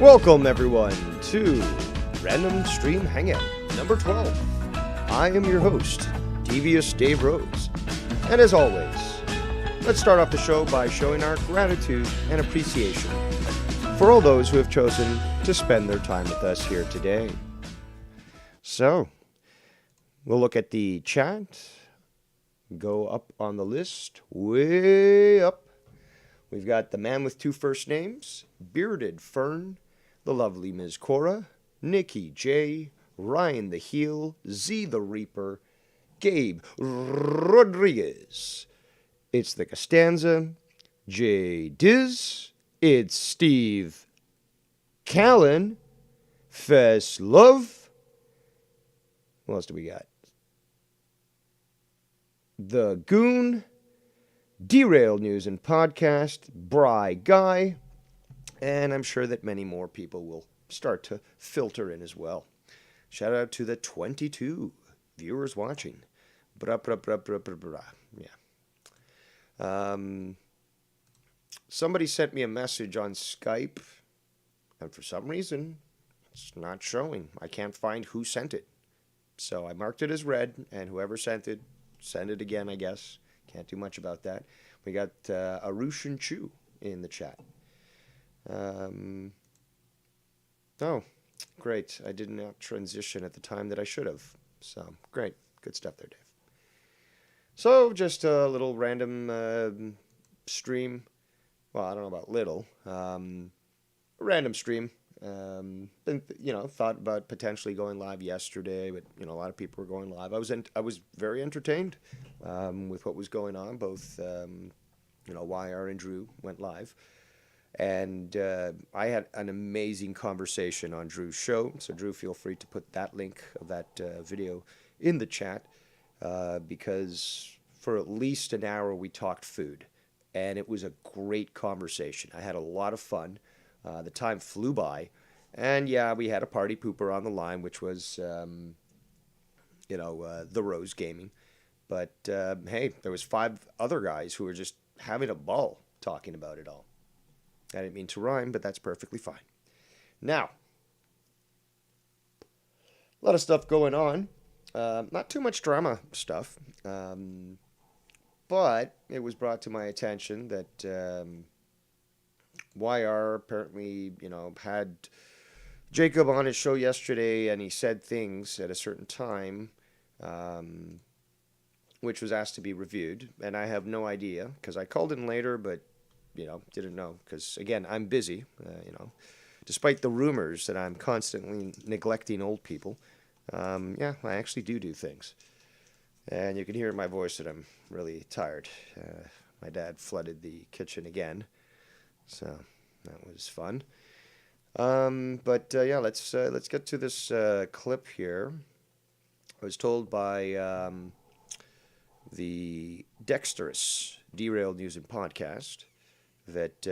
Welcome everyone to Random Stream Hangout number 12. I am your host, Devious Dave Rose. And as always, let's start off the show by showing our gratitude and appreciation for all those who have chosen to spend their time with us here today. So, we'll look at the chat, go up on the list, way up. We've got the man with two first names, Bearded Fern, the lovely Ms. Cora, Nikki J, Ryan the Heel, Z the Reaper, Gabe Rodriguez. It's the Costanza, J Diz, it's Steve Callan, Fess Love. What else do we got? The Goon, Derailed News and Podcast, Bry Guy, and I'm sure that many more people will start to filter in as well. Shout out to the 22 viewers watching. Bra, bra, bra, bra, bra, bra. Yeah. Somebody sent me a message on Skype, and for some reason, it's not showing. I can't find who sent it. So I marked it as read, and whoever sent it, send it again, I guess. Can't do much about that. We got Arushan Chu in the chat. Oh, great. I did not transition at the time that I should have. So, great. Good stuff there, Dave. So, just a little random stream. Well, I don't know about little. Random stream. Thought about potentially going live yesterday, but, a lot of people were going live. I was very entertained with what was going on. Both, YR and Drew went live. And I had an amazing conversation on Drew's show. So, Drew, feel free to put that link of that video in the chat because for at least an hour we talked food. And it was a great conversation. I had a lot of fun. The time flew by. And, yeah, we had a party pooper on the line, which was, the Rose Gaming. But, hey, there was 5 other guys who were just having a ball talking about it all. I didn't mean to rhyme, but that's perfectly fine. Now, a lot of stuff going on. Not too much drama stuff. But it was brought to my attention that YR apparently, had Jacob on his show yesterday, and he said things at a certain time, which was asked to be reviewed. And I have no idea, because I called in later, but didn't know, because, again, I'm busy, despite the rumors that I'm constantly neglecting old people. I actually do things. And you can hear in my voice that I'm really tired. My dad flooded the kitchen again, so that was fun. Let's get to this clip here. I was told by the dexterous Derailed News and Podcast that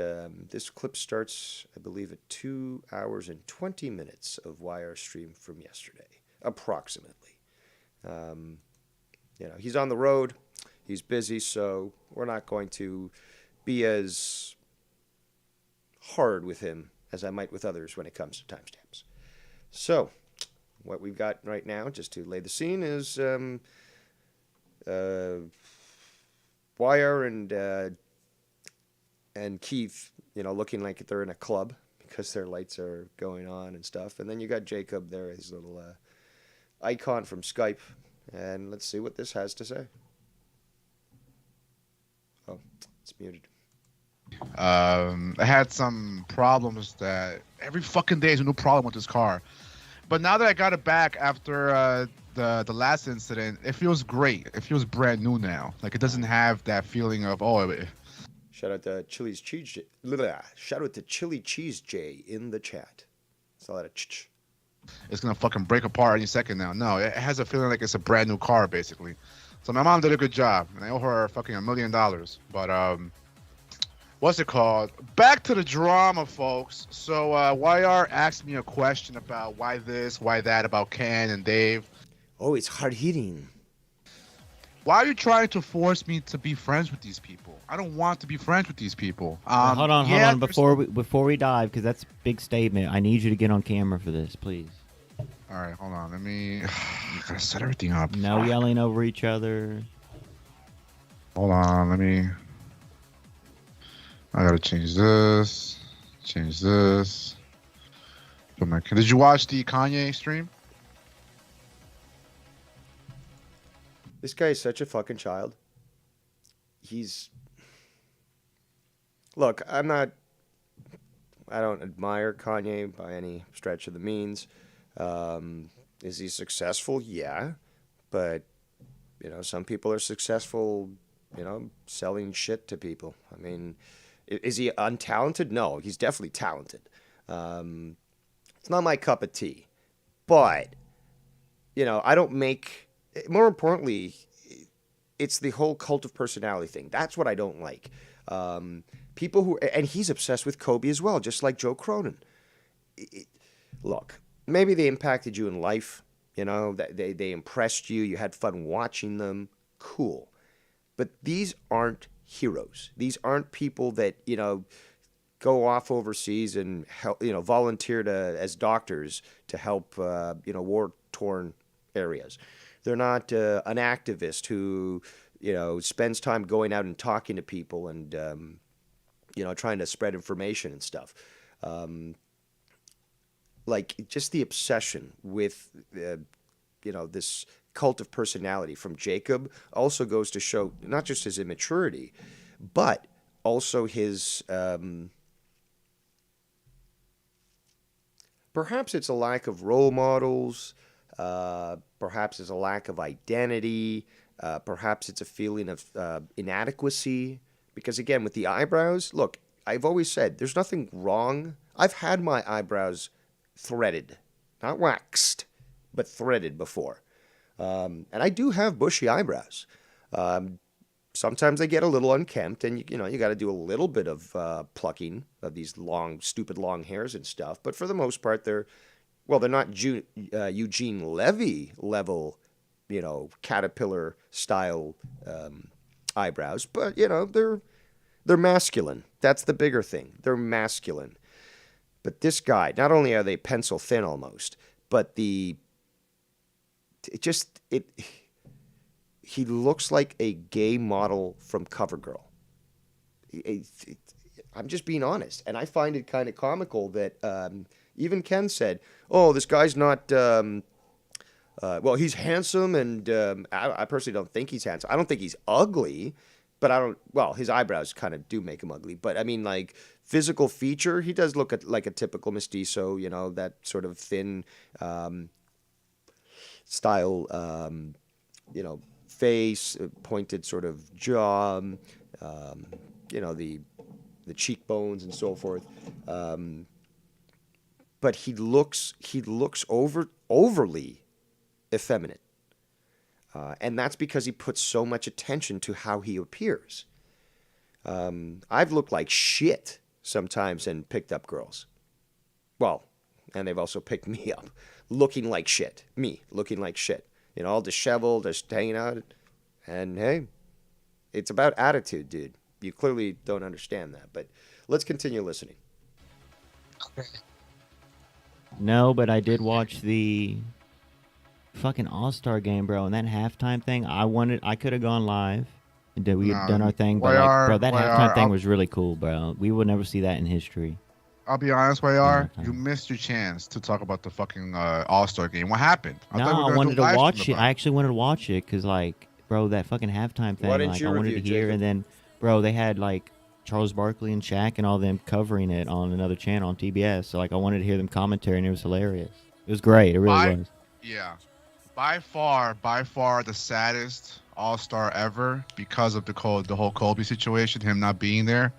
this clip starts, I believe, at 2 hours and 20 minutes of YR stream from yesterday, approximately. He's on the road, he's busy, so we're not going to be as hard with him as I might with others when it comes to timestamps. So, what we've got right now, just to lay the scene, is YR and Keith, looking like they're in a club because their lights are going on and stuff. And then you got Jacob there, his little icon from Skype. And let's see what this has to say. Oh, it's muted. I had some problems that every fucking day is a new problem with this car. But now that I got it back after the last incident, it feels great. It feels brand new now. Like, it doesn't have that feeling of, Shout out to Chili Cheese J in the chat. It's a lot of ch. It's gonna fucking break apart any second now. No, it has a feeling like it's a brand new car, basically. So my mom did a good job, and I owe her fucking $1 million. But what's it called? Back to the drama, folks. So YR asked me a question about why this, why that, about Ken and Dave. Oh, it's hard hitting. Why are you trying to force me to be friends with these people? I don't want to be friends with these people. Hold on, yeah, before we dive, because that's a big statement. I need you to get on camera for this, please. All right, hold on. Let me. I gotta set everything up. No Fuck. yelling over each other. Hold on. Let me. I gotta change this. Change this. Did you watch the Kanye stream? This guy is such a fucking child. Look, I don't admire Kanye by any stretch of the means. Is he successful? Yeah. But, some people are successful, selling shit to people. I mean, is he untalented? No, he's definitely talented. It's not my cup of tea. But, I don't make... More importantly, it's the whole cult of personality thing. That's what I don't like. People who... And he's obsessed with Kobe as well, just like Joe Cronin. Look, maybe they impacted you in life. That they impressed you. You had fun watching them. Cool. But these aren't heroes. These aren't people that, go off overseas and help, volunteer as doctors to help, war-torn areas. They're not an activist who, spends time going out and talking to people and, trying to spread information and stuff. Just the obsession with, this cult of personality from Jacob also goes to show not just his immaturity, but also his, perhaps it's a lack of role models, perhaps it's a lack of identity, perhaps it's a feeling of inadequacy. Because again, with the eyebrows, look, I've always said there's nothing wrong. I've had my eyebrows threaded, not waxed, but threaded before. And I do have bushy eyebrows. Sometimes they get a little unkempt, and you got to do a little bit of plucking of these long, stupid long hairs and stuff. But for the most part, they're not Eugene Levy level, caterpillar style eyebrows, but they're masculine. That's the bigger thing. They're masculine. But this guy, not only are they pencil thin almost, but he looks like a gay model from CoverGirl. I'm just being honest. And I find it kind of comical that even Ken said, oh, this guy's not, he's handsome. And I personally don't think he's handsome. I don't think he's ugly, but his eyebrows kind of do make him ugly. But I mean, like physical feature, he does look like a typical mestizo, that sort of thin style, face, pointed sort of jaw, the cheekbones and so forth. But he looks overly effeminate. And that's because he puts so much attention to how he appears. I've looked like shit sometimes and picked up girls. Well, and they've also picked me up looking like shit. Me looking like shit. All disheveled, just hanging out. And hey, it's about attitude, dude. You clearly don't understand that. But let's continue listening. No, but I did watch the fucking All-Star game, bro. And that halftime thing, I could have gone live. And we had done our thing. But, bro, that halftime thing was really cool, bro. We will never see that in history. I'll be honest, YR, you missed your chance to talk about the fucking All-Star game. What happened? I wanted to watch it. I actually wanted to watch it because, bro, that fucking halftime thing, I wanted to hear. Jacob? And then, bro, they had, Charles Barkley and Shaq and all them covering it on another channel on TBS. So, I wanted to hear them commentary, and it was hilarious. It was great. It really was. Yeah. By far, the saddest All-Star ever because of the whole Kobe situation, him not being there.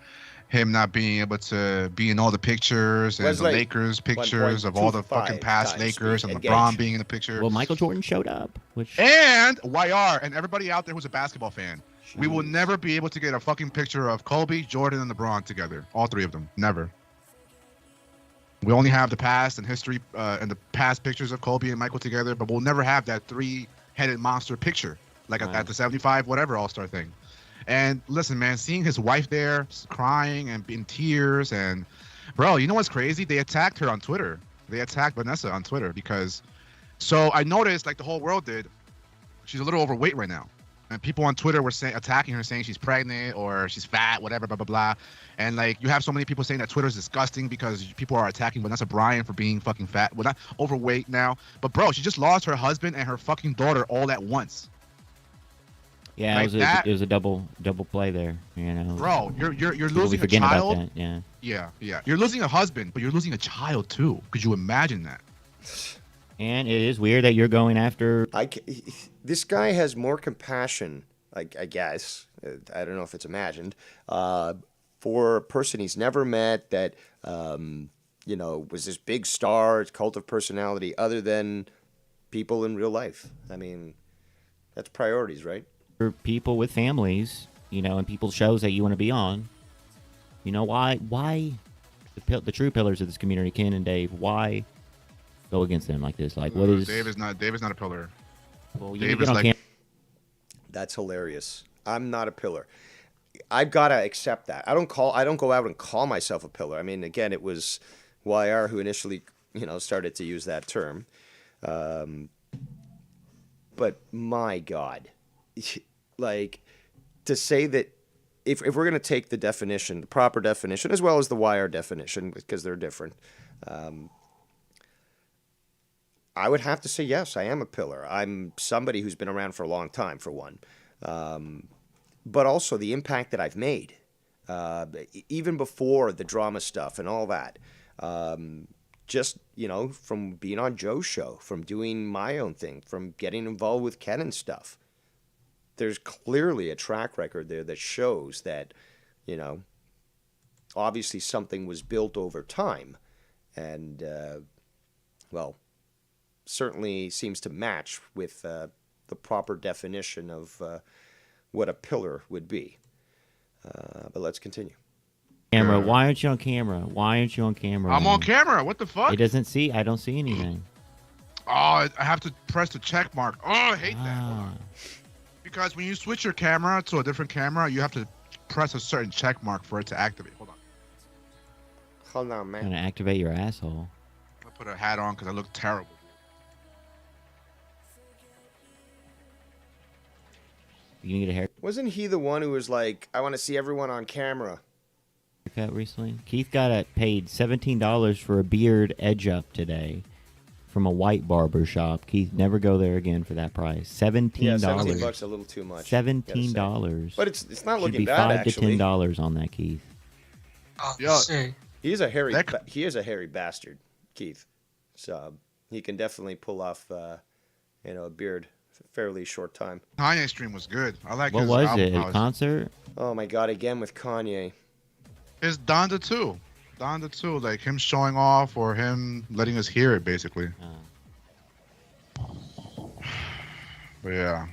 Him not being able to be in all the pictures and the Lakers pictures of all the fucking past Lakers and LeBron being in the picture. Well, Michael Jordan showed up. And YR and everybody out there who's a basketball fan. Jeez. We will never be able to get a fucking picture of Kobe, Jordan, and LeBron together. All three of them. Never. We only have the past and history and the past pictures of Kobe and Michael together, but we'll never have that three-headed monster picture. like at the 75 whatever All-Star thing. And listen, man, seeing his wife there crying and in tears, and bro, you know what's crazy? They attacked her on Twitter. They attacked Vanessa on Twitter because, so I noticed, like the whole world did, she's a little overweight right now. And people on Twitter were attacking her, saying she's pregnant or she's fat, whatever, blah, blah, blah. And like, you have so many people saying that Twitter's disgusting because people are attacking Vanessa Bryant for being fucking fat. Well, not overweight now. But bro, she just lost her husband and her fucking daughter all at once. Yeah, like it was a double play there. You know, bro, you're losing a child. About that, yeah. Yeah. You're losing a husband, but you're losing a child too. Could you imagine that? And it is weird that you're going after. This guy has more compassion, I guess. I don't know if it's imagined, for a person he's never met that, was this big star, cult of personality, other than people in real life. I mean, that's priorities, right? For people with families, and people's shows that you want to be on. Why the true pillars of this community, Ken and Dave, why go against them like this? Like, what is... Dave is not a pillar. Well, Dave is like... That's hilarious. I'm not a pillar. I've got to accept that. I don't go out and call myself a pillar. I mean, again, it was YR who initially, started to use that term. But my God, like, to say that if we're going to take the definition, the proper definition, as well as the YR definition, because they're different, I would have to say, yes, I am a pillar. I'm somebody who's been around for a long time, for one. But also the impact that I've made, even before the drama stuff and all that. Just, from being on Joe's show, from doing my own thing, from getting involved with Ken and stuff. There's clearly a track record there that shows that, obviously something was built over time. And, certainly seems to match with the proper definition of what a pillar would be. But let's continue. Camera. Why aren't you on camera? Why aren't you on camera? I'm on camera. What the fuck? It doesn't see. I don't see anything. Oh, I have to press the check mark. Oh, I hate that. Because when you switch your camera to a different camera, you have to press a certain check mark for it to activate. Hold on, man. Trying to activate your asshole. I put a hat on because I look terrible. You can get a haircut Wasn't he the one who was like, I want to see everyone on camera? recently? Keith got paid $17 for a beard edge up today from a white barber shop. Keith, never go there again for that price. $17. Yeah, $17 a little too much. $17. But it's not looking Should be bad, $5 to $10 on that, Keith. He is a hairy bastard, Keith. So he can definitely pull off, a beard for a fairly short time. Kanye stream was good. I like. What was it? A concert? Oh my God! Again with Kanye. It's Donda 2. Donda 2, like him showing off or him letting us hear it, basically. But yeah.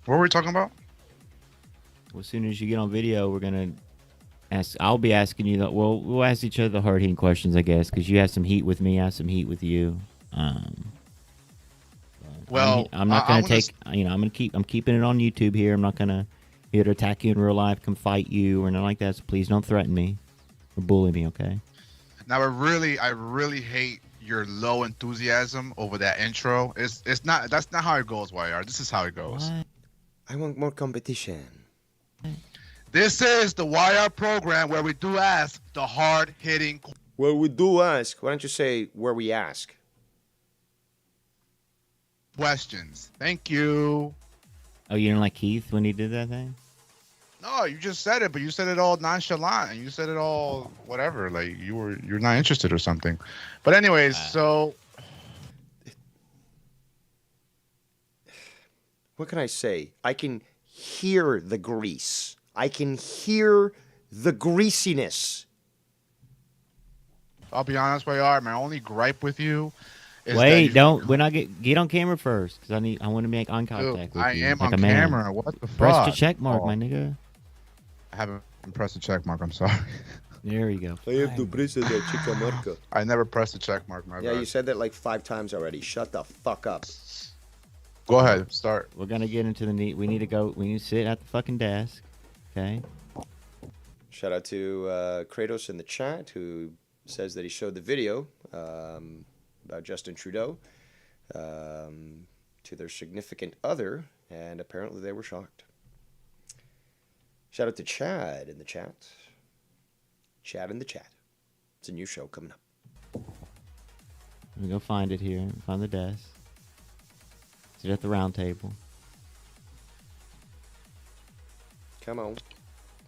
What were we talking about? Well, as soon as you get on video, we're gonna ask. I'll be asking you that. Well, we'll ask each other the hard-hitting questions, I guess, because you have some heat with me, I have some heat with you. Well, I'm not gonna take. I'm keeping it on YouTube here. I'm not gonna here to attack you in real life, come fight you, or nothing like that. So please don't threaten me or bully me, okay? Now I really hate your low enthusiasm over that intro. It's not. That's not how it goes, YR. This is how it goes. What? I want more competition. This is the YR program where we do ask the hard-hitting. Where we do ask. Why don't you say where we ask? Questions. Thank you. Oh, you didn't like Keith when he did that thing? No, you just said it, but you said it all nonchalant, and you said it all whatever, like you're not interested or something. But anyways, so what can I say? I can hear the grease. I can hear the greasiness. I'll be honest, YR. My only gripe with you is wait, don't. When I get on camera first, because I want to make eye contact with you. I am like on a man. camera. What the fuck? Press the check mark, my nigga. I haven't pressed the check mark. I'm sorry. There you go. I have to press the check mark. I never pressed the check mark. My yeah, bad. you said that like 5 times already. Shut the fuck up. Go ahead, start. We're gonna get into the neat. We need to go. We need to sit at the fucking desk. Okay. Shout out to Kratos in the chat who says that he showed the video about Justin Trudeau to their significant other, and apparently they were shocked. Shout out to Chad in the chat. Chad in the chat. It's a new show coming up. Let me go find it here. Find the desk. Sit at the round table. Come on.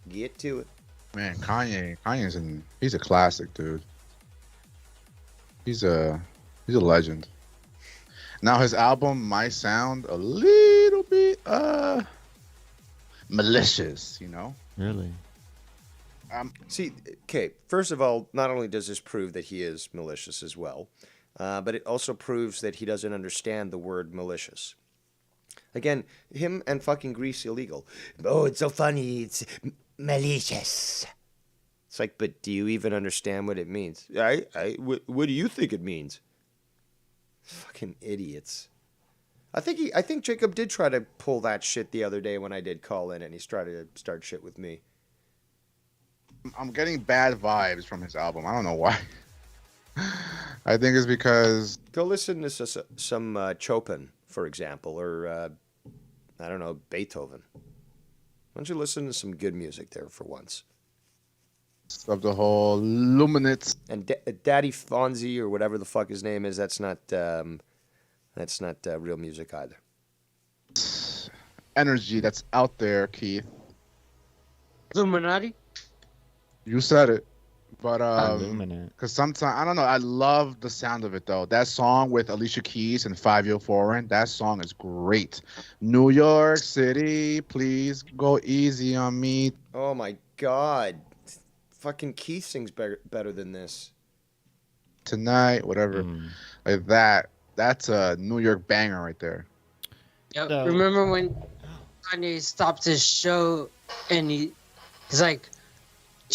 Get to it. Man, he's a classic, dude. He's a legend. Now his album might sound a little bit malicious, you know? Really? See, okay, first of all, not only does this prove that he is malicious as well, but it also proves that he doesn't understand the word malicious. Again, him and fucking Grease illegal. Oh, it's so funny. It's malicious. It's like, but do you even understand what it means? What do you think it means? Fucking idiots. I think Jacob did try to pull that shit the other day when I did call in, and he's trying to start shit with me. I'm getting bad vibes from his album. I don't know why. I think it's because... Go listen to some Chopin, for example, or, I don't know, Beethoven. Why don't you listen to some good music there for once? Of the whole luminance. And Daddy Fonzie, or whatever the fuck his name is, that's not real music either. Energy that's out there, Keith. Illuminati? You said it. But Illuminate. because sometimes I don't know, I love the sound of it though. That song with Alicia Keys and 5 Foreign, that song is great. New York City, please go easy on me. Oh my god. Fucking Keith sings better than this. Tonight, whatever. Like that. That's a New York banger right there. Yep. So- Remember when Kanye stopped his show and he's like,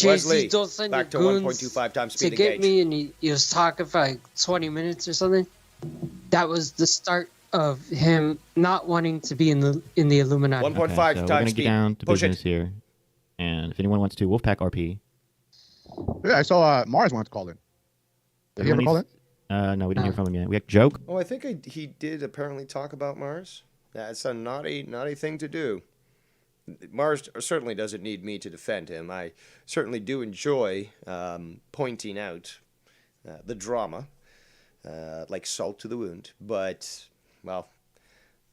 Wesley, Jay-Z, don't send back to your goons 1.25 times to speed get engage. me, and he was talking for like 20 minutes or something. That was the start of him not wanting to be in the Illuminati. 1.5 Okay, so we're times gonna speed. get down to Push business it. here, and if anyone wants to, Wolfpack RP. Yeah, I saw Mars wanted to call in. Did he ever call in? No, we didn't hear from him yet. We got Joke. Oh, I think he did apparently talk about Mars. That's a naughty thing to do. Mars certainly doesn't need me to defend him. I certainly do enjoy pointing out the drama, like salt to the wound. But, well,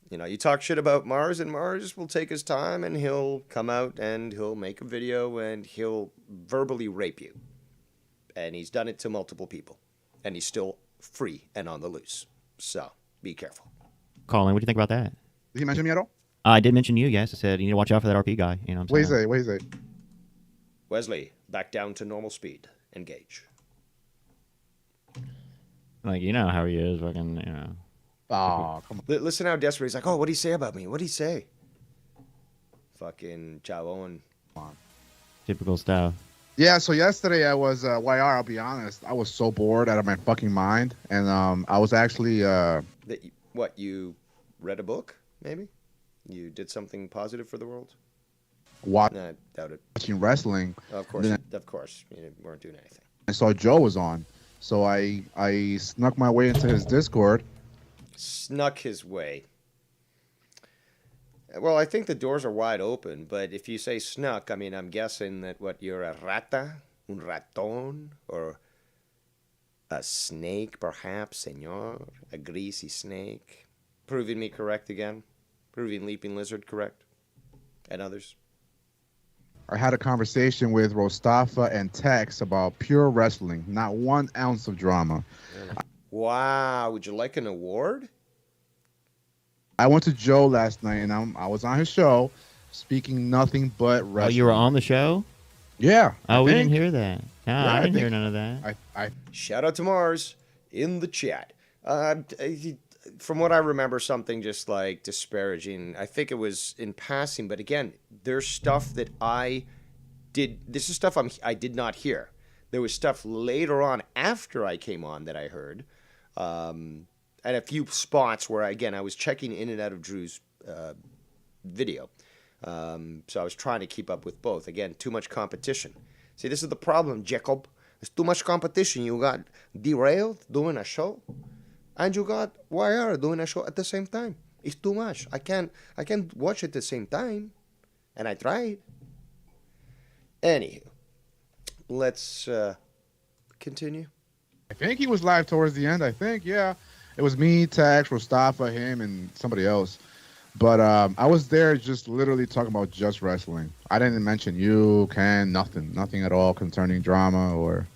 you know, you talk shit about Mars, and Mars will take his time, and he'll come out, and he'll make a video, and he'll verbally rape you. And he's done it to multiple people. And he's still free and on the loose. So, be careful. Colin, what do you think about that? Did he mention me at all? I did mention you, yes. I said you need to watch out for that RP guy. You know what I'm saying? What is it? Wesley, back down to normal speed. Engage. Like, you know how he is, fucking, you know. Oh, come on. Listen how desperate he's like, oh, what'd he say about me? What'd he say? Fucking chabón. Typical stuff. Yeah, so yesterday I was YR, I'll be honest. I was so bored out of my fucking mind. And I was actually What, you read a book, maybe? You did something positive for the world? watching Nah, I doubt it. wrestling. Of course. Then Of course. You weren't doing anything. I saw Joe was on. So I snuck my way into his Discord. Snuck his way. Well, I think the doors are wide open, but if you say snuck, I mean, I'm guessing that what, you're a rata, un ratón, or a snake, perhaps, señor, a greasy snake. Proving me correct again. Proving Leaping Lizard correct. And others. I had a conversation with Rostafa and Tex about pure wrestling. Not 1 ounce of drama. Wow, would you like an award? I went to Joe last night, and I was on his show, speaking nothing but Oh, wrestling. you were on the show? Yeah. Oh, we didn't think. hear that. No, Yeah, I I didn't hear think- none of that. I Shout out to Mars in the chat. From what I remember, something just like disparaging. I think it was in passing, but again, there's stuff that I did. This is stuff I did not hear. There was stuff later on after I came on that I heard, and a few spots where, again, I was checking in and out of Drew's video. So I was trying to keep up with both. Again, too much competition. See, this is the problem, Jacob. There's too much competition. You got Derailed doing a show, and you got YR doing a show at the same time. It's too much. I can't watch it at the same time. And I tried. Anywho, let's continue. I think he was live towards the end. I think, yeah. It was me, Tax, Mustafa, him, and somebody else. But I was there just literally talking about just wrestling. I didn't mention you, Ken, nothing at all concerning drama or...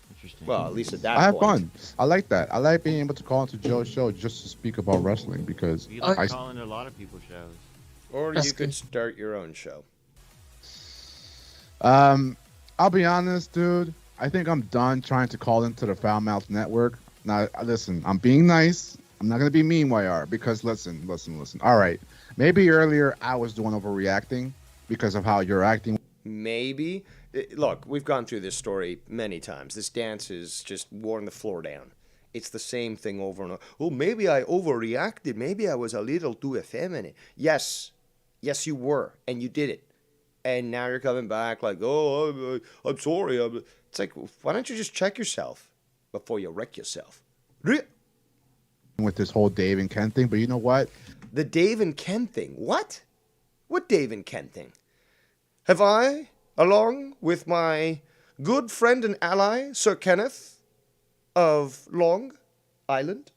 Interesting. Well, at least at that I have point. fun. I like that. I like being able to call into Joe's show just to speak about wrestling because... You like calling to a lot of people's shows. Or you could start your own show. I'll be honest, dude. I think I'm done trying to call into the Foul Mouth Network. Now, listen, I'm being nice. I'm not going to be mean, YR, because listen. All right. Maybe earlier I was doing overreacting because of how you're acting. Maybe. Look, we've gone through this story many times. This dance is just worn the floor down. It's the same thing over and over. Oh, maybe I overreacted. Maybe I was a little too effeminate. Yes, you were, and you did it. And now you're coming back like, oh, I'm sorry. It's like, why don't you just check yourself before you wreck yourself? With this whole Dave and Ken thing, but you know what? The Dave and Ken thing. What? What Dave and Ken thing? Have I, along with my good friend and ally, Sir Kenneth of Long Island,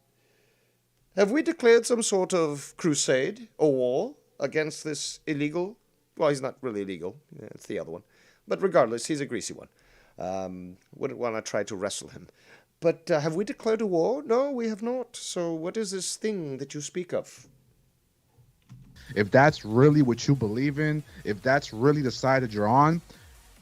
have we declared some sort of crusade or war against this illegal? Well, he's not really illegal. Yeah, it's the other one. But regardless, he's a greasy one. Wouldn't want to try to wrestle him. But have we declared a war? No, we have not. So what is this thing that you speak of? If that's really what you believe in, if that's really the side that you're on,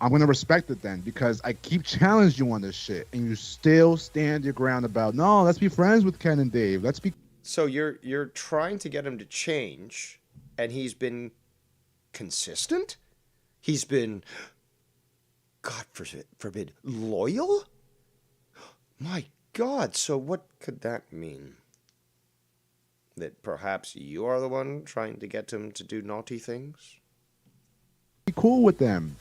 I'm going to respect it then because I keep challenging you on this shit and you still stand your ground about, no, let's be friends with Ken and Dave. Let's be... So you're trying to get him to change and he's been consistent? He's been, God forbid, loyal? My God, so what could that mean? That perhaps you are the one trying to get him to do naughty things? Be cool with them.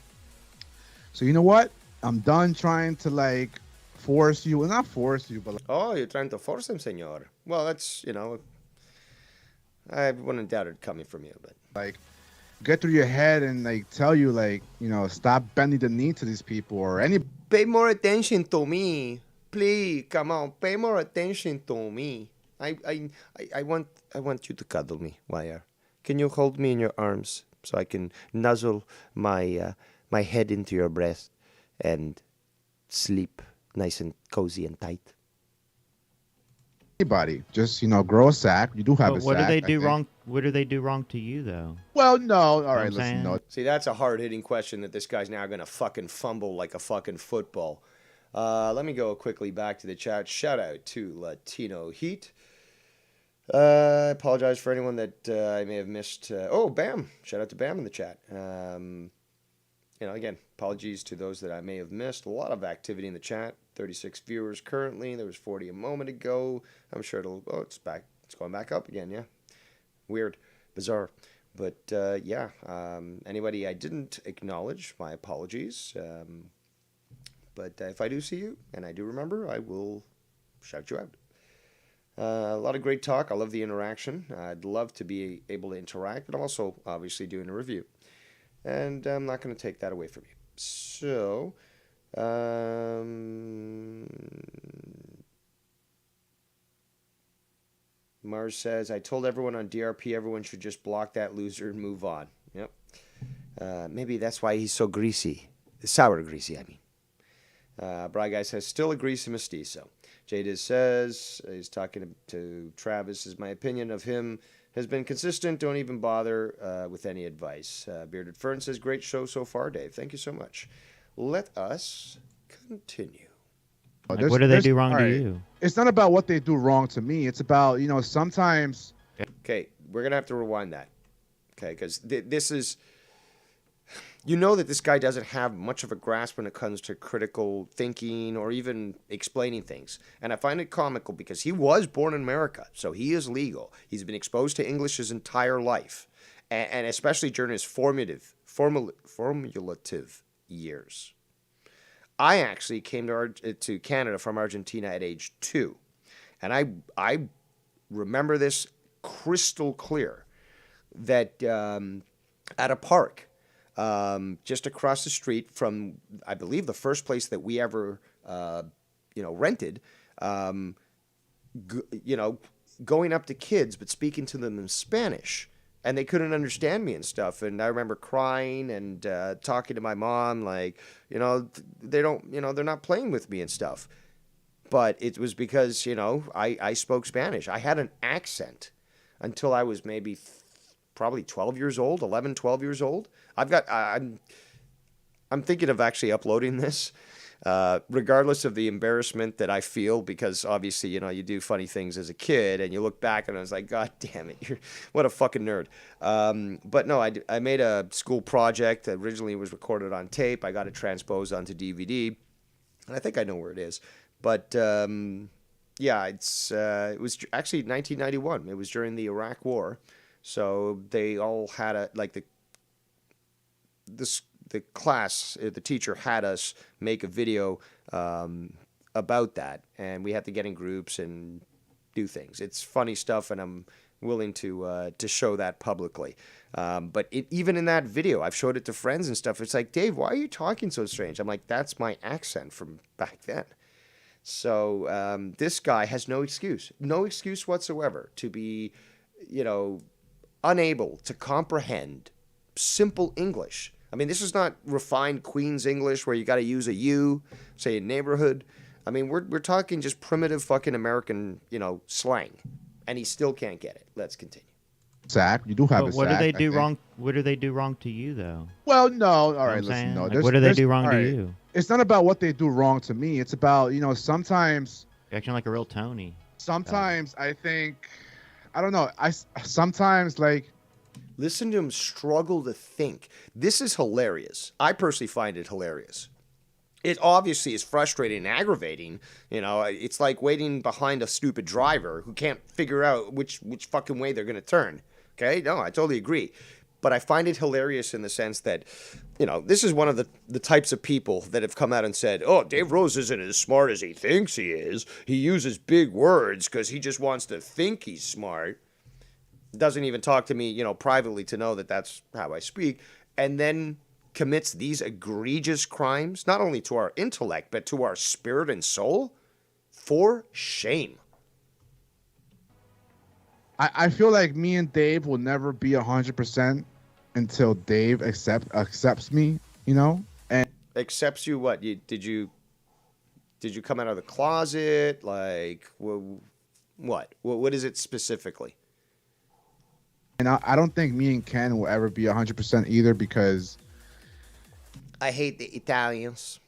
So you know what? I'm done trying to force you. Well, not force you, but oh, you're trying to force him, senor. Well, that's, I wouldn't doubt it coming from you, but get through your head and tell you stop bending the knee to these people or any. Pay more attention to me. Please, come on, pay more attention to me. I want you to cuddle me, YR. Can you hold me in your arms so I can nuzzle my head into your breast and sleep nice and cozy and tight? Anybody, just grow a sack. You do have a sack. What do they do wrong? What do they do wrong to you, though? Well, no. All right, listen. No. See, that's a hard-hitting question that this guy's now going to fucking fumble like a fucking football. Let me go quickly back to the chat. Shout out to Latino Heat. I apologize for anyone that I may have missed. Bam! Shout out to Bam in the chat. Again, apologies to those that I may have missed. A lot of activity in the chat. 36 viewers currently. There was 40 a moment ago. I'm sure it's back. It's going back up again. Yeah, weird, bizarre, but anybody I didn't acknowledge, my apologies. But if I do see you, and I do remember, I will shout you out. A lot of great talk. I love the interaction. I'd love to be able to interact, but I'm also obviously doing a review. And I'm not going to take that away from you. So, Mars says, I told everyone on DRP everyone should just block that loser and move on. Yep. Maybe that's why he's so greasy. Sour greasy, I mean. Bry Guy says, still a greasy mestizo. Jada says, he's talking to Travis, says, my opinion of him has been consistent. Don't even bother with any advice. Bearded Fern says, great show so far, Dave. Thank you so much. Let us continue. What do they do wrong to you? It's not about what they do wrong to me. It's about, sometimes. Okay, we're going to have to rewind that. Okay, because this is... you know that this guy doesn't have much of a grasp when it comes to critical thinking or even explaining things. And I find it comical because he was born in America, so he is legal. He's been exposed to English his entire life, and especially during his formulative years. I actually came to Canada from Argentina at age 2, and I remember this crystal clear that at a park just across the street from, I believe, the first place that we ever rented, going up to kids but speaking to them in Spanish. And they couldn't understand me and stuff. And I remember crying and talking to my mom, like, they don't, they're not playing with me and stuff. But it was because, I spoke Spanish. I had an accent until I was maybe probably 12 years old, 11, 12 years old. I'm thinking of actually uploading this. Regardless of the embarrassment that I feel, because obviously, you do funny things as a kid and you look back and I was like, God damn it, what a fucking nerd. But no, I made a school project that originally was recorded on tape. I got it transposed onto DVD, and I think I know where it is. But yeah, it was actually 1991. It was during the Iraq War. So they all had the class, the teacher had us make a video about that, and we had to get in groups and do things. It's funny stuff, and I'm willing to show that publicly. But even in that video, I've showed it to friends and stuff. It's like, Dave, why are you talking so strange? I'm like, that's my accent from back then. So this guy has no excuse whatsoever to be, unable to comprehend simple English. I mean, this is not refined Queen's English where you got to use a you, say a neighborhood. I mean, we're talking just primitive fucking American, slang, and he still can't get it. Let's continue. Sack, you do have a sack. What do they do wrong? What do they do wrong to you, though? Well, no. All right, listen. No, what do they do wrong to you? It's not about what they do wrong to me. It's about, sometimes. You're acting like a real Tony. Sometimes I think, I don't know. Sometimes like. Listen to him struggle to think. This is hilarious. I personally find it hilarious. It obviously is frustrating and aggravating. It's like waiting behind a stupid driver who can't figure out which fucking way they're going to turn. Okay? No, I totally agree. But I find it hilarious in the sense that, this is one of the types of people that have come out and said, oh, Dave Rose isn't as smart as he thinks he is. He uses big words because he just wants to think he's smart. Doesn't even talk to me, privately to know that that's how I speak, and then commits these egregious crimes, not only to our intellect, but to our spirit and soul. For shame. I feel like me and Dave will never be 100% until Dave accepts me, and accepts you. What? Did you come out of the closet? Like, what? What is it specifically? And I don't think me and Ken will ever be 100% either, because I hate the Italians.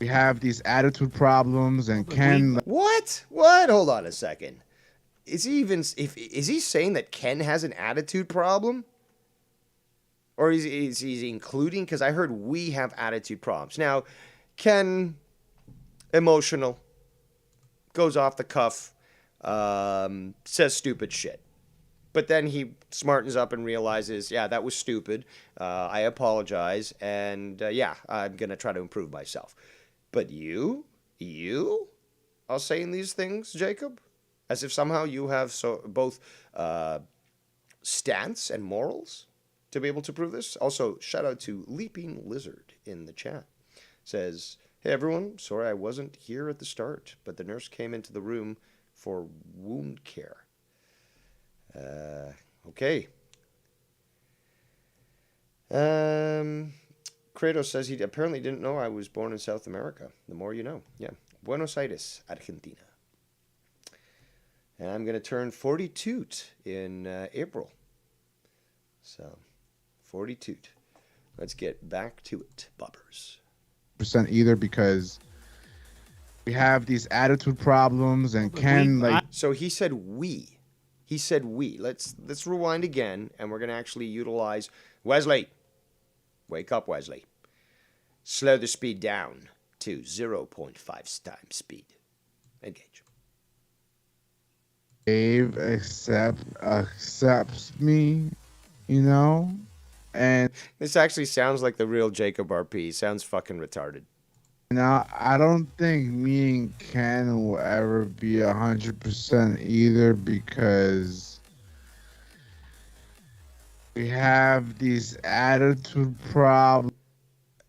We have these attitude problems, and Ken. What? Hold on a second. Is he saying that Ken has an attitude problem? Or is he including? Because I heard we have attitude problems. Now, Ken, emotional, goes off the cuff, says stupid shit. But then he smartens up and realizes, yeah, that was stupid. I apologize. And I'm going to try to improve myself. But you are saying these things, Jacob? As if somehow you have both stance and morals to be able to prove this? Also, shout out to Leaping Lizard in the chat. Says, hey, everyone. Sorry I wasn't here at the start, but the nurse came into the room for wound care. Okay. Kratos says he apparently didn't know I was born in South America. The more you know. Yeah. Buenos Aires, Argentina. And I'm going to turn 42 in April. So, 42. Let's get back to it, bubbers. Percent either, because we have these attitude problems, and Ken So he said we. He said we. Let's rewind again, and we're going to actually utilize Wesley. Wake up, Wesley. Slow the speed down to 0.5 times speed. Engage. Dave accepts me, you know, and This actually sounds like the real Jacob RP. Sounds fucking retarded. now I don't think me and Ken will ever be 100% either because we have these attitude problems.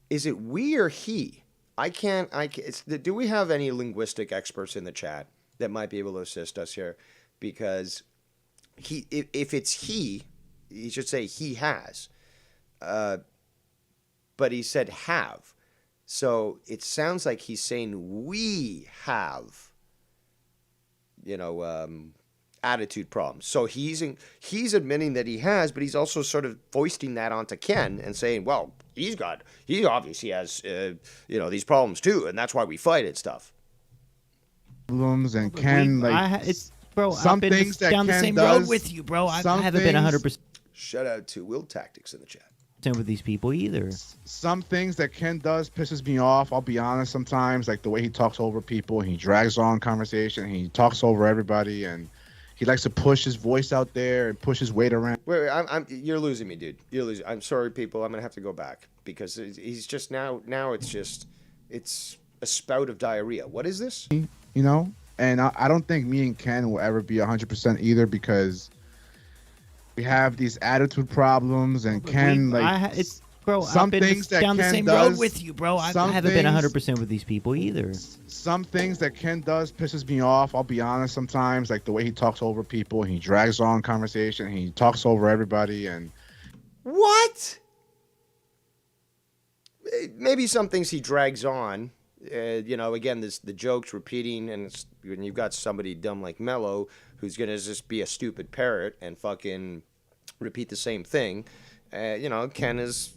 Is it we or he? I can't. Do we have any linguistic experts in the chat that might be able to assist us here? Because if it's he should say he has. But he said have. So it sounds like he's saying we have, attitude problems. So he's admitting that he has, but he's also sort of foisting that onto Ken and saying, well, he obviously has, these problems too, and that's why we fight and stuff. Problems and Ken, I've been down the same road with you, bro. I haven't been 100%. Shout out to Will Tactics in the chat. With these people either. Some things that Ken does pisses me off. I'll be honest. Sometimes, like the way he talks over people, he drags on conversation. He talks over everybody, and he likes to push his voice out there and push his weight around. Wait, you're losing me, dude. You're losing. I'm sorry, people. I'm gonna have to go back because he's just now. It's a spout of diarrhea. What is this? And I don't think me and Ken will ever be 100% either because we have these attitude problems, and Ken I've been down the same road with you, bro. I haven't been 100% with these people either. Some things that Ken does pisses me off. I'll be honest. Sometimes, like the way he talks over people, he drags on conversation. He talks over everybody, and what? Maybe some things he drags on. Again, the joke's repeating, and when you've got somebody dumb like Mello who's gonna just be a stupid parrot and fucking repeat the same thing. Ken is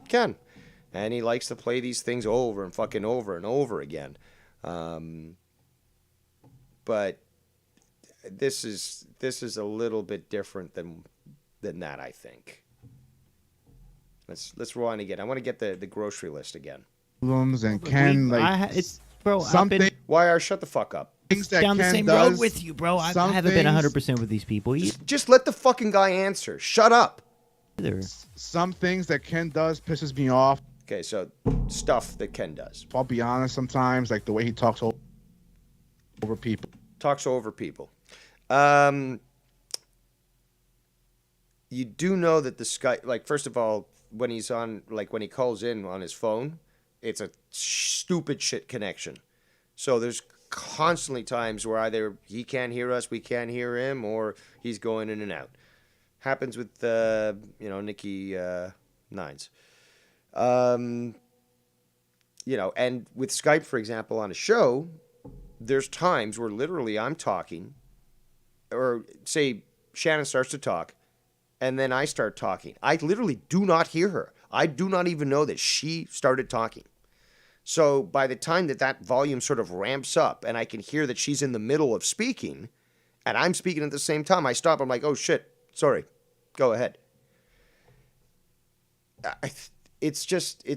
Ken, and he likes to play these things over and fucking over and over again. But this is a little bit different than that, I think. Let's rewind again. I want to get the grocery list again. Problems and Ken Why shut the fuck up. Down the same road with you, bro. I haven't been 100% with these people. Just let the fucking guy answer. Shut up. Some things that Ken does pisses me off. Okay, so stuff that Ken does. I'll be honest. Sometimes, like the way he talks over people. Talks over people. You do know that the Skype, like, first of all, when he's on, like, when he calls in on his phone, it's a stupid shit connection. So there's constantly times where either he can't hear us, we can't hear him, or he's going in and out. Happens with, Nikki Nines. And with Skype, for example, on a show, there's times where literally I'm talking, or say Shannon starts to talk, and then I start talking. I literally do not hear her. I do not even know that she started talking. So by the time that volume sort of ramps up and I can hear that she's in the middle of speaking and I'm speaking at the same time, I stop. I'm like, oh, shit. Sorry. Go ahead. It's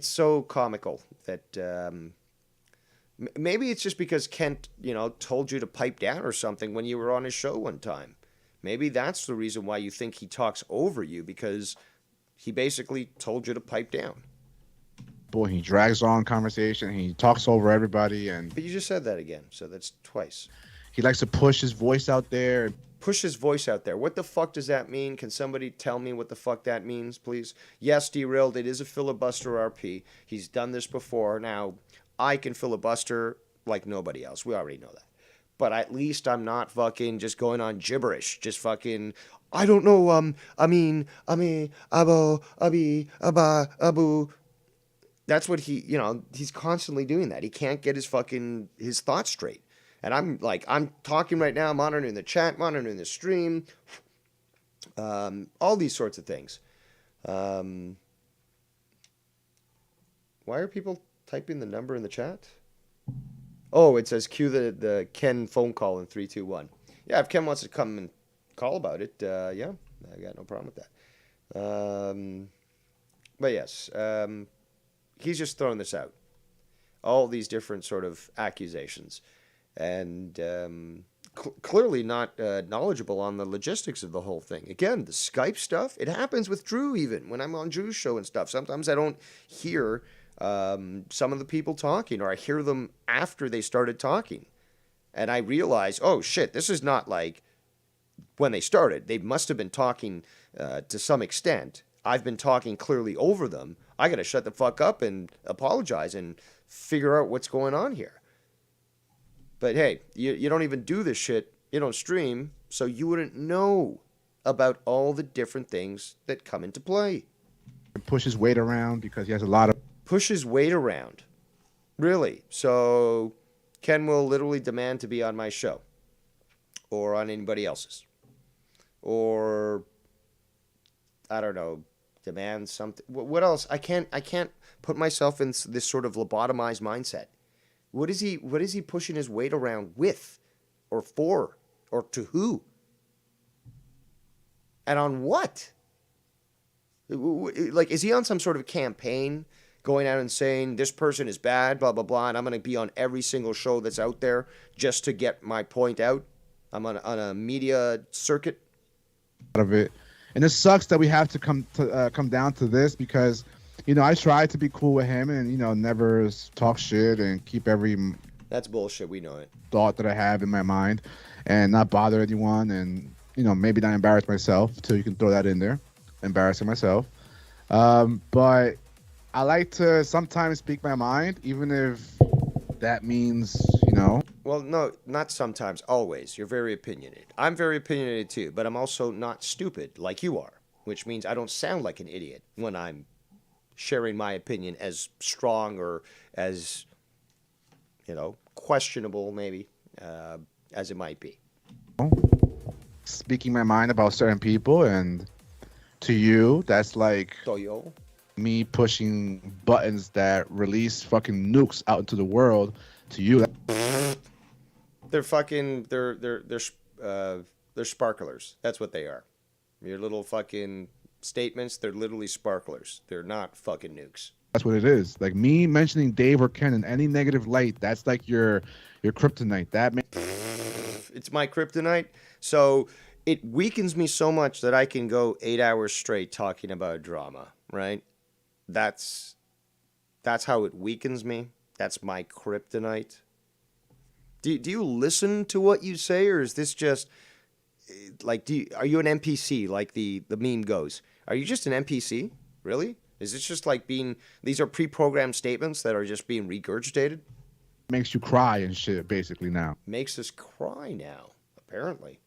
so comical that maybe it's just because Kent, told you to pipe down or something when you were on his show one time. Maybe that's the reason why you think he talks over you, because he basically told you to pipe down. Boy, he drags on conversation. He talks over everybody, But you just said that again, so that's twice. He likes to push his voice out there. Push his voice out there. What the fuck does that mean? Can somebody tell me what the fuck that means, please? Yes, Derailed, it is a filibuster RP. He's done this before. Now, I can filibuster like nobody else. We already know that. But at least I'm not fucking just going on gibberish. Just fucking, I don't know, abu. That's what he's constantly doing that. He can't get his thoughts straight. And I'm talking right now, monitoring the chat, monitoring the stream, all these sorts of things. Why are people typing the number in the chat? Oh, it says cue the Ken phone call in 3, 2, 1. Yeah, if Ken wants to come and call about it, yeah, I got no problem with that. But yes, he's just throwing this out. All these different sort of accusations. And clearly not knowledgeable on the logistics of the whole thing. Again, the Skype stuff, it happens with Drew even when I'm on Drew's show and stuff. Sometimes I don't hear some of the people talking, or I hear them after they started talking. And I realize, oh shit, this is not like when they started. They must have been talking to some extent. I've been talking clearly over them. I got to shut the fuck up and apologize and figure out what's going on here. But hey, you don't even do this shit. You don't stream, so you wouldn't know about all the different things that come into play. Push his weight around because he has a lot of... Push his weight around. Really? So Ken will literally demand to be on my show. Or on anybody else's. Or, I don't know, demand something. What else? I can't put myself in this sort of lobotomized mindset. What is he pushing his weight around with, or for, or to who? And on what? Like, is he on some sort of campaign going out and saying this person is bad, blah, blah, blah, and I'm going to be on every single show that's out there just to get my point out? I'm on a media circuit. Out of it. And it sucks that we have to come down to this because... You know, I try to be cool with him and, you know, never talk shit and keep every... That's bullshit. We know it. ...thought that I have in my mind and not bother anyone and, you know, maybe not embarrass myself, so you can throw that in there, embarrassing myself. But I like to sometimes speak my mind, even if that means, you know... Well, no, not sometimes, always. You're very opinionated. I'm very opinionated too, but I'm also not stupid like you are, which means I don't sound like an idiot when I'm sharing my opinion as strong or as, you know, questionable maybe as it might be. Speaking my mind about certain people, and to you, that's like Toyo. Me pushing buttons that release fucking nukes out into the world. To you, they're fucking they're sparklers. That's what they are. Your little fucking statements, they're literally sparklers. They're not fucking nukes. That's what it is. Like me mentioning Dave or Ken in any negative light, that's like your kryptonite. It's my kryptonite. So it weakens me so much that I can go 8 hours straight talking about drama, right? That's how it weakens me. That's my kryptonite. Do you listen to what you say, or is this just like are you an NPC like the meme goes? Are you just an NPC? Really? Is this just like these are pre-programmed statements that are just being regurgitated? Makes you cry and shit, basically now. Makes us cry now, apparently.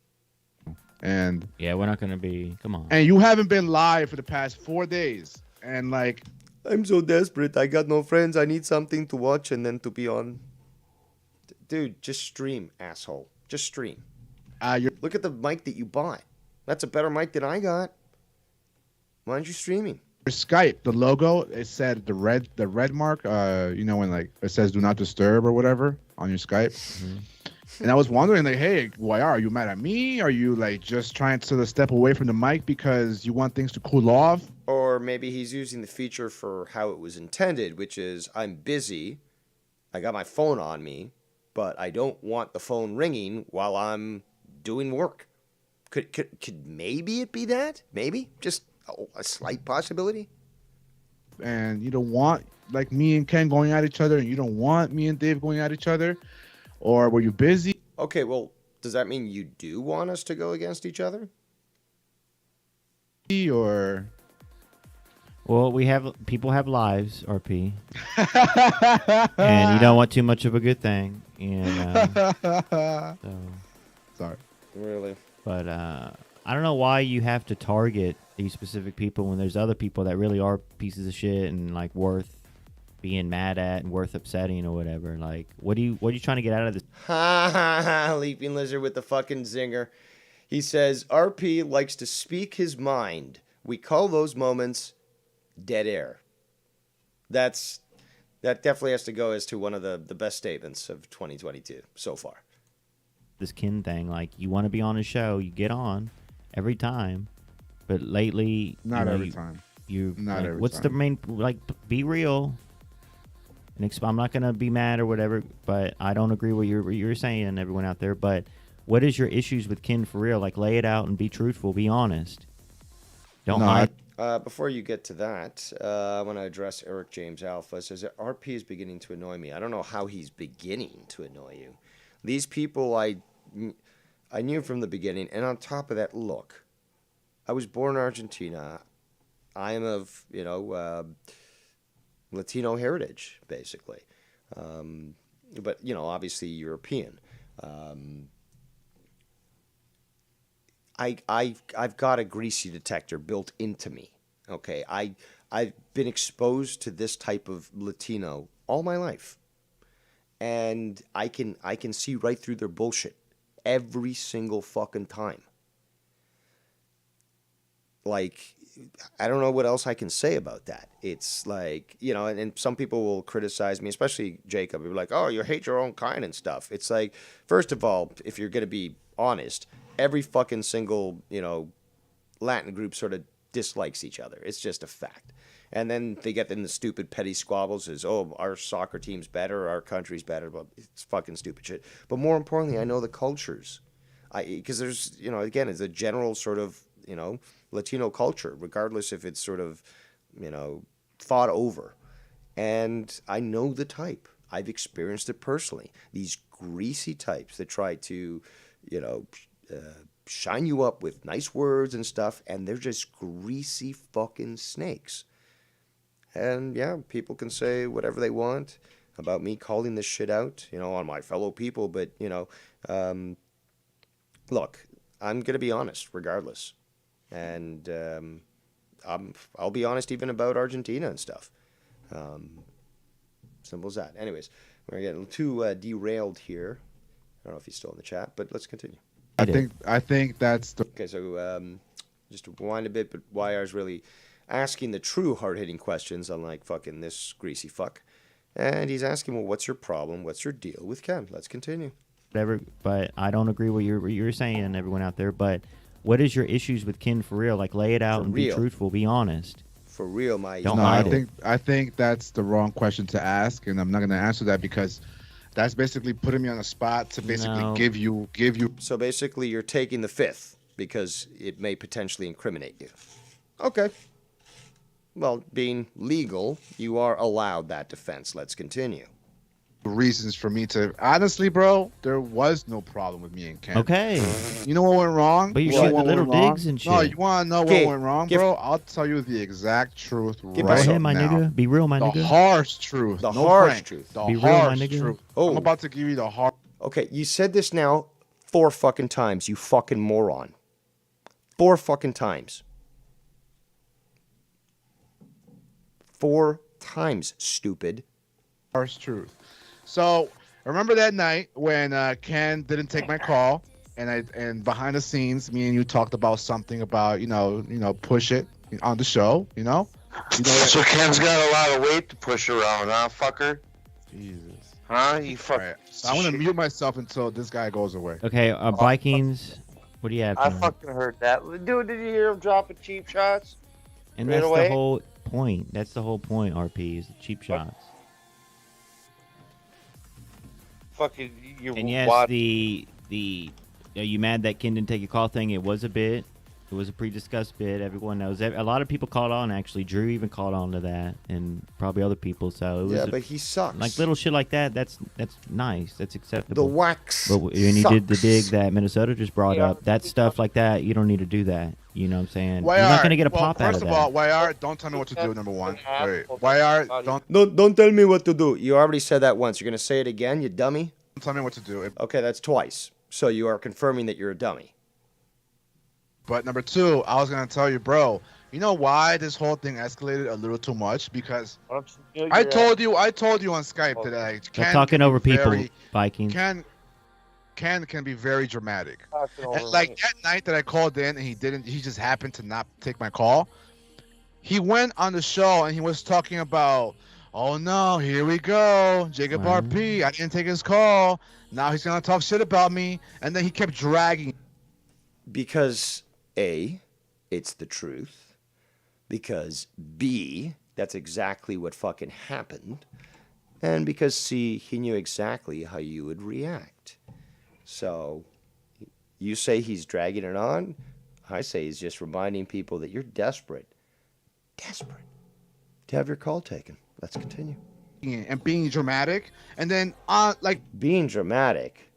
And yeah, we're not gonna be. Come on. And you haven't been live for the past 4 days, and like, I'm so desperate. I got no friends. I need something to watch and then to be on. Dude, just stream, asshole. Just stream. Look at the mic that you bought. That's a better mic than I got. Why aren't you streaming? Your Skype, the logo, it said the red mark. You know when like it says "Do not disturb" or whatever on your Skype. Mm-hmm. And I was wondering, like, hey, why are you mad at me? Are you like just trying to step away from the mic because you want things to cool off? Or maybe he's using the feature for how it was intended, which is I'm busy, I got my phone on me, but I don't want the phone ringing while I'm doing work. Could maybe it be that? Maybe just a slight possibility. And you don't want like me and Ken going at each other, and you don't want me and Dave going at each other. Or were you busy? Okay, well, does that mean you do want us to go against each other? Or... Well, people have lives, RP. And you don't want too much of a good thing. And so. Sorry. Really? But I don't know why you have to target these specific people when there's other people that really are pieces of shit and like worth being mad at and worth upsetting or whatever. Like, what are you trying to get out of this? Ha ha ha! Leaping Lizard with the fucking zinger. He says RP likes to speak his mind. We call those moments dead air. That definitely has to go as to one of the best statements of 2022 so far. This Ken thing, like, you want to be on a show, you get on every time, But lately, Not every time. Not every what's time. the main, like, be real. And I'm not going to be mad or whatever, but I don't agree with what you're saying, everyone out there. But what is your issues with Ken for real? Like, lay it out and be truthful. Be honest. Don't hide. Before you get to that, I want to address Eric James Alpha. Says that RP is beginning to annoy me. I don't know how he's beginning to annoy you. These people I knew from the beginning. And on top of that, look, I was born in Argentina. I am of, Latino heritage, basically. But, obviously European. I've got a greasy detector built into me. Okay, I've been exposed to this type of Latino all my life, and I can see right through their bullshit every single fucking time. Like, I don't know what else I can say about that. It's like, and some people will criticize me, especially Jacob. They're like, oh, you hate your own kind and stuff. It's like, first of all, if you're going to be honest, every fucking single, Latin group sort of dislikes each other. It's just a fact. And then they get in the stupid petty squabbles as, oh, our soccer team's better, our country's better. But it's fucking stupid shit. But more importantly, I know the cultures. Because there's, again, it's a general sort of, Latino culture, regardless if it's sort of, thought over. And I know the type. I've experienced it personally. These greasy types that try to, shine you up with nice words and stuff, and they're just greasy fucking snakes. And yeah, people can say whatever they want about me calling this shit out, on my fellow people, but, look, I'm going to be honest regardless. And I'll be honest even about Argentina and stuff. Simple as that. Anyways, we're getting too derailed here. I don't know if he's still in the chat, but let's continue. I think that's the... Okay, so just to rewind a bit, but YR's really asking the true hard-hitting questions, unlike fucking this greasy fuck. And he's asking, well, what's your problem? What's your deal with Ken? Let's continue. Whatever, but I don't agree with what you're saying, everyone out there. But what is your issues with Ken for real? Like, lay it out and be truthful. Be honest. For real, don't hide I think that's the wrong question to ask, and I'm not going to answer that because that's basically putting me on a spot to basically give you. So basically, you're taking the fifth because it may potentially incriminate you. Okay. Well, being legal, you are allowed that defense. Let's continue. Reasons for me to honestly, bro, there was no problem with me and Ken. Okay. You know what went wrong? But you're shooting little digs and shit. No, you want to know what went wrong, bro? I'll tell you the exact truth right now. Go ahead, my nigga. Be real, my nigga. The harsh truth. The harsh truth. The Be real, my nigga. Truth. Oh. I'm about to give you the harsh. Okay, you said this now 4 fucking times, you fucking moron. 4 fucking times. 4 times, stupid. Harsh truth. So remember that night when Ken didn't take my call, and behind the scenes, me and you talked about something about push it on the show, So Ken's got a lot of weight to push around, huh, fucker? Jesus. Huh? You fuck. Right. So I'm gonna mute myself until this guy goes away. Okay, Vikings. What do you have? I fucking heard that, dude. Did you hear him dropping cheap shots? And that's the whole point. That's the whole point. RP is the cheap shots. Fucking you. And yes, are you mad that Ken didn't take a call thing? It was a bit. It was a pre-discussed bit. Everyone knows. A lot of people called on. Actually, Drew even called on to that, and probably other people. So it was but he sucks. Like little shit like that. That's nice. That's acceptable. The wax. But when you did the dig that Minnesota just brought up, that stuff like that, you don't need to do that. You know what I'm saying? You're not gonna get a pop out of that. First of all, YR, don't tell me what to do. Number one. Wait, YR, don't tell me what to do. You already said that once. You're gonna say it again, you dummy. Don't tell me what to do. Okay, that's twice. So you are confirming that you're a dummy. But number 2, I was gonna tell you, bro. You know why this whole thing escalated a little too much? Because I told you on Skype today. Ken talking over people, Vikings. Ken can be very dramatic. Like that night that I called in and he just happened to not take my call. He went on the show and he was talking about, oh no, here we go, Jacob RP. I didn't take his call. Now he's gonna talk shit about me, and then he kept dragging. Because A, it's the truth. Because B, that's exactly what fucking happened. And because C, he knew exactly how you would react. So, you say he's dragging it on. I say he's just reminding people that you're desperate to have your call taken. Let's continue. And being dramatic, and then like being dramatic.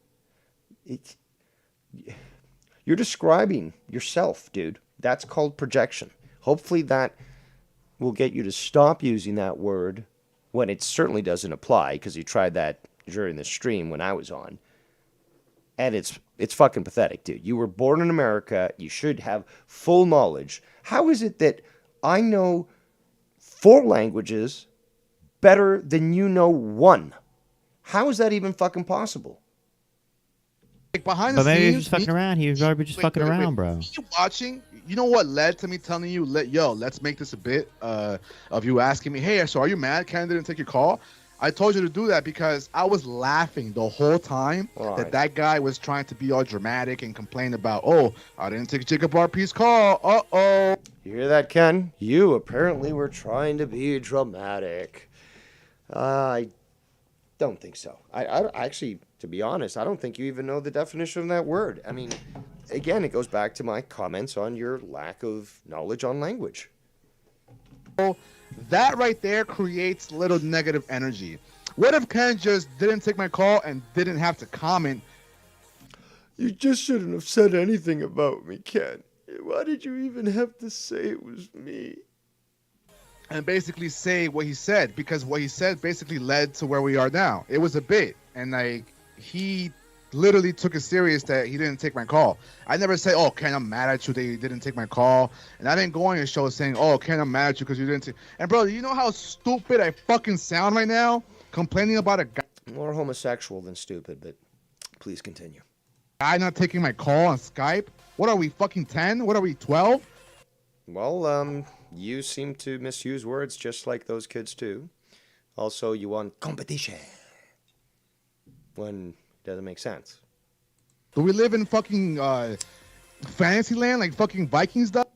You're describing yourself, dude. That's called projection. Hopefully that will get you to stop using that word when it certainly doesn't apply, because you tried that during the stream when I was on. And it's fucking pathetic, dude. You were born in America. You should have full knowledge. How is it that I know 4 languages better than you know 1? How is that even fucking possible? Like behind the scenes, maybe he was just fucking around. He was probably just fucking around, bro. You watching? You know what led to me telling you, let's make this a bit of you asking me, hey, so are you mad Ken didn't take your call? I told you to do that because I was laughing the whole time that guy was trying to be all dramatic and complain about, oh, I didn't take Jacob RP's call. Uh-oh. You hear that, Ken? You apparently were trying to be dramatic. I don't think so. I actually, to be honest, I don't think you even know the definition of that word. I mean, again, it goes back to my comments on your lack of knowledge on language. That right there creates little negative energy. What if Ken just didn't take my call and didn't have to comment? You just shouldn't have said anything about me, Ken. Why did you even have to say it was me? And basically say what he said, because what he said basically led to where we are now. It was a bit, and like he literally took it serious that he didn't take my call. I never say, oh, Ken, I'm mad at you that you didn't take my call. And I didn't go on your show saying, oh, Ken, I'm mad at you because you didn't take. And bro, you know how stupid I fucking sound right now? Complaining about a guy. More homosexual than stupid, but please continue. Guy not taking my call on Skype? What are we, fucking 10? What are we, 12? Well, you seem to misuse words just like those kids too. Also, you want competition when it doesn't make sense. Do we live in fucking fantasy land like fucking Vikings does?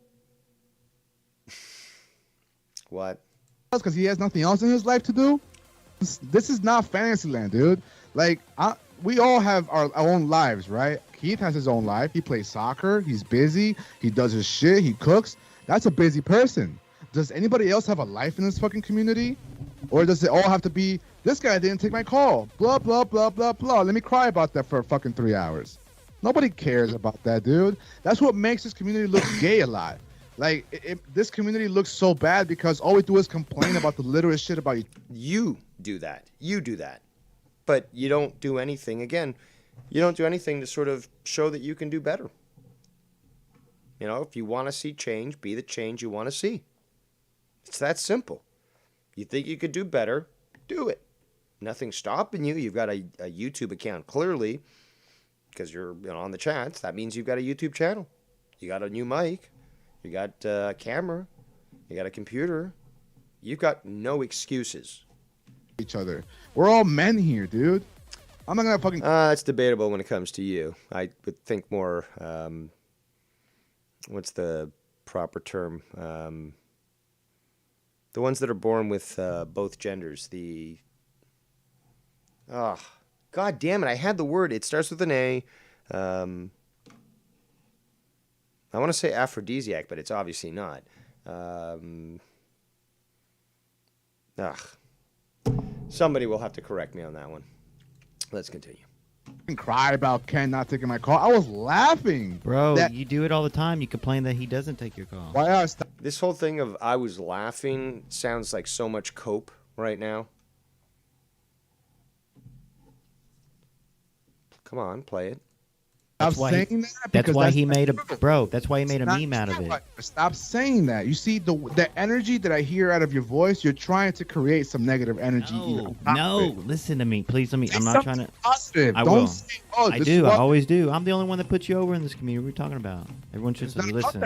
What? Because he has nothing else in his life to do? This is not fantasy land, dude. Like, we all have our own lives, right? Keith has his own life. He plays soccer. He's busy. He does his shit. He cooks. That's a busy person. Does anybody else have a life in this fucking community? Or does it all have to be, this guy didn't take my call, blah, blah, blah, blah, blah. Let me cry about that for fucking 3 hours. Nobody cares about that, dude. That's what makes this community look gay a lot. Like, this community looks so bad because all we do is complain about the littlest shit about you. You do that. You do that. But you don't do anything, again, you don't do anything to sort of show that you can do better. You know, if you want to see change, be the change you want to see. It's that simple. You think you could do better, do it. Nothing's stopping you. You've got a YouTube account, clearly, because you're on the chats. That means you've got a YouTube channel. You got a new mic. You got a camera. You got a computer. You've got no excuses. Each other. We're all men here, dude. I'm not gonna fucking. It's debatable when it comes to you. I would think more. What's the proper term? The ones that are born with both genders. God damn it! I had the word. It starts with an A. I want to say aphrodisiac, but it's obviously not. Somebody will have to correct me on that one. Let's continue. Cry about Ken not taking my call. I was laughing. Bro, you do it all the time. You complain that he doesn't take your call. Why this whole thing of I was laughing sounds like so much cope right now. Come on, play it. That's why he made a meme out of it. Stop saying that. You see the energy that I hear out of your voice. You're trying to create some negative energy. No, listen to me, please. I'm not trying to. Positive. I will. I do. I always do. I'm the only one that puts you over in this community. What are you talking about? Everyone should listen.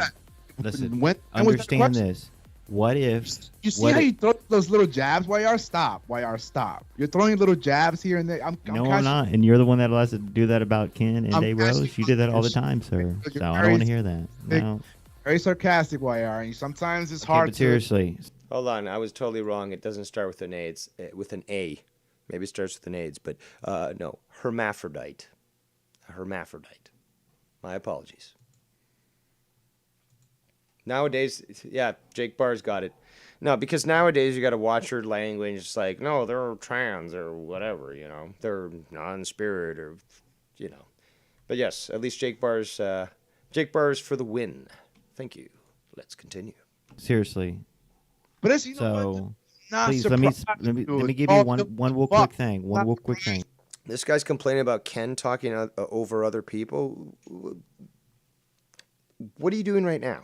Listen. Understand this. What if? You see how you throw those little jabs? YR, stop. Stop. You're throwing little jabs here and there. I'm not. And you're the one that allows to do that about Ken and Dave Rose. You do that all the time, sir. So I don't want to hear that. No. Very sarcastic, YR. And sometimes it's Okay, hard but seriously, Hold on, I was totally wrong. It doesn't start with an A. It's with an A. Maybe it starts with an AIDS, but no, hermaphrodite. A hermaphrodite. My apologies. Nowadays, yeah, Jake Barr's got it. No, because nowadays you got to watch your language. It's like, no, they're trans or whatever, you know. They're non-spirit or, you know. But yes, at least Jake Barr's for the win. Thank you. Let's continue. seriously. But it's, you know So what? Not please let me give you one real quick thing. One real quick thing. This guy's complaining about Ken talking over other people. What are you doing right now?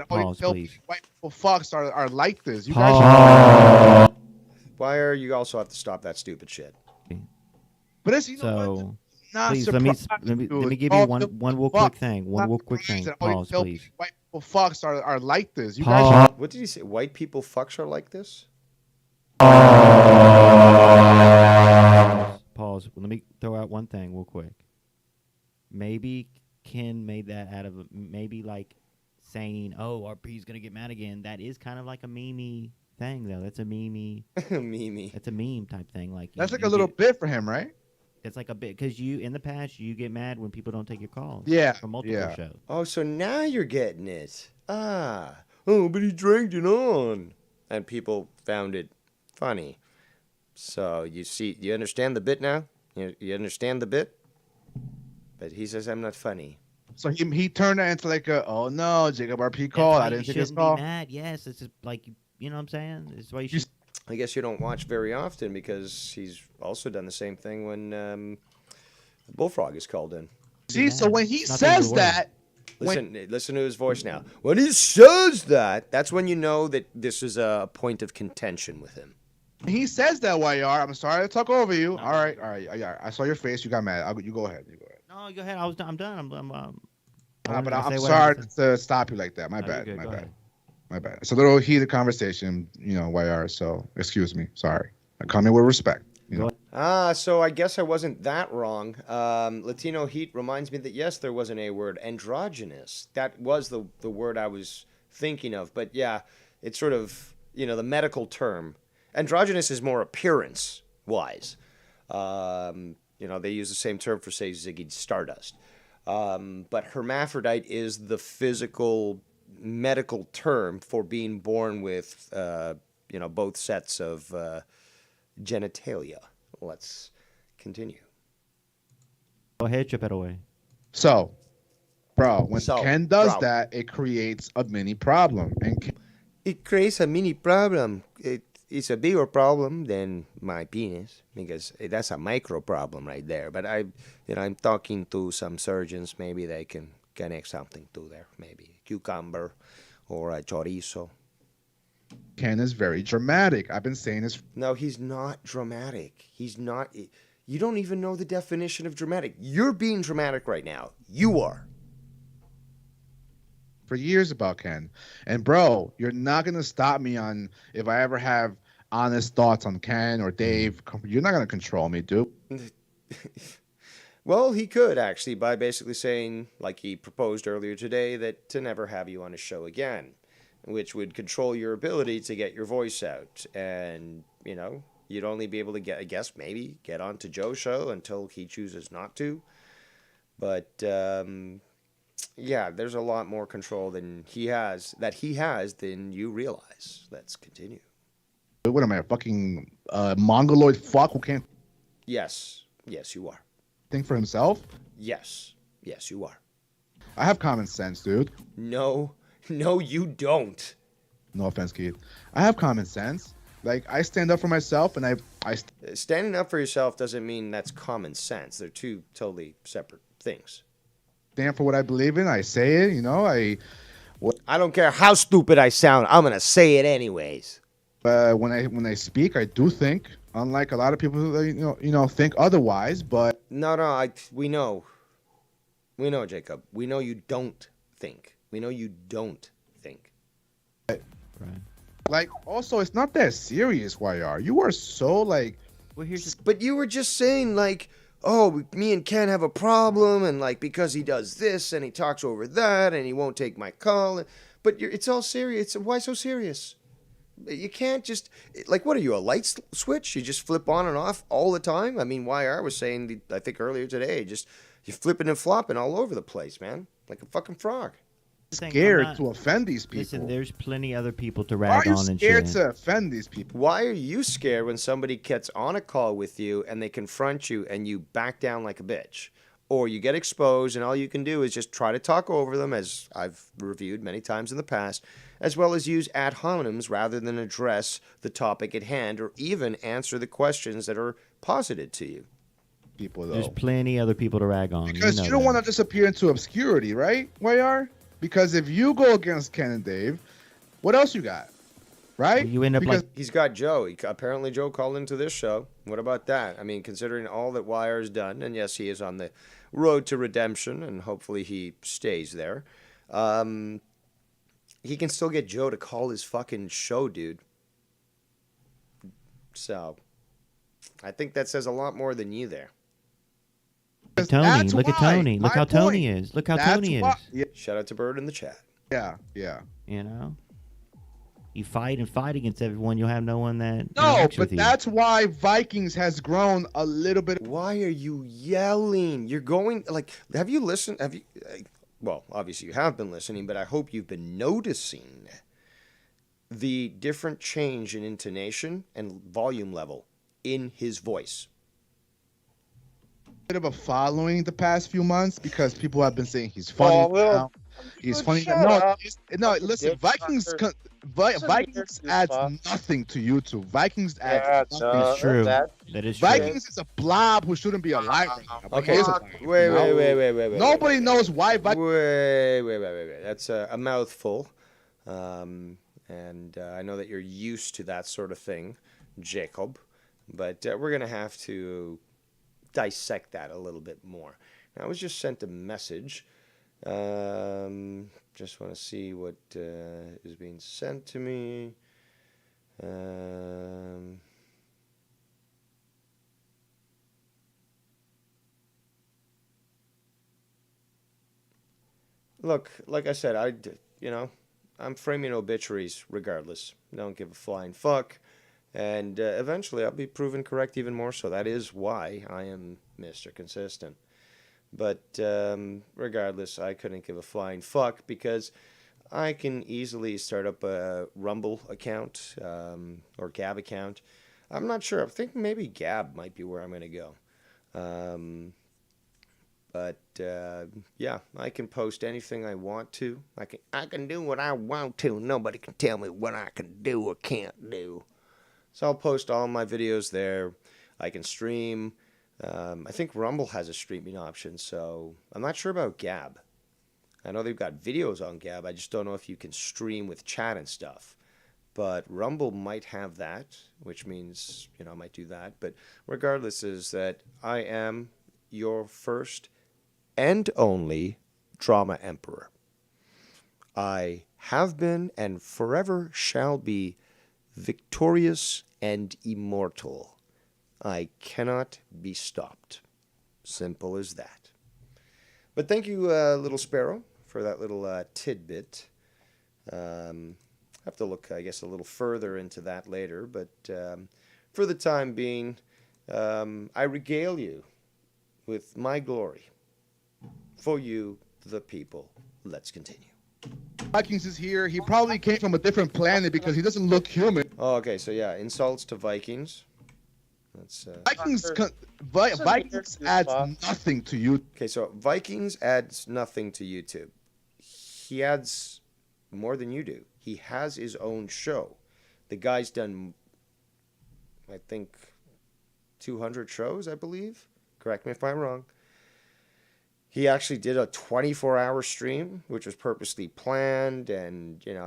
Pause, please. White people fucks are like this. You Pause. guys. Why are you also have to stop that stupid shit? But it's, you know So what? Not please let me give you one real quick thing. One real quick thing. Pause, please. White people fucks are like this. You Pause. guys. What did he say? White people fucks are like this? Pause. Let me throw out one thing real quick. Maybe Ken made that out of maybe like saying, "Oh, RP's gonna get mad again." That is kind of like a meme thing, though. That's a meme. Meme. That's a meme type thing. Like That's like a little bit for him, right? It's like a bit because you in the past you get mad when people don't take your calls. Yeah, From multiple shows. Oh, so now you're getting it. Ah. Oh, but he dragged it on. And people found it funny. So you understand the bit now? You understand the bit? But he says I'm not funny. So he turned that into like oh no, Jacob RP called. I didn't take his call. Be mad. Yes, it's just like you know what I'm saying. It's why you should. I guess you don't watch very often because he's also done the same thing when Bullfrog is called in. See, so when he says that, listen to his voice now. When he says that, that's when you know that this is a point of contention with him. He says that, YR. I'm sorry to talk over you. All right. I saw your face. You got mad. You go ahead. No, go ahead. I'm done. But I'm sorry to stop you like that. My bad. My bad. It's a little heated conversation, YR. So excuse me. Sorry. I come in with respect. So I guess I wasn't that wrong. Latino heat reminds me that yes, there was an A word, androgynous. That was the word I was thinking of. But yeah, it's sort of the medical term. Androgynous is more appearance-wise. They use the same term for, say, Ziggy Stardust. But hermaphrodite is the physical medical term for being born with, both sets of genitalia. Let's continue. Go ahead, chip it away. So, bro, when Ken does that, it creates a mini problem. It creates a mini problem. It's a bigger problem than my penis because that's a micro problem right there. But I'm talking to some surgeons. Maybe they can connect something to there. Maybe cucumber or a chorizo. Ken is very dramatic. I've been saying this. No, he's not dramatic. He's not. You don't even know the definition of dramatic. You're being dramatic right now. You are. For years about Ken. And bro, you're not going to stop me on if I ever have honest thoughts on Ken or Dave. You're not going to control me, dude. Well, he could actually by basically saying, like he proposed earlier today, that to never have you on a show again, which would control your ability to get your voice out. And, you'd only be able to maybe get onto Joe's show until he chooses not to. But, yeah, there's a lot more control than he has than you realize. Let's continue. What am I, a fucking mongoloid fuck who can't? Yes, you are. Think for himself? Yes, you are. I have common sense, dude. No, you don't. No offense, Keith. I have common sense. Like, I stand up for myself, and Standing up for yourself doesn't mean that's common sense. They're two totally separate things. Stand for what I believe in. I say it, I don't care how stupid I sound. I'm gonna say it anyways. When I speak, I do think, unlike a lot of people who think otherwise. But no, we know, Jacob. We know you don't think. Right. Like, also, it's not that serious. YR, you are so like. Well, But you were just saying like, oh, me and Ken have a problem, and like because he does this and he talks over that and he won't take my call. But it's all serious. Why so serious? You can't just like, what are you, a light switch? You just flip on and off all the time? I mean, YR was saying, I think earlier today, just you're flipping and flopping all over the place, man, like a fucking frog. Scared to offend these people. Listen, there's plenty other people to Why are rag you on and scared shit. to offend these people? Why are you scared when somebody gets on a call with you and they confront you and you back down like a bitch? Or you get exposed and all you can do is just try to talk over them, as I've reviewed many times in the past, as well as use ad hominems rather than address the topic at hand or even answer the questions that are posited to you. People, though. There's plenty other people to rag on. Because you don't want to disappear into obscurity, right, YR? Because if you go against Ken and Dave, what else you got? Right? You end up because he's got Joe. Apparently Joe called into this show. What about that? I mean, considering all that YR's done, and yes, he is on the road to redemption, and hopefully he stays there. He can still get Joe to call his fucking show, dude. So, I think that says a lot more than you there. Tony, look at Tony. Look how Tony is. Look how Tony is. Yeah. Shout out to Bird in the chat. Yeah. You know? You fight against everyone, you'll have no one that No, but that's why Vikings has grown a little bit. Why are you yelling? You're going, like, have you listened? Have you, well, obviously you have been listening, but I hope you've been noticing the different change in intonation and volume level in his voice. Bit of a following the past few months because people have been saying he's funny now. He's funny. No, listen, Vikings adds nothing to YouTube. Vikings adds nothing. That's true. That is true. Vikings is a blob who shouldn't be alive right now. Okay, wait. Nobody knows why Vikings. Wait. That's a mouthful. And I know that you're used to that sort of thing, Jacob. But we're going to have to dissect that a little bit more. Now, I was just sent a message. Just want to see what is being sent to me. Look, like I said, I'm framing obituaries regardless. Don't give a flying fuck. And eventually I'll be proven correct even more so. That is why I am Mr. Consistent. But regardless, I couldn't give a flying fuck because I can easily start up a Rumble account or Gab account. I'm not sure. I think maybe Gab might be where I'm going to go. But yeah, I can post anything I want to. I can do what I want to. Nobody can tell me what I can do or can't do. So I'll post all my videos there. I can stream. I think Rumble has a streaming option, so I'm not sure about Gab. I know they've got videos on Gab. I just don't know if you can stream with chat and stuff. But Rumble might have that, which means, I might do that. But regardless, is that I am your first and only Drama Emperor. I have been and forever shall be victorious and immortal. I cannot be stopped. Simple as that. But thank you, Little Sparrow, for that little tidbit. Have to look, I guess, a little further into that later. But for the time being, I regale you with my glory. For you, the people. Let's continue. Vikings is here. He probably came from a different planet because he doesn't look human. Oh, okay. So yeah, insults to Vikings. That's Vikings adds nothing to you. Okay, so Vikings adds nothing to YouTube. He adds more than you do. He has his own show. The guy's done, I think, 200 shows, I believe. Correct me if I'm wrong. He actually did a 24-hour stream, which was purposely planned, and it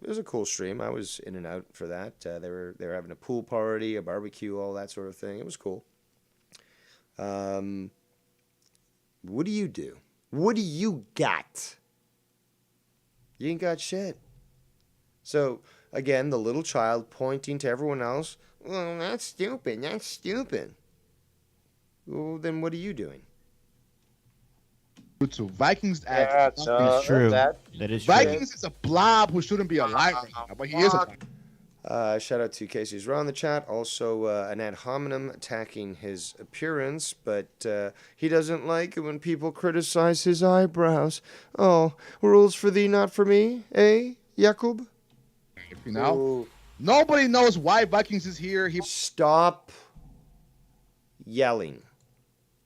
was a cool stream. I was in and out for that. They were having a pool party, a barbecue, all that sort of thing. It was cool. What do you do? What do you got? You ain't got shit. So again, the little child pointing to everyone else. Well, that's stupid. That's stupid. Well, then what are you doing? Vikings act. That's true. That is true. Vikings is a blob who shouldn't be alive right now, but he is alive. Shout out to Casey's Raw in the chat. Also, an ad hominem attacking his appearance, but he doesn't like it when people criticize his eyebrows. Oh, rules for thee, not for me, eh, Jakub? You know, nobody knows why Vikings is here. Stop yelling.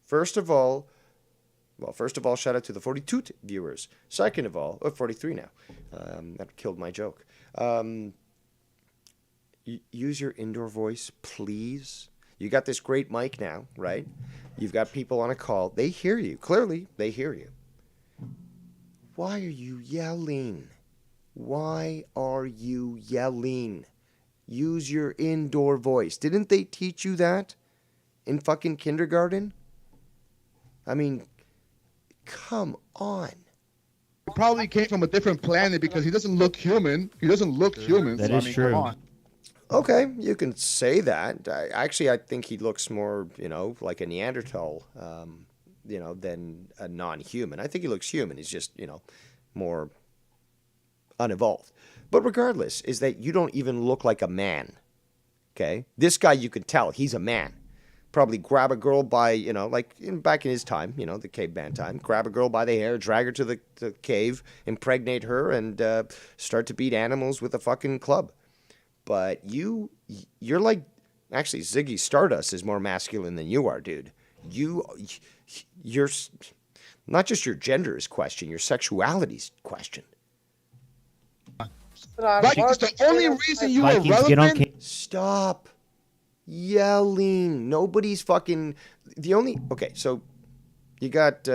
First of all, shout out to the 42 viewers. Second of all, 43 now. That killed my joke. Use your indoor voice, please. You got this great mic now, right? You've got people on a call. They hear you. Clearly, they hear you. Why are you yelling? Why are you yelling? Use your indoor voice. Didn't they teach you that in fucking kindergarten? I mean, come on. He probably came from a different planet because he doesn't look human. He doesn't look human. That is true. Come on. Okay, you can say that. I think he looks more, like a Neanderthal, than a non-human. I think he looks human. He's just, more unevolved. But regardless, is that you don't even look like a man. Okay? This guy, you can tell, he's a man. Probably grab a girl by, back in his time, the caveman time, grab a girl by the hair, drag her to the cave, impregnate her, and start to beat animals with a fucking club. But you're like, actually, Ziggy Stardust is more masculine than you are, dude. You're not just your gender is questioned, your sexuality's questioned. Vikings, the only reason you are relevant. Stop yelling. Nobody's fucking okay. So you got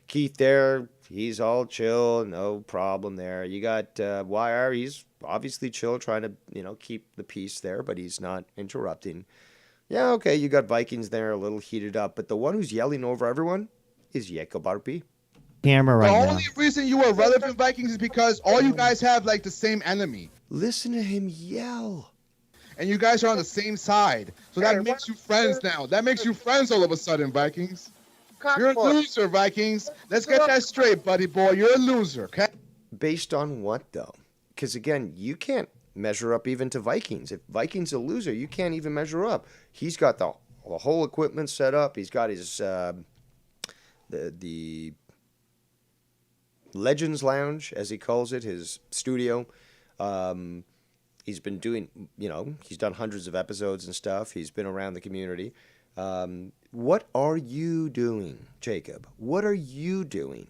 Keith there. He's all chill, no problem there. You got Wire. He's obviously chill, trying to keep the peace there, but he's not interrupting. Yeah, okay. You got Vikings there, a little heated up, but the one who's yelling over everyone is Jacob RP. Camera right now. The only reason you are relevant, Vikings, is because all you guys have like the same enemy. Listen to him yell. And you guys are on the same side, so that makes you friends now. That makes you friends all of a sudden, Vikings. You're a loser, Vikings. Let's get that straight, buddy boy. You're a loser, okay? Based on what, though? Because, again, you can't measure up even to Vikings. If Vikings a loser, you can't even measure up. He's got the whole equipment set up. He's got his the Legends Lounge, as he calls it, his studio. He's been doing, he's done hundreds of episodes and stuff. He's been around the community. What are you doing, Jacob? What are you doing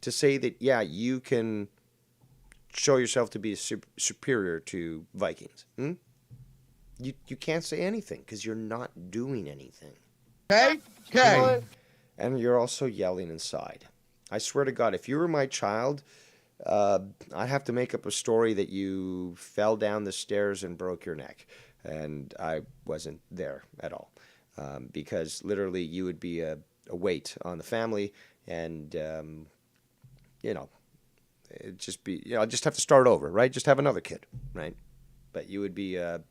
to say that, yeah, you can show yourself to be superior to Vikings? You can't say anything because you're not doing anything. Okay. And you're also yelling inside. I swear to God, if you were my child, I'd have to make up a story that you fell down the stairs and broke your neck. And I wasn't there at all. Because literally you would be a weight on the family, and it'd just be, I'd just have to start over, right? Just have another kid, right? But you would be a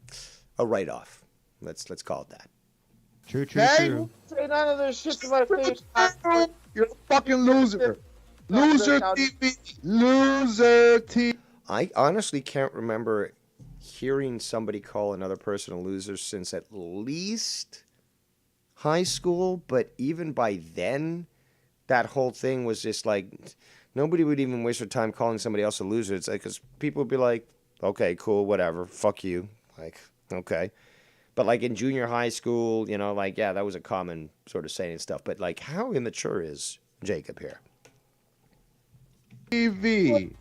write-off. Let's call it that. True. Say none of this shit to my face. You're a fucking loser. Loser TV. Loser TV. I honestly can't remember hearing somebody call another person a loser since at least high school, but even by then, that whole thing was just like, nobody would even waste their time calling somebody else a loser. It's like, because people would be like, okay, cool, whatever, fuck you. Like, okay. But like in junior high school, yeah, that was a common sort of saying and stuff. But like, how immature is Jacob here? TV.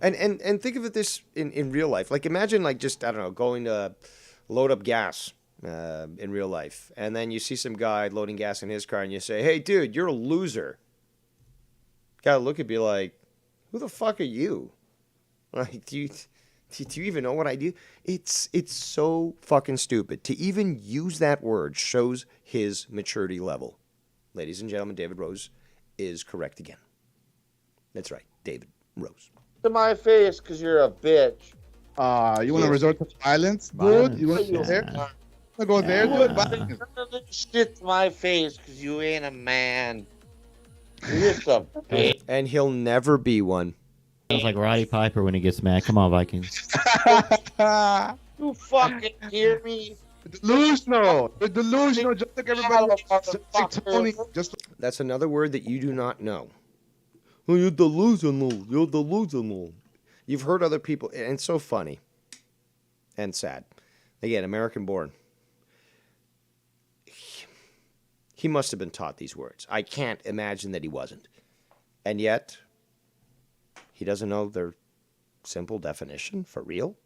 And think of it this in real life. Like, imagine like just, I don't know, going to load up gas in real life, and then you see some guy loading gas in his car, and you say, "Hey, dude, you're a loser." Gotta look and be like, "Who the fuck are you? Like, do you even know what I do?" It's so fucking stupid. To even use that word shows his maturity level. Ladies and gentlemen, David Rose is correct again. That's right, David Rose. To my face, because you're a bitch. You want to resort to violence, dude? You want to go there? Go there, dude. shit to my face because you ain't a man. You're just a bitch. And he'll never be one. Sounds like Roddy Piper when he gets mad. Come on, Vikings. You fucking hear me? Delusional. They're delusional, just like everybody else. Just like Tony. That's another word that you do not know. Oh, you're delusional. You're delusional. You've heard other people, and it's so funny and sad. Again, American born. He must have been taught these words. I can't imagine that he wasn't. And yet, he doesn't know their simple definition. For real?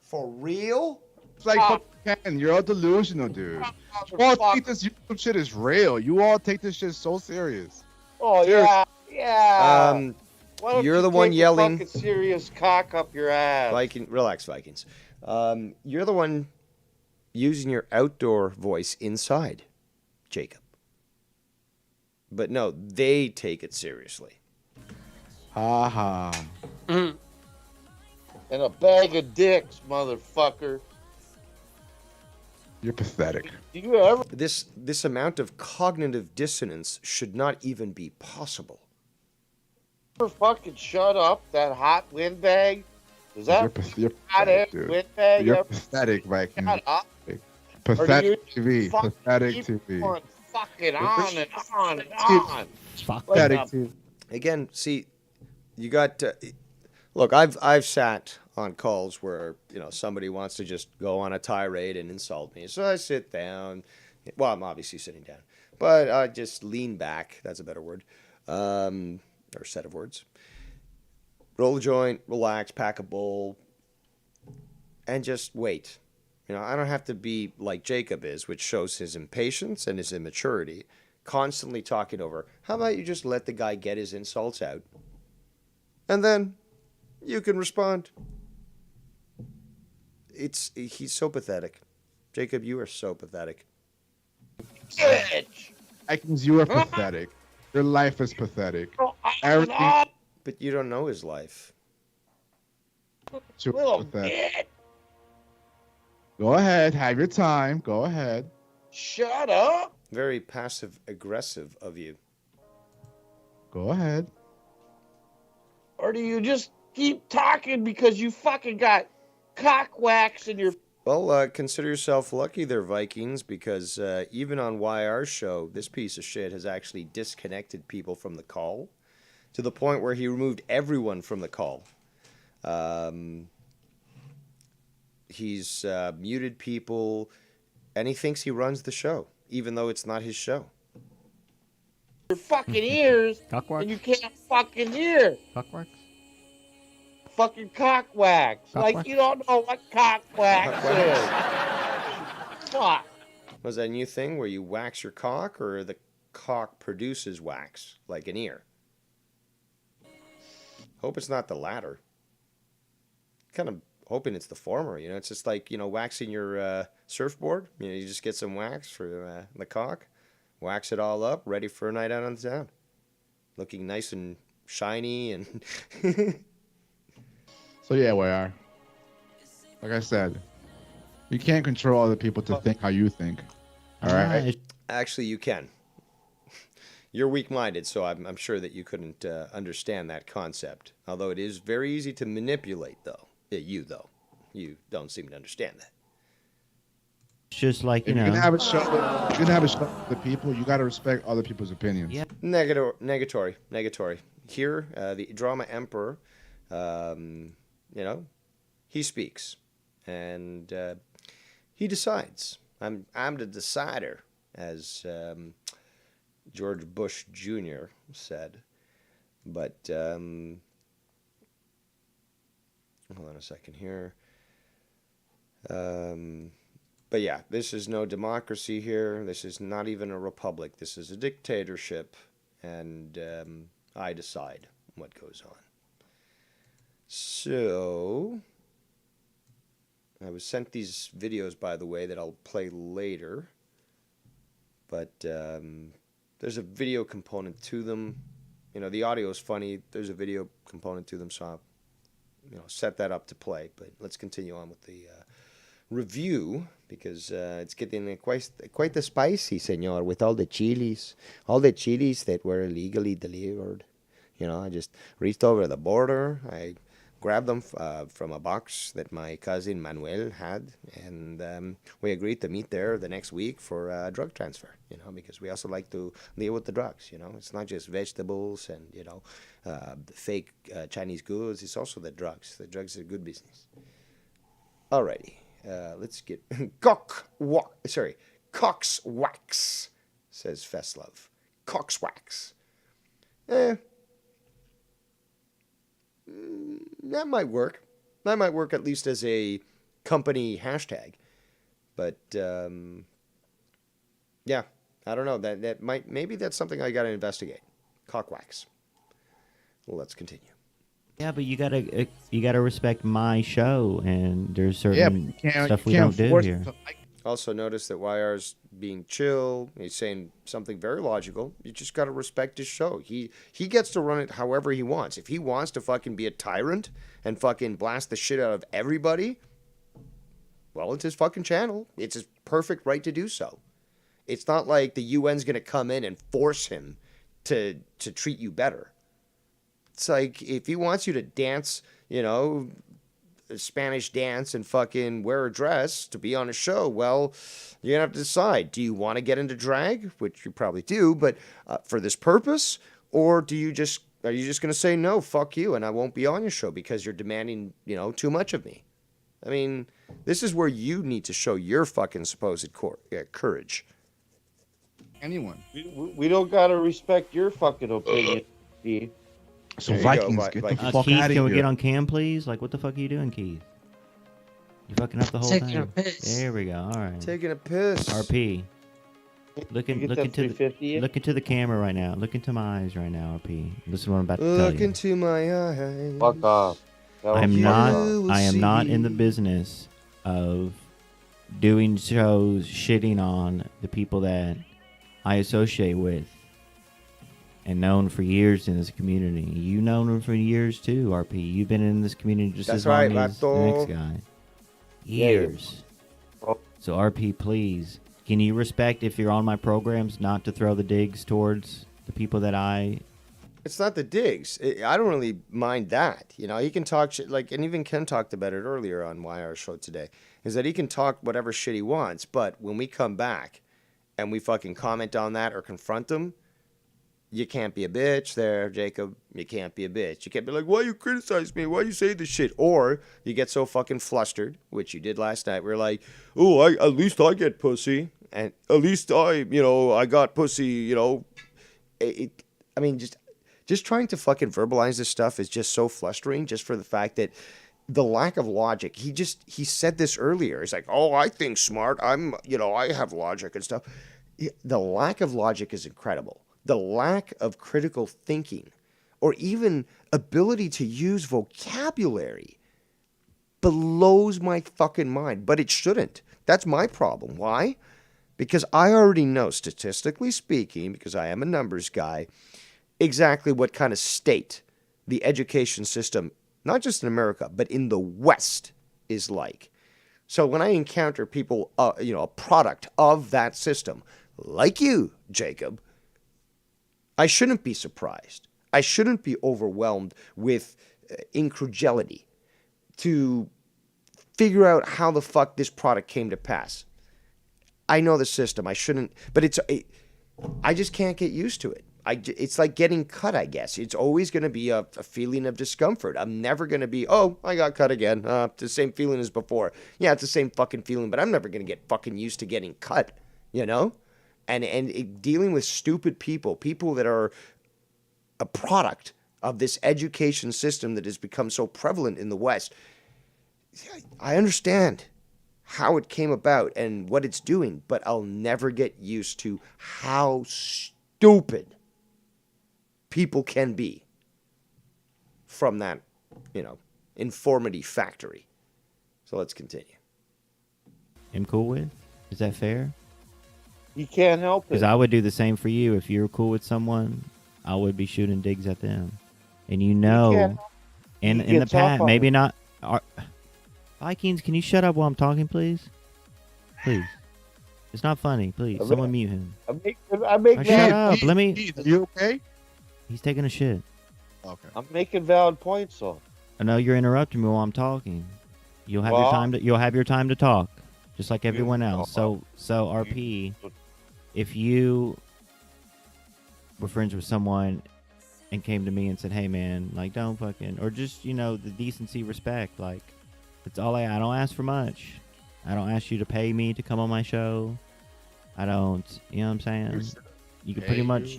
For real? It's like, Ken, you're all delusional, dude. You all think this YouTube shit is real. You all take this shit so serious. Oh, yeah. Yeah. Why don't You're you the one take a yelling. fucking serious cock up your ass. Relax, Vikings. You're the one using your outdoor voice inside, Jacob. But no, they take it seriously. Ha ha. And a bag of dicks, motherfucker. You're pathetic. Do you ever? This amount of cognitive dissonance should not even be possible. Fucking shut up, that hot windbag? Is that You're hot ass pathetic, dude. windbag? You're pathetic, Viking. Shut up. Pathetic TV. Fucking Pathetic keep TV. on fucking on and on and on. Pathetic TV. Again, see, you got. Look, I've sat on calls where somebody wants to just go on a tirade and insult me, so I sit down. Well, I'm obviously sitting down, but I just lean back. That's a better word, or set of words. Roll a joint, relax, pack a bowl, and just wait. I don't have to be like Jacob is, which shows his impatience and his immaturity, constantly talking over. How about you just let the guy get his insults out, and then you can respond. He's so pathetic. Jacob, you are so pathetic. Bitch. Vikings, you are pathetic. Your life is pathetic. Everything But you don't know his life. is Little pathetic. bitch. Go ahead, have your time. Go ahead. Shut up. Very passive aggressive of you. Go ahead. Or do you just keep talking because you fucking got cock wax in your... Well, consider yourself lucky there, Vikings, because even on YR's show, this piece of shit has actually disconnected people from the call to the point where he removed everyone from the call. He's muted people, and he thinks he runs the show, even though it's not his show. Your fucking ears, and you can't fucking hear. Cockworks? Fucking cock wax. Cock like, you don't know what cock wax is. Fuck. Was that a new thing where you wax your cock, or the cock produces wax, like an ear? Hope it's not the latter. Kind of hoping it's the former. It's just like, waxing your surfboard. You just get some wax for the cock, wax it all up, ready for a night out on the town. Looking nice and shiny and... So yeah, we are. Like I said, you can't control other people to think how you think. All right. Actually, you can. You're weak-minded, so I'm sure that you couldn't understand that concept. Although it is very easy to manipulate, though. You don't seem to understand that. It's just like, If you're gonna have a show, with the people, you gotta respect other people's opinions. Yeah. Negatory. Here, the drama emperor, he speaks, and he decides. I'm the decider, as George Bush Jr. said. But hold on a second here. But yeah, this is no democracy here. This is not even a republic. This is a dictatorship, and I decide what goes on. So, I was sent these videos, by the way, that I'll play later. But there's a video component to them. The audio is funny. There's a video component to them, so I'll set that up to play. But let's continue on with the review, because it's getting quite the spicy, senor, with all the chilies that were illegally delivered. I just reached over the border. I grabbed them from a box that my cousin Manuel had, and we agreed to meet there the next week for a drug transfer. Because we also like to deal with the drugs. It's not just vegetables and fake Chinese goods. It's also the drugs. The drugs are good business. Alrighty, let's get Cox wax, says Feslov. Cox wax. That might work. That might work at least as a company hashtag. But yeah, I don't know. Maybe that's something I got to investigate. Cockwax. Well, let's continue. Yeah, but you gotta respect my show, and there's certain stuff we don't do here. Also, notice that YR's being chill. He's saying something very logical. You just got to respect his show. He gets to run it however he wants. If he wants to fucking be a tyrant and fucking blast the shit out of everybody, well, it's his fucking channel. It's his perfect right to do so. It's not like the UN's going to come in and force him to treat you better. It's like if he wants you to dance, Spanish dance and fucking wear a dress to be on a show, well, you're going to have to decide. Do you want to get into drag, which you probably do, but for this purpose? Or are you just going to say, no, fuck you, and I won't be on your show because you're demanding, too much of me? I mean, this is where you need to show your fucking supposed courage. Anyone. We don't got to respect your fucking opinion, Steve. So Vikings, get the fuck Keith, out of here. can we get on cam, please? Like, what the fuck are you doing, Keith? You fucking up the whole Taking thing. a piss. There we go. All right. Taking a piss. RP. Look into the camera right now. Look into my eyes right now, RP. This is what I'm about to tell Look you. into my eyes. Fuck off. I am not in the business of doing shows shitting on the people that I associate with and known for years in this community. You known them for years too, RP. You've been in this community just as long as the next guy. Years. Yeah. So RP, please, can you respect if you're on my programs not to throw the digs towards the people that I... It's not the digs. I don't really mind that. He can talk shit, and even Ken talked about it earlier on YR show today, is that he can talk whatever shit he wants, but when we come back and we fucking comment on that or confront him, you can't be a bitch there, Jacob. You can't be a bitch. You can't be like, why you criticize me? Why you say this shit? Or you get so fucking flustered, which you did last night. We're like, oh, at least I get pussy. And at least I got pussy, I mean, just trying to fucking verbalize this stuff is just so frustrating just for the fact that the lack of logic. He said this earlier. He's like, oh, I think smart. I have logic and stuff. The lack of logic is incredible. The lack of critical thinking or even ability to use vocabulary blows my fucking mind. But it shouldn't. That's my problem. Why? Because I already know, statistically speaking, because I am a numbers guy, exactly what kind of state the education system, not just in America, but in the West, is like. So when I encounter people, a product of that system, like you, Jacob, I shouldn't be surprised. I shouldn't be overwhelmed with incredulity to figure out how the fuck this product came to pass. I know the system. I shouldn't, but I just can't get used to it. It's like getting cut, I guess. It's always going to be a feeling of discomfort. I'm never going to be, oh, I got cut again. It's the same feeling as before. Yeah, it's the same fucking feeling, but I'm never going to get fucking used to getting cut, And dealing with stupid people that are a product of this education system that has become so prevalent in the West. I understand how it came about and what it's doing, but I'll never get used to how stupid people can be from that, informity factory. So let's continue. I'm cool with? Is that fair? You can't help it. Because I would do the same for you. If you're cool with someone, I would be shooting digs at them. And in the past, maybe not. Vikings, can you shut up while I'm talking, please? Please. It's not funny. Please. Someone mute him. I make shut up. Let me. Are you okay? He's taking a shit. Okay. I'm making valid points, though. I know you're interrupting me while I'm talking. You'll have your time to talk, just like everyone else. So RP, if you were friends with someone and came to me and said, "Hey man, like don't fucking," or just the decency, respect, like that's all I don't ask for much. I don't ask you to pay me to come on my show. I don't, you know what I'm saying? You can pretty much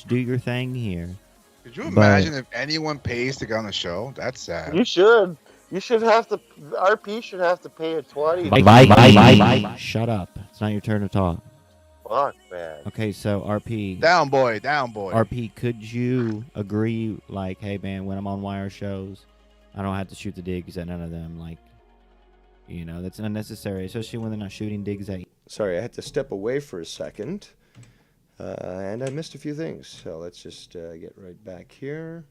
do your thing here. Could you imagine if anyone pays to get on the show? That's sad. You should. You should have to. RP should have to pay a 20. Shut up. It's not your turn to talk. Fuck, man. Okay, so RP. Down boy. RP, could you agree, like, hey man, when I'm on wire shows, I don't have to shoot the digs at none of them. Like, that's unnecessary, especially when they're not shooting digs at you. Sorry, I had to step away for a second. And I missed a few things, so let's just get right back here.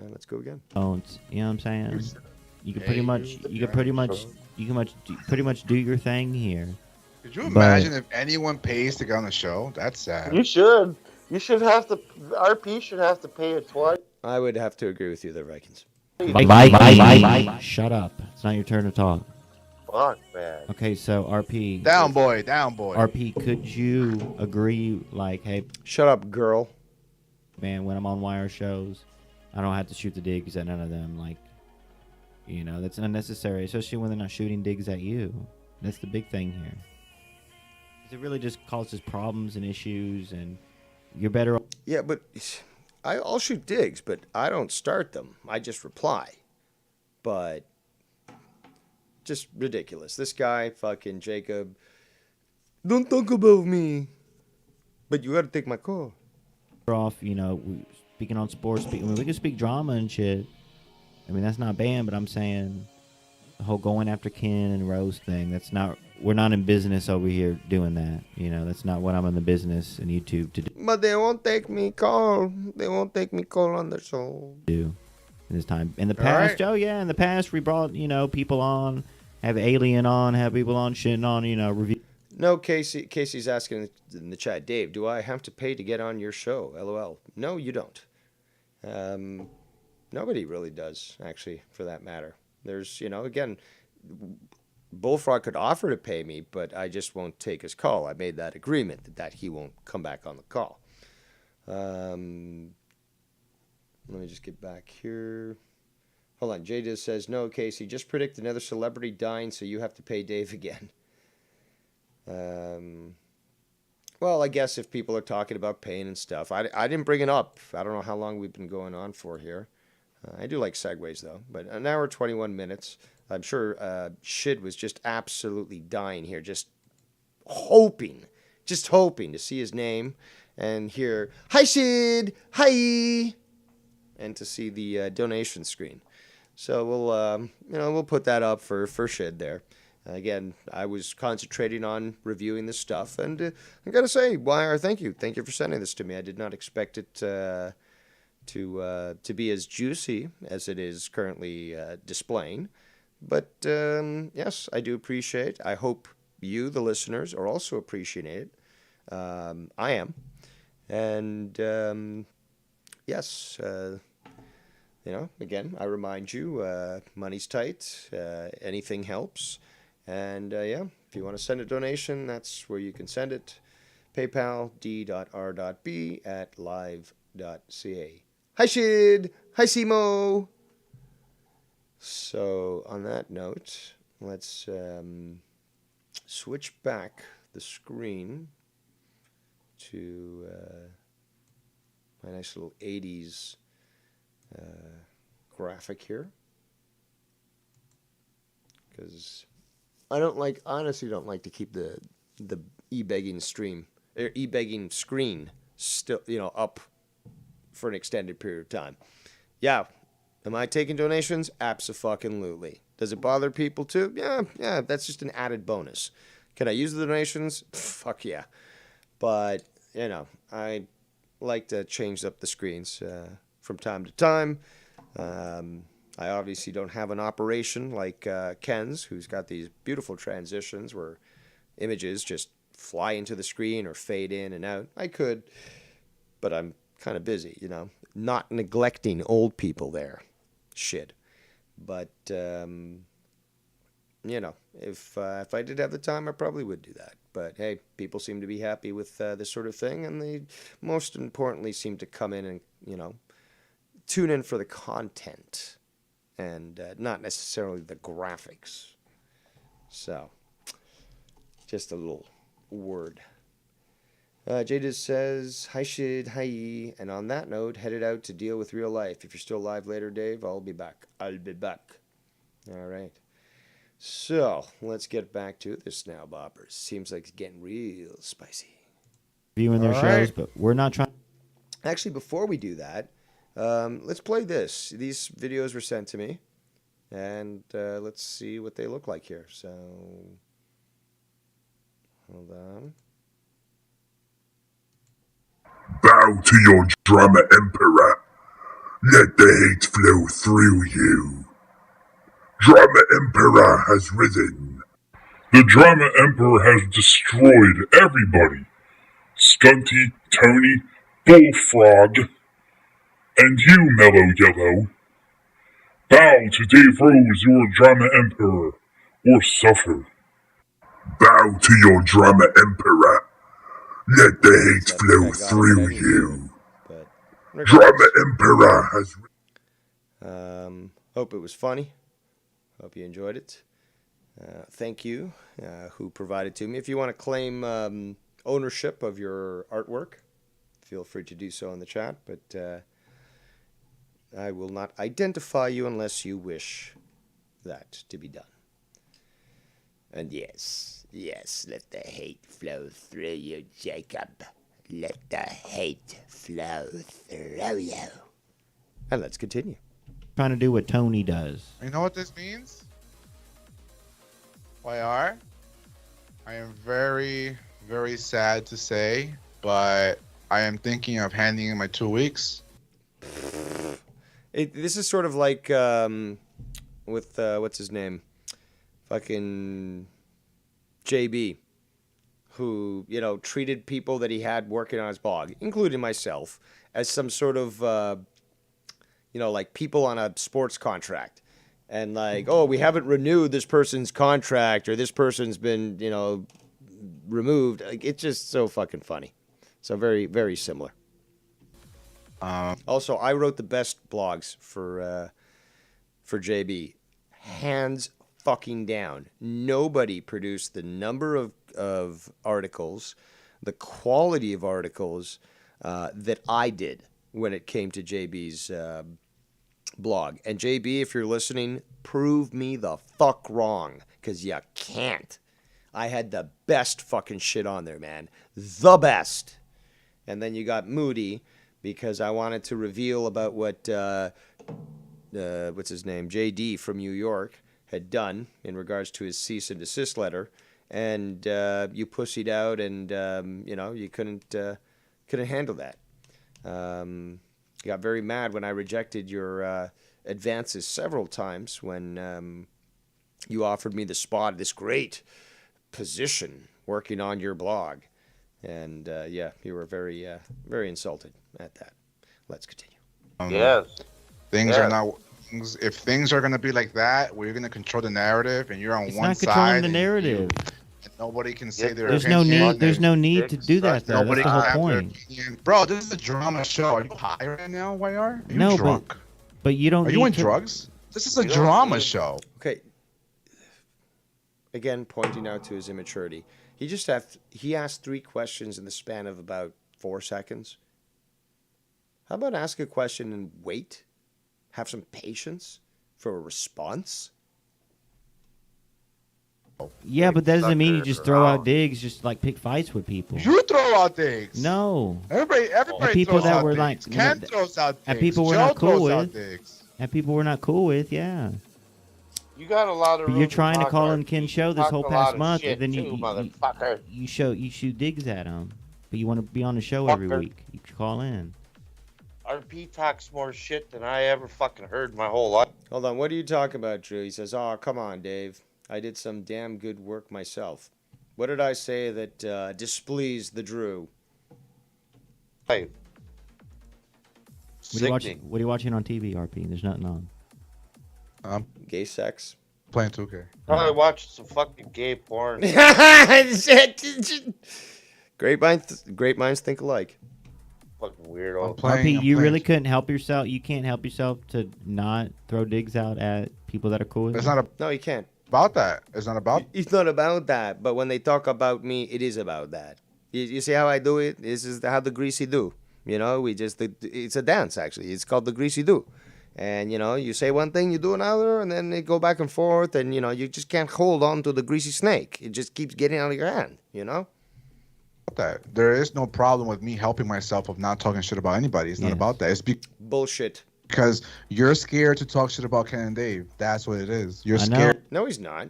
Let's go again. Don't, you know what I'm saying? You can pretty much do your thing here. Could you imagine if anyone pays to get on the show? That's sad. You should. You should have to. RP should have to pay a 20. I would have to agree with you there, Vikings. Shut up. It's not your turn to talk. Fuck, man. Okay, so RP. Down boy. RP, could you agree, like, hey. Shut up, girl. Man, when I'm on wire shows, I don't have to shoot the digs at none of them. Like, that's unnecessary, especially when they're not shooting digs at you. That's the big thing here. It really just causes problems and issues, and you're better off. Yeah, but I'll shoot digs, but I don't start them. I just reply. But just ridiculous. This guy, fucking Jacob, don't talk about me. But you gotta take my call. Off, speaking on sports, we can speak drama and shit. I mean, that's not banned, but I'm saying the whole going after Ken and Rose thing, we're not in business over here doing that. That's not what I'm in the business and YouTube to do. But they won't take me call. They won't take me call on their show. In this time. In the past, in the past we brought, people on, have Alien on, have people on, shitting on, review. No, Casey's asking in the chat, Dave, do I have to pay to get on your show? LOL. No, you don't. Nobody really does, actually, for that matter. There's, again, Bullfrog could offer to pay me, but I just won't take his call. I made that agreement that he won't come back on the call. Let me just get back here. Hold on. Jay just says, no, Casey, just predict another celebrity dying so you have to pay Dave again. Well, I guess if people are talking about pain and stuff, I didn't bring it up. I don't know how long we've been going on for here. I do like segues, though. But an hour, 21 minutes. I'm sure Shid was just absolutely dying here, just hoping to see his name and hear, hi, Shid, hi, and to see the donation screen. So we'll put that up for Shid there. Again, I was concentrating on reviewing this stuff, and I gotta say, Wire, thank you for sending this to me. I did not expect it to be as juicy as it is currently displaying. But yes, I do appreciate it. I hope you, the listeners, are also appreciating it. I am. And yes, again, I remind you, money's tight. Anything helps. And if you want to send a donation, that's where you can send it. PayPal, d.r.b@live.ca. Hi, Shid. Hi, Simo. So, on that note, let's switch back the screen to my nice little 80s graphic here. Because I honestly don't like to keep the e-begging screen still, up for an extended period of time. Yeah. Am I taking donations? Abso-fucking-lutely. Does it bother people too? Yeah, that's just an added bonus. Can I use the donations? Fuck yeah. But, I like to change up the screens from time to time. I obviously don't have an operation like Ken's, who's got these beautiful transitions where images just fly into the screen or fade in and out. I could, but I'm kind of busy, you know. Not neglecting old people there. Shit. But, you know, if I did have the time, I probably would do that. But, hey, people seem to be happy with this sort of thing, and they most importantly seem to come in and, you know, tune in for the content and not necessarily the graphics. So, just a little word. Jada says, hi, Shid, hi. And on that note, headed out to deal with real life. If you're still live later, Dave, I'll be back. I'll be back. All right. So, let's get back to this now, boppers. Seems like it's getting real spicy. Viewing their shows, but we're not trying. Actually, before we do that, let's play this. These videos were sent to me, and let's see what they look like here. So, hold on. Bow to your drama emperor. Let the hate flow through you. Drama Emperor has risen. The Drama Emperor has destroyed everybody. Stunty, Tony, Bullfrog, and you, Mellow Yellow. Bow to Dave Rose, your Drama Emperor, or suffer. Bow to your Drama Emperor. Let the hate flow through you. Drama Emperor has risen. Hope it was funny. Hope you enjoyed it. Thank you, who provided to me. If you want to claim ownership of your artwork, feel free to do so in the chat, but I will not identify you unless you wish that to be done. And yes, let the hate flow through you, Jacob. Let the hate flow through you. And let's continue. Trying to do what Tony does. You know what this means? YR? I am very, very sad to say, but I am thinking of handing in my 2 weeks. This is sort of like with, what's his name? Fucking JB, who, you know, treated people that he had working on his blog, including myself, as some sort of, you know, like people on a sports contract. And like, oh, we haven't renewed this person's contract, or this person's been, you know, removed. Like, it's just so fucking funny. So very, very similar. Also, I wrote the best blogs for JB. Hands fucking down. Nobody produced the number of articles, the quality of articles that I did when it came to JB's blog. And JB, if you're listening, prove me the fuck wrong, because you can't. I had the best fucking shit on there, man. The best. And then you got Moody, because I wanted to reveal about what, what's his name, JD from New York had done in regards to his cease and desist letter. And you pussied out, and, you know, you couldn't handle that. You got very mad when I rejected your advances several times when you offered me the spot, this great position working on your blog. And, yeah, you were very, very insulted at that. Let's continue. Yes. Things are not... If things are going to be like that, where you're going to control the narrative and you're on it's one not side... controlling the narrative. And nobody can say their there's opinion. There's no need to do that, though. Nobody That's the can whole have point. their opinion. Bro, this is a drama show. Are you high right now, YR? Are you No, drunk? but you don't Are you on need to... drugs? This is a drama show. Okay. Again, pointing out to his immaturity. He asked 3 questions in the span of about 4 seconds. How about ask a question and wait? Have some patience for a response? Yeah, but that doesn't mean you just throw out digs, just like pick fights with people. You throw out digs. No. Everybody people throws that out were digs. like, Ken throws out digs. And people we're Joe not cool throws out with. digs. And people we're not cool with, yeah. You got a lot of. But you're trying to call in Ken's show this whole past month, and then motherfucker. you shoot digs at him. But you want to be on the show every week. You call in. RP talks more shit than I ever fucking heard in my whole life. Hold on, what are you talking about, Drew? He says, "Oh, come on, Dave. I did some damn good work myself." What did I say that displeased the Drew? Hey. What are you watching on TV, RP? There's nothing on. Gay sex. Playing 2K. Probably watching some fucking gay porn. Great minds think alike. Fucking weirdo. RP, you really couldn't help yourself. You can't help yourself to not throw digs out at people that are cool with you? No, you can't. About that. It's not about. It's not about that. But when they talk about me, it is about that. You see how I do it? This is how the greasy do. You know, it's a dance actually. It's called the greasy do. And, you know, you say one thing, you do another, and then they go back and forth, and, you know, you just can't hold on to the greasy snake. It just keeps getting out of your hand, you know? That. There is no problem with me helping myself of not talking shit about anybody. It's not about that. It's bullshit. Because you're scared to talk shit about Ken and Dave. That's what it is. You're scared. No, he's not.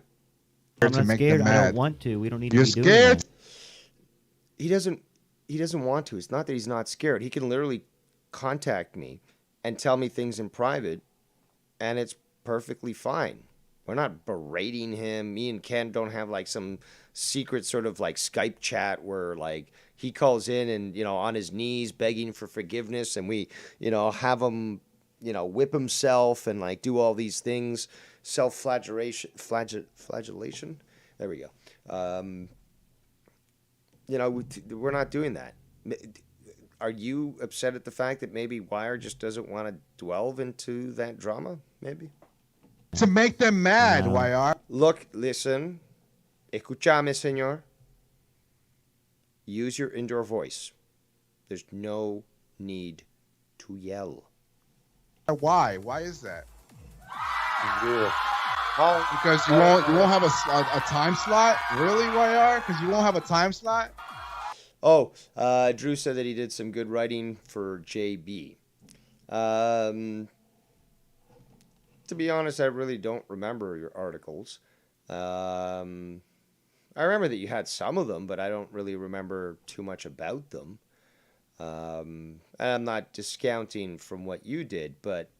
I'm not scared. I don't want to. We don't need to be doing scared. that. He doesn't want to. It's not that he's not scared. He can literally contact me and tell me things in private, and it's perfectly fine. We're not berating him. Me and Ken don't have like some secret sort of like Skype chat where like he calls in and, you know, on his knees begging for forgiveness, and we, you know, have him, you know, whip himself and like do all these things, flagellation. There we go. You know, we're not doing that. Are you upset at the fact that maybe Wire just doesn't want to delve into that drama, maybe? To make them mad, Wire. Look, listen. Escúchame, señor. Use your indoor voice. There's no need to yell. Why? Why is that? Yeah. Because you won't have a time slot? Really, Wire? Because you won't have a time slot? Oh, Drew said that he did some good writing for JB. To be honest, I really don't remember your articles. I remember that you had some of them, but I don't really remember too much about them. And I'm not discounting from what you did, but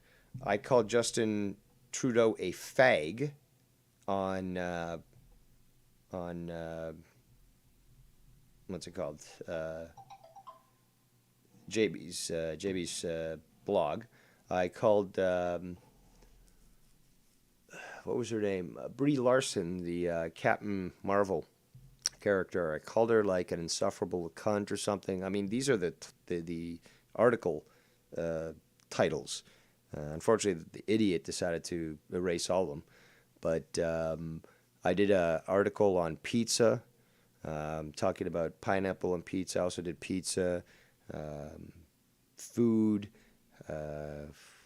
I called Justin Trudeau a fag on what's it called? JB's blog. I called what was her name? Brie Larson, the Captain Marvel character. I called her like an insufferable cunt or something. I mean, these are the article titles. Unfortunately, the idiot decided to erase all of them. But I did an article on pizza, talking about pineapple and pizza. I also did pizza, food.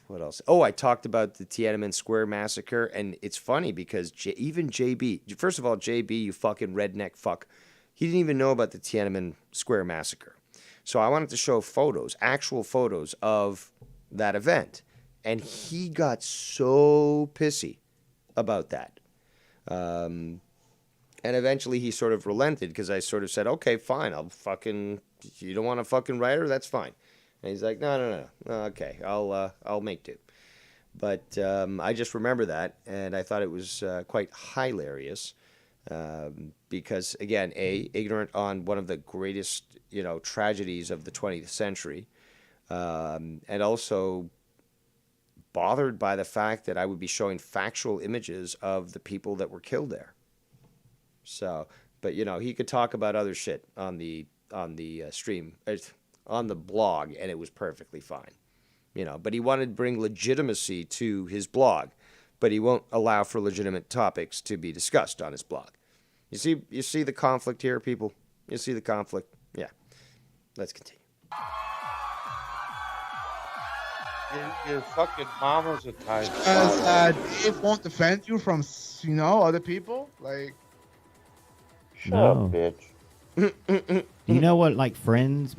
What else? Oh, I talked about the Tiananmen Square massacre, and it's funny because even JB, first of all, JB, you fucking redneck fuck, he didn't even know about the Tiananmen Square massacre. So I wanted to show photos, actual photos of that event, and he got so pissy about that. And eventually he sort of relented because I sort of said, okay, fine, you don't want to fucking write her? That's fine. And he's like, no. Okay, I'll make do. But I just remember that, and I thought it was quite hilarious because, again, ignorant on one of the greatest, tragedies of the 20th century, and also bothered by the fact that I would be showing factual images of the people that were killed there. So, but he could talk about other shit on the stream. On the blog, and it was perfectly fine, but he wanted to bring legitimacy to his blog, but he won't allow for legitimate topics to be discussed on his blog. You see the conflict here, people? You see the conflict? Yeah. Let's continue. Your fucking mama's a time. Dave won't defend you from, other people? Like, shut up, bitch. Do you know what, being friends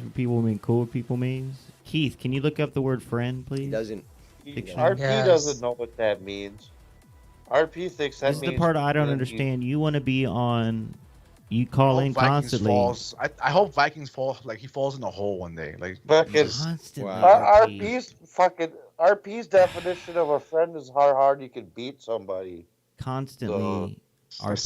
with people, being cool with people means? Keith, can you look up the word friend, please? He doesn't. RP doesn't know what that means. RP thinks that means... This is the part I don't understand. You want to be on You call in constantly. I hope Vikings fall like he falls in a hole one day. Like Constantly. Wow. RP's definition of a friend is how hard you can beat somebody. Constantly. That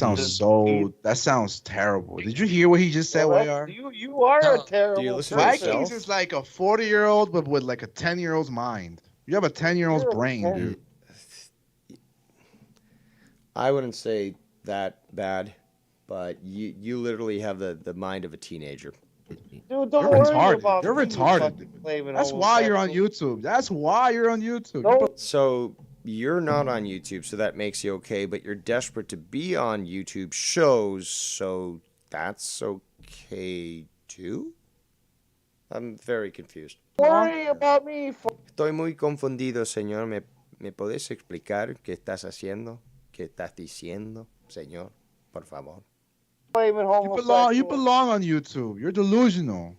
sounds terrible. Did you hear what he just said, YR? You are a terrible. Do you listen to person. Vikings is like a 40-year-old but with like a 10-year-old's mind. You have a 10-year-old's brain, dude. I wouldn't say that bad, but you literally have the mind of a teenager. Dude, don't You're worry retarded. about You're me retarded. claiming That's why you're on homosexual. YouTube. That's why you're on YouTube. No. So you're not on YouTube, so that makes you okay, but you're desperate to be on YouTube shows, so that's okay too? I'm very confused. Don't worry about me. Estoy muy confundido, señor. ¿Me puedes explicar qué estás haciendo? ¿Qué estás diciendo, señor? Por favor. You belong on YouTube. You're delusional.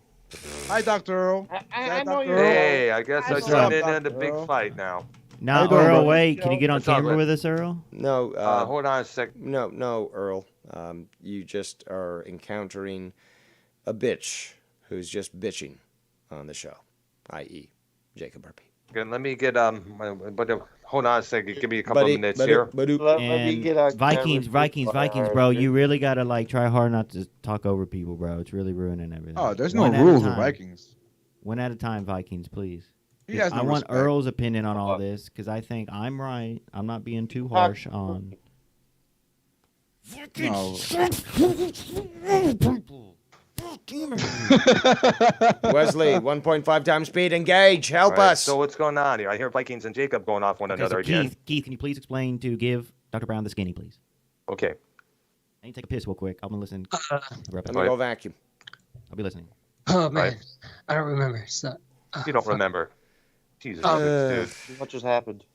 Hi, Dr. Earl. I know you're. Hey, I guess I What's joined up, in the Dr. big Earl? fight now. Now, you doing, Earl, brother? wait. Can you get on What's up, camera man? with us, Earl? No, Hold on a sec. no, Earl. You just are encountering a bitch who's just bitching on the show, i.e., Jacob Burpee. Okay, let me get hold on a second. Give me a couple minutes here. Let me get on Vikings, camera. bro. You really gotta like try hard not to talk over people, bro. It's really ruining everything. Oh, there's no One at a rules with time. Vikings. One at a time, Vikings, please. He has no I want respect. Earl's opinion on all this because I think I'm right. I'm not being too harsh on. No. Wesley, 1.5 times speed, engage. Help All right, us. So what's going on here? I hear Vikings and Jacob going off one Okay, another so again. Keith, can you please explain to give Dr. Brown the skinny, please? Okay. I need to take a piss real quick. I'm gonna listen. Let me go vacuum. I'll be listening. Oh man, Right. I don't remember. So, You don't remember. Jesus, dude. What just happened?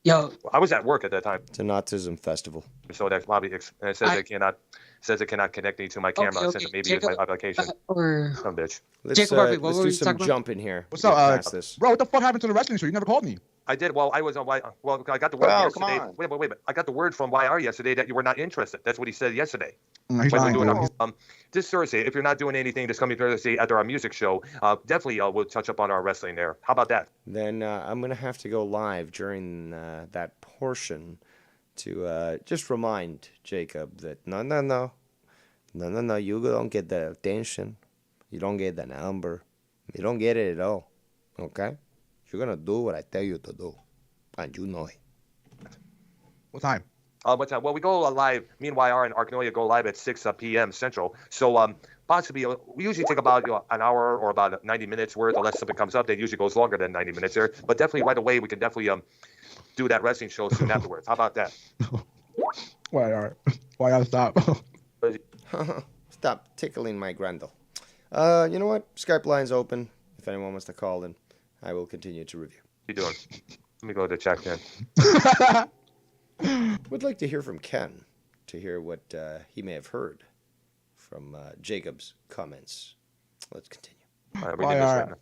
Yo, I was at work at that time, It's an autism festival. so that's probably and it says it cannot connect me to my camera Okay, since okay. maybe it's my application. or Some bitch. Let's, Jacob Harvey, what let's were do we some talking about? jumping here. What's to get up, past this. bro? What the fuck happened to the wrestling show? You never called me. I did. Well, I was on. Well, I got the word Well, come yesterday. on. Wait a minute. I got the word from YR yesterday that you were not interested. That's what he said yesterday. He's When lying, we're doing dude. this Thursday, if you're not doing anything this coming Thursday after our music show, definitely we'll touch up on our wrestling there. How about that? Then I'm going to have to go live during that portion to just remind Jacob that no, you don't get the attention. You don't get the number. You don't get it at all. Okay? You're going to do what I tell you to do. And you know it. What time? What time? Well, we go live. Me and YR and Arkanoia go live at 6 p.m. Central. So possibly, we usually take about an hour or about 90 minutes worth, unless something comes up. That usually goes longer than 90 minutes there. But definitely right away, we can definitely do that wrestling show soon afterwards. How about that? Why stop? Stop tickling my grundle. You know what? Skype line's open. If anyone wants to call in, I will continue to review. What you doing? Let me go to check then. Would like to hear from Ken to hear what he may have heard from Jacob's comments. Let's continue. All right, we did this right now.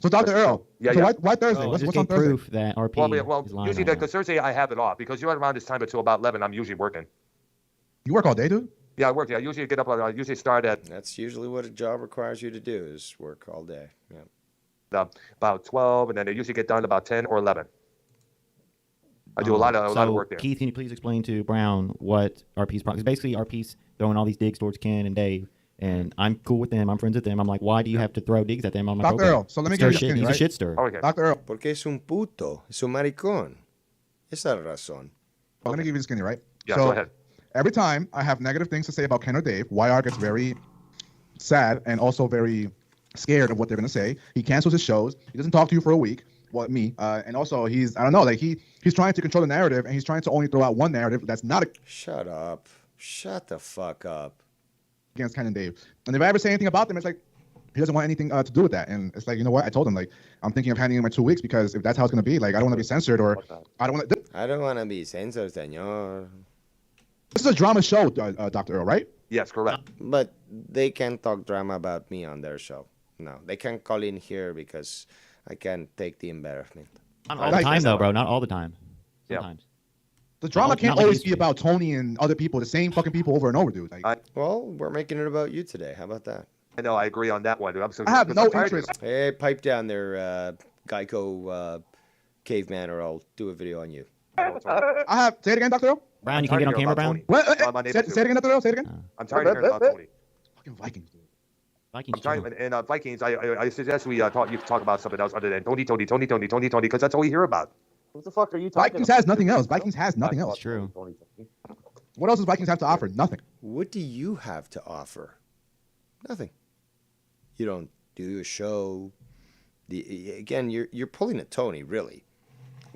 So, Dr. Earl. Yeah, so yeah. Why Thursday? Oh, What's just on get Thursday? proof that RP Well, is lying usually right now. because Thursday I have it off because you're around this time until about 11. I'm usually working. You work all day, dude? Yeah, I work. Yeah, I usually get up. I usually start at That's usually what a job requires you to do is work all day. Yeah. about 12, and then I usually get done about 10 or 11. I do a lot of work there. Keith, can you please explain to Brown what RP's problem? Because basically RP's throwing all these digs towards Ken and Dave, and I'm cool with them. I'm friends with them. I'm like, why do you have to throw digs at them? I'm like, Dr. Earl, so let me get you skinny, He's right? a shit stirrer. Okay. Dr. Earl, Porque es un puto, es un maricón. Esa es la razón. let me give you the skinny, right? Yeah, so go ahead. Every time I have negative things to say about Ken or Dave, YR gets very sad and also very scared of what they're going to say. He cancels his shows. He doesn't talk to you for a week. Well, me. And also, I don't know, like he's trying to control the narrative, and he's trying to only throw out one narrative that's not Shut up. Shut the fuck up. against Ken and Dave. And if I ever say anything about them, it's like he doesn't want anything to do with that. And it's like, you know what? I told him, like, I'm thinking of handing him my 2 weeks because if that's how it's going to be, like, I don't want to be censored or I don't want to. I don't want to be censored, señor. This is a drama show, Dr. Earl, right? Yes, correct. But they can't talk drama about me on their show. No, they can't call in here because I can't take the embarrassment. Not all the time, though, bro. Not all the time. Yeah. Sometimes. The drama can't always be about Tony and other people, the same fucking people over and over, dude. Like, well, we're making it about you today. How about that? I know, I agree on that one, dude. I have no interest. Hey, pipe down there, Geico caveman, or I'll do a video on you. Say it again, Dr. O. Brown, you can get on camera, Brown? What? Say it again, Dr. O. Say it again. I'm tired of hearing about Tony. Fucking Vikings, dude. Vikings. And Vikings, I suggest you talk about something else other than Tony, because that's all we hear about. What the fuck are you talking Vikings about? has nothing else. Vikings has nothing else. It's true. What else does Vikings have to offer? Nothing. What do you have to offer? Nothing. You don't do a show. Again, you're pulling at Tony, really,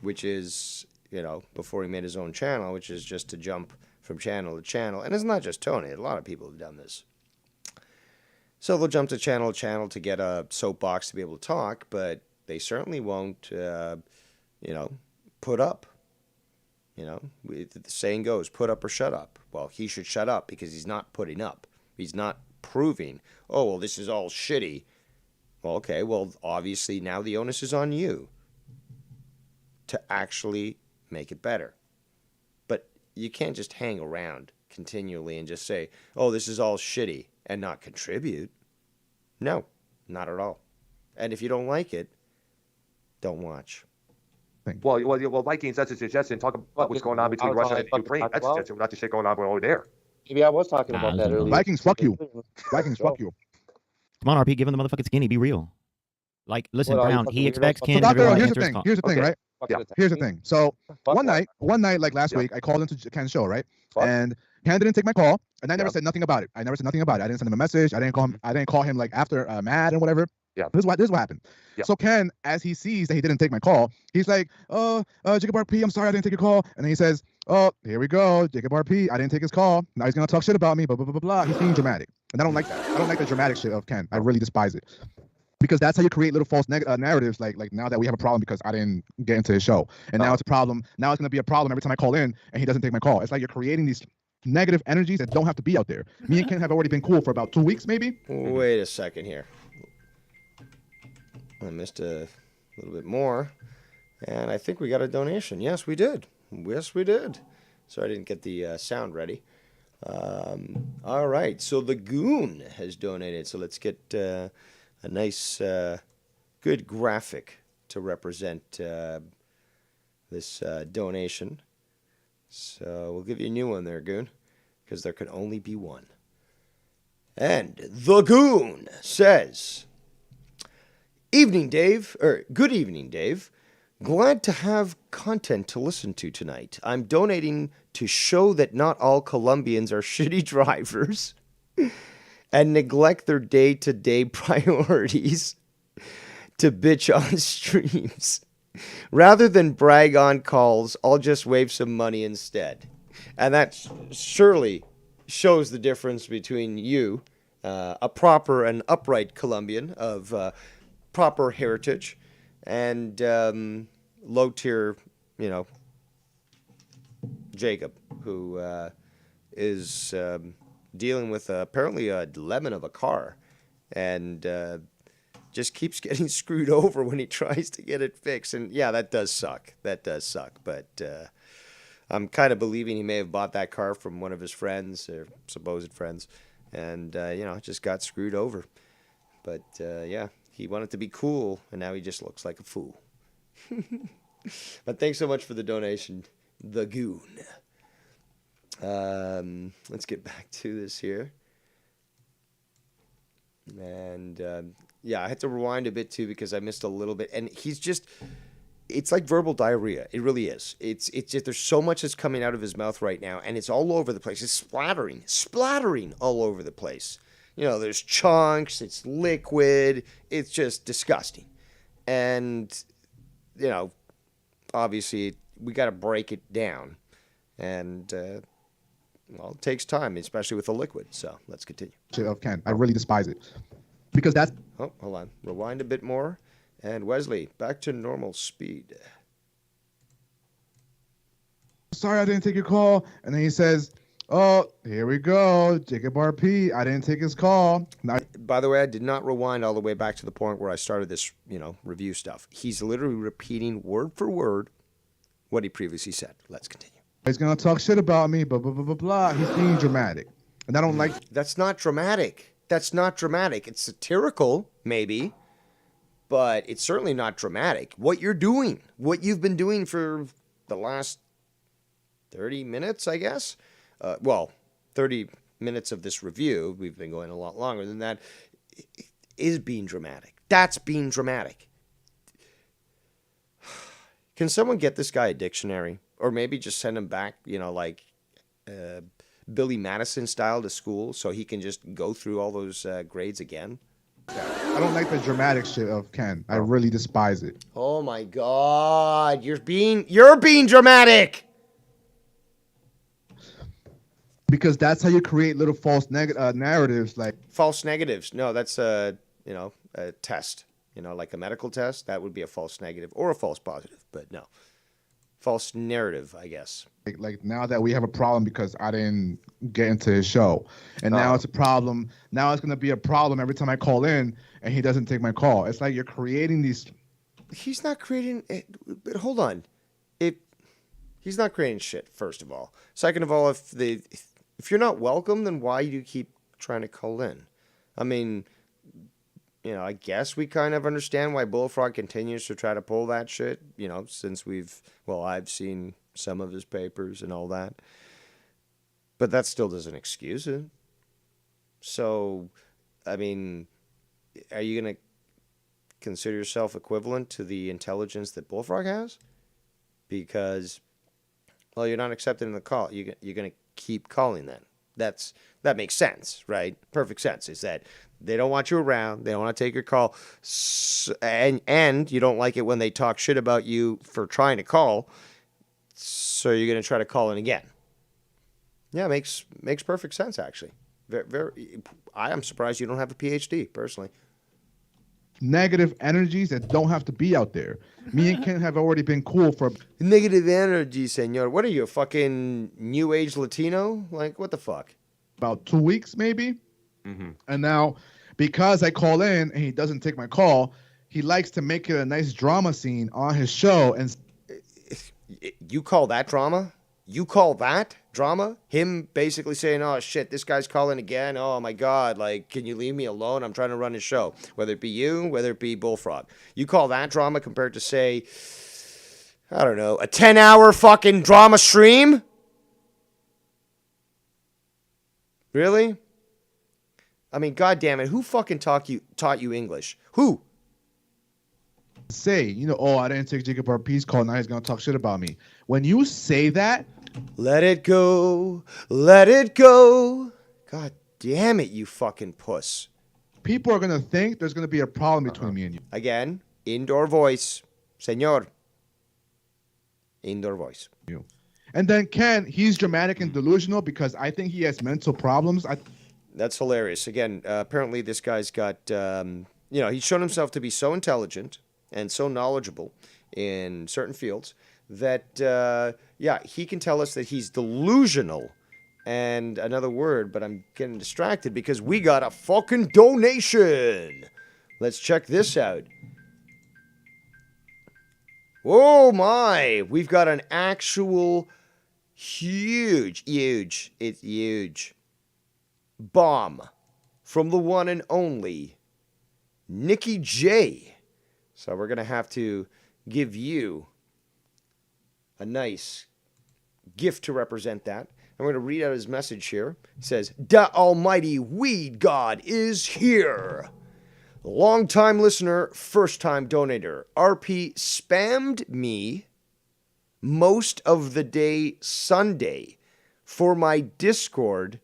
which is, before he made his own channel, which is just to jump from channel to channel. And it's not just Tony. A lot of people have done this. So they'll jump to channel to get a soapbox to be able to talk, but they certainly won't, put up. The saying goes, put up or shut up. Well, he should shut up because he's not putting up. He's not proving, oh, well, this is all shitty. Well, okay, well, obviously now the onus is on you to actually make it better. But you can't just hang around continually and just say, oh, this is all shitty, and not contribute. No, not at all. And if you don't like it, don't watch. Well, Vikings, that's a suggestion. Talk about what's going on between Russia and Ukraine. That's a suggestion, not the shit going on over there. Maybe I was talking about that earlier. Vikings, fuck you. Vikings, fuck you. Come on, RP, give him the motherfucking skinny. Be real. Like, listen, Brown, he expects Ken to to here's the thing. Here's the thing, right? Yeah. Here's the thing. So one night, like last week, I called into Ken's show, right? And Ken didn't take my call, and I never said nothing about it. I didn't send him a message. I didn't call him like after mad and whatever. Yeah. This is what happened. Yeah. So Ken, as he sees that he didn't take my call, he's like, Jacob RP, I'm sorry I didn't take your call. And then he says, oh, here we go, Jacob RP, I didn't take his call. Now he's gonna talk shit about me, blah blah blah blah blah. He's being dramatic, and I don't like that. I don't like the dramatic shit of Ken. I really despise it. Because that's how you create little false narratives. Like now that we have a problem because I didn't get into his show, and now it's a problem. Now it's gonna be a problem every time I call in and he doesn't take my call. It's like you're creating these negative energies that don't have to be out there. Me and Ken have already been cool for about 2 weeks, maybe. Wait a second here. I missed a little bit more, and I think we got a donation. Yes, we did. Sorry I didn't get the sound ready. All right, so the Goon has donated. So let's get a nice, good graphic to represent this donation. So we'll give you a new one there, Goon, because there can only be one. And the Goon says, good evening, Dave. Glad to have content to listen to tonight. I'm donating to show that not all Colombians are shitty drivers and neglect their day-to-day priorities to bitch on streams. Rather than brag on calls, I'll just wave some money instead. And that surely shows the difference between you, a proper and upright Colombian of proper heritage, and low-tier, Jacob, who is dealing with apparently a lemon of a car, and just keeps getting screwed over when he tries to get it fixed. And yeah, that does suck. But I'm kind of believing he may have bought that car from one of his friends, or supposed friends, and just got screwed over. But yeah, he wanted to be cool, and now he just looks like a fool. But thanks so much for the donation, the Goon. Let's get back to this here. And yeah, I had to rewind a bit too because I missed a little bit. And it's like verbal diarrhea. It really is. It's just, there's so much that's coming out of his mouth right now, and it's all over the place. It's splattering all over the place. There's chunks, it's liquid, it's just disgusting. And, obviously we got to break it down. And, it takes time, especially with the liquid. So let's continue. Ken, I really despise it. Because that's... Oh, hold on. Rewind a bit more. And Wesley, back to normal speed. Sorry I didn't take your call. And then he says... Oh, here we go. Jacob RP. I didn't take his call. By the way, I did not rewind all the way back to the point where I started this, review stuff. He's literally repeating word for word what he previously said. Let's continue. He's gonna talk shit about me, blah blah blah blah blah. He's being dramatic, and I don't like. That's not dramatic. That's not dramatic. It's satirical, maybe, but it's certainly not dramatic. What you're doing, what you've been doing for the last 30 minutes, I guess. 30 minutes of this review. We've been going a lot longer than that. Is being dramatic. That's being dramatic. Can someone get this guy a dictionary? Or maybe just send him back, like Billy Madison style to school so he can just go through all those grades again? I don't like the dramatic shit of Ken. I really despise it. Oh my God. You're being dramatic. Because that's how you create little false narratives. Like false negatives. No, that's a test. Like a medical test. That would be a false negative or a false positive. But no. False narrative, I guess. Like now that we have a problem because I didn't get into his show, and now it's a problem. Now it's gonna be a problem every time I call in and he doesn't take my call. It's like you're creating these. He's not creating. But hold on, he's not creating shit. First of all, second of all, if you're not welcome, then why do you keep trying to call in? I mean, I guess we kind of understand why Bullfrog continues to try to pull that shit, since I've seen some of his papers and all that. But that still doesn't excuse it. So, I mean, are you going to consider yourself equivalent to the intelligence that Bullfrog has? Because, you're not accepting the call. You're going to keep calling then. That makes sense, right? Perfect sense. Is that they don't want you around. They don't want to take your call. And you don't like it when they talk shit about you for trying to call. So you're going to try to call in again. Yeah, makes perfect sense, actually. I am surprised you don't have a PhD, personally. Negative energies that don't have to be out there. Me and Ken have already been cool for... Negative energy, senor. What are you, a fucking new age Latino? Like, what the fuck? About 2 weeks, maybe? Mm-hmm. And now, because I call in and he doesn't take my call, he likes to make it a nice drama scene on his show. And you call that drama? You call that drama? Him basically saying, oh, shit, this guy's calling again. Oh, my God. Like, can you leave me alone? I'm trying to run his show. Whether it be you, whether it be Bullfrog. You call that drama compared to, say, I don't know, a 10-hour fucking drama stream? Really? I mean, God damn it. Who fucking taught you English? Who? Say, I didn't take Jacob RP's call. Now he's going to talk shit about me. When you say that, let it go. Let it go. God damn it, you fucking puss. People are going to think there's going to be a problem between me and you. Again, indoor voice. Senor. Indoor voice. And then Ken, he's dramatic and delusional because I think he has mental problems. That's hilarious. Again, apparently this guy's got, he's shown himself to be so intelligent and so knowledgeable in certain fields that, he can tell us that he's delusional. And another word, but I'm getting distracted because we got a fucking donation. Let's check this out. Oh my, we've got an actual huge bomb from the one and only Nikki J. So we're going to have to give you a nice gift to represent that. I'm going to read out his message here. It says, "Da Almighty Weed God is here. Long-time listener, first-time donator. RP spammed me most of the day Sunday for my Discord."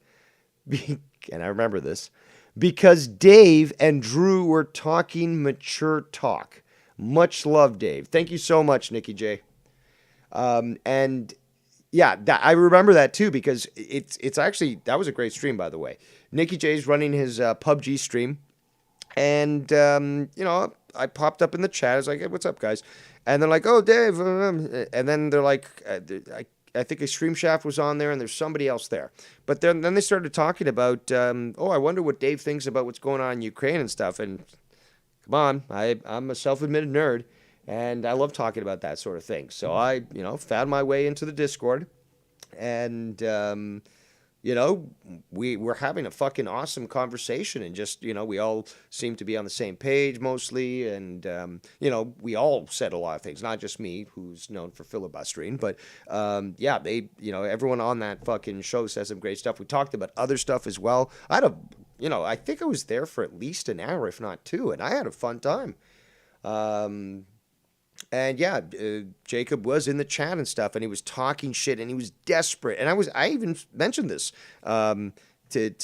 And I remember this, because Dave and Drew were talking mature talk. Much love, Dave. Thank you so much, Nikki J. And yeah, I remember that too, because it's actually, that was a great stream, by the way. Nikki J's running his PUBG stream. And, I popped up in the chat. I was like, hey, what's up, guys? And they're like, oh, Dave. And then they're like, I think a Stream Shaft was on there, and there's somebody else there. But then they started talking about, I wonder what Dave thinks about what's going on in Ukraine and stuff. And come on, I'm a self-admitted nerd, and I love talking about that sort of thing. So I, found my way into the Discord, And, you know, we're having a fucking awesome conversation, and just, you know, we all seem to be on the same page mostly. And, you know, we all said a lot of things, not just me, who's known for filibustering, but, yeah, you know, everyone on that fucking show says some great stuff. We talked about other stuff as well. You know, I think I was there for at least an hour, if not two, and I had a fun time. And yeah, Jacob was in the chat and stuff, and he was talking shit, and he was desperate. And I even mentioned this to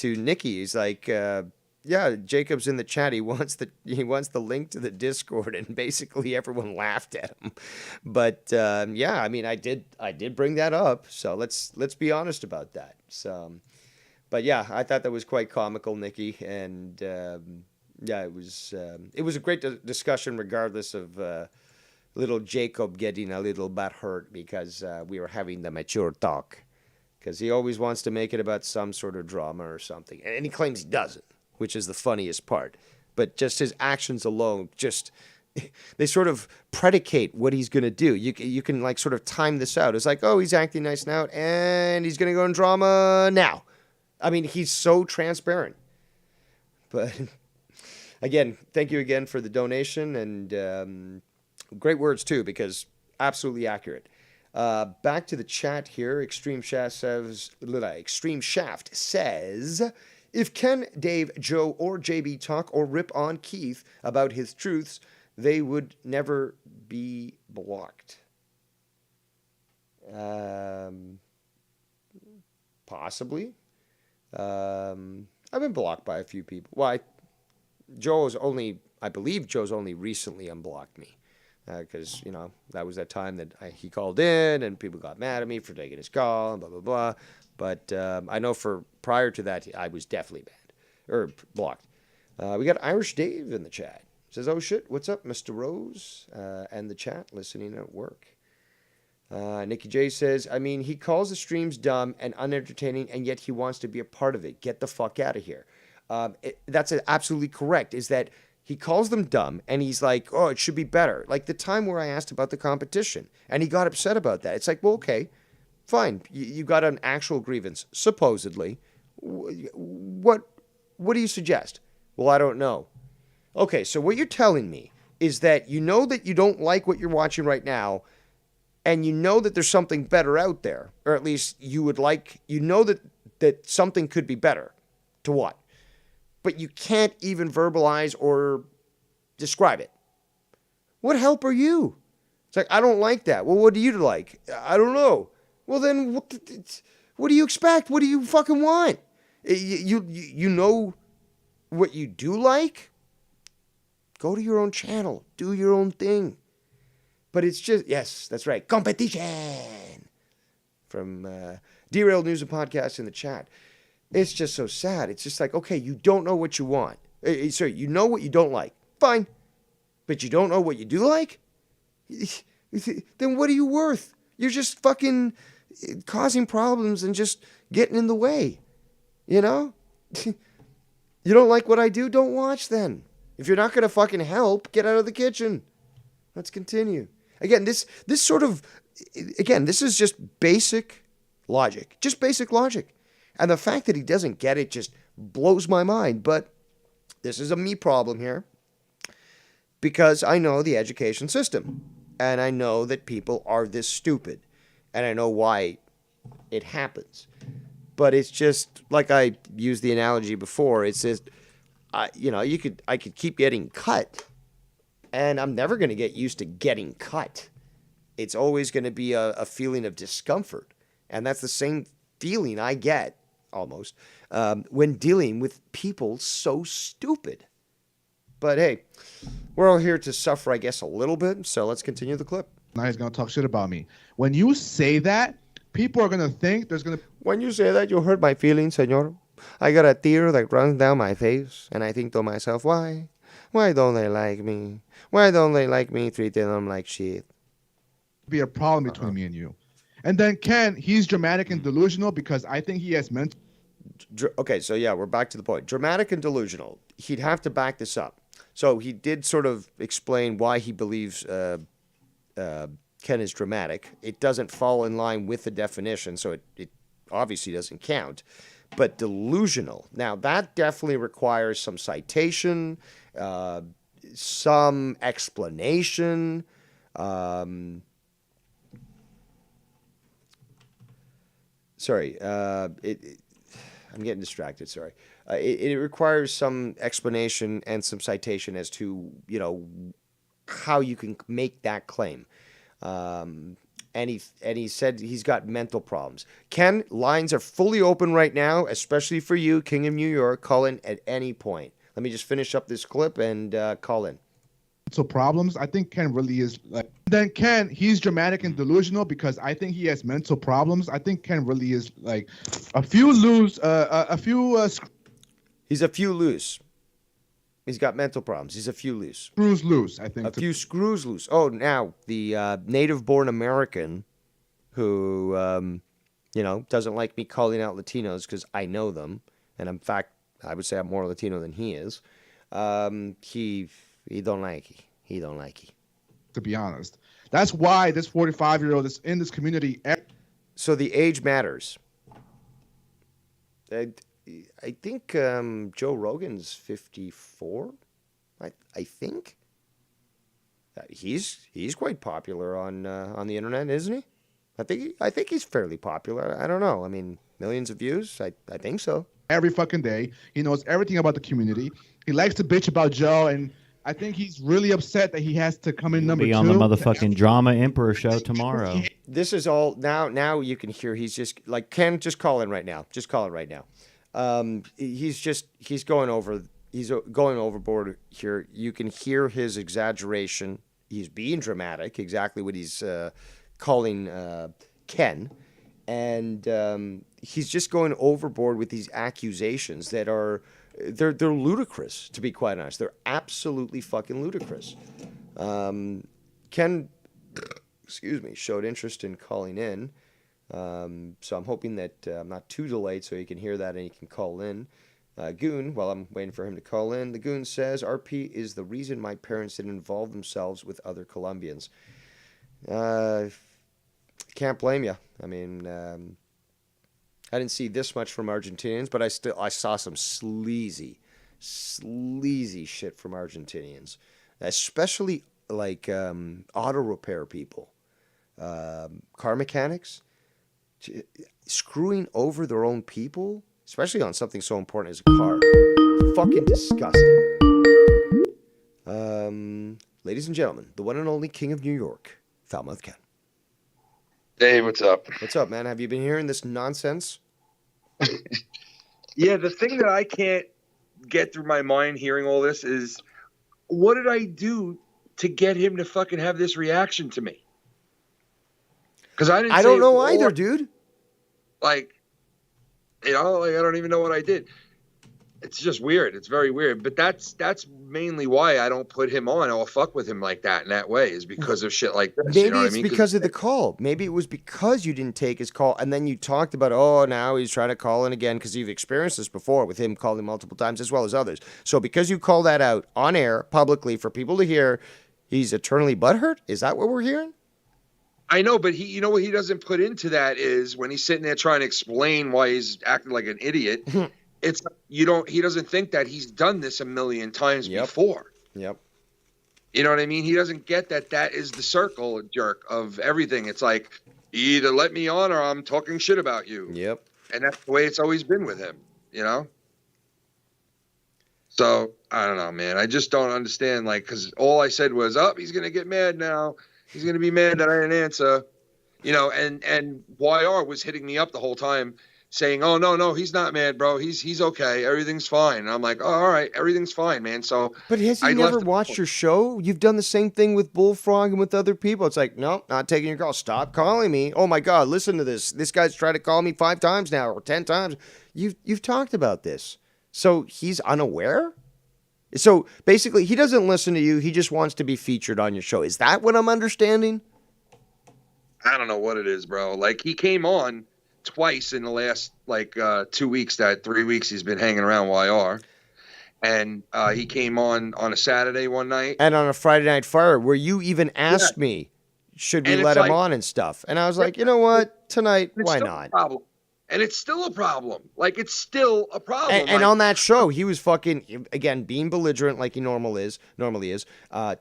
Nikki. He's like, yeah, Jacob's in the chat. He wants the link to the Discord, and basically everyone laughed at him. But yeah, I mean, I did bring that up, so let's be honest about that. So, but yeah, I thought that was quite comical, Nikki, and yeah, it was a great discussion, regardless of. Little Jacob getting a little butthurt because we were having the mature talk, because he always wants to make it about some sort of drama or something, and he claims he doesn't, which is the funniest part. But just his actions alone, just they sort of predicate what he's gonna do. You can like sort of time this out. It's like, oh, he's acting nice now, and he's gonna go in drama now. I mean, he's so transparent. But again, thank you again for the donation, and great words too, because absolutely accurate. Back to the chat here. Extreme Shaft says, if Ken, Dave, Joe, or JB talk or rip on Keith about his truths, they would never be blocked. Possibly. I've been blocked by a few people. Well, I believe Joe's only recently unblocked me. Because, you know, that was that time that he called in and people got mad at me for taking his call and blah, blah, blah. But I know prior to that, I was definitely banned or blocked. We got Irish Dave in the chat. Says, oh shit, what's up, Mr. Rose? And the chat, listening at work. Nikki J says, I mean, he calls the streams dumb and unentertaining, and yet he wants to be a part of it. Get the fuck out of here. That's absolutely correct, is that he calls them dumb, and he's like, oh, it should be better. Like the time where I asked about the competition, and he got upset about that. It's like, well, okay, fine. You got an actual grievance, supposedly. What do you suggest? Well, I don't know. Okay, so what you're telling me is that you know that you don't like what you're watching right now, and you know that there's something better out there, or at least you would like, you know that something could be better. To what? But you can't even verbalize or describe it. What help are you? It's like, I don't like that. Well, what do you like? I don't know. Well, then what do you expect? What do you fucking want? You know what you do like? Go to your own channel. Do your own thing. But it's just, yes, that's right, competition. From Derailed News and Podcast in the chat. It's just so sad. It's just like, okay, you don't know what you want. Sorry, you know what you don't like. Fine. But you don't know what you do like? Then what are you worth? You're just fucking causing problems and just getting in the way. You know? You don't like what I do? Don't watch then. If you're not going to fucking help, get out of the kitchen. Let's continue. Again, this is just basic logic. Just basic logic. And the fact that he doesn't get it just blows my mind. But this is a me problem here, because I know the education system, and I know that people are this stupid, and I know why it happens. But it's just like I used the analogy before. It's just, I could keep getting cut, and I'm never going to get used to getting cut. It's always going to be a feeling of discomfort, and that's the same feeling I get almost when dealing with people so stupid. But hey, we're all here to suffer, I guess, a little bit. So let's continue the clip. Now he's gonna talk shit about me. When you say that, people are gonna think there's gonna. When you say that, you hurt my feelings, senor. I got a tear that runs down my face, and I think to myself, why? Why don't they like me? Why don't they like me treating them like shit? Be a problem between me and you. And then Ken, he's dramatic and delusional because I think he has mental. Okay, so yeah, we're back to the point. Dramatic and delusional. He'd have to back this up. So he did sort of explain why he believes Ken is dramatic. It doesn't fall in line with the definition, so it obviously doesn't count. But delusional. Now, that definitely requires some citation, some explanation. I'm getting distracted. Sorry. It requires some explanation and some citation as to, how you can make that claim. And he said he's got mental problems. Ken, lines are fully open right now, especially for you, King of New York. Call in at any point. Let me just finish up this clip and call in. So problems, I think Ken really is like. Then Ken, he's dramatic and delusional because I think he has mental problems. I think Ken really is like a few loose. He's a few loose. He's got mental problems. He's a few loose. Screws loose, I think. A few screws loose. Oh, now the native-born American who, doesn't like me calling out Latinos because I know them, and in fact, I would say I'm more Latino than he is. He don't like it. He don't like it. To be honest, that's why this 45-year-old is in this community. So the age matters. I think Joe Rogan's 54. I think he's quite popular on the internet, isn't he? I think he's fairly popular. I don't know. I mean, millions of views. I think so. Every fucking day, he knows everything about the community. He likes to bitch about Joe, and I think he's really upset that he has to come in number 2. Be on the motherfucking Drama Emperor show tomorrow. This is all now. You can hear he's just like Ken. Just call in right now. Just call it right now. He's going overboard here. You can hear his exaggeration. He's being dramatic, exactly what he's calling Ken, and he's just going overboard with these accusations that are they're ludicrous, to be quite honest. They're absolutely fucking ludicrous. Ken, showed interest in calling in. So I'm hoping that I'm not too delayed so he can hear that and he can call in. Goon, while I'm waiting for him to call in, the Goon says, RP is the reason my parents didn't involve themselves with other Colombians. Can't blame you. I mean, I didn't see this much from Argentinians, but I saw some sleazy shit from Argentinians, especially like auto repair people, car mechanics. Screwing over their own people, especially on something so important as a car. Fucking disgusting. Ladies and gentlemen, the one and only King of New York, Falmouth Ken. Hey, what's up? What's up, man? Have you been hearing this nonsense? Yeah, the thing that I can't get through my mind hearing all this is, what did I do to get him to fucking have this reaction to me? Because I don't know either, dude. Like, I don't even know what I did. It's just weird. It's very weird. But that's mainly why I don't put him on or fuck with him like that in that way, is because of shit like this. Maybe you know it's because of the call. Maybe it was because you didn't take his call, and then you talked about, now he's trying to call in again, because you've experienced this before with him calling multiple times as well as others. So because you call that out on air publicly for people to hear, he's eternally butthurt? Is that what we're hearing? I know, but you know what he doesn't put into that is when he's sitting there trying to explain why he's acting like an idiot. He doesn't think that he's done this a million times before. Yep. You know what I mean? He doesn't get that is the circle jerk of everything. It's like, you either let me on or I'm talking shit about you. Yep. And that's the way it's always been with him, So, I don't know, man. I just don't understand, because all I said was, he's going to get mad now. He's going to be mad that I didn't answer, and YR was hitting me up the whole time saying, oh, no, he's not mad, bro. He's okay. Everything's fine. And I'm like, oh, all right, everything's fine, man. So, but has he never watched your show? You've done the same thing with Bullfrog and with other people. It's like, no, not taking your call. Stop calling me. Oh my God, listen to this. This guy's tried to call me 5 times now or 10 times. You've talked about this. So he's unaware? So basically, he doesn't listen to you. He just wants to be featured on your show. Is that what I'm understanding? I don't know what it is, bro. Like, he came on twice in the last 2 weeks, 3 weeks he's been hanging around YR. And he came on a Saturday one night. And on a Friday Night Fire, where you even asked me, should we let him on and stuff? And I was like, you know what? Tonight, why not? And it's still a problem. Like, it's still a problem. And on that show, he was fucking, again, being belligerent like he normally is,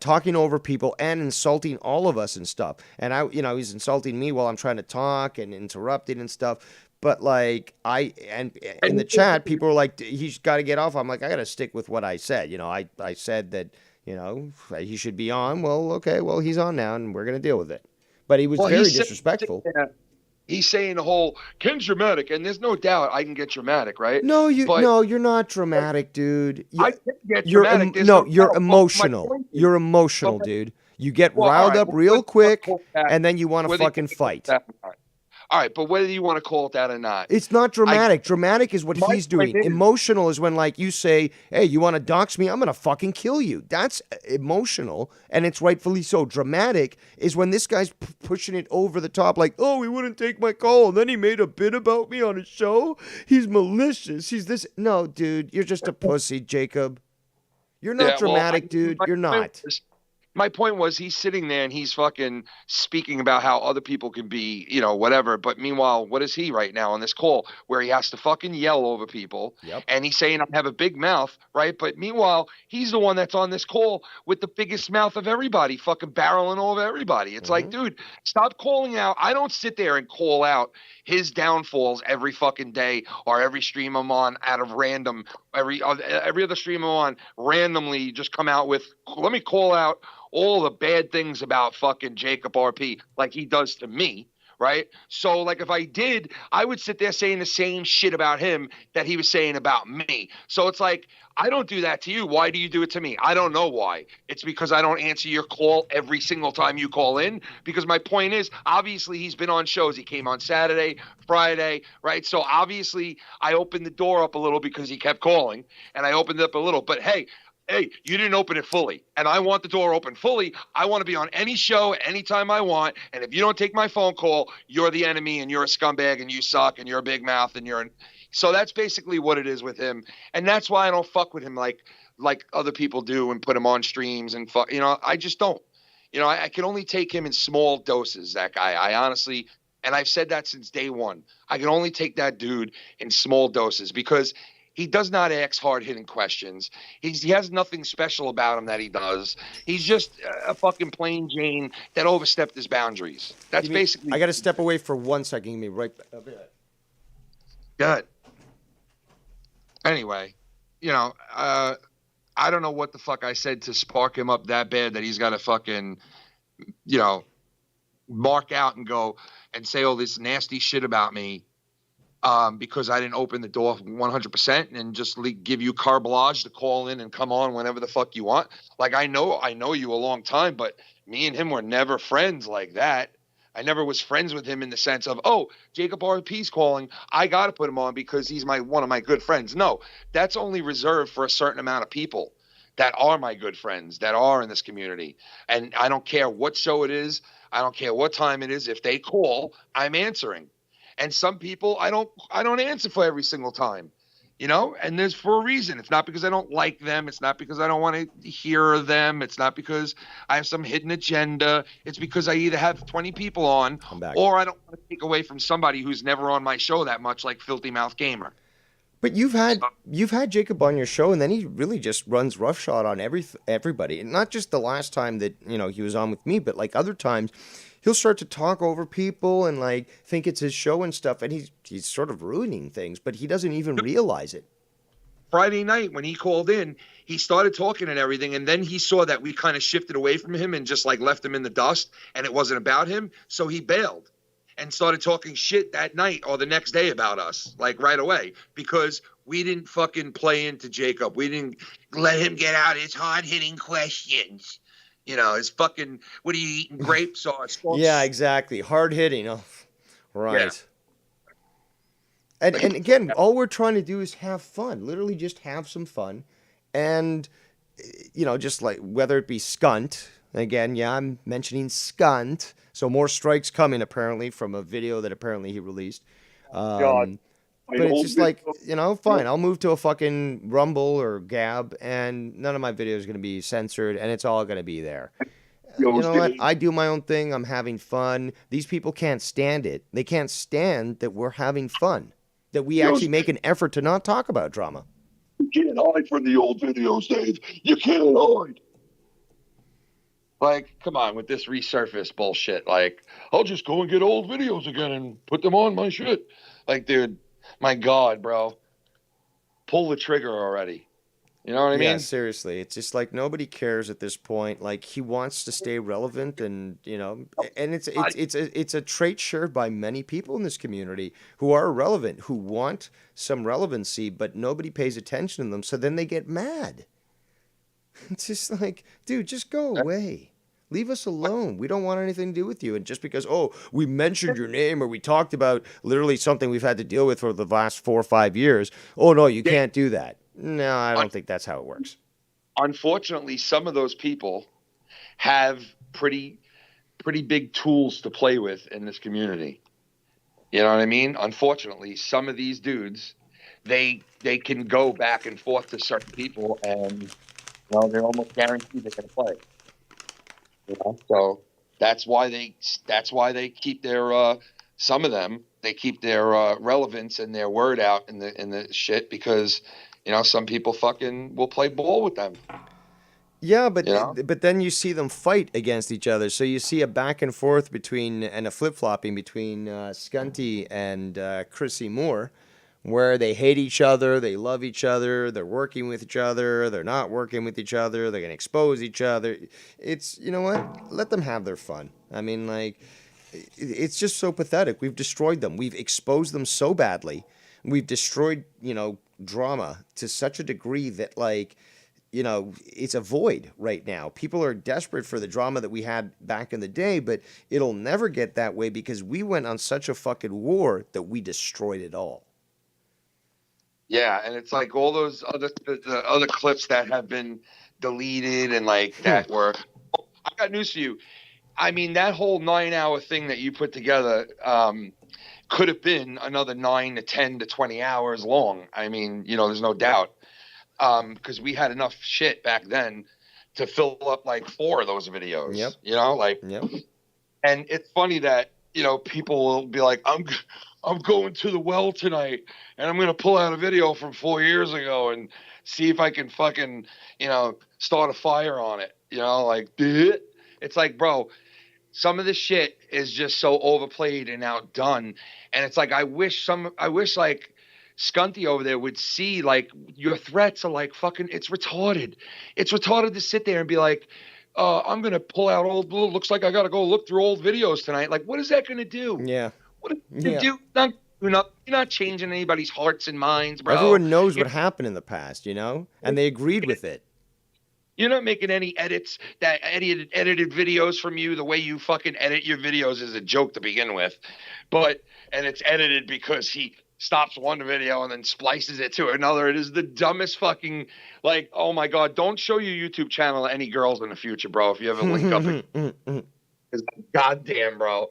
talking over people and insulting all of us and stuff. And he's insulting me while I'm trying to talk and interrupting and stuff. But like in the chat, people were like, he's got to get off. I'm like, I got to stick with what I said. I said that, he should be on. Well, okay, well, he's on now and we're going to deal with it. But he was very disrespectful. He's saying the whole Ken's dramatic, and there's no doubt I can get dramatic, right? No, you're not dramatic, dude. I can get dramatic. You're emotional. You're emotional, dude. You get riled up real quick, and then you want to fucking fight. All right, but whether you want to call it that or not. It's not dramatic. Dramatic is what he's doing. Emotional is when, like, you say, hey, you want to dox me? I'm going to fucking kill you. That's emotional, and it's rightfully so. Dramatic is when this guy's pushing it over the top, like, oh, he wouldn't take my call, and then he made a bit about me on his show. He's malicious. He's this. No, dude, you're just a pussy, Jacob. You're not dramatic, dude. You're not. My point was he's sitting there and he's fucking speaking about how other people can be, whatever. But meanwhile, what is he right now on this call where he has to fucking yell over people? Yep. And he's saying I have a big mouth, right? But meanwhile, he's the one that's on this call with the biggest mouth of everybody, fucking barreling over everybody. It's like, dude, stop calling out. I don't sit there and call out his downfalls every fucking day or every stream I'm on out of random. Every other stream I'm on randomly just come out with, let me call out all the bad things about fucking Jacob RP like he does to me, right? So like if I did, I would sit there saying the same shit about him that he was saying about me. So it's like, I don't do that to you. Why do you do it to me? I don't know why. It's because I don't answer your call every single time you call in. Because my point is, obviously he's been on shows. He came on Saturday, Friday, right? So obviously I opened the door up a little because he kept calling and I opened it up a little, but hey, you didn't open it fully, and I want the door open fully. I want to be on any show anytime I want, and if you don't take my phone call, you're the enemy, and you're a scumbag, and you suck, and you're a big mouth, and so that's basically what it is with him, and that's why I don't fuck with him like other people do and put him on streams and fuck. I just don't. I can only take him in small doses. That guy, I honestly, and I've said that since day one. I can only take that dude in small doses because he does not ask hard-hitting questions. He has nothing special about him that he does. He's just a fucking plain Jane that overstepped his boundaries. That's basically. I got to step away for 1 second. Give me right back. Good. Anyway, I don't know what the fuck I said to spark him up that bad that he's got to fucking, mark out and go and say all this nasty shit about me. Because I didn't open the door 100% and just give you carte blanche to call in and come on whenever the fuck you want. Like, I know you a long time, but me and him were never friends like that. I never was friends with him in the sense of, oh, Jacob RP's calling, I got to put him on because he's one of my good friends. No, that's only reserved for a certain amount of people that are my good friends, that are in this community. And I don't care what show it is. I don't care what time it is. If they call, I'm answering. And some people I don't answer for every single time, and there's for a reason. It's not because I don't like them. It's not because I don't want to hear them. It's not because I have some hidden agenda. It's because I either have 20 people on or I don't want to take away from somebody who's never on my show that much, like Filthy Mouth Gamer. But you've had Jacob on your show, and then he really just runs roughshod on everybody. And not just the last time that, he was on with me, but like other times. He'll start to talk over people and like think it's his show and stuff, and he's sort of ruining things, but he doesn't even realize it. Friday night when he called in, he started talking and everything, and then he saw that we kind of shifted away from him and just like left him in the dust, and it wasn't about him, so he bailed and started talking shit that night or the next day about us, like right away, because we didn't fucking play into Jacob. We didn't let him get out his hard-hitting questions. It's fucking, what are you eating, grapes or sauce? Yeah, exactly. Hard hitting. Oh, right. Yeah. And again, all we're trying to do is have fun. Literally just have some fun. And, just like whether it be skunt. Again, yeah, I'm mentioning skunt. So more strikes coming apparently from a video that apparently he released. God. But it's just like, fine, I'll move to a fucking Rumble or Gab, and none of my videos are going to be censored, and it's all going to be there. You know what? I do my own thing. I'm having fun. These people can't stand it. They can't stand that we're having fun, that we actually make an effort to not talk about drama. You can't hide from the old videos, Dave. You can't hide. Like, come on with this resurface bullshit. Like, I'll just go and get old videos again and put them on my shit. Like, dude, my God, bro. Pull the trigger already. You know what I mean? Yeah, seriously. It's just like nobody cares at this point. Like he wants to stay relevant, and and it's a trait shared by many people in this community who are relevant, who want some relevancy, but nobody pays attention to them, so then they get mad. It's just like, dude, just go away. Leave us alone. We don't want anything to do with you. And just because, we mentioned your name or we talked about literally something we've had to deal with for the last 4 or 5 years, no, you can't do that. No, I don't think that's how it works. Unfortunately, some of those people have pretty big tools to play with in this community. You know what I mean? Unfortunately, some of these dudes, they can go back and forth to certain people, and they're almost guaranteed they're going to play. So that's why they keep their some of them, they keep their relevance and their word out in the shit, because some people fucking will play ball with them. Yeah, but then you see them fight against each other. So you see a back and forth and a flip-flopping between Skunty and Chrissy Moore, where they hate each other, they love each other, they're working with each other, they're not working with each other, they're going to expose each other. It's, you know what? Let them have their fun. I mean, like, it's just so pathetic. We've destroyed them. We've exposed them so badly. We've destroyed, drama to such a degree that, like, it's a void right now. People are desperate for the drama that we had back in the day, but it'll never get that way because we went on such a fucking war that we destroyed it all. Yeah, and it's like all those the other clips that have been deleted and like that were. I got news for you. I mean, that whole 9-hour thing that you put together could have been another 9 to 10 to 20 hours long. I mean, there's no doubt, because we had enough shit back then to fill up like 4 of those videos. Yep. Yep. And it's funny that people will be like, I'm going to the well tonight, and I'm going to pull out a video from 4 years ago and see if I can fucking, start a fire on it. It's like, bro, some of this shit is just so overplayed and outdone. And it's like, I wish like Skunty over there would see, like, your threats are like fucking, it's retarded. It's retarded to sit there and be like, I'm going to pull out looks like I got to go look through old videos tonight. Like, what is that going to do? Yeah. What are you going to do? You're not changing anybody's hearts and minds, bro. Everyone knows what happened in the past, and they agreed with it. You're not making any edits, that edited videos from you. The way you fucking edit your videos is a joke to begin with. And it's edited because he stops one video and then splices it to another. It is the dumbest fucking, like, oh my God, don't show your YouTube channel to any girls in the future, bro, if you ever link up. Goddamn, bro.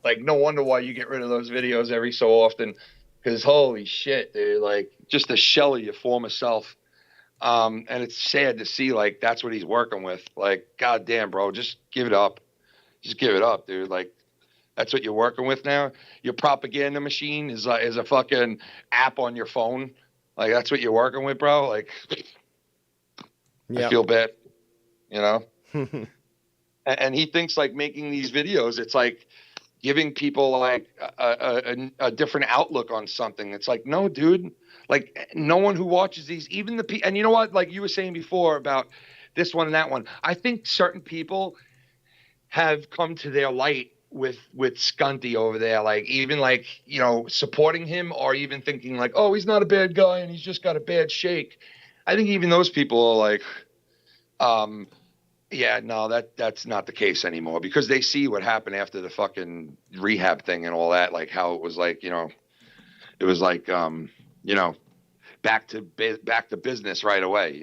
Like, no wonder why you get rid of those videos every so often, because holy shit, dude, like, just a shell of your former self. And it's sad to see, like, that's what he's working with. Like, goddamn, bro, just give it up. Just give it up, dude. Like, that's what you're working with now. Your propaganda machine is a fucking app on your phone. Like, that's what you're working with, bro. Like, yep. I feel bad, And he thinks, like, making these videos, it's like giving people like a different outlook on something. It's like, no, dude. Like, no one who watches these, even the and you know what? Like you were saying before about this one and that one. I think certain people have come to their light with Skunty over there, like, even like, supporting him, or even thinking like, oh, he's not a bad guy and he's just got a bad shake. I think even those people are like, yeah, no, that's not the case anymore, because they see what happened after the fucking rehab thing and all that, like how it was like, it was like, back to business right away,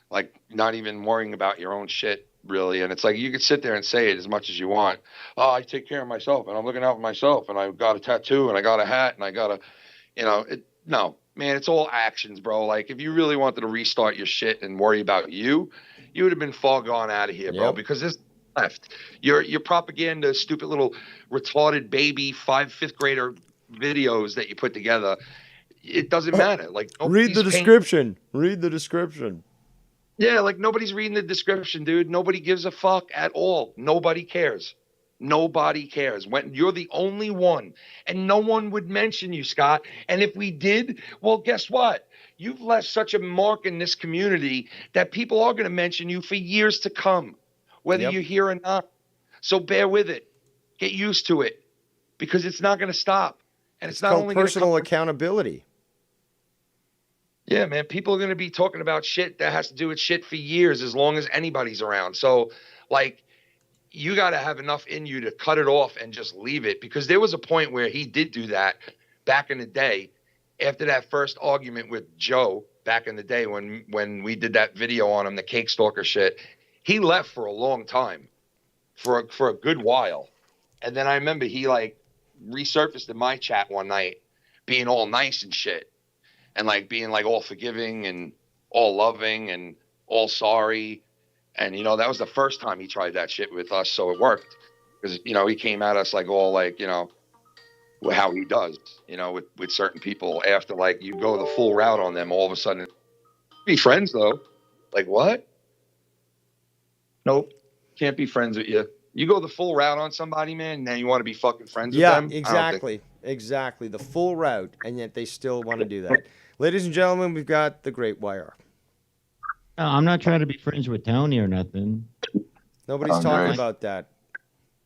like not even worrying about your own shit really. And it's like, you could sit there and say it as much as you want. Oh, I take care of myself and I'm looking out for myself and I got a tattoo and I got a hat and I got a, no, man, it's all actions, bro. Like, if you really wanted to restart your shit and worry about you would have been far gone out of here, bro. Yep. Because there's left. Your propaganda, stupid little retarded baby fifth grader videos that you put together. It doesn't matter. Like, read the description. Read the description. Yeah, like nobody's reading the description, dude. Nobody gives a fuck at all. Nobody cares. Nobody cares. When you're the only one, and no one would mention you, Scott. And if we did, well, guess what? You've left such a mark in this community that people are going to mention you for years to come, whether you're here or not. So bear with it. Get used to it, because it's not going to stop. And it's not called only personal accountability. Yeah, man. People are going to be talking about shit that has to do with shit for years, as long as anybody's around. So, like, you got to have enough in you to cut it off and just leave it, because there was a point where he did do that back in the day, after that first argument with Joe back in the day when we did that video on him, the cake stalker shit. He left for a long time, for a good while. And then I remember he like resurfaced in my chat one night, being all nice and shit, and like being like all forgiving and all loving and all sorry. And, you know, that was the first time he tried that shit with us. So it worked, because, you know, he came at us like all like, you know, how he does, you know, with certain people. After like you go the full route on them, all of a sudden be friends though. Like, what? Nope. Can't be friends with you. You go the full route on somebody, man, and then you want to be fucking friends with them? Yeah, exactly. Exactly. The full route, and yet they still want to do that. Ladies and gentlemen, we've got the great YR. No, I'm not trying to be friends with Tony or nothing. Nobody's talking about that.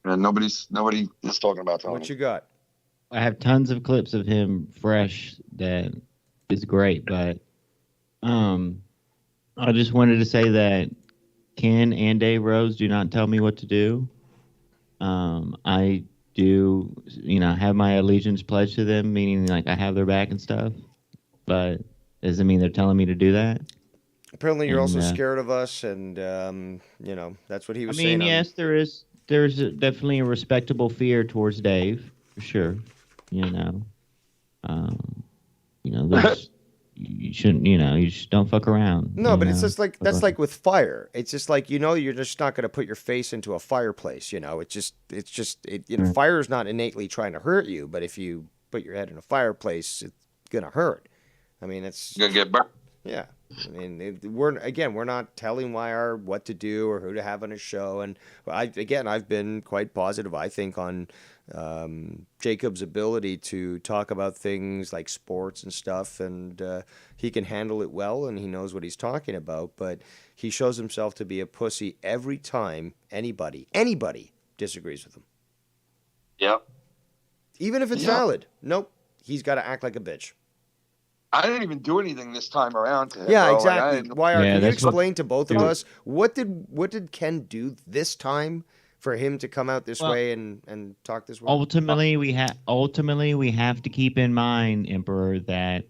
And nobody is talking about Tony. What you got? I have tons of clips of him fresh that is great, but I just wanted to say that Ken and Dave Rose do not tell me what to do. I do, you know, have my allegiance pledged to them, meaning like I have their back and stuff, but doesn't mean they're telling me to do that. Apparently, you're also scared of us, and you know, that's what he was saying. I mean, yes, there's definitely a respectable fear towards Dave, for sure. You know, there's, you shouldn't, you know, you just don't fuck around. No, but it's just like, that's like with fire. It's just like, you know, you're just not going to put your face into a fireplace. You know, fire is not innately trying to hurt you, but if you put your head in a fireplace, it's going to hurt. I mean, it's going to get burnt. Yeah. I mean, we're not telling YR what to do or who to have on a show. And I've been quite positive, I think, on Jacob's ability to talk about things like sports and stuff. And he can handle it well, and he knows what he's talking about. But he shows himself to be a pussy every time anybody disagrees with him. Yep. Even if it's valid. Nope. He's got to act like a bitch. I didn't even do anything this time around to him. Yeah, bro. exactly. Like, YR, can you explain to both of us what did Ken do this time for him to come out this way and talk this way? Ultimately, we have to keep in mind, Emperor, that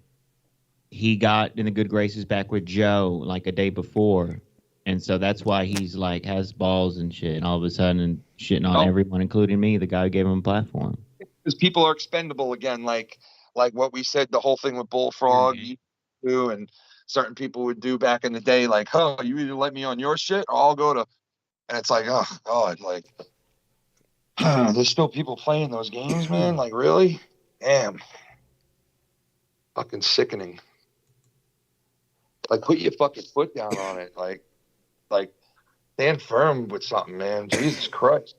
he got in the good graces back with Joe like a day before, and so that's why he's like has balls and shit, and all of a sudden shitting on everyone, including me, the guy who gave him a platform. Because people are expendable again, like what we said, the whole thing with Bullfrog, you do, and certain people would do back in the day, like, oh, you either let me on your shit or I'll go to, and it's like, oh God, like, there's still people playing those games, man. Like, really? Damn. Fucking sickening. Like, put your fucking foot down on it. Like, stand firm with something, man. Jesus Christ.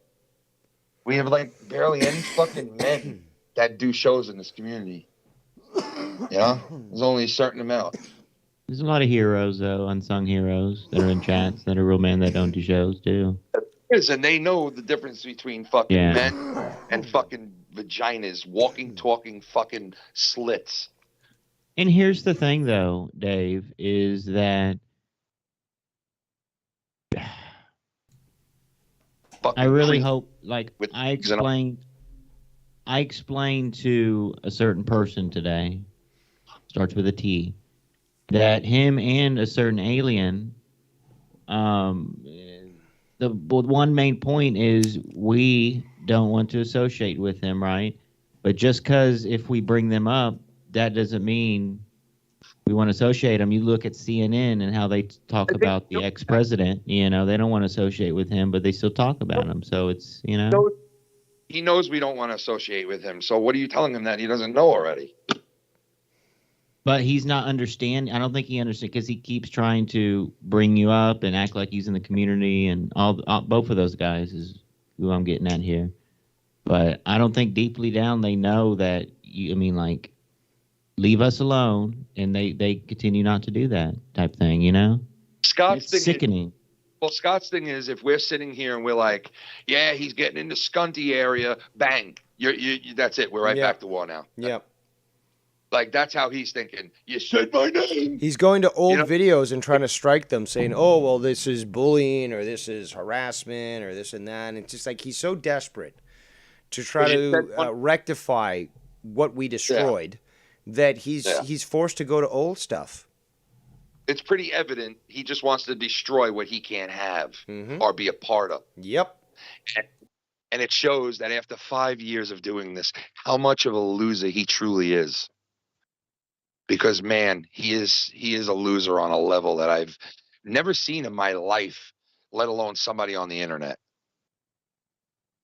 We have like barely any fucking men that do shows in this community. You know? There's only a certain amount. There's a lot of heroes, though, unsung heroes that are in chats that are real men that don't do shows, too. And they know the difference between fucking men and fucking vaginas, walking, talking fucking slits. And here's the thing, though, Dave, is that I really hope, like, I explained to a certain person today, starts with a T, that him and a certain alien, the one main point is we don't want to associate with them, right? But just because if we bring them up, that doesn't mean we want to associate him. You look at CNN and how they talk about the ex-president. You know, they don't want to associate with him, but they still talk about him. So it's, you know. He knows we don't want to associate with him. So what are you telling him that he doesn't know already? But he's not understand. I don't think he understands because he keeps trying to bring you up and act like he's in the community, and both of those guys is who I'm getting at here. But I don't think deeply down they know that you. I mean, like, leave us alone, and they continue not to do that type thing. You know, Scott's it's sickening. Scott's thing is, if we're sitting here and we're like, yeah, he's getting into Scunty area, bang, you that's it. We're right back to war now. Yep. Like, that's how he's thinking. You said my name. He's going to old videos and trying to strike them, saying, oh, well, this is bullying, or this is harassment, or this and that. And it's just like he's so desperate to try to rectify what we destroyed that he's forced to go to old stuff. It's pretty evident he just wants to destroy what he can't have or be a part of. Yep. And it shows that after 5 years of doing this, how much of a loser he truly is. Because, man, he is a loser on a level that I've never seen in my life, let alone somebody on the internet.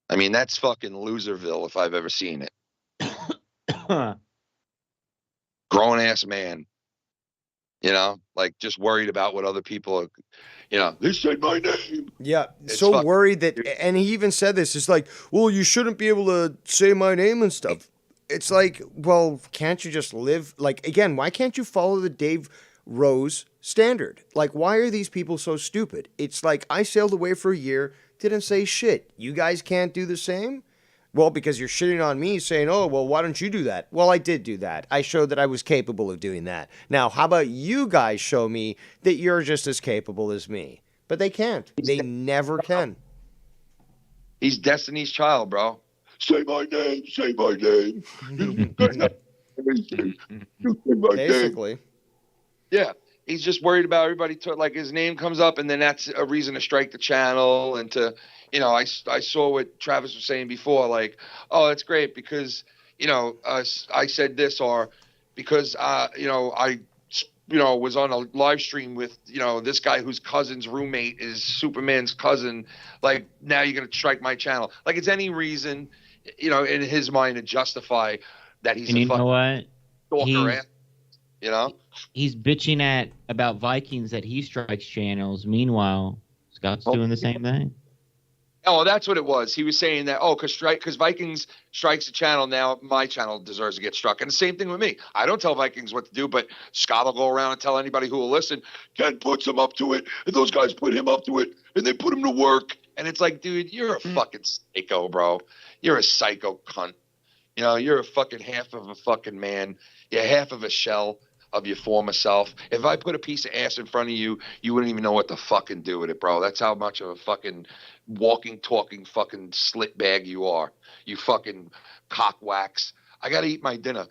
I mean, that's fucking Loserville if I've ever seen it. Grown-ass man. You know, like, just worried about what other people are, you know, they said my name. Yeah, so worried that, and he even said this, it's like, well, you shouldn't be able to say my name and stuff. It's like, well, can't you just live, like, again, why can't you follow the Dave Rose standard? Like, why are these people so stupid? It's like, I sailed away for a year, didn't say shit. You guys can't do the same? Well, because you're shitting on me saying, oh, well, why don't you do that? Well, I did do that. I showed that I was capable of doing that. Now, how about you guys show me that you're just as capable as me? But they can't. They never can. He's Destiny's Child, bro. Say my name. Say my name. Basically. Yeah. He's just worried about everybody. Like, his name comes up, and then that's a reason to strike the channel and to, you know, I saw what Travis was saying before, like, oh, it's great because, you know, I said this, or because, you know, I was on a live stream with, you know, this guy whose cousin's roommate is Superman's cousin. Like, now you're going to strike my channel. Like, it's any reason, you know, in his mind to justify that he's a fucking stalker. You know, he's bitching about Vikings that he strikes channels. Meanwhile, Scott's doing the same thing. Oh, that's what it was. He was saying that, because Vikings strikes a channel, now my channel deserves to get struck. And the same thing with me. I don't tell Vikings what to do, but Scott will go around and tell anybody who will listen, Ken puts him up to it, and those guys put him up to it, and they put him to work. And it's like, dude, you're a fucking psycho, bro. You're a psycho cunt. You know, you're a fucking half of a fucking man. You're half of a shell of your former self. If I put a piece of ass in front of you, you wouldn't even know what to fucking do with it, bro. That's how much of a fucking walking, talking fucking slit bag you are. You fucking cock wax. I got to eat my dinner.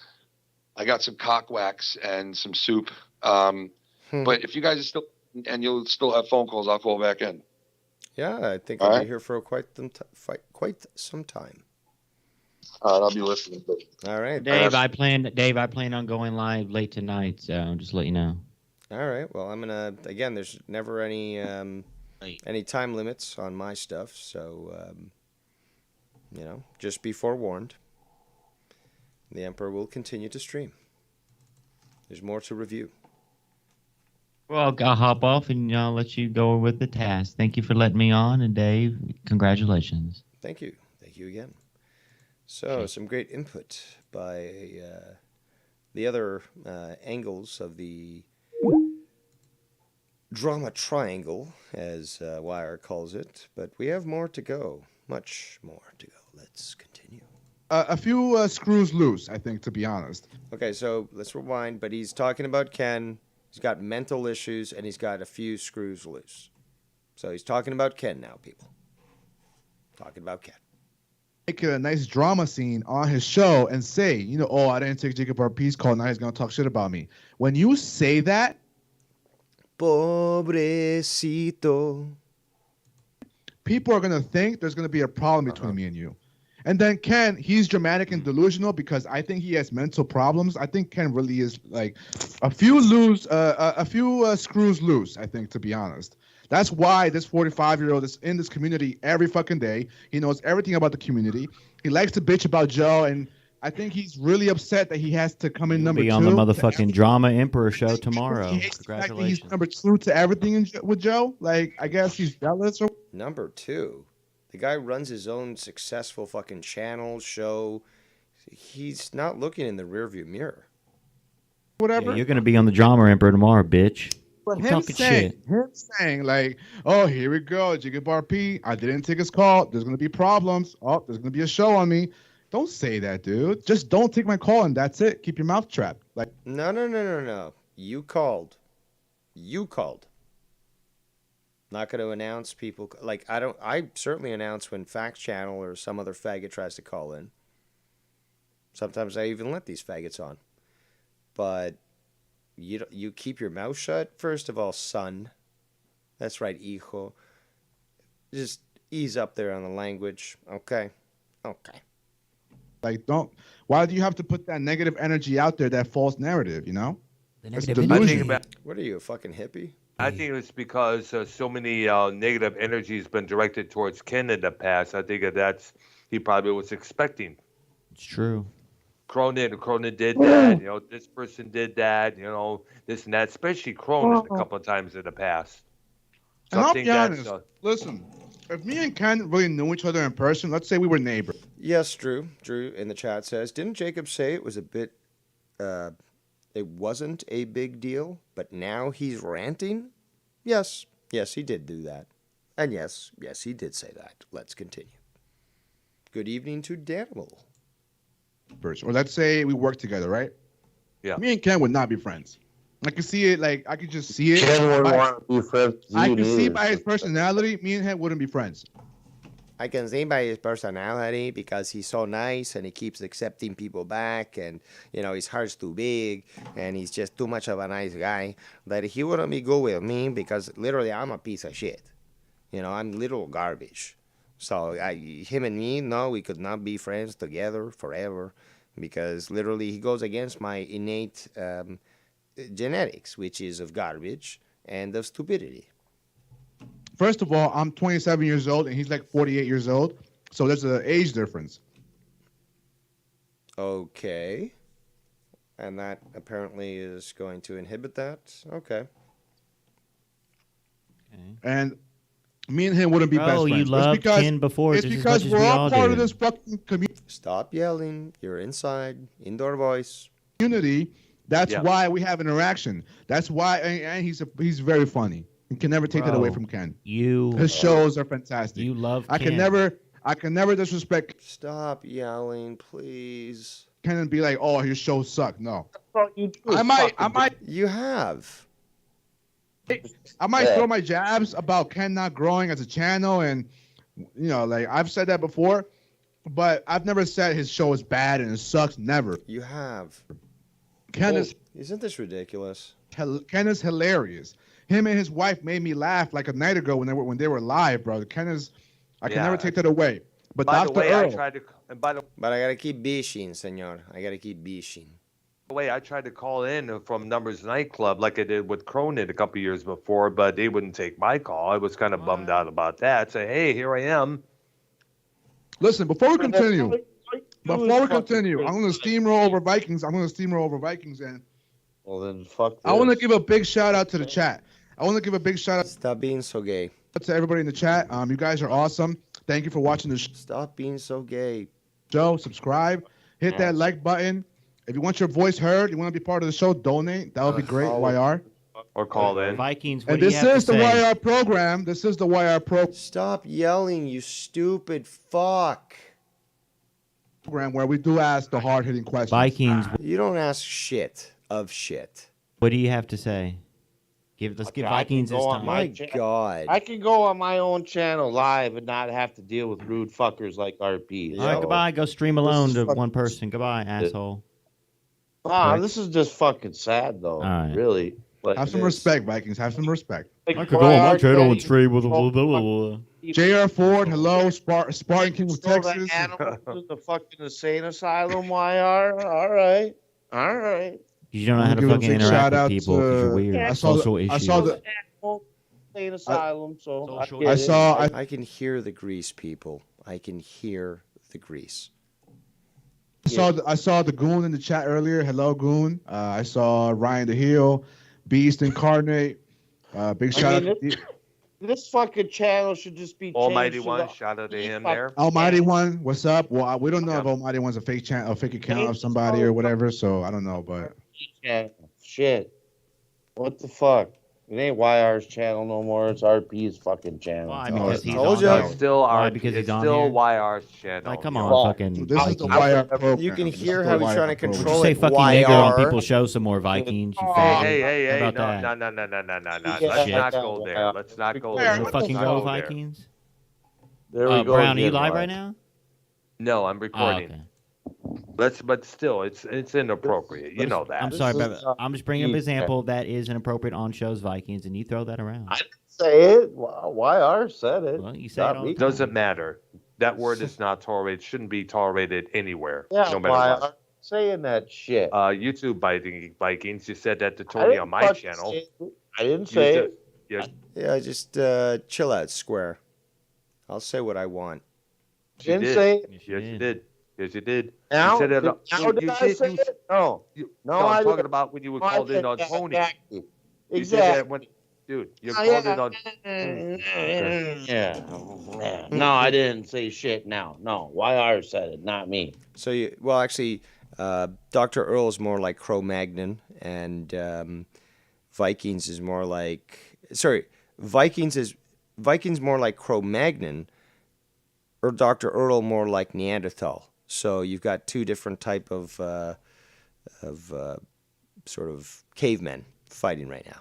I got some cock wax and some soup. But if you guys are still, and you'll still have phone calls, I'll call back in. Yeah, I think I'll be here for quite some time. I'll be listening. All right, Dave. I plan on going live late tonight, so just let you know. All right. Well, I'm gonna again. There's never any time limits on my stuff, so you know, just be forewarned. The Emperor will continue to stream. There's more to review. Well, I'll hop off and I'll let you go with the task. Thank you for letting me on, and Dave, congratulations. Thank you. Thank you again. So, some great input by the other angles of the drama triangle, as Wire calls it. But we have more to go. Much more to go. Let's continue. A few screws loose, I think, to be honest. Okay, so let's rewind. But he's talking about Ken. He's got mental issues, and he's got a few screws loose. So he's talking about Ken now, people. Talking about Ken. Make a nice drama scene on his show and say, you know, oh, I didn't take Jacob our peace call. Now he's going to talk shit about me. When you say that, pobrecito, people are going to think there's going to be a problem between me and you. And then Ken, he's dramatic and delusional because I think he has mental problems. I think Ken really is like a few screws loose, I think, to be honest. That's why this 45-year-old is in this community every fucking day. He knows everything about the community. He likes to bitch about Joe, and I think he's really upset that he has to come in number 2. Be on the motherfucking Drama Emperor show tomorrow. Congratulations. He's number 2 to everything with Joe. Like, I guess he's jealous. Or number 2? The guy runs his own successful fucking channel, show. He's not looking in the rearview mirror. Whatever. Yeah, you're going to be on the Drama Emperor tomorrow, bitch. But him saying, like, oh, here we go, Jigga Bar P. I didn't take his call. There's going to be problems. Oh, there's going to be a show on me. Don't say that, dude. Just don't take my call, and that's it. Keep your mouth trapped. Like, No. You called. Not going to announce people. Like, I certainly announce when Fact Channel or some other faggot tries to call in. Sometimes I even let these faggots on. But you keep your mouth shut. First of all, son. That's right, hijo. Just ease up there on the language. Okay. Like, why do you have to put that negative energy out there, that false narrative, you know? The negative energy. What are you, a fucking hippie? I think it's because so many negative energy has been directed towards Ken in the past. I think that's he probably was expecting. It's true. Cronin did that. You know, this person did that. You know, this and that. Especially Cronin a couple of times in the past. So and I'll be honest. Listen, if me and Ken really knew each other in person, let's say we were neighbors. Yes, Drew. Drew in the chat says, didn't Jacob say it was a bit... it wasn't a big deal, but now he's ranting? Yes, he did do that. And yes, he did say that. Let's continue. Good evening to Daniel. Or let's say we work together, right? Yeah. Me and Ken would not be friends. I could see it, like, I could just see it. Ken wouldn't want to be friends. I could see by his personality, me and him wouldn't be friends. I can see by his personality because he's so nice and he keeps accepting people back and, you know, his heart's too big and he's just too much of a nice guy that he wouldn't be good with me because literally I'm a piece of shit. You know, I'm little garbage. So him and me, no, we could not be friends together forever because literally he goes against my innate genetics, which is of garbage and of stupidity. First of all, I'm 27 years old and he's like 48 years old. So there's an age difference. Okay. And that apparently is going to inhibit that. Okay. And me and him wouldn't be best friends. You loved Ken before. It's because we're all part of this fucking community. Stop yelling. You're inside. Indoor voice. Community. That's why we have interaction. That's why, and he's very funny. You can never take that away from Ken. His shows are fantastic. You love Ken. I can never disrespect. Stop yelling, please. Ken and be like, oh, your shows suck. No. I might. You have. I might throw my jabs about Ken not growing as a channel, and you know, like I've said that before, but I've never said his show is bad and it sucks. Never. You have. Isn't this ridiculous? Ken is hilarious. Him and his wife made me laugh like a night ago when they were live, bro. Ken is, I can never take that away. But by Dr. the way, Earl, but I gotta keep bishing, senor. I gotta keep bishing. By the way, I tried to call in from Numbers Nightclub like I did with Cronin a couple years before, but they wouldn't take my call. I was kind of bummed out about that. Say, hey, here I am. Listen, before we continue, I'm going to steamroll over Vikings. And well, then fuck this. I want to give a big shout out to the chat. Stop being so gay. To everybody in the chat. You guys are awesome. Thank you for watching the show. Stop being so gay. Subscribe. Hit that like button. If you want your voice heard, you want to be part of the show, donate. That would be great. YR. Or call in. Vikings. And this is the YR program. Stop yelling, you stupid fuck. Program where we do ask the hard-hitting questions. Vikings. You don't ask shit of shit. What do you have to say? Let's give Vikings his time. My God. I can go on my own channel live and not have to deal with rude fuckers like RP. All right, goodbye. Go stream alone to one person. Goodbye, asshole. Wow, this is just fucking sad, though. Right. Really. Have some respect, Vikings. Have some respect. I could go on my channel and stream with a blah, blah, blah, blah. J.R. Ford, hello, Spartan King of Texas. The animals in the fucking insane asylum, YR. All right. You don't know how to fucking interact with people because you're weird. I saw the insane asylum, so I can hear the grease, people. I can hear the grease. I saw the Goon in the chat earlier. Hello, Goon. I saw Ryan the Heel, Beast Incarnate. Big shout out to this fucking channel should just be Almighty One. Shout out to him there. Almighty One, what's up? Well, we don't know if Almighty One's a fake channel, a fake account of somebody or whatever. So I don't know, but shit. What the fuck? It ain't YR's channel no more. It's RP's fucking channel. Why? Because he's on here. It's still because he's on still here? YR's channel. Like, come on, fucking. This is the YR program. You can hear how he's trying to control Say it. fucking nigger on people's show some more, Vikings. You faggot. Hey, How about no. that? Let's not go there. Let's not go there. No fucking go, Vikings. There we go. Brown, are you live right now? No, I'm recording. Okay. But still, it's inappropriate. You know that. I'm sorry, but I'm just bringing up an example that is inappropriate on shows, Vikings, and you throw that around. I didn't say it. YR said it. Well, you say it all the time. Doesn't matter. That word is not tolerated. Shouldn't be tolerated anywhere. Yeah, no matter what. Saying that shit. YouTube Vikings. You said that to Tony on my channel. I didn't say it. Yeah, just chill out, Square. I'll say what I want. Didn't say it. Yes, you did. Yes, you did. Now, you said it, did I say it? No. I'm talking about when you were called in on Tony. Exactly. You said that when, dude, you're called in on. Yeah. No, I didn't say shit now. No, YR said it, not me. So, actually, Dr. Earl is more like Cro-Magnon, and Vikings is more like. Sorry, Vikings more like Cro-Magnon, or Dr. Earl more like Neanderthal. So you've got two different type of sort of cavemen fighting right now.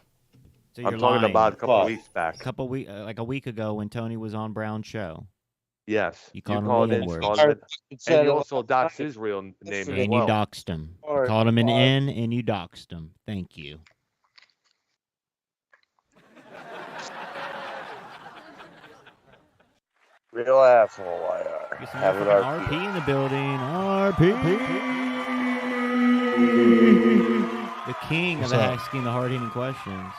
So I'm talking about a couple weeks back. Like a week ago when Tony was on Brown's show. Yes. You called him and you also doxed his real name as well. And you doxed him. You called him an N and you doxed him. Thank you. Real asshole, YR. Have it RP in the building. RP. The king of asking the hard-hitting questions.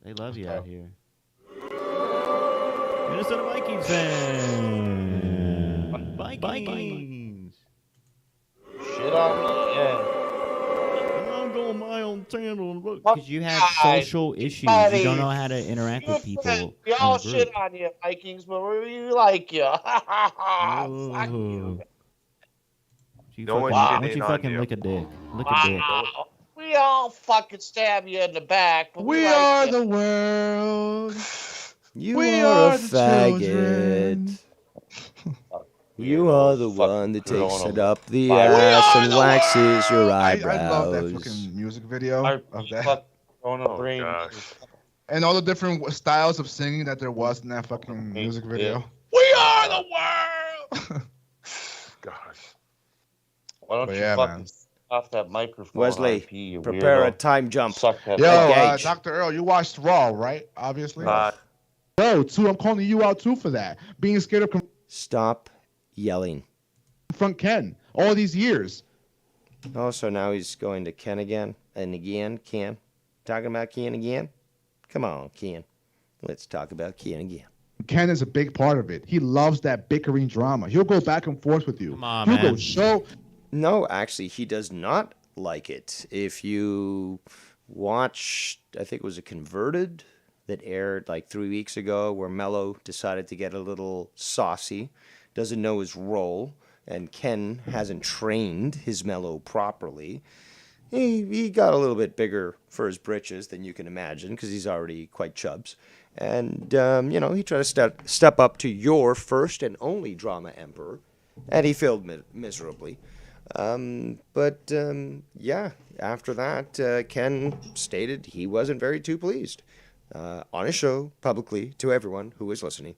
They love you out here. Minnesota Vikings fan. Vikings. Shit on me, yeah. I'm going my own channel and look. Because you have social issues. You don't know how to interact with people. We all shit on you, Vikings, but we like you. Fuck you. Why don't you fucking lick a dick? Lick a dick. We all fucking stab you in the back. But we are the world. You are a faggot. You are the one that takes it up the ass and waxes your eyebrows. I love that fucking music video of that. And all the different styles of singing that there was in that fucking music video. We are the world. Gosh. Why don't you fucking off that microphone? Wesley, prepare a time jump. Yo, Dr. Earl, you watched Raw, right? Obviously. Bro, too, I'm calling you out too for that. Being scared of. Stop yelling. Front Ken, all these years. Oh, so now he's going to Ken again and again. Ken, talking about Ken again. Come on, Ken. Let's talk about Ken again. Ken is a big part of it. He loves that bickering drama. He'll go back and forth with you. Come on, He'll man. go show. No, actually, he does not like it. If you watch, I think it was a Converted that aired like 3 weeks ago where Mello decided to get a little saucy, doesn't know his role, and Ken hasn't trained his Mello properly. He got a little bit bigger for his britches than you can imagine because he's already quite chubs. And, he tried to step up to your first and only drama emperor, and he failed miserably. After that, Ken stated he wasn't very too pleased on his show, publicly, to everyone who was listening,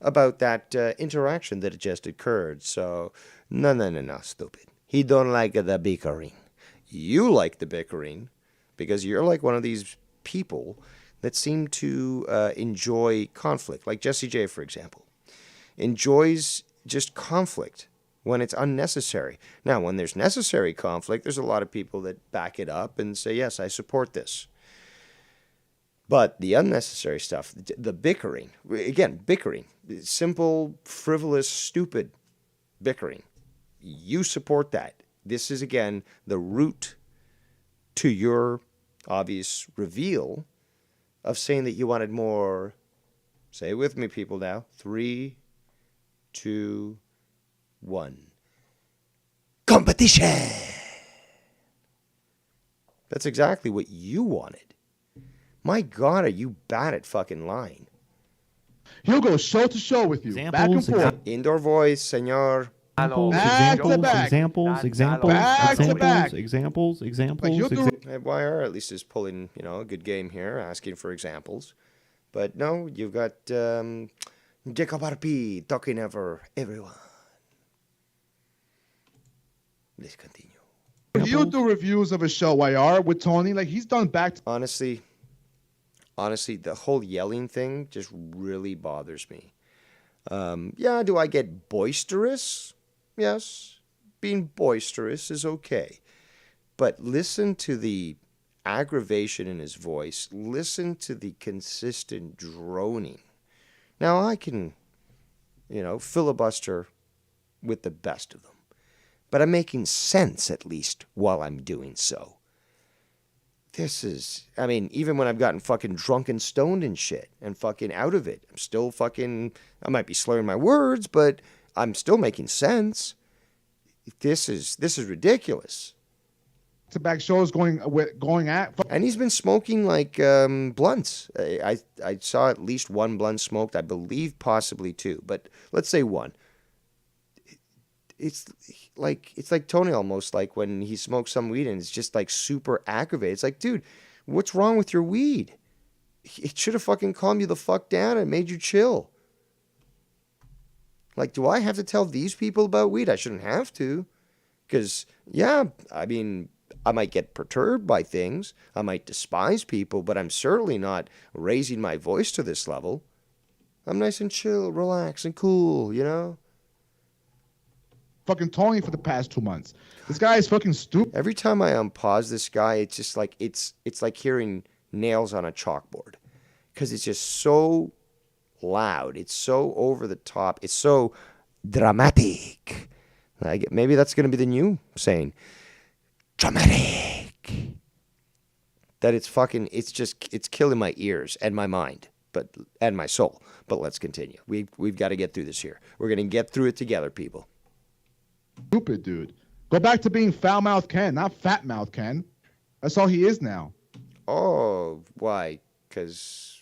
about that interaction that had just occurred. So, no, stupid. He don't like the bickering. You like the bickering because you're like one of these people that seem to enjoy conflict, like Jesse J, for example, enjoys just conflict when it's unnecessary. Now, when there's necessary conflict, there's a lot of people that back it up and say, yes, I support this. But the unnecessary stuff, the bickering, again, bickering, simple, frivolous, stupid bickering, you support that. This is, again, the root to your obvious reveal of saying that you wanted more. Say it with me, people, now. 3, 2, 1. Competition! That's exactly what you wanted. My God, are you bad at fucking lying? He'll go show to show with you. Examples, back and forth. Indoor voice, senor. Back to back. Examples, Back to back. examples. YR at least is pulling, a good game here, asking for examples. But no, you've got Jacob RP talking over everyone. Let's continue. You do reviews of a show, YR, with Tony. Like, he's done back to... Honestly, the whole yelling thing just really bothers me. Yeah, do I get boisterous? Yes, being boisterous is okay. But listen to the aggravation in his voice. Listen to the consistent droning. Now, I can, filibuster with the best of them. But I'm making sense, at least, while I'm doing so. This is, even when I've gotten fucking drunk and stoned and shit and fucking out of it, I'm still fucking, I might be slurring my words, but I'm still making sense. This is ridiculous. To back shows going at. And he's been smoking like blunts. I saw at least one blunt smoked, I believe possibly two, but let's say one. It's like Tony almost, like when he smokes some weed and it's just like super aggravated. It's like, dude, what's wrong with your weed? It should have fucking calmed you the fuck down and made you chill. Like, do I have to tell these people about weed? I shouldn't have to. Because, yeah, I might get perturbed by things. I might despise people, but I'm certainly not raising my voice to this level. I'm nice and chill, relaxed and cool, Fucking Tony for the past 2 months. This guy is fucking stupid. Every time I unpause this guy, it's just like it's like hearing nails on a chalkboard, because it's just so loud. It's so over the top. It's so dramatic. Maybe that's gonna be the new saying, dramatic. That it's killing my ears and my mind, and my soul. But let's continue. We've got to get through this here. We're gonna get through it together, people. Stupid, dude. Go back to being foul-mouthed Ken, not fat-mouthed Ken. That's all he is now. Oh, why? Because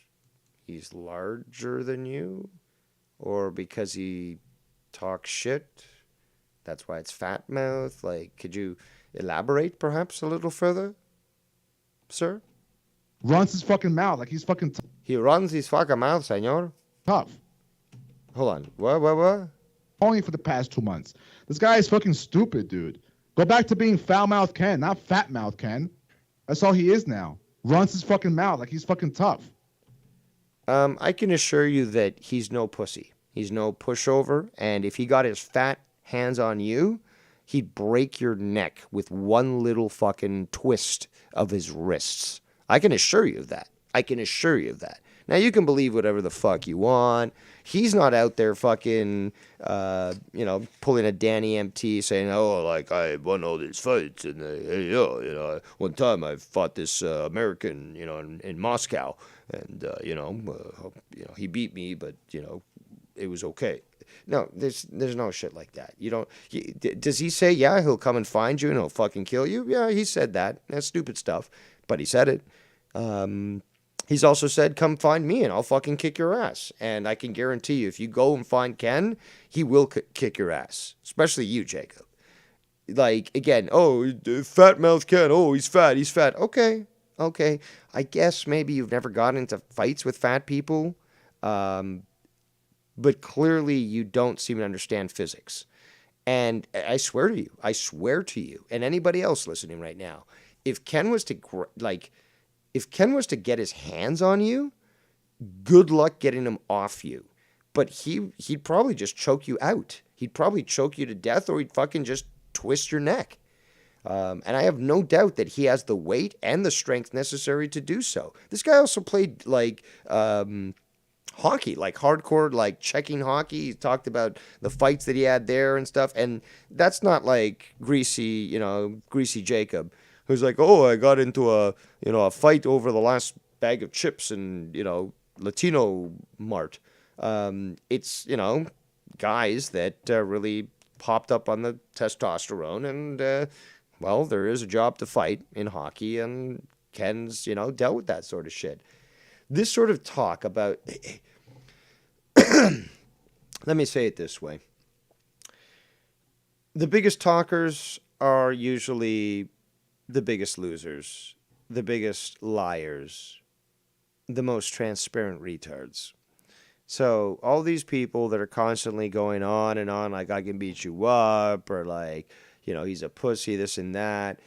he's larger than you? Or because he talks shit? That's why it's fat mouth? Like, could you elaborate perhaps a little further, sir? Runs his fucking mouth like he's fucking He runs his fucking mouth, senor. Tough. Hold on. What? Only for the past 2 months. This guy is fucking stupid, dude. Go back to being foul-mouthed Ken, not fat-mouthed Ken. That's all he is now. Runs his fucking mouth like he's fucking tough. I can assure you that he's no pussy. He's no pushover, and if he got his fat hands on you, he'd break your neck with one little fucking twist of his wrists. I can assure you of that. Now, you can believe whatever the fuck you want. He's not out there fucking, pulling a Danny MT saying, I won all these fights. And, one time I fought this American, in Moscow. And, he beat me, but, it was okay. No, there's no shit like that. Does he say, yeah, he'll come and find you and he'll fucking kill you? Yeah, he said that. That's stupid stuff. But he said it. He's also said, come find me and I'll fucking kick your ass. And I can guarantee you, if you go and find Ken, he will kick your ass. Especially you, Jacob. Like, again, fat mouth Ken. Oh, he's fat. Okay. I guess maybe you've never gotten into fights with fat people. But clearly you don't seem to understand physics. And I swear to you, and anybody else listening right now, if Ken was to, if Ken was to get his hands on you, good luck getting him off you. But he'd probably just choke you out. He'd probably choke you to death, or he'd fucking just twist your neck. And I have no doubt that he has the weight and the strength necessary to do so. This guy also played like hockey, like hardcore, like checking hockey. He talked about the fights that he had there and stuff. And that's not like Greasy Jacob, who's like, oh, I got into a fight over the last bag of chips and, Latino Mart. It's, guys that really popped up on the testosterone, and, well, there is a job to fight in hockey, and Ken's, dealt with that sort of shit. This sort of talk about, let me say it this way. The biggest talkers are usually the biggest losers, the biggest liars, the most transparent retards. So all these people that are constantly going on and on, like, I can beat you up, or like, he's a pussy, this and that.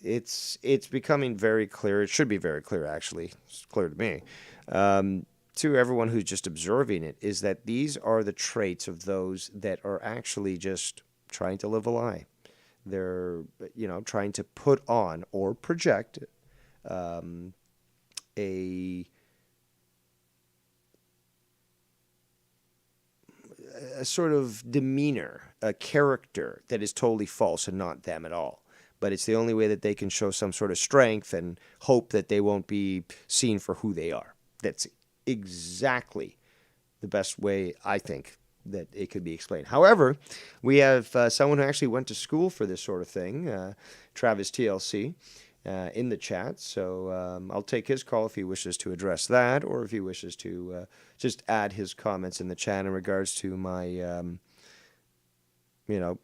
It's becoming very clear. It should be very clear, actually. It's clear to me. To everyone who's just observing it, is that these are the traits of those that are actually just trying to live a lie. They're, trying to put on or project a sort of demeanor, a character that is totally false and not them at all. But it's the only way that they can show some sort of strength and hope that they won't be seen for who they are. That's exactly the best way, I think, that it could be explained. However, we have someone who actually went to school for this sort of thing, Travis TLC, in the chat. So I'll take his call if he wishes to address that, or if he wishes to just add his comments in the chat in regards to my,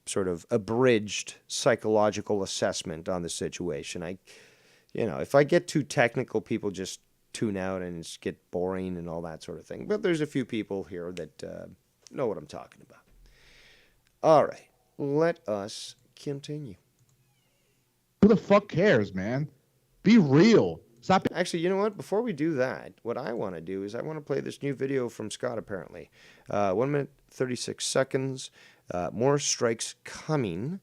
sort of abridged psychological assessment on the situation. If I get too technical, people just tune out and just get boring and all that sort of thing. But there's a few people here that know what I'm talking about. All right, let us continue. Who the fuck cares, man? Be real. Stop. Actually, you know what? Before we do that, what I want to do is I want to play this new video from Scott, apparently. 1 minute, 36 seconds. More strikes coming.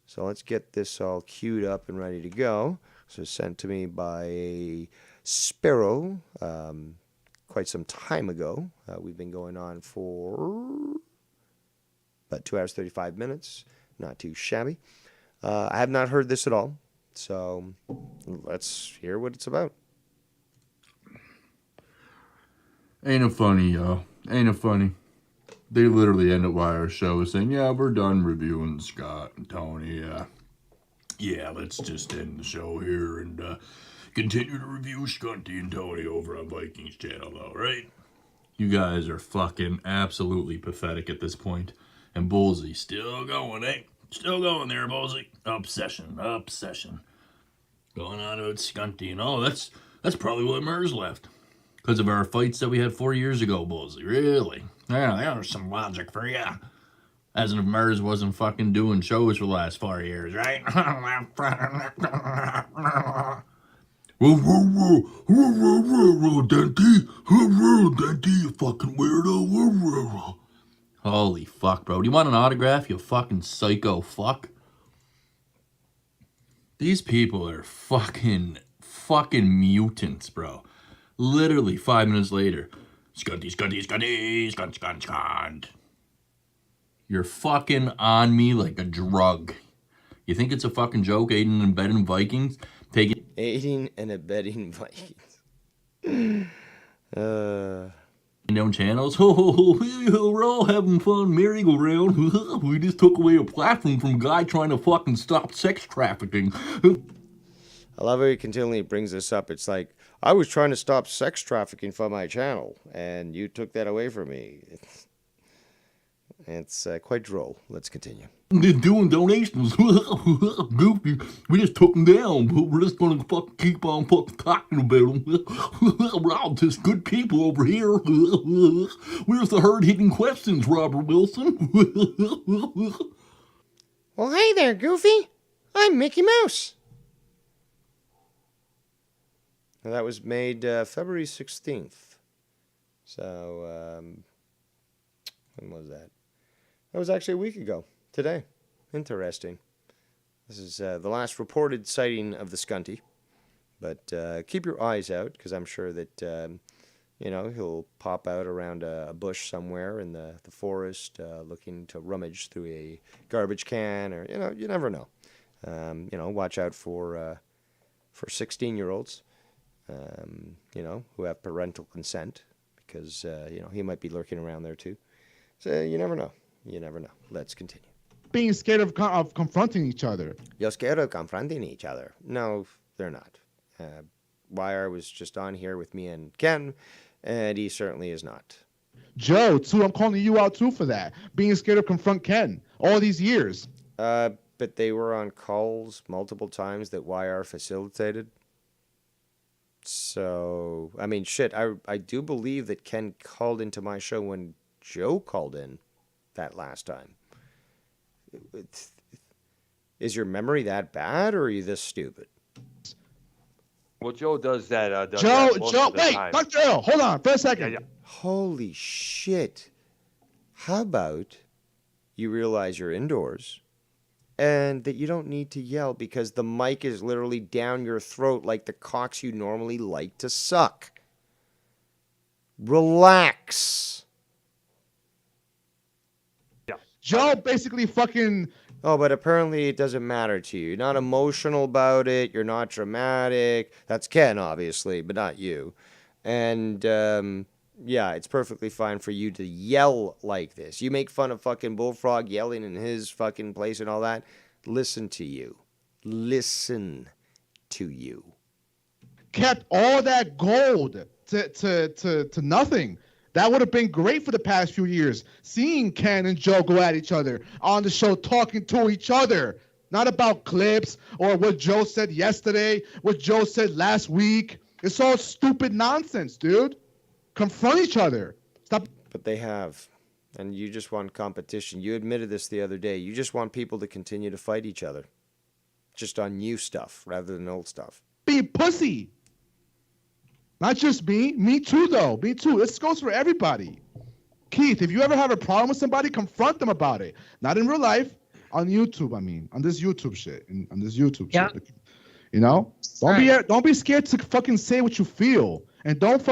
So let's get this all queued up and ready to go. This was sent to me by a Sparrow quite some time ago. We've been going on for about 2 hours, 35 minutes. Not too shabby. I have not heard this at all. So let's hear what it's about. Ain't it funny, y'all? Ain't it funny? They literally end up our show saying, yeah, we're done reviewing Scott and Tony. Yeah, let's just end the show here and continue to review Scunty and Tony over on Vikings channel, though, right? You guys are fucking absolutely pathetic at this point. And Bullseye still going, eh? Still going there, Bullseye. Obsession. Going on about Scunty and all. That's probably why Mers left. Because of our fights that we had 4 years ago, Bullseye. Really? Yeah, there's some logic for ya. As if Mers wasn't fucking doing shows for the last 4 years, right? Whoa, Dante, you fucking weirdo. Holy fuck, bro. Do you want an autograph, you fucking psycho fuck? These people are fucking mutants, bro. Literally 5 minutes later. Scunt. You're fucking on me like a drug. You think it's a fucking joke, aiding and abetting Vikings? Aiding and abetting Vikings. Down channels. We're all having fun merry-go-round. We just took away a platform from a guy trying to fucking stop sex trafficking. I love how he continually brings this up. It's like, I was trying to stop sex trafficking from my channel, and you took that away from me. It's quite droll. Let's continue. They're doing donations. Goofy. We just took them down, but we're just gonna fucking keep on fucking talking about them. Wow, just good people over here. Where's the hard-hitting questions, Robert Wilson? Well, hey there, Goofy. I'm Mickey Mouse. And that was made February 16th. So, when was that? That was actually a week ago. Today. Interesting. This is the last reported sighting of the Scunty. But keep your eyes out, because I'm sure that, he'll pop out around a bush somewhere in the forest, looking to rummage through a garbage can, or, you never know. Watch out for 16-year-olds, who have parental consent, because, he might be lurking around there too. So you never know. You never know. Let's continue. Being scared of confronting each other. You're scared of confronting each other. No, they're not. YR was just on here with me and Ken, and he certainly is not. Joe, too, I'm calling you out too for that. Being scared to confront Ken all these years. But they were on calls multiple times that YR facilitated. So, I mean, shit, I do believe that Ken called into my show when Joe called in that last time. Is your memory that bad, or are you this stupid? Well, Joe does that. Joe, wait, Dr. L, hold on for a second. Yeah. Holy shit. How about you realize you're indoors and that you don't need to yell because the mic is literally down your throat like the cocks you normally like to suck. Relax. Yeah. Joe basically fucking... Oh, but apparently it doesn't matter to you. You're not emotional about it. You're not dramatic. That's Ken, obviously, but not you. And, yeah, it's perfectly fine for you to yell like this. You make fun of fucking Bullfrog yelling in his fucking place and all that. Listen to you. Listen to you. Kept all that gold to nothing. That would have been great for the past few years. Seeing Ken and Joe go at each other on the show, talking to each other. Not about clips or what Joe said yesterday, what Joe said last week. It's all stupid nonsense, dude. Confront each other. Stop. But they have. And you just want competition. You admitted this the other day. You just want people to continue to fight each other. Just on new stuff rather than old stuff. Be pussy. Not just me. Me too, though. Me too. This goes for everybody. Keith, if you ever have a problem with somebody, confront them about it. Not in real life. On YouTube, I mean. On this YouTube shit. On this YouTube shit. You know? Don't be scared to fucking say what you feel. And don't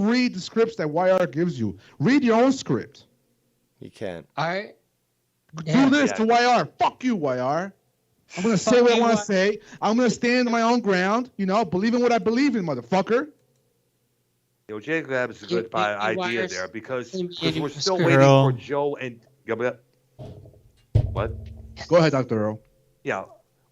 read the scripts that YR gives you. Read your own script. You can't. Do this to YR. Fuck you, YR. I'm going to say what I want to say. I'm going to stand on my own ground. Believe in what I believe in, motherfucker. Jacob has a good idea there because we're still Girl. waiting for Joe and... What? Go ahead, Dr. Earl. Yeah.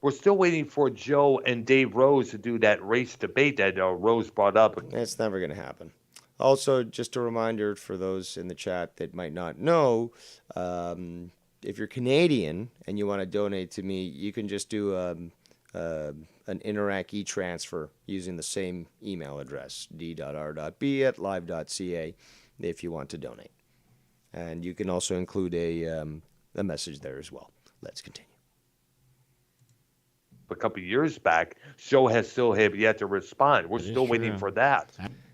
We're still waiting for Joe and Dave Rose to do that race debate that Rose brought up. It's never going to happen. Also, just a reminder for those in the chat that might not know, if you're Canadian and you want to donate to me, you can just do an Interac e-transfer using the same email address, d.r.b@live.ca, if you want to donate. And you can also include a message there as well. Let's continue. A couple of years back, Joe has still yet to respond. We're still waiting for that.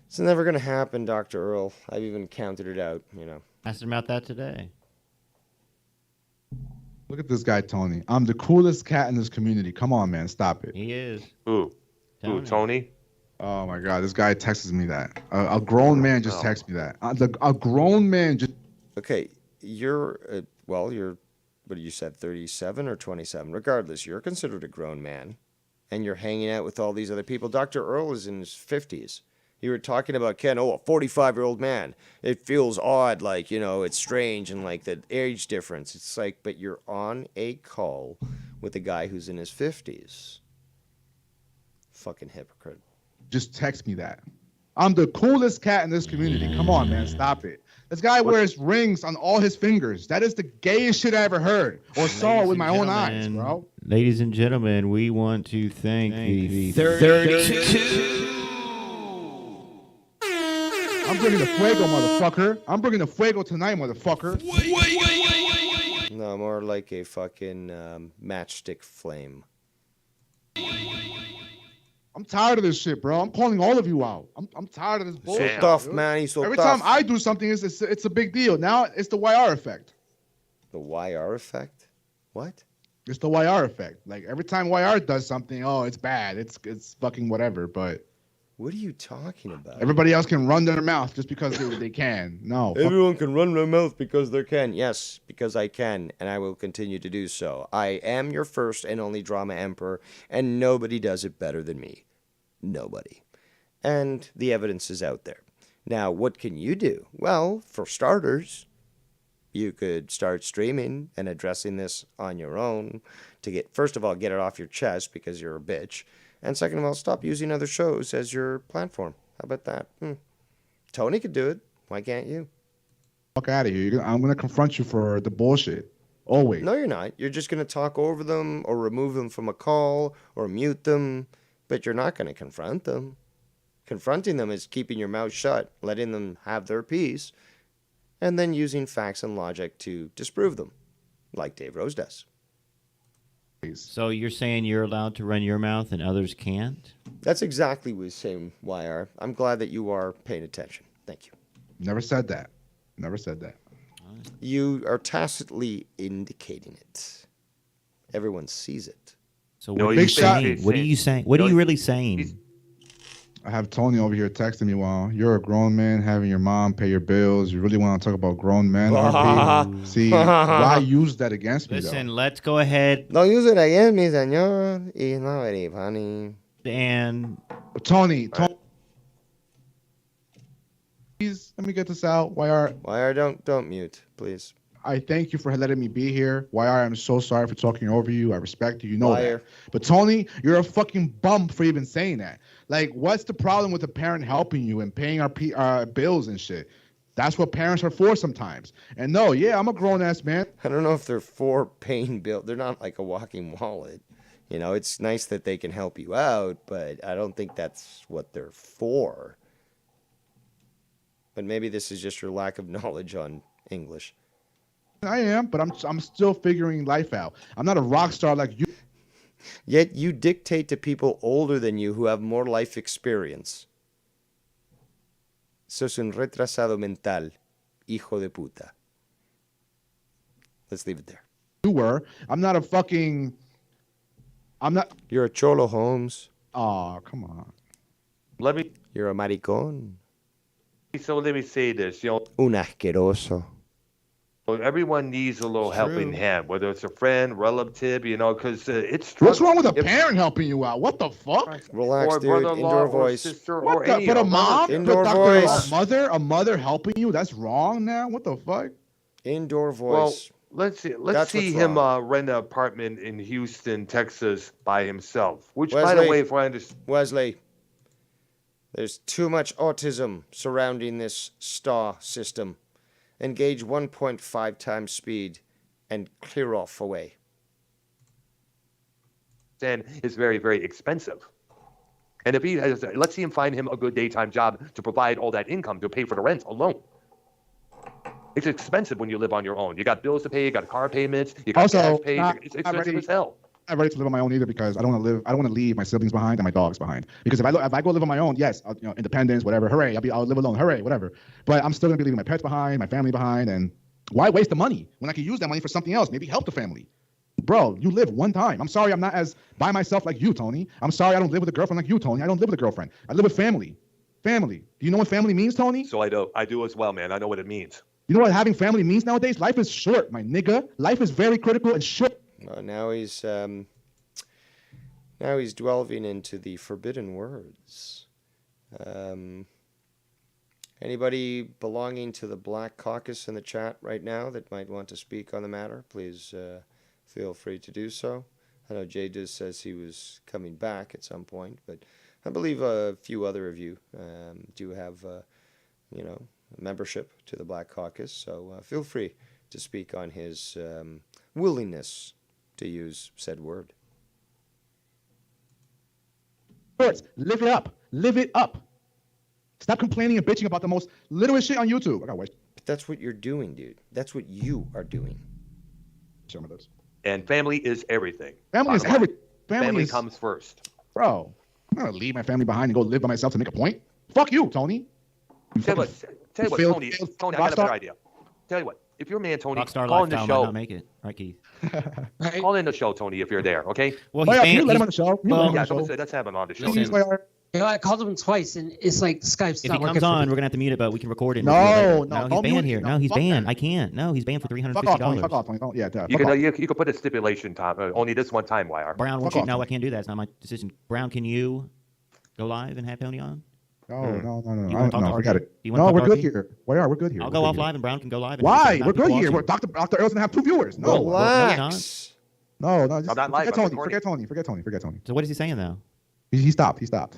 It's never going to happen, Dr. Earl. I've even counted it out, Asked him about that today. Look at this guy, Tony. I'm the coolest cat in this community. Come on, man. Stop it. He is. Who? Tony? Oh, my God. This guy texts me that. A grown man just texted me that. A grown man just... Okay, you're, what you said, 37 or 27? Regardless, you're considered a grown man, and you're hanging out with all these other people. Dr. Earl is in his 50s. You were talking about Ken, a 45-year-old man. It feels odd, like, it's strange, and like the age difference. It's like, but you're on a call with a guy who's in his 50s. Fucking hypocrite. Just text me that. I'm the coolest cat in this community. Come on, man. Stop it. This guy wears rings on all his fingers. That is the gayest shit I ever heard or saw with my own eyes, bro. Ladies and gentlemen, we want to thank the 32. I'm bringing the fuego, motherfucker. I'm bringing the fuego tonight, motherfucker. No, more like a fucking matchstick flame. I'm I'm tired of this shit, bro. I'm calling all of you out. I'm tired of this bullshit. So tough, man. He's so Every tough. time I do something, it's a big deal. Now it's the YR effect. The YR effect? What? It's the YR effect. Like every time YR does something, oh, it's bad. It's fucking whatever. But what are you talking about? Everybody else can run their mouth just because they can. No. Everyone can run their mouth because they can. Yes, because I can, and I will continue to do so. I am your first and only drama emperor, and nobody does it better than me. Nobody. And the evidence is out there. Now, what can you do? Well, for starters, you could start streaming and addressing this on your own to get, first of all, get it off your chest because you're a bitch. And second of all, stop using other shows as your platform. How about that? Tony could do it. Why can't you? Fuck out of here. I'm going to confront you for the bullshit. Always. No, you're not. You're just going to talk over them or remove them from a call or mute them, but you're not going to confront them. Confronting them is keeping your mouth shut, letting them have their piece, and then using facts and logic to disprove them, like Dave Rose does. So you're saying you're allowed to run your mouth and others can't? That's exactly what he's saying, YR. I'm glad that you are paying attention. Thank you. Never said that. Never said that. You are tacitly indicating it. Everyone sees it. So what are you saying? What are you saying? What are you really saying? I have Tony over here texting me while you're a grown man having your mom pay your bills. You really want to talk about grown men? See, why use that against me? Listen, let's go ahead. Don't use it against me, señor. It's not very funny. And Tony, please let me get this out. YR, don't mute, please. I thank you for letting me be here. YR, I'm so sorry for talking over you. I respect you. You know that. But Tony, you're a fucking bum for even saying that. Like, what's the problem with a parent helping you and paying our bills and shit? That's what parents are for sometimes. And no, yeah, I'm a grown-ass man. I don't know if they're for paying bills. They're not like a walking wallet. You know, it's nice that they can help you out, but I don't think that's what they're for. But maybe this is just your lack of knowledge on English. I am, but I'm still figuring life out. I'm not a rock star like you. Yet you dictate to people older than you who have more life experience. Sos un retrasado mental, hijo de puta. Let's leave it there. You were. I'm not. You're a cholo, Holmes. Oh, come on. You're a maricón. So let me say this, Un asqueroso. Everyone needs a little helping hand, whether it's a friend, relative, because it's. What's wrong with a parent helping you out? What the fuck? Relax, or dude. Brother-in-law, Indoor or voice. Sister, What or the, any but a of them. mom, Indoor but voice. a mother helping you? That's wrong now. What the fuck? Indoor Well, voice. let's see That's him what's rent an apartment in Houston, Texas, by himself. Which, Wesley, by the way, if I understand, Wesley, there's too much autism surrounding this star system. Engage 1.5 times speed and clear off away. then is very, very expensive. And if he has, let's see him find him a good daytime job to provide all that income to pay for the rent alone. It's expensive when you live on your own. You got bills to pay, you got car payments, you got gas paid. It's expensive as hell. I'm ready to live on my own either because I don't want to leave my siblings behind and my dogs behind. Because if I go live on my own, yes, independence, whatever, hooray, I'll live alone, hooray, whatever. But I'm still gonna be leaving my pets behind, my family behind, and why waste the money when I can use that money for something else? Maybe help the family. Bro, you live one time. I'm sorry I'm not as by myself like you, Tony. I'm sorry I don't live with a girlfriend like you, Tony. I don't live with a girlfriend. I live with family. Family. Do you know what family means, Tony? So I do. I do as well, man. I know what it means. You know what having family means nowadays? Life is short, my nigga. Life is very critical and short. Now he's delving into the forbidden words. Anybody belonging to the Black Caucus in the chat right now that might want to speak on the matter, please feel free to do so. I know Jay Diz says he was coming back at some point, but I believe a few other of you do have, membership to the Black Caucus, so feel free to speak on his willingness to use said word. Live it up. Live it up. Stop complaining and bitching about the most littlest shit on YouTube. I gotta wait. But that's what you're doing, dude. That's what you are doing. Some of this. And family is everything. Family is everything. Family comes first. Bro, I'm gonna leave my family behind and go live by myself to make a point. Fuck you, Tony. Tell you what, Tony, I got a better idea. Tell you what, if you're a man, Tony, Rockstar call in the lifestyle show. Might not make it, right, Keith? Call in the show, Tony, if you're there, okay? Well, he's can you let him on the show? Let's have him on the show. You know, I called him twice, and it's like Skype's if not he comes on, we're gonna have to mute it, but we can record it. No, he's banned here. No, he's banned. I can't. No, he's banned for $350. Fuck off, Tony. Oh, yeah, You can put a stipulation, Tom. Only this one time, YR. Brown, won't you? No, I can't do that. It's not my decision. Brown, can you go live and have Tony on? No. No, Forget it. No, we're good here. We're good here. I'll go off live and Brown can go live. Why? We're good here. Dr. Earl's gonna have 2 viewers. No. Relax. No. Forget Tony. So what is he saying though? He stopped.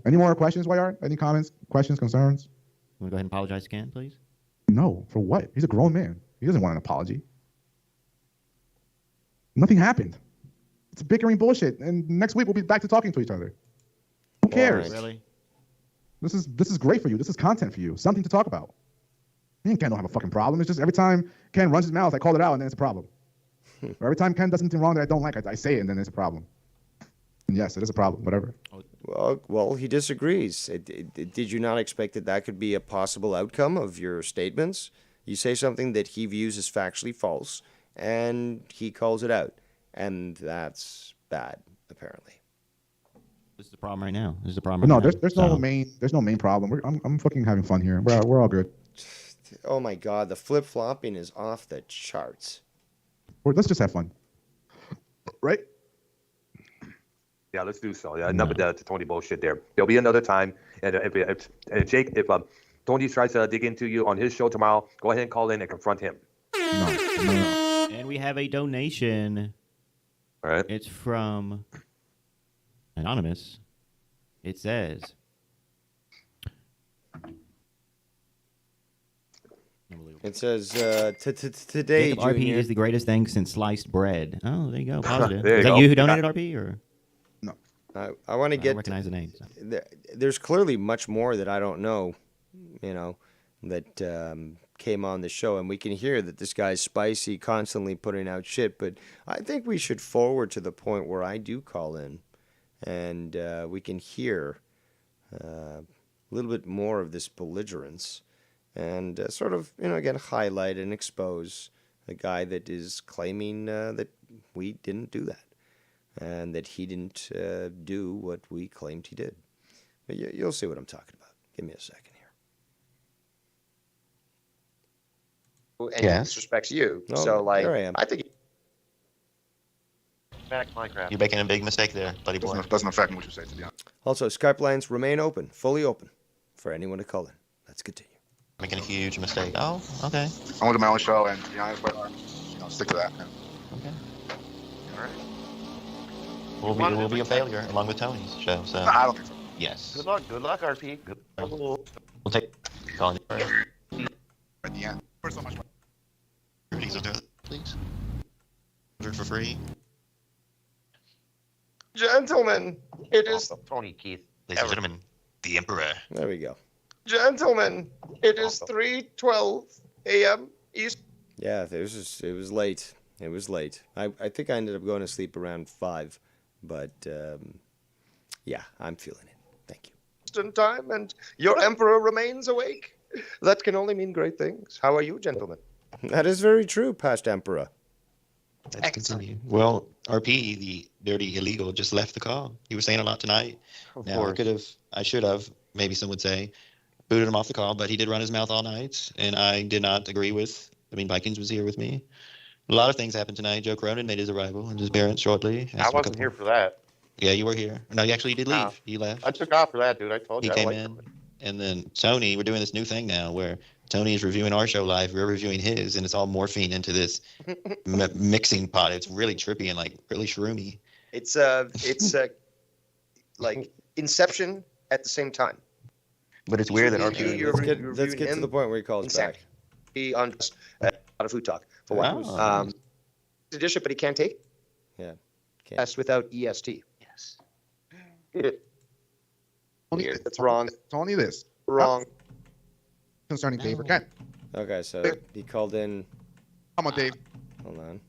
Any more questions, YR? Any comments, questions, concerns? You want to go ahead and apologize again, please? No. For what? He's a grown man. He doesn't want an apology. Nothing happened. It's bickering bullshit. And next week we'll be back to talking to each other. Who cares? Really? This is great for you. This is content for you. Something to talk about. Me and Ken don't have a fucking problem. It's just every time Ken runs his mouth, I call it out, and then it's a problem. Or every time Ken does something wrong that I don't like, I say it, and then it's a problem. And yes, it is a problem. Whatever. Well, he disagrees. Did you not expect that could be a possible outcome of your statements? You say something that he views as factually false, and he calls it out, and that's bad, apparently. This is the problem right now. There's no main problem. I'm fucking having fun here. We're all good. Oh my God, the flip-flopping is off the charts. Let's just have fun, right? Yeah, let's do so. Yeah, enough of the Tony bullshit there. There'll be another time, and if Jake, if Tony tries to dig into you on his show tomorrow, go ahead and call in and confront him. No. And we have a donation. All right. It's from Anonymous. It says, today, Jacob, RP Junior is the greatest thing since sliced bread. Oh, there you go. Positive. There you is that go. you who donated RP or? No. I want to get. I recognize the name. So. There's clearly much more that I don't know, that came on the show, and we can hear that this guy's spicy, constantly putting out shit. But I think we should forward to the point where I do call in, and we can hear a little bit more of this belligerence, and sort of, again, highlight and expose a guy that is claiming that we didn't do that, and that he didn't do what we claimed he did. But you'll see what I'm talking about. Give me a second here. And he disrespects you. No, so, like, there I am. I think Back Minecraft. You're making a big mistake there, buddy boy. Doesn't affect me what you say, to be honest. Also, Skype lines remain open, fully open, for anyone to call in. Let's continue. Making a huge mistake. Oh, okay. I'm gonna do my own show, and to be honest, stick to that. Okay. All right. We'll be a failure along with Tony's show. So. No, I don't think so. Yes. Good luck, RP. Good luck. We'll take calling you first. At the end. First, so much. Please. For free. Gentlemen, it is Tony Keith. Ladies and gentlemen, the Emperor. There we go. Gentlemen, it is 3:12 a.m. East. Yeah, it was late. It was late. I think I ended up going to sleep around 5, but yeah, I'm feeling it. Thank you. Eastern time, and your emperor remains awake. That can only mean great things. How are you, gentlemen? That is very true, past emperor. Let's continue. Well, RP, the dirty illegal, just left the call. He was saying a lot tonight. Now, I should have, maybe some would say, booted him off the call, but he did run his mouth all night, and I did not agree with. Vikings was here with me. A lot of things happened tonight. Joe Cronin made his arrival and his parents shortly. I wasn't here for that. Yeah, you were here. No, you actually did leave. No. He left. I took off for that, dude. I told He you. came in, and then Tony, we're doing this new thing now where Tony is reviewing our show live. We're reviewing his, and it's all morphing into this mixing pot. It's really trippy and like really shroomy. It's like Inception at the same time. But it's weird that RP. Let's get to the point where he calls back. He on a lot of food talk for one. Oh. Edition, but he can't take. Yeah. Can't. That's without EST. Yes. Weird. That's wrong. It's only this. Wrong. Concerning Dave or Ken. Okay, so he called in. Come on, Dave. Hold on.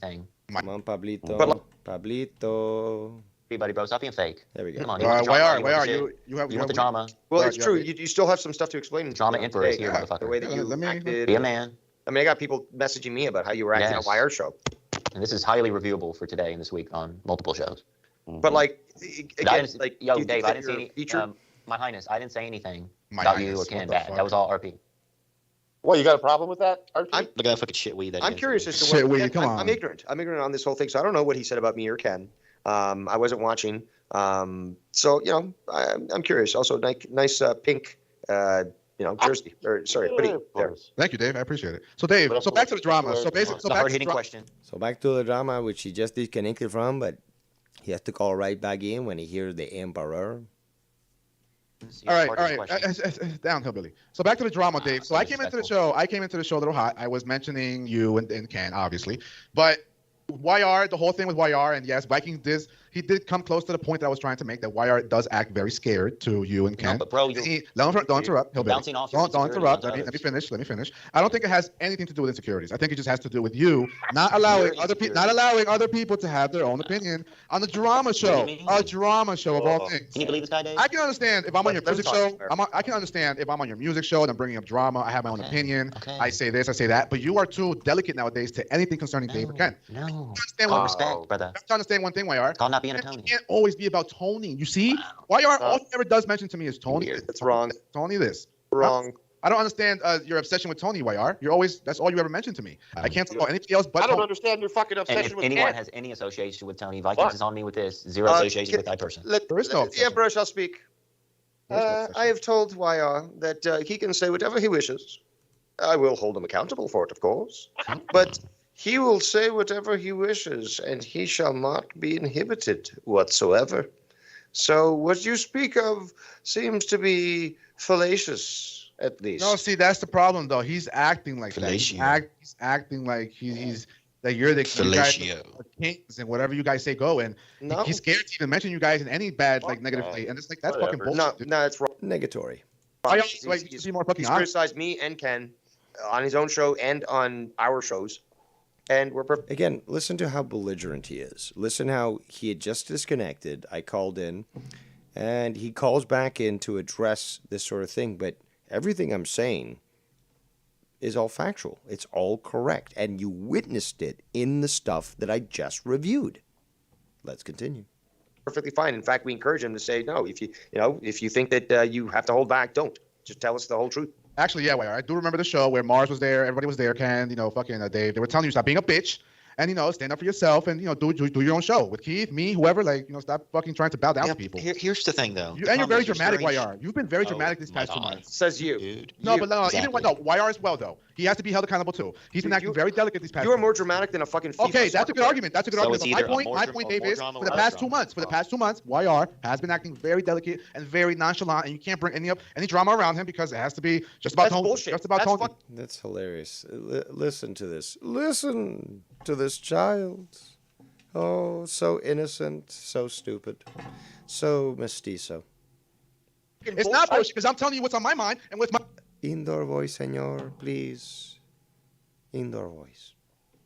Thing. Come on, Pablito. Pablito. Everybody, bro, stop being fake. There we go. Come on, Why are you want the drama? Well, it's true. You still have some stuff to explain. Drama emperor is here, the motherfucker. way that you acted. Be a man. I mean, I got people messaging me about how you were acting on YR show. And this is highly reviewable for today and this week on multiple shows. But like, again, yo, Dave, I didn't say any. My Highness, I didn't say anything about you or Ken bad. That was all RP. Well, you got a problem with that, RP? Look at that fucking shit weed. I'm curious as to what. I'm ignorant. I'm ignorant on this whole thing, so I don't know what he said about me or Ken. I wasn't watching. So I'm curious. Also, nice pink, jersey. Or sorry, hoodie there. Thank you, Dave. I appreciate it. So, Dave. So back to the drama. So basically, question. So back to the drama, which he just disconnected from, but he has to call right back in when he hears the emperor. All right. Downhill, Billy. So back to the drama, Dave. So I came into the show a little hot. I was mentioning you and Ken, obviously, but YR, the whole thing with YR, and yes, Vikings did come close to the point that I was trying to make, that YR does act very scared to you and Ken. No, but bro, don't interrupt. Bouncing off don't interrupt. Let me finish. I don't think it has anything to do with insecurities. I think it just has to do with you not allowing other people to have their own opinion on the drama show. A drama show of all things. Can you believe this guy, Dave? I can understand if I'm on your music show. I can understand if I'm on your music show and I'm bringing up drama. I have my own opinion. Okay. I say this, I say that. But you are too delicate nowadays to anything concerning Dave or Ken. No. Respect, brother. You have to understand one thing, YR. It's called not being a Tony. It can't always be about Tony. You see? YR, all he ever does mention to me is Tony. That's wrong. Tony this. Wrong. I don't understand your obsession with Tony, YR. That's all you ever mentioned to me. I can't talk about anything else but I don't understand your fucking obsession with anyone Ken. has any association with Tony, Vikings is on me with this. Zero association with that person. There is no the emperor shall speak. I have told YR that he can say whatever he wishes. I will hold him accountable for it, of course. But he will say whatever he wishes, and he shall not be inhibited whatsoever. So what you speak of seems to be fallacious, at least. No, see, that's the problem, though. He's acting like that. He's acting like he's that you're the kings and whatever you guys say go. And he's scared to even mention you guys in any bad, negative way. And it's like, that's fucking bullshit. No, it's wrong. Negatory. He's more fucking honest. Criticized me and Ken on his own show and on our shows. And again, listen to how belligerent he is. Listen how he had just disconnected. I called in, and he calls back in to address this sort of thing. But everything I'm saying is all factual. It's all correct. And you witnessed it in the stuff that I just reviewed. Let's continue. Perfectly fine. In fact, we encourage him to say, no, if you think that you have to hold back, don't. Just tell us the whole truth. Actually, yeah, I do remember the show where Mars was there, everybody was there, Ken, Dave. They were telling you stop being a bitch and, stand up for yourself and, do your own show with Keith, me, whoever, stop fucking trying to bow down to people. Here's the thing, though. And you're very dramatic, YR. You've been very dramatic these past 2 months. Says you. Dude. No, but exactly. YR as well, though. He has to be held accountable, too. He's been acting very delicate these past 2 months. You are more dramatic than a fucking FIFA. Okay, that's a good argument. That's a good argument. But my point, Dave, is for the past 2 months, YR has been acting very delicate and very nonchalant, and you can't bring any drama around him because it has to be just about Tony. Just about Tony. That's hilarious. Listen to this. Listen to this child. Oh, so innocent, so stupid, so mestizo. It's not bullshit because I'm telling you what's on my mind and what's my indoor voice, senor, please. Indoor voice.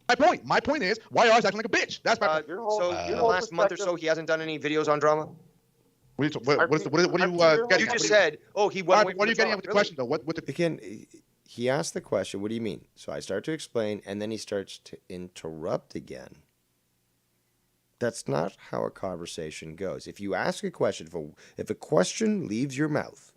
My point is, YR is acting like a bitch. That's my point. In the last month or so, he hasn't done any videos on drama? What are you getting You just said, he went away from What are you getting at with the question, though? Again, he asked the question, what do you mean? So I start to explain, and then he starts to interrupt again. That's not how a conversation goes. If you ask a question, if a question leaves your mouth,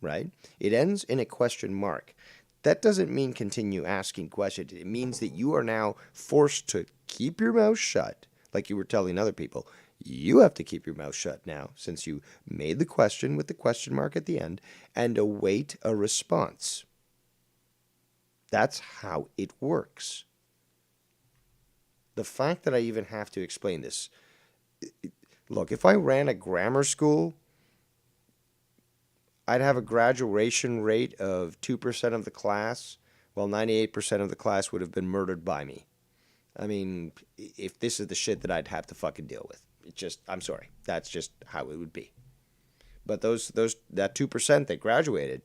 right, it ends in a question mark. That doesn't mean continue asking questions. It means that you are now forced to keep your mouth shut, like you were telling other people. You have to keep your mouth shut now, since you made the question with the question mark at the end, and await a response. That's how it works. The fact that I even have to explain this, look, if I ran a grammar school, I'd have a graduation rate of 2% of the class, while 98% of the class would have been murdered by me. I mean, if this is the shit that I'd have to fucking deal with, I'm sorry, that's just how it would be. But that 2% that graduated,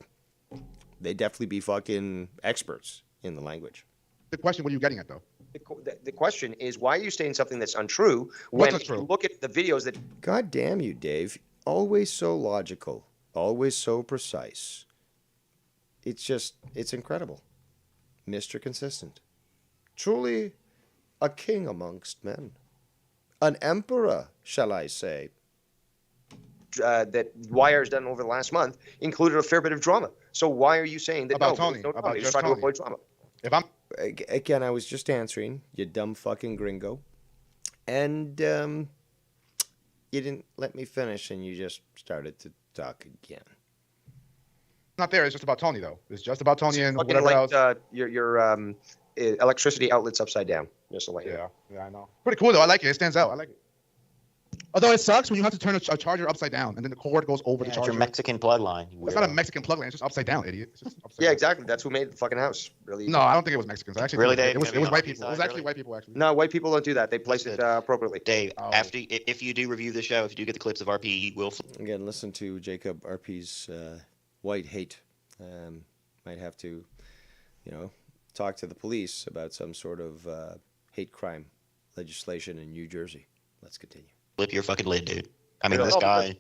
they'd definitely be fucking experts in the language. The question, what are you getting at, though? The question is, why are you saying something that's untrue when you look at the videos that... God damn you, Dave. Always so logical. Always so precise. It's incredible. Mr. Consistent. Truly a king amongst men. An emperor, shall I say. That Wire has done over the last month included a fair bit of drama. So why are you saying that... About Tony. About just trying Tony. to avoid drama. If I'm... Again, I was just answering, you dumb fucking gringo. And you didn't let me finish, and you just started to talk again. Not there. It's just about Tony, though. It's just about Tony and Fucking whatever else. Your electricity outlet's upside down. Just to let you know. Yeah, I know. Pretty cool, though. I like it. It stands out. I like it. Although it sucks when you have to turn a charger upside down and then the cord goes over the charger. It's your Mexican plug line. It's not a Mexican plug line. It's just upside down, idiot. It's just upside down. Exactly. That's who made the fucking house. Really. No, I don't think it was Mexicans. Actually, really, Dave? It was white people. It was actually white people, actually. No, white people don't do that. They place it appropriately. Dave, after if you do review the show, if you do get the clips of RP, we'll... Again, listen to Jacob RP's white hate. Might have to, talk to the police about some sort of hate crime legislation in New Jersey. Let's continue. Flip your fucking lid, dude. I mean, this guy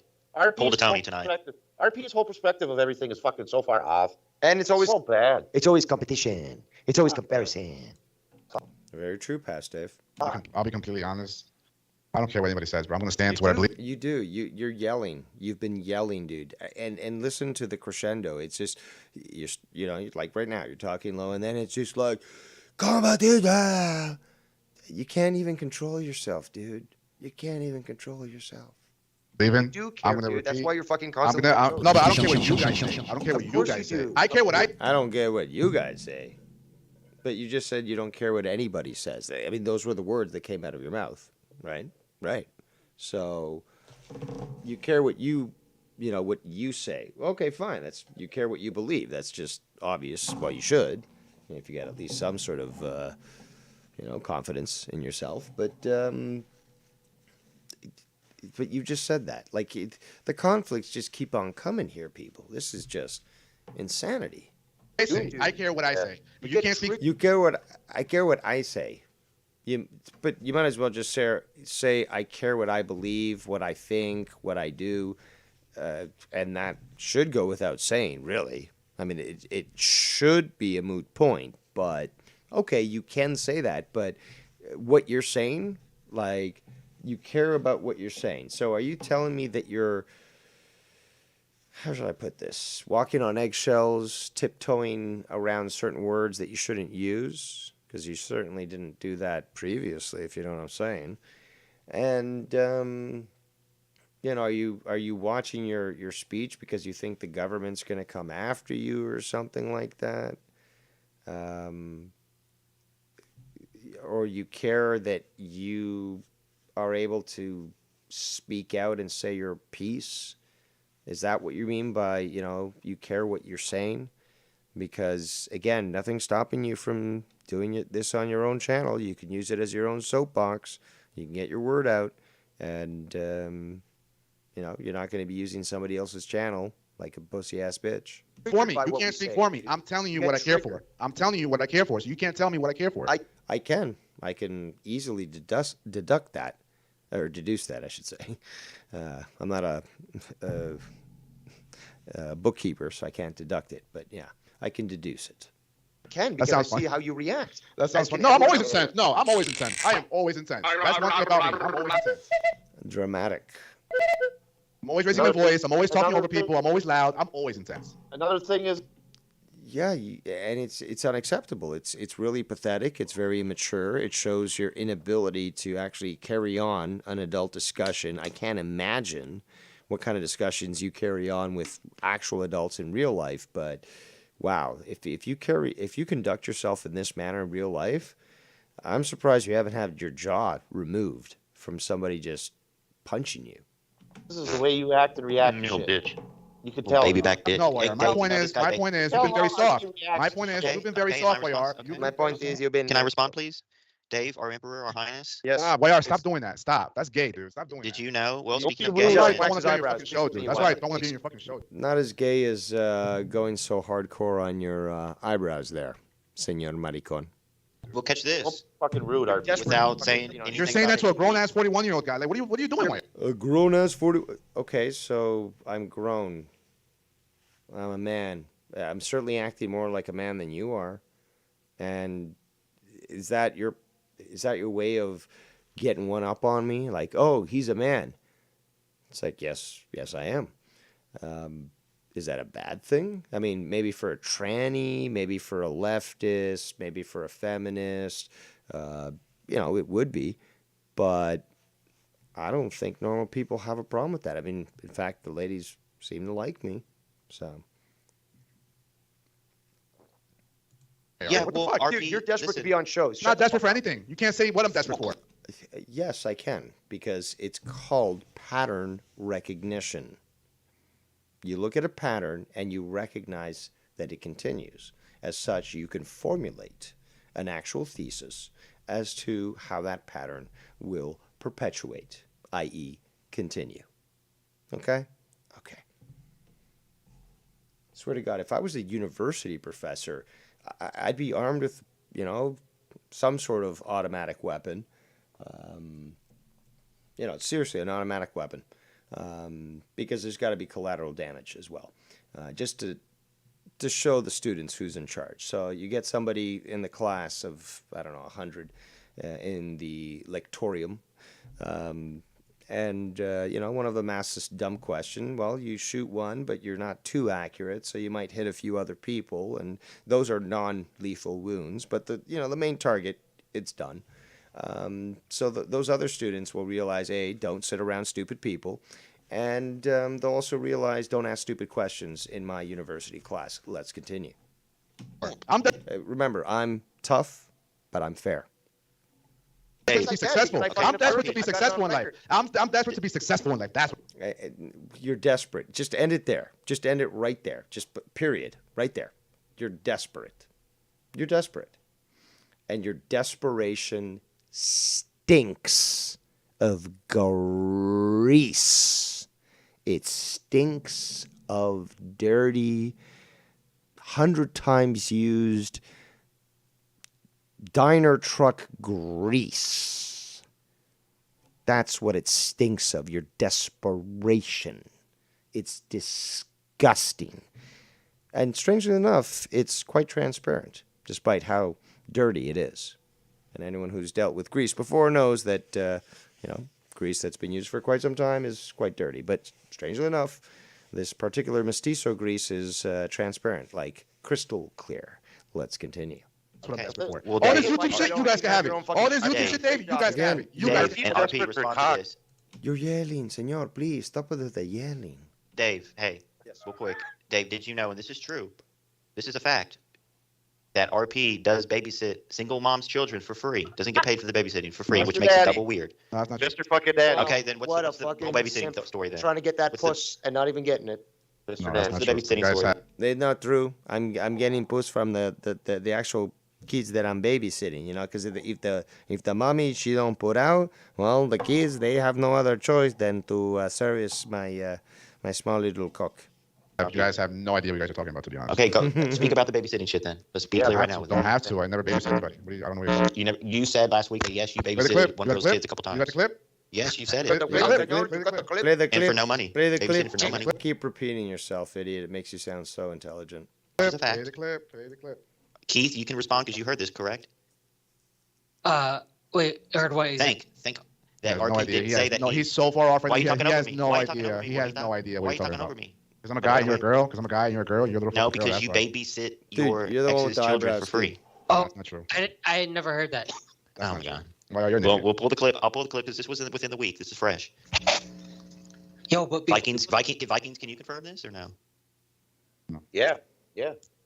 pulled a Tony tonight. RP's whole perspective of everything is fucking so far off. And it's always so bad. It's always competition. It's always comparison. Very true, Past Dave. I'll be completely honest. I don't care what anybody says, bro. I'm going to stand to what I believe. You do. You're yelling. You've been yelling, dude. And listen to the crescendo. It's just, you're like right now, you're talking low, and then it's just like, competition. You can't even control yourself, dude. You can't even control yourself. Leaving. You do care, dude. That's why you're fucking constantly... No, but I don't care what you guys say. I don't care what you guys say. I care what I don't care what you guys say. But you just said you don't care what anybody says. I mean, those were the words that came out of your mouth, right? Right. So you care what what you say. Okay, fine. You care what you believe. That's just obvious. Well, you should, if you got at least some sort of, confidence in yourself. But you just said that. The conflicts just keep on coming here, people. This is just insanity. I care what I say. But you can't speak. You care what I care what I say. But you might as well just say I care what I believe, what I think, what I do, and that should go without saying, really. I mean, it should be a moot point, but okay, you can say that, but what you're saying, you care about what you're saying. So are you telling me that you're, how should I put this, walking on eggshells, tiptoeing around certain words that you shouldn't use? Because you certainly didn't do that previously, if you know what I'm saying. And, are you watching your speech because you think the government's going to come after you or something like that? Or you care that you are able to speak out and say your piece? Is that what you mean by, you care what you're saying? Because, again, nothing's stopping you from doing this on your own channel. You can use it as your own soapbox. You can get your word out. And, you're not going to be using somebody else's channel like a pussy-ass bitch. For me. You can't speak for me. I'm telling you what I care for. I'm telling you what I care for. So you can't tell me what I care for. I can. I can easily deduct that. Or deduce that, I should say. I'm not a bookkeeper, so I can't deduct it. But, yeah, I can deduce it. I can, because I see how you react. That sounds fun. No, I'm always incensed. No, I'm always incensed. I am always incensed. That's one thing about me. I'm always incensed. Dramatic. I'm always raising my voice. I'm always talking over people. I'm always loud. I'm always intense. Another thing is... Yeah, and it's unacceptable. It's really pathetic. It's very immature. It shows your inability to actually carry on an adult discussion. I can't imagine what kind of discussions you carry on with actual adults in real life. But wow, if you conduct yourself in this manner in real life, I'm surprised you haven't had your jaw removed from somebody just punching you. This is the way you act and react to shit. Bitch. You could tell. Baby back dick. No, Wayar. My point is, you've been very soft. My point is, you've been very soft, Wayar. My point is, you've been... Can I respond, please? Dave, our Emperor, our Highness? Yes. Wayar, stop doing that. Stop. That's gay, dude. Stop doing that. Did you know? Well, speaking of gay... gay... I don't want to be on your fucking show, dude. That's right. I don't want to be on your fucking show. Not as gay as going so hardcore on your eyebrows there, Senor Maricon. Well, catch this. Don't fucking rude, RP. Without saying anything. You're saying that to a grown ass 41-year-old guy. Like, what are you doing? Like? A grown ass 40. Okay, so I'm grown. I'm a man. I'm certainly acting more like a man than you are. And is that your way of getting one up on me? Like, oh, he's a man. It's like, yes, I am. Is that a bad thing? I mean, maybe for a tranny, maybe for a leftist, maybe for a feminist, it would be. But I don't think normal people have a problem with that. I mean, in fact, the ladies seem to like me. So. Yeah, what well, the fuck? RP, Dude, you're desperate listen. to be on shows. Not desperate for anything. You can't say what I'm desperate for. Yes, I can, because it's called pattern recognition. You look at a pattern and you recognize that it continues. As such, you can formulate an actual thesis as to how that pattern will perpetuate, i.e., continue. Okay? Okay. Swear to God, if I was a university professor, I'd be armed with, some sort of automatic weapon. Seriously, an automatic weapon. Because there's got to be collateral damage as well, just to show the students who's in charge. So you get somebody in the class of, 100 in the lectorium, and one of them asks this dumb question. Well, you shoot one, but you're not too accurate, so you might hit a few other people, and those are non-lethal wounds. But the main target, it's done. So those other students will realize, A, don't sit around stupid people, and they'll also realize, don't ask stupid questions in my university class. Let's continue. Remember, I'm tough, but I'm fair. Be successful. I'm desperate to be successful in life. I'm desperate to be successful in life. That's what... You're desperate. Just end it there. Just end it right there. Just period. Right there. You're desperate. You're desperate. And your desperation stinks of grease. It stinks of dirty, 100 times used diner truck grease. That's what it stinks of, your desperation. It's disgusting. And strangely enough, it's quite transparent, despite how dirty it is. And anyone who's dealt with grease before knows that, grease that's been used for quite some time is quite dirty. But strangely enough, this particular mestizo grease is transparent, like crystal clear. Let's continue. That's what I'm desperate for. Well, all this YouTube shit, you guys can have it. All this YouTube shit, Dave, you guys can have it. You guys and RP respond to this. You're yelling, senor. Please, stop with the yelling. Dave, hey, real quick. Dave, did you know, and this is true, this is a fact, that RP does babysit single moms' children for free. Doesn't get paid for the babysitting for free, which makes it double weird. No, that's not Mr. fucking Daddy. Okay, then what's the whole babysitting story then? Trying to get that puss and not even getting it. Mr. Daddy. What's the babysitting story? They're not true. I'm getting puss from the actual kids that I'm babysitting, because if the mommy, she don't put out, well, the kids, they have no other choice than to service my small little cock. You guys have no idea what you guys are talking about, to be honest. Okay, go speak about the babysitting shit then. Let's be clear right now. Don't have to. I never babysit anybody. I don't know what you're talking. You said last week that yes, you babysitted one of those kids a couple times. You got the clip? Yes, you said Play it. the clip. Play the clip. And for no money. Play the Babysitting clip. for no money. Keep repeating yourself, idiot. It makes you sound so intelligent. It's a fact. Play the clip. Play the clip. Keith, you can respond because you heard this, correct? Wait, heard what? Think that RP didn't say that. No, he's so far off right now. He has no idea. He has no idea what Why he's are you talking talking over about. me? Because I'm a guy, you're a girl. Because I'm a guy, you're a girl. You're a little. No, girl, because you why. babysit Dude, your you're the one ex's with the children eyebrows, for free. Oh, That's not true. I had never heard that. Oh my god. Why are you? Well, we'll pull the clip. I'll pull the clip because this was within the week. This is fresh. Yo, but Vikings, can you confirm this or no? Yeah.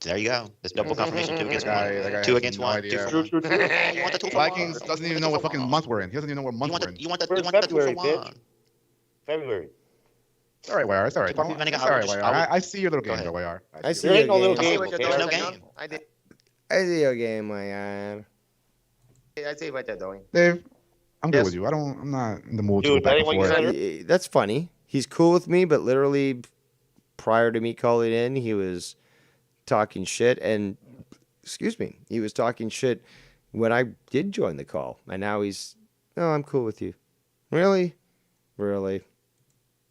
There you go. That's double confirmation. 2 against 1. That guy 2 against 1. idea. True. You want the 2 for 1. Vikings doesn't even know what fucking month we're in. He doesn't even know what month we're in. You want the 2 for 1. February. It's all right, YR. It's all right. It's all right, YR. I see your little game, though, YR. I see your no little game. game. There's no game. I see your game, YR. I see what they're doing. Dave, I'm good with you. I'm not in the mood to go back and forth. That's funny. He's cool with me, but literally prior to me calling in, he was talking shit. And, he was talking shit when I did join the call, and now he's, no, I'm cool with you. Really? Really?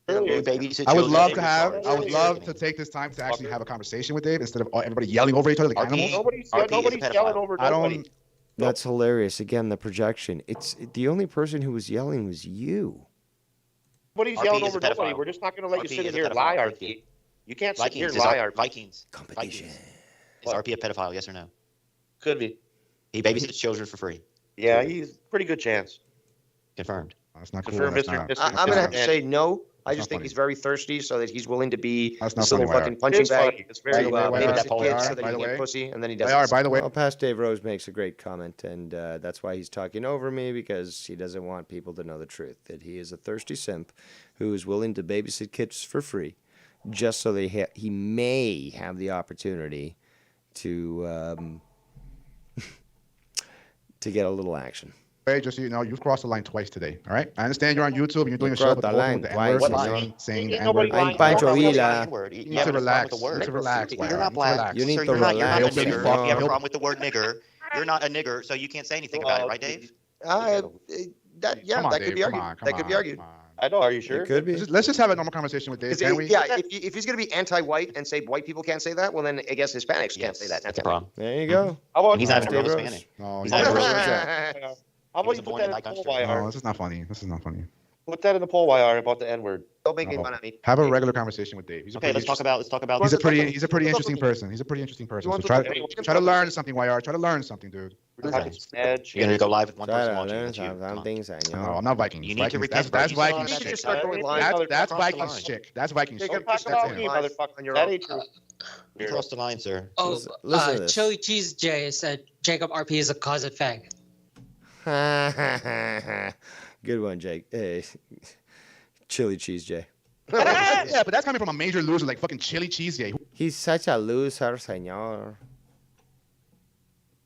I would love to take this time to actually have a conversation with Dave instead of everybody yelling over each other like animals. Nobody's yelling over nobody. That's hilarious. Again, the projection. It's the only person who was yelling was you. Nobody's yelling over nobody. We're just not going to let you sit here and lie, RP. You can't sit here and lie, RP. Vikings. Competition. Is RP a pedophile, yes or no? Could be. He babysits children for free. Yeah, he's pretty good chance. Confirmed. That's not cool. I'm going to have to say no. I just think he's very thirsty, so that he's willing to be this little fucking punching bag. It's very babysit kids so that he can get pussy, and then he does. By the way, well, past Dave Rose makes a great comment, and that's why he's talking over me, because he doesn't want people to know the truth, that he is a thirsty simp who is willing to babysit kids for free, just so he may have the opportunity to to get a little action. Hey, just so you know, you've crossed the line twice today. All right, I understand you're on YouTube and you're doing a show with the N-word, saying the N-word. I'm Pancho Villa. You need to relax. You need to relax. You're not black. You need to relax. relax. You're not a nigger. You have a problem with the word nigger. You're not a nigger, so you can't say anything about it, right, Dave? That could be argued. That could be argued. I know. Are you sure? It could be. Let's just have a normal conversation with Dave. Can we? Yeah, if he's going to be anti-white and say white people can't say that, well, then I guess Hispanics can't say that. That's a problem. There you go. How about he's not even Hispanic. No, he's not even How about you put that in the poll, YR? No, this is not funny. This is not funny. Put that in the poll, YR, about the N-word. Don't make any fun of me. Have a regular conversation with Dave. Okay, let's talk about. He's a pretty interesting person. He's a pretty interesting person. So try to learn something, YR. Try to learn something, dude. You're gonna go live with one person watching. No, I'm not Vikings. You need to repent. That's Vikings chick. That's Vikings chick. That's Vikings chick. That ain't true. You crossed the line, sir. Oh, Chili Cheese J said Jacob RP is a closet fag. Good one, Jake. Hey, Chili Cheese J. Yeah, but that's coming from a major loser like fucking Chili Cheese J. He's such a loser, senor.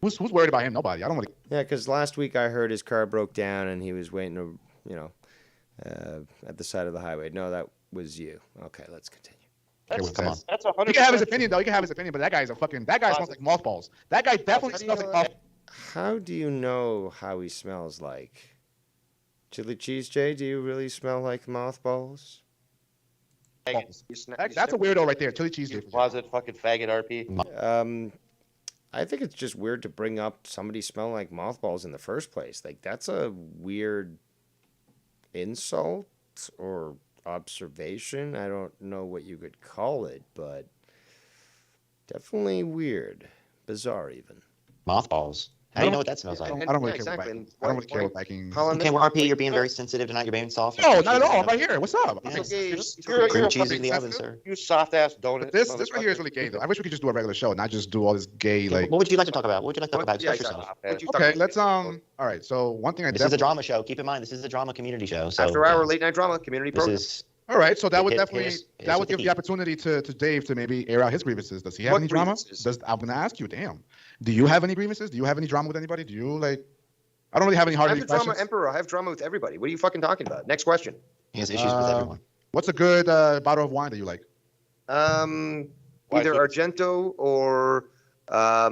Who's worried about him? Nobody. I don't want to. Yeah, because last week I heard his car broke down and he was waiting to, at the side of the highway. No, that was you. Okay, let's continue. That's 100%. He can have his opinion, though. He can have his opinion, but that guy's that guy smells like mothballs. That guy definitely smells like mothballs. How do you know how he smells like? Chili Cheese J, do you really smell like mothballs? That's a weirdo right there. Chili Cheese J. Closet fucking faggot RP. I think it's just weird to bring up somebody smelling like mothballs in the first place. Like, that's a weird insult or observation. I don't know what you could call it, but definitely weird. Bizarre, even. Mothballs. How do you know what that smells like? I don't really care what Vikings. Okay, well, RP, you're being very sensitive tonight. You're being soft. No, not at all. I'm right here. What's up? Cream cheese in the oven, sir. You soft ass donut. This right here is really gay, though. I wish we could just do a regular show, not just do all this gay like. What would you like to talk about? What would you like to talk about? Express yourself. Okay, let's All right. So one thing This is a drama show. Keep in mind, this is a drama community show. So after-hour late-night drama community program. All right, so that would definitely give the opportunity to Dave to maybe air out his grievances. Does he have any drama? I'm going to ask you. Damn. Do you have any grievances? Do you have any drama with anybody? Do you like? I don't really have any hard questions. I have drama, Emperor. I have drama with everybody. What are you fucking talking about? Next question. He has issues with everyone. What's a good bottle of wine that you like? Either Argento or I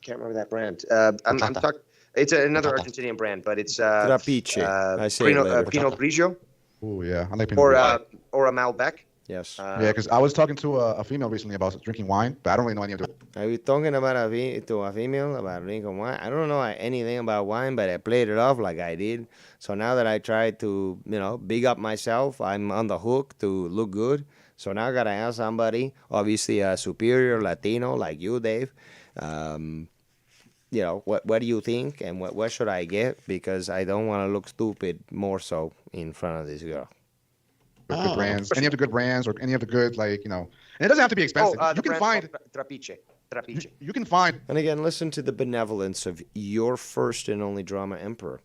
can't remember that brand. I'm talking. It's another Argentinian brand, but it's Trapiche. I say Pinot Grigio. Oh yeah, I like Pinot Grigio. Or a Malbec. Yes. Yeah, because I was talking to a female recently about drinking wine, but I don't really know any of it. Are you talking about to a female about drinking wine? I don't know anything about wine, but I played it off like I did. So now that I tried to, big up myself, I'm on the hook to look good. So now I got to ask somebody, obviously a superior Latino like you, Dave, what do you think and what should I get? Because I don't want to look stupid more so in front of this girl. Good brands, any of the good brands, or any of the good, and it doesn't have to be expensive. You can find Trapiche. You can find. And again, listen to the benevolence of your first and only drama emperor,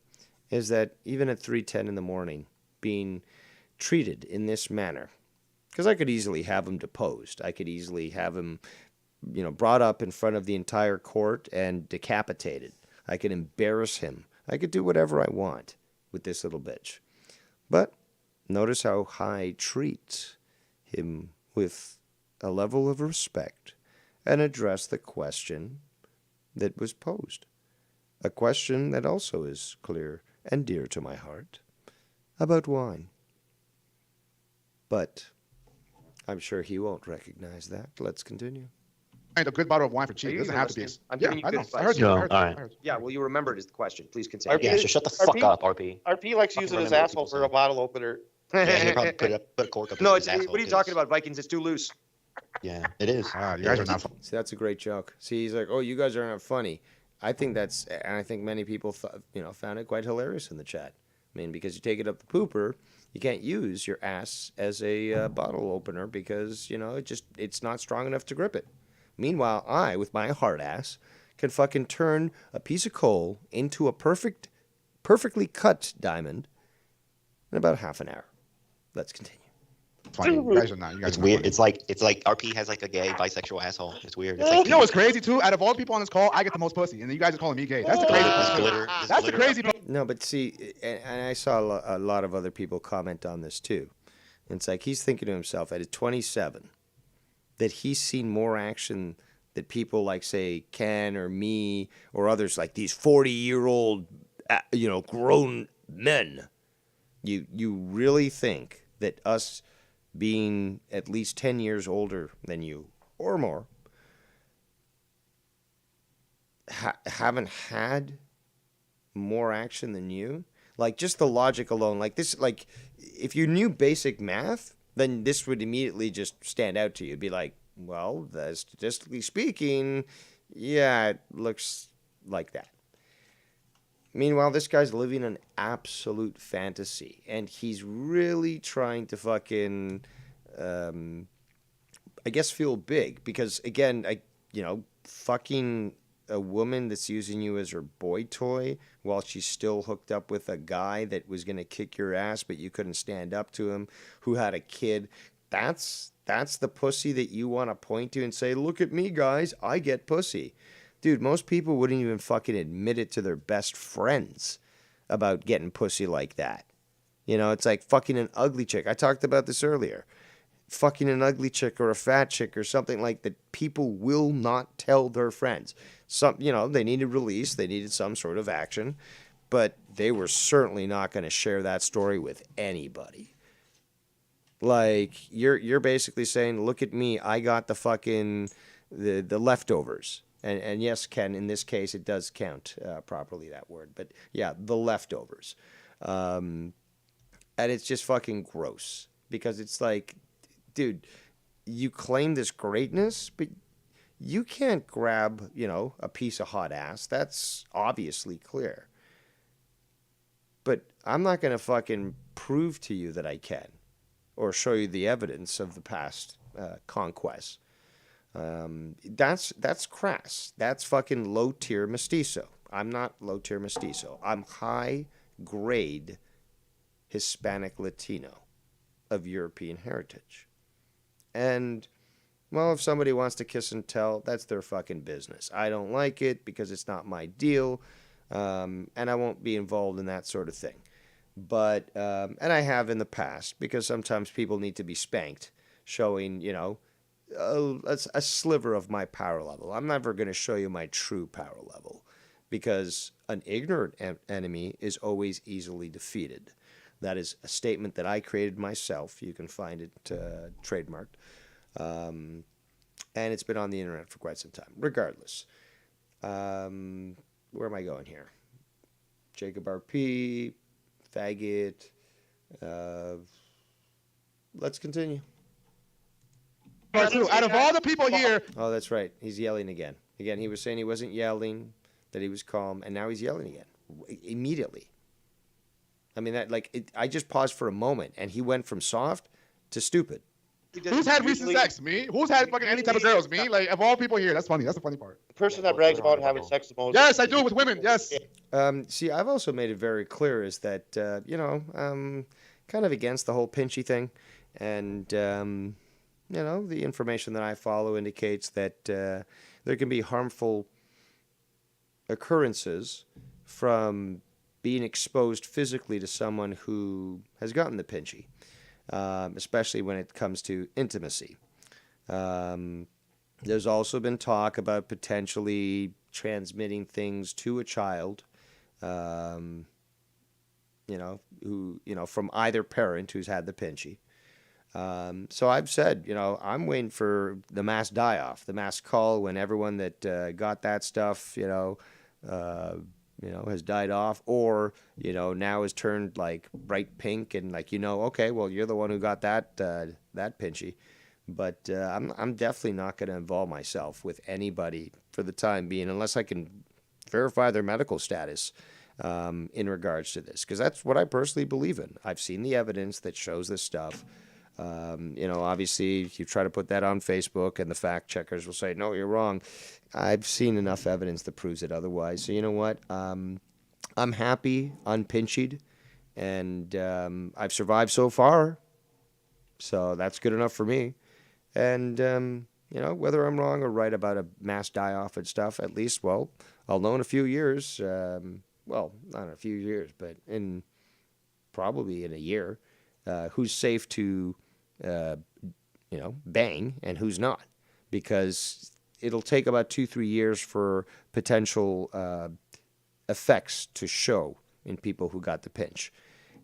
is that even at 3:10 in the morning, being treated in this manner, because I could easily have him deposed. I could easily have him, brought up in front of the entire court and decapitated. I could embarrass him. I could do whatever I want with this little bitch. But notice how I treat him with a level of respect and address the question that was posed. A question that also is clear and dear to my heart about wine. But I'm sure he won't recognize that. Let's continue. A good bottle of wine for cheap. It doesn't have to be. I'm giving you good advice. I heard you. All right. Yeah, well, you remembered is the question. Please continue. Yeah, so shut the fuck up, RP. RP likes using his asshole for a bottle opener. Yeah, he'll probably put a cork up No, his asshole. what are you talking about, Vikings? It's too loose. Yeah, it is. You guys are not. See, that's a great joke. See, he's like, "Oh, you guys are not funny." I think that's, and I think many people, found it quite hilarious in the chat. I mean, because you take it up the pooper, you can't use your ass as a bottle opener because it's not strong enough to grip it. Meanwhile, I, with my hard ass, can fucking turn a piece of coal into a perfectly cut diamond in about half an hour. Let's continue. Funny. You guys are not. You guys It's are not weird. funny. It's like RP has like a gay bisexual asshole. It's weird. It's You like know what's crazy too? Out of all the people on this call, I get the most pussy, and then you guys are calling me gay. That's the crazy part. That's the crazy part. No, but see, and I saw a lot of other people comment on this too. And it's like he's thinking to himself at 27 that he's seen more action that people like, say, Ken or me or others, like these 40-year-old, grown men. You really think that us being at least 10 years older than you or more haven't had more action than you? Like, just the logic alone, like this, like if you knew basic math, then this would immediately just stand out to you. It'd be like, well, statistically speaking, yeah, it looks like that. Meanwhile, this guy's living an absolute fantasy, and he's really trying to fucking, I guess, feel big because, again, fucking a woman that's using you as her boy toy while she's still hooked up with a guy that was going to kick your ass, but you couldn't stand up to him, who had a kid. That's the pussy that you want to point to and say, look at me, guys, I get pussy. Dude, most people wouldn't even fucking admit it to their best friends about getting pussy like that. It's like fucking an ugly chick. I talked about this earlier. Fucking an ugly chick or a fat chick or something like that, people will not tell their friends. They needed release, they needed some sort of action, but they were certainly not going to share that story with anybody. Like, you're basically saying, look at me, I got the fucking the leftovers. And yes, Ken, in this case, it does count properly, that word. But yeah, the leftovers. And it's just fucking gross. Because it's like, dude, you claim this greatness, but you can't grab, a piece of hot ass. That's obviously clear. But I'm not going to fucking prove to you that I can. Or show you the evidence of the past conquests. That's crass. That's fucking low tier mestizo. I'm not low tier mestizo. I'm high grade Hispanic Latino of European heritage. And, well, if somebody wants to kiss and tell, that's their fucking business. I don't like it because it's not my deal, and I won't be involved in that sort of thing. But, and I have in the past, because sometimes people need to be spanked, showing, a sliver of my power level. I'm never going to show you my true power level because an ignorant enemy is always easily defeated. That is a statement that I created myself. You can find it trademarked. And it's been on the internet for quite some time. Regardless. Where am I going here? Jacob RP, faggot. Let's continue. Out of all the people here. Oh, that's right. He's yelling again. Again, he was saying he wasn't yelling, that he was calm, and now he's yelling again. Immediately. I mean, I just paused for a moment, and he went from soft to stupid. Who's had recent sex? Me? Who's had fucking any type of girls? Me? Like, of all people here, that's funny. That's the funny part. The person that brags about having sex the most. Yes, I do with women. Yes. See, I've also made it very clear is that, I'm kind of against the whole pinchy thing. And, the information that I follow indicates that there can be harmful occurrences from being exposed physically to someone who has gotten the pinchy, especially when it comes to intimacy. There's also been talk about potentially transmitting things to a child, from either parent who's had the pinchy. So I've said, I'm waiting for the mass die-off, the mass call when everyone that got that stuff, has died off, or now has turned like bright pink and like okay, well you're the one who got that pinchy, but I'm definitely not going to involve myself with anybody for the time being unless I can verify their medical status in regards to this, because that's what I personally believe in. I've seen the evidence that shows this stuff. Obviously, if you try to put that on Facebook and the fact checkers will say, no, you're wrong. I've seen enough evidence that proves it otherwise. So you know what? I'm happy, unpinched, and I've survived so far. So that's good enough for me. And, whether I'm wrong or right about a mass die-off and stuff, at least, well, I'll know in a few years. Well, not in a few years, but probably in a year, who's safe to bang and who's not, because it'll take about 2-3 years for potential effects to show in people who got the pinch.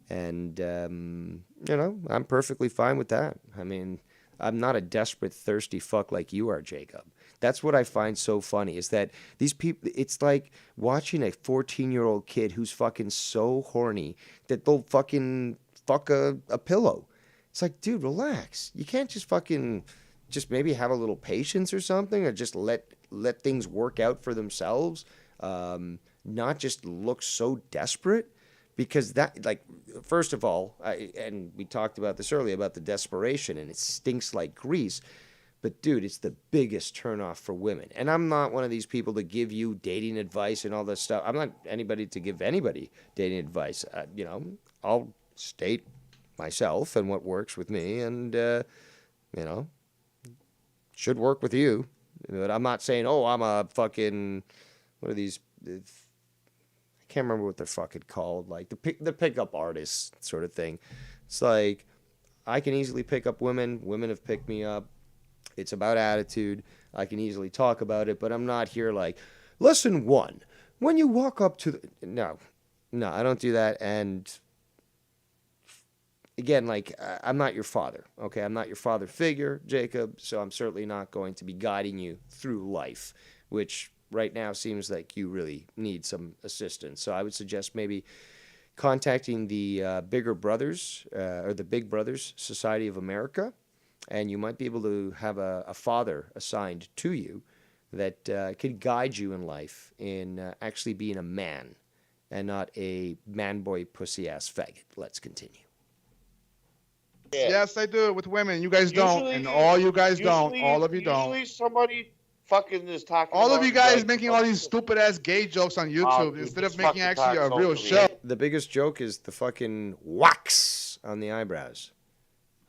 And, I'm perfectly fine with that. I mean, I'm not a desperate, thirsty fuck like you are, Jacob. That's what I find so funny, is that these people, it's like watching a 14-year-old kid who's fucking so horny that they'll fucking fuck a pillow. It's like, dude, relax. You can't just fucking just maybe have a little patience or something, or just let things work out for themselves. Not just look so desperate, because that, like, first of all, and we talked about this earlier about the desperation, and it stinks like grease. But dude, it's the biggest turnoff for women. And I'm not one of these people to give you dating advice and all this stuff. I'm not anybody to give anybody dating advice. I'll state myself and what works with me, and should work with you. But I'm not saying, oh, I'm a fucking, what are these? I can't remember what they're fucking called, like the pickup artists sort of thing. It's like, I can easily pick up women. Women have picked me up. It's about attitude. I can easily talk about it, but I'm not here like, lesson 1, when you walk up to no, I don't do that. And again, like, I'm not your father, okay? I'm not your father figure, Jacob, so I'm certainly not going to be guiding you through life, which right now seems like you really need some assistance. So I would suggest maybe contacting the Bigger Brothers, or the Big Brothers Society of America, and you might be able to have a father assigned to you that could guide you in life in actually being a man and not a man-boy pussy-ass faggot. Let's continue. Yeah. Yes, I do it with women. You guys don't, and all you guys don't. All of you don't. Usually somebody fucking is talking all about of you guys making all these stupid-ass gay jokes on YouTube instead of making actually a real show. The biggest joke is the fucking wax on the eyebrows.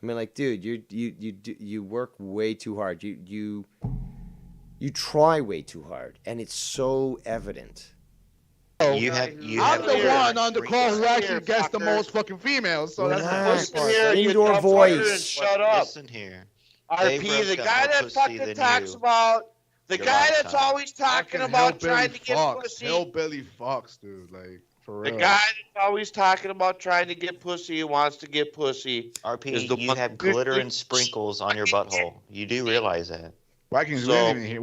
I mean, like, dude, you work way too hard. You try way too hard, and it's so evident. I'm the one on the call who actually gets the most fucking females. So that's the part. Indoor voice. Shut up. Listen here. RP, the guy that fucking talks about, the guy that's always talking about trying to get pussy. Hillbilly fucks, dude. Like, for real. The guy that's always talking about trying to get pussy and wants to get pussy. RP, you have glitter and sprinkles on your butthole. You do realize that. Vikings, we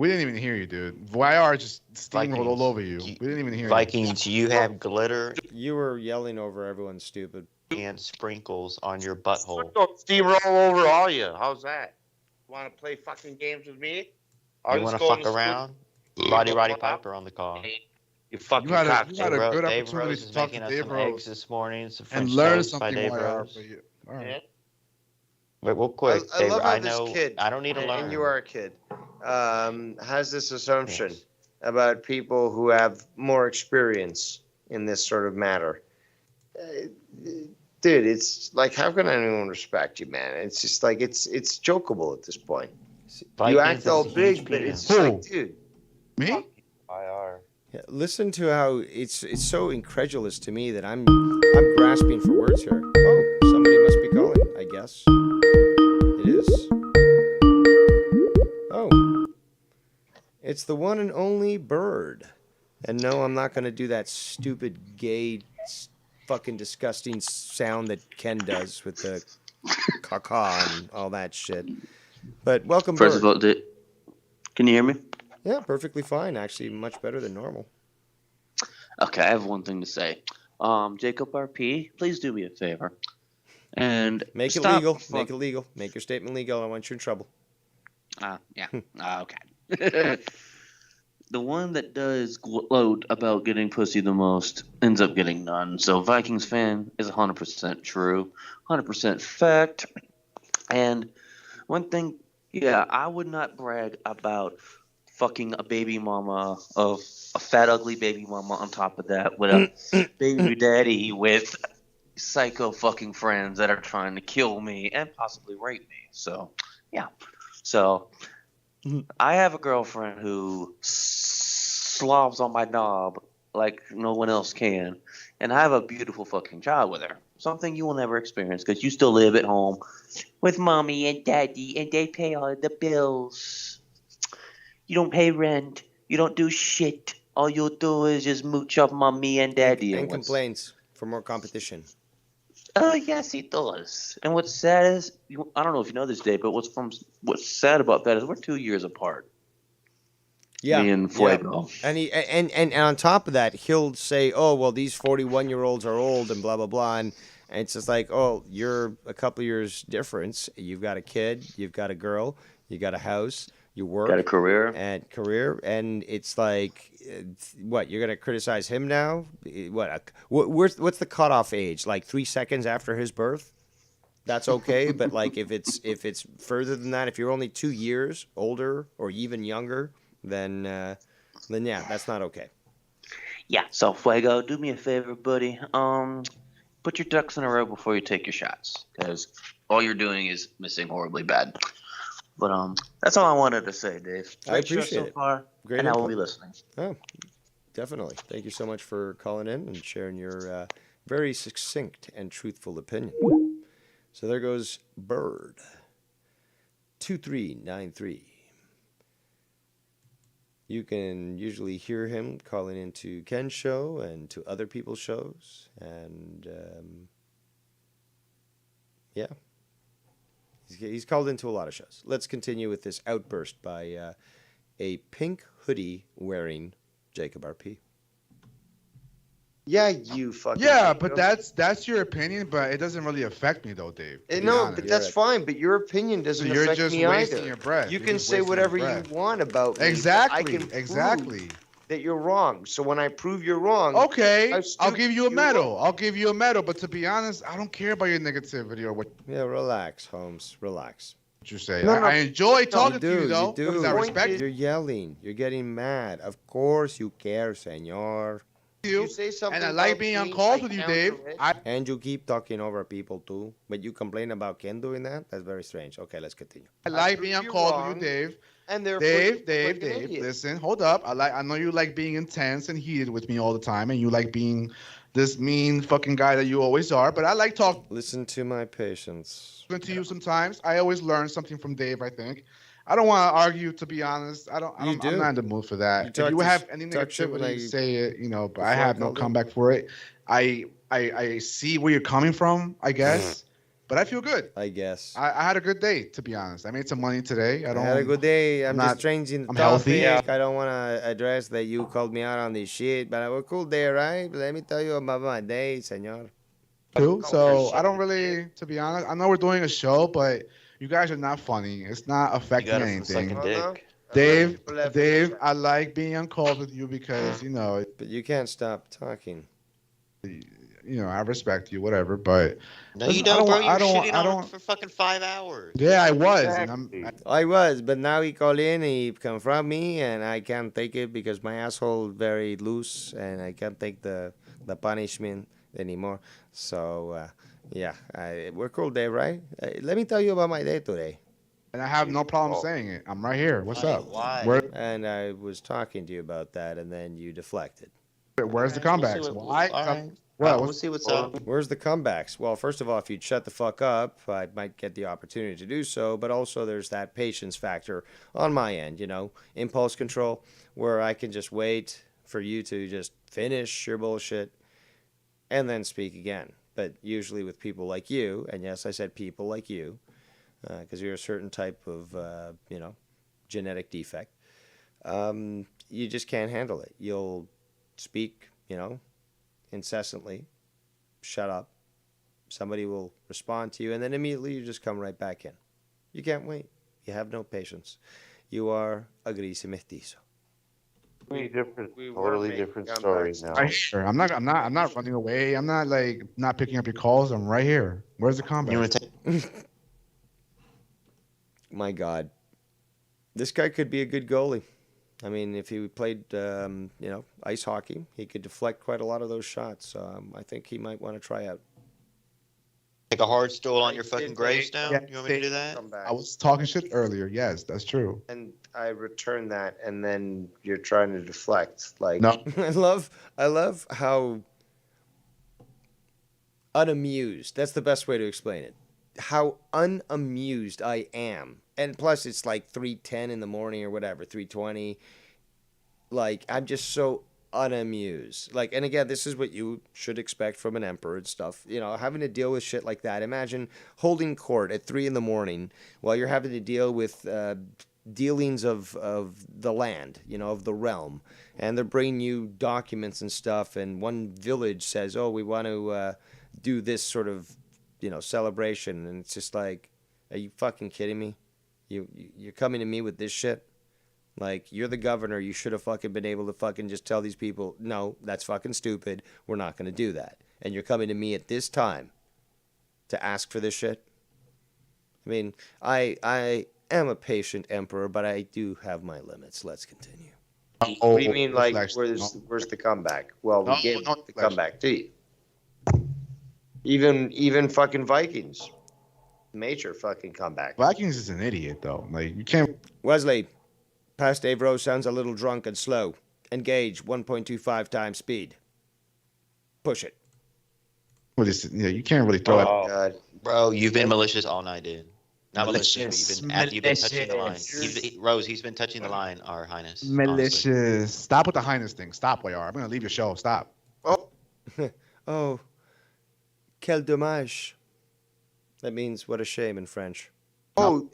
didn't even hear you, dude. YR just steamrolled all over you. We didn't even hear Vikings, you have glitter. You were yelling over everyone stupid. And sprinkles on your butthole. Steamroll over all you. How's that? Want to play fucking games with me? You want to fuck around? Roddy Piper on the call. You fucking cock. You had a good Dave opportunity Rose to is talk making to us Dave some Rose eggs this morning. Some French and learn toast by something. Dave Rose. All right. Wait, real quick, Dave, love how I this know. kid, I don't need to learn. And you are a kid. Has this assumption about people who have more experience in this sort of matter. Dude, it's like, how can anyone respect you, man? It's just like, it's jokeable at this point. You act all big, but it's just like, dude. Me? IR. Yeah, listen to how it's so incredulous to me that I'm grasping for words here. Oh, somebody must be calling, I guess. It is. Oh. It's the one and only Bird. And no, I'm not going to do that stupid, gay, fucking disgusting sound that Ken does with the caca and all that shit. But welcome, Bird. First of all, can you hear me? Yeah, perfectly fine. Actually, much better than normal. Okay, I have one thing to say. Jacob RP, please do me a favor. And make it legal. Make it legal. Make your statement legal. I don't want you in trouble. Yeah. Okay. The one that does gloat about getting pussy the most ends up getting none. So Vikings fan is 100% true, 100% fact. And one thing, yeah, I would not brag about fucking a baby mama of a fat, ugly baby mama on top of that with a baby daddy with psycho fucking friends that are trying to kill me and possibly rape me. So, yeah. So, I have a girlfriend who slobs on my knob like no one else can, and I have a beautiful fucking child with her. Something you will never experience because you still live at home with mommy and daddy, and they pay all the bills. You don't pay rent. You don't do shit. All you'll do is just mooch up mommy and daddy. And complaints for more competition. Oh, yes, he does. And what's sad is, I don't know if you know this, Dave, but what's sad about that is we're 2 years apart. Yeah. Me and Fuego. Yeah. And on top of that, he'll say, oh, well, these 41-year-olds are old and blah, blah, blah. And it's just like, oh, you're a couple years difference. You've got a kid. You've got a girl. You got a house. You work. Got a career. And it's like, what, you're going to criticize him now? What's the cutoff age? Like 3 seconds after his birth? That's okay. But like if it's further than that, if you're only 2 years older or even younger, then yeah, that's not okay. Yeah, so Fuego, do me a favor, buddy. Put your ducks in a row before you take your shots, because all you're doing is missing horribly bad. But that's all I wanted to say, Dave. I appreciate it. So far, Great and I will input. be listening. Oh, definitely. Thank you so much for calling in and sharing your very succinct and truthful opinion. So there goes Bird 2393. You can usually hear him calling into Ken's show and to other people's shows. And, yeah. He's called into a lot of shows. Let's continue with this outburst by a pink hoodie wearing Jacob RP. Yeah, you fucking. Yeah, but that's your opinion, but it doesn't really affect me though, Dave. No, but that's fine. But your opinion doesn't you're affect just me wasting either. your breath. You You're can just say wasting whatever your you breath. want about me. Exactly. I can Exactly. that you're wrong. So when I prove you're wrong, Okay, I'll give you a medal. I'll give you a medal. But to be honest, I don't care about your negativity or what Yeah, relax, Holmes. Relax. you say. No, I enjoy talking you to you though, do. because I respect You're yelling. You're getting mad. Of course you care, senor. you. say something And I like about being on me, calls I with you, counter Dave. it. And you keep talking over people too. But you complain about Ken doing that? That's very strange. Okay, let's continue. I like being on you're calls wrong, with you, Dave. And therefore, Dave, you're like an idiot. listen, hold up. I know you like being intense and heated with me all the time, and you like being this mean fucking guy that you always are. But I like talking Listen to my patience. to you sometimes. I always learn something from Dave, I think. I don't want to argue, to be honest. I'm not in the mood for that. If you have any negativity, say it, but I have no comeback for it. I see where you're coming from, I guess. But I feel good. I guess. I had a good day, to be honest. I made some money today. I had a good day. I'm just changing the topic. Healthy. I don't want to address that you called me out on this shit, but I was a cool day, right? Let me tell you about my day, senor. Too. So I don't really, to be honest, I know we're doing a show, but you guys are not funny. It's not affecting anything. Dave, I like being on calls with you because, But you can't stop talking. I respect you, whatever, but No, you don't, bro. You're shitting on him for fucking 5 hours. Yeah, I was. Exactly. I was, but now he called in, he confront me, and I can't take it because my asshole very loose, and I can't take the punishment anymore. So, yeah, we're cool, Dave, right? Let me tell you about my day today. And I have no problem saying it. I'm right here. What's up? Why? And I was talking to you about that, and then you deflected. Where's the comeback? Why? Well, we'll see what's up. Where's the comebacks? Well, first of all, if you'd shut the fuck up, I might get the opportunity to do so. But also, there's that patience factor on my end, impulse control, where I can just wait for you to just finish your bullshit and then speak again. But usually with people like you, and yes, I said people like you, because you're a certain type of, genetic defect, you just can't handle it. You'll speak, incessantly, shut up, somebody will respond to you, and then immediately you just come right back in. You can't wait. You have no patience. You are a gris mestizo. Totally different stories now. Right here. I'm not running away. I'm not not picking up your calls. I'm right here. Where's the combat? My God, this guy could be a good goalie. I mean, if he played, ice hockey, he could deflect quite a lot of those shots. I think he might want to try out. Take a hard stool on your fucking gravestone? Yeah, you want me to do that? I was talking shit earlier. Yes, that's true. And I return that, and then you're trying to deflect. Like, no. I love how unamused. That's the best way to explain it. How unamused I am. And plus, it's like 3:10 in the morning or whatever, 3:20. Like, I'm just so unamused. Like, and again, this is what you should expect from an emperor and stuff. Having to deal with shit like that. Imagine holding court at 3 in the morning while you're having to deal with dealings of the land, of the realm. And they're bringing you documents and stuff. And one village says, oh, we want to do this sort of, celebration. And it's just like, are you fucking kidding me? You're coming to me with this shit? Like, you're the governor. You should have fucking been able to fucking just tell these people, no, that's fucking stupid. We're not going to do that. And you're coming to me at this time to ask for this shit? I mean, I am a patient emperor, but I do have my limits. Let's continue. What do you mean, like, where's the comeback? Well, we gave the comeback to you. Even fucking Vikings. Major fucking comeback. Vikings is an idiot, though. Like, you can't... Wesley, past Dave Rose sounds a little drunk and slow. Engage 1.25 times speed. Push it. What is it? You can't really throw it. God. Bro, you've been malicious all night, dude. Not malicious, but you've been touching the line. Rose, he's been touching the line, Our Highness. Malicious. Honestly. Stop with the highness thing. Stop, YR. I'm going to leave your show. Stop. Oh. Oh. Quel dommage. That means what a shame in French. No,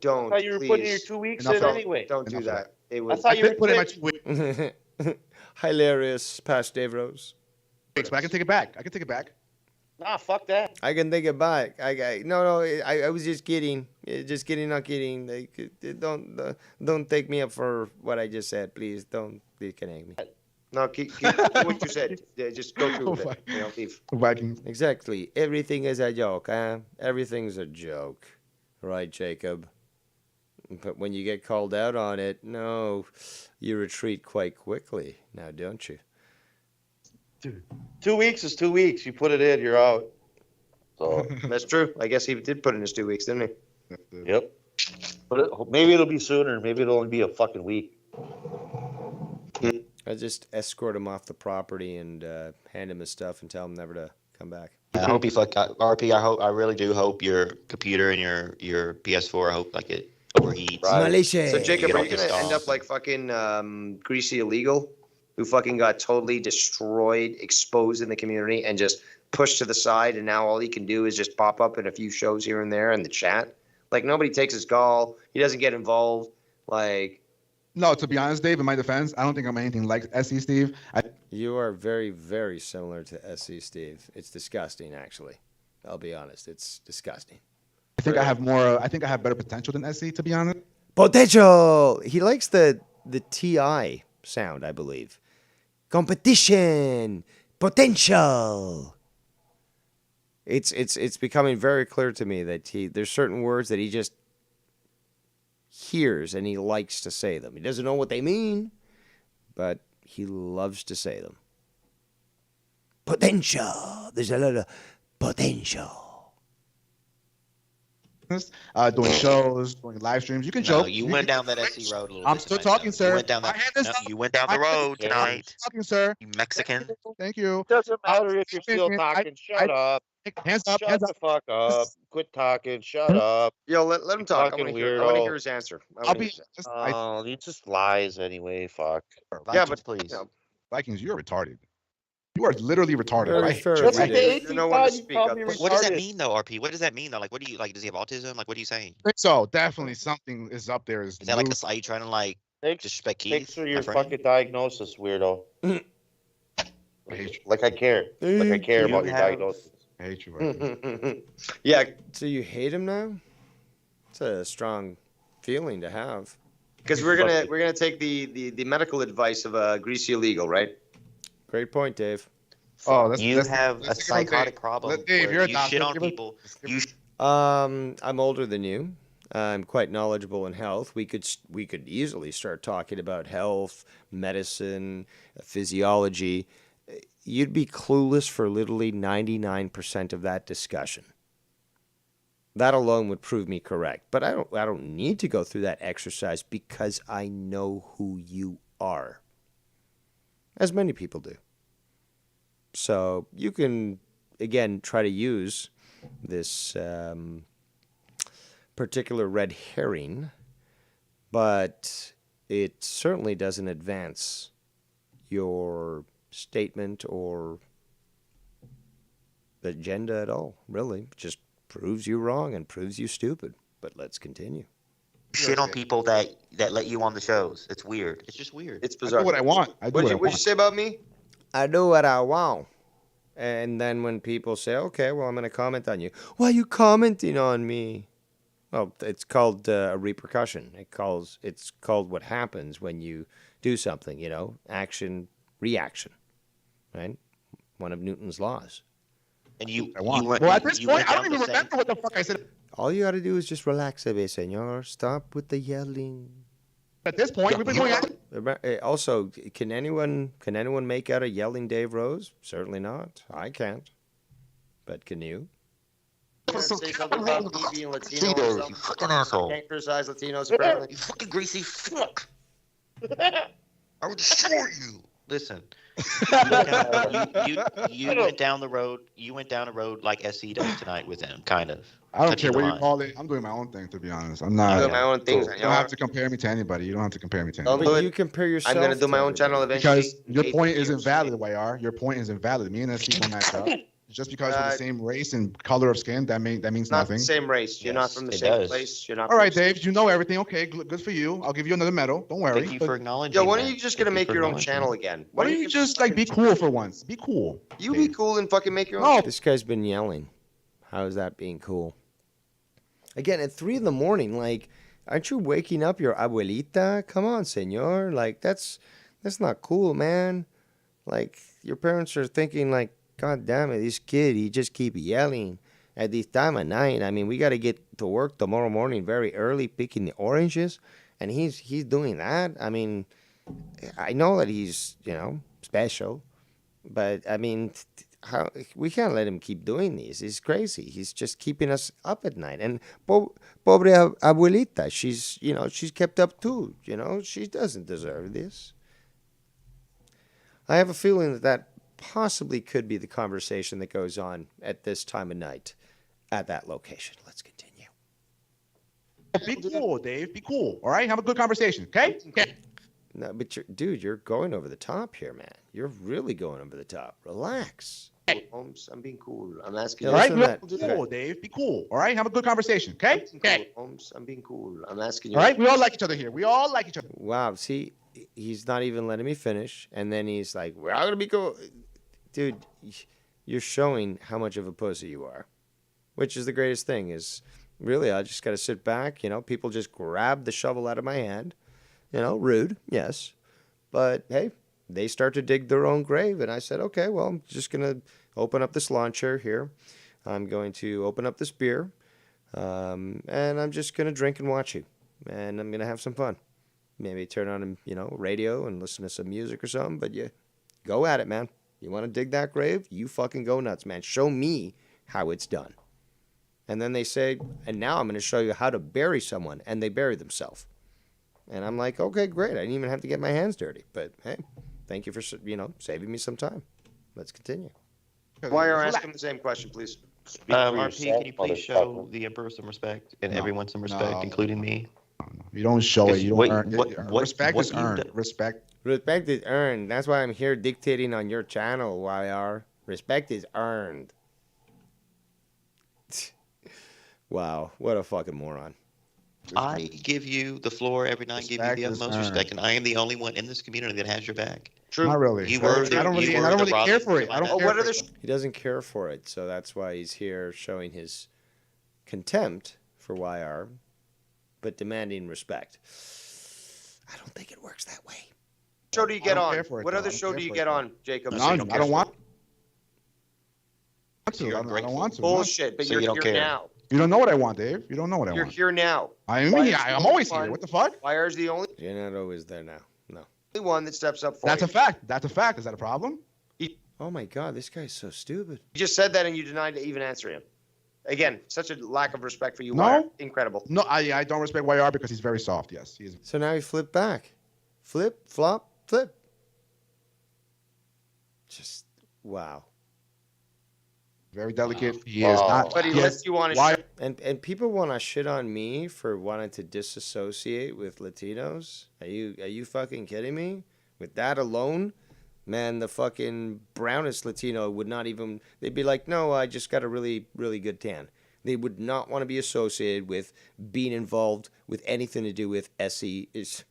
don't. I thought you were putting your 2 weeks in anyway. Don't do that. It was. I thought you were putting my 2 weeks. Hilarious, past Dave Rose. But I can take it back. Nah, fuck that. I can take it back. I was just kidding. Just kidding, not kidding. Like, don't take me up for what I just said, please. Don't be kidding me. No, keep what you said. Just go through with it. Leave. Vikings. Exactly. Everything is a joke, huh? Everything's a joke. Right, Jacob? But when you get called out on it, no, you retreat quite quickly now, don't you? Dude. 2 weeks is 2 weeks. You put it in, you're out. So that's true. I guess he did put in his 2 weeks, didn't he? Yep. But maybe it'll be sooner. Maybe it'll only be a fucking week. I just escort him off the property and hand him his stuff and tell him never to come back. I hope you RP. I really do hope your computer and your PS4. I hope like it overheats. Right. So Jacob, are you gonna end up like fucking Greasy Illegal, who fucking got totally destroyed, exposed in the community, and just pushed to the side, and now all he can do is just pop up in a few shows here and there in the chat? Like, nobody takes his call. He doesn't get involved. Like. No, to be honest, Dave, in my defense, I don't think I'm anything like SC Steve. You are very, very similar to SC Steve. It's disgusting, actually. I'll be honest. It's disgusting. I think I have better potential than SC, to be honest. Potential! He likes the TI sound, I believe. Competition! Potential! It's becoming very clear to me that there's certain words that he just hears and he likes to say them. He doesn't know what they mean, but he loves to say them. Potential. There's a lot of potential. doing shows, doing live streams. You can No, joke. you went down that SC road a little I'm bit still tonight, talking, though. sir. You went down that. No, you went down the road tonight. Talking, sir. You Mexican. Thank you. It doesn't matter if you're still talking. Shut up. Hands up. Shut Hands the up. fuck up. Quit talking. Shut up. Yo, let him You talk. I fucking want to hear weirdo. his answer. I'll be. Oh, he just lies anyway. Fuck. Yeah, but please. you know, Vikings, you're retarded. You are literally retarded, Very right? fair. Just You like the did. 18th You're no one to time you speak called up. me What does that retarded. mean, though, RP? What does that mean, though? Like, what do you like? Does he have autism? Like, what are you saying? So definitely something is up there. Is that like a are you trying to like disrespect Keith? Thanks for your my friend? fucking diagnosis, weirdo. I hate you. Like I care. Like I care about your diagnosis. I hate you. Yeah. So you hate him now? It's a strong feeling to have. Because we're gonna take the medical advice of a greasy illegal, right? Great point, Dave. Oh, you have a psychotic problem. Dave, you're a you doctor. shit on people. You I'm older than you. I'm quite knowledgeable in health. We could easily start talking about health, medicine, physiology. You'd be clueless for literally 99% of that discussion. That alone would prove me correct. But I don't need to go through that exercise because I know who you are. As many people do. So you can, again, try to use this particular red herring, but it certainly doesn't advance your statement or agenda at all, really. It just proves you wrong and proves you stupid. But let's continue. shit on people that let you on the shows. It's weird. It's just weird. It's bizarre. I do what I want. What'd you say about me? I do what I want. And then when people say, okay, well, I'm going to comment on you. Why are you commenting on me? Well, it's called a repercussion. It's called what happens when you do something, action, reaction, right? One of Newton's laws. And you well, at this point, I don't even remember what the fuck I said. All you got to do is just relax a bit, senor. Stop with the yelling. At this point, we've been going at Also, can anyone make out a yelling Dave Rose? Certainly not. I can't. But can you? Say something about me being Latino or something? You fucking asshole. Can't criticize Latinos, apparently. You fucking greasy fuck. I will destroy you. Listen. You went down the road. You went down the road like SC does tonight with him, kind of. I don't care what you call it. I'm doing my own thing, to be honest. I'm not. I'm doing my own things. You don't have to compare me to anybody. You don't have to compare me to anybody. But you compare yourself. I'm going to do my own channel eventually. Because your point isn't valid, YR. Your point isn't valid. Me and SC don't match up. Just because we're the same race and color of skin, that means nothing. Not the same race. You're not from the same place. You're not. All right, Dave. You know everything. Okay, good for you. I'll give you another medal. Don't worry. Thank you for acknowledging. Yo, why don't you just gonna make your own channel again? Why don't you just be cool for once? Be cool. You be cool and fucking make your own. This guy's been yelling. How is that being cool? Again, at 3 a.m, like, aren't you waking up your abuelita? Come on, senor. Like, that's not cool, man. Like, your parents are thinking, like, God damn it, this kid, he just keep yelling at this time of night. I mean, we got to get to work tomorrow morning very early picking the oranges, and he's doing that. I mean, I know that he's, special, but, I mean, we can't let him keep doing these. He's crazy. He's just keeping us up at night. And pobre abuelita, she's kept up too. She doesn't deserve this. I have a feeling that possibly could be the conversation that goes on at this time of night at that location. Let's continue. Be cool, Dave. Be cool. All right? Have a good conversation, okay? No, but you're going over the top here, man. You're really going over the top. Relax. Holmes, I'm being cool. I'm asking you. All right? Be cool, Dave. Be cool. All right? Have a good conversation, okay? Okay. Holmes, I'm being cool. I'm asking you. All right? We all like each other here. We all like each other. Wow. See, he's not even letting me finish. And then he's like, we're all going to be cool. Dude, you're showing how much of a pussy you are, which is the greatest thing is really, I just got to sit back. People just grab the shovel out of my hand. Rude, yes. But, hey, they start to dig their own grave. And I said, okay, well, I'm just going to open up this lawn chair here. I'm going to open up this beer. And I'm just going to drink and watch you. And I'm going to have some fun. Maybe turn on, radio and listen to some music or something. But you go at it, man. You want to dig that grave? You fucking go nuts, man. Show me how it's done. And then they say, and now I'm going to show you how to bury someone. And they bury themselves. And I'm like, okay, great. I didn't even have to get my hands dirty. But hey, thank you for, saving me some time. Let's continue. Why are asking the same question, please? RP, can you please show the Emperor some respect and everyone some respect, including me? You don't show it. You don't earn it. Respect is you've earned. done- Respect. Respect is earned. That's why I'm here dictating on your channel, YR. Respect is earned. Wow, what a fucking moron. I give you the floor every night, give you the utmost respect, and I am the only one in this community that has your back. True. Not really. You were I don't really care for it. I don't care for it. He doesn't care for it, so that's why he's here showing his contempt for YR, but demanding respect. I don't think it works that way. Show do you get on? care for it, What though. other I don't show care do you for get it, on, Jacob? None. I don't want to. You're I don't want to. Bullshit, but So you're you don't here care. now. You don't know what I want, Dave. You don't know what I You're want. here now. I'm always here. What the fuck? YR's the only You're not always there now. No. one that steps up for That's you. a fact. That's a fact. Is that a problem? Oh my God, this guy's so stupid. You just said that and you denied to even answer him. Again, such a lack of respect for you. No. YR. Incredible. No, I don't respect YR because he's very soft. Yes, he is. So now he flipped back. Flip, flop, flip. Just, wow. Very delicate. He is not. But he lets you want to Why? And people want to shit on me for wanting to disassociate with Latinos. Are you fucking kidding me? With that alone, man, the fucking brownest Latino would not even. They'd be like, no, I just got a really, really good tan. They would not want to be associated with being involved with anything to do with SE is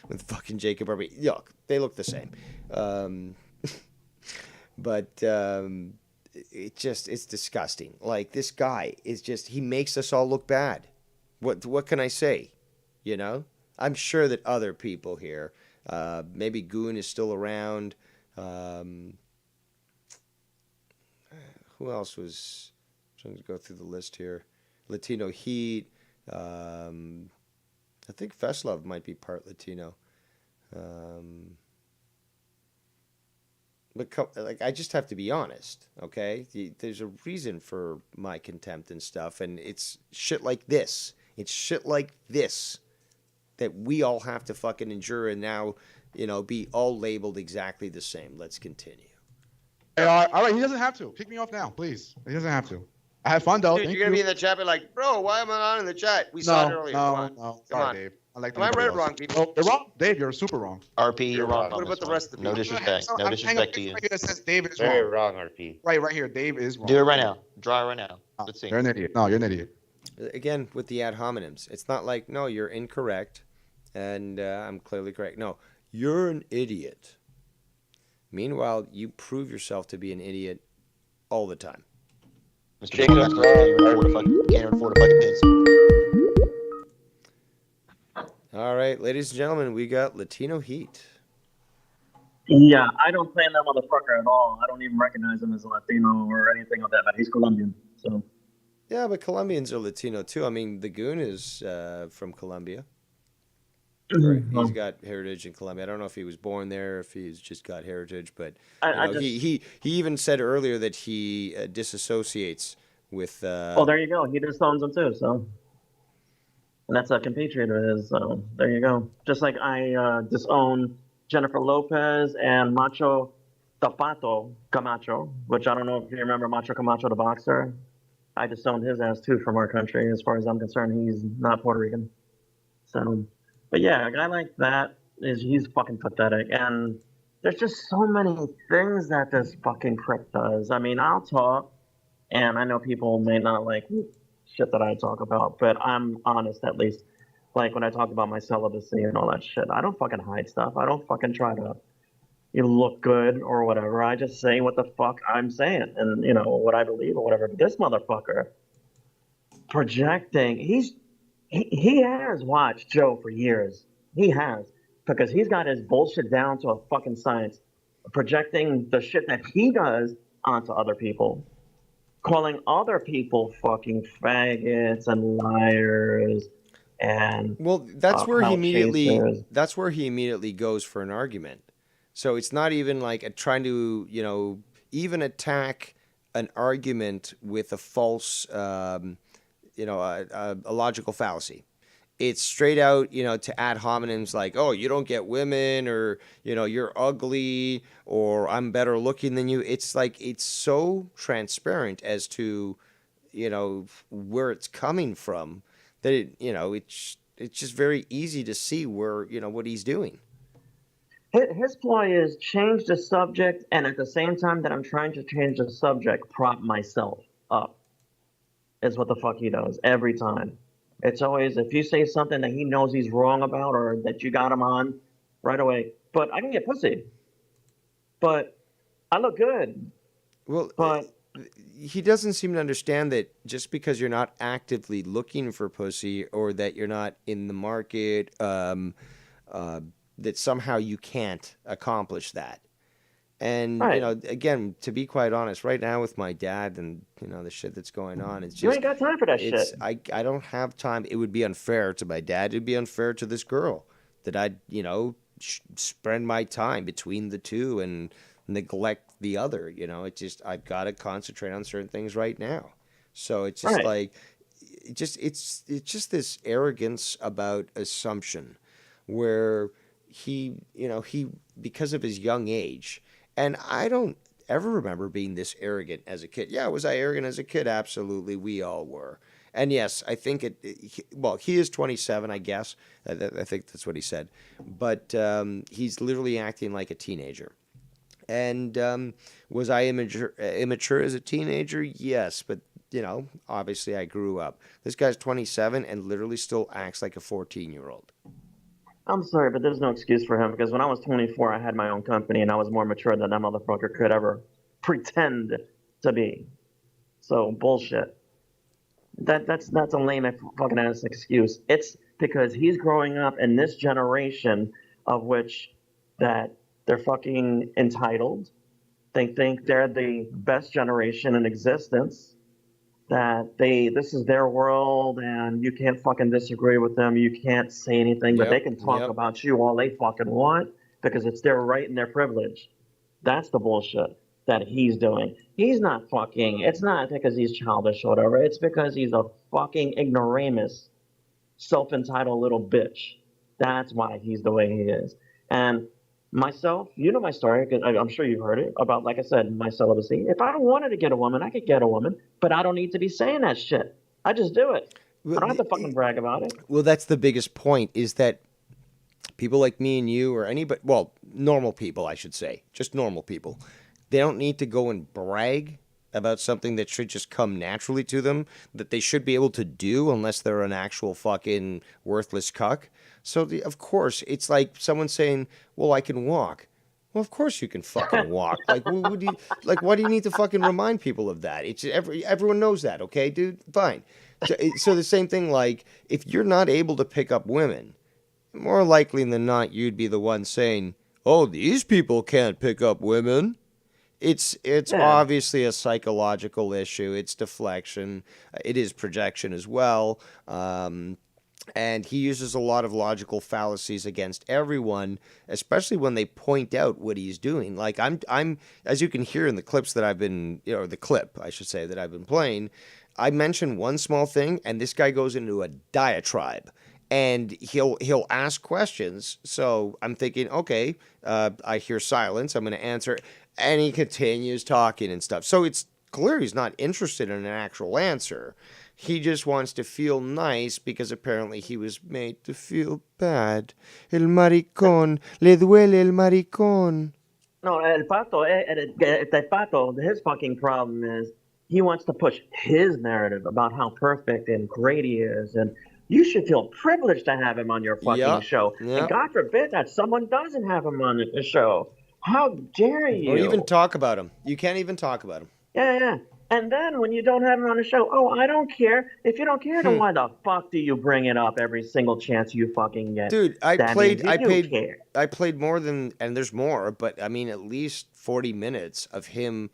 with fucking Jacob Barbie. Yuck, they look the same. It's disgusting. Like, this guy is just, he makes us all look bad. What can I say? You know? I'm sure that other people here, maybe Goon is still around. Who else was, I'm trying to go through the list here. Latino Heat. I think Feslov might be part Latino. But like, I just have to be honest, okay? There's a reason for my contempt and stuff, and it's shit like this. It's shit like this that we all have to fucking endure and now, be all labeled exactly the same. Let's continue. All right, he doesn't have to. Kick me off now, please. He doesn't have to. I had fun, though. Dude, you're going to be in the chat, be like, bro, why am I not in the chat? We saw it earlier. Come on. No. Come Sorry, on. Dave. I like Am I right or wrong, people? Oh, you're wrong. Dave, you're super wrong. RP, you're wrong. What about the rest of the No people? disrespect. No disrespect to you. Right here that says Dave is Very wrong. wrong, RP. Right here. Dave is wrong. Do it right now. Draw it right now. Let's see. You're an idiot. No, you're an idiot. Again, with the ad hominems, it's not like, no, you're incorrect, and I'm clearly correct. No, you're an idiot. Meanwhile, you prove yourself to be an idiot all the time. Mr. Jacob, that's correct. Can't afford a fucking pencil. All right, ladies and gentlemen, we got Latino Heat. Yeah, I don't claim that motherfucker at all. I don't even recognize him as a Latino or anything of that, but he's Colombian, so. Yeah, but Colombians are Latino too. I mean, the Goon is from Colombia. Right. He's got heritage in Colombia. I don't know if he was born there, if he's just got heritage, but he even said earlier that he disassociates with. Well, there you go. He disowns him too, so. And that's a compatriot of his, so there you go. Just like I disown Jennifer Lopez and Macho Zapato Camacho, which I don't know if you remember Macho Camacho, the boxer. I disowned his ass too from our country. As far as I'm concerned, he's not Puerto Rican. So, but yeah, a guy like that he's fucking pathetic. And there's just so many things that this fucking prick does. I mean, I'll talk, and I know people may not like shit that I talk about, but I'm honest at least. Like when I talk about my celibacy and all that shit, I don't fucking hide stuff. I don't fucking try to look good or whatever. I just say what the fuck I'm saying and, what I believe or whatever. But this motherfucker projecting, he has watched Joe for years. He has, because he's got his bullshit down to a fucking science, projecting the shit that he does onto other people. Calling other people fucking faggots and liars, and that's where he immediately goes for an argument. So it's not even like trying to even attack an argument with a false, a logical fallacy. It's straight out, to ad hominems like, oh, you don't get women, or, you're ugly, or I'm better looking than you. It's like, it's so transparent as to, where it's coming from that it's just very easy to see where, what he's doing. His ploy is change the subject, and at the same time that I'm trying to change the subject, prop myself up. Is what the fuck he does every time. It's always, if you say something that he knows he's wrong about or that you got him on, right away. But I can get pussy. But I look good. Well, but he doesn't seem to understand that just because you're not actively looking for pussy, or that you're not in the market, that somehow you can't accomplish that. And, right. Again, to be quite honest, right now with my dad and, the shit that's going on, it's just... You ain't got time for that shit. I don't have time. It would be unfair to my dad. It would be unfair to this girl that I'd, spend my time between the two and neglect the other. It's just, I've got to concentrate on certain things right now. So it's just it's just this arrogance about assumption where he because of his young age... And I don't ever remember being this arrogant as a kid. Yeah, was I arrogant as a kid? Absolutely, we all were. And yes, I think he is 27, I guess. I think that's what he said. But he's literally acting like a teenager. And was I immature as a teenager? Yes, but, obviously I grew up. This guy's 27 and literally still acts like a 14-year-old. I'm sorry, but there's no excuse for him, because when I was 24, I had my own company, and I was more mature than that motherfucker could ever pretend to be. So bullshit. That's a lame fucking ass excuse. It's because he's growing up in this generation of which that they're fucking entitled. They think they're the best generation in existence. That this is their world, and you can't fucking disagree with them. You can't say anything, but they can talk about you all they fucking want, because it's their right and their privilege. That's the bullshit that he's doing. He's not fucking... It's not because he's childish or whatever. It's because he's a fucking ignoramus, self-entitled little bitch. That's why he's the way he is. And myself, you know my story, because I'm sure you've heard it, about, like I said, my celibacy. If I wanted to get a woman, I could get a woman, but I don't need to be saying that shit. I just do it. I don't have to fucking brag about it. Well, that's the biggest point, is that people like me and you, or anybody, well, normal people, I should say, just normal people, they don't need to go and brag about something that should just come naturally to them, that they should be able to do unless they're an actual fucking worthless cuck. So, of course, it's like someone saying, well, I can walk. Well, of course you can fucking walk. Like, why do you need to fucking remind people of that? It's everyone knows that, okay, dude? Fine. So the same thing, like, if you're not able to pick up women, more likely than not, you'd be the one saying, oh, these people can't pick up women. It's obviously a psychological issue. It's deflection. It is projection as well. And he uses a lot of logical fallacies against everyone, especially when they point out what he's doing. Like I'm, as you can hear in the clips that I've been, or the clip, I should say, that I've been playing, I mention one small thing, and this guy goes into a diatribe, and he'll ask questions. So I'm thinking, okay, I hear silence. I'm going to answer, and he continues talking and stuff. So it's clear he's not interested in an actual answer. He just wants to feel nice because apparently he was made to feel bad. El maricón, le duele el maricón. No, El Pato, his fucking problem is he wants to push his narrative about how perfect and great he is. And you should feel privileged to have him on your fucking show. Yep. And God forbid that someone doesn't have him on the show. How dare you? Or even talk about him. You can't even talk about him. Yeah. And then when you don't have him on the show, oh, I don't care. If you don't care, then why the fuck do you bring it up every single chance you fucking get? Dude, I played more than, and there's more, but I mean at least 40 minutes of him,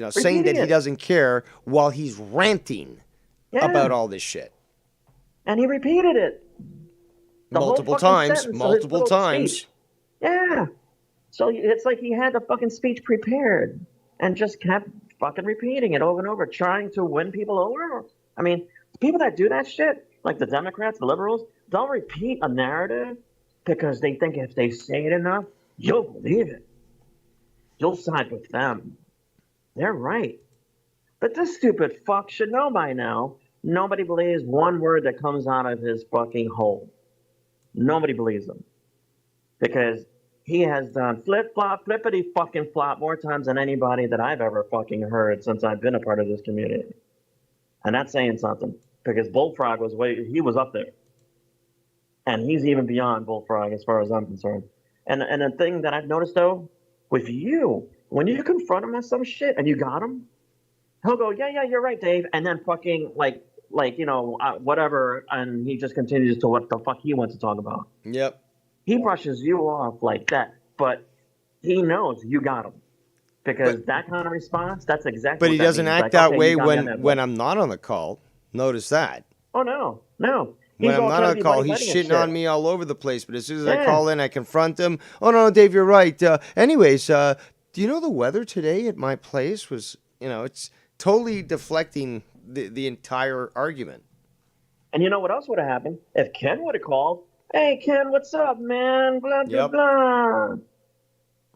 saying that he doesn't care while he's ranting about all this shit. And he repeated it. Multiple times. Speech. Yeah. So it's like he had the fucking speech prepared and just kept fucking repeating it over and over, trying to win people over. I mean, people that do that shit, like the Democrats, the liberals, they'll repeat a narrative because they think if they say it enough, you'll believe it. You'll side with them. They're right. But this stupid fuck should know by now. Nobody believes one word that comes out of his fucking hole. Nobody believes him. Because he has done flip-flop, flippity-fucking-flop more times than anybody that I've ever fucking heard since I've been a part of this community. And that's saying something. Because Bullfrog he was up there. And he's even beyond Bullfrog as far as I'm concerned. And the thing that I've noticed, though, with you, when you confront him on some shit and you got him, he'll go, yeah, you're right, Dave. And then fucking, whatever, and he just continues to what the fuck he wants to talk about. Yep. He brushes you off like that, but he knows you got him. Because that kind of response, that's exactly But what he that doesn't means. act Like, that okay, way you got me on that when one. I'm not on the call. Notice that. Oh, no. When He's I'm all not trying on to be call, he's buddy-buddy and shitting on shit. me all over the place. But as soon as I Yeah. call in, I confront him. Oh, no, Dave, you're right. Anyways, do you know the weather today at my place was, it's totally deflecting the entire argument. And you know what else would have happened? If Ken would have called, hey, Ken, what's up, man? Blah, blah, Yep. blah.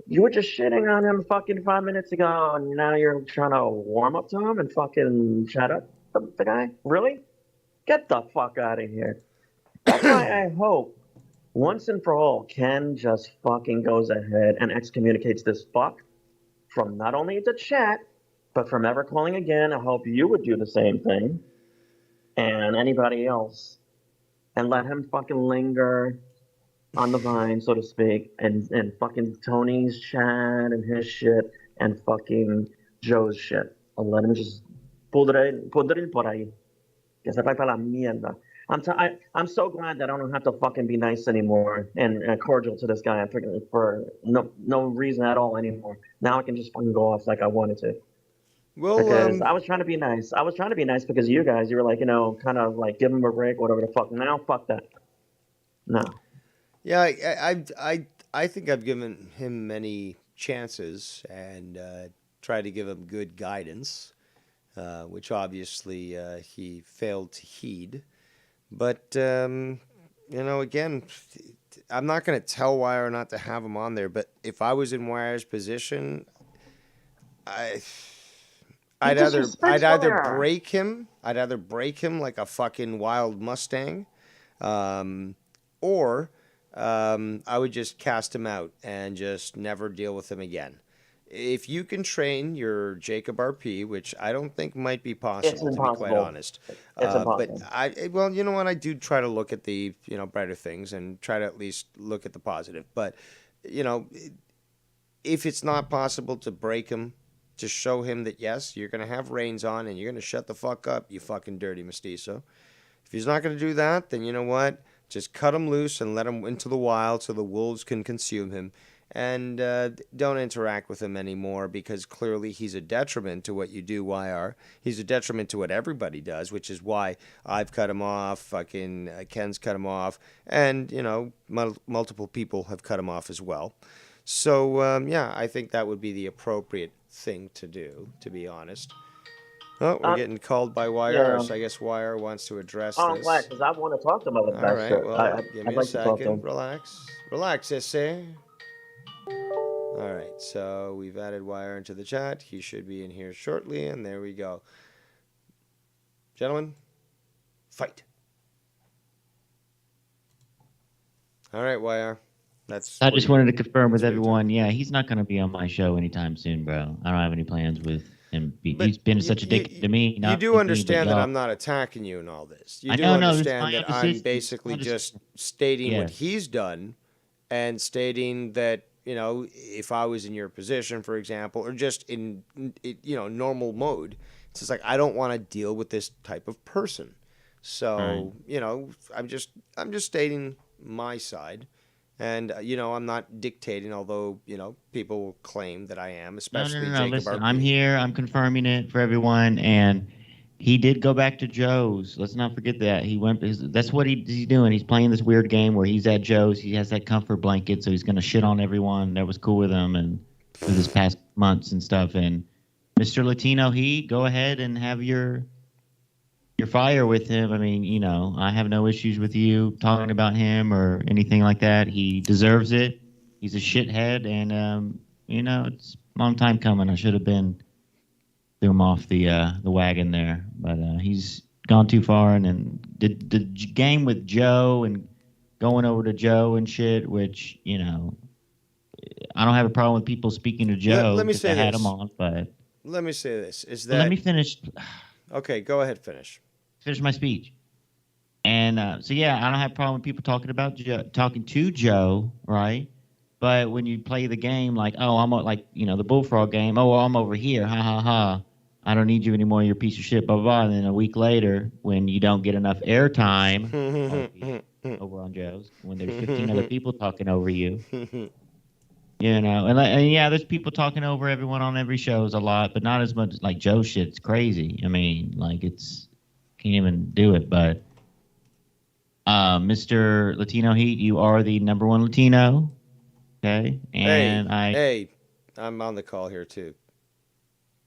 You were just shitting on him fucking 5 minutes ago, and now you're trying to warm up to him and fucking chat up the guy? Really? Get the fuck out of here. That's why I hope, once and for all, Ken just fucking goes ahead and excommunicates this fuck from not only the chat, but from ever calling again. I hope you would do the same thing. And anybody else. And let him fucking linger on the vine, so to speak, and fucking Tony's chat and his shit and fucking Joe's shit. I'll let him just pudrir por ahí. Que se vaya para la mierda. I'm so glad that I don't have to fucking be nice anymore and cordial to this guy for no reason at all anymore. Now I can just fucking go off like I wanted to. Well, Because I was trying to be nice. I was trying to be nice because you guys, you were like, kind of like give him a break, whatever the fuck. Now, fuck that. No. Yeah, I think I've given him many chances and tried to give him good guidance, which obviously he failed to heed. But, again, I'm not going to tell Wire not to have him on there, but if I was in Wire's position, I'd either break him. I'd either break him like a fucking wild Mustang, or I would just cast him out and just never deal with him again. If you can train your Jacob RP, which I don't think might be possible, to be quite honest. It's impossible. But you know what? I do try to look at the brighter things and try to at least look at the positive. But if it's not possible to break him, to show him that, yes, you're going to have reins on and you're going to shut the fuck up, you fucking dirty mestizo. If he's not going to do that, then you know what? Just cut him loose and let him into the wild so the wolves can consume him. And don't interact with him anymore because clearly he's a detriment to what you do, YR. He's a detriment to what everybody does, which is why I've cut him off, fucking Ken's cut him off, and, multiple people have cut him off as well. So, I think that would be the appropriate thing to do, to be honest. Oh, we're getting called by Wire, yeah. So I guess Wire wants to address I'm this. glad, because I want to talk to him about that All right, shit. well, give me I'd a like to talk to second. him. Relax, essay. All right, so we've added Wire into the chat. He should be in here shortly, and there we go. Gentlemen, fight. All right, Wire. I just wanted to confirm with everyone. Yeah, he's not going to be on my show anytime soon, bro. I don't have any plans with him. He's been such a dick to me. You do understand that I'm not attacking you in all this. You do understand that I'm basically just stating what he's done and stating that, if I was in your position, for example, or just in, normal mode, it's just like I don't want to deal with this type of person. So, I'm just stating my side. And, I'm not dictating, although, people will claim that I am, especially No. Jacob Listen, RP. I'm here. I'm confirming it for everyone. And he did go back to Joe's. Let's not forget that. That's what he's doing. He's playing this weird game where he's at Joe's. He has that comfort blanket, so he's going to shit on everyone that was cool with him and for this past months and stuff. And Mr. Latino Heat, go ahead and have your fire with him. I mean, you know, I have no issues with you talking about him or anything like that. He deserves it. He's a shithead, and you know, it's a long time coming. I should have been threw him off the wagon there, but he's gone too far. And then the game with Joe and going over to Joe and shit, which, you know, I don't have a problem with people speaking to Joe. Let me say I had this. him on, but let me say this: is that let me finish. Okay, go ahead. Finish my speech. And so yeah, I don't have a problem with people talking about talking to Joe, right? But when you play the game, like, oh, I'm like, you know, the Bullfrog game. Oh, well, I'm over here. Ha ha ha. I don't need you anymore. You're a piece of shit. Blah blah blah. And then a week later, when you don't get enough airtime over on Joe's, when there's 15 other people talking over you, you know, and yeah, there's people talking over everyone on every shows a lot, but not as much. Like Joe shit's crazy. I mean, like can't even do it. But Mr. Latino Heat, you are the #1 Latino. Okay, and hey, I'm on the call here too.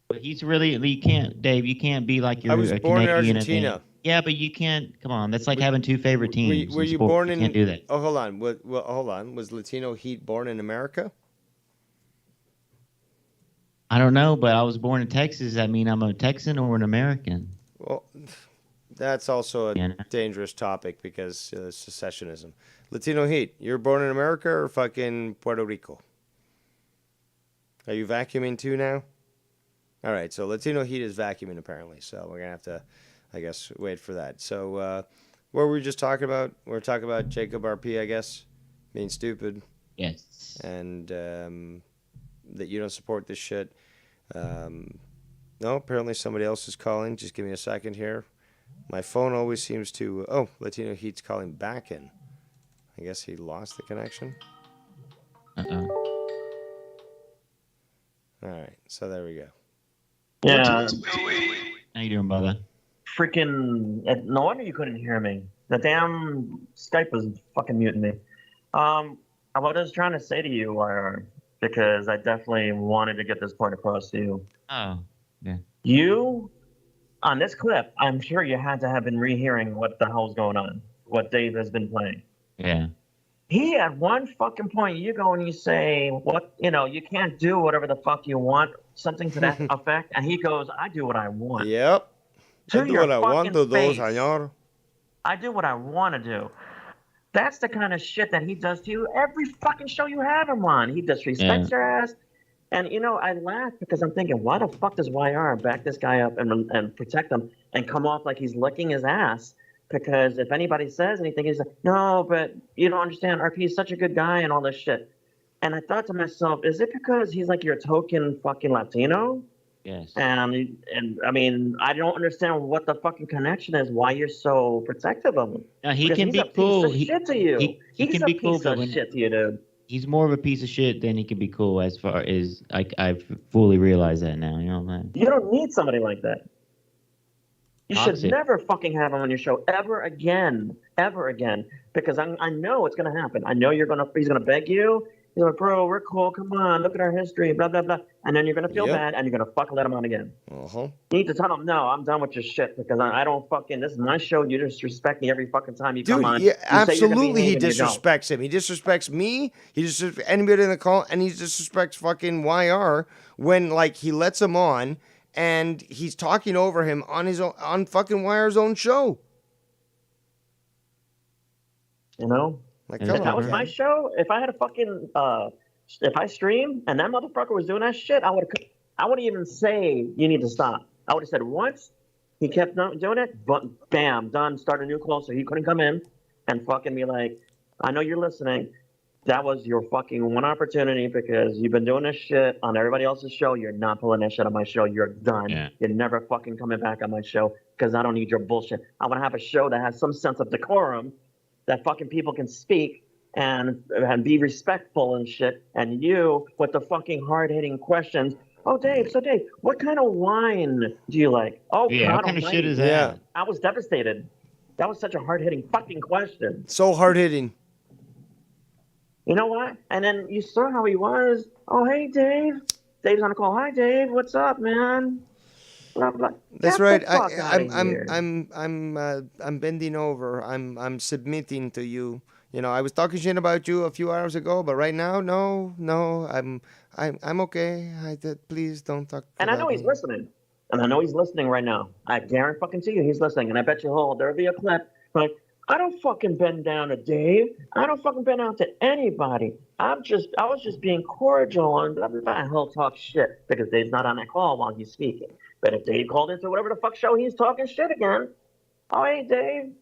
But he's really, you can't, Dave. You can't be like you're I was a born Canadian in Argentina. Yeah, but you can't. Come on, that's like having two favorite teams. Were you sports. born you in? Can't do that. Oh, hold on. Well, hold on. Was Latino Heat born in America? I don't know, but I was born in Texas. I mean, I'm a Texan or an American. Well, that's also a dangerous topic because secessionism. Latino Heat, you're born in America or fucking Puerto Rico? Are you vacuuming too now? All right, so Latino Heat is vacuuming apparently, so we're gonna have to, I guess, wait for that. So, what were we just talking about? We're talking about Jacob RP, I guess, being stupid. Yes. And that you don't support this shit. No, apparently somebody else is calling. Just give me a second here. My phone always seems to... Oh, Latino Heat's calling back in. I guess he lost the connection. Uh-oh. All right, so there we go. Yeah. How you doing, brother? Freaking... No wonder you couldn't hear me. The damn Skype was fucking muting me. What I was trying to say to you, because I definitely wanted to get this point across to you. Oh, yeah. You, on this clip, I'm sure you had to have been rehearing what the hell's going on, what Dave has been playing. Yeah. He, at one fucking point, you go and you say, what, you know, you can't do whatever the fuck you want, something to that effect, and he goes, I do what I want. Yep. To I do your what I want to do, face. señor. I do what I want to do. That's the kind of shit that he does to you every fucking show you have him on. He disrespects your ass. And, you know, I laugh because I'm thinking, why the fuck does YR back this guy up and protect him and come off like he's licking his ass? Because if anybody says anything, he's like, no, but you don't understand. RP is such a good guy and all this shit. And I thought to myself, is it because he's like your token fucking Latino? Yes. And I mean, I don't understand what the fucking connection is, why you're so protective of him. Now, he Because can he's be a piece cool. of shit to you. He can be cool, but when shit to you, dude. He's more of a piece of shit than he can be cool. As far as I fully realize that now. You know what I'm saying? You don't need somebody like that. You Toxic. should never fucking have him on your show ever again, because I know it's gonna happen. I know he's gonna beg you. He's like, bro, we're cool. Come on, look at our history, blah blah blah. And then you're gonna feel bad, and you're gonna fucking let him on again. Uh-huh. You need to tell him, no, I'm done with your shit because I don't fucking. This is my show. You disrespect me every fucking time you come on. Yeah, You say you're gonna absolutely, he behave and you don't. disrespects him. He disrespects me. He disrespects anybody in the call, and he disrespects fucking YR when like he lets him on. And he's talking over him on his own, on fucking YR's own show. You know, like if that was my show, if I had a fucking, if I streamed and that motherfucker was doing that shit, I wouldn't even say you need to stop. I would have said once he kept doing it, but bam, done. Start a new call so he couldn't come in and fucking be like, I know you're listening. That was your fucking one opportunity because you've been doing this shit on everybody else's show. You're not pulling that shit on my show. You're done. Yeah. You're never fucking coming back on my show because I don't need your bullshit. I want to have a show that has some sense of decorum, that fucking people can speak and be respectful and shit. And you with the fucking hard-hitting questions. Oh, Dave, what kind of wine do you like? Oh, yeah, God what kind of shit is that? Yeah. I was devastated. That was such a hard-hitting fucking question. So hard-hitting. You know what? And then you saw how he was. Oh, hey, Dave. Dave's on the call. Hi, Dave. What's up, man? Blah, blah. That's Get right. the fuck outta here. I'm bending over. I'm submitting to you. You know, I was talking shit about you a few hours ago, but right now, no, I'm okay. Please don't talk. And I know he's listening. And I know he's listening right now. I guarantee you he's listening. And I bet you there'll be a clip. Like, I don't fucking bend down to Dave. I don't fucking bend down to anybody. I was just being cordial and blah, blah, blah. He'll talk shit because Dave's not on that call while he's speaking. But if Dave called into whatever the fuck show he's talking shit again, oh, hey, Dave.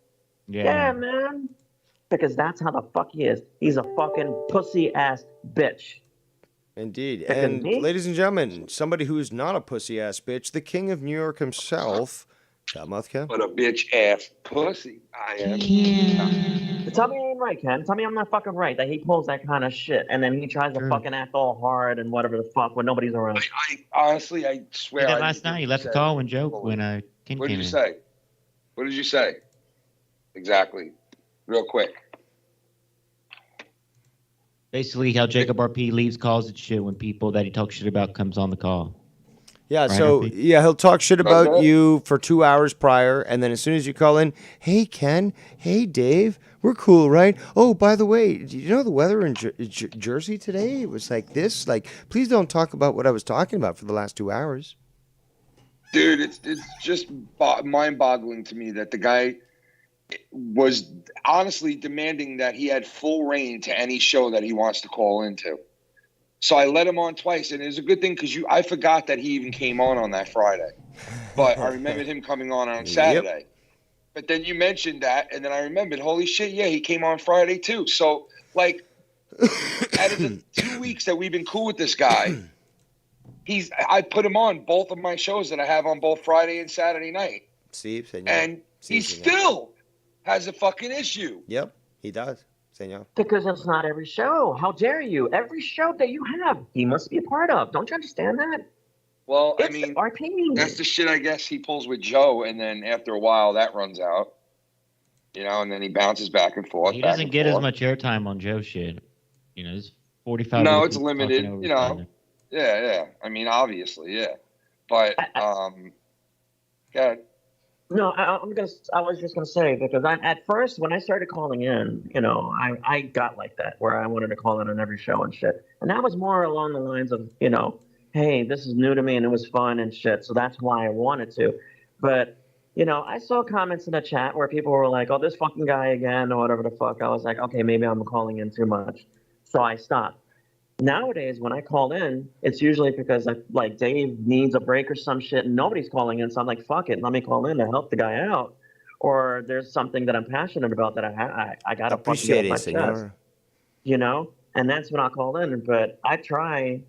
Yeah, man. Because that's how the fuck he is. He's a fucking pussy-ass bitch. Indeed. And ladies and gentlemen, somebody who's not a pussy-ass bitch, the king of New York himself, Mouth Ken. But a bitch-ass pussy I am. Tell me I ain't right, Ken. Tell me I'm not fucking right, that he pulls that kind of shit, and then he tries to fucking act all hard and whatever the fuck when nobody's around. I honestly, I swear. He did last night. He left the call when Ken What came did you in. say? What did you say? Exactly. Real quick. Basically, how Jacob RP leaves calls and shit when people that he talks shit about comes on the call. Yeah, Right, so RP? he'll talk shit about you for 2 hours prior, and then as soon as you call in, hey Ken, hey Dave, we're cool, right? Oh, by the way, do you know the weather in Jersey today? It was like this. Like, please don't talk about what I was talking about for the last 2 hours. Dude, it's just mind-boggling to me that the guy was honestly demanding that he had full reign to any show that he wants to call into. So I let him on twice, and it was a good thing because I forgot that he even came on that Friday. But I remembered him coming on Saturday. But then you mentioned that, and then I remembered, holy shit, yeah, he came on Friday too. So, like, out of the 2 weeks that we've been cool with this guy, I put him on both of my shows that I have on both Friday and Saturday night. And he still has a fucking issue. Yep, he does, senor. Because it's not every show. How dare you? Every show that you have, he must be a part of. Don't you understand that? Well, I mean, that's the shit I guess he pulls with Joe, and then after a while that runs out. You know, and then he bounces back and forth. He doesn't get as much airtime on Joe shit. You know, it's 45 No, minutes it's limited. over You know, yeah. I mean, obviously, yeah. But, God. No, I was just gonna say, because at first when I started calling in, you know, I got like that where I wanted to call in on every show and shit, and that was more along the lines of, you know, hey, this is new to me and it was fun and shit, so that's why I wanted to. But you know, I saw comments in the chat where people were like, "Oh, this fucking guy again," or whatever the fuck. I was like, okay, maybe I'm calling in too much, so I stopped. Nowadays, when I call in, it's usually because like Dave needs a break or some shit, and nobody's calling in. So I'm like, fuck it, let me call in to help the guy out. Or there's something that I'm passionate about that I gotta fucking get off my chest. You know, and that's when I call in. But I try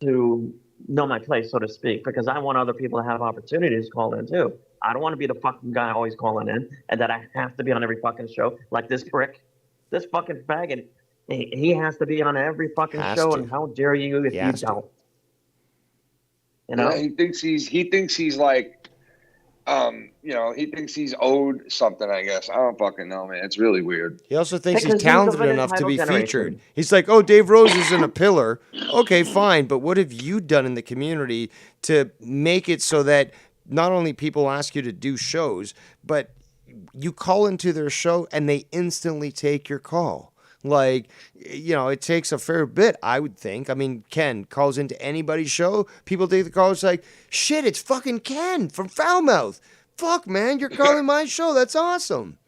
to know my place, so to speak, because I want other people to have opportunities to call in too. I don't want to be the fucking guy always calling in, and that I have to be on every fucking show like this prick, this fucking faggot. He has to be on every fucking show, and how dare you if you don't? You know, yeah, he thinks he's like, you know, he thinks he's owed something. I guess I don't fucking know, man. It's really weird. He also thinks he's talented enough to be featured. He's like, oh, Dave Rose isn't a pillar. Okay, fine, but what have you done in the community to make it so that not only people ask you to do shows, but you call into their show and they instantly take your call? Like, you know, it takes a fair bit, I would think. I mean, Ken calls into anybody's show. People take the call. It's like, shit, it's fucking Ken from Foulmouth. Fuck, man, you're calling my show. That's awesome.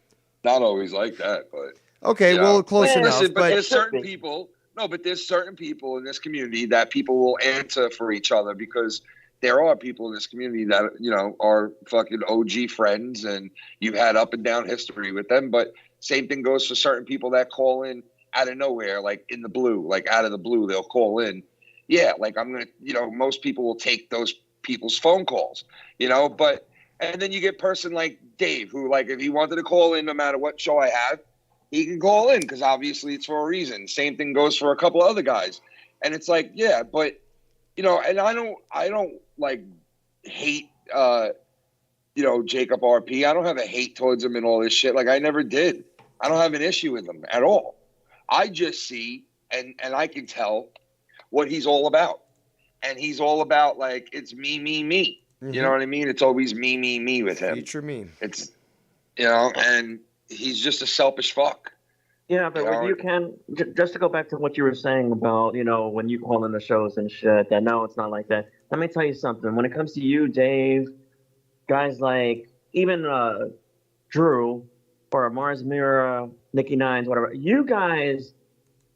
Not always like that, but. Okay, well, close enough. Listen, but there's certain people. No, but there's certain people in this community that people will answer for each other because there are people in this community that, you know, are fucking OG friends and you've had up and down history with them. But same thing goes for certain people that call in out of nowhere, like in the blue, like out of the blue, they'll call in. Yeah, like I'm going to, you know, most people will take those people's phone calls, you know, but, and then you get a person like Dave, who, like, if he wanted to call in no matter what show I have, he can call in because obviously it's for a reason. Same thing goes for a couple other guys. And it's like, yeah, but, you know, and I don't like hate, you know, Jacob RP. I don't have a hate towards him and all this shit. Like, I never did. I don't have an issue with him at all. I just see, and I can tell what he's all about. and he's all about like it's me, me, me. You know what I mean? It's always me, me, me with him. Future me. It's and he's just a selfish fuck. Yeah, but with you, Ken, just to go back to what you were saying about, when you call in the shows and shit, that no, it's not like that. Let me tell you something. When it comes to you, Dave, guys like even Drew or Mars Mirror, Nikki Nines, whatever, you guys,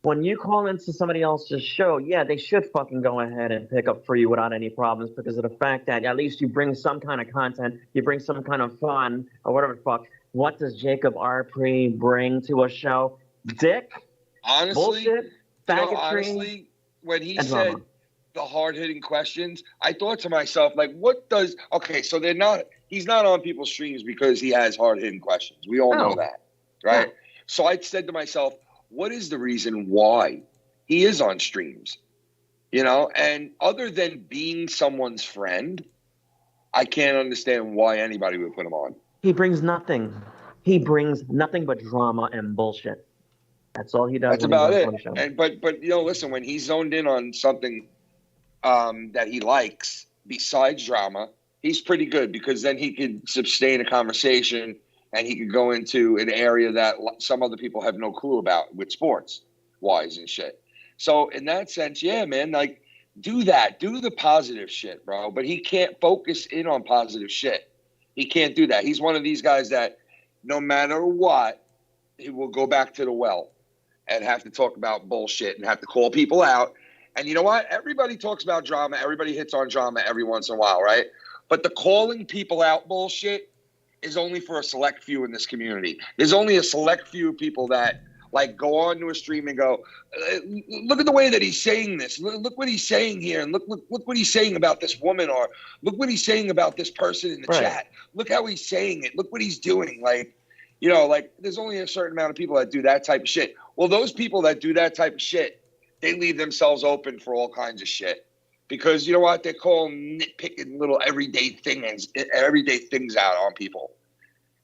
when you call into somebody else's show, yeah, they should fucking go ahead and pick up for you without any problems because of the fact that at least you bring some kind of content, you bring some kind of fun or whatever the fuck. What does Jacob Arpre bring to a show? Dick? Honestly, bullshit, honestly, when he and said drama. the hard-hitting questions, I thought to myself, like, so he's not on people's streams because he has hard-hitting questions. We all know that, right? Yeah. So I said to myself, what is the reason why he is on streams? And other than being someone's friend, I can't understand why anybody would put him on. He brings nothing. He brings nothing but drama and bullshit. That's all he does. That's about it. And but listen, when he's zoned in on something that he likes besides drama, he's pretty good because then he could sustain a conversation and he could go into an area that some other people have no clue about with sports wise and shit. So in that sense, yeah, man, like do that. Do the positive shit, bro. But he can't focus in on positive shit. He can't do that. He's one of these guys that no matter what, he will go back to the well and have to talk about bullshit and have to call people out. And you know what? Everybody talks about drama. Everybody hits on drama every once in a while, right? But the calling people out bullshit is only for a select few in this community. There's only a select few people that like go on to a stream and go, look at the way that he's saying this. Look what he's saying here. And look what he's saying about this woman, or look what he's saying about this person in the chat. Look how he's saying it. Look what he's doing. Like, there's only a certain amount of people that do that type of shit. Well, those people that do that type of shit, they leave themselves open for all kinds of shit. Because you know what? They're calling nitpicking little everyday things out on people.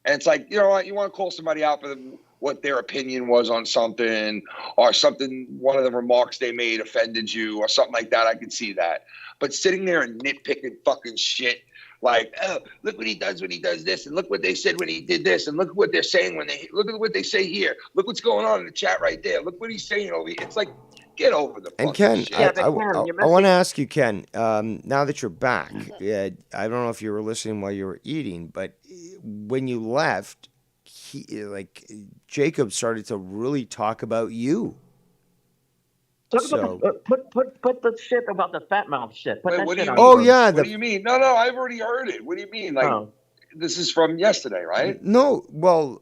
And it's like, you know what? You want to call somebody out for what their opinion was on something, or something, one of the remarks they made offended you or something like that. I could see that. But sitting there and nitpicking fucking shit, like, oh, look what he does when he does this, and look what they said when he did this, and look what they're saying look at what they say here. Look what's going on in the chat right there. Look what he's saying over here. It's like, get over the fucking Ken, shit. I want to ask you, Ken, now that you're back, I don't know if you were listening while you were eating, but when you left, Jacob started to really talk about you. Put the shit about the fat mouth shit. Put that shit on. Oh yeah. What do you mean? No, I've already heard it. What do you mean? Like, this is from yesterday, right? No, well,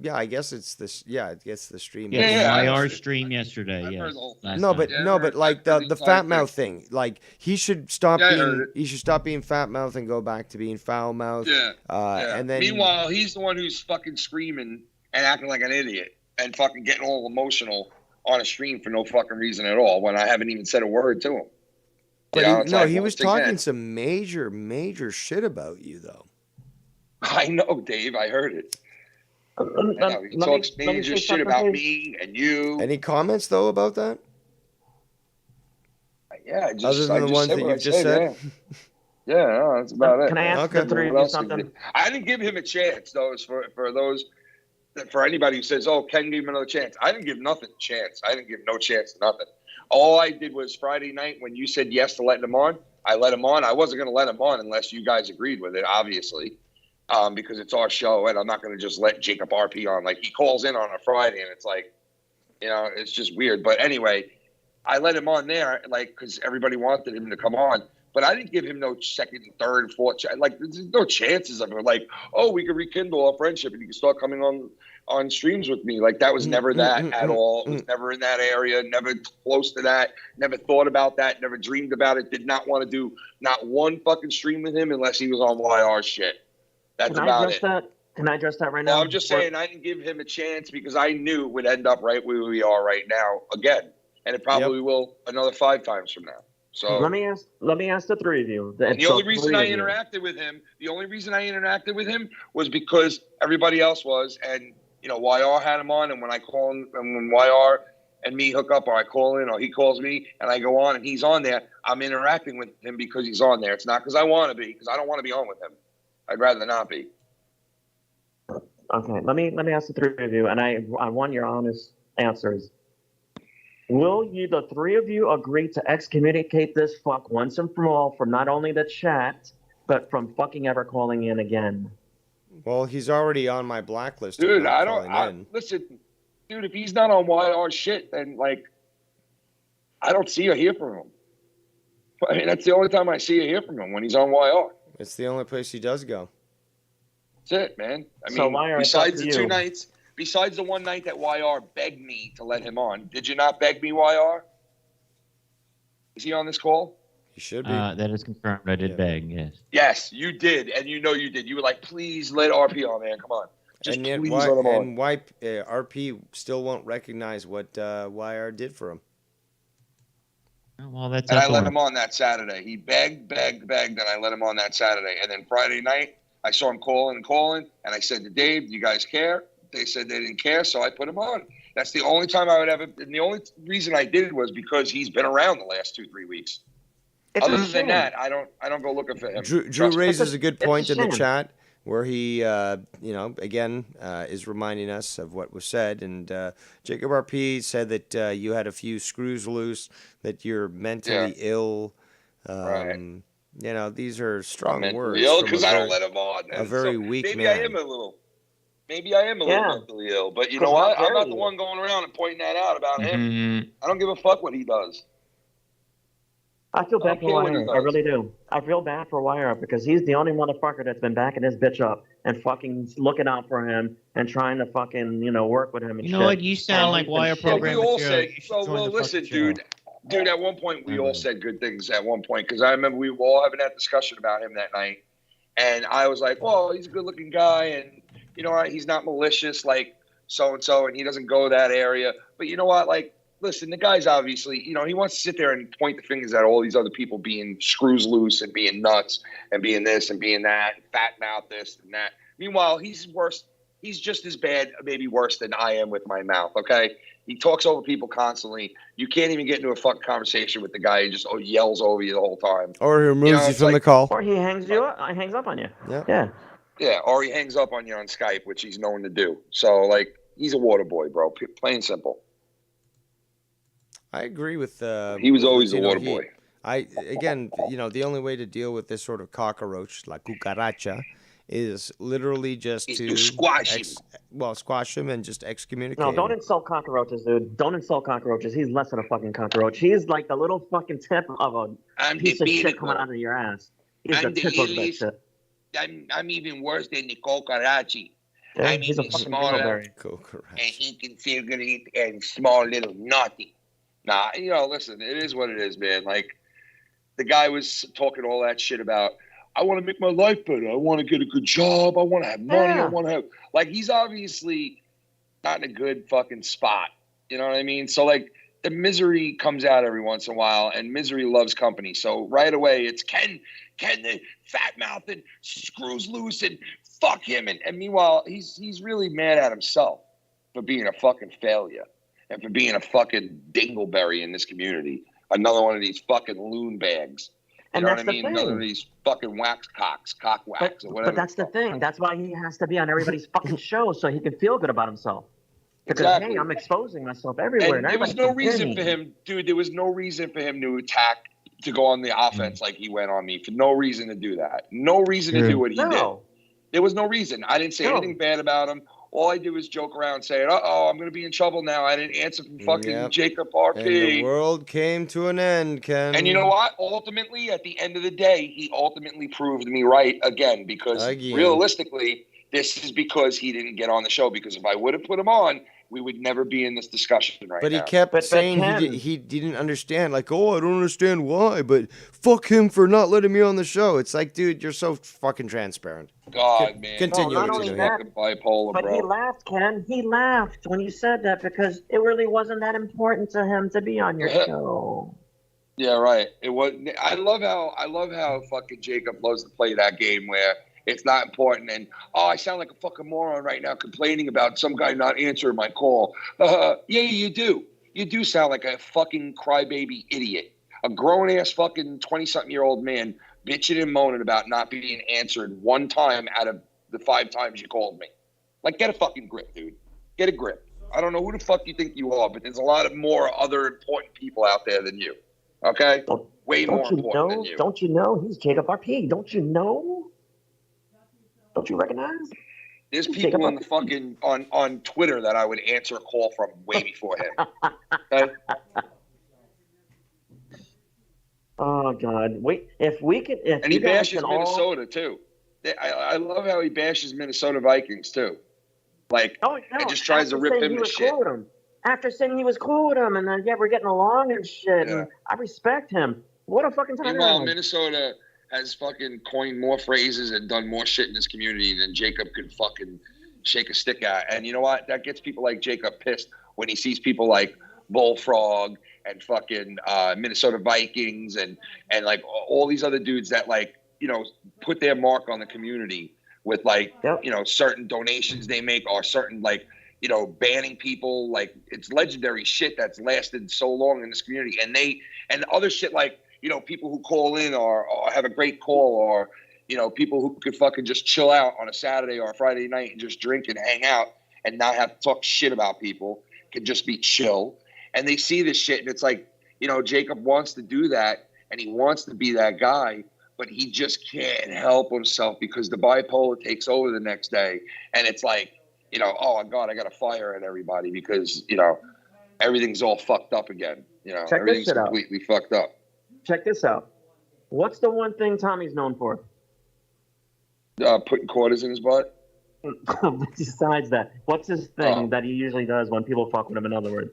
yeah, I guess it's this. Yeah, I guess the stream. IR stream yesterday. Yes. But like the fat mouth thing, like he should stop being fat mouth and go back to being foul mouth. Yeah. And then meanwhile, he's the one who's fucking screaming and acting like an idiot and fucking getting all emotional on a stream for no fucking reason at all when I haven't even said a word to him. But he was talking some major shit about you though. I know, Dave. I heard it. He talks major shit about me and you. Any comments though about that? Yeah, other than the ones that you just said. Yeah, no, that's about it. Can I ask the three of you something? I didn't give him a chance though. For anybody who says, "Oh, Ken gave him another chance," I didn't give nothing a chance. I didn't give no chance to nothing. All I did was Friday night when you said yes to letting him on, I let him on. I wasn't going to let him on unless you guys agreed with it, obviously. Because it's our show, and I'm not going to just let Jacob RP on. Like, he calls in on a Friday, and it's like, it's just weird. But anyway, I let him on there, like, because everybody wanted him to come on. But I didn't give him no second, third, fourth chance. Like, there's no chances of it. Like, oh, we could rekindle our friendship, and you can start coming on streams with me. Like, that was never that at all. It was never in that area, never close to that, never thought about that, never dreamed about it, did not want to do not one fucking stream with him unless he was on YR shit. That's about it. Can I address that right now? No, I'm just saying I didn't give him a chance because I knew it would end up right where we are right now again. And it probably will another 5 times from now. So let me ask the three of you. The only reason I interacted with him was because everybody else was, and YR had him on, and when I call him, and when YR and me hook up, or I call in, or he calls me, and I go on, and he's on there, I'm interacting with him because he's on there. It's not because I want to be, because I don't want to be on with him. I'd rather not be. Okay, let me ask the three of you, and I want your honest answers. Will you, the three of you, agree to excommunicate this fuck once and for all from not only the chat, but from fucking ever calling in again? Well, he's already on my blacklist. Dude, listen, dude, if he's not on YR shit, then, like, I don't see or hear from him. I mean, that's the only time I see or hear from him, when he's on YR. It's the only place he does go. That's it, man. I So mean, besides the 2 nights, besides the one night that YR begged me to let him on, did you not beg me, YR? Is he on this call? He should be. That is confirmed. I did beg, yes. Yes, you did, and you know you did. You were like, please let RP on, man. Come on. Just and yet, please let him on. And why RP still won't recognize what YR did for him? Well, that's and I let him on that Saturday. He begged, and I let him on that Saturday. And then Friday night, I saw him calling, and I said to Dave, "Do you guys care?" They said they didn't care, so I put him on. That's the only time I would ever, and the only reason I did it was because he's been around the last 2-3 weeks. Other than that, I don't go looking for him. Drew raises a good point in the chat where he, again, is reminding us of what was said. And Jacob RP said that you had a few screws loose, that you're mentally ill. Right. You know, these are strong words. Ill because I don't let him on. A very weak maybe man. I am a little. Maybe I am a little mentally ill. But you know what? I'm not the one going around and pointing that out about him. I don't give a fuck what he does. I feel bad for Wire. I really do. I feel bad for Wire because he's the only motherfucker that's been backing his bitch up and fucking looking out for him and trying to fucking, work with him and You know what? You sound like Wire program we all material. said, well, listen, dude. Dude, at one point, we all said good things at one point because I remember we were all having that discussion about him that night. And I was like, well, he's a good-looking guy, and, he's not malicious like so-and-so, and he doesn't go that area. But you know what? Like, listen, the guy's obviously, he wants to sit there and point the fingers at all these other people being screws loose and being nuts and being this and being that, and fat mouth this and that. Meanwhile, he's worse. He's just as bad, maybe worse than I am with my mouth, okay? He talks over people constantly. You can't even get into a fucking conversation with the guy. He just yells over you the whole time. Or he removes you from the call. Or he hangs up on you. Yeah. Yeah, or he hangs up on you on Skype, which he's known to do. So, like, he's a water boy, bro. Plain and simple. I agree with. He was always a water boy. The only way to deal with this sort of cockroach, la cucaracha, is literally just to squash him. Squash him and just excommunicate him. No, don't insult cockroaches, dude. Don't insult cockroaches. He's less than a fucking cockroach. He's like the little fucking tip of a piece of shit coming out of your ass. He's the tip of that shit. I'm even worse than the cucarachi. Yeah, I'm he's a even fucking smaller and inconsiderate and small little naughty. Nah, listen, it is what it is, man. Like, the guy was talking all that shit about, I want to make my life better. I want to get a good job. I want to have money. I want to have... Like, he's obviously not in a good fucking spot. You know what I mean? So, like, the misery comes out every once in a while, and misery loves company. So, right away, it's Ken the fat mouth and screws loose and fuck him. And meanwhile, he's really mad at himself for being a fucking failure and for being a fucking dingleberry in this community. Another one of these fucking loon bags. You know what I mean? Another of these fucking wax cocks, cock wax, or whatever. But that's the thing. That's why he has to be on everybody's fucking show so he can feel good about himself. Because, exactly. Hey, I'm exposing myself everywhere. And there was no reason for him, dude. There was no reason for him to attack, to go on the offense like he went on me. For no reason to do that. No reason to do what he did. There was no reason. I didn't say anything bad about him. All I did was joke around saying, I'm going to be in trouble now. I didn't answer from fucking Jacob RP. And the world came to an end, Ken. And you know what? Ultimately, at the end of the day, he ultimately proved me right again. Because realistically, this is because he didn't get on the show. Because if I would have put him on, we would never be in this discussion right now. But he kept saying he didn't understand. Like, I don't understand why. But fuck him for not letting me on the show. It's like, dude, you're so fucking transparent. God, man. Continue. Not only that, bipolar, but bro. he laughed, Ken. He laughed when you said that because it really wasn't that important to him to be on your show. Yeah, right. It was. I love how fucking Jacob loves to play that game where it's not important and I sound like a fucking moron right now complaining about some guy not answering my call. Yeah, you do. you do sound like a fucking crybaby idiot. A grown-ass fucking 20-something-year-old man bitching and moaning about not being answered one time out of the 5 times you called me. Like, get a fucking grip, dude. Get a grip. I don't know who the fuck you think you are, but there's a lot of more other important people out there than you. Okay? Way more important than you. Don't you know? He's Jacob RP. Don't you know? Don't you recognize? There's people on the fucking on Twitter that I would answer a call from way before him. Okay? Oh God! Wait, if we could, if and he you guys bashes can Minnesota too. I love how he bashes Minnesota Vikings too. Like, and just tries to rip him to shit. After saying he was cool with him, and then we're getting along and shit, and I respect him. What a fucking time! Meanwhile, Minnesota has fucking coined more phrases and done more shit in this community than Jacob could fucking shake a stick at. And you know what? That gets people like Jacob pissed when he sees people like Bullfrog and fucking Minnesota Vikings and like all these other dudes that like, you know, put their mark on the community with like, you know, certain donations they make or certain like, you know, banning people. Like, it's legendary shit that's lasted so long in this community. And other shit like, you know, people who call in or have a great call or, you know, people who could fucking just chill out on a Saturday or a Friday night and just drink and hang out and not have to talk shit about people, could just be chill. And they see this shit and it's like, you know, Jacob wants to do that and he wants to be that guy, but he just can't help himself because the bipolar takes over the next day. And it's like, you know, oh God, I got to fire at everybody because, you know, everything's all fucked up again. You know, everything's completely fucked up. Check this out. What's the one thing Tommy's known for? Putting quarters in his butt. Besides that, what's his thing that he usually does when people fuck with him? In other words,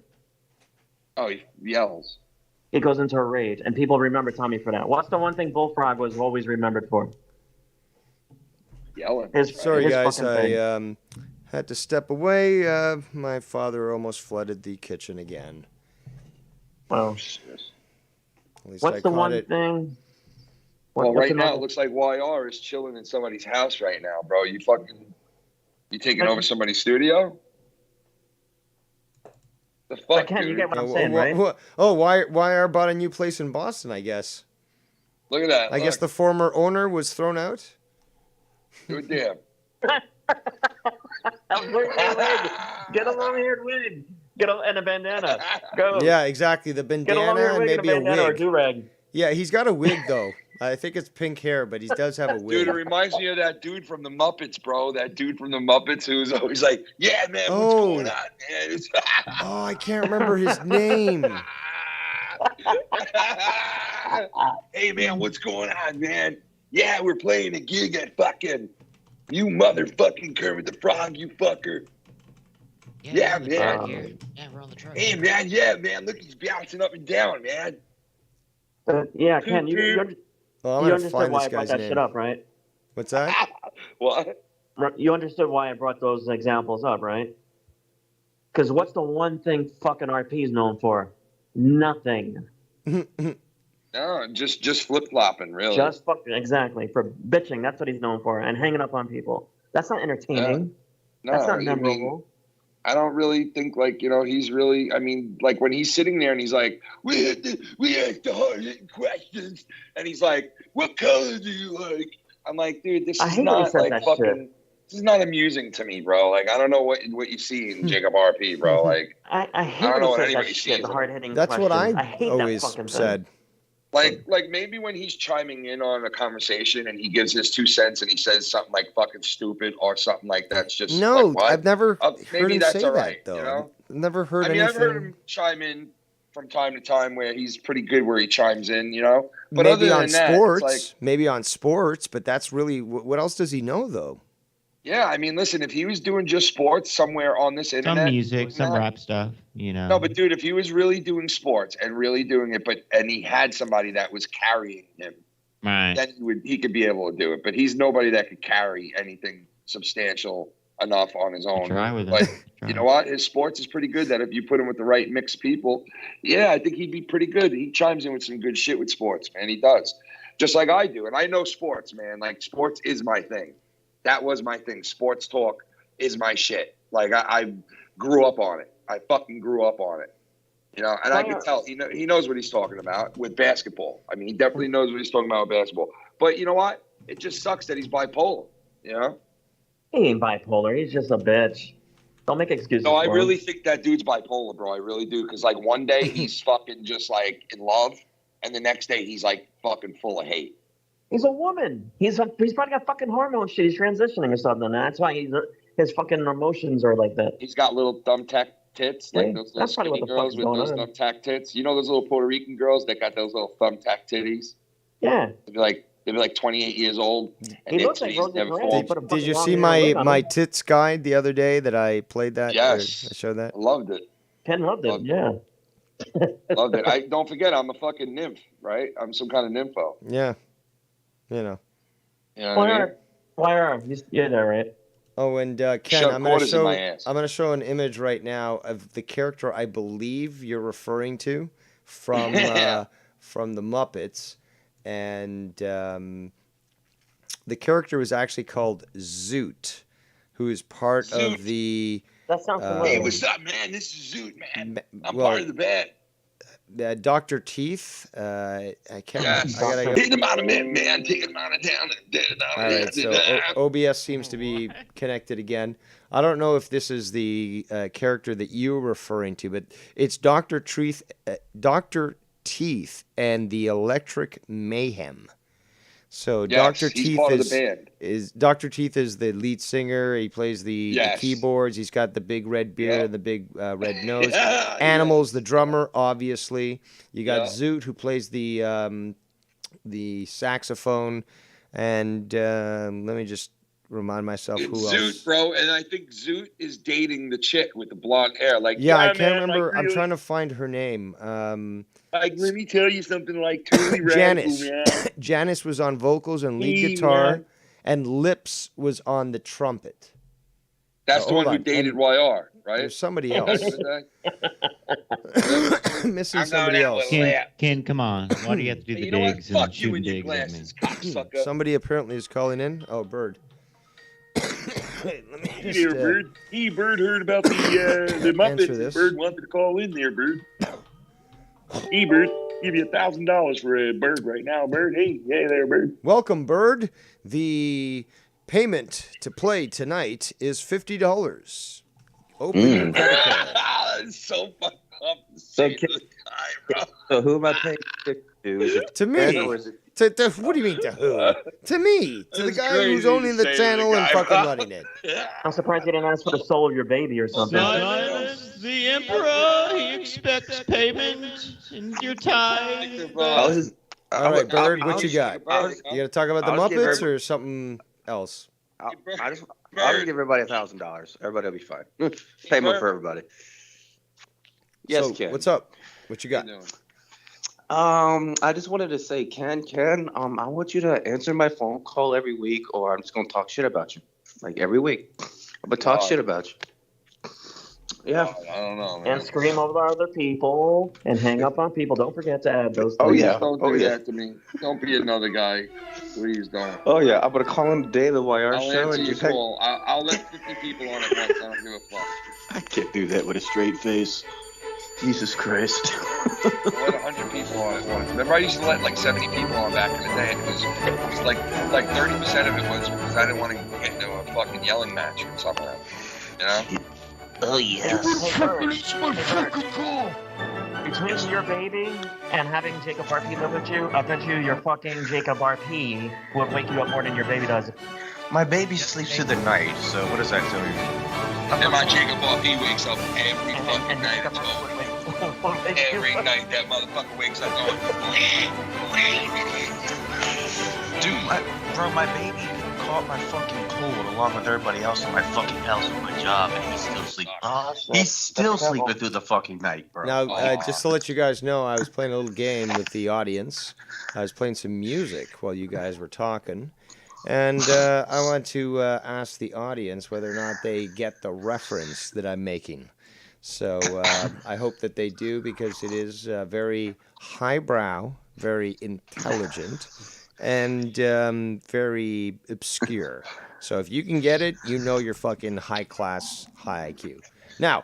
he yells. He goes into a rage, and people remember Tommy for that. What's the one thing Bullfrog was always remembered for? Yelling. Sorry, guys, I had to step away. My father almost flooded the kitchen again. Oh, What's the one thing? Well, right now it looks like YR is chilling in somebody's house right now, bro. You taking over somebody's studio? The fuck, Ken, dude? you get what I'm saying, right? YR bought a new place in Boston, I guess. Look at that. I guess the former owner was thrown out. Good damn. Get a long-haired wig. And a bandana. Go. Yeah, exactly. The bandana and maybe a wig. Or do-rag. Yeah, he's got a wig though. I think it's pink hair, but he does have a wig. Dude, it reminds me of that dude from the Muppets, bro. That dude from the Muppets who's always like, "Yeah, man, what's going on, man?" Oh, I can't remember his name. Hey, man, what's going on, man? Yeah, we're playing a gig at fucking you motherfucking Kermit the Frog, you fucker. Yeah, man. Yeah, we're on the truck. Hey, man, look, he's bouncing up and down, man. Yeah, Ken, you understood why I brought that shit up, right? What's that? What? You understood why I brought those examples up, right? Because what's the one thing fucking RP is known for? Nothing. No, just flip-flopping, really. Just fucking, exactly. For bitching, that's what he's known for. And hanging up on people. That's not entertaining. No, that's not memorable. I don't really think, like, you know, he's really, I mean, like, when he's sitting there and he's like, we asked the hard-hitting questions, and he's like, what color do you like? I'm like, dude, this is not, like, fucking, this is not amusing to me, bro. Like, I don't know what you see in Jacob RP, bro. Like, I hate don't know what that anybody shit, sees. the hard-hitting That's what I hate always that fucking said. thing. Like maybe when he's chiming in on a conversation and he gives his 2 cents and he says something like fucking stupid or something like that's just no. Like, what? I've never heard maybe him that's say all right, that though. You know? I've never heard I mean, anything. I've heard him chime in from time to time where he's pretty good where he chimes in, you know. But maybe other on than that, sports, it's like, maybe on sports, but that's really what else does he know though? yeah, I mean, listen, if he was doing just sports somewhere on this internet, Some music, some rap stuff, you know. No, but dude, if he was really doing sports and really doing it, and he had somebody that was carrying him, right, then he could be able to do it. But he's nobody that could carry anything substantial enough on his own. Try with But it. you know what? His sports is pretty good. That if you put him with the right mix of people, yeah, I think he'd be pretty good. He chimes in with some good shit with sports, man. He does, just like I do. And I know sports, man. Like, sports is my thing. That was my thing. Sports talk is my shit. Like, I grew up on it. I fucking grew up on it. You know, and I could tell he knows what he's talking about with basketball. I mean, he definitely knows what he's talking about with basketball. But you know what? It just sucks that he's bipolar. You know? He ain't bipolar. He's just a bitch. Don't make excuses. No, I for really him. think that dude's bipolar, bro. I really do. Because like one day he's fucking just like in love, and the next day he's like fucking full of hate. He's a woman. He's probably got fucking hormone shit. He's transitioning or something. That's why his fucking emotions are like that. He's got little thumbtack tits, like those little That's probably skinny what the girls fuck's with going those on. thumbtack tits. You know those little Puerto Rican girls that got those little thumbtack titties? Yeah. They'd be like 28 years old. And He looks like Rosie Perez. Did you see my tits guide the other day that I played that? Yes. I showed that. I loved it. Ken loved it. Yeah. Loved it. I don't forget, I'm a fucking nymph, right? I'm some kind of nympho. Yeah. You know. You know what I mean? Why you're there, right? Oh, and Ken, Shove I'm going to quarters in my ass. I'm going to show an image right now of the character I believe you're referring to from from the Muppets, and the character was actually called Zoot, who is part of the. That sounds familiar. Hey, what's up, man? This is Zoot, man. I'm part of the band. Dr. Teeth. I can't. Yes. I gotta go. Take him out of man. Take him out of town. All right, so OBS seems to be connected again. I don't know if this is the character that you were referring to, but it's Dr. Teeth, and the Electric Mayhem. So Yes, Dr. he's Teeth part of the band. is Dr. Teeth is the lead singer. He plays the keyboards. He's got the big red beard and the big red nose. Animals, the drummer, obviously. You got Zoot, who plays the saxophone, and let me just remind myself who Zoot, else. bro, and I think Zoot is dating the chick with the blonde hair. Like, Yeah, I man, can't remember. like, I'm really, trying to find her name. Like, let me tell you something like totally Janice. radical, man. Janice was on vocals and lead guitar, and Lips was on the trumpet. That's the hold one who on. dated And YR, right? There's somebody else. Missing I'm somebody going out else. with Ken, come on. Why do you have to do the You know what? digs Fuck and you shooting and your digs at me? glasses, cocksucker. Somebody apparently is calling in. Oh, Bird. Wait, let me Hey just, there, Bird. Hey, Bird heard about the Muppets. this. Bird wanted to call in there, Bird. Hey, Bird. Give you $1,000 for a Bird right now, Bird. Hey there, Bird. Welcome, Bird. The payment to play tonight is $50. Open your credit card. That's so fucked up. So who am I paying to? Is it To me. Ken or is it To what do you mean to who? To me. To the That's guy who's crazy owning to the say channel the and guy. fucking running it. I'm surprised you didn't ask for the soul of your baby or something. Silence the Emperor. He expects payment in your time. All right, Bird, what you got? You got to talk about the I'll give Muppets every- or something else? I'll just give everybody $1,000. Everybody will be fine. Payment for everybody. Yes, So, Ken. what's up? What you got? I just wanted to say, Ken, I want you to answer my phone call every week, or I'm just gonna talk shit about you, like every week. I'm gonna talk shit about you. Yeah. I don't know, man. And scream over other people and hang up on people. Don't forget to add those Oh, things. yeah. Don't Oh, do yeah. that to me. Don't be another guy. Please don't. Oh yeah, I'm gonna call him the day of the YR I'll show answer and your just hang. call. I'll let 50 people on at once. I don't give a fuck. I can't do that with a straight face. Jesus Christ. I'll let 100 people on at once. Remember, I used to let like 70 people on back in the day. And it was like 30% of it was because I didn't want to get into a fucking yelling match or something. You know? Oh yes. Between your baby and having Jacob RP live with you, I bet you your fucking Jacob RP would wake you up more than your baby does. My baby sleeps through the night, so what does that tell you? And my Jacob RP wakes up every fucking night at 12. Every night that motherfucker wakes up going, Dude, my baby caught my fucking cold along with everybody else in my fucking house with my job, and he's still sleeping. He's still sleeping through the fucking night, bro. Now, just to let you guys know, I was playing a little game with the audience. I was playing some music while you guys were talking. And I want to ask the audience whether or not they get the reference that I'm making. So I hope that they do, because it is very highbrow, very intelligent, and very obscure. So if you can get it, you know you're fucking high class, high IQ. Now,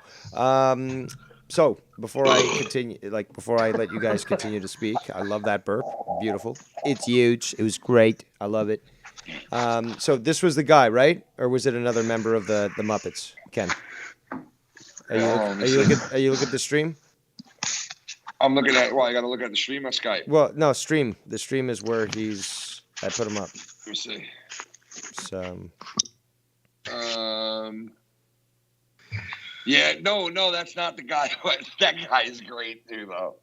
So before I continue, before I let you guys continue to speak, I love that burp. Beautiful. It's huge. It was great. I love it. So this was the guy, right? Or was it another member of the Muppets? Ken, are you looking at the stream? I'm looking at. Well, I got to look at the stream on Skype. Well, no, stream. The stream is where I put him up. Let me see. So. Yeah, no, that's not the guy. That guy is great too, though.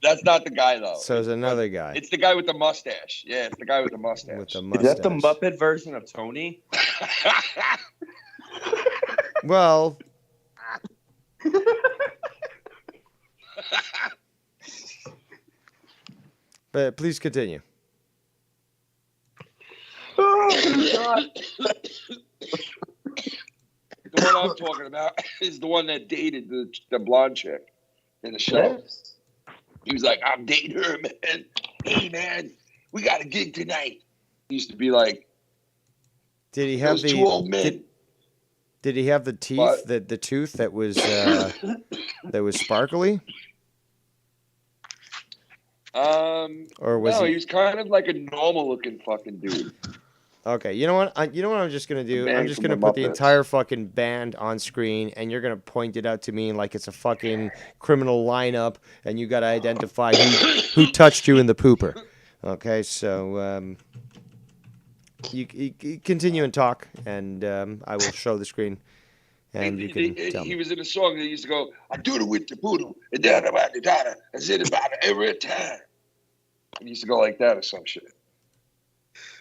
That's not the guy, though. So there's another guy. It's the guy with the mustache. Yeah, it's the guy with the mustache. Is that the Muppet version of Tony? Well. But please continue. Oh, God. The one I'm talking about is the one that dated the blonde chick in the show. He was like, I'm dating her, man. Hey, man, we got a gig tonight. He used to be like, did he have two old men. Did he have the teeth, the tooth that was sparkly? Or was he was kind of like a normal looking fucking dude. Okay, you know what? I'm just gonna do? I'm just gonna put the entire fucking band on screen, and you're gonna point it out to me like it's a fucking criminal lineup, and you gotta identify who touched you in the pooper. Okay, so you continue and talk, and I will show the screen, and you can tell me. He was in a song that used to go, I do it with the poodle, and down about the daughter, I said about it every time. He used to go like that or some shit.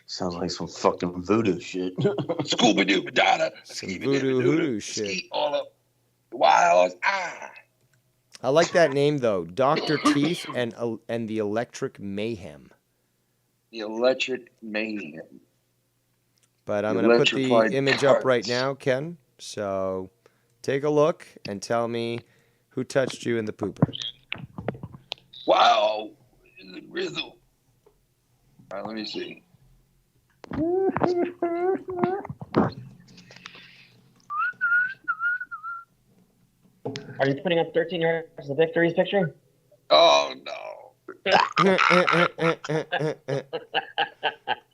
Sounds like some fucking voodoo shit. Scooby-Doo, Madonna. Some voodoo shit. All up the wild I like that name, though. Dr. Teeth and the Electric Mayhem. The Electric Mayhem. But I'm going to put the image up right now, Ken. So take a look and tell me who touched you in the pooper. Wow. The Rizzle. All right, let me see. Are you putting up 13 yards of victories picture? Oh, no.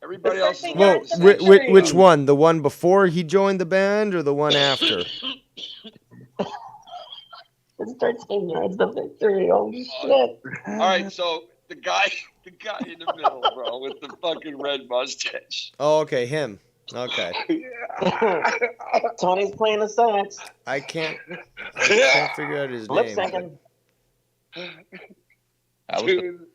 Everybody else. Well, which one? The one before he joined the band or the one after? It's 13 yards of victory. Holy shit. All right, so the guy in the middle, bro, with the fucking red mustache. Oh, okay, him. Okay. Tony's playing the sax. I can't figure out his Lip name. syncing. Dude.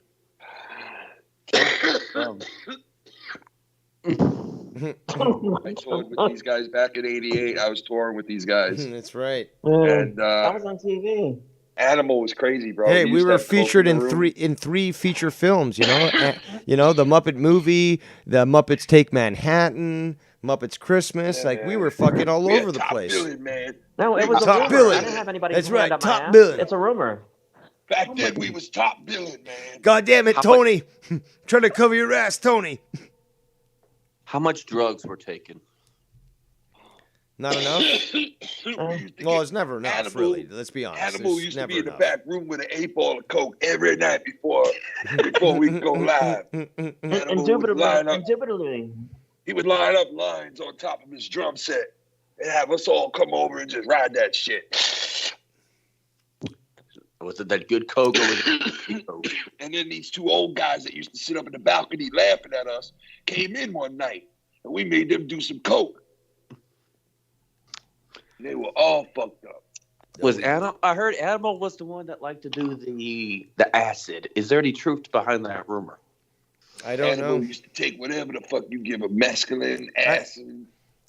I toured with these guys back in '88. I was touring with these guys. That's right. And I was on TV. Animal was crazy, bro. Hey, we were featured in three feature films. You know, the Muppet Movie, the Muppets Take Manhattan, Muppets Christmas. We were fucking all over the place. Billing, man. No, it was a top rumor. billing. I didn't have anybody. That's right, up top my ass. billing. It's a rumor. Back then, we was top billing, man. God damn it, Tony! Trying to cover your ass, Tony. How much drugs were taken? Not enough? Well, it's never enough, really. Let's be honest. Animal used to be in the back room with an 8-ball of coke every night before we go live. Indubitably. He would line up lines on top of his drum set and have us all come over and just ride that shit. Was it that good coke or was it coke? And then these two old guys that used to sit up in the balcony laughing at us came in one night and we made them do some coke. They were all fucked up. Was Animal? I heard Animal was the one that liked to do the acid. Is there any truth behind that rumor? I don't know. Used to take whatever the fuck you give him, mescaline, acid.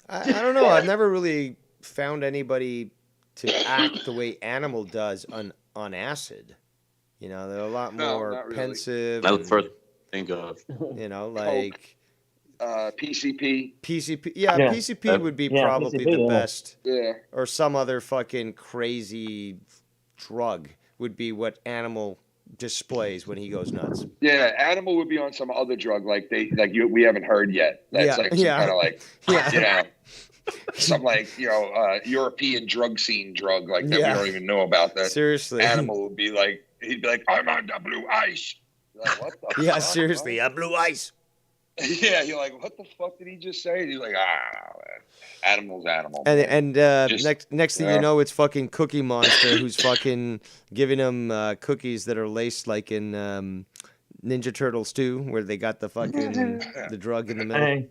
I don't know. I've never really found anybody to act the way Animal does on acid. You know, they're a lot more pensive. That was the first thing of. You know, like. PCP. Yeah, PCP would be probably PCP, the best. Yeah. Or some other fucking crazy drug would be what Animal displays when he goes nuts. Yeah, Animal would be on some other drug we haven't heard yet. That's kind of like, some like European drug scene drug like that we don't even know about. That seriously, Animal would be like, he'd be like, I'm on the blue ice. You're like, what the yeah, fuck, seriously, blue ice. Yeah, you're like, what the fuck did he just say? And he's like, man. Animal's animal. And next thing you know, it's fucking Cookie Monster who's fucking giving him cookies that are laced like in Ninja Turtles 2, where they got the fucking the drug in the middle.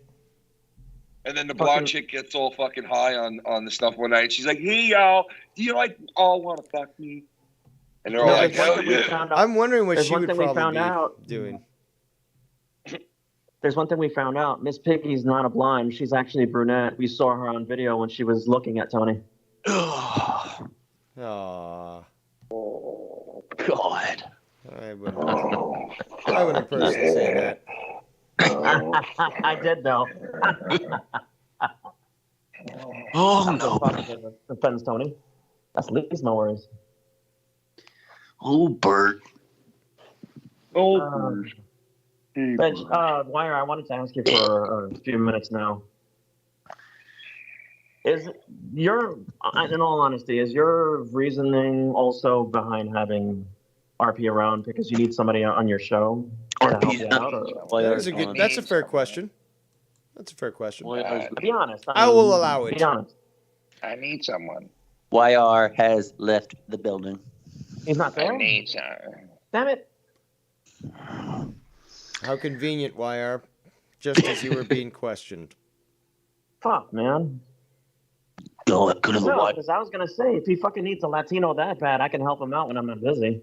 And then the blonde chick gets all fucking high on the stuff one night. She's like, hey y'all, do you like all want to fuck me? And they're all like, hell yeah. I'm wondering what There's she one would thing we probably found be out. doing. There's one thing we found out. Miss Piggy's not a blonde. She's actually a brunette. We saw her on video when she was looking at Tony. Aww. Oh, God. I wouldn't personally say that. I did, though. Oh, no. Offends Tony. That's least my worries. Oh, Bert. But, Wire, I wanted to ask you for a few minutes now. In all honesty, is your reasoning also behind having RP around because you need somebody on your show to help you out? That's a fair question. That's a fair question. Be honest. I will allow it. Be honest. I need someone. YR has left the building. He's not there? I need someone. Damn it. How convenient, YR. Just as you were being questioned. Fuck, man. No, because I was going to say, if he fucking needs a Latino that bad, I can help him out when I'm not busy.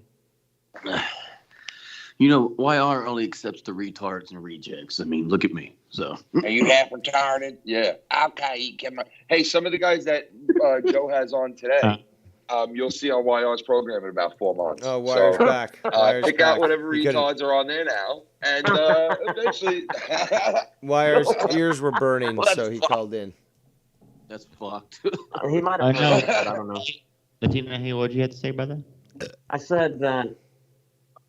You know, YR only accepts the retards and rejects. I mean, look at me. So, Are you half retarded? Yeah. Okay. Hey, some of the guys that Joe has on today, you'll see on YR's program in about 4 months. Oh, YR's back. Pick out whatever retards are on there now, and eventually. YR's ears were burning, so he called in. That's fucked. He might have. I don't know. Latina, hey, what did you have to say about that? I said that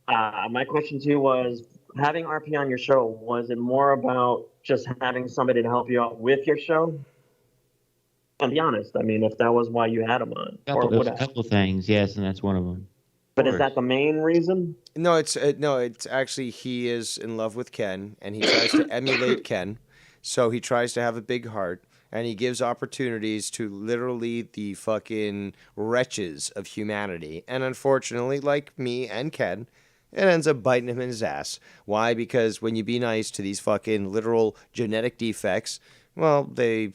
my question to you was, having RP on your show, was it more about just having somebody to help you out with your show? And be honest, I mean, if that was why you had him on. There's a couple things, yes, and that's one of them. But is that the main reason? No, it's actually he is in love with Ken, and he tries to emulate Ken. So he tries to have a big heart, and he gives opportunities to literally the fucking wretches of humanity. And unfortunately, like me and Ken, it ends up biting him in his ass. Why? Because when you be nice to these fucking literal genetic defects, well, they,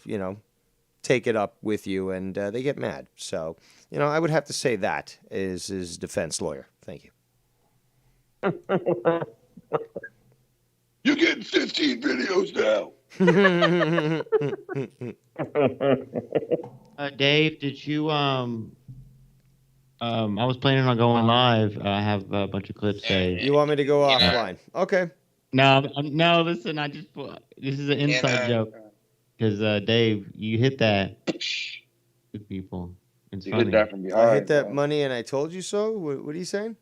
take it up with you and they get mad. So, I would have to say that is his defense lawyer. Thank you. You're getting 15 videos now. Dave, did you I was planning on going live. I have a bunch of clips saved. You want me to go offline? Okay. No, listen, this is an inside joke. Because Dave, you hit that with people. It's funny. Hit that from behind. I hit that money and I told you so? What are you saying?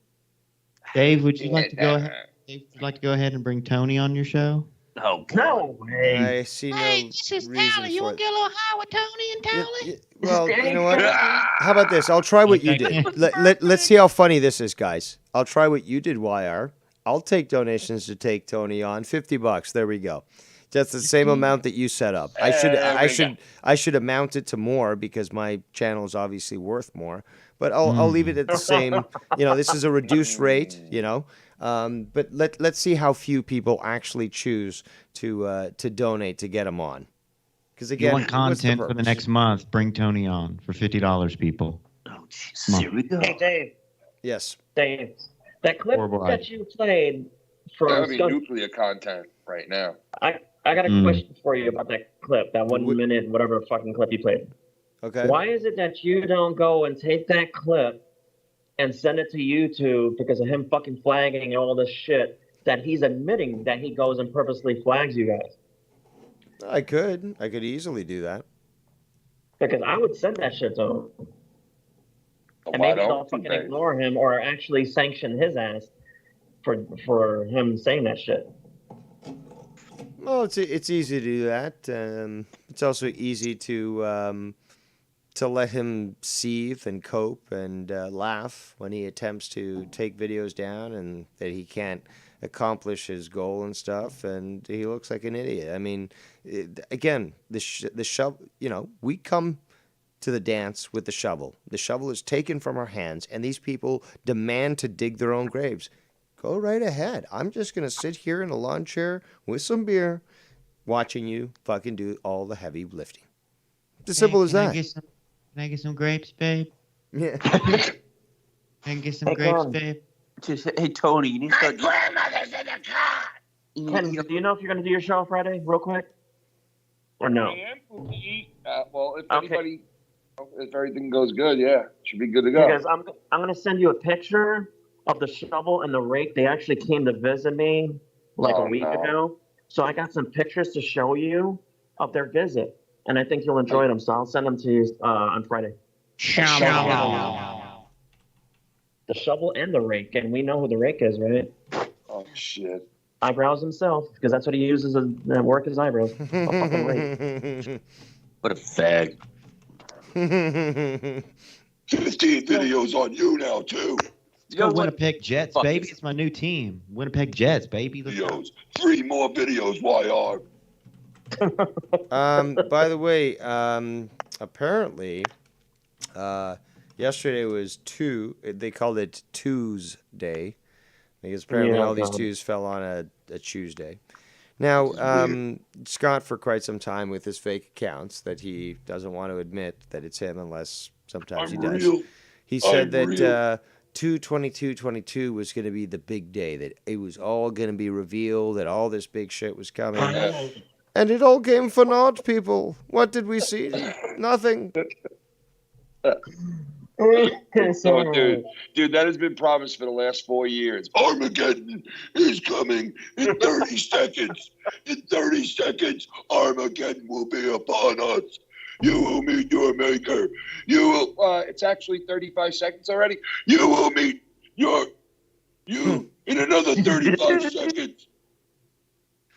Dave, would you like to go ahead? Dave, would you like to go ahead and bring Tony on your show? No way. I see no this is reason Tally. You for want to it. get a little high with Tony and Tally? Well, you know what? How about this? I'll try what you did. Let's see how funny this is, guys. I'll try what you did, YR. I'll take donations to take Tony on. $50. There we go. That's the same amount that you set up. I should amount it to more because my channel is obviously worth more. But I'll leave it at the same. This is a reduced rate. But let's see how few people actually choose to donate to get him on. Because again, you want content for the next month? Bring Tony on for $50, people. Oh Jesus! Here we go. Hey, Dave. Yes. Dave, that clip that you played from That would be nuclear content right now. I got a question for you about that clip, that 1 minute, whatever fucking clip you played. Okay. Why is it that you don't go and take that clip and send it to YouTube because of him fucking flagging and all this shit that he's admitting that he goes and purposely flags you guys? I could easily do that. Because I would send that shit to him. And maybe they'll fucking ignore him or actually sanction his ass for him saying that shit. Well, it's easy to do that. It's also easy to let him seethe and cope and laugh when he attempts to take videos down and that he can't accomplish his goal and stuff, and he looks like an idiot. I mean, again, the shovel. You know, we come to the dance with the shovel. The shovel is taken from our hands, and these people demand to dig their own graves. Go right ahead. I'm just gonna sit here in a lawn chair with some beer, watching you fucking do all the heavy lifting. It's as simple as that. Can I get some grapes, babe? Yeah. Can I get some grapes, babe? Hey, Tony, you need to start. Grandmother's in the car. Ken, do you know if you're going to do your show Friday, real quick? Or no? I am. Well, if anybody, if everything goes good, yeah, should be good to go. Because I'm going to send you a picture of the shovel and the rake. They actually came to visit me like a week ago. So I got some pictures to show you of their visit. And I think you'll enjoy them. So I'll send them to you on Friday. The shovel and the rake. And we know who the rake is, right? Oh, shit. Eyebrows himself, because that's what he uses to work his eyebrows. A fucking rake. What a fag. 15 videos on you now, too. Let's go Winnipeg Jets, baby. It's my new team. Winnipeg Jets, baby. Videos. 3 more videos, YR. By the way, apparently, yesterday was they called it Tuesday, because apparently all these twos fell on a Tuesday. Now, Scott, for quite some time with his fake accounts that he doesn't want to admit that it's him unless sometimes he does. He said that 2/22/22 was going to be the big day, that it was all going to be revealed, that all this big shit was coming. And it all came for naught, people. What did we see? Nothing. Oh, dude, that has been promised for the last 4 years. Armageddon is coming in 30 seconds. In 30 seconds, Armageddon will be upon us. You will meet your maker. You will. It's actually 35 seconds already. You will meet you in another 35 seconds.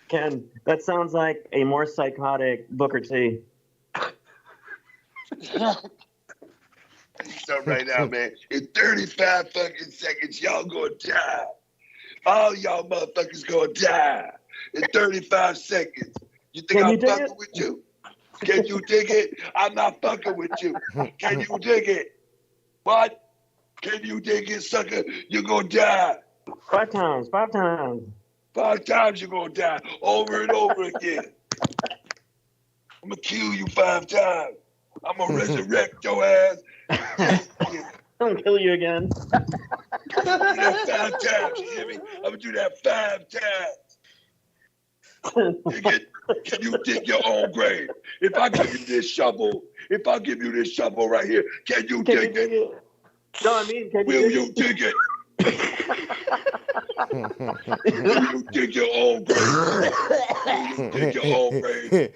Ken, that sounds like a more psychotic Booker T. So right now, man, in 35 fucking seconds, y'all gonna die. All y'all motherfuckers gonna die. In 35 seconds. You think I'm fucking with you? Can you dig it? I'm not fucking with you. Can you dig it? What? Can you dig it, sucker? You're gonna die. 5 times. 5 times you're gonna die. Over and over again. I'm gonna kill you 5 times. I'm gonna resurrect your ass. I'm gonna kill you again. I'm gonna do that 5 times, you hear me? I'm gonna do that 5 times. Can you dig your own grave? If I give you this shovel right here, can you dig it? No, I mean, will you dig it? Will you dig your own grave? Will you dig your own grave?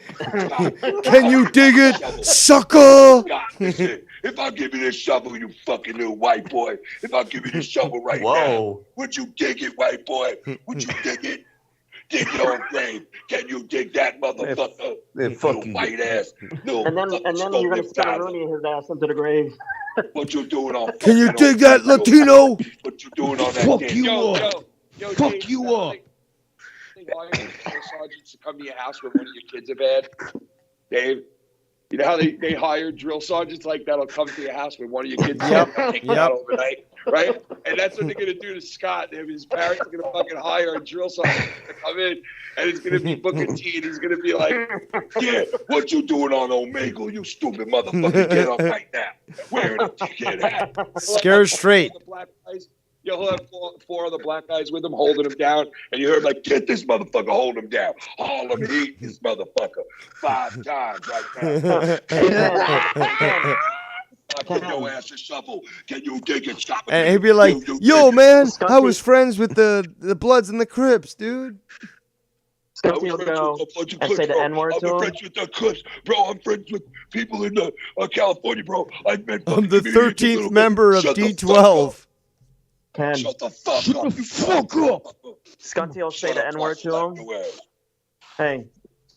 Can you dig it, sucker? God, listen, if I give you this shovel, you fucking little white boy, if I give you this shovel right now, would you dig it, white boy? Would you dig it? Dig your own grave. Can you dig that, motherfucker? Fuck you. White ass. No, and then you're gonna spin Rooney his ass into the grave. What you doing on? Can you dig that, Latino? What you doing on that? Fuck game? you up. Fuck Dave, you up. They hired sergeants to come to your house when one of your kids are bad. Dave, you know how they hire drill sergeants like that'll come to your house when one of your kids is bad and take you out overnight, right? And that's what they're gonna do to Scott. His parents are gonna fucking hire a drill sergeant to come in, and it's gonna be Booker T, and he's gonna be like, yeah, what you doing on Omegle, you stupid motherfucker? Get up right now. Wearing a ticket hat. Scare straight. He'll have four other black guys with him, holding him down, and you heard like, get this motherfucker, hold him down. All of him eat this motherfucker 5 times right now. Give your ass a shovel. Can you dig it? Stop it. And he'd be like, yo, man, I was friends with the Bloods and the Crips, dude. Scotty will go and say the N-word to him. I'm friends with the Crips, bro. I'm friends with people in California, bro. I'm the 13th member of D12. Ken. Shut the fuck up. Scotty will say the N-word to him. Hey,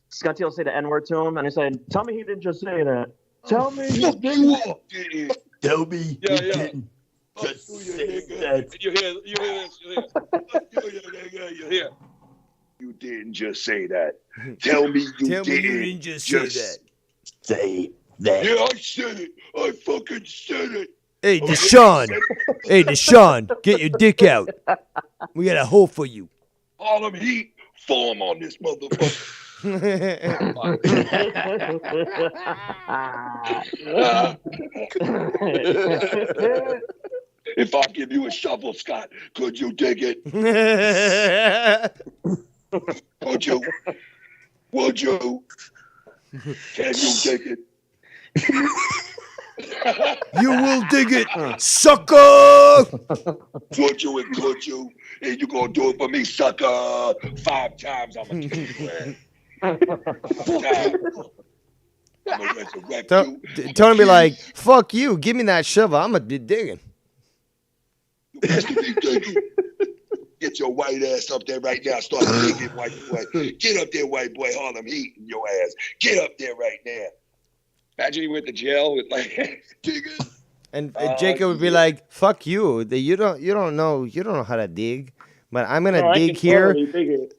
Scotty will say the N-word to him, and he said, "Tell me he didn't just say that. Tell me he Fuck didn't." you up. Tell me he Yeah. didn't just say that. You hear this? You hear? You didn't just say that. Tell me you didn't just say that. Say that. Yeah, I said it. I fucking said it. Hey, Deshaun. Hey, Deshaun, get your dick out. We got a hole for you. Harlem Heat, form on this motherfucker. If I give you a shovel, Scott, could you dig it? Could you? Would you? Can you dig it? You will dig it, sucker! Would you and could you? And you gonna do it for me, sucker? 5 times I'm gonna kill your ass. 5 times. I'm gonna resurrect you. Tony be like, fuck you, give me that shovel, I'm gonna be digging. Get your white ass up there right now. Start digging, white boy. Get up there, white boy. Harlem Heat in your ass. Get up there right now. Imagine he went to jail with like digging. And Jacob would be like, "Fuck you! You don't know how to dig." But I'm gonna dig here.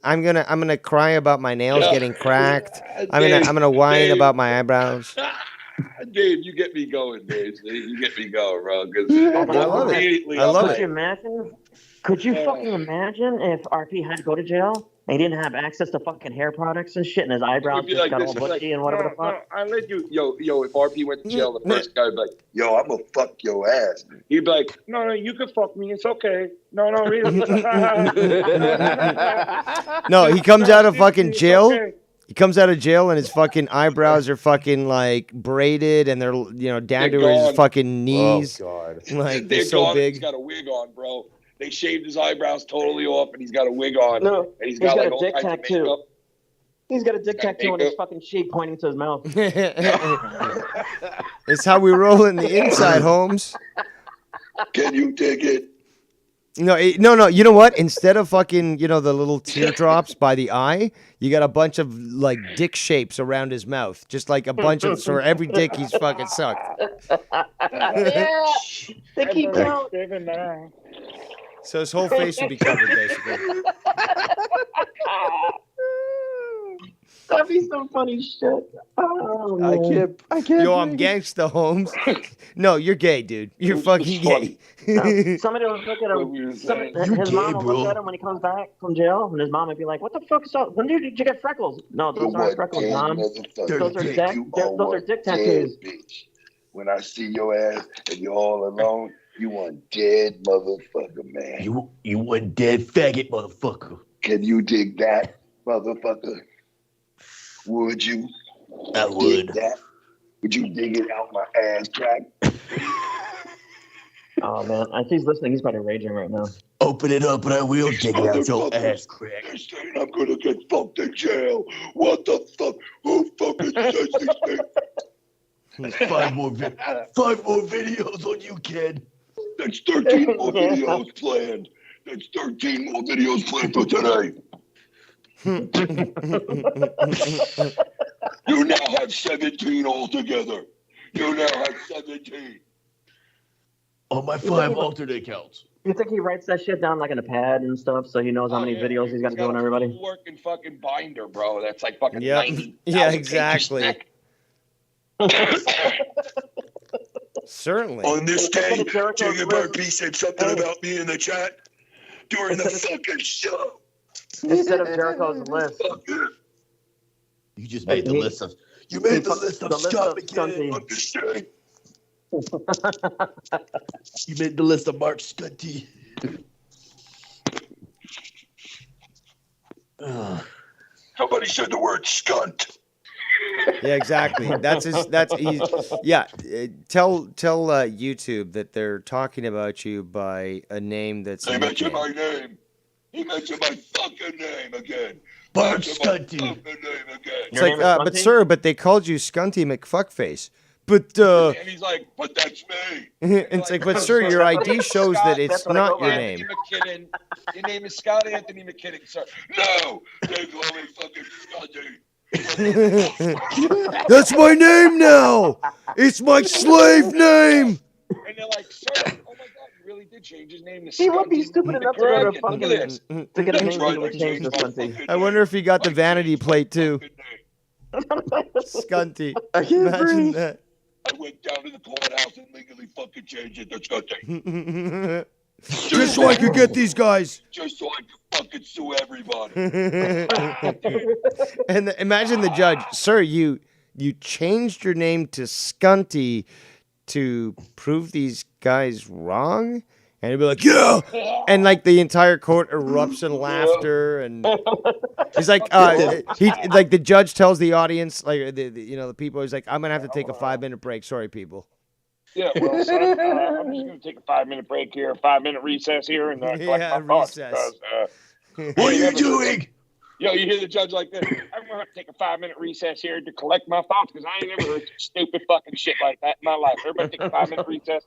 I'm gonna cry about my nails getting cracked. I'm gonna whine about my eyebrows. Dave, you get me going, Dave. You get me going, bro. Because I love it. I love Could you imagine? Could you fucking imagine if RP had to go to jail and he didn't have access to fucking hair products and shit, and his eyebrows just like got all this, bushy and whatever the fuck? I let you, yo. If RP went to jail, the first guy would be like, yo, I'm gonna fuck your ass. He'd be like, no, you can fuck me. It's okay. No, really. No, he comes out of fucking jail. He comes out of jail and his fucking eyebrows are fucking like braided and they're down to his fucking knees. Oh God! Like they're so big. He's got a wig on, bro. They shaved his eyebrows totally off, and he's got a wig on. No, and he's got like a all dick kinds of tattoo. makeup. He's got a dick tattoo on his fucking cheek pointing to his mouth. It's how we roll in the inside, Holmes. Can you dig it? No. You know what? Instead of fucking, the little teardrops by the eye, you got a bunch of like dick shapes around his mouth, just like a bunch of for every dick he's fucking sucked. Yeah, they keep out. So his whole face would be covered, basically. That'd be some funny shit. Oh, I can't. Yo, I'm gangsta, Holmes. No, you're gay, dude. You're fucking gay. No, somebody will look at him. His mom will look at him when he comes back from jail, and his mom would be like, "What the fuck is up? When did you get freckles?" No, those aren't freckles, Mom. Those are dick tattoos. Bitch. When I see your ass and you're all alone, you one dead motherfucker, man. You one dead faggot motherfucker. Can you dig that, motherfucker? Would you? I would. Dig that? Would you dig it out my ass crack? Oh man, if he's listening, he's probably raging right now. Open it up and I will dig it out your ass crack. They're saying I'm gonna get fucked in jail. What the fuck? Who fucking says these things? 5 more videos on you, kid. That's 13 more videos planned. That's 13 more videos planned for today. You now have 17 altogether. You now have 17. On my 5 alternate accounts. You think he writes that shit down like in a pad and stuff, so he knows how many videos he's got to do on everybody? Working fucking binder, bro. That's like fucking 90. Yeah, exactly. Certainly. On this day, Jacob RP said something about me in the chat during the fucking show. Instead of Jericho's list. You just made the list of. You made the list of scum again. I'm just saying. You made the list of Mark Scunty. Somebody said the word scunt. Yeah, exactly. That's easy. Yeah, tell YouTube that they're talking about you by a name that's. They mentioned my name. He mentioned my fucking name again. Mark Scunty. It's like, but they called you Scunty McFuckface. but And he's like, but that's me. it's like, but sir, your ID shows that it's not your name. McKinnon. Your name is Scott Anthony McKinnon, sir. No, they call me fucking Scotty. That's my name now. It's my slave name. And they're like, sir, oh my God, you really did change his name to He would be Scotty. stupid enough to go to Look at this. to get a name legally changed to something. I wonder if he got the vanity plate too. Scunty. I can't Imagine breathe. that. I went down to the courthouse and legally fucking changed it to Scotty. Just so I could get these guys. Just so I could fucking sue everybody. And imagine the judge, sir, you changed your name to Scunty to prove these guys wrong? And he'd be like, yeah! And like the entire court erupts in laughter, and he's like, like the judge tells the audience, like the people, he's like, I'm gonna have to take a 5-minute break. Sorry, people. Yeah, well, son, I'm just going to take a 5-minute break here, a 5-minute recess here, and collect my thoughts. Recess. Because, What are you doing? Yo, you hear the judge like this. I'm going to take a 5-minute recess here to collect my thoughts because I ain't never heard stupid fucking shit like that in my life. Everybody take a 5-minute recess.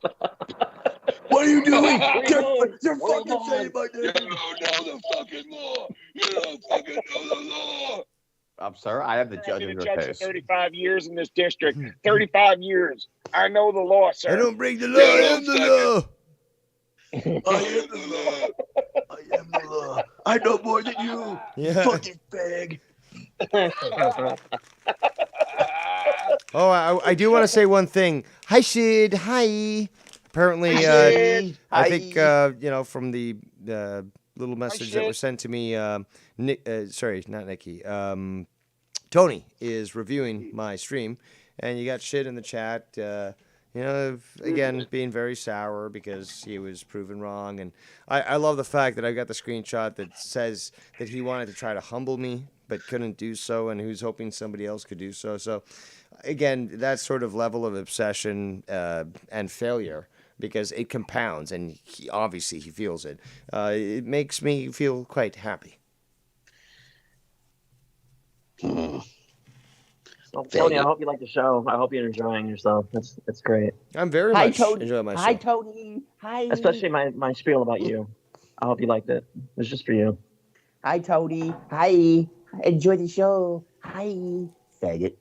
What are you doing? They're fucking saying my name. You don't know the fucking law. You don't fucking know the law. Sir, I am the judge I've of been your a judge for case. 35 years in this district. 35 years. I know the law, sir. I don't break the law, I am the law. I am the law. I am the law. I know more than you. Yeah. Fucking fag. Oh, I do want to say one thing. Hi, Sid. Hi. Apparently, Sid. I Hi. think from the little message that was sent to me, sorry, not Nikki. Tony is reviewing my stream, and you got shit in the chat. Again, being very sour because he was proven wrong, and I love the fact that I got the screenshot that says that he wanted to try to humble me but couldn't do so, and he was hoping somebody else could do so. So, again, that sort of level of obsession and failure, because it compounds, and obviously he feels it. It makes me feel quite happy. Well, Tony, I hope you like the show. I hope you're enjoying yourself. That's great. I'm very much enjoying myself. Hi, Tony. Hi. Especially my spiel about you. I hope you liked it. It was just for you. Hi, Tony. Hi. Enjoy the show. Hi. Faggot.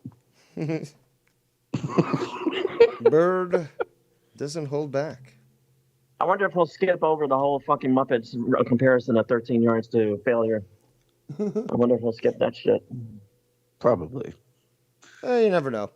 Bird doesn't hold back. I wonder if he'll skip over the whole fucking Muppets comparison of 13 yards to failure. I wonder if he'll skip that shit. Probably. You never know.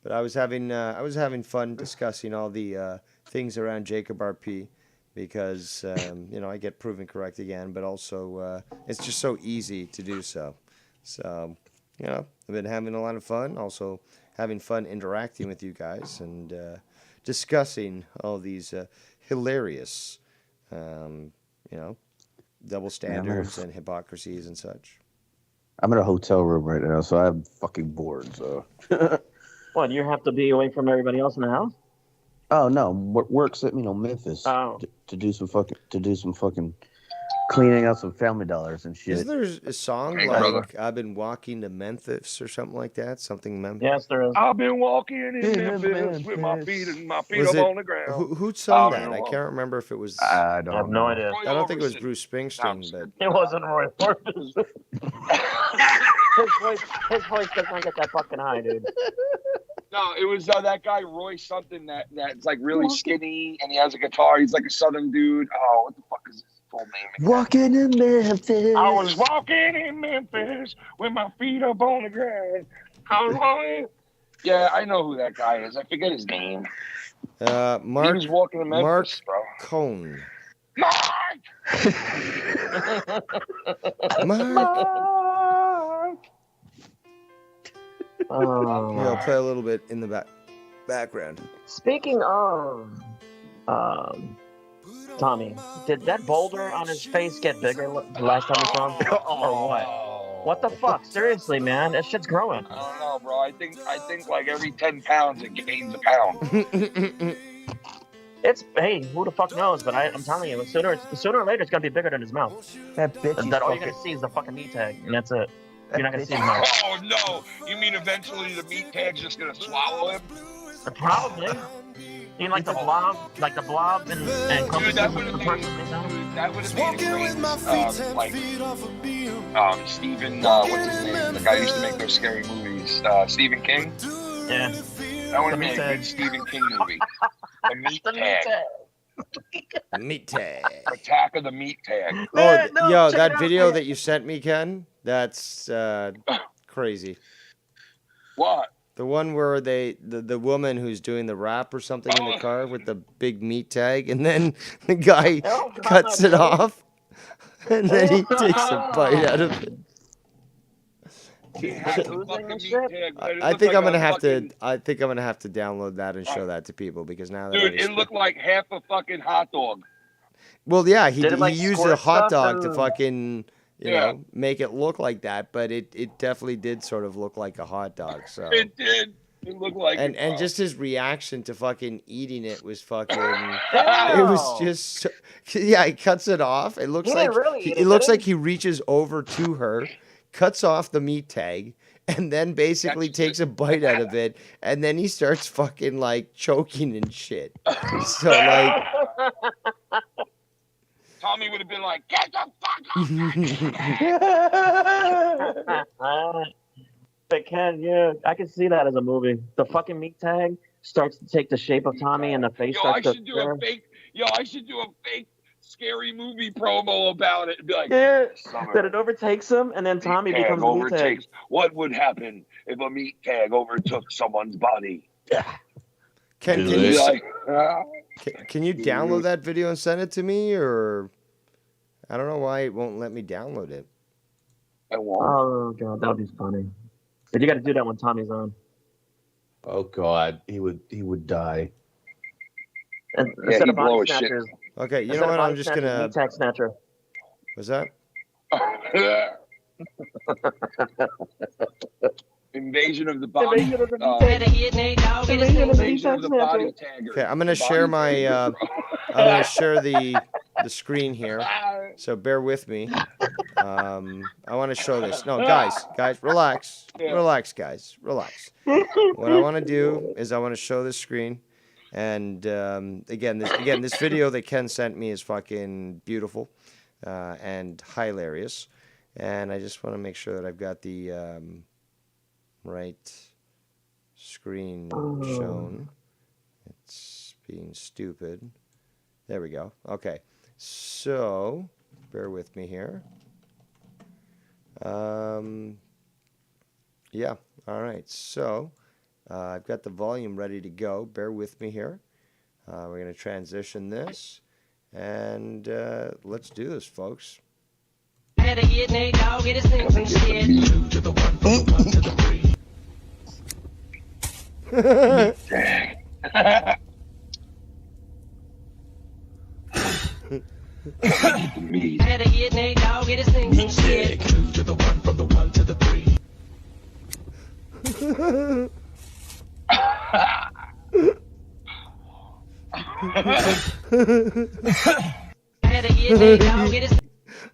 But I was having fun discussing all the things around Jacob RP because I get proven correct again, but also it's just so easy to do so. So I've been having a lot of fun. Also having fun interacting with you guys and discussing all these hilarious, double standards and hypocrisies and such. I'm in a hotel room right now, so I'm fucking bored. So. What, you have to be away from everybody else in the house? Oh no, work's at Memphis to do some fucking cleaning out some Family Dollars and shit. Isn't there a song like I've been walking to Memphis or something like that? Something Memphis. Yes, there is. I've been walking in Memphis with my feet up on the ground. Who sung that? I can't remember if it was. I don't have no idea. I don't think it was Bruce Springsteen, but it wasn't Roy Orbison. his voice does not get that fucking high, dude. No, it was that guy Roy something that's like really skinny and he has a guitar. He's like a southern dude. Oh, what the fuck is his full name? Walking in Memphis. I was walking in Memphis with my feet up on the ground. I was walking. Yeah, I know who that guy is. I forget his name. Mark. He was walking in Memphis, Mark Cohn. Mark. I'll play a little bit in the background. Speaking of Tommy, did that boulder on his face get bigger the last time we saw him? Or what? What the fuck? Seriously, man, that shit's growing. I don't know, bro. I think like every 10 pounds it gains a pound. Hey, who the fuck knows? But I'm telling you, sooner or later it's gonna be bigger than his mouth. That bitch. That all you're gonna see is the fucking meat tag, and that's it. You're not gonna see him much. Oh no! You mean eventually the meat tag's just gonna swallow him? Probably. You mean like the blob, and Dude, that would have made it great. Stephen, what's his name? The guy who used to make those scary movies. Stephen King. Yeah. That would have made a good Stephen King movie. The meat tag. Meat tag. Attack of the meat tag. Oh, yo, that video that you sent me, Ken, that's crazy. What? The one where the woman who's doing the rap or something in the car with the big meat tag, and then the guy cuts it off, and then he takes a bite out of it. I think I'm gonna have to download that and show that to people because now that dude, it looked like half a fucking hot dog. Well, yeah, he used a hot dog to or- fucking you Yeah. know make it look like that, but it definitely did sort of look like a hot dog. So It did. It looked like and it. just his reaction to fucking eating it was fucking. It was just yeah. He cuts it off. It looks He like didn't really eat it it, looks did he? like he reaches over to her, cuts off the meat tag, and then basically takes a bite out of it, and then he starts fucking like choking and shit. So like. Tommy would have been like, "Get the fuck off!" But Ken, yeah, I can see that as a movie. The fucking meat tag starts to take the shape of Tommy, and the face Yo, I starts should to. do a fake. Yo, I should do a fake scary movie promo about it. Be like, Yeah, Summer, that it overtakes him, and then Tommy tag becomes the meat tag. overtakes. What would happen if a meat tag overtook someone's body? Can Be you like, can you download that video and send it to me, or I don't know why it won't let me download it. I won't. Oh god, that would be funny. But you got to do that when Tommy's on. Oh God, he would die. And Yeah, instead he'd of body blow his shit. snatchers. Okay, you instead know of what? body I'm just snatchers, gonna. meat tag snatcher. Was that? Invasion of the body. Invasion of the Invasion of the body tagger. Okay, I'm gonna share my. I'm gonna share the screen here. So bear with me. I want to show this. No, guys, relax, relax, guys, relax. What I want to do is I want to show this screen, and again, this video that Ken sent me is fucking beautiful, and hilarious, and I just want to make sure that I've got the right screen shown. It's being stupid. There we go. Okay, so bear with me here. Yeah, all right. So I've got the volume ready to go. Bear with me here. We're going to transition this, and let's do this, folks.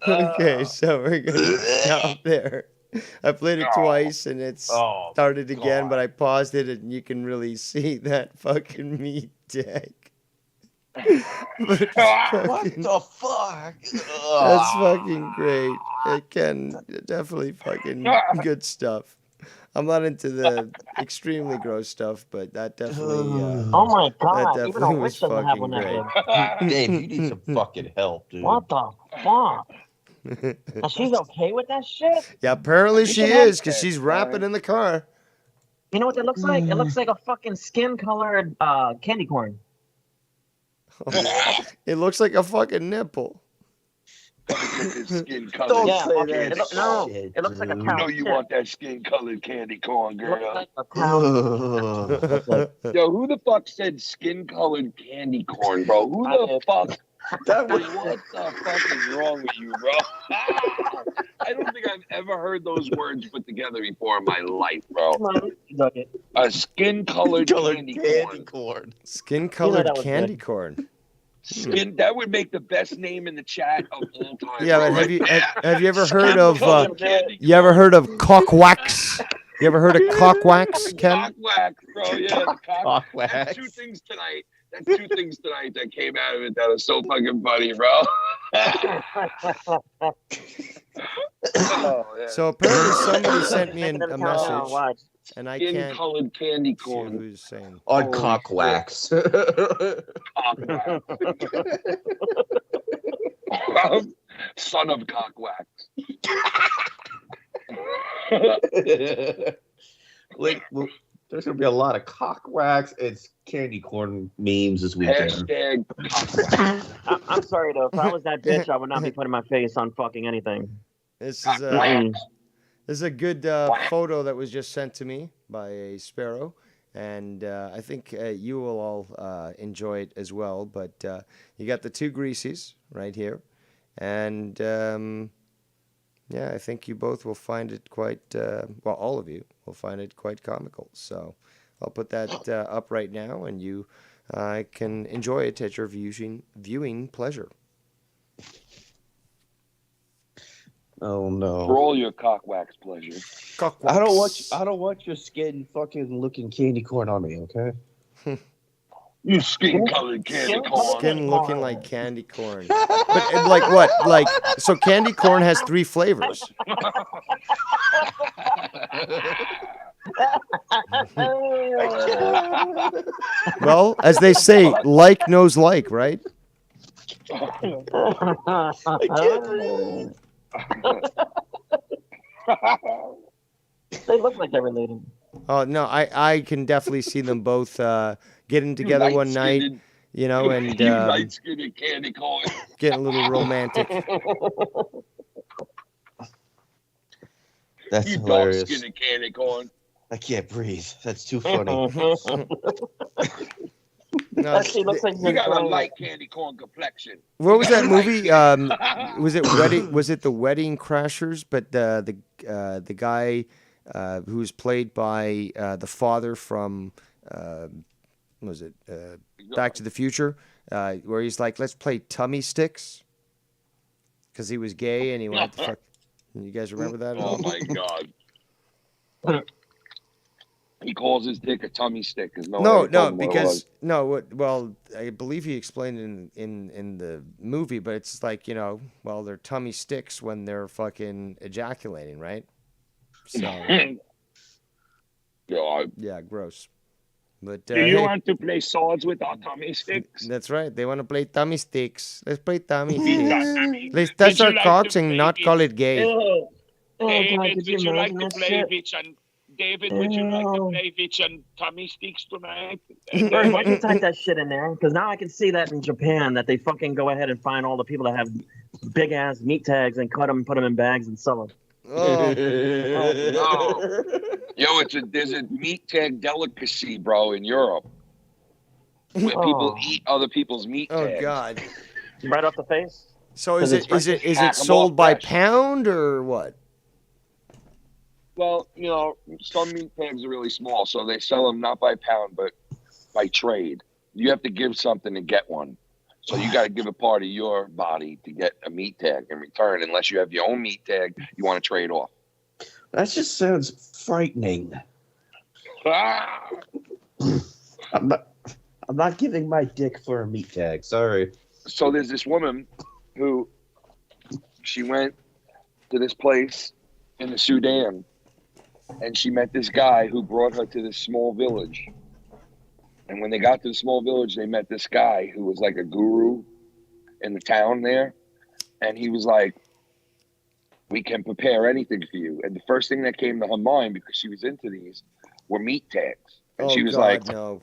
Okay, so we're gonna stop there. I played it twice and it started again, but I paused it and you can really see that fucking meat tag. What the fuck? That's fucking great. It can definitely fucking good stuff. I'm not into the extremely gross stuff, but that definitely. Oh my that god! Even a definitely was witch doesn't have fucking one that great. good. Dave, you need some fucking help, dude. What the fuck? And she's okay with that shit? Yeah, apparently You she should have is because she's rapping in the car. You know what that looks like? It looks like a fucking skin-colored candy corn. It looks like a fucking nipple. Skin Don't colored. Yeah, say okay. that It look- no, shit, it looks like a dude. You cow. know you shit. want that skin colored candy corn, It looks girl. like a cow. Yo, who the fuck said skin colored candy corn, bro? Who the fuck? That was What the fuck is wrong with you, bro? I don't think I've ever heard those words put together before in my life, bro. A skin colored candy corn. corn. Skin You know colored that was candy good. corn. Skin. That would make the best name in the chat of all time. Yeah, bro, but right there. have you ever Skin heard of colored candy you ever heard of cock wax? You ever heard of cock wax, Ken? Cock wax, bro. Yeah, the cock wax. That's two things tonight. That's two things tonight that came out of it that are so fucking funny, bro. Oh, yeah. So apparently somebody sent me a message, and I can't Skin-colored candy see corn. who's saying. On cock wax. Cock wax. Son of cock wax. Like, well, there's gonna be a lot of cock wax and candy corn memes this weekend. Hashtag I'm sorry though. If I was that bitch, I would not be putting my face on fucking anything. This is a good photo that was just sent to me by a sparrow, and I think you will all enjoy it as well. But you got the two greasies right here, and yeah, I think you both will find it quite well. All of you will find it quite comical. So I'll put that up right now, and you can enjoy it at your viewing pleasure. Oh no! For all your cock wax pleasure. Cock wax. I don't want your skin fucking looking candy corn on me. Okay. You skin-colored candy corn. Skin looking like candy corn. But like what? Like so candy corn has 3 flavors. Well, as they say, like knows like, right? They look like they're related. Oh no, I can definitely see them both getting together one night, you know, and light-skinned candy corn. getting a little romantic. That's You hilarious. dark-skinned candy corn. I can't breathe. That's too funny. No, She looks like You got a light candy corn complexion. what was that movie? Was it wedding? Was it the Wedding Crashers? But the guy who was played by the father from what was it Back to the Future, where he's like, let's play tummy sticks, because he was gay and he wanted to fuck. You guys remember that? Oh my god. He calls his dick a tummy stick. No, because well, I believe he explained in the movie, but it's like, you know, well, they're tummy sticks when they're fucking ejaculating, right? So yeah, gross. But do you want to play swords with our tummy sticks? That's right. They want to play tummy sticks. Let's play tummy Would sticks. Let's touch our cocks and not call it gay. David, would you like to play Vitch and David, would you like to play Vitch and tummy sticks tonight? Why don't you type that shit in there? Because now I can see that in Japan, that they fucking go ahead and find all the people that have big ass meat tags and cut them, put them in bags and sell them. Oh. No. Yo, there's a meat tag delicacy, bro, in Europe, where people eat other people's meat tags. Oh God! Right off the face. So is it sold by pound or what? Well, you know, some meat tags are really small, so they sell them not by pound, but by trade. You have to give something to get one. So you got to give a part of your body to get a meat tag in return. Unless you have your own meat tag, you want to trade off. That just sounds frightening. I'm not giving my dick for a meat tag. Sorry. So there's this woman who she went to this place in the Sudan, and she met this guy who brought her to this small village. And when they got to the small village, they met this guy who was like a guru in the town there. And he was like, we can prepare anything for you. And the first thing that came to her mind, because she was into these, were meat tags. And she was like, no.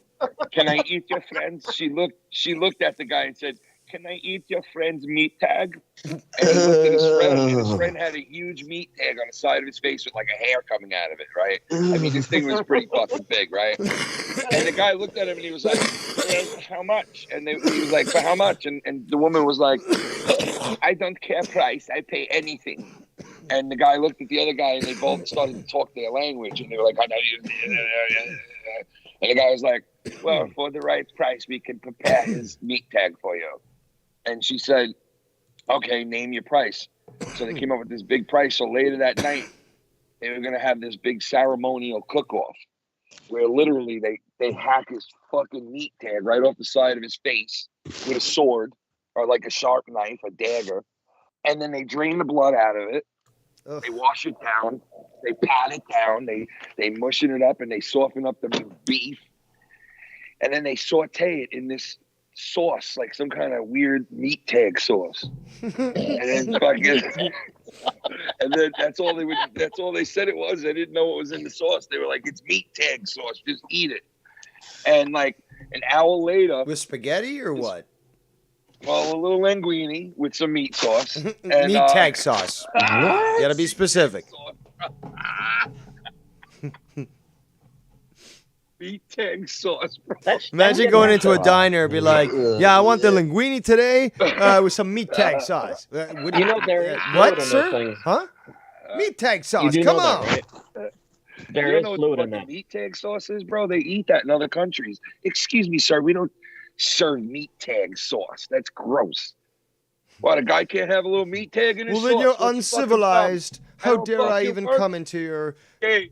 Can I eat your friends? She looked at the guy and said, can I eat your friend's meat tag? And he looked at his friend, and his friend had a huge meat tag on the side of his face with like a hair coming out of it, right? I mean, this thing was pretty fucking big, right? And the guy looked at him and he was like, how much? And he was like, for how much? And the woman was like, I don't care price. I pay anything. And the guy looked at the other guy and they both started to talk their language. And they were like, and the guy was like, well, for the right price, we can prepare his meat tag for you. And she said, okay, name your price. So they came up with this big price. So later that night, they were going to have this big ceremonial cook-off where literally they hack his fucking meat tag right off the side of his face with a sword or like a sharp knife, a dagger. And then they drain the blood out of it. Ugh. They wash it down. They pat it down. They mushing it up and they soften up the beef. And then they saute it in this sauce, like some kind of weird meat tag sauce. And then that's all they said it was. They didn't know what was in the sauce. They were like, it's meat tag sauce, just eat it. And like an hour later, with spaghetti or what? Well, a little linguine with some meat sauce. And, meat tag sauce. You gotta be specific. Meat tag sauce, bro. Imagine going into a diner and be like, yeah, I want the linguine today with some meat tag sauce. You know there what, sir? Huh? Meat tag sauce. Come on. Right? There is fluid in that. Meat tag sauce is, bro. They eat that in other countries. Excuse me, sir. We don't serve meat tag sauce. That's gross. What, a guy can't have a little meat tag in his sauce? Well, then you're uncivilized. How dare I even come into your... Dave,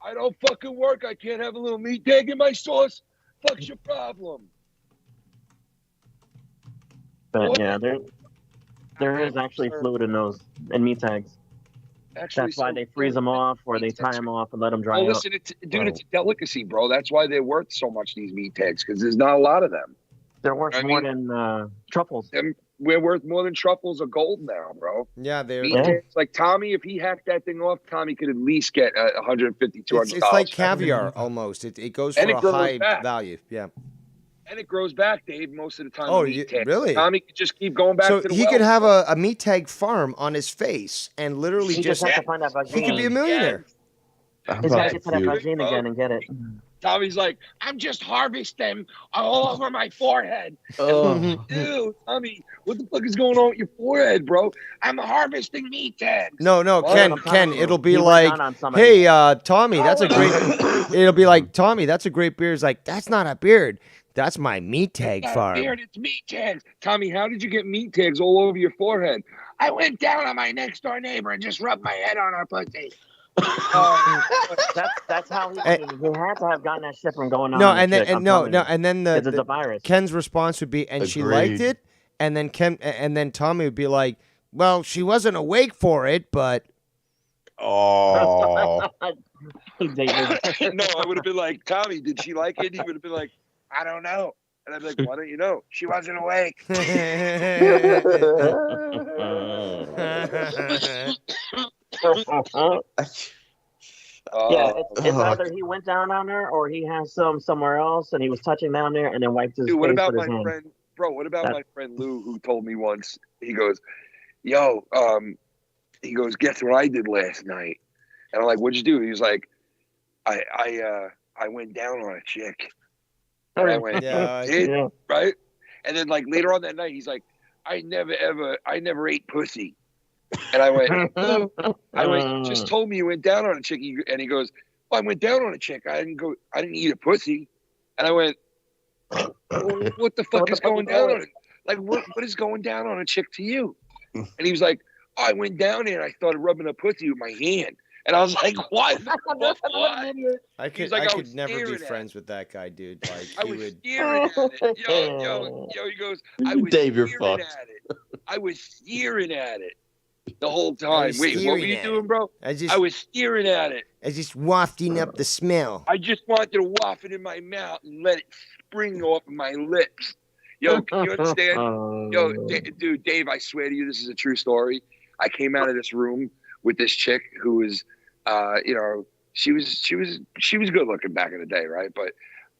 I don't fucking work. I can't have a little meat tag in my sauce. Fuck's your problem? But yeah, there is actually fluid in those meat tags. Actually, that's why they freeze them off or they tie them off and let them dry out. Listen, it's a delicacy, bro. That's why they're worth so much, these meat tags, because there's not a lot of them. They're worth more than truffles. We're worth more than truffles or gold now, bro. Yeah, they're meat tags. Like Tommy, if he hacked that thing off, Tommy could at least get $150, $200. It's like caviar almost. It goes for a high value. Yeah. And it grows back, Dave, most of the time. Oh, really? Tommy could just keep going back to the he could have a meat tag farm on his face and literally he just has to find that he could be a millionaire. He's got to get to that vagina again and get it. Tommy's like, I'm just harvesting them all over my forehead. Ew, Tommy, what the fuck is going on with your forehead, bro? I'm harvesting meat tags. No, Ken, it'll be like, hey, Tommy, that's a great. It'll be like, Tommy, that's a great beard. It's like, that's not a beard. That's my meat tag farm. Beard, it's meat tags. Tommy, how did you get meat tags all over your forehead? I went down on my next door neighbor and just rubbed my head on her pussy. That's how he had to have gotten that shit from going on. No, and then the virus. Ken's response would be, and she liked it, and then Tommy would be like, well, she wasn't awake for it, but no, I would have been like, Tommy, did she like it? He would have been like, I don't know. And I'd be like, why don't you know? She wasn't awake. Yeah, it's either he went down on her or he has some somewhere else and he was touching down there and then wiped his face with his hand. What about my friend Lou, who told me once, he goes, yo, guess what I did last night? And I'm like, what'd you do? He was like, I went down on a chick. And I went, right? And then like later on that night, he's like, I never ate pussy. And I went, you just told me you went down on a chick. And he goes, well, I went down on a chick. I didn't eat a pussy. And I went, what the fuck is going down on it? Like, what is going down on a chick to you? And he was like, oh, I went down there and I started rubbing a pussy with my hand. And I was like, what? I could never be friends with that guy, dude. Like, I was staring at it. Yo, he goes, I was Dave, you're staring fucked. at it. I was staring at it the whole time. Wait, what were you doing, bro? I was staring at it. I was just wafting up the smell. I just wanted to waft it in my mouth and let it spring off of my lips. Yo, can you understand? Yo, dude, Dave, I swear to you, this is a true story. I came out of this room with this chick who was, she was good looking back in the day, right? But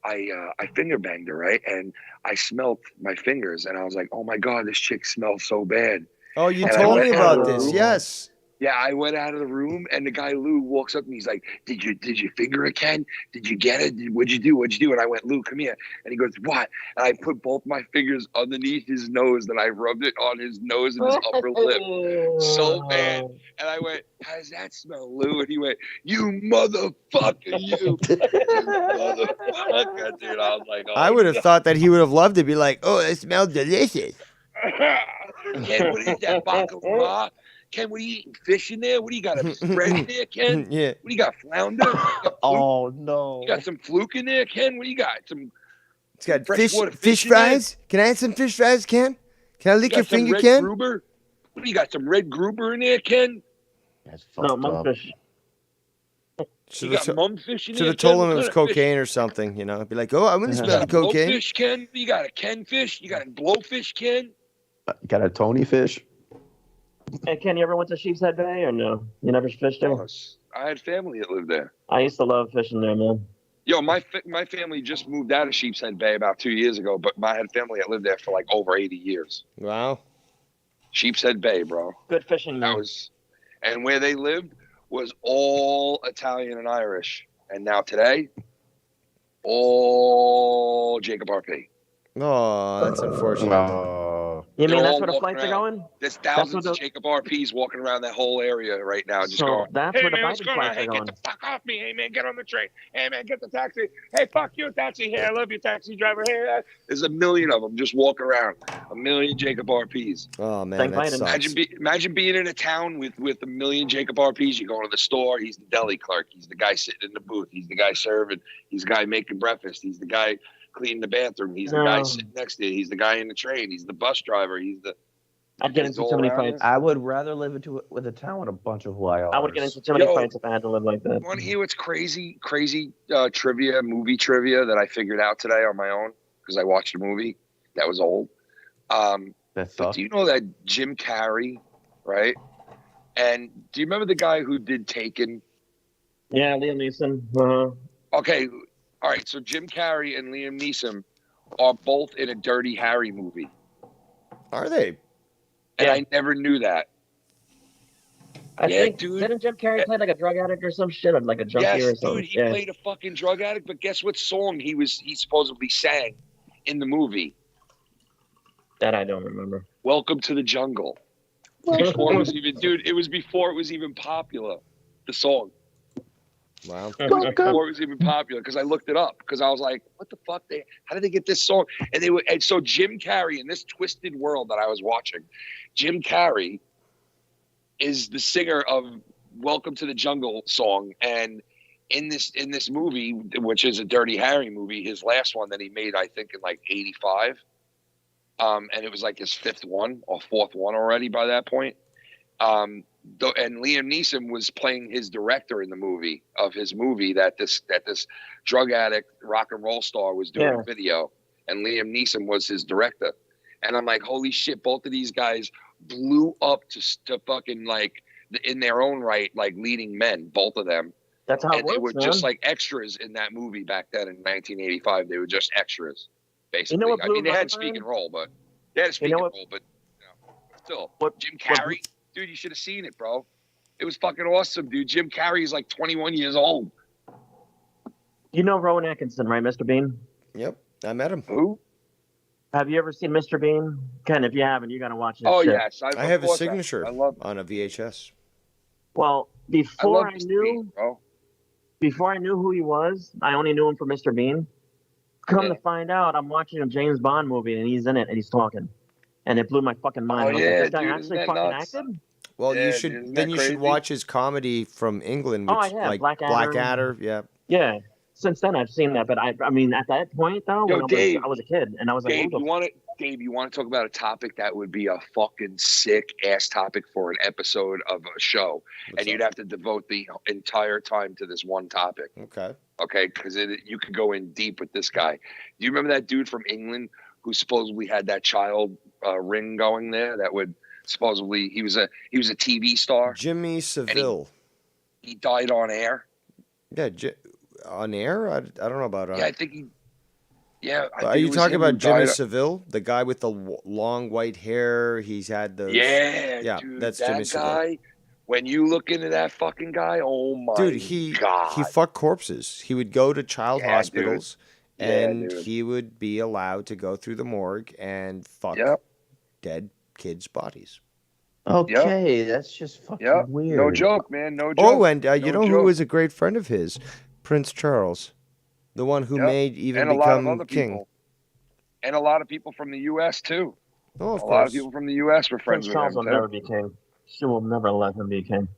I finger banged her, right? And I smelled my fingers, and I was like, oh my god, this chick smells so bad. Oh, you told me about this, yes. Yeah, I went out of the room, and the guy Lou walks up and he's like, "Did you finger it, Ken? Did you get it? What'd you do?" And I went, "Lou, come here." And he goes, "What?" And I put both my fingers underneath his nose, and I rubbed it on his nose and his upper lip so bad. And I went, how does that smell, Lou? And he went, you motherfucker, you motherfucker, dude. I was like, oh, I would have thought that he would have loved to be like, oh, it smells delicious. Ken, what is that, baccarat? Ken, what are you eating? Fish in there? What do you got? A spread in there, Ken? Yeah. What do you got? Flounder? You got fluke? Oh no! You got some fluke in there, Ken? What do you got? It's got freshwater fish in there? fries. Can I have some fish fries, Ken? Can I lick You your got some finger, red Ken? Gruber? What do you got? Some red Gruber in there, Ken? That's No, fucked up. monkfish. You got mumfish in Should there, have Ken? told What him it kind was of fish? cocaine or something, you know. Be like, oh, I'm gonna smell the You got cocaine. blowfish, Ken? You got a Ken fish? You got a blowfish, Ken? Got a Tony fish? Hey, Ken, you ever went to Sheepshead Bay or no? You never fished there? I had family that lived there. I used to love fishing there, man. Yo, my family just moved out of Sheepshead Bay about 2 years ago, but I had family that lived there for like over 80 years. Wow. Sheepshead Bay, bro. Good fishing. That was, and where they lived was all Italian and Irish. And now today, all Jacob RP. Oh, that's unfortunate. You mean They're that's all where the walking flights are around. going? There's That's thousands where of Jacob RPs walking around that whole area right now, just So going, that's hey, where the man, what's Biden going on? flights Hey, are get going. the fuck off me. Hey, man, get on the train. Hey, man, get the taxi. Hey, fuck you, taxi. Hey, I love you, taxi driver. Hey, there's a million of them just walking around. A million Jacob RPs. Oh, man, that sucks. Imagine being in a town with a million Jacob RPs. You go to the store. He's the deli clerk. He's the guy sitting in the booth. He's the guy serving. He's the guy making breakfast. He's the guy cleaning the bathroom. He's the guy sitting next to you. He's the guy in the train. He's the bus driver. He's the... I'd get into too many fights. I would rather live with a town with a bunch of YRs. I would get into too many fights if I had to live like that. Want to hear what's crazy trivia, movie trivia that I figured out today on my own because I watched a movie that was old. But do you know that Jim Carrey, right? And do you remember the guy who did Taken? Yeah, Liam Neeson. Uh-huh. Okay, all right. So Jim Carrey and Liam Neeson are both in a Dirty Harry movie. Are they? And I never knew that. I think, didn't Jim Carrey play like a drug addict or some shit, or like a junkie or something? Dude, he played a fucking drug addict. But guess what song he supposedly sang in the movie? That I don't remember. Welcome to the Jungle. Before it was even, dude, it was before it was even popular. The song. Wow. Before it was even popular, because I looked it up because I was like, "What the fuck? How did they get this song?" And so Jim Carrey in this twisted world that I was watching, Jim Carrey is the singer of "Welcome to the Jungle" song, and in this movie, which is a Dirty Harry movie, his last one that he made, I think in like '85, and it was like his fifth one or fourth one already by that point. And Liam Neeson was playing his director in the movie of his movie that this drug addict rock and roll star was doing a video, and Liam Neeson was his director. And I'm like, holy shit! Both of these guys blew up to fucking like in their own right, like leading men. Both of them. That's how it works, they were man. just like extras in that movie back then in 1985. They were just extras, basically. You know what I mean, they blew had my speaking mind? role, but they had a speaking role, but still, Jim Carrey. Dude, you should have seen it, bro. It was fucking awesome, dude. Jim Carrey is like 21 years old. You know Rowan Atkinson, right, Mr. Bean? Yep, I met him. Who? Have you ever seen Mr. Bean? Ken, if you haven't, you got to watch this Oh, shit. yes. I have his signature on a VHS. Well, before I Mr. knew, Bean, bro. before I knew who he was, I only knew him for Mr. Bean. Come to find out, I'm watching a James Bond movie and he's in it and he's talking, and it blew my fucking mind. I was like, this guy actually fucking acted. Well, Yeah, you dude, should isn't then that you crazy? should watch his comedy from England, Oh, which, I have. like Blackadder. Blackadder. Yeah. Yeah. Since then, I've seen that, but I mean, at that point though, Yo, when Dave, I was a kid, and I was like, Dave, who the you want to talk about a topic that would be a fucking sick ass topic for an episode of a show, and you'd have to devote the entire time to this one topic. Okay, because you could go in deep with this guy. Do you remember that dude from England who supposedly had that child ring going there? That would supposedly he was a TV star. Jimmy Savile. He died on air. Yeah, on air. I don't know about. Yeah, I think he. Yeah. Are you talking about Jimmy Savile, the guy with the long white hair? He's had those. Yeah, dude, that's that Jimmy guy. Savile. When you look into that fucking guy, oh my Dude, he fucked corpses. He would go to child hospitals, and he would be allowed to go through the morgue and fuck dead kids' bodies. Okay, that's just fucking weird. No joke, man. No joke. Oh, and no you know joke. who was a great friend of his? Prince Charles, the one who made even and a lot of become other king. people. And a lot of people from the U.S. too. Oh, of a course. lot of people from the U.S. were friends Prince with Charles him will too. never be king. She will never let him be king.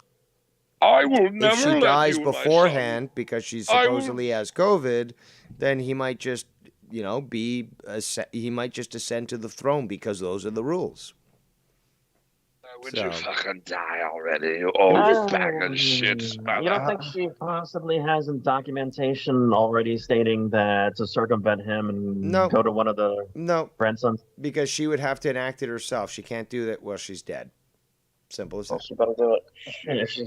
I will never If she let dies you and my beforehand because she I will- supposedly has COVID, then he might just, he might just ascend to the throne because those are the rules. Would you fucking die already? You old bag of shit. You don't think she possibly has some documentation already stating that to circumvent him and go to one of the grandsons? Because she would have to enact it herself. She can't do that while she's dead. Simple as that. She better do it. She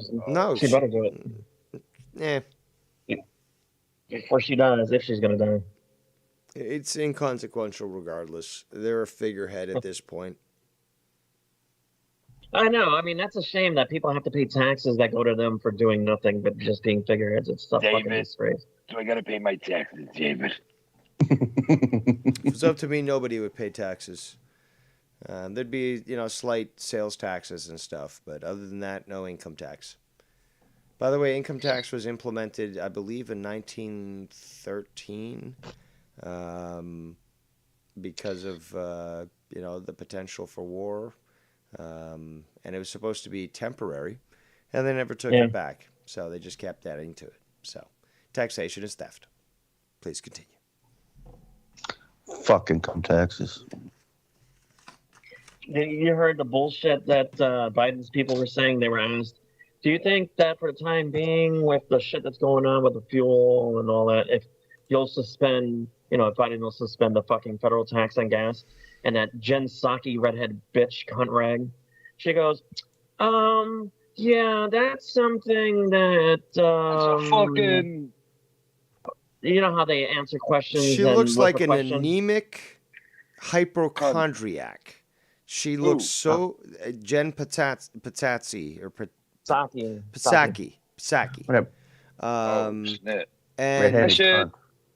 better do it. Yeah. Before she dies, if she's gonna die. It's inconsequential regardless. They're a figurehead at this point. I know. I mean, that's a shame that people have to pay taxes that go to them for doing nothing but just being figureheads. It's a fucking disgrace. Do I gotta pay my taxes, David? If it's up to me, nobody would pay taxes. There'd be, slight sales taxes and stuff, but other than that, no income tax. By the way, income tax was implemented, I believe, in 1913 because of, the potential for war. And it was supposed to be temporary, and they never took it back. So they just kept adding to it. So taxation is theft. Please continue. Fuck income taxes. You heard the bullshit that Biden's people were saying. They were asked, do you think that for the time being, with the shit that's going on with the fuel and all that, if you'll suspend, if Biden will suspend the fucking federal tax on gas, and that Jen Psaki redhead bitch cunt rag, she goes, yeah, that's something that fucking. You know how they answer questions. She looks like an anemic hypochondriac. She looks so Jen Psaki or Psaki. Whatever. And shit.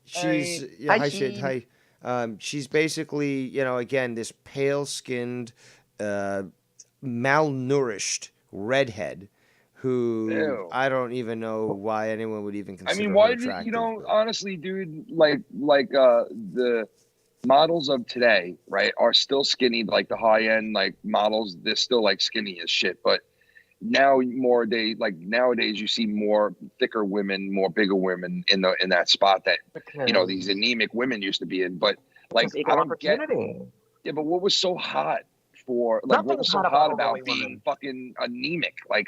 She's hi. She's basically, again, this pale-skinned, malnourished redhead who I don't even know why anyone would even consider her attractive. Honestly, dude, like the models of today, right, are still skinny, like the high-end like models, they're still like skinny as shit, but nowadays you see more thicker women, more bigger women in that spot that these anemic women used to be in. But like I don't get, but what was so hot for like what was so hot about being fucking anemic? Like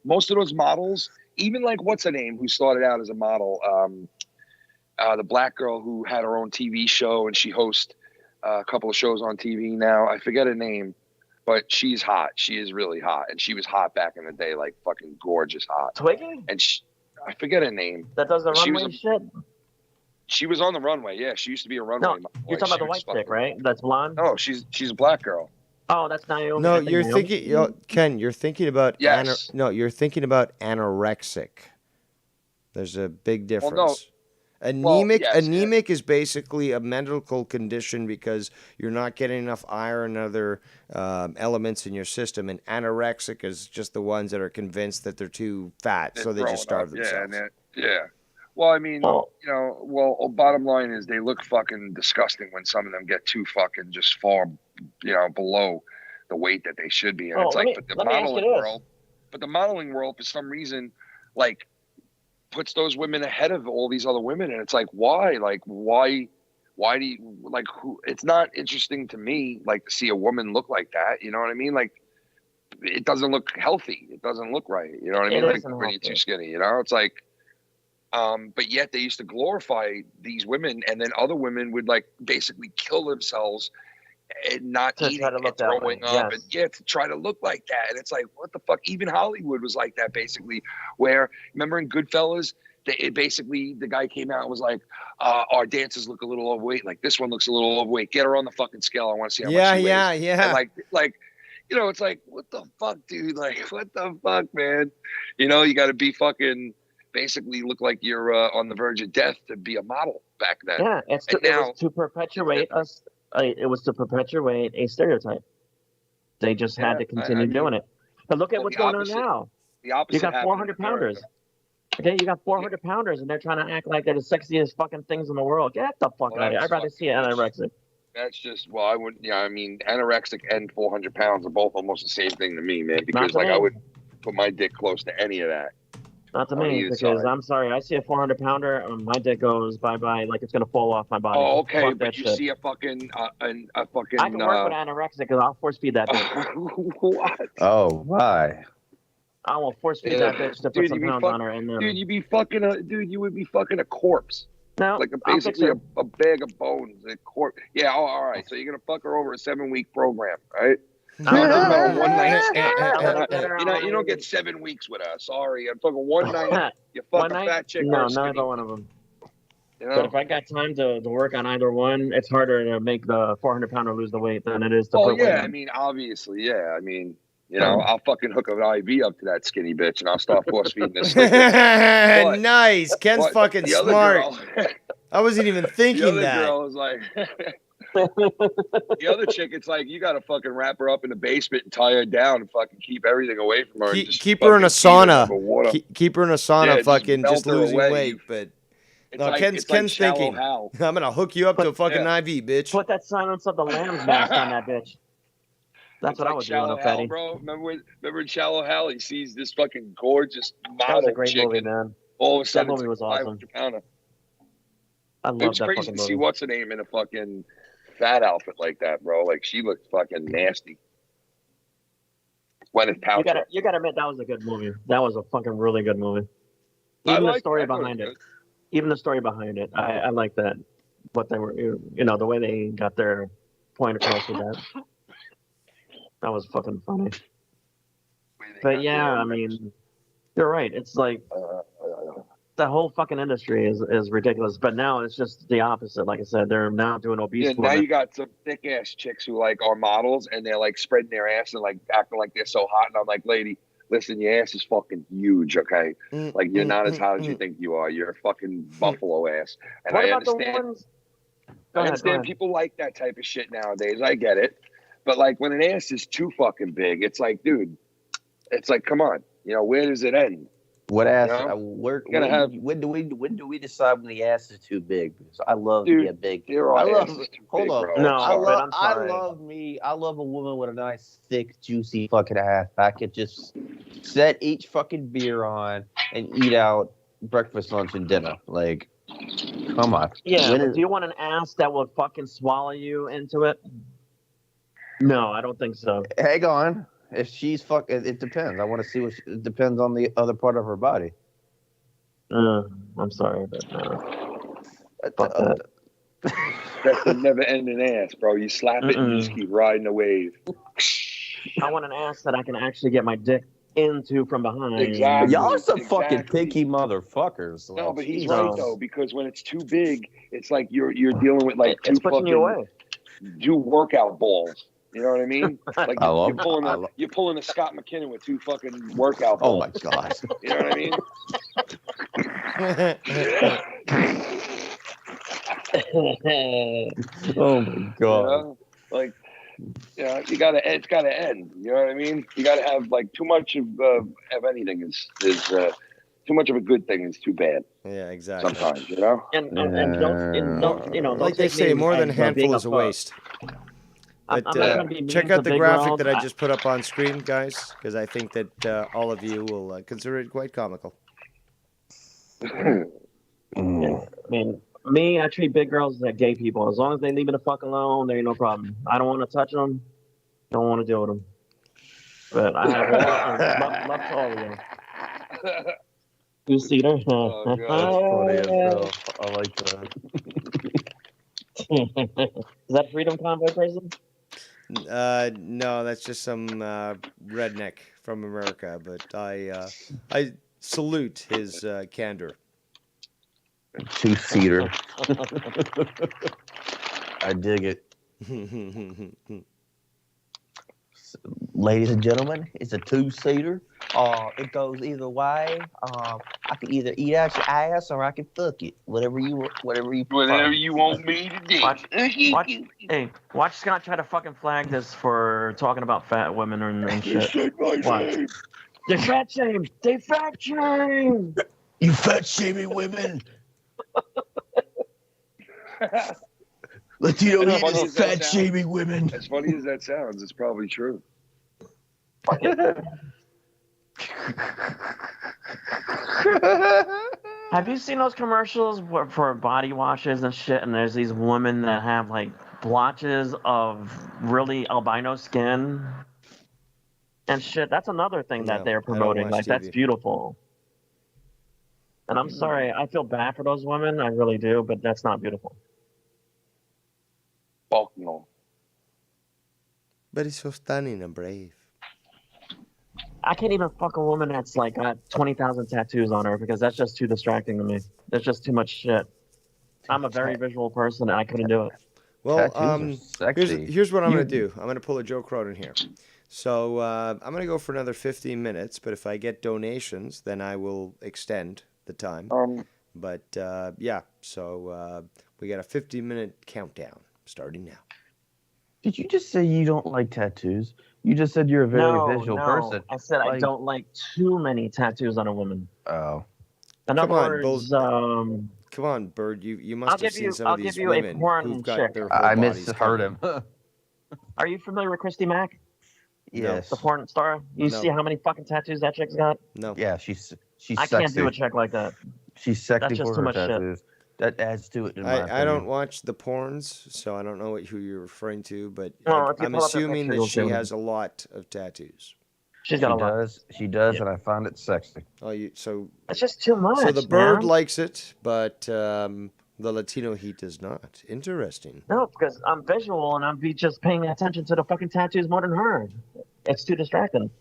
most of those models, even like what's her name who started out as a model, the black girl who had her own TV show and she hosts a couple of shows on TV now. I forget her name. But she's hot. She is really hot. And she was hot back in the day, like fucking gorgeous hot. Twiggy? And I forget her name. That does the runway shit? She was on the runway, yeah. She used to be a runway model. You're talking about the white chick, right? That's blonde? No, she's a black girl. Oh, that's Naomi. No, you're thinking, Ken, you're thinking about, you're thinking about anorexic. There's a big difference. Well, no. Anemic is basically a medical condition because you're not getting enough iron and other elements in your system, and anorexic is just the ones that are convinced that they're too fat, so they just starve themselves. Yeah. Well, I mean, bottom line is they look fucking disgusting when some of them get too fucking just far, below the weight that they should be. And it's like, but the modeling world, for some reason, like, puts those women ahead of all these other women, and it's like, why do you like who? It's not interesting to me, like, to see a woman look like that. You know what I mean? Like, it doesn't look healthy. It doesn't look right. You know what I mean? Like when you're too skinny. It's like, but yet they used to glorify these women, and then other women would like basically kill themselves and not eating and throwing up, and to try to look like that. And it's like, what the fuck? Even Hollywood was like that, basically. Where, remember in Goodfellas, the guy came out and was like, our dancers look a little overweight. Like, this one looks a little overweight. Get her on the fucking scale. I want to see how much she weighs. Yeah. And like, it's like, what the fuck, dude? Like, what the fuck, man? You got to be fucking, basically look like you're on the verge of death to be a model back then. Yeah, it was to perpetuate us. It was to perpetuate a stereotype. They just had to continue doing it. But look at what's going on now. The opposite. You got happened 400 in America. pounders. Okay, you got 400 pounders, and they're trying to act like they're the sexiest fucking things in the world. Get the fuck out of here. I'd rather see an anorexic. That's just, well, I wouldn't, yeah, I mean, anorexic and 400 pounds are both almost the same thing to me, man, because, like, I would put my dick close to any of that. Not to me, because I'm sorry, I see a 400 pounder, my dick goes bye-bye like it's going to fall off my body. Oh, okay, fuck but you shit. see a fucking, I can work with anorexic because I'll force feed that bitch. What? Oh, my. I will force feed that bitch to put some pounds on her. And dude, you would be fucking a corpse. No, like basically a bag of bones, a corpse. Yeah, all right. So you're gonna fuck her over a 7-week program, right? One night stand. You don't get 7 weeks with her. Sorry, I'm fucking one night. You fuck a fat chick. No, neither one of them. You know? But if I got time to work on either one, it's harder to make the 400 pounder lose the weight than it is to put weight on. I mean, obviously, yeah. I mean, you know, I'll fucking hook an IV up to that skinny bitch and I'll start force feeding this. Nice. Ken's fucking smart. I wasn't even thinking that. The other girl was like, the other chick, it's like, you got to fucking wrap her up in the basement and tie her down and fucking keep everything away from her. Keep her in a sauna. Keep her in a sauna, just losing weight. But no, like, Ken's thinking, I'm going to hook you up to a fucking IV, bitch. Put that Silence of the Lambs mask on that bitch. That's what I would do on a fatty. Bro, remember in Shallow Hal, he sees this fucking gorgeous model. That was a great chicken. movie, man. All of a sudden, that movie was awesome. I love that fucking movie. It's crazy to see what's her name in a fucking fat outfit like that, bro. Like, she looks fucking nasty. Gwyneth Paltrow. You gotta admit, that was a good movie. That was a fucking really good movie. Even the story behind it. Even the story behind it. I like that. What they were, the way they got their point across with that. That was fucking funny. But yeah, I mean, you're right. It's like the whole fucking industry is ridiculous. But now it's just the opposite. Like I said, they're now doing obese. Yeah, now you got some thick ass chicks who like are models and they're like spreading their ass and like acting like they're so hot. And I'm like, lady, listen, your ass is fucking huge, okay? Like you're not as hot as you think you are. You're a fucking buffalo ass. And what I about understand. The ones? I understand people like that type of shit nowadays. I get it. But like when an ass is too fucking big, it's like, dude, it's like, come on, where does it end? What ass? When do we decide when the ass is too big? Because I love to get big. I love a woman with a nice, thick, juicy fucking ass. I could just set each fucking beer on and eat out breakfast, lunch, and dinner. Like, come on. Yeah. Do you want an ass that will fucking swallow you into it? No, I don't think so. Hang on. If she's it depends. I want to see it depends on the other part of her body. I'm sorry, but fuck that. That's a never-ending ass, bro. You slap it and you just keep riding the wave. I want an ass that I can actually get my dick into from behind. Exactly. Y'all are some fucking picky motherfuckers. No, but he's right though, because when it's too big, it's like you're dealing with like it's pushing you away. Two workout balls. You know what I mean? Like you're pulling a Scott McKinnon with two fucking workout balls. Oh my god! You know what I mean? Oh my god! It's got to end. You know what I mean? You got to have like too much of anything is too much of a good thing is too bad. Yeah, exactly. Sometimes, And don't like they say, more than a handful is a waste. But check out the graphic that I just put up on screen, guys, because I think that all of you will consider it quite comical. I mean, I treat big girls like gay people. As long as they leave me the fuck alone, there ain't no problem. I don't want to touch them. Don't want to deal with them. But I have love to all of them. Two-seater. Oh, God. I like that. Is that Freedom Convoy person? No, that's just some redneck from America. But I salute his candor. Two-seater. I dig it. ladies and gentlemen, it's a two-seater. It goes either way. I can either eat out your ass or I can fuck it. Whatever you prefer. you want me to do. Watch Scott try to fucking flag this for talking about fat women and shit. Watch. They fat shame. They fat shame. You fat shaming women. Latino eaters fat shaming women. As funny as that sounds, it's probably true. Have you seen those commercials for body washes and shit? And there's these women that have like blotches of really albino skin and shit. That's another thing that they're promoting. Like, that's beautiful. And I'm sorry, I feel bad for those women. I really do, but that's not beautiful. Fuck no. But he's so stunning and brave. I can't even fuck a woman that's like got 20,000 tattoos on her because that's just too distracting to me. There's just too much shit. I'm a very visual person and I couldn't do it. Well, here's what I'm going to do. I'm going to pull a Joe Cronin here. So I'm going to go for another 15 minutes, but if I get donations, then I will extend the time. But yeah, so we got a 15-minute countdown starting now. Did you just say you don't like tattoos? You just said you're a very visual person. I said I don't like too many tattoos on a woman. Oh. In other words, come on, Bird. You must have seen some of these women who've got their whole I bodies misheard covered. him. Are you familiar with Christy Mack? Yes. The porn star? You see how many fucking tattoos that chick's got? No. Yeah, she's I sexy. can't do a chick like that. She's sexy That's just for too her much tattoos. shit. That adds to it. In my I don't opinion. watch the porns, so I don't know who you're referring to, but No, if you I'm pull up her assuming picture, that you'll she see. has a lot of tattoos. She's got a lot. She does, and I find it sexy. Oh, so it's just too much. So the Bird man. likes it, but the Latino he does not. Interesting. No, because I'm visual and I'm just paying attention to the fucking tattoos more than her. It's too distracting.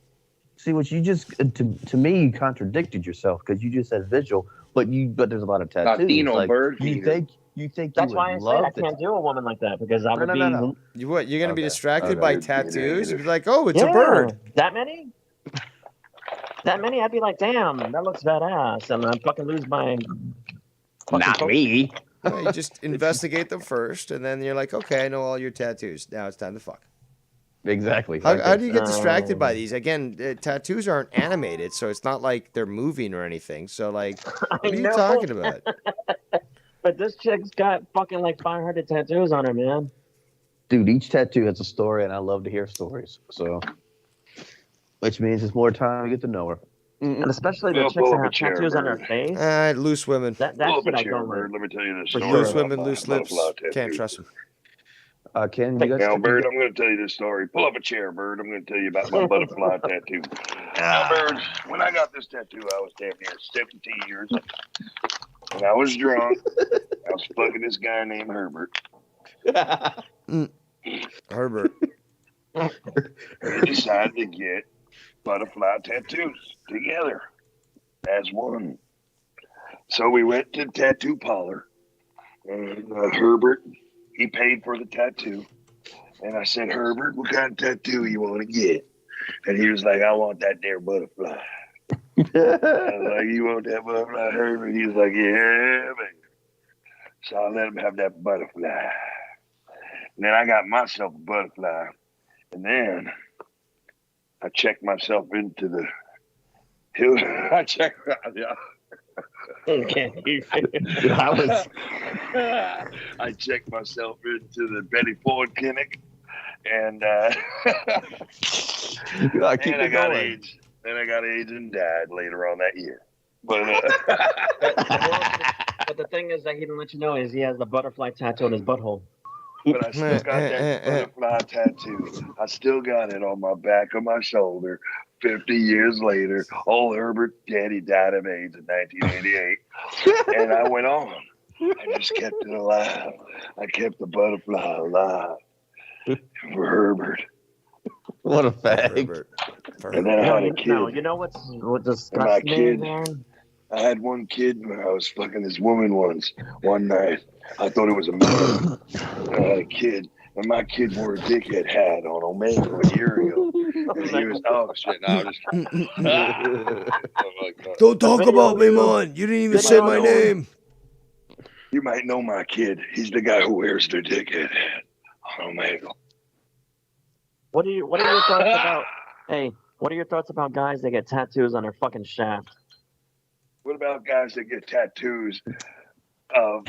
See what you just to me you contradicted yourself because you just said visual, but there's a lot of tattoos. Latino like, bird you feeder. think That's you why I would say I love can't do a woman like that because I would be. No. You what? You're gonna be Okay. distracted Okay. by tattoos? You'd be like, oh, it's Yeah, a bird. That many? That many? I'd be like, damn, that looks badass, and I'd fucking lose my. Not me. No, you just investigate them first, and then you're like, okay, I know all your tattoos. Now it's time to fuck. Exactly. How do you get distracted by these? Again, tattoos aren't animated, so it's not like they're moving or anything. So, like, what are you know. talking about? But this chick's got fucking like 500 tattoos on her, man. Dude, each tattoo has a story, and I love to hear stories. So, which means it's more time to get to know her. And especially the chicks that have tattoos on their face. Loose women. That's what I go with. Let me tell you this For story. Loose about women, my loose lips. butterfly tattoo. Can't trust them. Ken, you Now, Bird, I'm going to tell you this story. Pull up a chair, Bird. I'm going to tell you about my butterfly tattoo. Now, Bird, when I got this tattoo, I was damn near 17 years old. And I was drunk. I was fucking this guy named Herbert. Herbert. We decided to get butterfly tattoos together as one. So we went to the tattoo parlor, and Herbert, he paid for the tattoo. And I said, Herbert, what kind of tattoo you want to get? And he was like, I want that there butterfly. I was like, you want that butterfly, Herbert? He was like, yeah, baby. So I let him have that butterfly. And then I got myself a butterfly. And then I checked myself into the I checked I checked myself into the Betty Ford clinic, and I got AIDS. Then I got AIDS and died later on that year. But But the thing is that he didn't let you know is he has the butterfly tattoo on his butthole. But I still got that butterfly tattoo. I still got it on my back of my shoulder 50 years later. Old Herbert Daddy died of AIDS in 1988. And I went on. I just kept it alive. I kept the butterfly alive for Herbert. What a fag. And then I had a kid. No, you know what My disgusts me, kid. man? I had one kid when I was fucking this woman once, one night. I thought it was a man. I had a kid, and my kid wore a dickhead hat on Omega a year ago. He was, oh shit! No, I'm just kidding. Oh my God. Don't talk about me, man. You didn't even say my name. You might know my kid. He's the guy who wears the dickhead hat on Omegle. What are your thoughts about? Hey, what are your thoughts about guys that get tattoos on their fucking shaft? What about guys that get tattoos of?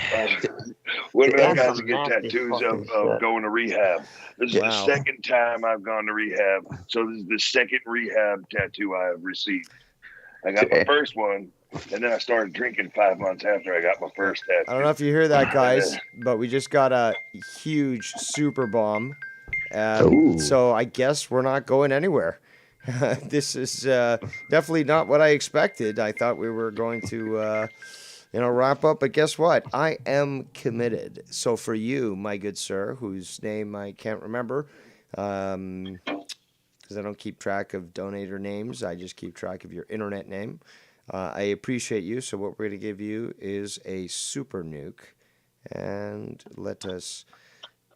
What about guys that get tattoos of going to rehab? This is the second time I've gone to rehab, so this is the second rehab tattoo I have received. I got my first one, and then I started drinking 5 months after I got my first tattoo. I don't know if you hear that, guys, but we just got a huge super bomb. So I guess we're not going anywhere. This is definitely not what I expected. I thought we were going to, wrap up. But guess what? I am committed. So for you, my good sir, whose name I can't remember, because I don't keep track of donator names. I just keep track of your internet name. I appreciate you. So what we're going to give you is a super nuke. And let us,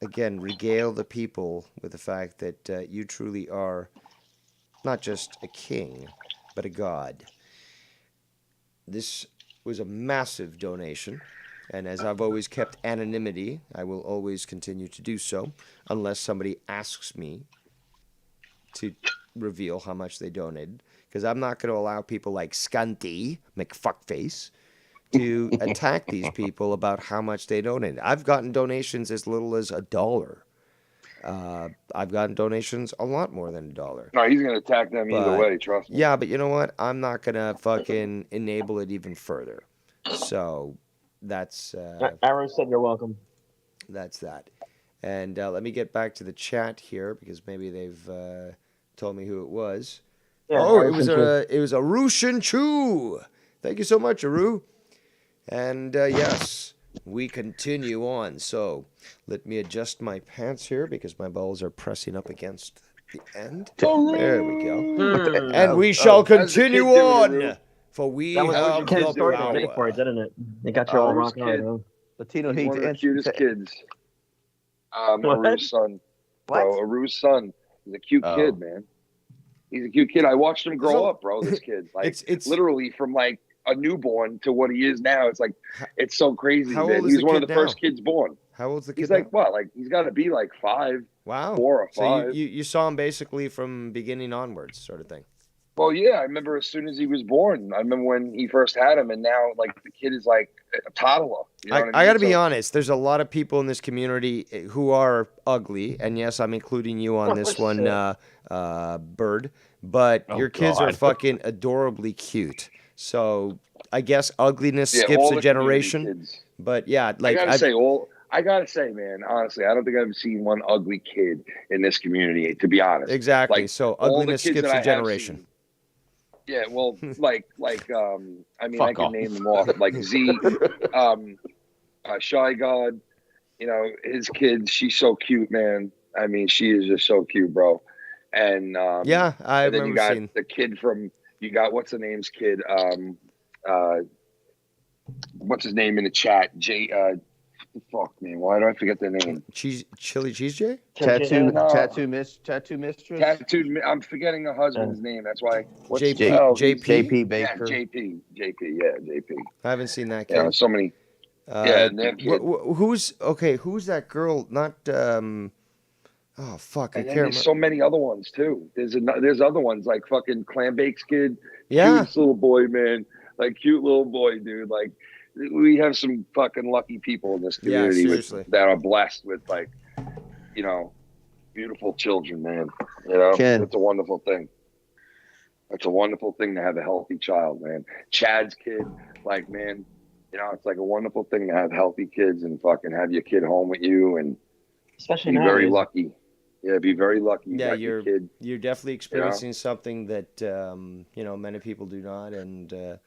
again, regale the people with the fact that you truly are not just a king, but a god. This was a massive donation. And as I've always kept anonymity, I will always continue to do so, unless somebody asks me to reveal how much they donated, because I'm not going to allow people like Scunty McFuckface to attack these people about how much they donated. I've gotten donations as little as $1. I've gotten donations a lot more than $1. No, he's going to attack them either way, trust me. Yeah, but you know what? I'm not going to fucking enable it even further. So that's... Arrow said you're welcome. That's that. And let me get back to the chat here, because maybe they've told me who it was. Yeah, it was Aru Shinchu. Thank you so much, Aru. And yes, we continue on. So let me adjust my pants here, because my balls are pressing up against the end. There we go. And we shall continue on, for we have the power. Didn't it? They got you all rocking out. Latino He's heat. one of the cutest kids. Aru's son. Bro, Aru's son is a cute kid, man. He's a cute kid. I watched him grow up, bro. This kid, like, it's literally from like a newborn to what he is now. It's like, it's so crazy. How man. old is He's the one kid of the now? first kids born. How old's the kid? He's like what? Like he's got to be like 5. Wow. 4 or 5. So you saw him basically from beginning onwards, sort of thing. Well, yeah, I remember as soon as he was born. I remember when he first had him, and now like the kid is like a toddler. You know what I I mean? got to be honest. There's a lot of people in this community who are ugly, and yes, I'm including you on this one, Bird. But your kids are fucking adorably cute. So I guess ugliness skips a generation. But yeah, like I gotta say, man, honestly, I don't think I've seen one ugly kid in this community, to be honest. Exactly. Like, so all the ugliness kids skips that I a have generation. seen- Yeah, well, I mean, Fuck I can off. name them off. Like Z, Shy God, his kids. She's so cute, man. I mean, she is just so cute, bro. And Yeah, I and then you remember got seeing. the kid from what's the name's kid? What's his name in the chat? Fuck man, why do I forget their name? Chili Cheese J? Tattoo mistress. I'm forgetting the husband's name. That's why. JP JP Yeah, Baker. JP. Yeah, JP. I haven't seen that kid. Yeah, so many. And that kid. Who's that girl? Not oh fuck, I And then can't there's remember. so many other ones too. There's other ones like fucking Clam Bake's kid. Yeah. Cutest little boy, man. Like cute little boy, dude. Like we have some fucking lucky people in this community seriously. that are blessed with like, beautiful children, man. Ken. It's a wonderful thing. It's a wonderful thing to have a healthy child, man. Chad's kid, like, man, it's like a wonderful thing to have healthy kids and fucking have your kid home with you and Especially be very nowadays. lucky. Yeah, be very lucky. You Yeah, got your kid. you're definitely experiencing something that many people do not, and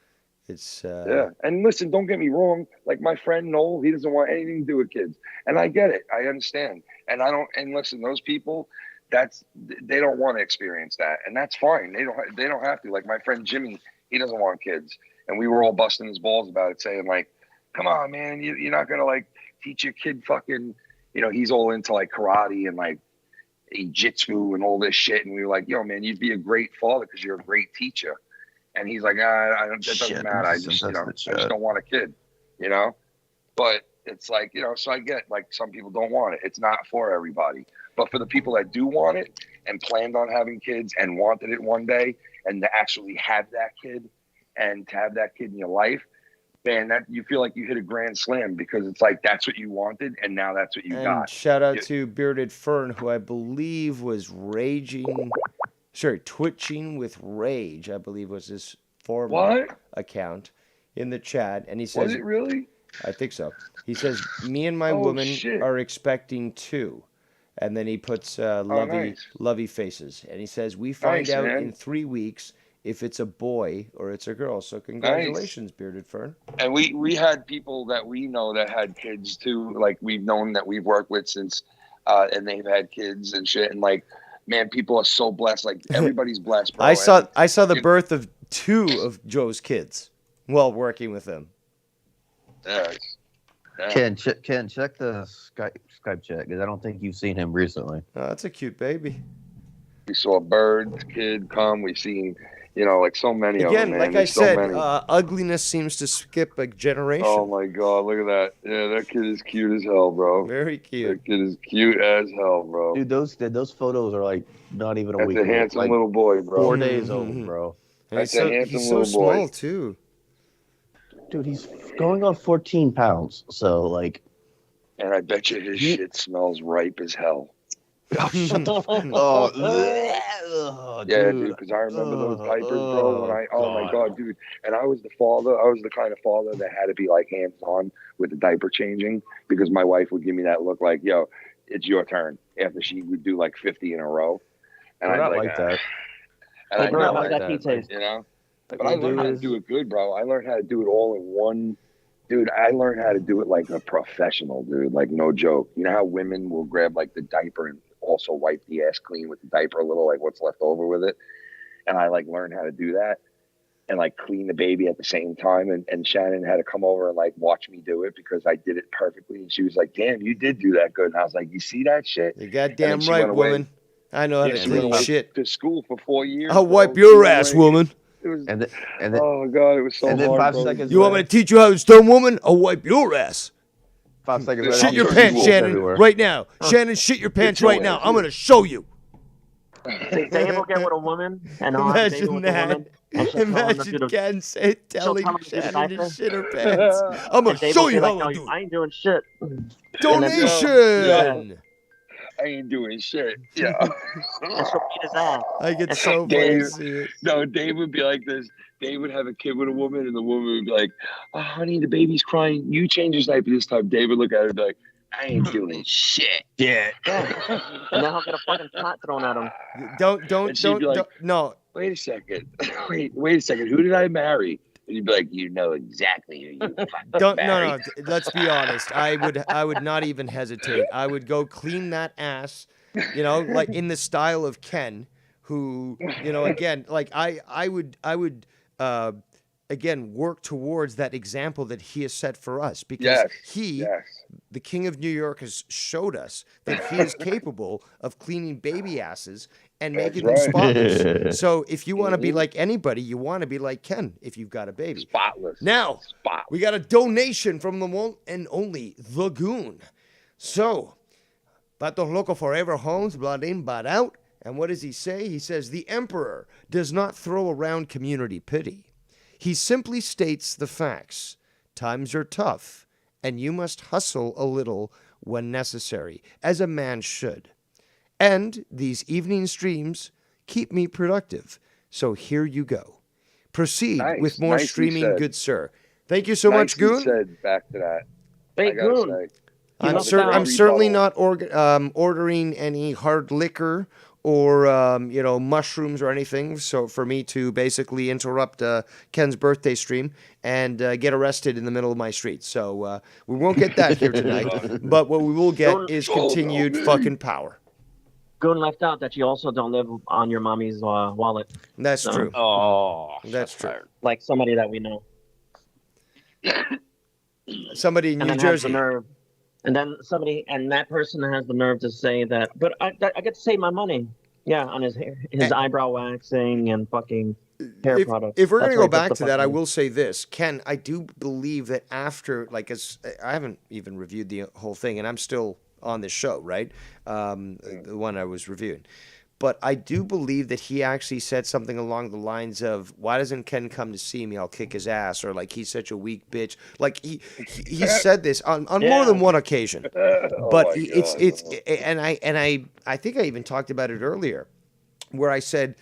it's Yeah, and listen, don't get me wrong. Like my friend Noel, he doesn't want anything to do with kids, and I get it. I understand, and I don't. And listen, those people, they don't want to experience that, and that's fine. They don't have to. Like my friend Jimmy, he doesn't want kids, and we were all busting his balls about it, saying like, "Come on, man, you're not gonna like teach your kid fucking." He's all into like karate and like, jitsu and all this shit. And we were like, yo, man, you'd be a great father because you're a great teacher. And he's like, that doesn't matter. I just, I just don't want a kid, But it's like, so I get like some people don't want it. It's not for everybody. But for the people that do want it and planned on having kids and wanted it one day and to actually have that kid and to have that kid in your life, man, that you feel like you hit a grand slam because it's like that's what you wanted and now that's what you got. Shout out to Bearded Fern, who I believe was twitching with rage, I believe was his former account in the chat. And he says, was it really? I think so. He says, me and my woman are expecting 2. And then he puts lovey faces. And he says, we find out in 3 weeks if it's a boy or it's a girl. So congratulations, Bearded Fern. And we had people that we know that had kids too. Like we've known that we've worked with since, and they've had kids and shit. And like, man, people are so blessed. Like everybody's blessed, bro. I saw the birth of 2 of Joe's kids while working with them. Yeah. Ken, check the Skype chat because I don't think you've seen him recently. Oh, that's a cute baby. We saw a bird kid come. We've seen, like so many of them. Again, like I said, ugliness seems to skip a generation. Oh my God, look at that! Yeah, that kid is cute as hell, bro. Very cute. That kid is cute as hell, bro. Dude, those photos are like not even a week. That's a handsome little boy, bro. 4 days old, bro. That's a handsome he's little so boy. small too. Dude, he's going on 14 pounds. So like, and I bet you his shit smells ripe as hell. Shut the fuck Yeah, dude, because I remember those diapers, bro. And oh my God, dude. And I was the kind of father that had to be like hands-on with the diaper changing because my wife would give me that look like, yo, it's your turn after she would do like 50 in a row. And I'd like that. And I not like that taste. But I learned how to do it good, bro. I learned how to do it all in one. Dude, I learned how to do it like a professional, dude. Like, no joke. You know how women will grab like the diaper and also wipe the ass clean with the diaper a little, like what's left over with it. And I like learned how to do that and like clean the baby at the same time. And Shannon had to come over and like watch me do it because I did it perfectly. And she was like, damn, you did do that good. And I was like, you see that shit? You goddamn right, woman. I know how to clean shit. To school for 4 years. I'll wipe your ass, woman. It was, and then, oh my God, it was so hard. And then 5 bro. seconds. You want me to teach you how to stone, woman? I'll wipe your ass. 5 seconds later, Shit your pants, Shannon, right now. Shannon, shit your pants right now. I'm gonna show you. Dave will get with a woman, and imagine that. Imagine Ken telling Shannon to shit her pants. I'm gonna show you how to do it. I ain't doing shit. Donation. I ain't doing shit. Yeah. I get so funny to see it. No, Dave would be like this. Dave would have a kid with a woman, and the woman would be like, "Oh, honey, the baby's crying. You change his diaper this time." Dave would look at her and be like, "I ain't doing shit." Yeah. And then he'll get a fucking pot thrown at him. No. Wait a second. Wait a second. Who did I marry? And you'd be like, you know exactly who you fucking married. No. Let's be honest. I would not even hesitate. I would go clean that ass, like in the style of Ken, who, again, like I would again work towards that example that he has set for us because the King of New York, has showed us that he is capable of cleaning baby asses and making them spotless. So if you want to be like anybody, you want to be like Ken if you've got a baby. Spotless. Now, we got a donation from the one and only The Goon. So, Patos Loco Forever Homes, blot in, blot out. And what does he say? He says, the Emperor does not throw around community pity. He simply states the facts. Times are tough, and you must hustle a little when necessary, as a man should. And these evening streams keep me productive. So here you go. Proceed with more streaming, good sir. Thank you so much, Goon. Said back to that. Hey, Goon. I'm certainly not ordering any hard liquor or mushrooms or anything. So for me to basically interrupt Ken's birthday stream and get arrested in the middle of my street. So we won't get that here tonight. But what we will get is continued fucking power. Goon left out that you also don't live on your mommy's wallet. That's true. Oh, that's true. Like somebody that we know. Somebody in New Jersey. And then and that person has the nerve to say that, but I get to save my money. Yeah, on his hair, his eyebrow waxing and fucking hair products. If we're That's going to where go he puts back the to that, I fucking- will say this. Ken, I do believe that after, like, as I haven't even reviewed the whole thing, and I'm still on this show, right? The one I was reviewing. But I do believe that he actually said something along the lines of, "Why doesn't Ken come to see me? I'll kick his ass," or like, "He's such a weak bitch." Like he said this on more than one occasion. But I think I even talked about it earlier, where I said,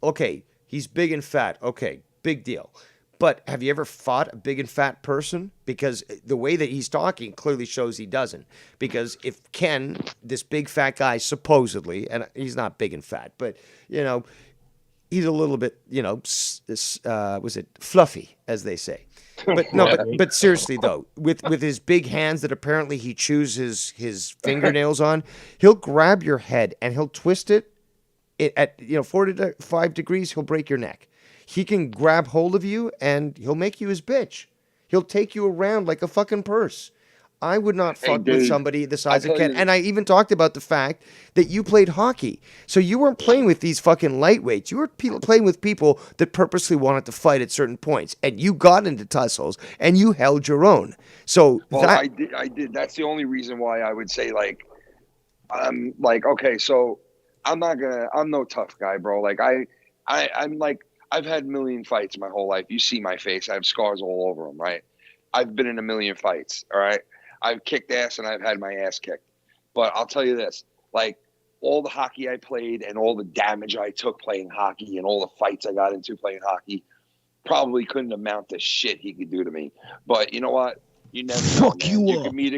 "Okay, he's big and fat. Okay, big deal." But have you ever fought a big and fat person? Because the way that he's talking clearly shows he doesn't. Because if Ken, this big fat guy, supposedly, and he's not big and fat, but, he's a little bit, was it fluffy, as they say. But no, but seriously though, with his big hands that apparently he chews his fingernails on, he'll grab your head and he'll twist it at 45 degrees, he'll break your neck. He can grab hold of you and he'll make you his bitch. He'll take you around like a fucking purse. I would not fuck with somebody the size of Ken. And I even talked about the fact that you played hockey. So you weren't playing with these fucking lightweights. You were playing with people that purposely wanted to fight at certain points. And you got into tussles and you held your own. So I did. That's the only reason why I would say okay, so I'm no tough guy, bro. Like I'm like, I've had a million fights my whole life. You see my face. I have scars all over them, right? I've been in a million fights, all right? I've kicked ass and I've had my ass kicked. But I'll tell you this, like all the hockey I played and all the damage I took playing hockey and all the fights I got into playing hockey probably couldn't amount to shit he could do to me. But you know what? You never know, man. You can meet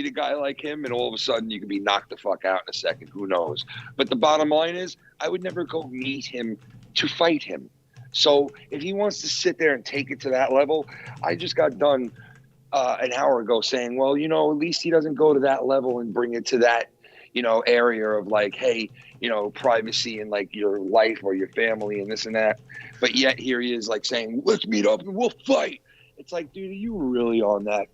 a guy like him and all of a sudden you can be knocked the fuck out in a second. Who knows? But the bottom line is I would never go meet him to fight him. So if he wants to sit there and take it to that level, I just got done an hour ago saying, well, at least he doesn't go to that level and bring it to that, area of like, hey, privacy and like your life or your family and this and that. But yet here he is like saying, let's meet up and we'll fight. It's like, dude, are you really on that?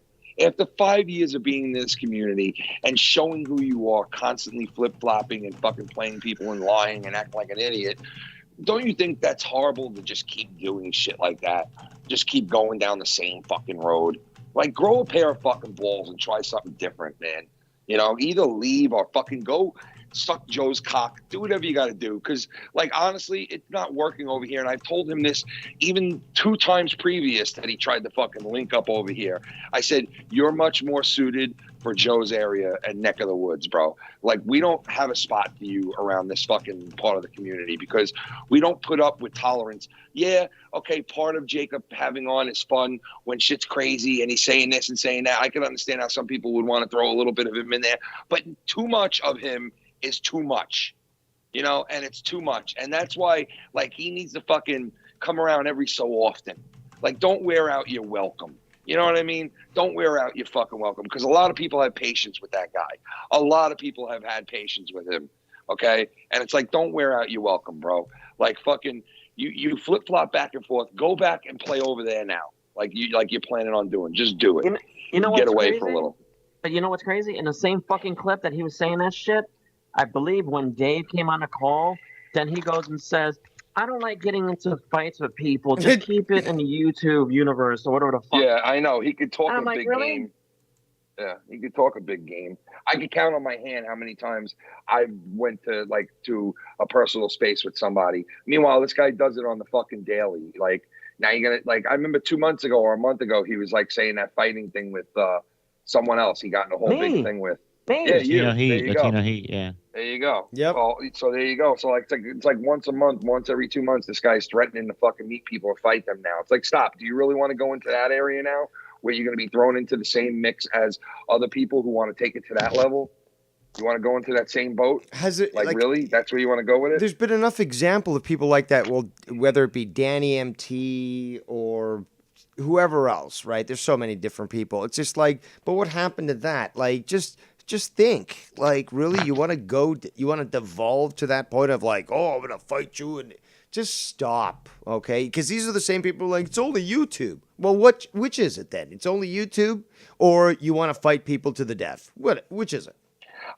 After 5 years of being in this community and showing who you are, constantly flip-flopping and fucking playing people and lying and acting like an idiot, don't you think that's horrible to just keep doing shit like that? Just keep going down the same fucking road. Like, grow a pair of fucking balls and try something different, man. Either leave or fucking go suck Joe's cock. Do whatever you got to do. Because, like, honestly, it's not working over here. And I've told him this even 2 times previous that he tried to fucking link up over here. I said, you're much more suited for Joe's area and neck of the woods, bro. Like, we don't have a spot for you around this fucking part of the community because we don't put up with tolerance. Yeah, okay, part of Jacob having on is fun when shit's crazy and he's saying this and saying that. I can understand how some people would want to throw a little bit of him in there, but too much of him is too much, and it's too much. And that's why, like, he needs to fucking come around every so often. Like, don't wear out your welcome. You know what I mean? Don't wear out your fucking welcome because a lot of people have patience with that guy. A lot of people have had patience with him, okay? And it's like, don't wear out your welcome, bro. Like, fucking, you flip-flop back and forth. Go back and play over there now, like you're planning on doing. Just do it. You know Get what's away crazy? for a little. But you know what's crazy? In the same fucking clip that he was saying that shit, I believe when Dave came on the call, then he goes and says, I don't like getting into fights with people. Just keep it in the YouTube universe or whatever the fuck. Yeah, I know. He could talk I'm a like, big really? game. Yeah, he could talk a big game. I could count on my hand how many times I went to a personal space with somebody. Meanwhile, this guy does it on the fucking daily. Like, now you're gonna, like, I remember 2 months ago or a month ago, he was like saying that fighting thing with someone else. He got in a whole big thing with. Yeah, you. Latino Heat. There you go. Latino Heat. Yeah. There you go. Yep. Well, so there you go. So like it's like once a month, once every 2 months, this guy's threatening to fucking meet people and fight them now. It's like, stop. Do you really want to go into that area now where you're going to be thrown into the same mix as other people who want to take it to that level? You want to go into that same boat? Has it like really? That's where you want to go with it? There's been enough example of people like that. Well, whether it be Danny MT or whoever else, right? There's so many different people. It's just like, but what happened to that? Like, just think, like, really, you want to devolve to that point of like, oh, I'm gonna fight you, and Just stop, okay? Because these are the same people like, it's only YouTube. Well, which is it then? It's only YouTube, or you want to fight people to the death? Which is it?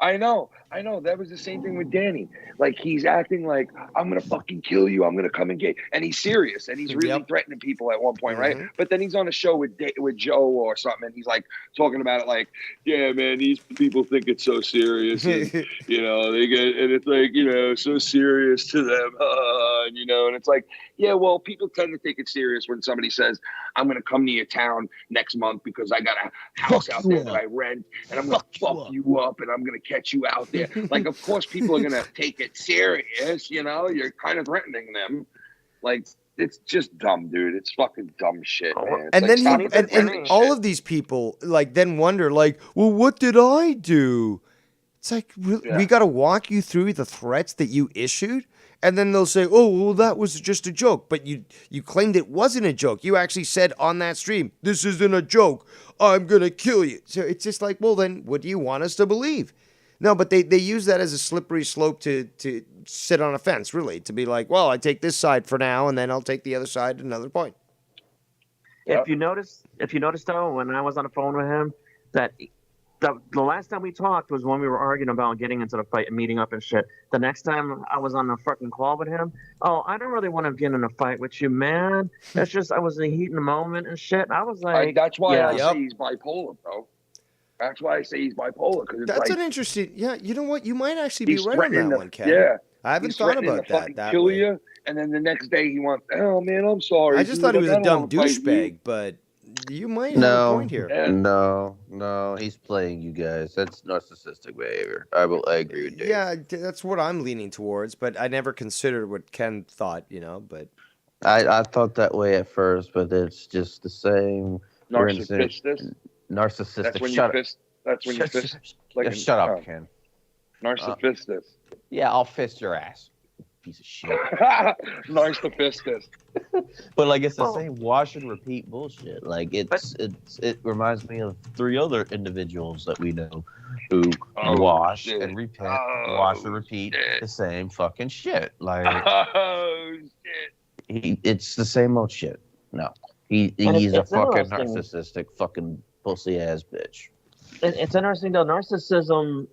I know. That was the same thing with Danny. Like, he's acting like, I'm going to fucking kill you. I'm going to come and get, and he's serious. And he's really threatening people at one point, right? But then he's on a show with Joe or something. And he's like talking about it like, yeah, man, these people think it's so serious. And, you know, they get, and it's like, you know, so serious to them. And, you know, and it's like, yeah, well, people tend to take it serious when somebody says, I'm going to come to your town next month because I got a house out there that I rent, and I'm going to fuck you up, and I'm going to catch you out there. Like, of course, people are going to take it serious, you know? You're kind of threatening them. Like, it's just dumb, dude. It's fucking dumb shit, man. It's And like, then and all of these people, like, then wonder, like, well, what did I do? It's like, we got to walk you through the threats that you issued? And then they'll say, oh, well, that was just a joke. But you claimed it wasn't a joke. You actually said on that stream, this isn't a joke. I'm going to kill you. So it's just like, well, then what do you want us to believe? No, but they use that as a slippery slope to sit on a fence, really. To be like, well, I take this side for now, and then I'll take the other side at another point. If you notice though, when I was on the phone with him, that the last time we talked was when we were arguing about getting into the fight and meeting up and shit. The next time I was on the fucking call with him, oh, I don't really want to get in a fight with you, man. That's just, I was in the heat in the moment and shit. I was like, that's why I say he's bipolar, bro. That's why I say he's bipolar. Cause it's that's like, an interesting, you know what? You might actually be right on that one, Ken. Yeah. I haven't thought about that kill way. You, and then the next day he wants, oh, man, I'm sorry. I just thought he was a dumb douchebag, but you might have a point here. No, he's playing you guys. That's narcissistic behavior. I agree with Dave. Yeah, that's what I'm leaning towards, but I never considered what Ken thought, you know, but... I thought that way at first, but it's just the same... Narcissistic? Narcissistic. That's when you fist... Like shut up, Ken. Narcissistic. Yeah, I'll fist your ass. Piece of shit. Narcissistic. But like, it's the same wash and repeat bullshit. Like, it reminds me of 3 other individuals that we know who wash and repeat, wash and repeat the same fucking shit. Like, it's the same old shit. No, he's a fucking narcissistic, fucking pussy ass bitch. It's interesting though. Narcissism,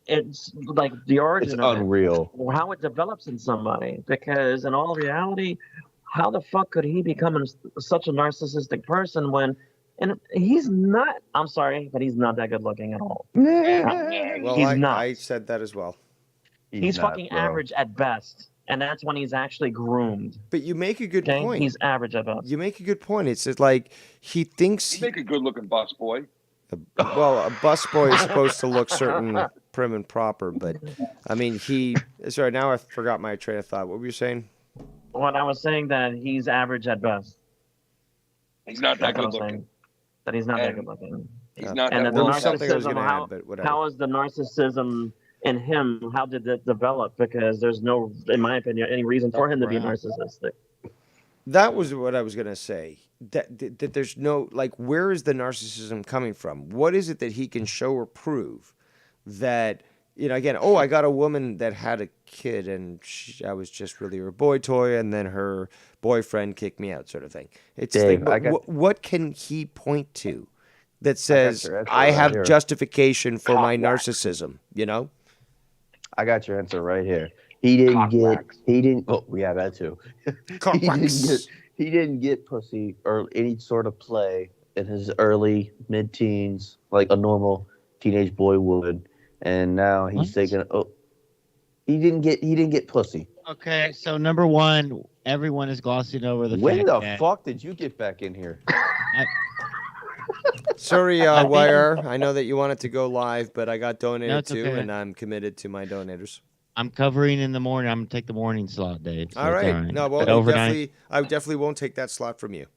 it's like the origin of unreal. How it develops in somebody. Because in all reality, how the fuck could he become such a narcissistic person when, and he's not, I'm sorry, but he's not that good looking at all. Well, he's not. I said that as well. He's fucking average at best. And that's when he's actually groomed. But you make a good point. He's average at best. You make a good point. It's just like he thinks... You make a good-looking bus boy. Well, a bus boy is supposed to look certain prim and proper, but I mean, sorry, now I forgot my train of thought. What were you saying? Well, I was saying that he's average at best. He's not that good looking. That he's not that good looking. He's not and that the narcissism. How is the narcissism in him? How did it develop? Because there's no, in my opinion, any reason for him to be narcissistic. That was what I was going to say. That there's no, like, where is the narcissism coming from? What is it that he can show or prove that, you know, again, I got a woman that had a kid and I was just really her boy toy and then her boyfriend kicked me out, sort of thing. It's Dave, like, what can he point to that says I have right justification for my narcissism, you know? I got your answer right here. He didn't oh, yeah, that too. He didn't get pussy or any sort of play in his early mid-teens like a normal teenage boy would, and now he's taking. He didn't get pussy. Okay, so number one, everyone is glossing over the fact when the that fuck did you get back in here? Sorry, Wire. I know that you wanted to go live, but I got donated to, okay. and I'm committed to my donators. I'm covering in the morning. I'm gonna take the morning slot, Dave. So all right. No, well, I definitely won't take that slot from you.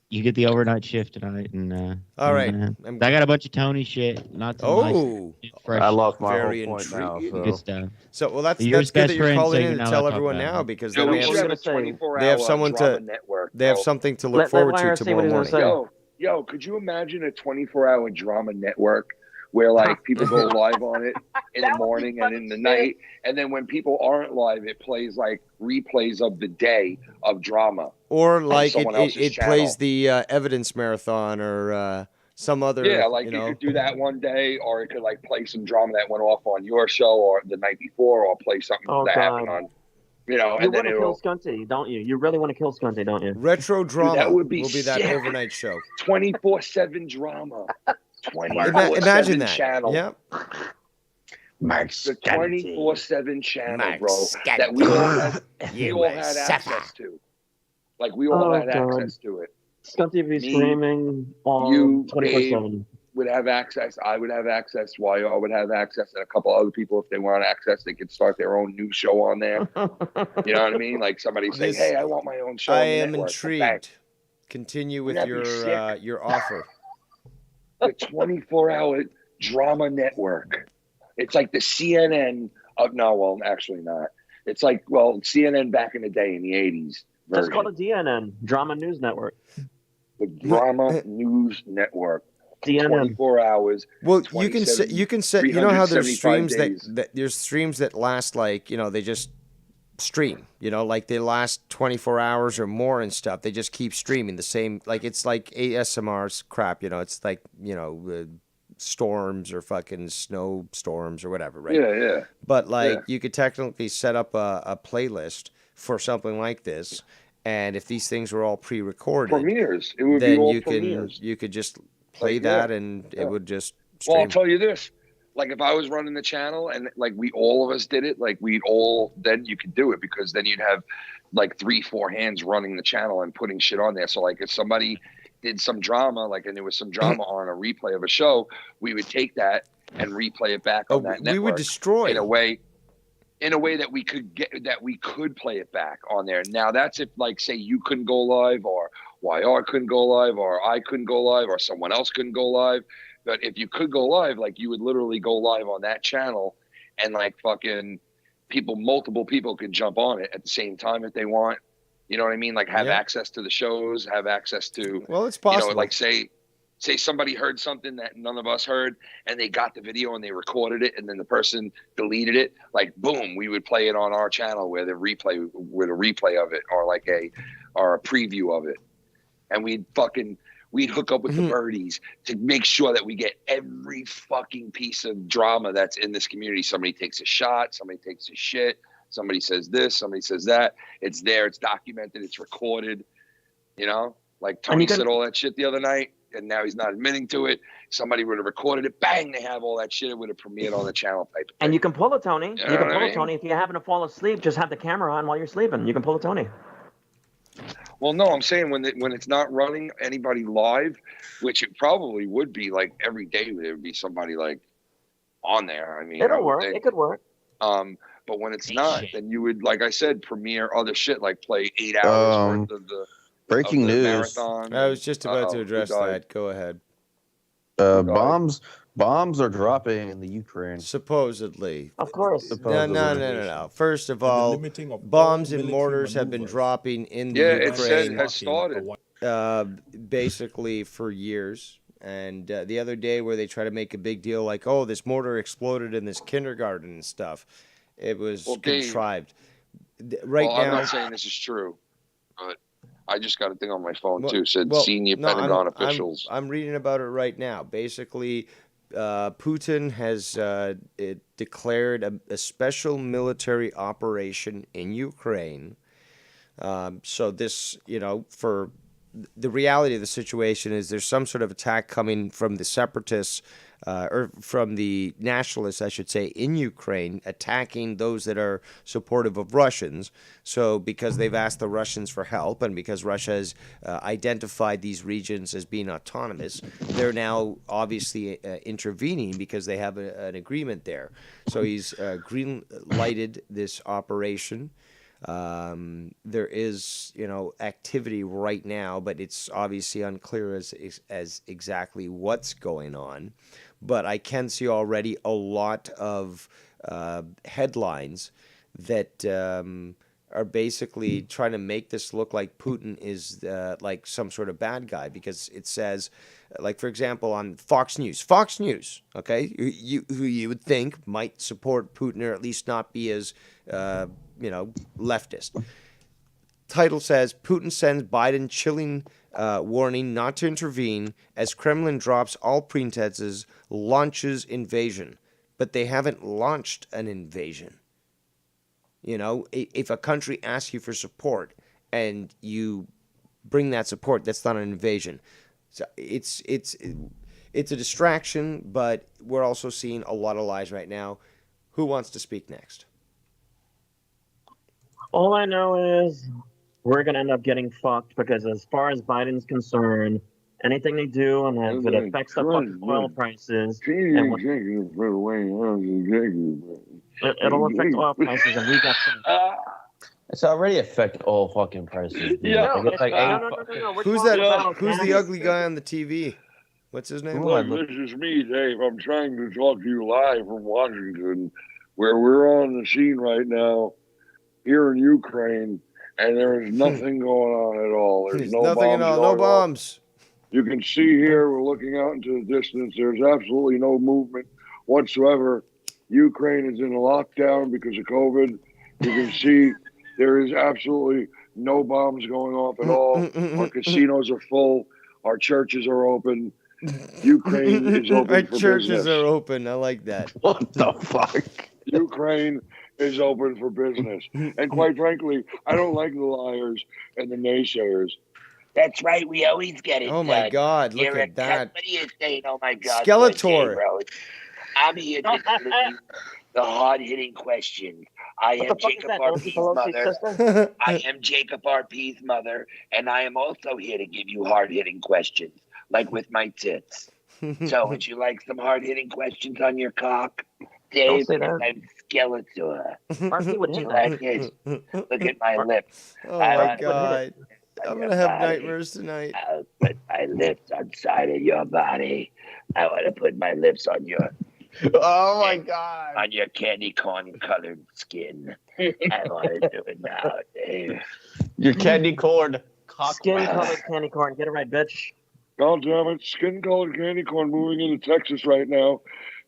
You get the overnight shift tonight, and all right. I got a bunch of Tony shit. Not so nice. I lost my very whole point now. So. Good stuff. So well, that's good that you're calling in to tell everyone now because then they have someone to network, they have something to look forward to tomorrow morning. Yo, could you imagine a 24-hour drama network where like people go live on it in the morning and in the night, and then when people aren't live, it plays like replays of the day of drama. Or like someone else's it channel. plays the Evidence Marathon or some other. Yeah, like you it know. could do that one day, or it could like play some drama that went off on your show or the night before, or play something that happened on, You and then want to kill Scunty, don't you? You really want to kill Scunty, don't you? Retro drama that would be will be that sick. overnight show. 24/7 drama. 24/7 Imagine that. channel. Yeah. The 24/7 channel, bro. That we all had, access to. Like we all had access to it. Scunty would be screaming all 24/7. Would have access. I would have access. YR would have access, and a couple other people, if they want access, they could start their own new show on there. You know what I mean? Like somebody saying, "Hey, I want my own show." I on the am network. intrigued. Continue with Wouldn't that be your offer. The 24-hour drama network. It's like the CNN of actually not. It's like CNN back in the day in the 80s. Just call it DNN, Drama News Network. The Drama News Network. DNN. 24 hours. Well, you can set. You know how there's 375 streams days. that there's streams that last like they just stream. Like they last 24 hours or more and stuff. They just keep streaming the same. Like it's like ASMR's crap. It's like storms or fucking snowstorms or whatever, right? Yeah. But you could technically set up a playlist for something like this, and if these things were all pre-recorded, premieres. It would then be all you premieres. you could just play that, and it would just Well, I'll stream. tell you this. Like if I was running the channel and like all of us did it, then you could do it, because then you'd have like 3-4 hands running the channel and putting shit on there. So like if somebody did some drama, and there was some drama on a replay of a show, we would take that and replay it back on that network. We would destroy in a way that we could play it back on there. Now that's if say you couldn't go live, or YR couldn't go live, or I couldn't go live, or someone else couldn't go live. But if you could go live, you would literally go live on that channel, and multiple people could jump on it at the same time if they want. You know what I mean? Have access to the shows, have access to. Well, it's possible. Say somebody heard something that none of us heard, and they got the video and they recorded it, and then the person deleted it. Boom, we would play it on our channel with a replay of it, or a preview of it, and we'd hook up with the birdies to make sure that we get every fucking piece of drama that's in this community. Somebody takes a shot, somebody takes a shit, somebody says this, somebody says that. It's there, it's documented, it's recorded. Tony said all that shit the other night, and now he's not admitting to it. Somebody would have recorded it. Bang, they have all that shit. It would have premiered on the channel type of thing. And you can pull it, Tony. You know what I mean? Tony. If you happen to fall asleep, just have the camera on while you're sleeping. You can pull it, Tony. Well, no, I'm saying when it's not running anybody live, which it probably would be every day there would be somebody on there. I mean, It'll work. It could work. But when it's not, then you would, like I said, premiere other shit, play 8 hours worth of the breaking news. Marathon. I was just about to address that. Go ahead. Bombs are dropping in the Ukraine. Supposedly. Of course. No. First of all, bombs and mortars have been dropping in the Ukraine. It said has started. Basically for years. And the other day where they try to make a big deal this mortar exploded in this kindergarten and stuff. It was contrived. Right now, I'm not saying this is true, but I just got a thing on my phone too. Said senior Pentagon officials. I'm reading about it right now. Basically, Putin has declared a special military operation in Ukraine. So this, for the reality of the situation is there's some sort of attack coming from the separatists or from the nationalists, I should say, in Ukraine, attacking those that are supportive of Russians. So because they've asked the Russians for help and because Russia has identified these regions as being autonomous, they're now obviously intervening because they have an agreement there. So he's green-lighted this operation. There is, activity right now, but it's obviously unclear as exactly what's going on. But I can see already a lot of headlines that are basically trying to make this look like Putin is like some sort of bad guy, because it says, like, for example, on Fox News, okay, who you would think might support Putin or at least not be as, leftist. Title says, Putin sends Biden chilling warning not to intervene as Kremlin drops all pretenses, launches invasion. But they haven't launched an invasion. You know, if a country asks you for support and you bring that support, that's not an invasion. So it's a distraction, but we're also seeing a lot of lies right now. Who wants to speak next? All I know is we're going to end up getting fucked, because as far as Biden's concerned, anything they do, and if it affects the fucking oil prices, and it'll affect oil prices, and we got some. It's already affect all fucking prices. Dude. Yeah, Like, it's like no. Who's that? Who's the ugly guy on the TV? What's his name? Look, this is me, Dave. I'm trying to talk to you live from Washington, where we're on the scene right now here in Ukraine, and there is nothing going on at all. There's no nothing at all. No bombs. You can see here, we're looking out into the distance. There's absolutely no movement whatsoever. Ukraine is in a lockdown because of COVID. You can see there is absolutely no bombs going off at all. Our casinos are full. Our churches are open. Ukraine is open Our for churches business. are open. I like that. What the fuck? Ukraine is open for business. And quite frankly, I don't like the liars and the naysayers. That's right. We always get it. Oh my God! Look at that. What are you saying? Oh my God. Skeletor. I'm here to deliver the hard-hitting questions. I am Jacob RP's mother. I am Jacob RP's mother, and I am also here to give you hard-hitting questions, like with my tits. So, would you like some hard-hitting questions on your cock, Dave? I'm Skeletor. RP would do like it? Look at my lips. Oh my God! I'm gonna have nightmares tonight. I'll put my lips on side of your body. I want to put my lips on your. Oh my God! On your candy corn colored skin. I want to do it now, Dave. Your candy corn. Skin colored candy corn. Get it right, bitch. God damn it. Skin colored candy corn moving into Texas right now.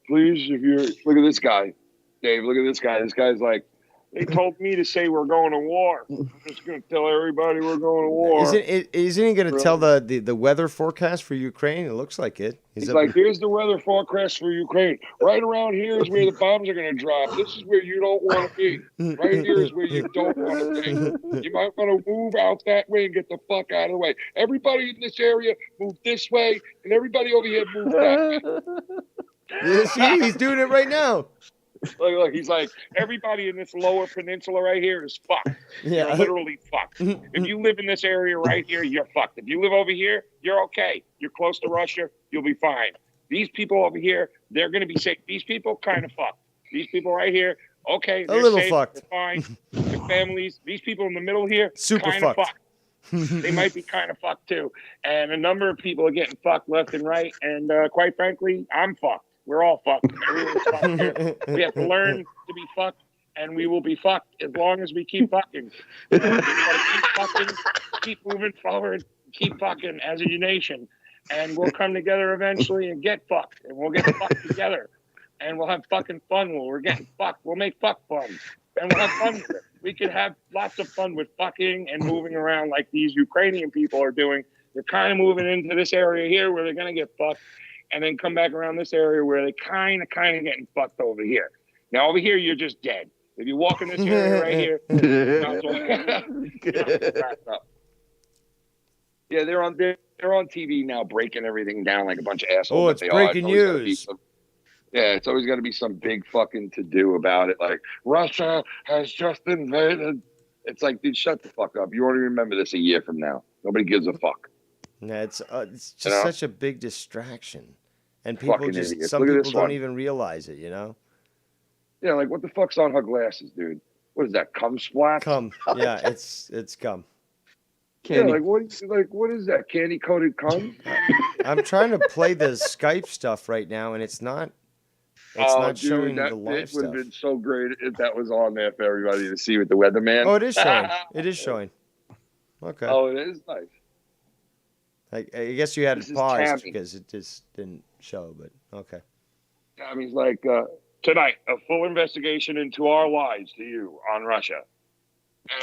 Please, if you're. Look at this guy. Dave, look at this guy. This guy's like, they told me to say we're going to war. I'm just going to tell everybody we're going to war. Isn't he going to tell the weather forecast for Ukraine? It looks like it. He's like, here's the weather forecast for Ukraine. Right around here is where the bombs are going to drop. This is where you don't want to be. Right here is where you don't want to be. You might want to move out that way and get the fuck out of the way. Everybody in this area move this way, and everybody over here move that way. Yeah, see, he's doing it right now. Look, he's like, everybody in this lower peninsula right here is fucked. Yeah. You're literally fucked. If you live in this area right here, you're fucked. If you live over here, you're okay. You're close to Russia, you'll be fine. These people over here, they're going to be safe. These people kind of fucked. These people right here, okay, they're a little safe, fucked. they're fine. Their families, these people in the middle here, Super kind of fucked. They might be kind of fucked too. And a number of people are getting fucked left and right. And quite frankly, I'm fucked. We're all fucked. Everyone's fucked here. We have to learn to be fucked, and we will be fucked as long as we keep fucking. We keep fucking, keep moving forward, keep fucking as a nation, and we'll come together eventually and get fucked, and we'll get fucked together, and we'll have fucking fun while we're getting fucked. We'll make fuck fun, and we'll have fun with it. We could have lots of fun with fucking and moving around like these Ukrainian people are doing. They're kind of moving into this area here where they're gonna get fucked. And then come back around this area where they kind of getting fucked over here. Now over here, you're just dead. If you walk in this area right here, yeah, they're on TV now, breaking everything down like a bunch of assholes. Oh, it's breaking news. Yeah, it's always got to be some big fucking to do about it. Like Russia has just invaded. It's like, dude, shut the fuck up. You won't even remember this a year from now. Nobody gives a fuck. Yeah, it's just such a big distraction. And people some people don't even realize it, you know? Yeah, like what the fuck's on her glasses, dude? What is that? Cum splat? Cum. Yeah, it's cum. Candy. Yeah, what is that? Candy coated cum? I'm trying to play the Skype stuff right now, and it's not It's not dude, showing that the bit live would have stuff. been so great if that was on there for everybody to see with the weatherman. Oh, it is showing. It is showing. Okay. Oh, it is nice. I guess you had This it is paused Tammy. because it just didn't show, but okay. Tammy's like, tonight, a full investigation into our lies to you on Russia.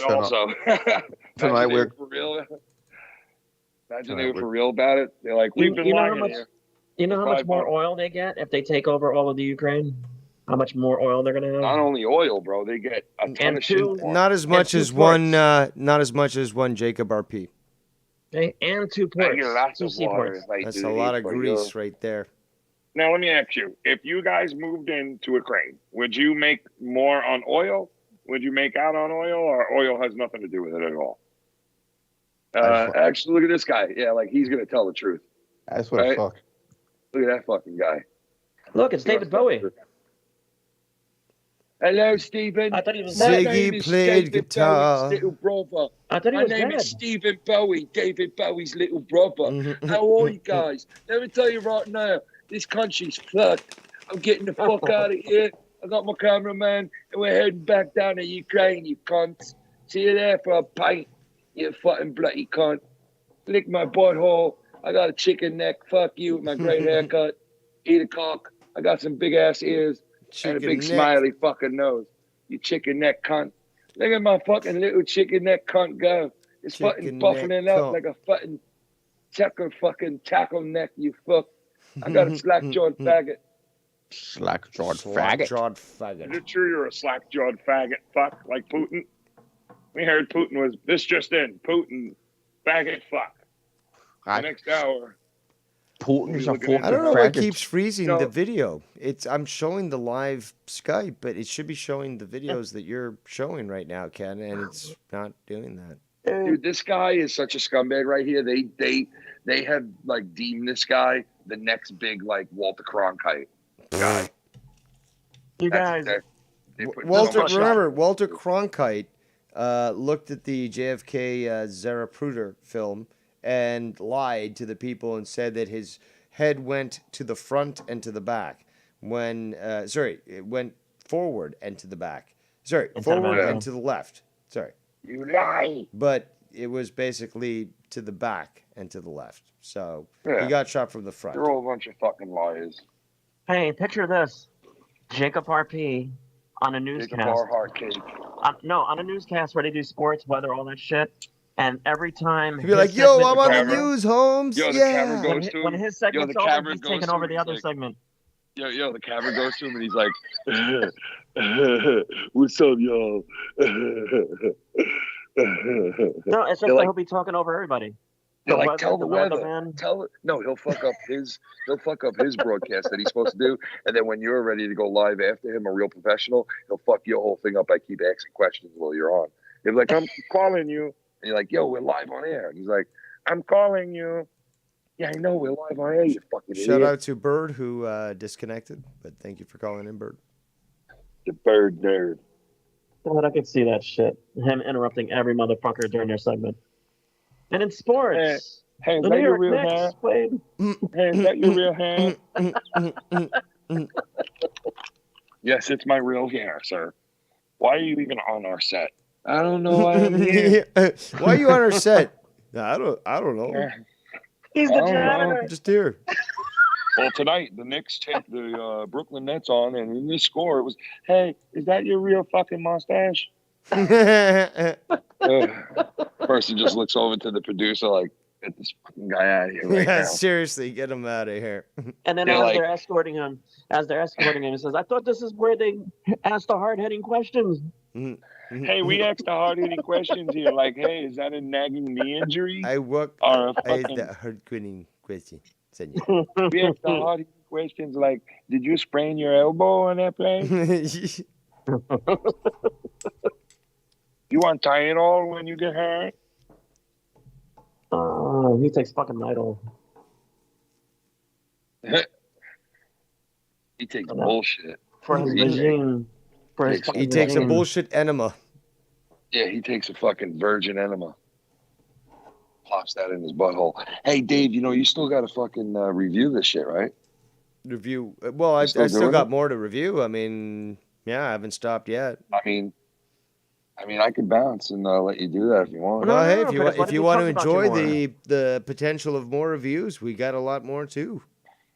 And also, Tonight imagine they were for real. Imagine they were for real about it. They're like, we've been you know lying how much, here. You know for how much 5 more months. oil they get if they take over all of the Ukraine? How much more oil they're gonna have? Not only oil, bro. They get a ton of shit. more. Not as much two as ports. not as much as one Jacob RP. Okay, and 2 I ports. get lots 2 of water. seaports. Like, That's a lot of grease right there. Now, let me ask you: if you guys moved into Ukraine, would you make more on oil? Would you make out on oil, or oil has nothing to do with it at all? Actually, look at this guy. Yeah, like he's gonna tell the truth. That's what the fuck. Look at that fucking guy. Look, it's David Bowie. Hello, Stephen. I thought he was My dead. name Ziggy is played David guitar. Bowie's little brother. I thought he My was name dead. is Stephen Bowie, David Bowie's little brother. How are you guys? Let me tell you right now, this country's fucked. I'm getting the fuck out of here. I got my cameraman, and we're heading back down to Ukraine, you cunts. See you there for a pint, you fucking bloody cunt. Lick my butthole. I got a chicken neck. Fuck you with my great haircut. Eat a cock. I got some big ass ears and a Chicken big neck. smiley fucking nose. You chicken neck cunt. Look at my fucking little chicken neck cunt go. It's fucking Chicken buffing neck it up cunt. like a fucking tackle neck, you fuck. I got a slack-jawed faggot. Slack-jawed Slack-jawed Is faggot. it true you're a slack-jawed faggot fuck like Putin? We heard Putin was, this just in, Putin, faggot fuck. The next hour. Putin's a fucking I don't know what faggot. keeps freezing No. the video. I'm showing the live Skype, but it should be showing the videos that you're showing right now, Ken, and it's not doing that. Dude, this guy is such a scumbag right here. They have like deemed this guy the next big like Walter Cronkite guy. You guys, They put so Walter, much remember, Walter Cronkite looked at the JFK Zapruder film and lied to the people and said that his head went to the front and to the back. It went forward and to the back. Forward and to the left. Sorry. You lie. But it was basically to the back and to the left. So Yeah. he got shot from the front. They're all a bunch of fucking liars. hey, picture this: Jacob RP on a Take a newscast. bar hard cake. No, on a newscast where they do sports, weather, all that shit. And every time He'd be like, his yo, segment I'm is on the over- news, Holmes. Yo, the yeah. camera goes to him. When his segment's the over, camera he's goes taking to over him, the he's other like- segment. Yo, the camera goes to him and he's like, what's up, y'all? No, it's just They're that like, he'll be talking over everybody. they're The like, weather, tell the weather. weatherman. No, he'll fuck up his broadcast that he's supposed to do, and then when you're ready to go live after him, a real professional, he'll fuck your whole thing up by keep asking questions while you're on. He'll be like, I'm calling you, and you're like, yo, we're live on air, and he's like, I'm calling you. Yeah, I know we're live on air. You fucking Shout idiot. out to Bird who disconnected, but thank you for calling in, Bird. The bird nerd. God, I could see that shit. Him interrupting every motherfucker during their segment. And in sports, Hey, is the that New your York real Knicks hair? played. Hey, is that your real hair? Yes, it's my real hair, sir. Why are you even on our set? I don't know why I'm here. Why are you on our set? I don't know. He's the I don't know. janitor. I'm just here. Well, tonight the Knicks take the Brooklyn Nets on, and in this score it was, "Hey, is that your real fucking mustache?" Person just looks over to the producer like, "Get this fucking guy out of here right Yeah, now." seriously, get him out of here. And then They're as like- they're escorting him, he says, "I thought this is where they ask the hard-hitting questions." Hey, we asked the hard-hitting questions here, like, "Hey, is that a nagging knee injury?" I work. Or a I fucking- the hard-hitting question. Senor. We asked the hard-hitting questions like, "Did you sprain your elbow on that play? You want Tylenol when you get hurt?" He takes fucking Idol. He takes bullshit. For his He regime. For his takes- fucking He takes a regime. bullshit enema. Yeah, he takes a fucking virgin enema. Plops that in his butthole. Hey, Dave, you know, you still got to fucking review this shit, right? Review. Well, I still got more to review. I mean, yeah, I haven't stopped yet. I mean, I could bounce and let you do that if you want. Well, hey, if you want to enjoy the potential of more reviews, we got a lot more too.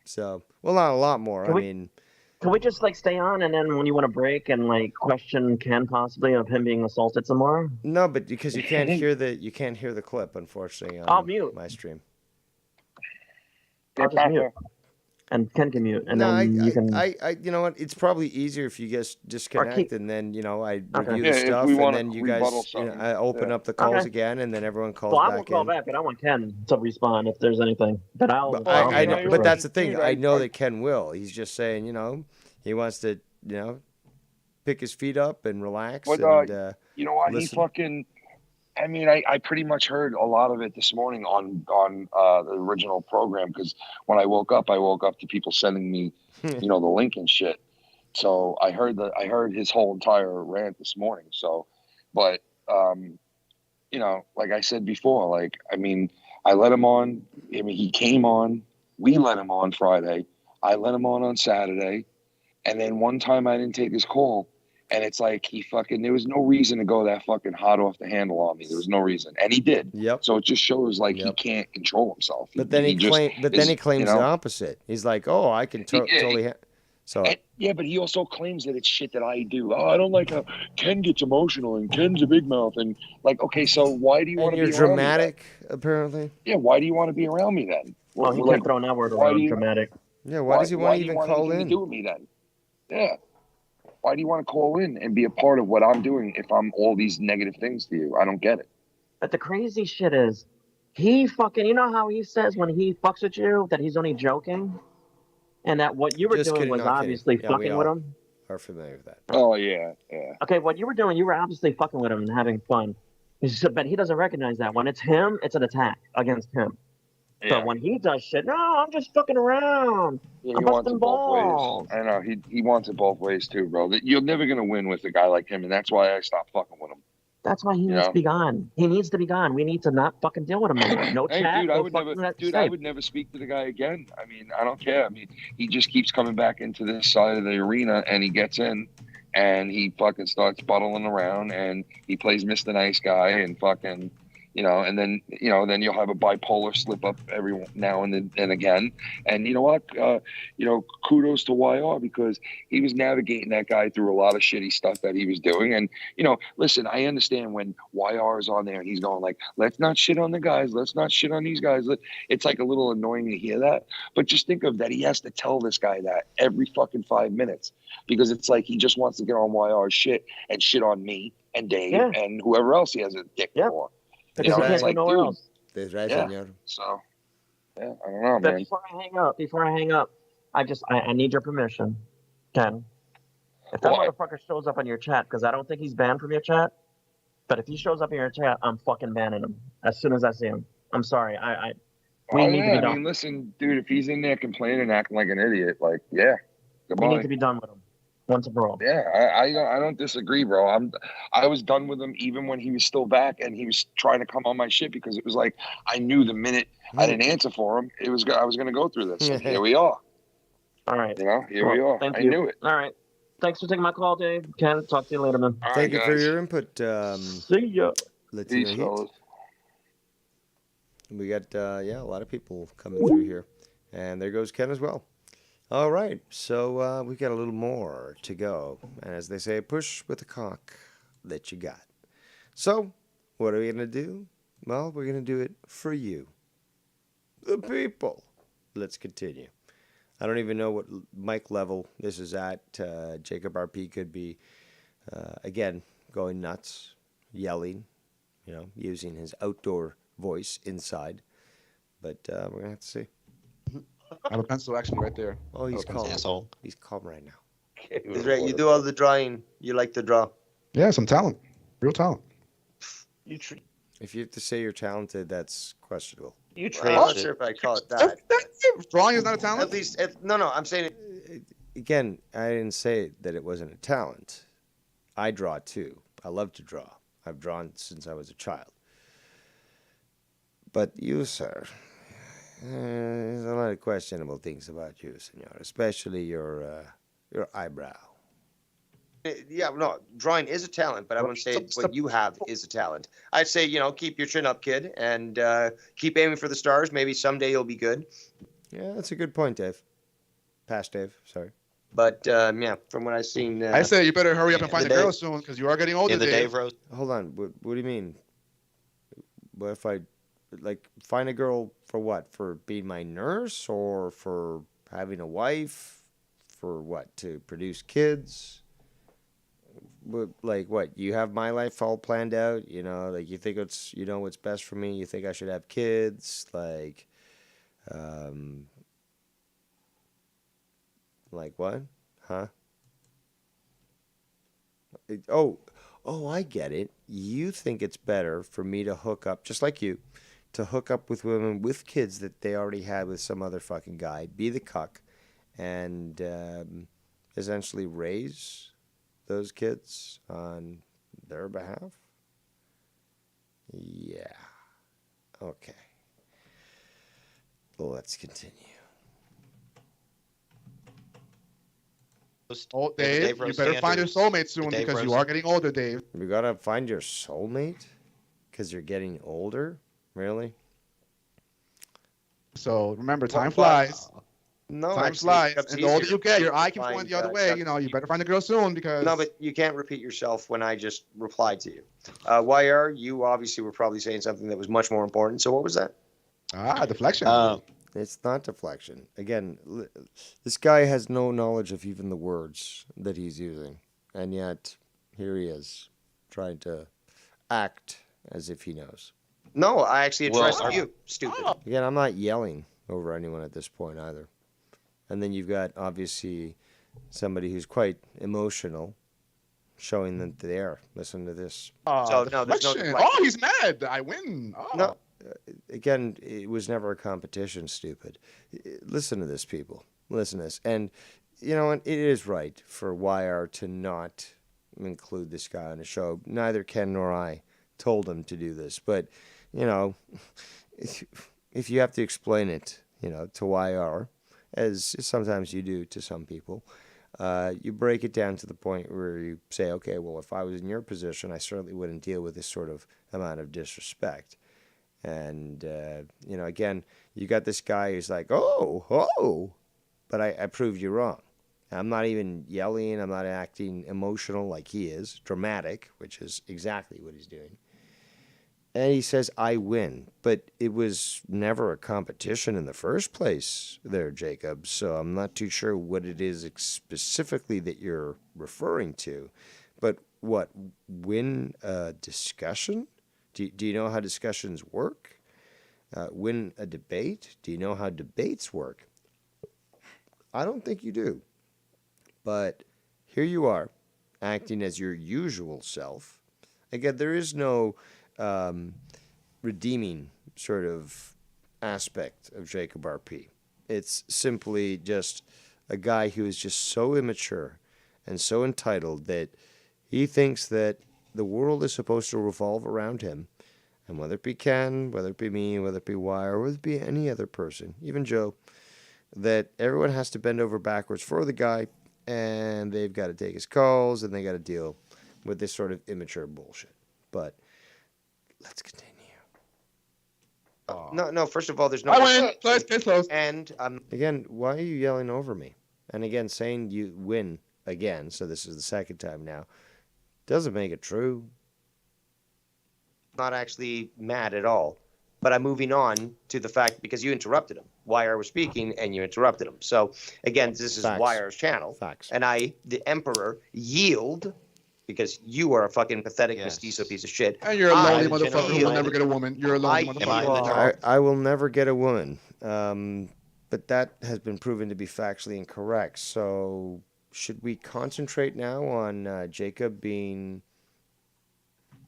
So, well, not a lot more. Can we just like stay on, and then when you want to break and like question Ken possibly of him being assaulted some more? No, but because you can't hear the clip, unfortunately, on I'll mute my stream. I'll just mute. And Ken can mute, and then you can. You know what? It's probably easier if you guys disconnect, and then I review the stuff, and then you guys, I open up the calls again, and then everyone calls back in. Well, I won't call back, but I want Ken to respond if there's anything. But I know, but that's the thing. I know that Ken will. He's just saying, he wants to, pick his feet up and relax. But you know what? Listen. He fucking. I mean, I pretty much heard a lot of it this morning on the original program, because when I woke up to people sending me, the link and shit. So I heard his whole entire rant this morning. So, but like I said before, like I let him on. He came on. We let him on Friday. I let him on Saturday, and then one time I didn't take his call. And it's like there was no reason to go that fucking hot off the handle on me. There was no reason. And he did. Yep. So it just shows he can't control himself. But then he claims the opposite. He's like, "Oh, I can totally." But he also claims that it's shit that I do. Oh, I don't like how Ken gets emotional and Ken's a big mouth and okay, so why do you want to be around dramatic, me then? Apparently. Yeah, why do you want to be around me then? Well, he kept throwing that word around, dramatic. Yeah, why does he want to even call in? To do with me then? Yeah. Why do you want to call in and be a part of what I'm doing if I'm all these negative things to you? I don't get it. But the crazy shit is, he fucking, you know how he says when he fucks with you that he's only joking? And that what you were doing was obviously fucking with him? Are familiar with that. Oh, yeah, yeah. Okay, what you were doing, you were obviously fucking with him and having fun. But he doesn't recognize that. When it's him, it's an attack against him. Yeah. So when he does shit, no, I'm just fucking around. Yeah, I'm busting balls. I know, he wants it both ways too, bro. You're never going to win with a guy like him, and that's why I stopped fucking with him. That's why he needs to be gone. He needs to be gone. We need to not fucking deal with him anymore. No chat, I would never speak to the guy again. I mean, I don't care. I mean, he just keeps coming back into this side of the arena, and he gets in, and he fucking starts buttling around, and he plays Mr. Nice Guy, and fucking... and then you'll have a bipolar slip up every now and then again. And you know what? Kudos to YR, because he was navigating that guy through a lot of shitty stuff that he was doing. And, listen, I understand when YR is on there and he's going like, let's not shit on the guys. Let's not shit on these guys. It's like a little annoying to hear that. But just think of that. He has to tell this guy that every fucking 5 minutes, because it's like he just wants to get on YR's shit and shit on me and Dave and whoever else he has a dick for. Because he can't go nowhere else. That's right, senor. So, I don't know, man. Before I hang up, I need your permission, Ken. If that motherfucker shows up on your chat, because I don't think he's banned from your chat, but if he shows up in your chat, I'm fucking banning him as soon as I see him. I'm sorry. We need to be done. I mean, listen, dude, if he's in there complaining and acting like an idiot, goodbye. We need to be done with him. Once and for all. Yeah, I don't disagree, bro. I was done with him even when he was still back and he was trying to come on my shit, because it was like I knew the minute I didn't answer for him, I was going to go through this. And here we are. All right. Here we are. Thank I you. knew it. All right. Thanks for taking my call, Dave. Ken, talk to you later, man. Thank you for your input. See ya. Latino Heat. We got a lot of people coming through here, and there goes Ken as well. All right, so we got a little more to go. And as they say, push with the cock that you got. So, what are we going to do? Well, we're going to do it for you, the people. Let's continue. I don't even know what mic level this is at. Jacob RP could be, again, going nuts, yelling, using his outdoor voice inside. But we're going to have to see. I have a pencil actually right there. Oh, he's calm. Asshole. He's calm right now. He's right. You do all the drawing. You like to draw. Yeah, some talent. Real talent. If you have to say you're talented, that's questionable. I'm not sure if I call it that. Drawing is not a talent? At least, no, I'm saying it. Again, I didn't say that it wasn't a talent. I draw too. I love to draw. I've drawn since I was a child. But you, sir, there's a lot of questionable things about you, senor, especially your eyebrow. Yeah, no, drawing is a talent, but I wouldn't say what you have is a talent. I'd say, keep your chin up, kid, and keep aiming for the stars. Maybe someday you'll be good. Yeah, that's a good point, Dave. Past Dave, sorry. But yeah, from what I've seen, I say you better hurry up and find a girl soon because you are getting older, Dave. Hold on. What do you mean? What if I find a girl for what? For being my nurse or for having a wife? For what? To produce kids? What? You have my life all planned out? You think what's best for me? You think I should have kids? Like what? Huh? I get it. You think it's better for me to hook up, just like you, to hook up with women with kids that they already had with some other fucking guy, be the cuck, and essentially raise those kids on their behalf? Yeah. Okay. Let's continue. Oh, Dave, you better find your soulmate soon because you are getting older, Dave. You gotta find your soulmate because you're getting older? Really? So remember, time flies. No, time flies. And the older you get, your eye keeps going the other way. You better find a girl soon because... No, but you can't repeat yourself when I just replied to you. YR, you obviously were probably saying something that was much more important. So what was that? Deflection. It's not deflection. Again, this guy has no knowledge of even the words that he's using. And yet, here he is, trying to act as if he knows. No, I actually addressed you, stupid. Again, I'm not yelling over anyone at this point either. And then you've got, obviously, somebody who's quite emotional, showing that they are. Listen to this. So, no, there's no deflection. Oh, he's mad. I win. Oh. No. Again, it was never a competition, stupid. Listen to this, people. Listen to this. And, it is right for YR to not include this guy on the show. Neither Ken nor I told him to do this. But, if you have to explain it, to YR, as sometimes you do to some people, you break it down to the point where you say, okay, well, if I was in your position, I certainly wouldn't deal with this sort of amount of disrespect. And, again, you got this guy who's like, but I proved you wrong. I'm not even yelling. I'm not acting emotional like he is, dramatic, which is exactly what he's doing. And he says, I win. But it was never a competition in the first place there, Jacob. So I'm not too sure what it is specifically that you're referring to. But what, win a discussion? Do you know how discussions work? Win a debate? Do you know how debates work? I don't think you do. But here you are, acting as your usual self. Again, there is no redeeming sort of aspect of Jacob RP. It's simply just a guy who is just so immature and so entitled that he thinks that the world is supposed to revolve around him. And whether it be Ken, whether it be me, whether it be Y, or whether it be any other person, even Joe, that everyone has to bend over backwards for the guy, and they've got to take his calls, and they got to deal with this sort of immature bullshit. But let's continue. No, first of all, there's no... I win. Close. And... Again, why are you yelling over me? And again, saying you win again, so this is the second time now, doesn't make it true. Not actually mad at all. But I'm moving on to the fact, because you interrupted him. YR was speaking, and you interrupted him. So, again, this is YR's channel. Facts. And I, the Emperor, yield, because you are a fucking pathetic mestizo piece of shit. And you're a lonely motherfucker who will never get a woman. You're a lonely motherfucker. I will never get a woman. But that has been proven to be factually incorrect. So should we concentrate now on Jacob being,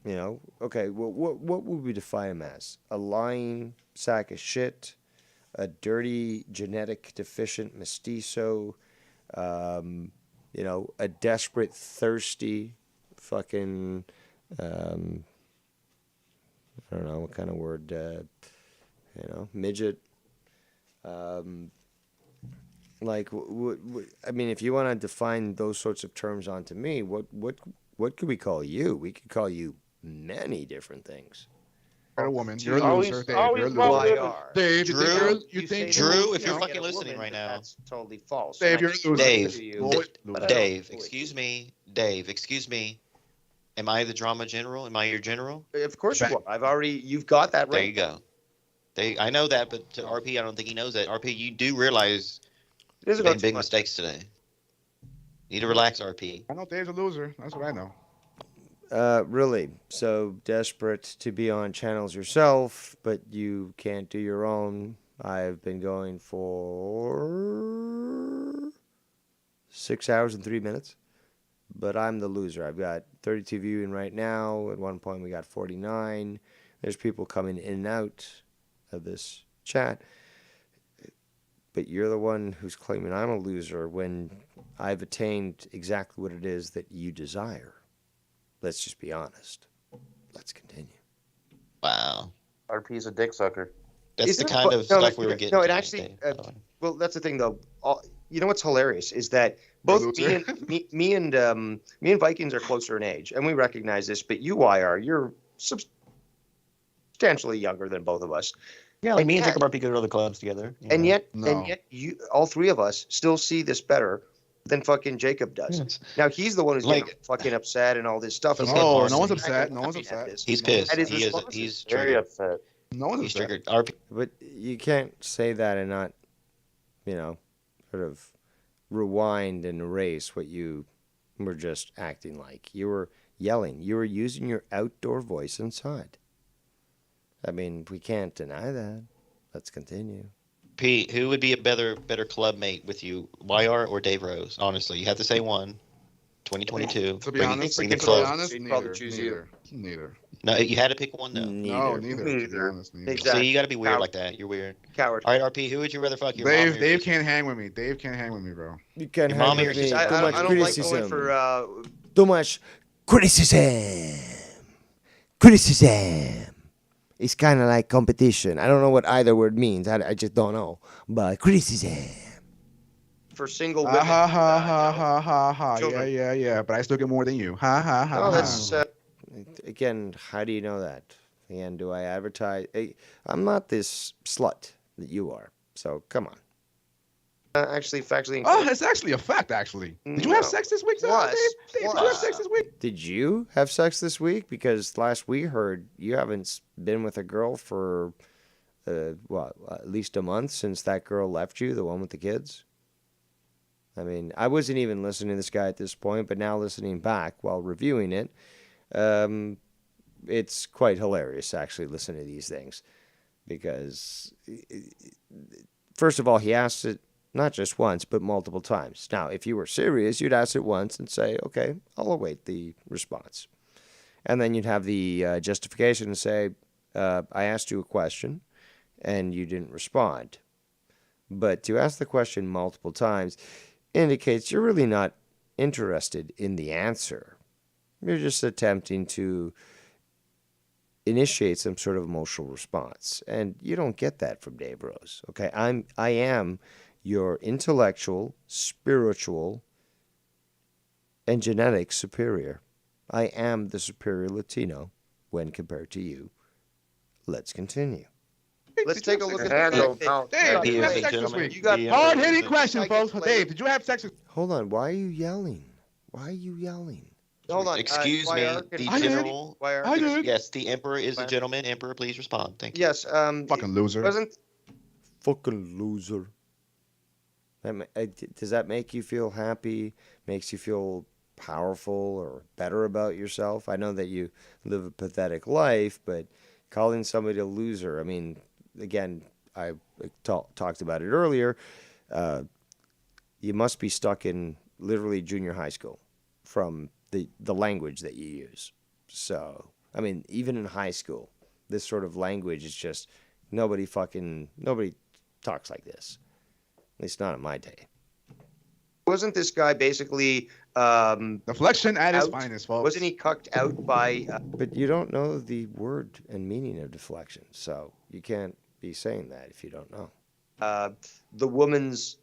okay, well, what would we define him as? A lying sack of shit, a dirty, genetic deficient mestizo, a desperate, thirsty, fucking, I don't know what kind of word, midget. Like, I mean, if you want to define those sorts of terms onto me, what could we call you? We could call you many different things. You're a woman. You're a loser, Dave. You're a loser. Dave, Drew, you think Drew, if you're fucking listening right now, that's totally false. Dave, you're a loser. Dave, excuse me. Dave, excuse me. Am I the drama general? Am I your general? Of course you are. You've got that right. There you go. I know that, but to RP, I don't think he knows that. RP, you do realize there's been big mistakes today. You need to relax, RP. I know Dave's a loser. That's what I know. Really? So desperate to be on channels yourself, but you can't do your own. I've been going for 6 hours and 3 minutes, but I'm the loser. I've got 32 viewing right now. At one point, we got 49. There's people coming in and out of this chat, but you're the one who's claiming I'm a loser when I've attained exactly what it is that you desire. Let's just be honest. Let's continue. Wow. RP's a dick sucker. That's the kind of stuff we were getting. No, it actually. Well, that's the thing, though. You know what's hilarious is that both me and Vikings are closer in age, and we recognize this. But you, YR, you're substantially younger than both of us. Yeah, like me and Jacob RP go to the clubs together. And yet, you, all three of us, still see this better than fucking Jacob does. Yes. Now he's the one who's getting fucking upset and all this stuff. No, no one's upset. No one's upset. He's pissed. He's very upset. No one's he's upset. triggered. RP. But you can't say that and not, sort of rewind and erase what you were just acting like. You were yelling. You were using your outdoor voice inside. I mean, we can't deny that. Let's continue. Pete, who would be a better club mate with you, YR or Dave Rose? Honestly, you have to say one. 2022. To be honest, neither. No, you had to pick one though. No, neither. To be honest, neither. Exactly. See, you got to be weird like that. You're weird. Coward. All right, RP, who would you rather fuck? Your mom or your Dave can't hang with me. Dave can't hang with me, bro. You can't Your hang mom or with your me. sister? Too much I don't criticism. like going for. Too much criticism. Criticism. It's kind of like competition. I don't know what either word means. I just don't know. But criticism. For single women. Ha ha ha ha ha ha. Yeah. But I still get more than you. Ha ha ha. No, that's. Again, how do you know that? And do I advertise? I'm not this slut that you are. So come on. Actually, factually. Oh, it's actually a fact. Actually, did you have sex this week, Dave? Did you have sex this week? Did you have sex this week? Because last we heard, you haven't been with a girl for, at least a month since that girl left you, the one with the kids. I mean, I wasn't even listening to this guy at this point, but now listening back while reviewing it, it's quite hilarious actually listening to these things, because first of all, he asked it not just once, but multiple times. Now, if you were serious, you'd ask it once and say, okay, I'll await the response. And then you'd have the justification to say, I asked you a question and you didn't respond. But to ask the question multiple times indicates you're really not interested in the answer. You're just attempting to initiate some sort of emotional response. And you don't get that from Dave Rose. Okay, I am your intellectual, spiritual, and genetic superior. I am the superior Latino when compared to you. Let's continue. Let's take a look at the Dave, did you have sex this week? Hard-hitting question, folks. Dave, did you have sex? Hold on. Why are you yelling? Hold on. Excuse me, the general. Yes, the emperor is the gentleman. Emperor, please respond. Thank you. Yes. Fucking loser. Fucking loser. Does that make you feel happy? Makes you feel powerful or better about yourself? I know that you live a pathetic life, but calling somebody a loser, I mean, again, I talked about it earlier. You must be stuck in literally junior high school from the language that you use. So, I mean, even in high school, this sort of language is just nobody talks like this. At least not in my day. Wasn't this guy basically deflection at his finest, folks? Wasn't he cucked out by? But you don't know the word and meaning of deflection, so you can't be saying that if you don't know. The woman's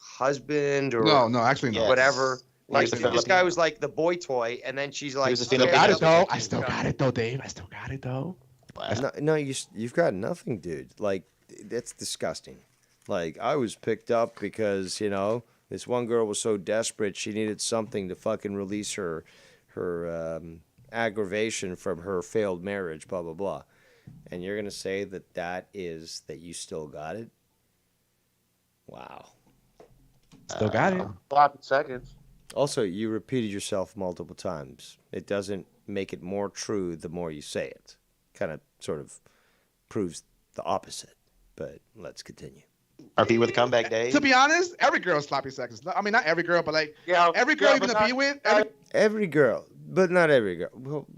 husband or No, actually no. whatever. Like Actually, no. this guy was like the boy toy, and then she's like, Still got it though. I still got it though, Dave. I still got it though. No, you've got nothing, dude. Like, that's disgusting. Like, I was picked up because, this one girl was so desperate she needed something to fucking release her aggravation from her failed marriage, blah, blah, blah. And you're going to say that you still got it? Wow. Still got it. 5 seconds. Also, you repeated yourself multiple times. It doesn't make it more true the more you say it. Kind of sort of proves the opposite. But let's continue. RP with a comeback, Dave. To be honest, every girl is sloppy seconds. I mean, not every girl, but like every girl you're gonna be with. Every girl, but not every girl.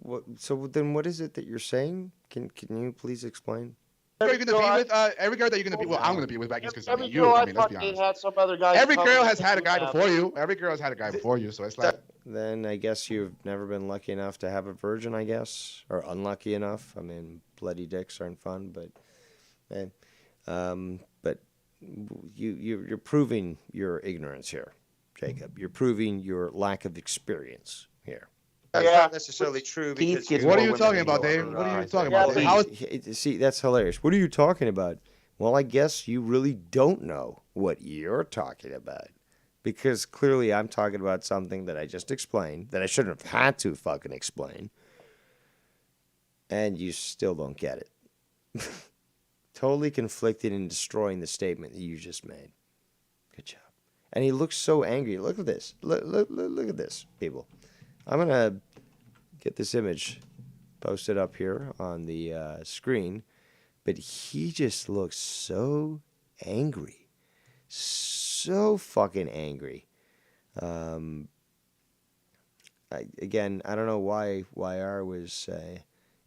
Well, so then, what is it that you're saying? Can you please explain? Every girl you're gonna be with, every girl that you're gonna be. Well, I'm gonna be with, I guess, because Every you. girl I I mean, let's be fucking honest. had some other guy. Every girl has had a guy before you. Every girl has had a guy before you, so it's like. Then I guess you've never been lucky enough to have a virgin, I guess, or unlucky enough. I mean, bloody dicks aren't fun, but, but you're proving your ignorance here, Jacob. You're proving your lack of experience here. That's not necessarily true. Because What are you talking about, Dave? What are you talking about? See, that's hilarious. What are you talking about? Well, I guess you really don't know what you're talking about. Because clearly I'm talking about something that I just explained, that I shouldn't have had to fucking explain. And you still don't get it. Totally conflicted and destroying the statement that you just made. Good job. And he looks so angry. Look at this. Look at this, people. I'm going to get this image posted up here on the screen. But he just looks so angry. So fucking angry. Again, I don't know why YR was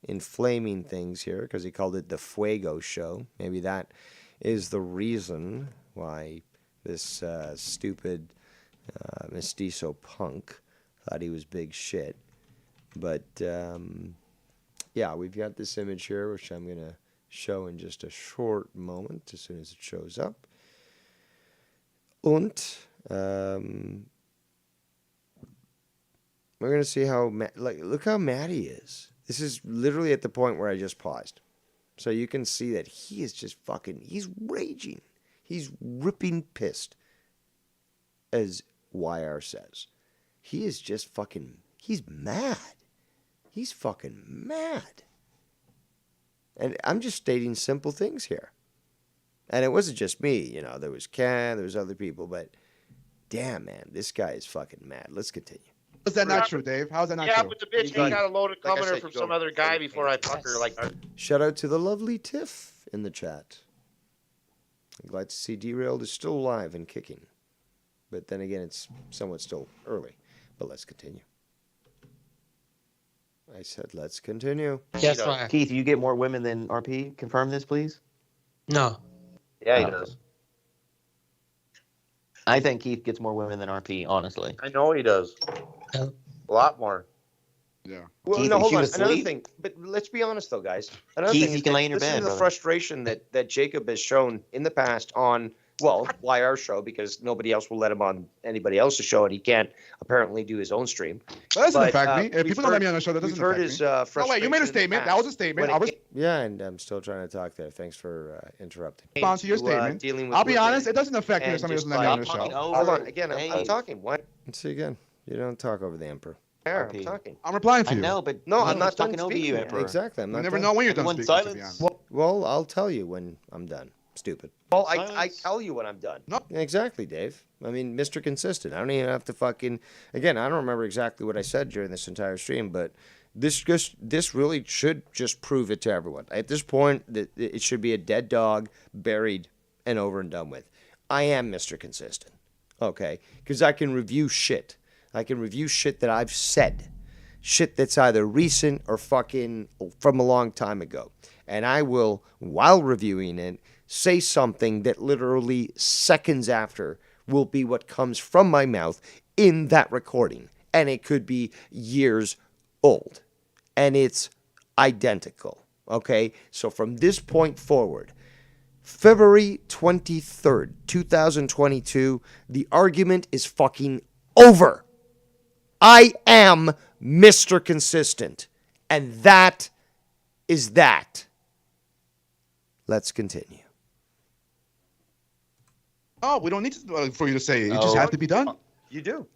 inflaming things here, because he called it the Fuego Show. Maybe that is the reason why this stupid mestizo punk thought he was big shit. But yeah, we've got this image here, which I'm going to show in just a short moment as soon as it shows up. And we're going to see how, look how mad he is. This is literally at the point where I just paused. So you can see that he is just fucking, he's raging. He's ripping pissed, as YR says. He is just fucking, he's mad. He's fucking mad. And I'm just stating simple things here. And it wasn't just me, there was Ken, there was other people, but damn, man, this guy is fucking mad. Let's continue. How's that not true, Dave? How's that not true? Yeah, but the bitch ain't got a loaded commenter from some other guy before I fuck her. Like, shout out to the lovely Tiff in the chat. I'm glad to see Derailed is still alive and kicking. But then again, it's somewhat still early. But let's continue. I said, let's continue. Yes, sir. Keith, you get more women than RP? Confirm this, please. No. Yeah, he does. I think Keith gets more women than RP, honestly. I know he does. Yeah. A lot more. Yeah. Well, Keith, no, hold you on. was Another asleep? thing, but let's be honest, though, guys. Another Keith, thing you is can that lay in your this bed, is the brother. frustration that Jacob has shown in the past on, well, YR show, because nobody else will let him on anybody else's show, and he can't apparently do his own stream. That doesn't affect me. If we've people don't let heard- me on the show, that doesn't we've heard affect his me. frustration. No, wait, you made a in the statement. That past was a statement. when I was Yeah, and I'm still trying to talk there. Thanks for interrupting. respond to your statement. dealing with I'll be women honest, it doesn't affect me if and somebody just doesn't let me on the like- show. Hold on, again, I'm talking. What? See again. You don't talk over the Emperor. There, I'm talking. I'm replying to I you. know, but No, he I'm not was talking done over you, speaking. Emperor. Exactly. I'm You not never done. know when you're done Everyone speaking, to be silence. honest. Well, I'll tell you when I'm done. Stupid. Well, I tell you when I'm done. Exactly, Dave. I mean, Mr. Consistent. I don't even have to fucking. Again, I don't remember exactly what I said during this entire stream, but this really should just prove it to everyone. At this point, it should be a dead dog, buried, and over and done with. I am Mr. Consistent, okay? Because I can review shit. I can review shit that I've said. Shit that's either recent or fucking from a long time ago. And I will, while reviewing it, say something that literally seconds after will be what comes from my mouth in that recording. And it could be years old. And it's identical. Okay? So from this point forward, February 23rd, 2022. The argument is fucking over. I am Mr. Consistent. And that is that. Let's continue. Oh, we don't need for you to say it. It just has to be done. You do.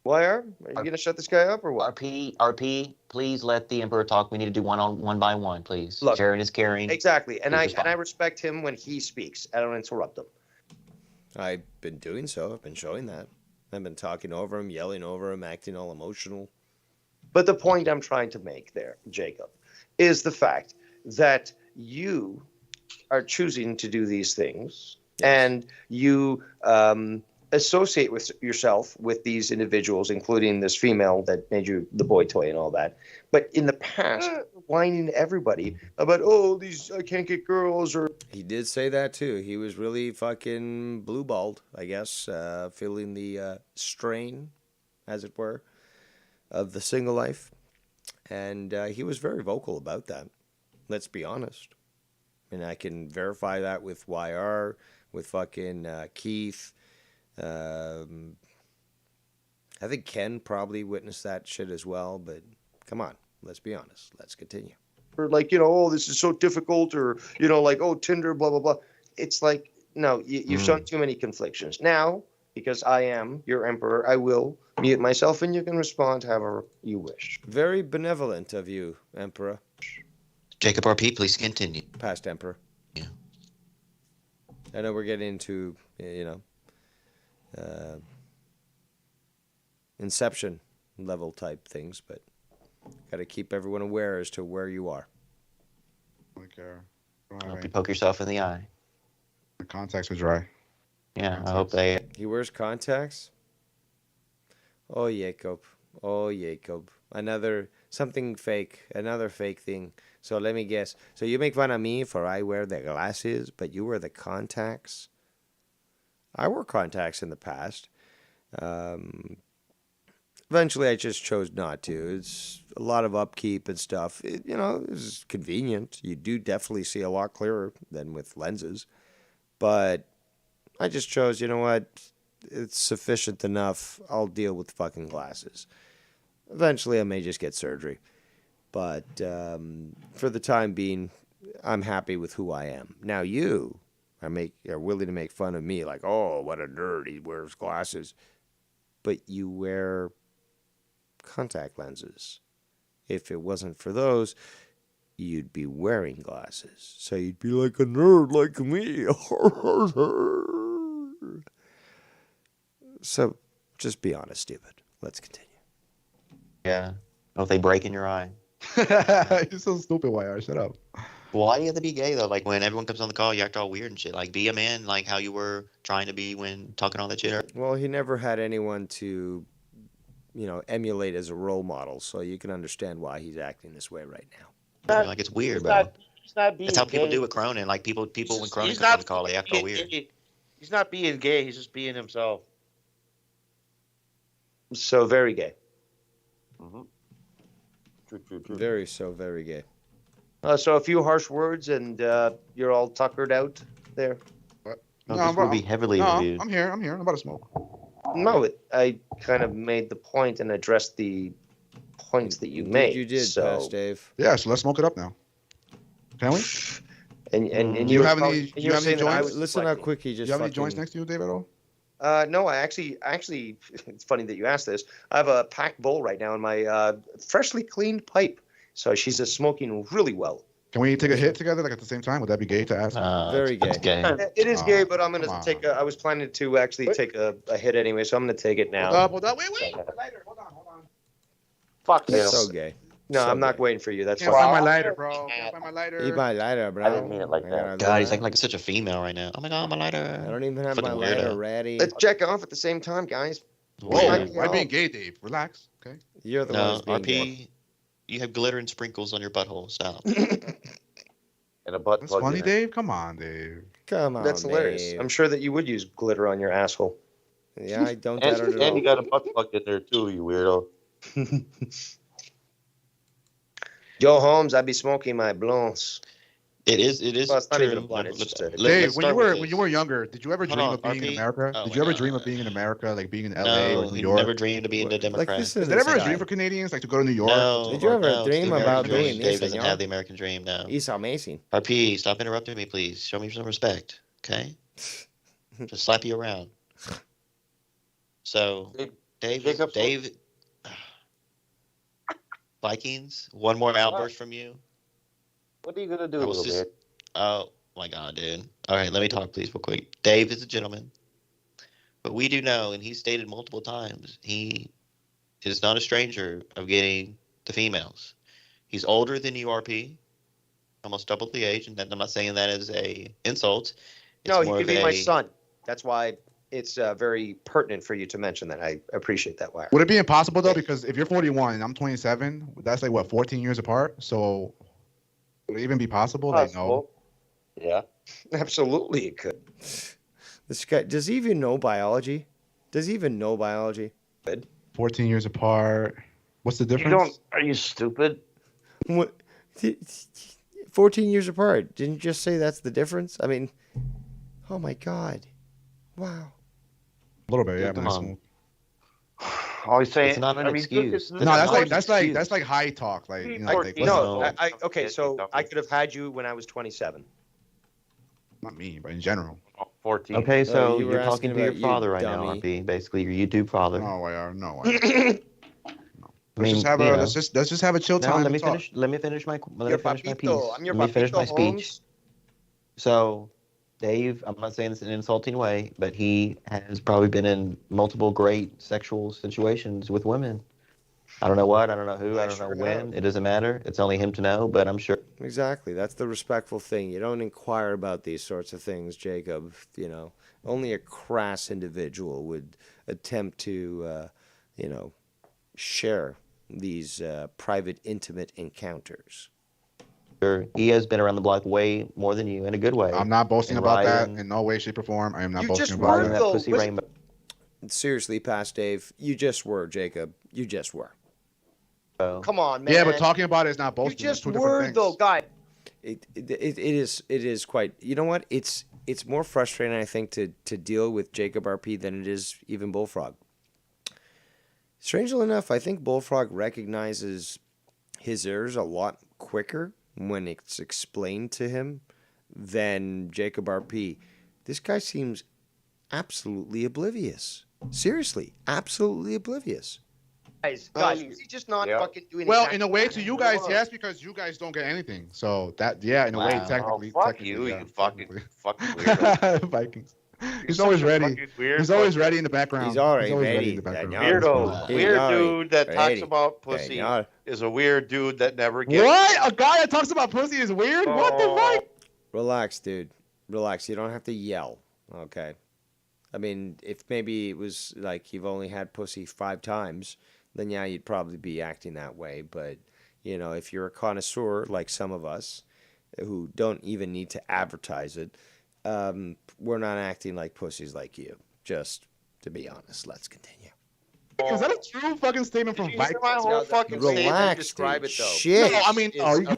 Why are you going to shut this guy up or what? RP, please let the Emperor talk. We need to do one by one, please. Look, sharing is caring. Exactly. And I respect him when he speaks. I don't interrupt him. I've been doing so. I've been showing that. I've been talking over him, yelling over him, acting all emotional. But the point I'm trying to make there, Jacob, is the fact that you are choosing to do these things, and you associate with yourself with these individuals, including this female that made you the boy toy and all that. But in the past, whining to everybody about, these I can't get girls, or he did say that too. He was really fucking blue-balled, I guess, feeling the strain, as it were, of the single life, and he was very vocal about that. Let's be honest, and I can verify that with YR, with fucking Keith. I think Ken probably witnessed that shit as well, but come on, let's be honest. Let's continue. or like, this is so difficult, or, Tinder, blah, blah, blah. It's like, no, you've shown too many conflictions. Now, because I am your emperor, I will mute myself and you can respond however you wish. Very benevolent of you, Emperor. Jacob RP, please continue. Past Emperor. Yeah. I know we're getting into, Inception level type things, but got to keep everyone aware as to where you are. I hope you poke yourself in the eye. The contacts are dry. Yeah, I hope they... He wears contacts? Oh, Jacob. Oh, Jacob. Something fake. Another fake thing. So let me guess. So you make fun of me for I wear the glasses, but you wear the contacts? I wore contacts in the past. Eventually, I just chose not to. It's a lot of upkeep and stuff. It's convenient. You do definitely see a lot clearer than with lenses. But I just chose, you know what? It's sufficient enough. I'll deal with fucking glasses. Eventually, I may just get surgery. But for the time being, I'm happy with who I am. Now you are willing to make fun of me, like, oh, what a nerd, he wears glasses. But you wear contact lenses. If it wasn't for those, you'd be wearing glasses. So you'd be like a nerd like me. So just be honest, stupid. Let's continue. Yeah. Don't they break in your eye? You're so stupid, YR. Shut up. Why do you have to be gay, though? Like, when everyone comes on the call, you act all weird and shit. Like, be a man, like how you were trying to be when talking all that shit. Well, he never had anyone to, emulate as a role model, so you can understand why he's acting this way right now. Like, it's weird, bro. He's not being That's how people gay. do with Cronin. Like, people when Cronin He's comes on not the call, they act all being weird. gay. He's not being gay. He's just being himself. So very gay. Mm-hmm. True. Very gay. So a few harsh words and you're all tuckered out there. What? This will be heavily reviewed. I'm here. I'm about to smoke. No, I kind of made the point and addressed the points that you made. You did, Past Dave. Yeah, so let's smoke it up now. Can we? And you have any joints? Listen how quick he just. Do you have any joints next to you, Dave, at all? No, I actually, it's funny that you asked this. I have a packed bowl right now in my freshly cleaned pipe. So she's smoking really well. Can we take a hit together, like at the same time? Would that be gay to ask? Very gay. It is gay, but I'm gonna take. I was planning to actually take a hit anyway, so I'm gonna take it now. Hold on. Wait. Lighter. Hold on. Fuck That's this. so gay. No, So I'm not gay. waiting for you. That's Can't fine. find my lighter, bro. Can't find my lighter. Eat my lighter, bro. I didn't mean it like that. God, he's acting like such a female right now. Oh my god, my lighter. I don't even have Fucking my lighter weirdo. ready. Let's check off at the same time, guys. Whoa, why being gay, Dave? Relax, okay? You're the one No, who's being gay. RP, you have glitter and sprinkles on your butthole. Stop. And a butt That's plug. funny, in it. Dave. Come on, Dave. Come on, That's hilarious. Dave. I'm sure that you would use glitter on your asshole. Yeah, I don't And, doubt it at and you all. got a butt plug in there too, you weirdo. Joe Holmes, I be smoking my blunts. It is. Well, it's not true. even a blunt. It's just a. Dave, when you were younger, did you ever dream of being in America? Oh did my you ever God. dream of being in America, like being in LA or No, New he York? never dreamed of being a Democrat. Is that ever a dream for Canadians, like to go to New York? No. Did you ever no, dream the American about dream. doing Dave this, doesn't señor? have the American dream now. It's amazing. RP, stop interrupting me, please. Show me some respect, okay? Just slap you around. So, Dave, Vikings, one more outburst from you. What are you gonna do, I was little just, bit? oh my God, dude. All right, let me talk, please, real quick. Dave is a gentleman, but we do know, and he's stated multiple times, he is not a stranger of getting the females. He's older than you, RP, almost double the age, and I'm not saying that as a insult. It's No, he more could of be my a- son. That's why it's very pertinent for you to mention that. I appreciate that, Wire. Would it be impossible though? Because if you're 41 and I'm 27, that's like what 14 years apart. So would it even be possible? Like no. Yeah, absolutely, it could. This guy, does he even know biology? Does he even know biology? 14 years apart. What's the difference? Are you stupid? What? 14 years apart. Didn't you just say that's the difference? I mean, oh my God. Wow. A little bit, yeah. Come on. Always saying It's not an excuse. No, that's like high talk. Like you know, like, No, okay, so I could have had you when I was 27. not me, but in general. 14. Okay, so you were you're asking talking to your about you, father right now, dummy. RP. Basically, your YouTube father. No, I are. No, I are. I mean, Let's just have you a know. let's just have a chill No, time. let me and talk. finish. Let me finish my. Let Your me finish my papito. piece. I'm your Let me finish papito, my speech. Holmes. So, Dave, I'm not saying this in an insulting way, but he has probably been in multiple great sexual situations with women. I don't know what, I don't know who, I don't know when. It doesn't matter. It's only him to know, but I'm sure. Exactly. That's the respectful thing. You don't inquire about these sorts of things, Jacob. You know, only a crass individual would attempt to, share these private, intimate encounters. Sure. He has been around the block way more than you in a good way. I'm not boasting And about riding- that in no way, shape, or form. I am not You boasting just about were, that. that though. pussy Listen- rainbow. Seriously, past Dave, you just were, Jacob. You just were. Come on, man. Yeah, but talking about it is not You boasting. It's just two different were, things. though, guy. It is quite. You know what? It's more frustrating, I think, to deal with Jacob RP than it is even Bullfrog. Strangely enough, I think Bullfrog recognizes his errors a lot quicker when it's explained to him than Jacob RP. This guy seems absolutely oblivious. Seriously, absolutely oblivious. Guys, is he just not fucking doing Well, exactly in a way, what to he you guys, wants? yes, because you guys don't get anything. So that, yeah, in a way, Wow. technically. Oh, fuck technically, you, yeah, you fucking technically. weirdo. Vikings. He's You're always such a ready. fucking weird He's always fucker. ready in the background. He's already always ready. in the background. Weirdo. He's Weird already dude that talks ready. about pussy Señor. is a weird dude that never gets. What? A guy that talks about pussy is weird? What the fuck? Relax, dude. Relax. You don't have to yell. Okay. I mean, if maybe it was like you've only had pussy 5 times, then yeah, you'd probably be acting that way. But, you know, if you're a connoisseur like some of us who don't even need to advertise it, we're not acting like pussies like you. Just to be honest, let's continue. Is that a true fucking statement from Vikings? My whole fucking statement. Relax, describe dude. it, though. Shit. No, I mean,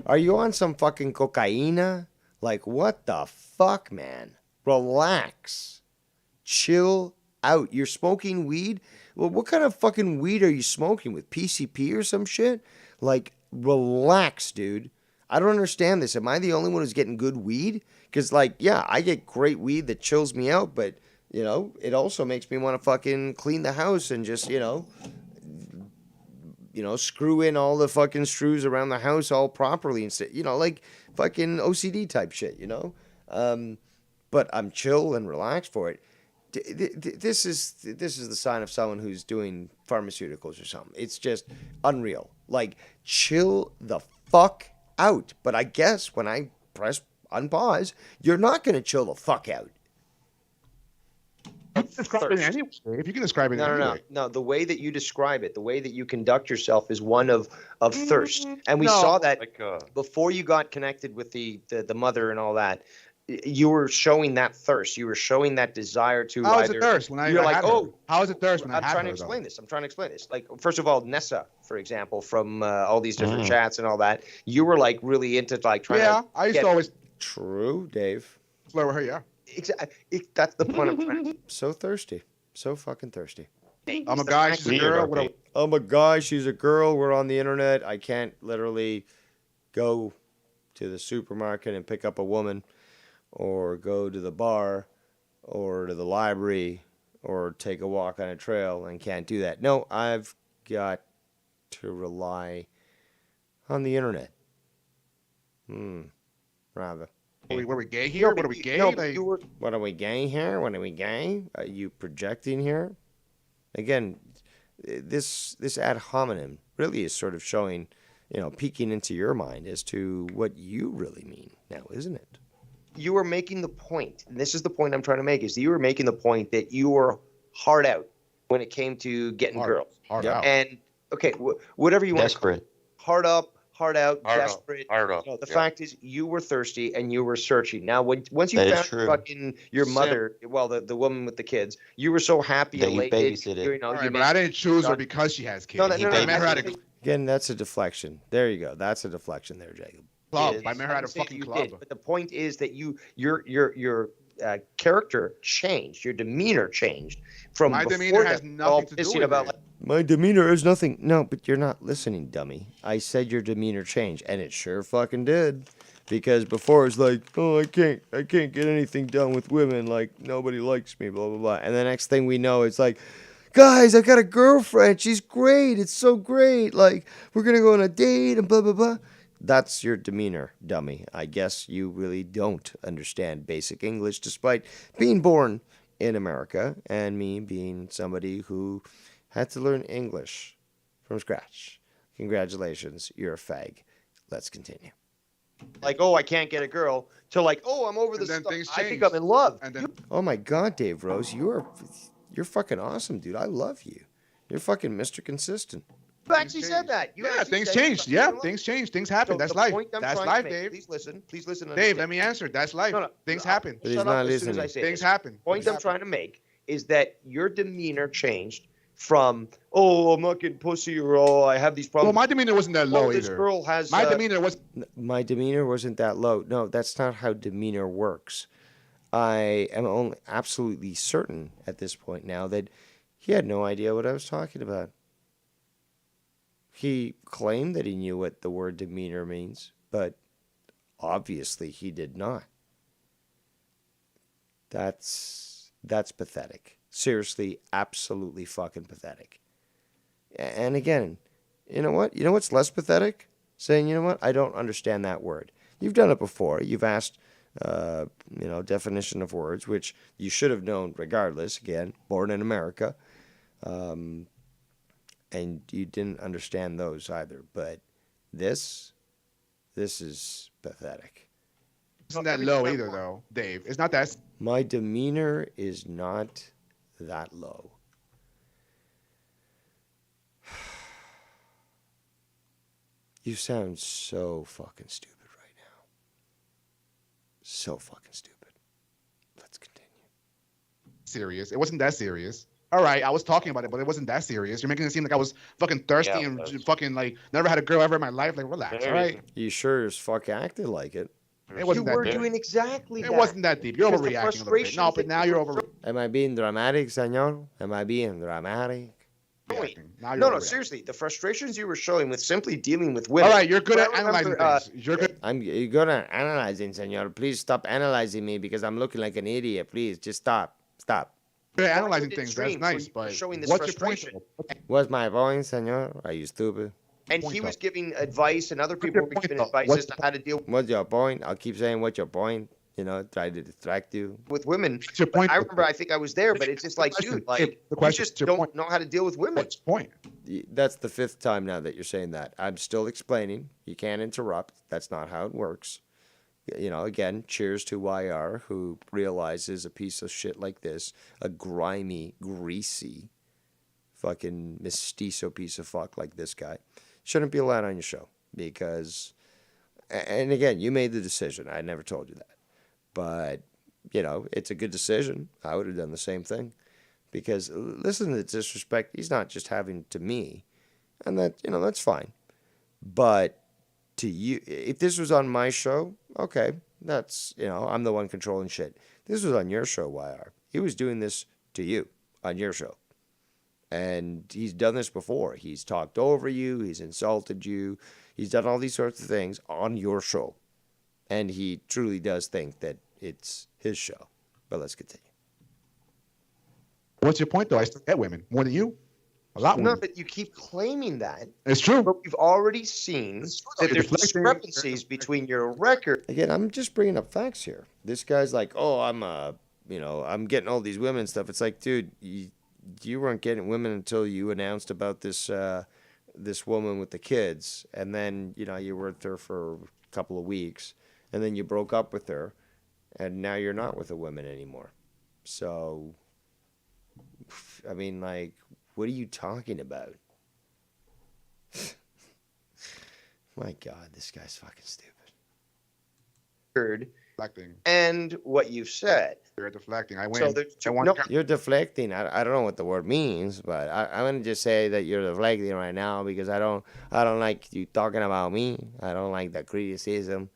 Are you on some fucking cocaina? Like, what the fuck, man? Relax. Chill out. You're smoking weed? Well, what kind of fucking weed are you smoking with? PCP or some shit? Like, relax, dude. I don't understand this. Am I the only one who's getting good weed? Because, like, yeah, I get great weed that chills me out, but, you know, it also makes me want to fucking clean the house and just, you know, screw in all the fucking screws around the house all properly and you know, like fucking OCD type shit, you know. But I'm chill and relaxed for it. This is the sign of someone who's doing pharmaceuticals or something. It's just unreal. Like, chill the fuck out. But I guess when I press unpause, you're not gonna chill the fuck out. Describe it anyway. If you can describe it anyway. No. The way that you describe it, the way that you conduct yourself is one of thirst. And we saw that before you got connected with the mother and all that. You were showing that thirst. You were showing that desire to How either. is it thirst when I You're like, had her? oh, how is it thirst when I I'm had trying her, to though? explain this. Like, first of all, Nessa, for example, from all these different Mm. chats and all that, you were like really into like trying to. I used to always True, Dave. Flirt with her, yeah. Exactly. That's the point I'm trying to. So thirsty. So fucking thirsty. I'm a guy, she's a girl. I'm a guy, she's a girl. We're on the internet. I can't literally go to the supermarket and pick up a woman, or go to the bar, or to the library, or take a walk on a trail, and can't do that. No, I've got to rely on the internet. Rather. Were we gay here? What are we gay? No, Like, what are we gay here? What are we gay? Are you projecting here? Again, this ad hominem really is sort of showing, peeking into your mind as to what you really mean now, isn't it? You were making the point, and this is the point I'm trying to make, is that you were making the point that you were hard out when it came to getting girls. Hard out. And, okay, whatever you want. Desperate. Hard up, hard out, desperate. Hard up. The fact is, you were thirsty and you were searching. Now, once you That is found true. fucking your mother, well, the woman with the kids, you were so happy, That you elated. babysitted. all right, but I didn't choose her because she has kids. No, I met her at a Again, that's a deflection. There you go. That's a deflection there, Jacob. club. Is- I met her at a I'm saying fucking you club. did, but the point is that your character changed, your demeanor changed from My before demeanor has that, nothing all to do pissing with about it. like, My demeanor is nothing. No, but you're not listening, dummy. I said your demeanor changed, and it sure fucking did. Because before it's like, oh, I can't get anything done with women. Like, nobody likes me, blah, blah, blah. And the next thing we know, it's like, guys, I got a girlfriend. She's great. It's so great. Like, we're going to go on a date and blah, blah, blah. That's your demeanor, dummy. I guess you really don't understand basic English, despite being born in America and me being somebody who had to learn English from scratch. Congratulations, you're a fag. Let's continue. like, oh, I can't get a girl, to like, oh, I'm over And this then stuff. things I think changed. I'm in love. And then Oh my God, Dave Rose, you're fucking awesome, dude. I love you. You're fucking Mr. Consistent. You actually said that. You yeah, actually things said changed. you're Yeah, in love. things changed. Things happen. So That's the life. point I'm That's trying to life, make- Dave. Please listen. Please listen. and Dave, understand. let me answer. That's life. No, no. Things I'll happen. But he's shut not up as soon as listening. I say Things this. happen. Point Things I'm happen. trying to make is that your demeanor changed from, oh, I'm not getting pussy, or oh, I have these Well, problems. my demeanor wasn't that oh, low this either. girl has My demeanor was. My demeanor wasn't that low. No, that's not how demeanor works. I am only absolutely certain at this point now that he had no idea what I was talking about. He claimed that he knew what the word demeanor means, but obviously he did not. That's pathetic. Seriously, absolutely fucking pathetic. And again, you know what? You know what's less pathetic? Saying, you know what? I don't understand that word. You've done it before. You've asked, definition of words, which you should have known regardless. Again, born in America. And you didn't understand those either. But this is pathetic. Isn't that low either, though, Dave? It's not that. My demeanor is not that low. You sound so fucking stupid right now. So fucking stupid. Let's continue. Serious. It wasn't that serious. All right, I was talking about it, but it wasn't that serious. You're making it seem like I was fucking thirsty Yeah, and but- fucking like never had a girl ever in my life. Like, relax, all right? You sure as fuck acted like it. It You wasn't that were deep. doing exactly It that. wasn't that deep. You're Because the overreacting a little bit. frustration No, but that now you you're were over. Am I being dramatic, señor? Am I being dramatic? Now you're No, overreacting. seriously. The frustrations you were showing with simply dealing with women. All right, you're good I at analyzing remember, things. You're good. You're good at analyzing, señor. Please stop analyzing me because I'm looking like an idiot. Please, just stop. Stop. Good at Why analyzing would it things. That's stream when nice, you were but showing this what's your point? frustration? What's my point, señor? Are you stupid? And he was giving advice, and other people were giving advice as to how to deal What's your point? I'll keep saying what's your point. Try to distract you. with women. your point? But I remember, I think I was there, but it's just like, dude, like, The question- you just your don't point. know how to deal with women. What's your point? That's the fifth time now that you're saying that. I'm still explaining. You can't interrupt. That's not how it works. Again, cheers to YR, who realizes a piece of shit like this, a grimy, greasy, fucking mestizo piece of fuck like this guy, shouldn't be allowed on your show. Because, and again, you made the decision. I never told you that. But, it's a good decision. I would have done the same thing. Because listen to the disrespect he's not just having to me. And that's fine. But to you, if this was on my show, okay, that's, I'm the one controlling shit. This was on your show, YR. He was doing this to you on your show. And he's done this before. He's talked over you. He's insulted you. He's done all these sorts of things on your show. And he truly does think that it's his show. But let's continue. What's your point, though? I still get women more than you. A lot more. No, but you keep claiming that. It's true. But we've already seen that there's discrepancies between your record. Again, I'm just bringing up facts here. This guy's like, oh, I'm getting all these women and stuff. It's like, dude, you weren't getting women until you announced about this this woman with the kids, and then you were with her for a couple of weeks, and then you broke up with her, and now you're not with a woman anymore. So, I mean, like, what are you talking about? My God, this guy's fucking stupid. Deflecting. And what you've said. You're deflecting. I win. So there's You're deflecting. I don't know what the word means, but I'm gonna just say that you're deflecting right now because I don't like you talking about me. I don't like the criticism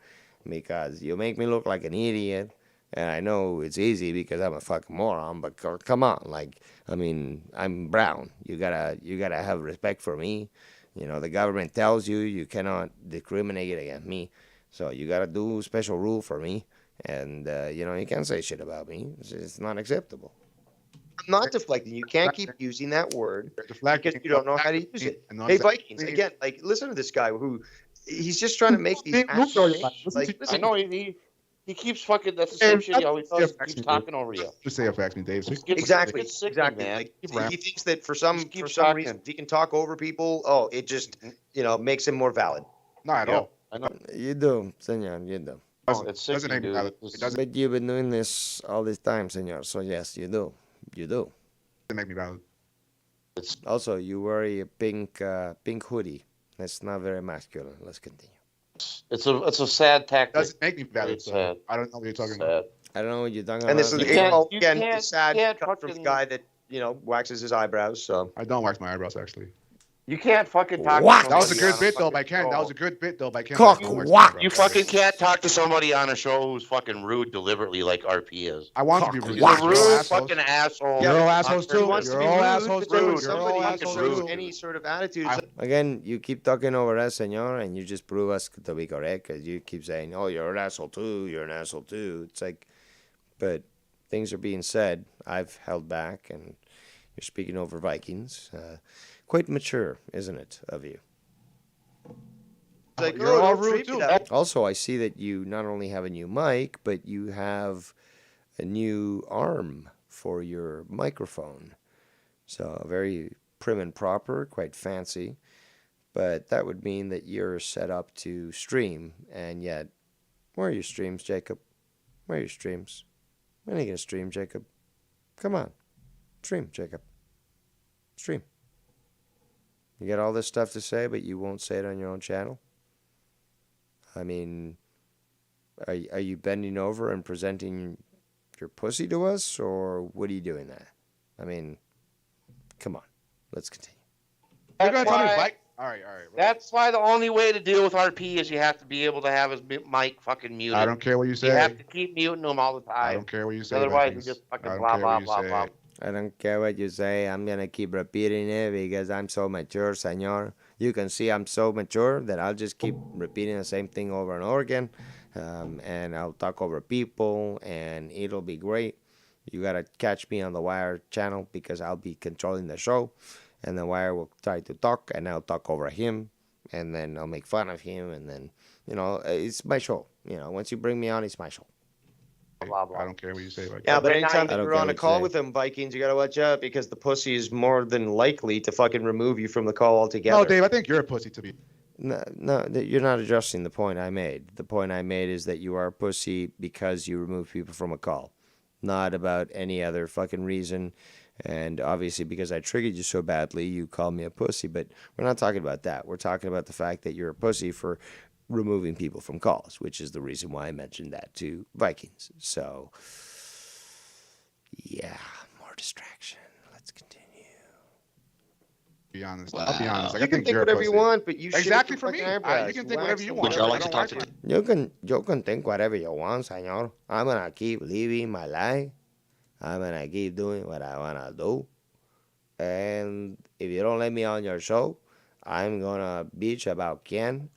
because you make me look like an idiot. And I know it's easy because I'm a fucking moron, but come on, I'm brown. You gotta have respect for me. The government tells you cannot discriminate against me, so you gotta do a special rule for me. And you can't say shit about me. It's not acceptable. I'm not deflecting. You can't keep using that word because you don't know how to use it. Hey, Vikings, again, listen to this guy who he's just trying to make these. I know he keeps fucking. That's the same shit he always does. He keeps talking over you. Just say a fact, Dave. Exactly. Man. He thinks that for some reason he can talk over people. Oh, it just makes him more valid. Not at all. I know. You do, senor. You do. It's sickening, dude. But you've been doing this all this time, senor. So yes, you do. You do. It make me valid. Also, you wear a pink hoodie. That's not very masculine. Let's continue. It's a sad tactic. Doesn't make me valid. So I don't know what you're talking about. I don't know what you're talking and about. And this is again sad comes from the guy that waxes his eyebrows. So I don't wax my eyebrows actually. You can't fucking talk. What? That was a good bit though by Ken. That was a good bit though by Ken. You fucking can't talk to somebody on a show who's fucking rude deliberately like RP is. I want to be rude. You're a rude fucking asshole. You're all assholes too. You're all assholes too. Somebody can show any sort of attitude. Again, you keep talking over us, senor, and you just prove us to be correct because you keep saying, "Oh, you're an asshole too. You're an asshole too." It's like, but things are being said. I've held back, and you're speaking over Vikings. Quite mature, isn't it, of you? You're all rude too. Also, I see that you not only have a new mic, but you have a new arm for your microphone. So very prim and proper, quite fancy. But that would mean that you're set up to stream, and yet, where are your streams, Jacob? Where are your streams? When are you going to stream, Jacob? Come on. Stream, Jacob. Stream. You got all this stuff to say, but you won't say it on your own channel? I mean, are you bending over and presenting your pussy to us, or what are you doing there? I mean, come on. Let's continue. All right. That's why the only way to deal with RP is you have to be able to have his mic fucking muted. I don't care what you say. You have to keep muting him all the time. I don't care what you say. Otherwise, you just fucking blah, blah, blah, blah. I don't care what you say. I'm going to keep repeating it because I'm so mature, senor. You can see I'm so mature that I'll just keep repeating the same thing over and over again. And I'll talk over people, and it'll be great. You got to catch me on the Wire channel because I'll be controlling the show. And the Wire will try to talk, and I'll talk over him. And then I'll make fun of him. And then, it's my show. Once you bring me on, it's my show. Blah, blah. I don't care what you say. Yeah, but anytime you're on a call with them, Vikings, you gotta watch out because the pussy is more than likely to fucking remove you from the call altogether. No, Dave, I think you're a pussy to be. No, you're not addressing the point I made. The point I made is that you are a pussy because you remove people from a call, not about any other fucking reason. And obviously, because I triggered you so badly, you called me a pussy. But we're not talking about that. We're talking about the fact that you're a pussy for removing people from calls, which is the reason why I mentioned that to Vikings. So, yeah, more distraction. Let's continue. Be honest. I'll be honest. Like, You I can think think you're a whatever you pussy. want, but you Exactly shave for your me. fucking eyebrows. You can think wax whatever you them, want. Would y'all like I to don't talk like to? it. You can think whatever you want, señor. I'm gonna keep living my life. I'm gonna keep doing what I wanna do. And if you don't let me on your show, I'm gonna bitch about Ken.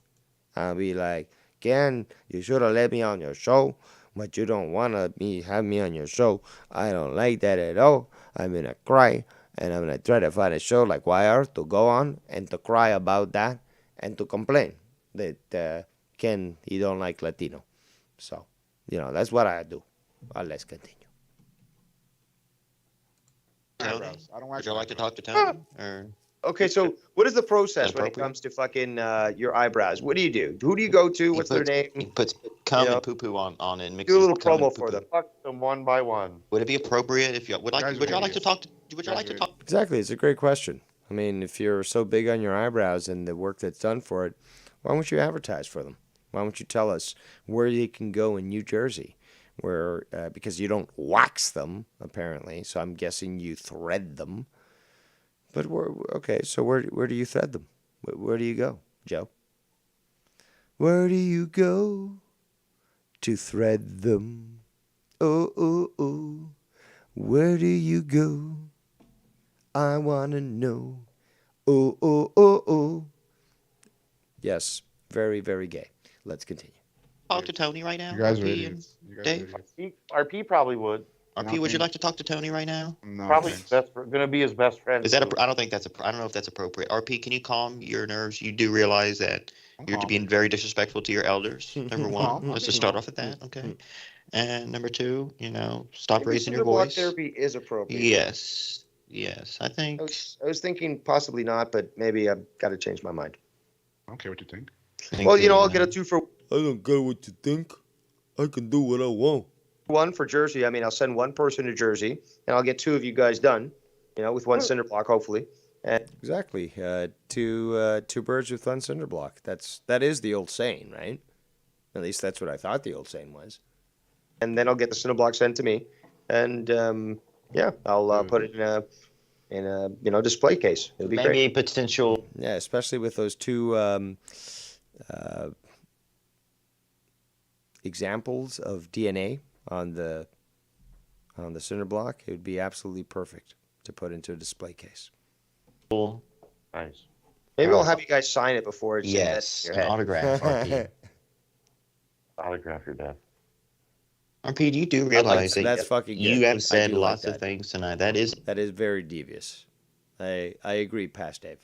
I'll be like, Ken, you should have let me on your show, but you don't wanna have me on your show. I don't like that at all. I'm gonna cry, and I'm gonna try to find a show like YR to go on and to cry about that and to complain that Ken he don't like Latino. So, that's what I do. Let's continue. Tony? I don't Would y'all like to talk to Tony? Or Okay, so what is the process when it appropriate? comes to fucking your eyebrows? What do you do? Who do you go to? What's their name? He puts cum and poo poo on it and mixes Do a little cum and promo for poo-poo. them. Fuck them one by one. Would it be appropriate if y'all would like? Guys Would are y'all like to idiots. talk? Would y'all like to talk? Exactly. It's a great question. I mean, if you're so big on your eyebrows and the work that's done for it, why don't you advertise for them? Why don't you tell us where they can go in New Jersey? Where because you don't wax them apparently, so I'm guessing you thread them. But okay, so where do you thread them? Where do you go, Joe? Where do you go to thread them? Oh, oh, oh. Where do you go? I want to know. Oh, oh, oh, oh. Yes, very, very gay. Let's continue. Talk to Tony right now. You guys are RP idiots. You guys are Dave? idiots. RP probably would. RP, would you like to talk to Tony right now? No, Probably thanks. gonna be his best friend. Is that too. I don't think that's I don't know if that's appropriate. RP, can you calm your nerves? You do realize that you're calm. being very disrespectful to your elders. Number one, I'm let's being just start calm. off with that, okay? And number two, stop Maybe raising your cinder block voice. therapy is appropriate. Yes, I think. I was thinking possibly not, but maybe I've got to change my mind. I don't care what you think. Well, I'll get a 2 for I don't care what you think. I can do what I want. 1 for Jersey. I mean, I'll send 1 person to Jersey, and I'll get 2 of you guys done. With 1 cinder block, hopefully. And Exactly. Two birds with one cinder block. That is the old saying, right? At least that's what I thought the old saying was. and then I'll get the cinder block sent to me, and I'll put it in a display case. It'll be Maybe great. a potential. Yeah, especially with those two examples of DNA on the cinder block. It would be absolutely perfect to put into a display case. Nice. Maybe I'll have you guys sign it before it's Yes, an autograph, RP. Autograph your death. RP, you do realize that That's fucking good. you I have said do like lots of that. things tonight. That is very devious. I agree, past Dave.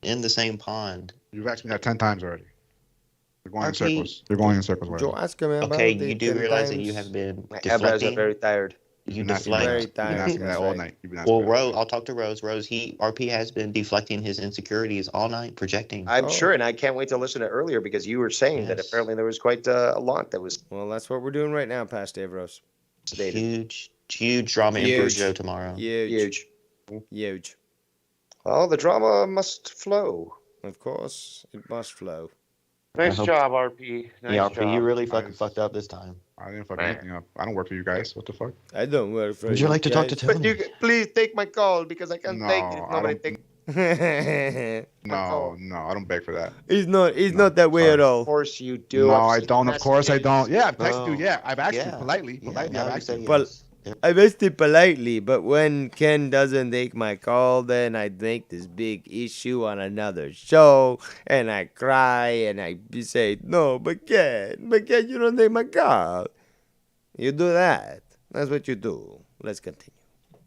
in the same pond. You've asked me that 10 times already. You're going in RP. circles. You're going in circles. Joe, Whatever. ask him about Okay, it you do 10 realize that times. you have been My eyebrows are deflecting. very tired. You You've been asking me deflect. that. Very You've been tired. asking me that That's all right. night. You've been asking Well, me that. Rose, I'll talk to Rose. RP has been deflecting his insecurities all night, projecting. I'm sure, and I can't wait to listen to it earlier because you were saying that Yes. apparently there was quite a lot that was Well, that's what we're doing right now, past Dave Rose. stated. Huge drama in Huge. Peugeot tomorrow. Huge. Huge. Well, the drama must flow. Of course, it must flow. Nice hope- job, RP. Nice Yeah, RP, job. you really fucking fucked up this time. I didn't fuck anything up. I don't work for you guys. What the fuck? I don't work for Would you like to talk to guys. Tony? Please take my call because I can't No, take it. If I nobody don't- takes No, I don't beg for that. He's not that way at Of all. course you do. No, I've I seen don't. Of course I don't. Yeah, I've texted No. you. Yeah, I've asked you Yeah. politely. Yeah, Politely, now I've you asked say you. Well, yes. I asked it politely, but when Ken doesn't take my call, then I make this big issue on another show, and I cry, and I say, no, but Ken, you don't take my call. You do that. That's what you do. Let's continue.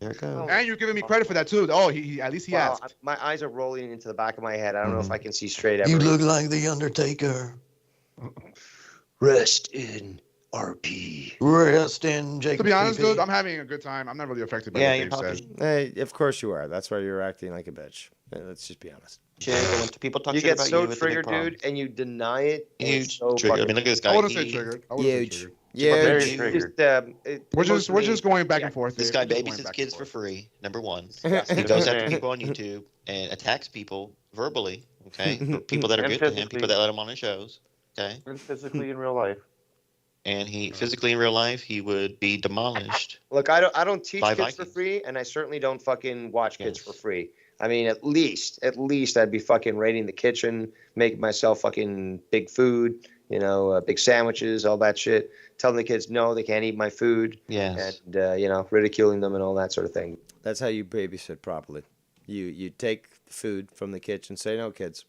There it goes. And you're giving me credit for that too. Oh, he at least he Well, asked. my eyes are rolling into the back of my head. I don't know if Mhm. I can see straight ever. You look like the Undertaker. Rest in RP. Rest in Jacob. To be honest, PP. dude, I'm having a good time. I'm not really affected by Yeah, what you're Dave talking said. Hey, of course you are. That's why you're acting like a bitch. Let's just be honest. shit. And when people talk You shit get about so you, it's a big triggered, problem. dude, and you deny it. and it's Huge so trigger. I fucking- mean, look at this guy. I wouldn't say He- triggered. I wouldn't say Huge. triggered. Very Huge. triggered. We're just going back and forth. This Dave. guy We're just going babysits back kids and for forth. free. Number one. Yes. He goes after Man. people on YouTube and attacks people verbally. Okay, people that are And good to him, people physically. that let him on his shows. Okay, And physically in real life. and he physically in real life he would be demolished. Look, I don't teach by kids for Vikings. free, and I certainly don't fucking watch kids for free. I mean, at least I'd be fucking raiding the kitchen, making myself fucking big food, big sandwiches, all that shit. Telling the kids no, they can't eat my food. Yes. And ridiculing them and all that sort of thing. That's how you babysit properly. You take the food from the kitchen, say, no, kids,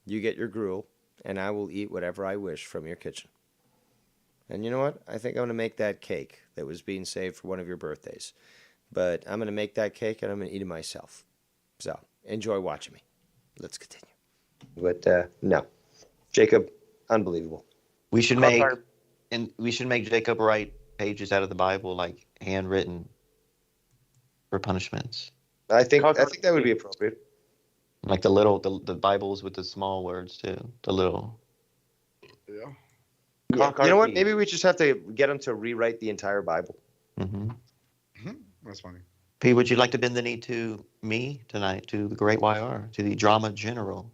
you get your gruel, and I will eat whatever I wish from your kitchen. And you know what? I think I'm going to make that cake that was being saved for one of your birthdays. But I'm going to make that cake, and I'm going to eat it myself. So, enjoy watching me. Let's continue. But, no. Jacob, unbelievable. We should make Jacob write pages out of the Bible, like handwritten, for punishments. I think that would be appropriate. Like the Bibles with the small words too. The little. Yeah. You know what? Maybe we just have to get him to rewrite the entire Bible. Mm-hmm. That's funny. P, would you like to bend the knee to me tonight, to the great YR, to the drama general?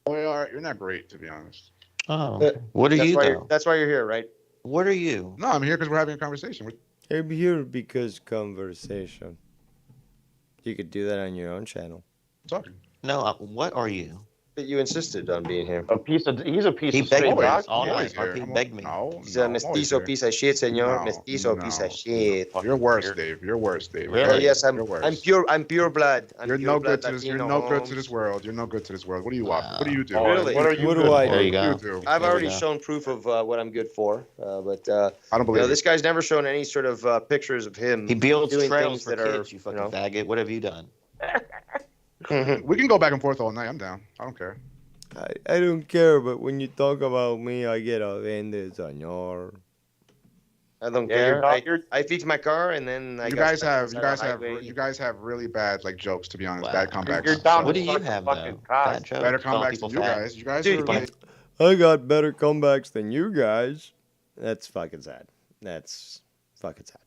YR, you're not great, to be honest. Oh, okay. What are you, though? That's why you're here, right? What are you? No, I'm here because we're having a conversation. I'm here because conversation. You could do that on your own channel. Talking. No, what are you? But you insisted on being here. He's a piece He of begged straight me rock. all night. RP begged me. He's a mestizo piece of shit, senor. Mestizo piece of shit. You're worse, Dave. You're worse, Dave. Oh, yes, I'm worse. I'm pure blood. You're no good to this. You're no good to this world. You're no good to this world. What do you want? What do you do? Really? What are you? What do I do? There you go. I've already shown proof of what I'm good for, but I don't believe this guy's never shown any sort of pictures of him. He builds doing trails things for that kids, are, you fucking faggot. What have you done? We can go back and forth all night. I'm down. I don't care. I don't care, but when you talk about me, I get offended, senor. I don't care. I fix my car and then You guys have really bad like jokes, to be honest. Bad comebacks. You're down What to do you fucking have, fucking though? cock. Bad jokes? Better Calling comebacks people than you fat? guys. You guys Dude, are like, I got better comebacks than you guys. That's fucking sad. That's fucking sad.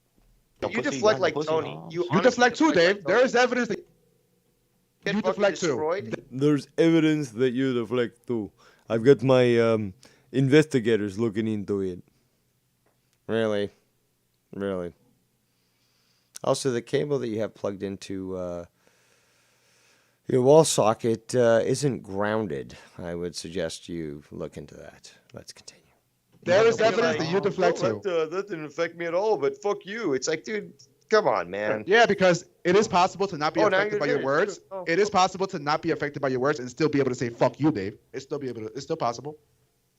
You deflect like Tony. you deflect too, Dave. There is evidence that you deflect too. There's evidence that you deflect too. I've got my investigators looking into it. Really? Also, the cable that you have plugged into your wall socket isn't grounded. I would suggest you look into that. Let's continue. There is evidence that you deflect too. That didn't affect me at all, but fuck you. It's like, dude, come on, man. Yeah, because it is possible to not be now affected by you're your here. words. It is possible to not be affected by your words and still be able to say "fuck you, Dave." It's still possible.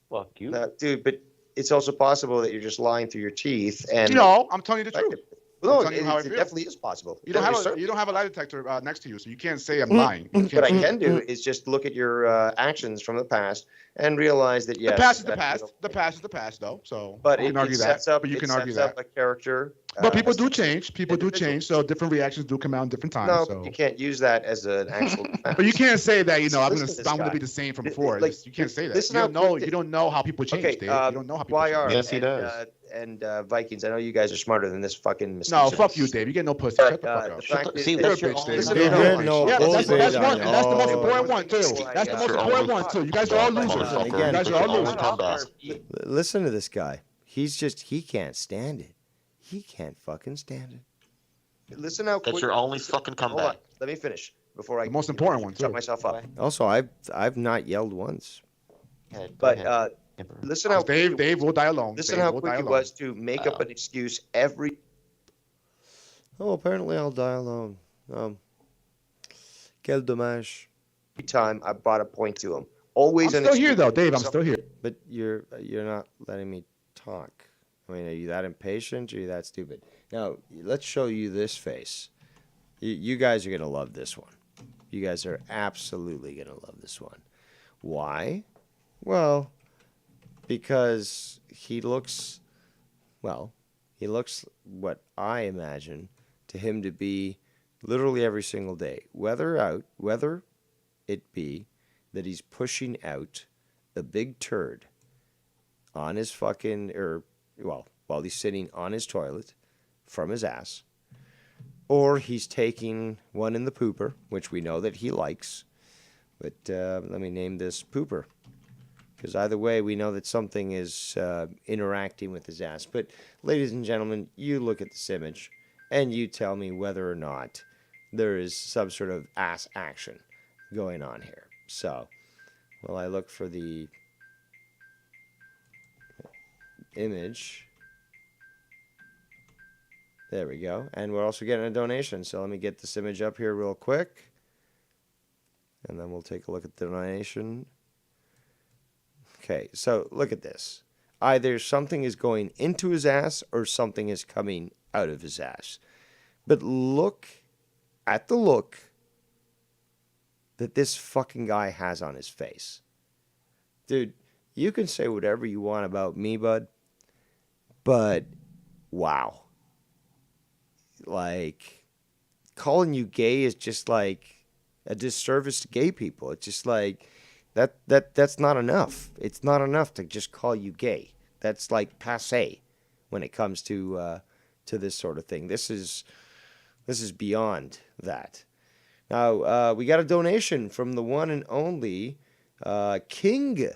Fuck you. Dude, but it's also possible that you're just lying through your teeth. And No, I'm telling you the truth. No, I'm telling you how I it feel. definitely is possible. You don't have a lie detector next to you, so you can't say I'm lying. You What can't I say can that. do is just look at your actions from the past and realize that yes, The past is the that, past. The past is the past, though. So But you it, can argue it that. sets up. But you it can sets argue up that. a character. But people do change. People do change. So different reactions do come out in different times. No, so. you can't use that as an actual. But you can't say that. I'm Listen to this gonna guy. be the same from before. Like, You can't say that. listen You how don't know. quick You don't know how people change, Okay, Dave. You don't know how people YR change. Yes, he does. And Vikings. I know you guys are smarter than this fucking. No, mosquito. fuck you, Dave. You get no pussy. Shut the fuck up. The fact is See, that- that's You're your a bitch, only Dave. Listen, Yeah, no, that's no, one. That's bullshit the on most you. important one too. That's the most important one too. You guys are all losers. You guys are all losers. Listen to this guy. He can't stand it. He can't fucking stand it. Listen how quick. That's your only fucking Hold on. comeback. Let me finish before I. The most important one shut too. myself up. Also, I've not yelled once. But listen how Dave will die alone. listen Dave how will quick die it alone. was to make up an excuse every Oh, apparently I'll die alone. Quel dommage. time I brought a point to him. Always I'm an still here excuse. though, Dave. I'm still here. But you're not letting me talk. I mean, are you that impatient or are you that stupid? Now, let's show you this face. You guys are going to love this one. You guys are absolutely going to love this one. Why? Well, because he looks what I imagine to him to be literally every single day. Whether it be that he's pushing out a big turd on his while he's sitting on his toilet from his ass, or he's taking one in the pooper, which we know that he likes. But let me name this pooper. Because either way, we know that something is interacting with his ass. But, ladies and gentlemen, you look at this image, and you tell me whether or not there is some sort of ass action going on here. So, while I look for the image. There we go. And we're also getting a donation. So let me get this image up here real quick. And then we'll take a look at the donation. Okay, so look at this. Either something is going into his ass or something is coming out of his ass. But look at the look that this fucking guy has on his face. Dude, you can say whatever you want about me, bud. But, wow. Like, calling you gay is just like a disservice to gay people. It's just like, that's not enough. It's not enough to just call you gay. That's like passé when it comes to this sort of thing. This is beyond that. Now, we got a donation from the one and only King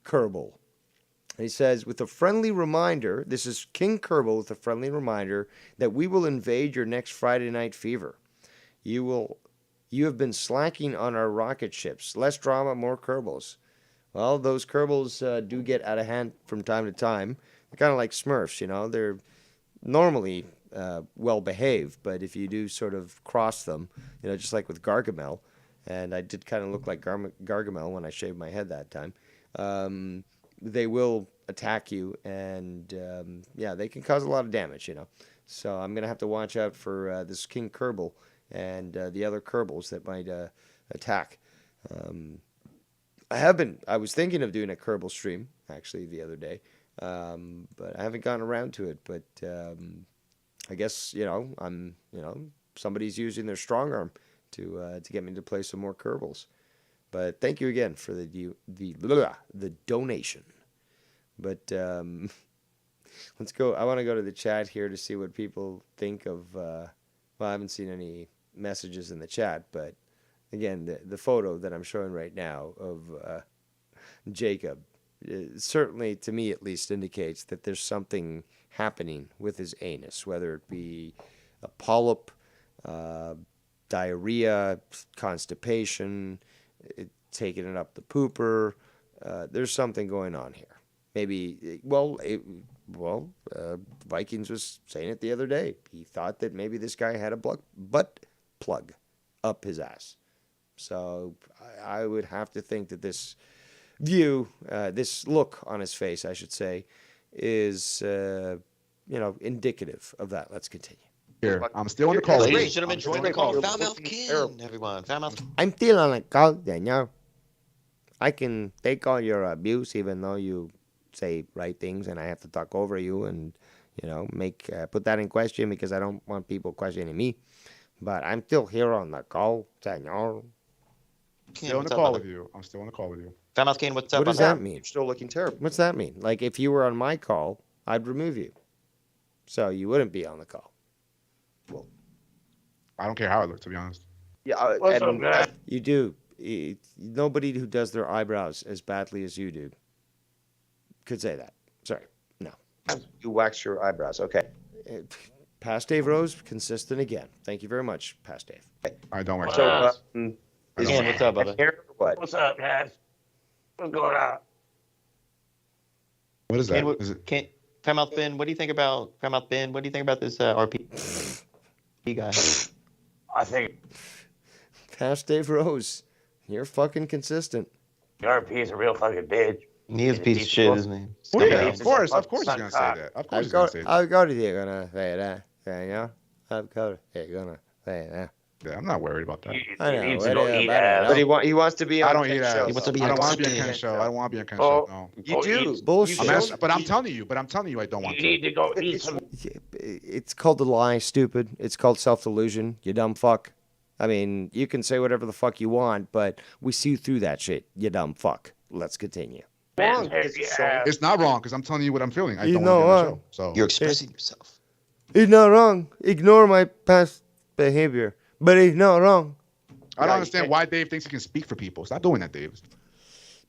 Kerbal. He says, with a friendly reminder, this is King Kerbal with a friendly reminder that we will invade your next Friday Night Fever. You have been slacking on our rocket ships. Less drama, more Kerbals. Well, those Kerbals do get out of hand from time to time. They're kind of like Smurfs, you know. They're normally well behaved, but if you do sort of cross them, you know, just like with Gargamel, and I did kind of look like Gargamel when I shaved my head that time, they will attack you, and yeah, they can cause a lot of damage, you know. So I'm going to have to watch out for this King Kerbal and the other Kerbals that might attack. I was thinking of doing a Kerbal stream, actually, the other day, but I haven't gotten around to it, but I guess, somebody's using their strong arm to get me to play some more Kerbals. But thank you again for the donation. But let's go. I want to go to the chat here to see what people think of. Well, I haven't seen any messages in the chat, but again, the photo that I'm showing right now of Jacob certainly, to me at least, indicates that there's something happening with his anus, whether it be a polyp, diarrhea, constipation, taking it up the pooper. There's something going on here. Maybe, Vikings was saying it the other day. He thought that maybe this guy had a butt plug up his ass. So I would have to think that this view, this look on his face, I should say, is, indicative of that. Let's continue. Here, I'm still on the call. Ladies and gentlemen, join the call. Foulmouth Ken, everyone. Foulmouth. I'm still on the call, Daniel. I can take all your abuse, even though you say right things, and I have to talk over you and, put that in question because I don't want people questioning me. But I'm still here on the call, Daniel. Still on the call with you. I'm still on the call with you. Foulmouth Ken, what's up? What does that mean? You're still looking terrible. What's that mean? Like, if you were on my call, I'd remove you. So you wouldn't be on the call. Well, I don't care how I look, to be honest. Yeah, What's up, guys? You do. Nobody who does their eyebrows as badly as you do could say that. Sorry. No. You wax your eyebrows. Okay. Past Dave Rose, consistent again. Thank you very much, Past Dave. I don't wax So, eyebrows. What's up, brother? What? What's up, guys? What's going on? What is that? Foulmouth Ben, what do you think about this RP guy? I think Past Dave Rose, you're fucking consistent. the RP is a real fucking bitch. He is a piece of shit, isn't he? Well, yeah, of course he's gonna say that. Of course he's gonna say that. I've got it. You're gonna say that. Yeah, I've got it. You're gonna say that. Yeah, I'm not worried about that. I know. needs to go eat ass. But he wants to be on I don't Ken's eat ass. show. He wants to be I on don't want to be Ken's on Ken's show. I don't want to be on Ken's Oh. show. No. You do. Bullshit. But I'm telling you, I don't want You to. need to go eat some. It's called a lie, stupid. It's called self-delusion, you dumb fuck. I mean, you can say whatever the fuck you want, but we see through that shit, you dumb fuck. Let's continue. Man, It's not wrong because I'm telling you what I'm feeling. I You don't know want to be on the what? show. So You're expressing yourself. It's not wrong. Ignore my past behavior, but it's not wrong. I don't understand why Dave thinks he can speak for people. Stop doing that, Dave.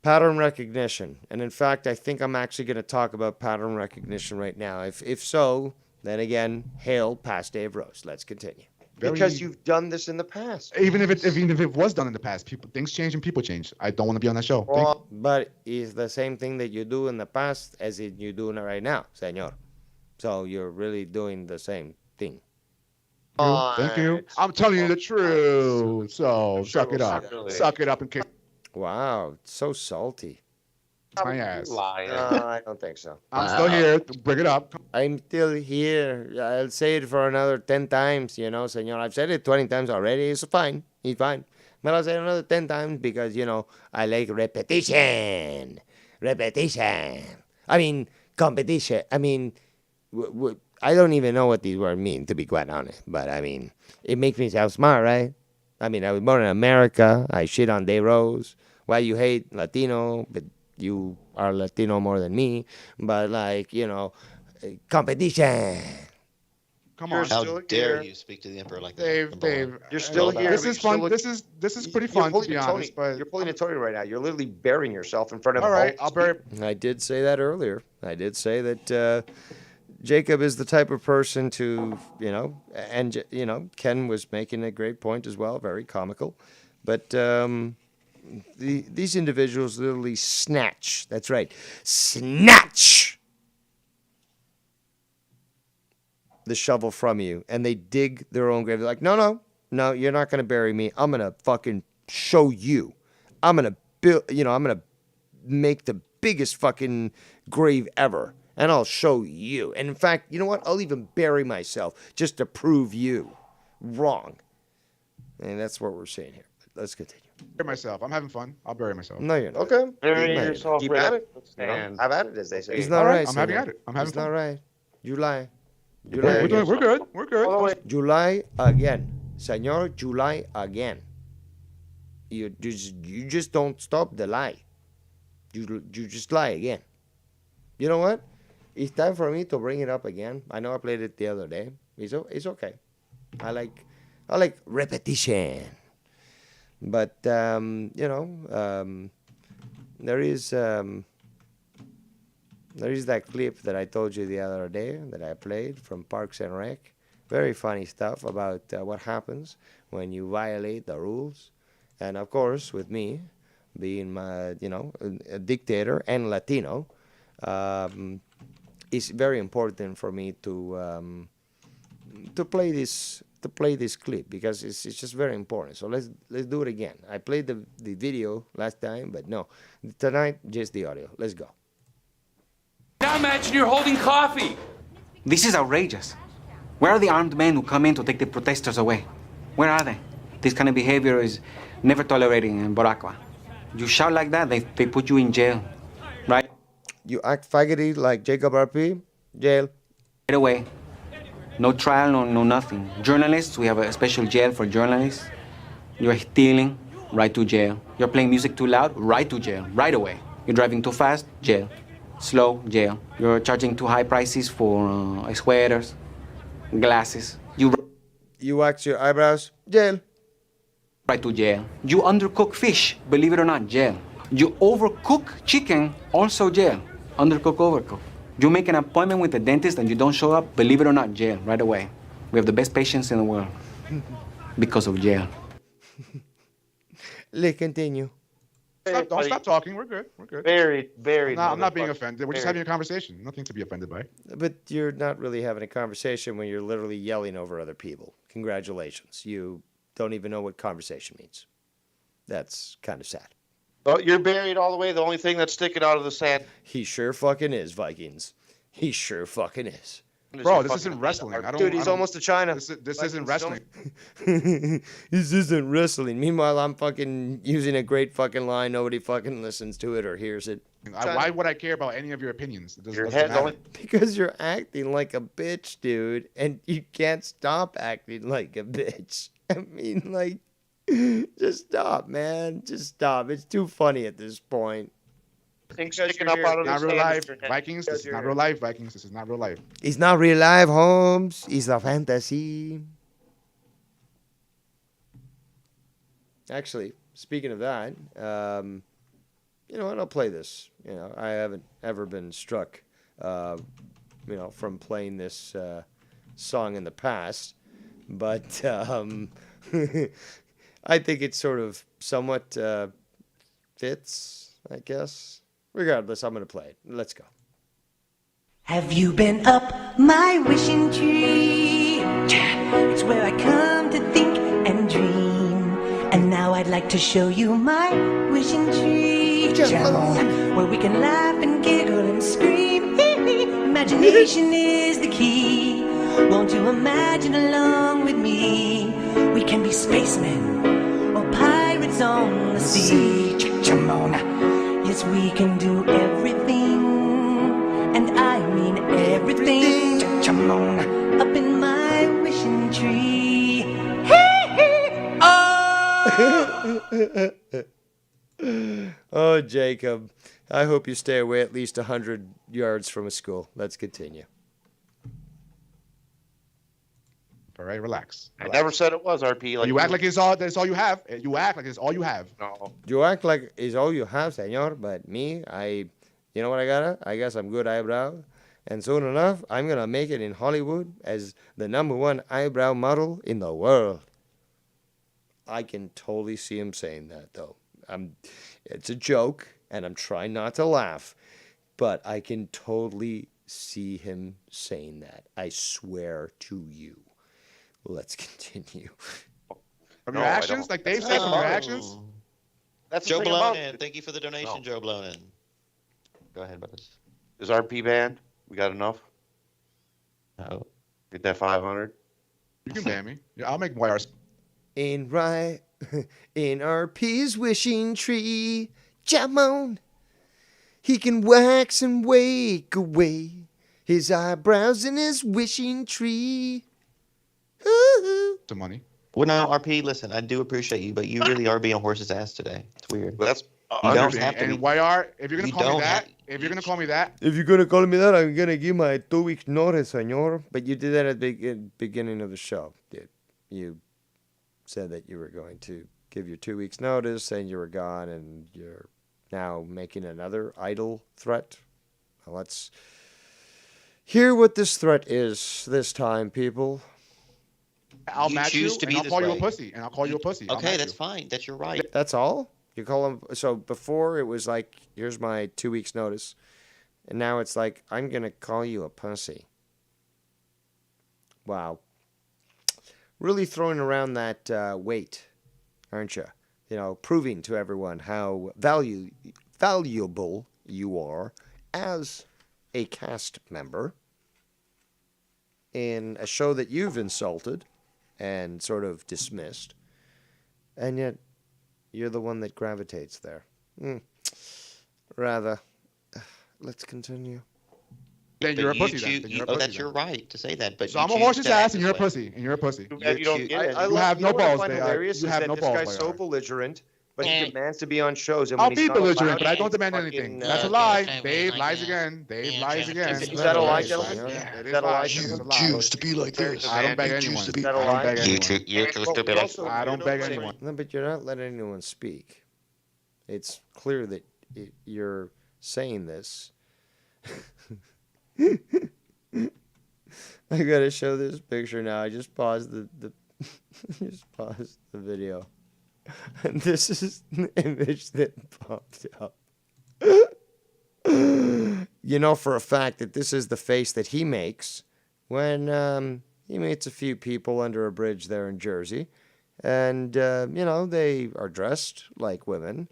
Pattern recognition. And in fact, I think I'm actually going to talk about pattern recognition right now. If so, then again, hail past Dave Rose. Let's continue. Because you've done this in the past. Even if it was done in the past, things change and people change. I don't want to be on that show. Well, but it's the same thing that you do in the past as you do right now, senor. So you're really doing the same thing. Thank you. I'm telling you the truth. So suck it up. Suck it up and kick Wow, so salty. my ass. I don't think so. I'm still here. Bring it up. I'm still here. I'll say it for another 10 times, you know, senor. I've said it 20 times already. It's fine. It's fine. But I'll say it another 10 times because, you know, I like repetition. Repetition. I mean, competition. I mean, I don't even know what these words mean, to be quite honest. But, I mean, it makes me sound smart, right? I mean, I was born in America. I shit on Dave Rose. Why you hate Latino, but you are Latino more than me. But, like, you know, competition. Come on. How dare you speak to the emperor like that? Dave, You're still here. This is fun. This is pretty fun, to be honest. But you're pulling a Tony right now. You're literally burying yourself in front of. All right, I'll bury. I did say that earlier. I did say that Jacob is the type of person to, you know, and, you know, Ken was making a great point as well, very comical. But these individuals literally snatch. That's right. Snatch the shovel from you, and they dig their own grave. They're like, no, you're not going to bury me. I'm going to fucking show you. I'm going to build, you know, I'm going to make the biggest fucking grave ever, and I'll show you. And in fact, you know what? I'll even bury myself just to prove you wrong. And that's what we're saying here. Let's continue. Bury myself. I'm having fun. I'll bury myself. No, you're not. Okay. Bury yourself. Keep at it. Have at it, as they say. He's not right. I'm having at it. I'm having He's fun. not right. You lie. You We're lie. good. We're good. You lie again, senor. You lie again. You just don't stop the lie. You just lie again. You know what? It's time for me to bring it up again. I know I played it the other day. It's okay. I like repetition. But you know, there is that clip that I told you the other day that I played from Parks and Rec. Very funny stuff about what happens when you violate the rules. And of course, with me being, you know, a dictator and Latino, it's very important for me to play this clip because it's just very important. So let's do it again. I played the video last time, but no, tonight just the audio. Let's go. Now imagine you're holding coffee. This is outrageous. Where are the armed men who come in to take the protesters away? Where are they? This kind of behavior is never tolerated in Boracua. You shout like that, they put you in jail, right? You act faggoty like Jacob RP, jail. Right away. No trial, no nothing. Journalists, we have a special jail for journalists. You're stealing, right to jail. You're playing music too loud, right to jail, right away. You're driving too fast, jail. Slow, jail. You're charging too high prices for sweaters, glasses. You wax your eyebrows, jail. Right to jail. You undercook fish, believe it or not, jail. You overcook chicken, also jail. Undercook, overcook. You make an appointment with the dentist and you don't show up, believe it or not, jail, right away. We have the best patients in the world because of jail. Let's continue. Don't stop talking. We're good. We're good. Very. I'm not being offended. We're just having a conversation. Nothing to be offended by. But you're not really having a conversation when you're literally yelling over other people. Congratulations. You don't even know what conversation means. That's kind of sad. Oh, you're buried all the way. The only thing that's sticking out of the sand. He sure fucking is, Vikings. He sure fucking is. Bro, this isn't wrestling. Dude, he's almost to China. This isn't wrestling. This isn't wrestling. Meanwhile, I'm fucking using a great fucking line. Nobody fucking listens to it or hears it. Why would I care about any of your opinions? Your head's only... Because you're acting like a bitch, dude. And you can't stop acting like a bitch. I mean, like, just stop, man. Just stop. It's too funny at this point. Things sticking up out of not the real life, sand. Vikings. This is not real life, Vikings. This is not real life. It's not real life, Holmes. It's a fantasy. Actually, speaking of that, you know what? I'll play this. You know, I haven't ever been struck, from playing this song in the past, but I think it sort of somewhat fits, I guess. Regardless, I'm going to play it. Let's go. Have you been up my wishing tree? It's where I come to think and dream. And now I'd like to show you my wishing tree. Jamon, where we can laugh and giggle and scream. Imagination is the key. Won't you imagine along with me? We can be spacemen or pirates on the sea. Jamon, yes, we can do everything. And I mean everything. Jamon, up in my wishing tree. Hey, oh! Oh, Jacob. I hope you stay away at least 100 yards from a school. Let's continue. All right, relax. I never said it was RP. Like you act like that's all you have. You act like it's all you have. No. You act like it's all you have, senor. But me, you know what I got? I guess I'm good eyebrow. And soon enough, I'm going to make it in Hollywood as the #1 eyebrow model in the world. I can totally see him saying that, though. It's a joke, and I'm trying not to laugh. But I can totally see him saying that. I swear to you. Let's continue. From your actions? Like Dave said, from your actions? That's Joe the thing about Blonin. Thank you for the donation, Joe Blonin. Go ahead, brothers. Is RP banned? We got enough? No. Get that 500? You can ban me. Yeah, I'll make wires. In RP's wishing tree, Jamon, he can wax and wake away his eyebrows in his wishing tree. The money. Well, no, RP, listen, I do appreciate you, but you really are being a horse's ass today. It's weird. Well, that's you don't have to and be. YR, if you're gonna You call me don't that, have- if you're gonna call me that, If you're gonna call me that, I'm gonna give my 2 weeks notice, senor. But you did that at the beginning of the show, dude. You said that you were going to give your 2 weeks notice, saying you were gone, and you're now making another idle threat. Well, let's hear what this threat is this time, people. I'll You match choose you to and be I'll this call you a way. pussy, and I'll call you a pussy. I'll Okay, match that's you. fine. That's your right. That's all? You call him. So before it was like, here's my 2 weeks notice. And now it's like, I'm going to call you a pussy. Wow. Really throwing around that weight, aren't you? You know, proving to everyone how valuable you are as a cast member in a show that you've insulted and sort of dismissed. And yet, you're the one that gravitates there. Rather, let's continue. Then But you're a you pussy. choo- Then you- you're a oh, pussy. that's then. your right to say that. But So you I'm a choose horse's to act ass, and you're a this way. pussy, and you're a pussy. Too bad you don't get it. You have no what I balls, find man. hilarious You is have that no this balls, guy's so YR. belligerent, but he demands to be on shows. And I'll when he's be not belligerent, allowed, but I don't he's demand fucking, anything. That's a lie. Dave lies yeah. again. Dave lies again. Is that a lie, gentlemen? Yeah, it Is is that a lie, lie. gentlemen? It's a lie. Choose to be like this. I don't beg You anyone. choose to be. Is that a I lie? don't beg anyone. You choose to be like I don't beg anyone. No, but you're not letting anyone speak. It's clear that you're saying this. I gotta show this picture now. I just paused the just paused the video, and this is the image that popped up. You know for a fact that this is the face that he makes when he meets a few people under a bridge there in Jersey, and they are dressed like women,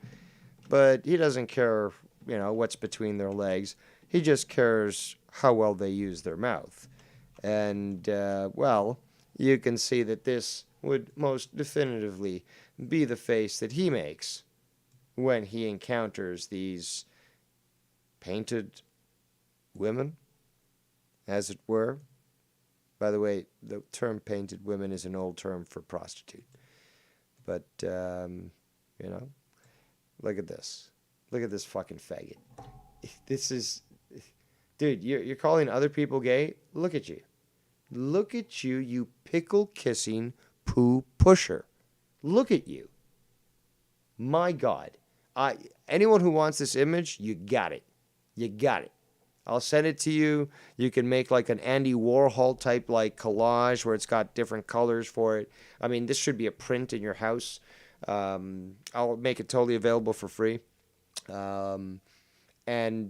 but he doesn't care, what's between their legs. He just cares how well they use their mouth. And, you can see that this would most definitively be the face that he makes when he encounters these painted women, as it were. By the way, the term painted women is an old term for prostitute. But, look at this. Look at this fucking faggot. This is... Dude, you're calling other people gay? Look at you. Look at you, you pickle-kissing poo pusher. Look at you. My God. Anyone who wants this image, you got it. You got it. I'll send it to you. You can make like an Andy Warhol type like collage where it's got different colors for it. I mean, this should be a print in your house. I'll make it totally available for free. And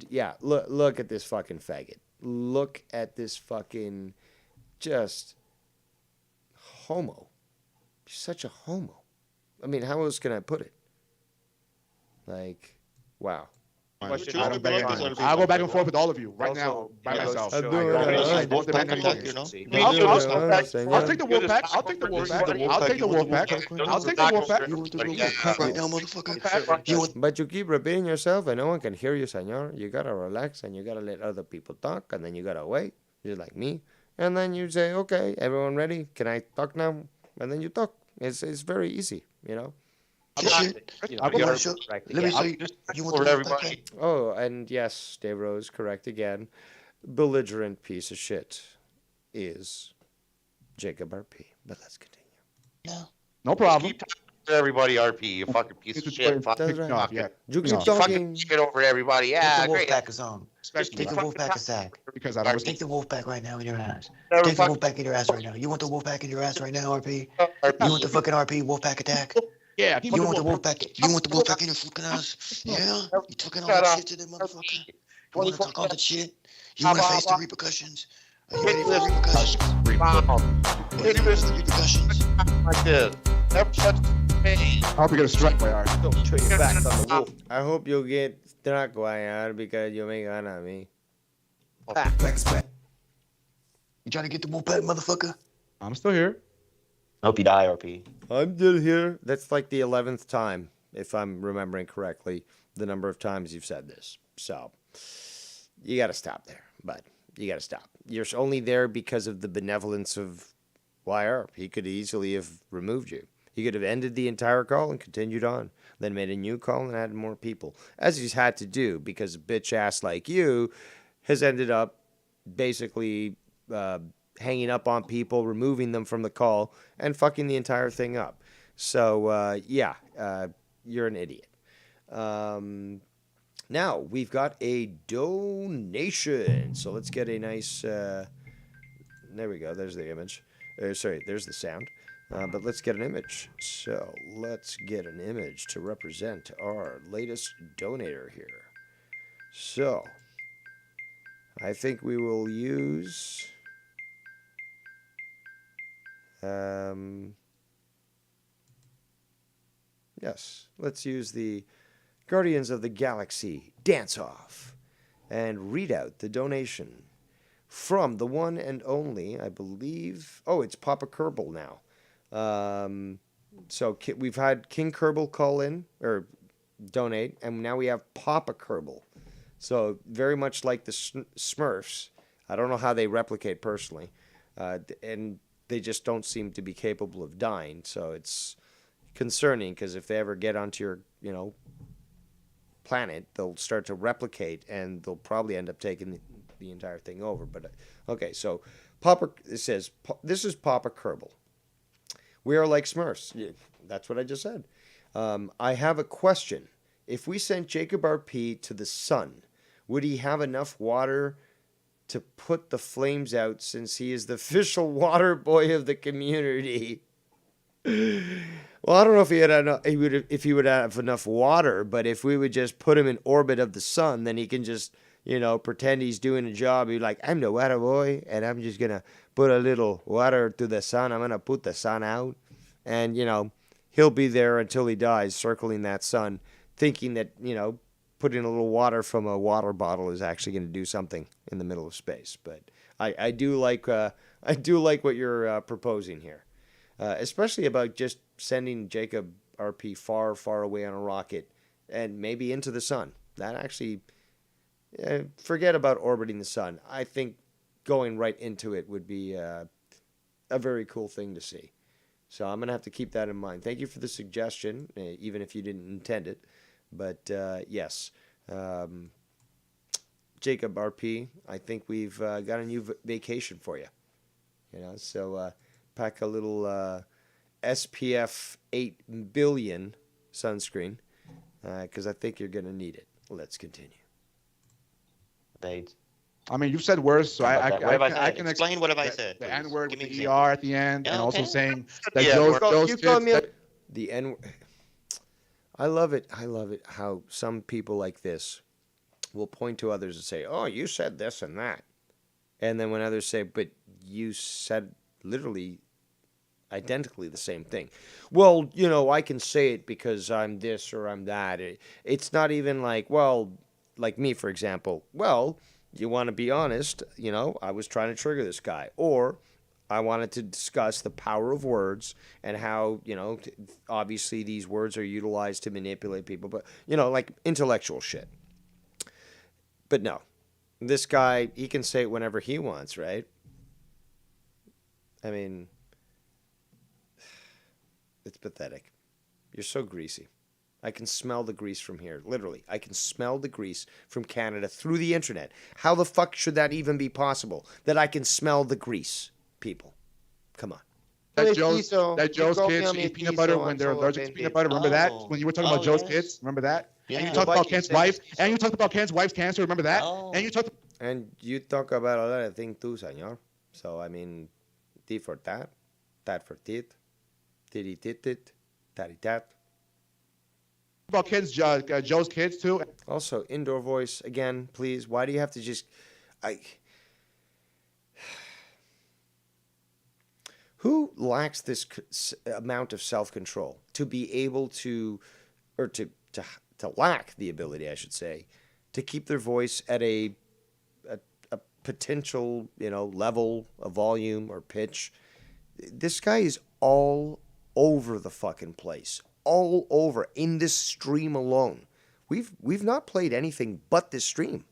yeah, look at this fucking faggot. Look at this fucking just homo. Such a homo. I mean, how else can I put it? Like, wow. I'll go back and forth with all of you right now by myself. I'll take the wolf pack. I'll take the wolf pack. I'll take the wolf pack. I'll take the wolf pack. You want to do the wolf pack right now, motherfucker? But you keep repeating yourself and no one can hear you, senor. You gotta relax and you gotta let other people talk and then you gotta wait, just like me. And then you say, okay, everyone ready? Can I talk now? And then you talk. It's very easy, you know? Let me say, you want everybody. Oh, and yes, Dave Rose, correct again. Belligerent piece of shit is Jacob RP. But let's continue. No problem. Everybody, RP, you fucking piece of shit. You keep fucking talking. shit over everybody. Yeah, Take the great. Wolfpack is on. Take the Wolfpack attack. Because I Take the Wolfpack right now in your ass. Never Take the fucking- Wolfpack in your ass right now. You want the Wolfpack in your ass right now, RP? You want the fucking RP Wolfpack attack? Yeah, You want the Wolfpack? You want the Wolfpack in your fucking ass? Yeah. You talking all that shit to them motherfucker? You want to talk all that shit? You want to face the repercussions? Are you ready for the repercussions? Are you ready for the repercussions? Like this. Never touch me. I hope you get a strike by our. I hope you'll get struck by our because you make fun of me. You trying to get the Wolfpack, motherfucker? I'm still here. I hope you die, RP. I'm still here. That's like the 11th time, if I'm remembering correctly, the number of times you've said this. So, you got to stop there. But you got to stop. You're only there because of the benevolence of YR. He could easily have removed you. He could have ended the entire call and continued on, then made a new call and added more people, as he's had to do because a bitch ass like you has ended up basically hanging up on people, removing them from the call, and fucking the entire thing up. So, you're an idiot. Now, we've got a donation. So let's get a nice... there we go. There's the image. There's the sound. But let's get an image. So let's get an image to represent our latest donator here. So, I think we will use... yes, let's use the Guardians of the Galaxy Dance Off and read out the donation from the one and only, I believe, it's Papa Kerbal now. So we've had King Kerbal call in, or donate, and now we have Papa Kerbal. So very much like the Smurfs. I don't know how they replicate personally. And they just don't seem to be capable of dying. So it's concerning because if they ever get onto your, planet, they'll start to replicate and they'll probably end up taking the entire thing over. But okay, so it says, this is Papa Kerbal. We are like Smurfs. Yeah, that's what I just said. I have a question. If we sent Jacob RP to the sun, would he have enough water to put the flames out since he is the official water boy of the community? Well, I don't know if if he would have enough water, but if we would just put him in orbit of the sun, then he can just, pretend he's doing a job. He's like, I'm the water boy, and I'm just gonna put a little water to the sun. I'm gonna put the sun out, and he'll be there until he dies, circling that sun, thinking that putting a little water from a water bottle is actually going to do something in the middle of space. But I do like what you're proposing here, especially about just sending Jacob RP far, far away on a rocket and maybe into the sun. That actually, forget about orbiting the sun. I think going right into it would be a very cool thing to see. So I'm going to have to keep that in mind. Thank you for the suggestion, even if you didn't intend it. But yes, Jacob RP, I think we've got a new vacation for you. So pack a little SPF 8 billion sunscreen because I think you're going to need it. Let's continue. Bates. I mean, you've said worse, so I can explain what have I said. The N word with the example. ER at the end, and also saying that Yeah, Joe's kids. The N. I love it. I love it how some people like this will point to others and say, "Oh, you said this and that," and then when others say, "But you said literally identically the same thing." Well, I can say it because I'm this or I'm that. It's not even like, well, like me, for example. Well, you want to be honest, I was trying to trigger this guy. Or I wanted to discuss the power of words and how, obviously these words are utilized to manipulate people. But, like intellectual shit. But no, this guy, he can say it whenever he wants, right? I mean, it's pathetic. You're so greasy. I can smell the grease from here. Literally, I can smell the grease from Canada through the internet. How the fuck should that even be possible? That I can smell the grease, people. Come on. That Joe's kids eat peanut butter when they're allergic to peanut butter. Remember that? When you were talking about Joe's kids? Remember that? Yeah. And you talked about Ken's wife. And you talked about Ken's wife's cancer. Remember that? And you talk about a lot of things too, senor. So, I mean, T for tat for tit, titty tit, tatty tat. About Joe's kids too. Also, indoor voice again, please. Why do you have to just? Who lacks this amount of self-control to be able to, or to lack the ability, I should say, to keep their voice at a potential, level of volume or pitch? This guy is all over the fucking place. All over in this stream alone. We've not played anything but this stream.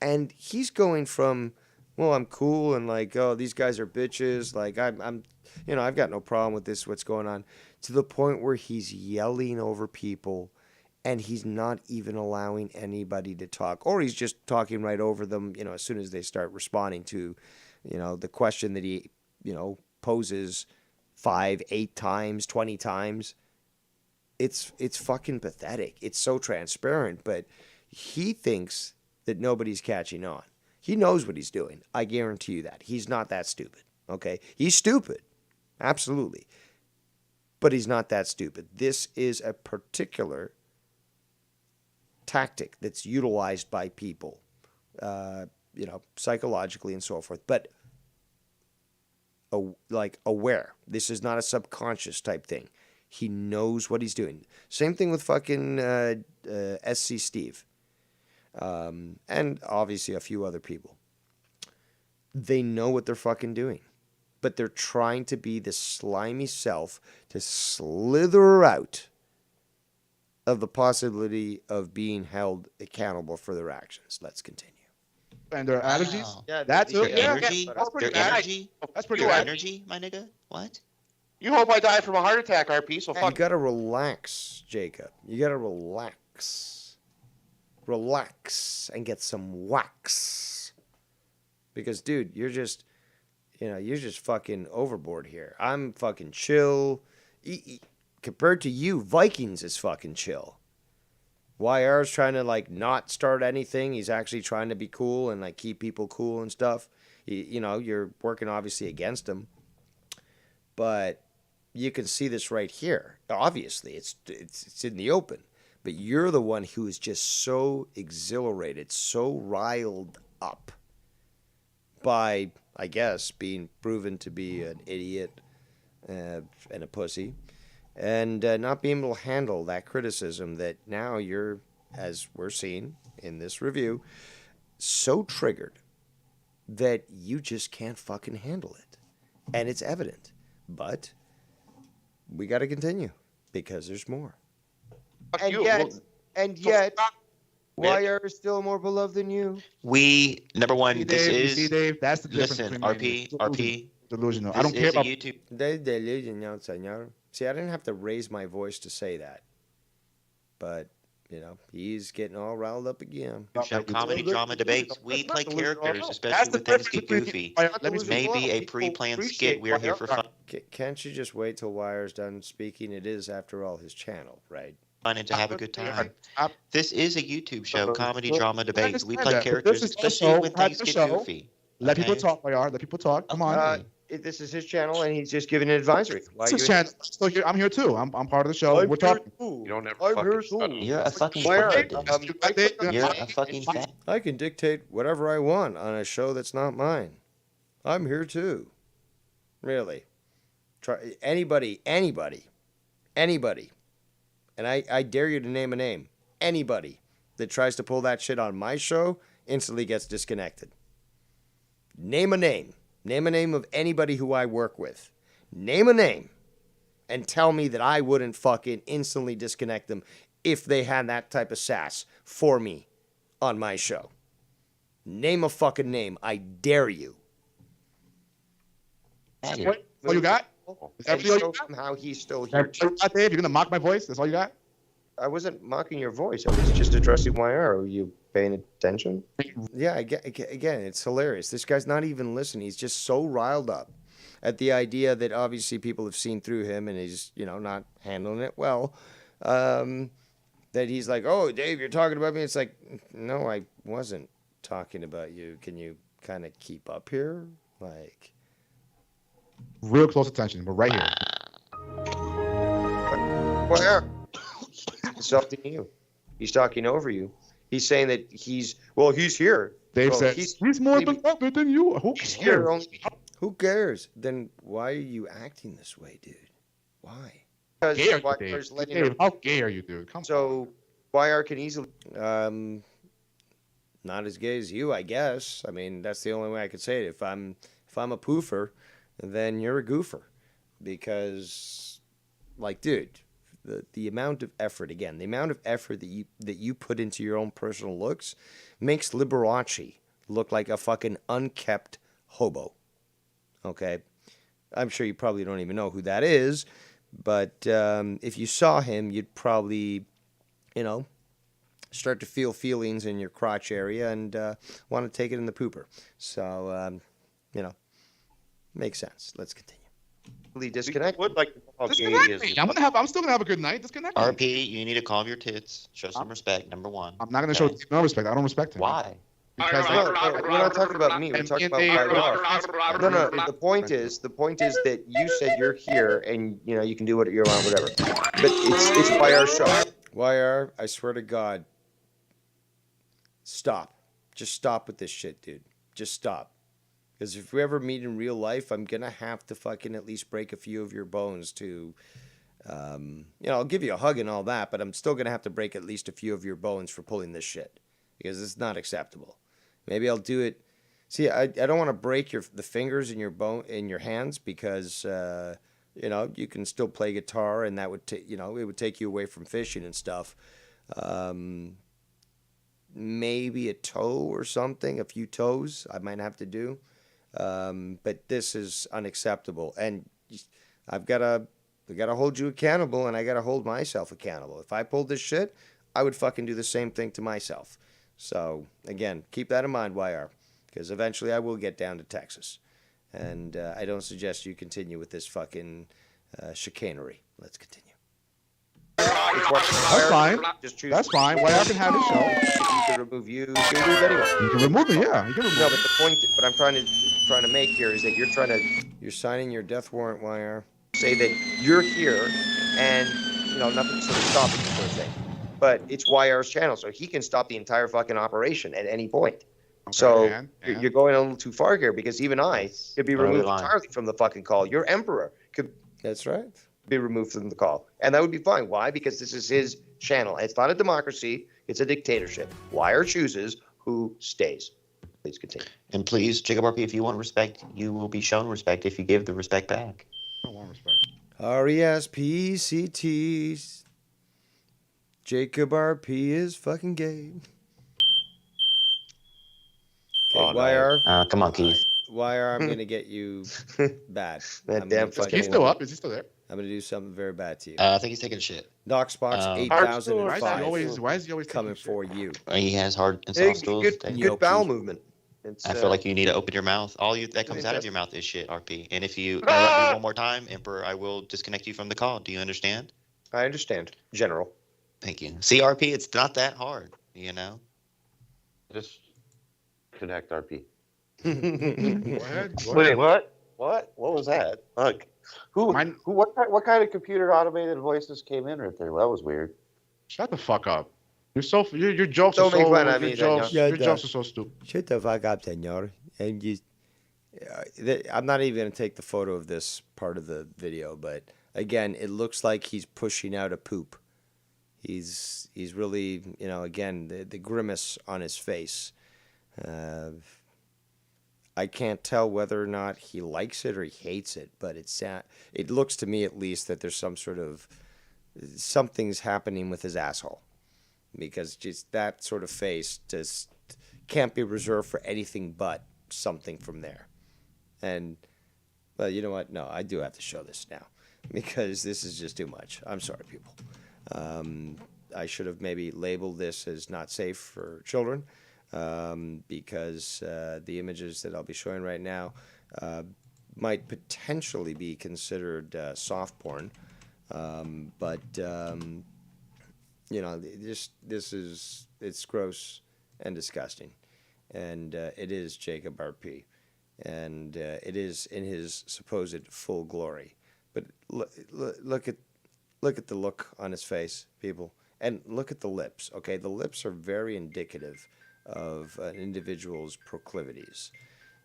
And he's going from, well, I'm cool and like, oh, these guys are bitches, like I'm I've got no problem with this, what's going on, to the point where he's yelling over people and he's not even allowing anybody to talk, or he's just talking right over them, as soon as they start responding to, the question that he, poses 5, 8 times, 20 times. It's fucking pathetic. It's so transparent, but he thinks that nobody's catching on. He knows what he's doing. I guarantee you that. He's not that stupid, okay? He's stupid, absolutely. But he's not that stupid. This is a particular tactic that's utilized by people, psychologically and so forth. But aware. This is not a subconscious type thing. He knows what he's doing. Same thing with fucking SC Steve. And obviously a few other people. They know what they're fucking doing. But they're trying to be the slimy self to slither out of the possibility of being held accountable for their actions. Let's continue. And their allergies? Wow. Yeah, that's it. Energy? That's pretty Their bad. energy? That's pretty Your bad. energy, my nigga? What? You hope I die from a heart attack, RP, so You fuck. gotta relax, Jacob. You gotta relax. Relax and get some wax. Because, dude, you're just fucking overboard here. I'm fucking chill. Compared to you, Vikings is fucking chill. YR's trying to, like, not start anything. He's actually trying to be cool and, like, keep people cool and stuff. You're working, obviously, against him. But you can see this right here. Obviously, it's in the open. But you're the one who is just so exhilarated, so riled up by, I guess, being proven to be an idiot and a pussy. And not being able to handle that criticism that now you're, as we're seeing in this review, so triggered that you just can't fucking handle it. And it's evident. But we got to continue because there's more. And yet, YR is still more beloved than you. We, number one, this is... Dave, that's the difference. Listen, between RP. Delusional. This I don't care is a about YouTube. They're delusional, senor. See, I didn't have to raise my voice to say that. But, he's getting all riled up again. Show comedy, drama, debates. We play characters, especially when things get goofy. Maybe a pre-planned skit. We're here for fun. Can't you just wait till Wire's done speaking? It is, after all, his channel, right? Wanted to have a good time. This is a YouTube show, comedy, drama, debate. We play But characters, this is especially also when part things of the get show. goofy. Let people okay? talk, YR. Let people talk. Come on. This is his channel, and he's just giving an advisory. It's his channel. So here, I'm here too. I'm part of the show. We're talking. You don't ever You're a fucking Where? fat. You're a fucking fat. I can dictate whatever I want on a show that's not mine. I'm here too. Really. Try anybody. And I dare you to name a name. Anybody that tries to pull that shit on my show instantly gets disconnected. Name a name. Name a name of anybody who I work with. Name a name. And tell me that I wouldn't fucking instantly disconnect them if they had that type of sass for me on my show. Name a fucking name. I dare you. All you got? Is that all you got? Somehow he's still here. Dave, you're gonna mock my voice? That's all you got? I wasn't mocking your voice. I was just addressing YR. Are you paying attention? Yeah, again, it's hilarious. This guy's not even listening. He's just so riled up at the idea that obviously people have seen through him and he's, not handling it well. That he's like, oh, Dave, you're talking about me. It's like, no, I wasn't talking about you. Can you kind of keep up here? Like, real close attention. We're right here. YR. He's talking to you. He's talking over you. He's saying that he's here. Dave well, said he's more beloved than you. Who cares? Who cares? Then why are you acting this way, dude? Why? Because Dave, how gay are you, dude? Come on. YR can easily. Not as gay as you, I guess. I mean, that's the only way I could say it. If I'm a poofer, then you're a goofer, because, like, dude, the amount of effort that you put into your own personal looks makes Liberace look like a fucking unkept hobo. Okay, I'm sure you probably don't even know who that is, but if you saw him, you'd probably, start to feel feelings in your crotch area and want to take it in the pooper. So, makes sense. Let's continue. Disconnect. Would like disconnect me. I'm still gonna have a good night. Disconnect me. RP, you need to calm your tits. Show some respect. Number one. I'm not gonna show no respect. I don't respect him. Why? Because we're not talking about me. We're talking about YR. No. The point is that you said you're here and you can do what you want, whatever. But it's YR show. YR, I swear to God. Stop. Just stop with this shit, dude. Just stop. Because if we ever meet in real life, I'm going to have to fucking at least break a few of your bones to, I'll give you a hug and all that, but I'm still going to have to break at least a few of your bones for pulling this shit. Because it's not acceptable. Maybe I'll do it. See, I don't want to break the fingers in your hands because, you can still play guitar and that would, it would take you away from fishing and stuff. Maybe a toe or something, a few toes I might have to do. But this is unacceptable, and I've got to hold you accountable, and I got to hold myself accountable. If I pulled this shit, I would fucking do the same thing to myself. So again, keep that in mind, YR, because eventually I will get down to Texas, and I don't suggest you continue with this fucking chicanery. Let's continue. That's fine. That's fine. YR can have his show. You can remove you. You can remove anyone. You can remove me. Yeah. You can remove no, but the point what I'm trying to make here is that you're signing your death warrant, YR. Say that you're here, and nothing's sort of stopping you, sort of thing. But it's YR's channel, so he can stop the entire fucking operation at any point. Okay, so you're going a little too far here, because even I could be removed entirely from the fucking call. Your emperor could. That's right. Be removed from the call, and that would be fine. Why? Because this is his channel. It's not a democracy. It's a dictatorship. YR chooses who stays. Please continue. And please, Jacob RP, if you want respect, you will be shown respect if you give the respect back. I don't want respect. RESPCT. Jacob RP is fucking gay. Okay, YR. Come on, Keith. YR, I'm going to get you bad. He's still up. Is he still there? I'm going to do something very bad to you. I think he's taking a shit. Knoxbox 8005. Why is he always coming for you? He has hard and soft stools. Good bowel movement. It's, I feel like you need to open your mouth. All you that comes out of your mouth is shit, RP. And if you interrupt me one more time, Emperor, I will disconnect you from the call. Do you understand? I understand, General. Thank you. See, RP, it's not that hard, you know? Just connect RP. Go ahead. Go Wait, ahead. what? What? What was that? Look, what kind of computer automated voices came in right there? That was weird. Shut the fuck up. Your jokes Don't are make so fun of me, your jokes are so stupid. Shut the fuck up, senor. And you, I'm not even gonna take the photo of this part of the video, but again, it looks like he's pushing out a poop. He's really, again, the grimace on his face. I can't tell whether or not he likes it or he hates it, but it looks to me at least that there's something's happening with his asshole, because just that sort of face just can't be reserved for anything but something from there. And, well, you know what? No, I do have to show this now, because this is just too much. I'm sorry, people. I should have maybe labeled this as not safe for children, because the images that I'll be showing right now might potentially be considered soft porn. But it's gross and disgusting, and it is Jacob RP, and it is in his supposed full glory. But look at the look on his face, people, and look at the lips. Okay, the lips are very indicative of an individual's proclivities.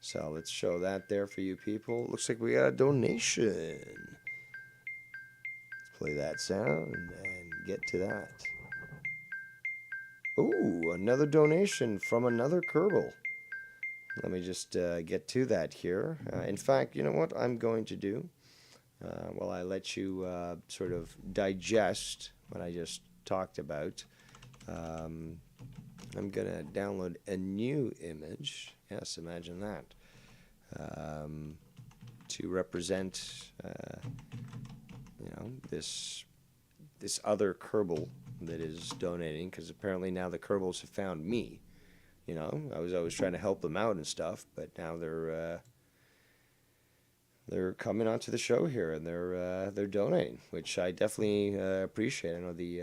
So let's show that there for you people. Looks like we got a donation. Let's play that sound and get to that. Ooh, another donation from another Kerbal. Let me just get to that here. In fact, you know what I'm going to do? While I let you sort of digest what I just talked about, I'm going to download a new image. Yes, imagine that. To represent, this other Kerbal that is donating, because apparently now the Kerbals have found me. I was always trying to help them out and stuff, but now they're coming onto the show here, and they're donating, which I definitely appreciate. I know the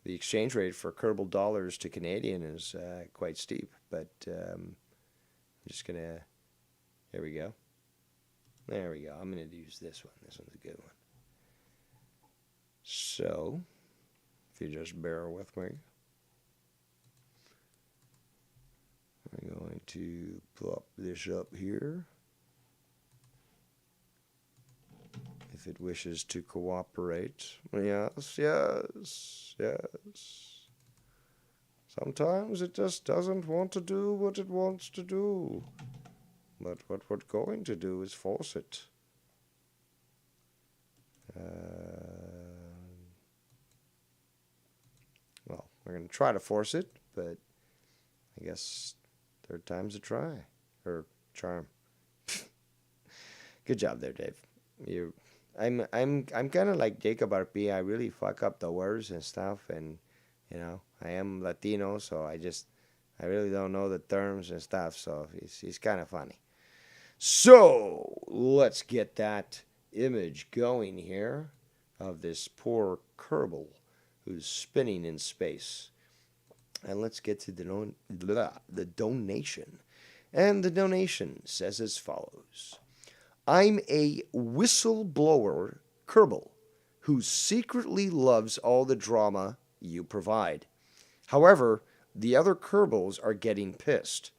exchange rate for Kerbal dollars to Canadian is quite steep, but I'm just gonna. There we go. There we go. I'm gonna use this one. This one's a good one. So, if you just bear with me, I'm going to plop this up here. If it wishes to cooperate. Yes. Sometimes it just doesn't want to do what it wants to do. But what we're going to do is force it. Well, we're going to try to force it, but I guess third time's a try. Or charm. Good job there, Dave. I'm kind of like Jacob RP. I really fuck up the words and stuff, and I am Latino, so I really don't know the terms and stuff. So he's kind of funny. So let's get that image going here of this poor Kerbal who's spinning in space, and let's get to the donation. And the donation says as follows. I'm a whistleblower Kerbal who secretly loves all the drama you provide. However, the other Kerbals are getting pissed.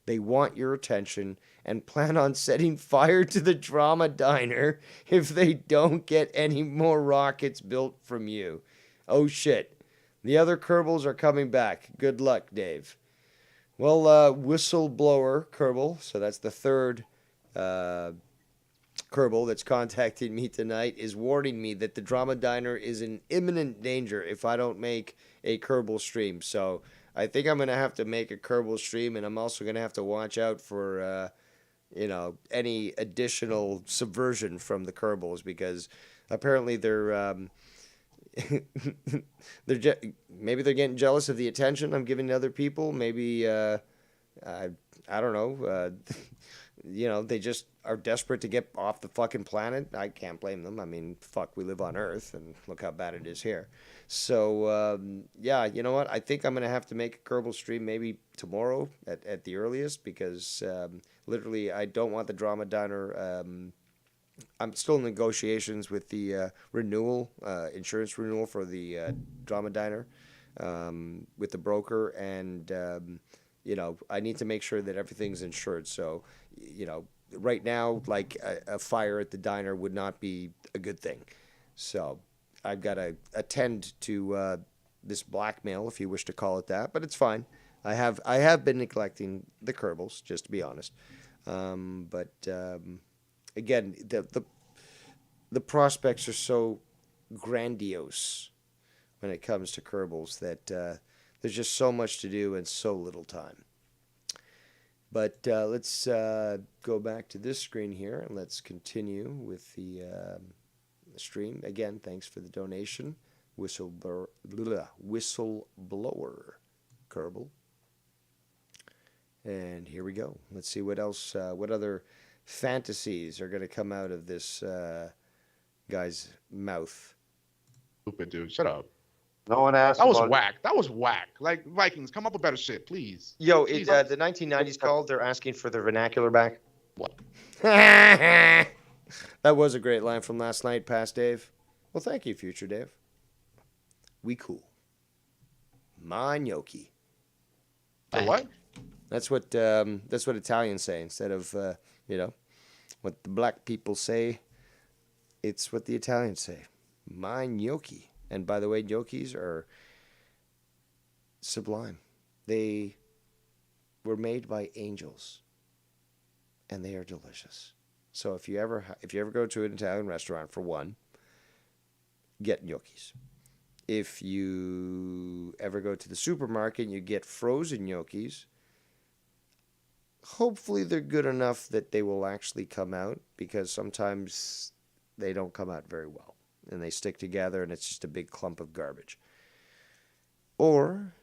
They want your attention and plan on setting fire to the drama diner if they don't get any more rockets built from you. Oh shit. The other Kerbals are coming back. Good luck, Dave. Well, whistleblower Kerbal, so that's the third Kerbal that's contacting me tonight, is warning me that the Drama Diner is in imminent danger if I don't make a Kerbal stream. So I think I'm going to have to make a Kerbal stream, and I'm also going to have to watch out for, any additional subversion from the Kerbals, because apparently they're maybe they're getting jealous of the attention I'm giving to other people. Maybe I I don't know. They just are desperate to get off the fucking planet. I can't blame them. I mean, fuck, we live on Earth, and look how bad it is here. So, yeah, you know what? I think I'm going to have to make a Kerbal stream maybe tomorrow at the earliest, because literally I don't want the Drama Diner. I'm still in negotiations with the insurance renewal for the Drama Diner with the broker, and I need to make sure that everything's insured. So, right now, like a fire at the diner would not be a good thing. So I've got to attend to this blackmail, if you wish to call it that, but it's fine. I have been neglecting the Kerbals, just to be honest. But again, the prospects are so grandiose when it comes to Kerbals that there's just so much to do and so little time. But let's go back to this screen here, and let's continue with the stream. Again, thanks for the donation, Whistleblower Kerbal. And here we go. Let's see what else, what other fantasies are going to come out of this guy's mouth. Stupid dude, shut up. No one asked. That was whack. That was whack. Like, Vikings, come up with better shit, please. Yo, Please. the 1990s called. They're asking for the vernacular back. What? That was a great line from last night, past Dave. Well, thank you, future Dave. We cool. Ma gnocchi. What? That's what Italians say instead of what the black people say. It's what the Italians say. Ma gnocchi. And by the way, gnocchis are sublime. They were made by angels, and they are delicious. So if you ever go to an Italian restaurant, for one, get gnocchis. If you ever go to the supermarket and you get frozen gnocchis, hopefully they're good enough that they will actually come out, because sometimes they don't come out very well. And they stick together, and it's just a big clump of garbage. Or,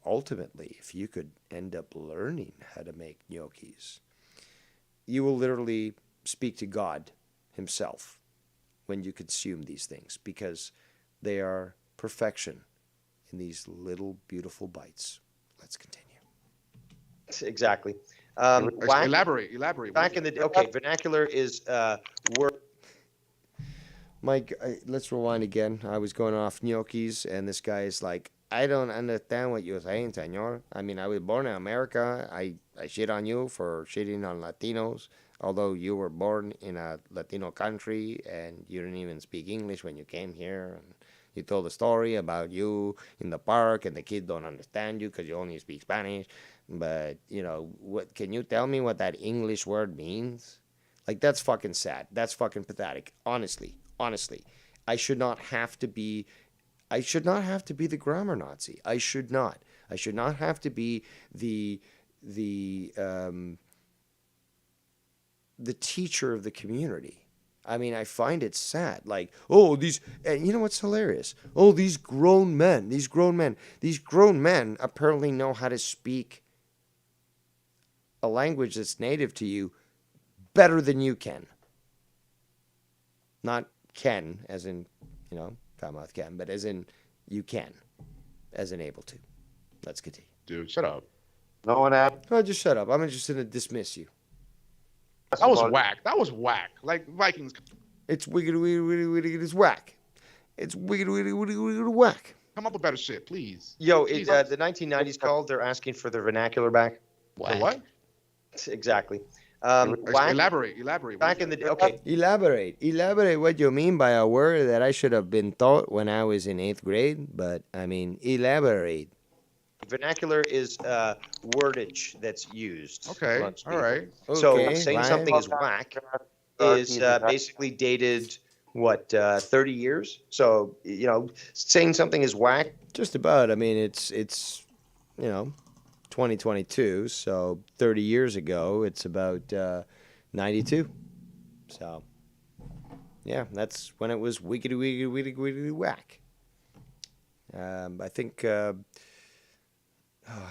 ultimately, if you could end up learning how to make gnocchis, you will literally speak to God himself when you consume these things, because they are perfection in these little beautiful bites. Let's continue. Exactly. Elaborate. Back in the vernacular is word. Mike, let's rewind again. I was going off gnocchis, and this guy is like, I don't understand what you're saying, senor. I mean, I was born in America. I shit on you for shitting on Latinos, although you were born in a Latino country, and you didn't even speak English when you came here. And you told a story about you in the park, and the kids don't understand you because you only speak Spanish. But, what? Can you tell me what that English word means? Like, that's fucking sad. That's fucking pathetic. Honestly, I should not have to be the grammar Nazi. I should not have to be the teacher of the community. I mean, I find it sad. Like, and you know what's hilarious? These grown men apparently know how to speak a language that's native to you better than you can. Not can, as in, foul-mouthed can, but as in you can, as in able to. Let's continue. Dude, shut up. No one asked. Oh, just shut up. I'm just going to dismiss you. That was whack. That was whack. Like, Vikings. It's wiggity, it's whack. It's wiggity, whack. Come up with better shit, please. Yo, Please. the 1990s called. They're asking for the vernacular back. What? Exactly. Elaborate. Back in the okay. Elaborate what you mean by a word that I should have been taught when I was in 8th grade. But I mean, elaborate. Vernacular is wordage that's used. Okay. All right. So saying something is whack is basically dated 30 years. So saying something is whack. Just about. I mean, it's 2022, so 30 years ago, it's about 92. So, yeah, that's when it was wiggity whack. I think, I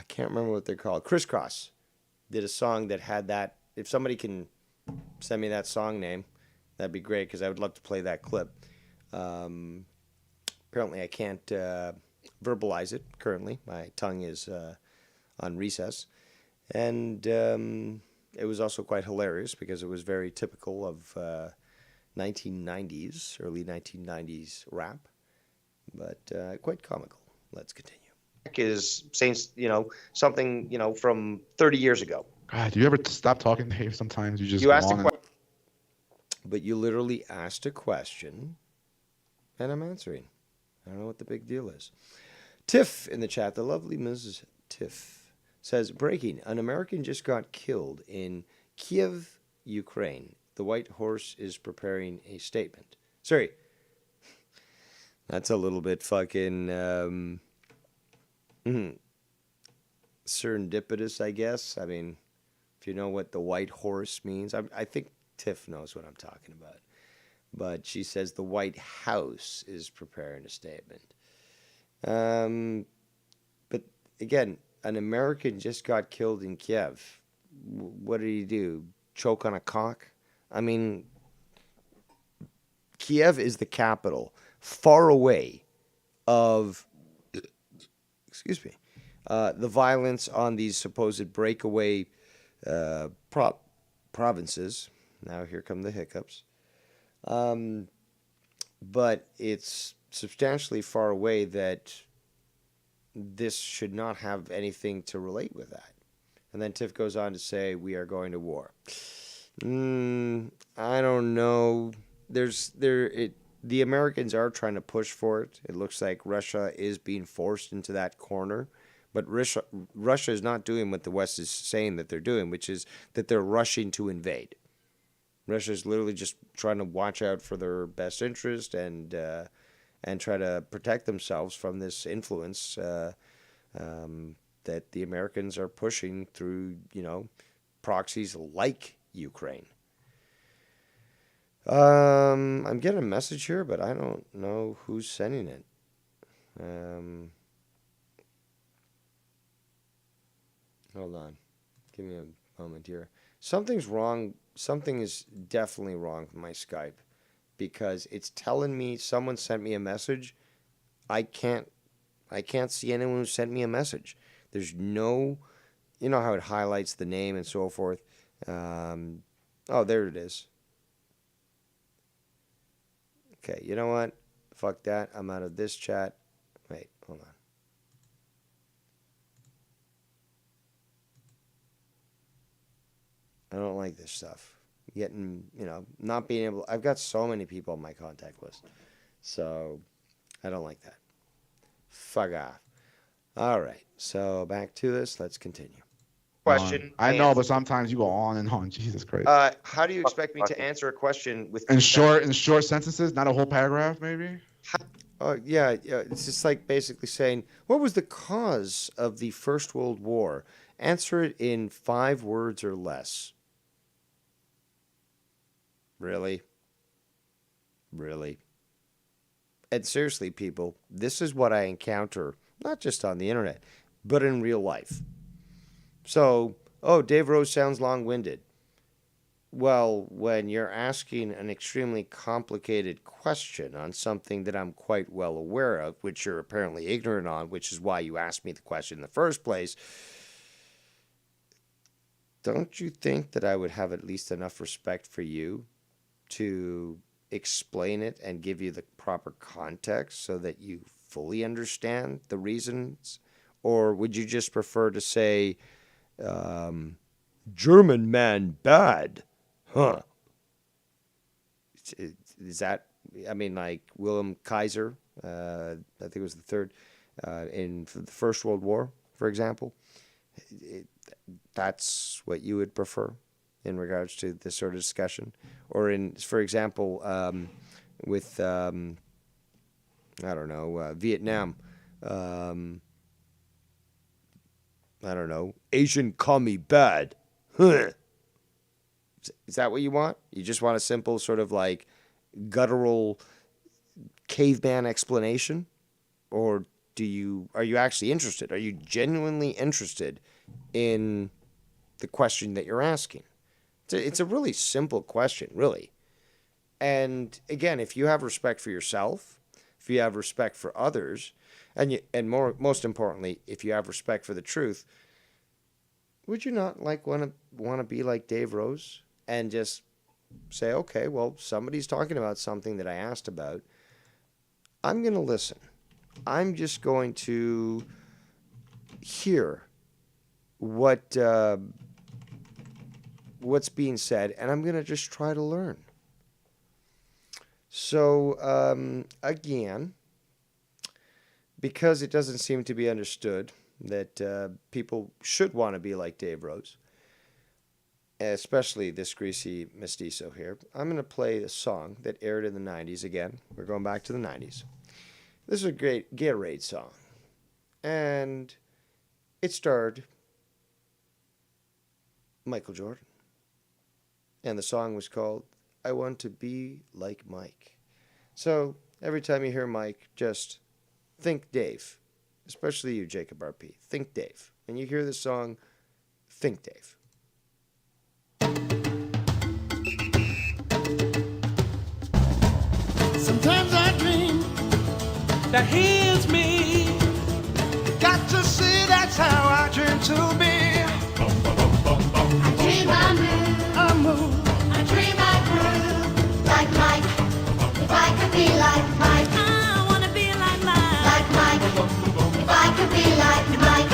can't remember what they're called. Crisscross. did a song that had that. If somebody can send me that song name, that'd be great because I would love to play that clip. Apparently, I can't verbalize it currently. My tongue is on recess. And it was also quite hilarious because it was very typical of 1990s, early 1990s rap, but quite comical. Let's continue. Is saying, something, from 30 years ago. God, do you ever stop talking, Dave? Sometimes you just You go asked a on question. But you literally asked a question, and I'm answering. I don't know what the big deal is. Tiff in the chat, the lovely Mrs. Tiff, says, breaking, an American just got killed in Kiev, Ukraine. The White Horse is preparing a statement. Sorry. That's a little bit fucking serendipitous, I guess. I mean, if you know what the White Horse means. I think Tiff knows what I'm talking about. But she says the White House is preparing a statement. But again, an American just got killed in Kiev. What did he do? Choke on a cock? I mean, Kiev is the capital, far away of, excuse me, the violence on these supposed breakaway provinces. Now here come the hiccups. But it's substantially far away that this should not have anything to relate with that. And then Tiff goes on to say, we are going to war. I don't know. The Americans are trying to push for it. It looks like Russia is being forced into that corner. But Russia is not doing what the West is saying that they're doing, which is that they're rushing to invade. Russia is literally just trying to watch out for their best interest and try to protect themselves from this influence that the Americans are pushing through, proxies like Ukraine. I'm getting a message here, but I don't know who's sending it. Hold on. Give me a moment here. Something's wrong. Something is definitely wrong with my Skype because it's telling me someone sent me a message. I can't see anyone who sent me a message. There's no, you know how it highlights the name and so forth. Oh, there it is. Okay, you know what? Fuck that. I'm out of this chat. Wait, hold on. I don't like this stuff. Getting, not being able... I've got so many people on my contact list. So, I don't like that. Fuck off. All right, so back to this. Let's continue. Question. I know, but sometimes you go on and on. Jesus Christ. How do you expect me to answer a question with... In short sentences, not a whole paragraph, maybe? Yeah, it's just like basically saying, what was the cause of the First World War? Answer it in 5 words or less. Really? Really? And seriously, people, this is what I encounter, not just on the internet, but in real life. So, Dave Rose sounds long-winded. Well, when you're asking an extremely complicated question on something that I'm quite well aware of, which you're apparently ignorant on, which is why you asked me the question in the first place, don't you think that I would have at least enough respect for you to explain it and give you the proper context so that you fully understand the reasons? Or would you just prefer to say, German man bad? Huh. Is that, I mean, like Wilhelm Kaiser, I think it was the third, in the First World War, for example. That's what you would prefer in regards to this sort of discussion? Or in, for example, with, I don't know, Vietnam, I don't know, Asian call me bad. Huh. Is that what you want? You just want a simple sort of like guttural caveman explanation? Or are you actually interested? Are you genuinely interested in the question that you're asking. It's a really simple question, really. And again, if you have respect for yourself, if you have respect for others, most importantly, if you have respect for the truth, would you not want to be like Dave Rose and just say, okay, well, somebody's talking about something that I asked about. I'm going to listen. I'm just going to hear what's being said, and I'm going to just try to learn. So, again, because it doesn't seem to be understood that people should want to be like Dave Rose, especially this greasy mestizo here, I'm going to play a song that aired in the 90s again. We're going back to the 90s. This is a great Gatorade song. And it starred Michael Jordan. And the song was called I Want to Be Like Mike. So every time you hear Mike, just think Dave. Especially you, Jacob RP. Think Dave. And you hear this song, think Dave. Sometimes I dream that he is me. Got to see that's how I dream to be. I dream I move. I move. I dream I groove. Like Mike. If I could be like Mike. I want to be like Mike. Like Mike. If I could be like Mike.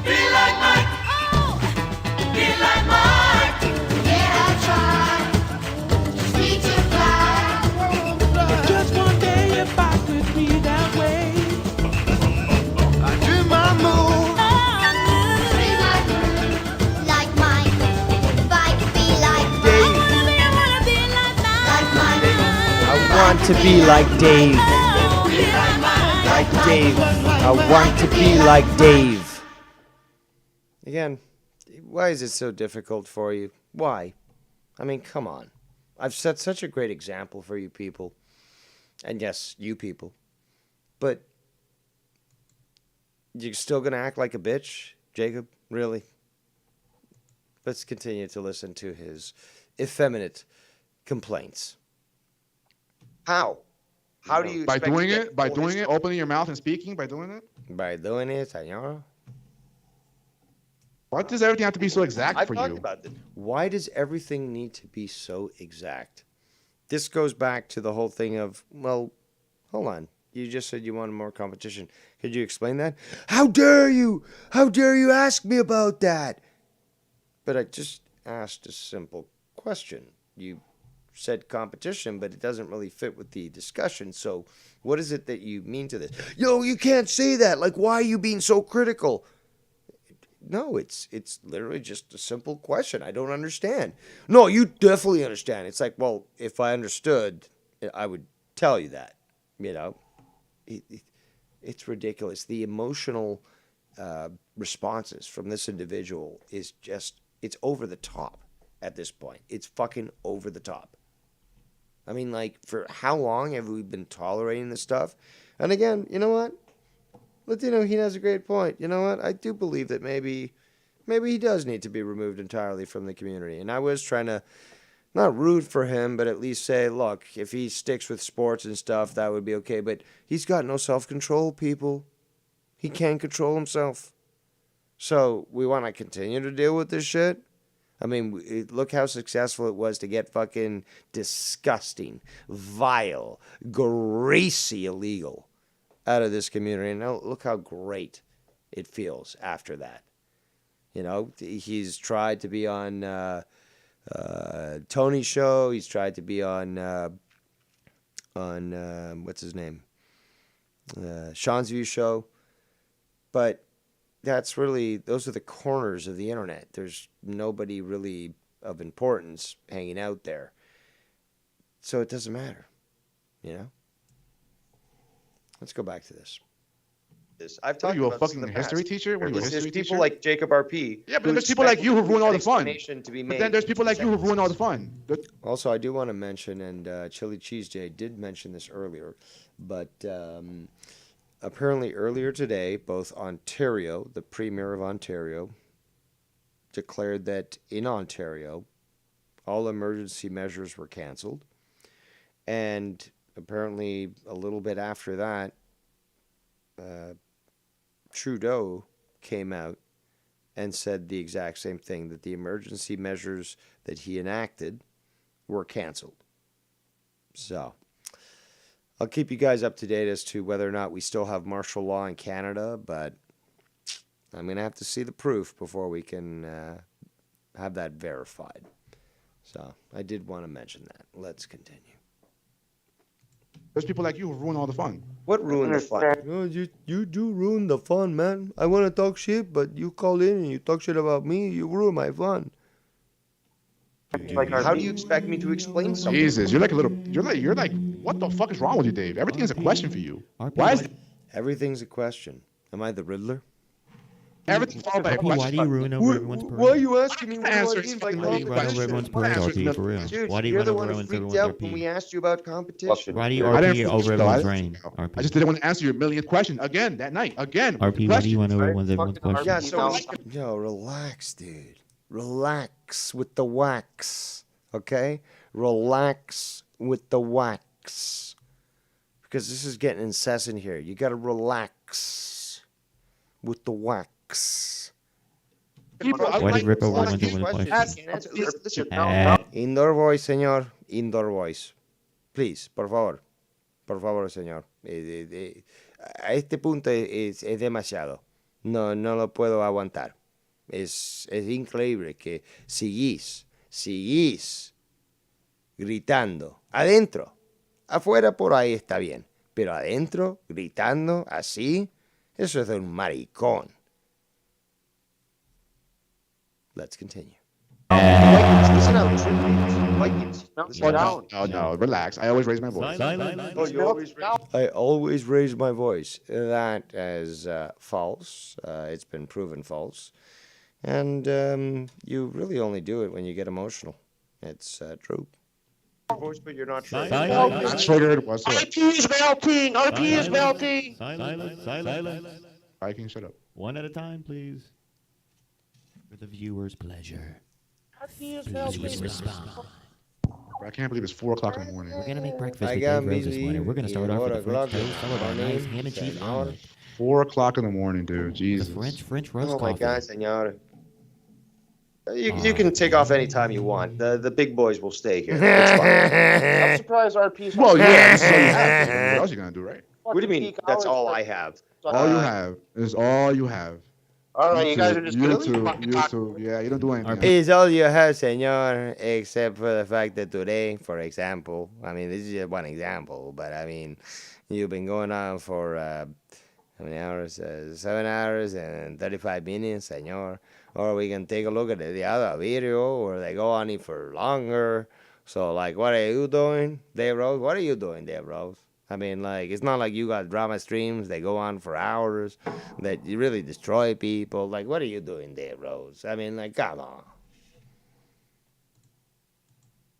Be like Mike. Oh. Be like Mike. Yeah, I try. Just need to fly. Just one day if I could be that way. I dream I move. Dream I groove. Like Mike. If I could be like Dave. I wanna be like Mike. Like Mike. I want to be like Dave. Like Dave. I want to be like Dave. Again, why is it so difficult for you? Why? I mean, come on. I've set such a great example for you people. And yes, you people. But you're still going to act like a bitch, Jacob? Really? Let's continue to listen to his effeminate complaints. How? How do you by expect doing to it? By doing it? Opening your mouth and speaking? By doing it? By doing it, señor. Why does everything have to be so exact I've for talked you? about this. Why does everything need to be so exact? This goes back to the whole thing of, well, hold on. You just said you wanted more competition. Could you explain that? How dare you? How dare you ask me about that? But I just asked a simple question. You said competition, but it doesn't really fit with the discussion. So what is it that you mean to this? Yo, you can't say that. Like, why are you being so critical? No, it's literally just a simple question. I don't understand. No, you definitely understand. It's like, well, if I understood, I would tell you that. You know, it's ridiculous. The emotional responses from this individual is just, it's over the top at this point. It's fucking over the top. I mean, like, for how long have we been tolerating this stuff? And again, you know what? Latino, he has a great point. You know what? I do believe that maybe he does need to be removed entirely from the community. And I was trying to not root for him, but at least say, look, if he sticks with sports and stuff, that would be okay. But he's got no self-control, people. He can't control himself. So we want to continue to deal with this shit? I mean, look how successful it was to get fucking disgusting, vile, greasy illegal out of this community. And now look how great it feels after that. You know, he's tried to be on Tony's show. He's tried to be on what's his name? Sean's View show. But that's really, those are the corners of the internet. There's nobody really of importance hanging out there. So it doesn't matter, you know? Let's go back to this. I've What talked are you, a about this in fucking the history past. teacher? What are you, a There's history people teacher? like Jacob RP. Yeah, but who there's people like you who ruin all the fun. explanation to be But made then there's people like you who sentences. ruin all the fun. Also, I do want to mention, and Chili Cheese J did mention this earlier, but apparently earlier today, both Ontario, the Premier of Ontario, declared that in Ontario, all emergency measures were canceled. And apparently a little bit after that, Trudeau came out and said the exact same thing, that the emergency measures that he enacted were canceled. So I'll keep you guys up to date as to whether or not we still have martial law in Canada, but I'm going to have to see the proof before we can have that verified. So I did want to mention that. Let's continue. There's people like you who ruin all the fun. What ruined the fun? Oh, you do ruin the fun, man. I want to talk shit, but you call in and you talk shit about me. You ruin my fun. Like, how do you expect me to explain something? Jesus, you're like, what the fuck is wrong with you, Dave? Everything is a question for you. Why is everything's a question? Am I the Riddler? Everything's all about a question? Why do you ruin over everyone's parade? Why are you asking me what Answer do I mean by Why do you run over everyone's parade, RP, for real? Dude, Why do you you're run the over one who everyone's freaked out when RP? we asked you about competition. Why do you I didn't RP freak over out. everyone's reign? I just didn't want to answer your millionth question again that night. Again. RP, why do you run over everyone's question? Yeah, so yo, relax, dude. Relax with the wax, okay? Relax with the wax, because this is getting incessant here. You gotta relax with the wax. Why did Rip over everyone's question? Indoor voice, señor. Indoor voice. Please, por favor. Por favor, señor. A este punto es demasiado. No lo puedo aguantar. Es increíble que seguís gritando. Adentro. Afuera por ahí está bien. Pero adentro, gritando así, eso es de un maricón. Let's continue. Listen out, Vikings. No, relax. I always raise my voice. Oh, you always I always raise my voice. That is false. It's been proven false. And you really only do it when you get emotional. It's true. Voice, but you're not triggered. Not triggered whatsoever. RP is melting. RP is melting. Silence. Viking, shut up. One at a time, please. For the viewer's pleasure. Please respond. I can't believe it's 4 o'clock in the morning. We're gonna make breakfast with Dave Rose this morning. We're gonna start off with a French toast followed by a nice ham and cheese omelet. 4 o'clock in the morning, dude. Jesus. French roast Oh my coffee. God, senor. You can take off any time you want. The big boys will stay here. It's fine. I'm surprised RP's. Well, yeah, this is all you have. What else are you gonna do, right? What do you mean? That's all I have. All you have is all you have. All right, you guys are just you too. Yeah, you don't do anything. It's all you have, senor, except for the fact that today, for example, I mean, this is just one example, but I mean, you've been going on for how many hours? 7 hours and 35 minutes, senor. Or we can take a look at the other video where they go on it for longer. So, like, what are you doing, Dave Rose? What are you doing, Dave Rose? I mean, like, it's not like you got drama streams. They go on for hours. That you really destroy people. Like, what are you doing, Dave Rose? I mean, like, come on.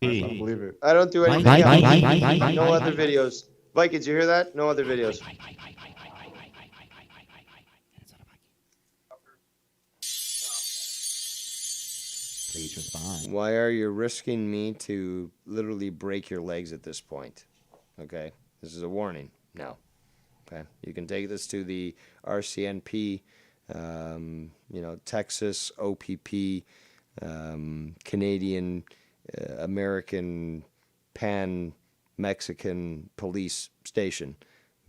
I don't believe it. I don't do anything. No other videos. Vikings, you hear that? No other videos. Please respond. Why are you risking me to literally break your legs at this point? Okay, this is a warning. No. Okay, you can take this to the RCNP, Texas OPP, Canadian, American, Pan-Mexican police station.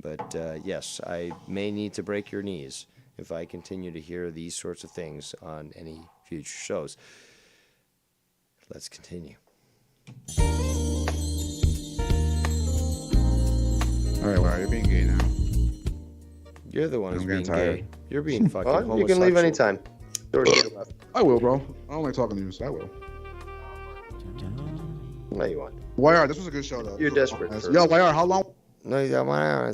But yes, I may need to break your knees if I continue to hear these sorts of things on any future shows. Let's continue. All right, well, you're being gay now. You're the one who's I'm being getting tired. gay. You're being fucking homosexual. You can leave anytime. I will, bro. I don't like talking to you, so I will. No, you won't. YR, this was a good show, though. You're desperate. Yo, YR, how long? No, you got 1 hour.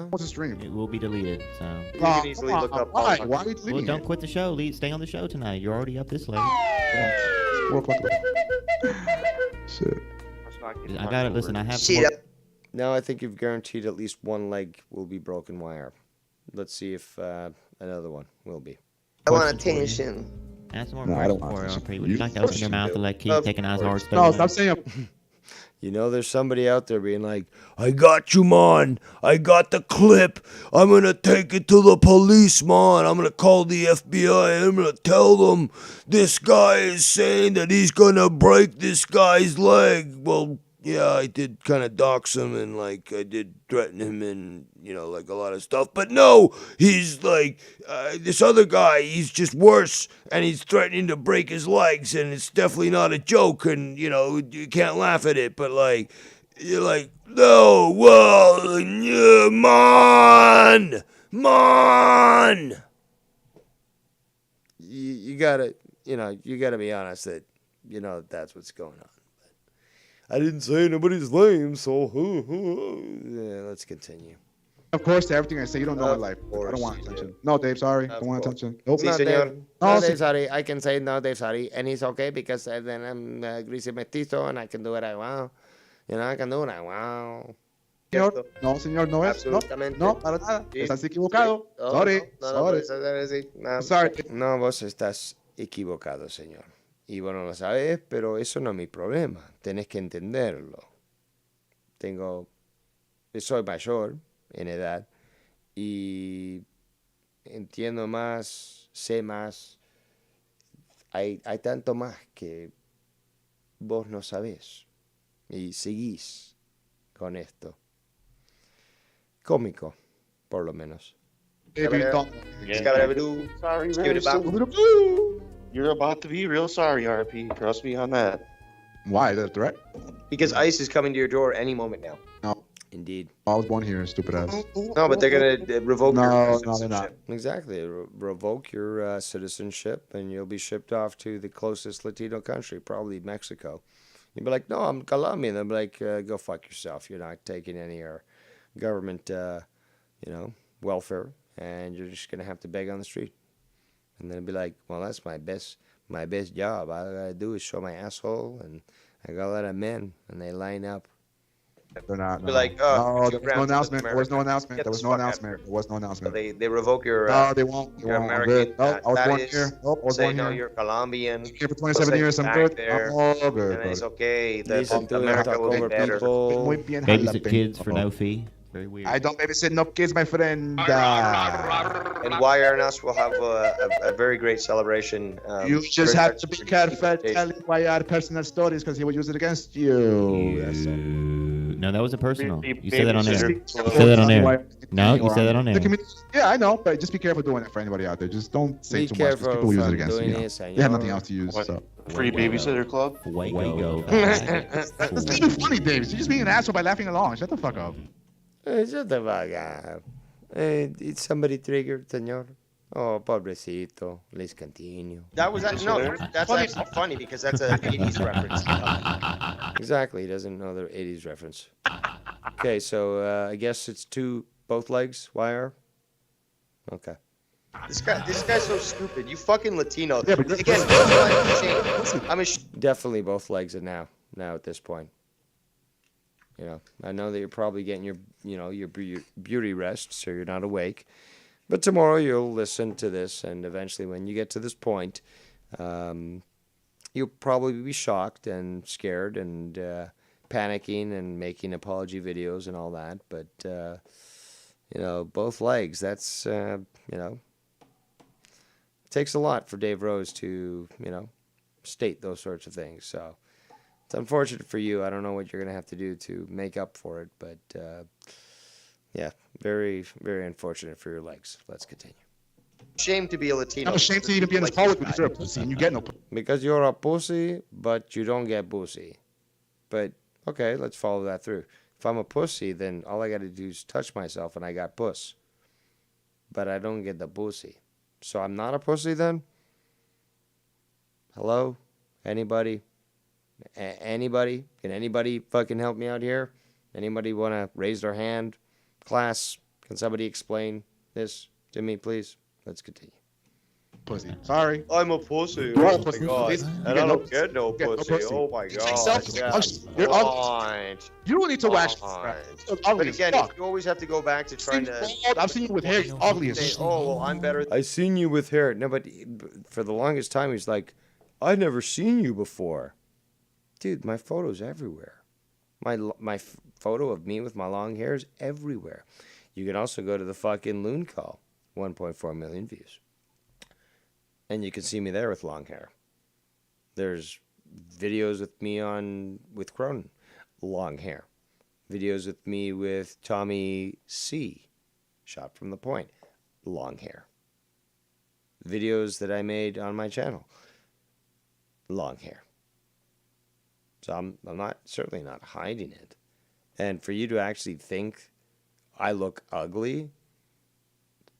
What's the stream? It will be deleted, so. You can easily look up. Why? Why are we Well, deleting don't it? quit the show. Stay on the show tonight. You're already up this late. 4 o'clock. Shit. I got it. Listen, I have. Shit up. Now I think you've guaranteed at least one leg will be broken wire. let's see if another one will be. I want attention. Ask some more No, I don't questions want for you, RP. attention. Would you like to open your mouth and let Keith take a nice hard No, spell? stop saying. You know, there's somebody out there being like, I got you, man. I got the clip. I'm going to take it to the police, man. I'm going to call the FBI. I'm going to tell them this guy is saying that he's going to break this guy's leg. Well, yeah, I did kind of dox him and, like, I did threaten him and, you know, like a lot of stuff. But no, he's like, this other guy, he's just worse and he's threatening to break his legs and it's definitely not a joke and, you know, you can't laugh at it. But, like, you're like, no, well, yeah, man. You gotta, you know, you gotta be honest that, you know, that's what's going on. I didn't say anybody's name, so yeah, let's continue. Of course, to everything I say, you don't know my life. I don't want attention. No, Dave, sorry. Don't want attention. Nope. No, Dave, No, Dave, sorry. I can say no, Dave, sorry. And it's okay because then I'm greasy mestizo and I can do what I want. You know, I can do what I want. Señor, no, señor, no es. No, no, para nada. Estás equivocado. Sorry. Sorry. No, vos estás equivocado, señor. Y bueno, lo sabes, pero eso no es mi problema. Tenés que entenderlo. Soy mayor en edad y entiendo más, sé más. Hay tanto más que vos no sabés y seguís con esto. Cómico, por lo menos. You're about to be real sorry, RP. Trust me on that. Why? Is that a threat? Because ICE is coming to your door any moment now. No. Indeed. I was born here, stupid ass. No, but they're gonna revoke your citizenship. No, they're not. Exactly. Revoke your citizenship and you'll be shipped off to the closest Latino country, probably Mexico. You'll be like, no, I'm Colombian. They'll be like, go fuck yourself. You're not taking any of our government, welfare, and you're just going to have to beg on the street. And then it'd be like, well, that's my best job. All I gotta do is show my asshole, and I got a lot of men, and they line up. They're not. Be like, no, there was no announcement. There was no announcement. There was no announcement. There was no announcement. So they revoke your. No, they won't. Your American. No, I was born here. Nope, I was born here. You're Colombian. Here for 27 years. I'm good. There, I'm all good. and it's okay. Listen to America will be better. Babysit kids for no fee. Very weird. I don't babysit no kids, my friend. And YR and us will have a very great celebration. You just have to be careful telling YR personal stories because he will use it against you. No, that wasn't personal. You said that on air. You said that on air. No, you said that on air. Yeah, I know, but just be careful doing it for anybody out there. Just don't say too much. People will use it against you. They have nothing else to use. So. Free babysitter club? Fuego. It's not even funny, Dave. You're just being an asshole by laughing along. Shut the fuck up. Shut the fuck up. Did somebody triggered, señor? Oh, pobrecito. Let's continue. That's actually funny because that's an 80s reference. Exactly. He doesn't know the 80s reference. Okay, so I guess it's both legs, YR? Okay. This guy's so stupid. You fucking Latino. Yeah, but again, definitely both legs now at this point. You know, I know that you're probably getting your beauty rest, so you're not awake. But tomorrow you'll listen to this, and eventually when you get to this point, you'll probably be shocked and scared and panicking and making apology videos and all that. But, both legs, that's, it takes a lot for Dave Rose to, state those sorts of things. So it's unfortunate for you. I don't know what you're going to have to do to make up for it, but... yeah, very, very unfortunate for your legs. Let's continue. Shame to be a Latino. I'm ashamed to even be in this public because you're a pussy and you get no pussy. Because you're a pussy, but you don't get pussy. But, okay, let's follow that through. If I'm a pussy, then all I got to do is touch myself and I got puss. But I don't get the pussy. So I'm not a pussy then? Hello? Anybody? Anybody? Can anybody fucking help me out here? Anybody want to raise their hand? Class, can somebody explain this to me, please? Let's continue. Pussy. Sorry. I'm a pussy. You're Oh a my pussy. god. You And get I no don't get no you get no pussy. pussy. Oh my You're god. Yeah. You're ugly. Fine. You don't need to wax. Fine. You're But ugly as again, fuck. you always have to go back to trying to. I've seen you with hair. You're ugly as Say, shit. oh well, I'm better. I seen you with hair. No, but for the longest time, he's like, I never seen you before. Dude, my photo's everywhere. My photo of me with my long hair is everywhere. You can also go to the fucking Loon Call, 1.4 million views. And you can see me there with long hair. There's videos with me with Cronin, long hair. Videos with me with Tommy C, shot from the point, long hair. Videos that I made on my channel, long hair. So I'm certainly not hiding it. And for you to actually think I look ugly,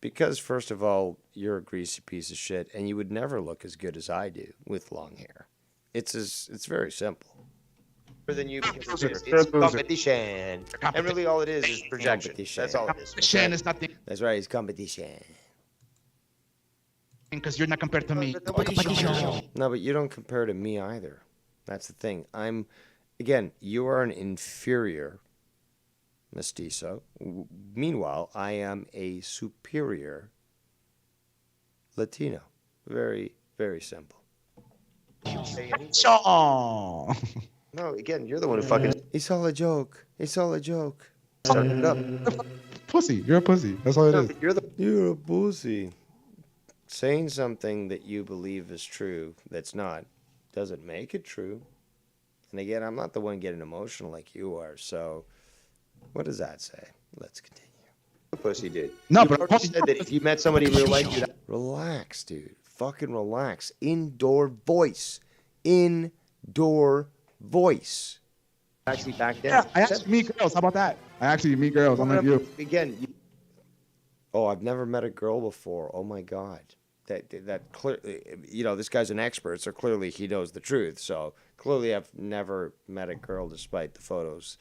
because first of all, you're a greasy piece of shit, and you would never look as good as I do with long hair. It's very simple. Than you because it's competition. And really all it is projection. That's all it is. Competition is nothing. That's right, it's competition. Because you're not compared to me. No, but you don't compare to me either. That's the thing. Again, you are an inferior mestizo. Meanwhile, I am a superior Latino. Very, very simple. No, again, you're the one who fucking. It's all a joke. It's all a joke. Starting it up. Pussy. You're a pussy. That's all it is. You're a pussy. Saying something that you believe is true that's not doesn't make it true. And again, I'm not the one getting emotional like you are. So, what does that say? Let's continue. Pussy dude. No, you but already said that if you met somebody in real life, you'd. Relax, dude. Fucking relax. Indoor voice. Indoor voice. Actually, back then. Yeah, I actually meet girls. How about that? I actually meet girls. I'm like you. Again. Oh, I've never met a girl before. Oh my god. That clearly, this guy's an expert, so clearly he knows the truth. So clearly, I've never met a girl, despite the photos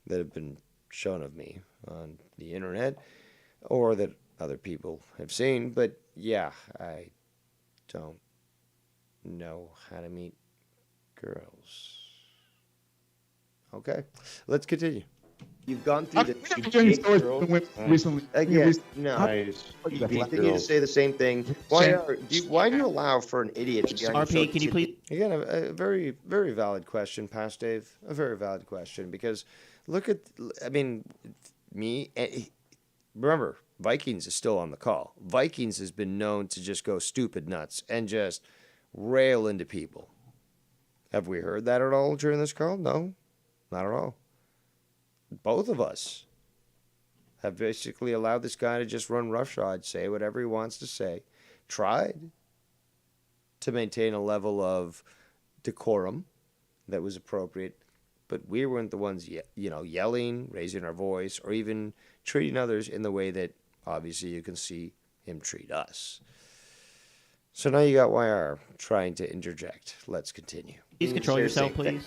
that have been shown of me on the internet, or that other people have seen. But yeah, I don't know how to meet girls. Okay, let's continue. You've gone through the recently. Again, no. You continue to say the same thing. Why do you allow for an idiot to be on your show? RP, can you please? Again, a very, very valid question, Past Dave. A very valid question, because look at, me. Remember, Vikings is still on the call. Vikings has been known to just go stupid nuts and just rail into people. Have we heard that at all during this call? No, not at all. Both of us have basically allowed this guy to just run roughshod, say whatever he wants to say, tried to maintain a level of decorum that was appropriate, but we weren't the ones, yelling, raising our voice, or even treating others in the way that obviously you can see him treat us. So now you got YR trying to interject. Let's continue. Please control yourself, please.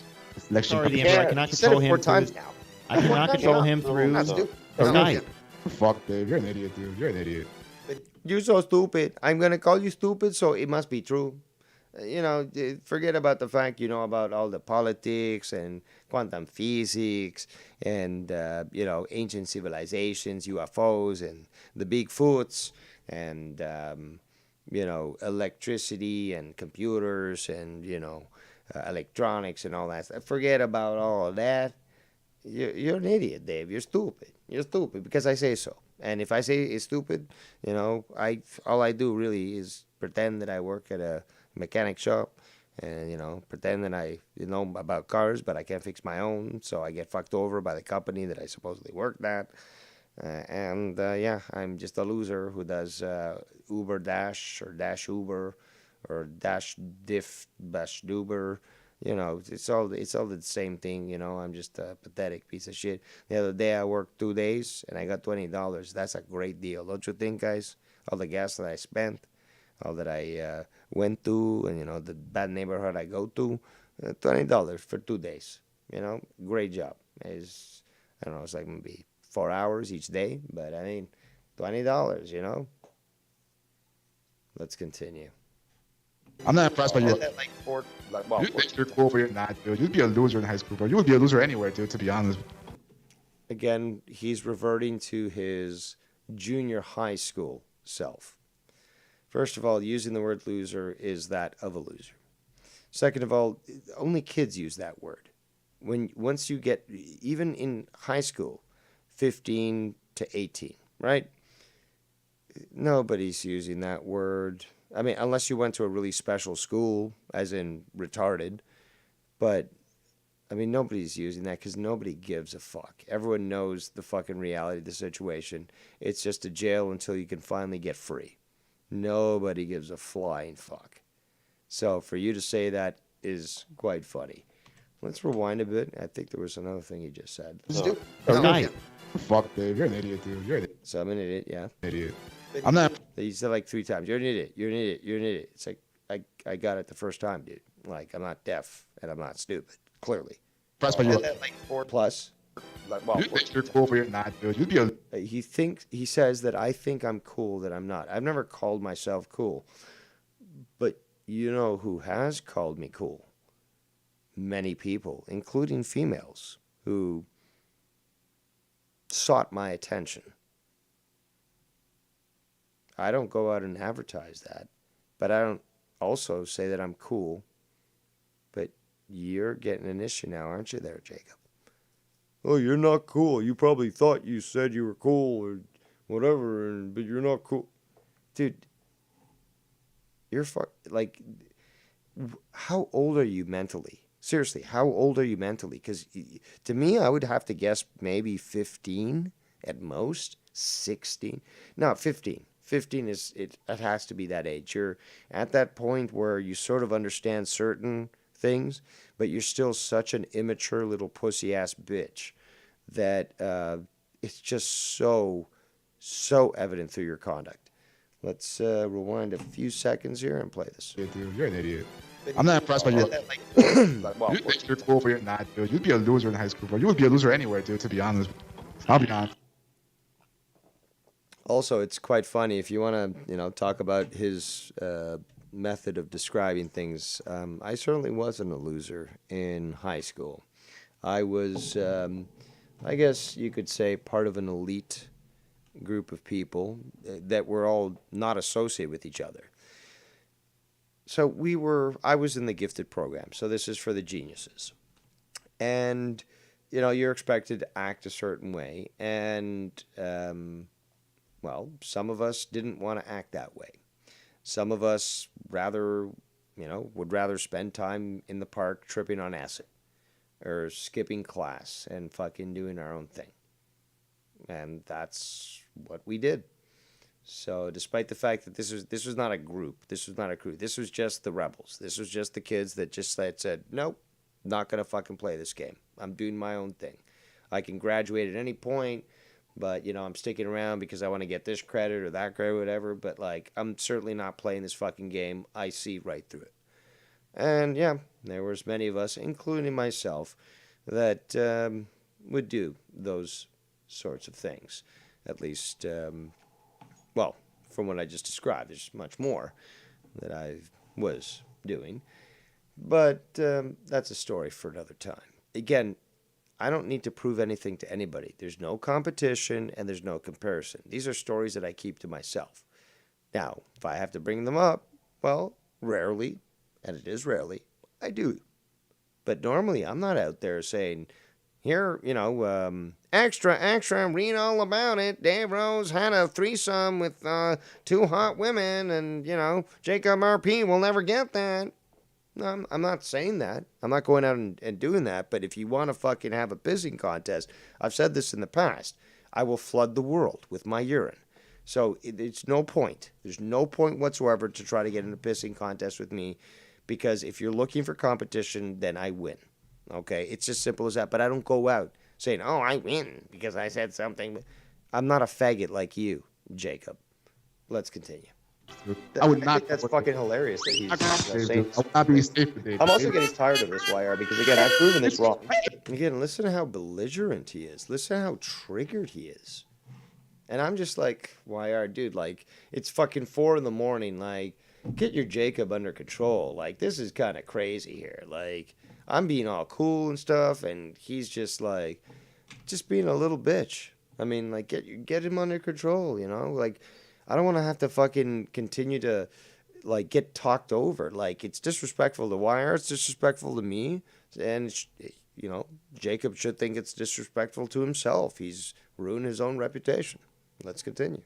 Election. Sorry, the Emperor. I cannot control him through. I cannot control him through Skype. Fuck, Dave. You're an idiot, dude. You're an idiot. You're so stupid. I'm going to call you stupid, so it must be true. Forget about the fact you know about all the politics and quantum physics and, ancient civilizations, UFOs and the Bigfoots and, electricity and computers and, electronics and all that stuff. Forget about all of that. You're an idiot, Dave. You're stupid. You're stupid because I say so. And if I say it's stupid, all I do really is pretend that I work at a mechanic shop and, pretend that I know about cars, but I can't fix my own. So I get fucked over by the company that I supposedly worked at. I'm just a loser who does Uber Dash or Dash Uber or Dash Diff Bash Duber. It's all the same thing. I'm just a pathetic piece of shit. The other day I worked 2 days and I got $20. That's a great deal, don't you think, guys? All the gas that I spent, all that I went to, and the bad neighborhood I go to, $20 for 2 days. Great job. It's like maybe 4 hours each day, but $20. Let's continue. I'm not impressed by you. Well, You think you're cool, but you're not, dude. You'd be a loser in high school, bro. You would be a loser anywhere, dude, to be honest. Again, he's reverting to his junior high school self. First of all, using the word loser is that of a loser. Second of all, only kids use that word. Once you get, even in high school, 15 to 18, right? Nobody's using that word. I mean, unless you went to a really special school, as in retarded. But, I mean, nobody's using that because nobody gives a fuck. Everyone knows the fucking reality of the situation. It's just a jail until you can finally get free. Nobody gives a flying fuck. So for you to say that is quite funny. Let's rewind a bit. I think there was another thing he just said. Fuck, Dave. You're an idiot, dude. You're an idiot. So I'm an idiot, yeah. Idiot. I'm not. He said like 3 times, you're an idiot, you're an idiot, you're an idiot. It's like, I got it the first time, dude. Like, I'm not deaf and I'm not stupid, clearly. Impressed by you. Like 4 plus. You think you're cool, but you're not, dude. You'd be a... He says that I think I'm cool, that I'm not. I've never called myself cool. But you know who has called me cool? Many people, including females, who sought my attention. I don't go out and advertise that, but I don't also say that I'm cool. But you're getting an issue now, aren't you there, Jacob? Oh, you're not cool. You probably thought you said you were cool or whatever, but you're not cool. Dude, you're like, how old are you mentally? Seriously, how old are you mentally? Because to me, I would have to guess maybe 15 at most, 16. No, 15. 15 is, it has to be that age. You're at that point where you sort of understand certain things, but you're still such an immature little pussy-ass bitch that it's just so evident through your conduct. Let's rewind a few seconds here and play this. Yeah, dude, you're an idiot. I'm not impressed by you. You think you're cool, but you're not, dude. You'd be a loser in high school, bro. You would be a loser anywhere, dude, to be honest. I'll be honest. Also, it's quite funny if you want to, talk about his method of describing things. I certainly wasn't a loser in high school. I was, I guess you could say, part of an elite group of people that were all not associated with each other. So I was in the gifted program. So this is for the geniuses. And, you're expected to act a certain way. And, well, some of us didn't want to act that way. Some of us would rather spend time in the park tripping on acid or skipping class and fucking doing our own thing. And that's what we did. So despite the fact that this was not a group, this was not a crew, this was just the rebels. This was just the kids that just said, nope, not going to fucking play this game. I'm doing my own thing. I can graduate at any point, but, I'm sticking around because I want to get this credit or that credit or whatever. But, I'm certainly not playing this fucking game. I see right through it. And, yeah, there was many of us, including myself, that would do those sorts of things. At least, well, from what I just described, there's much more that I was doing. But that's a story for another time. Again, I don't need to prove anything to anybody. There's no competition and there's no comparison. These are stories that I keep to myself. Now, if I have to bring them up, well, rarely, and it is rarely, I do. But normally I'm not out there saying, here, extra, read all about it. Dave Rose had a threesome with 2 hot women and, Jacob RP will never get that. No, I'm not saying that. I'm not going out and doing that. But if you want to fucking have a pissing contest, I've said this in the past, I will flood the world with my urine. So it's no point. There's no point whatsoever to try to get in a pissing contest with me, because if you're looking for competition, then I win. Okay? It's as simple as that. But I don't go out saying, oh, I win because I said something. I'm not a faggot like you, Jacob. Let's continue. I would not. I think that's fucking hilarious that he's saying. I would not be safe today. I'm also getting tired of this, YR, because again, I've proven this wrong. Again, listen to how belligerent he is. Listen to how triggered he is. And I'm just like, YR, dude, like, it's fucking 4 a.m. Like, get your Jacob under control. Like, this is kind of crazy here. Like, I'm being all cool and stuff, and he's just like, just being a little bitch. I mean, like, get him under control, you know? Like, I don't want to have to fucking continue to, like, get talked over. Like, it's disrespectful to YR, it's disrespectful to me, and, you know, Jacob should think it's disrespectful to himself. He's ruined his own reputation. Let's continue.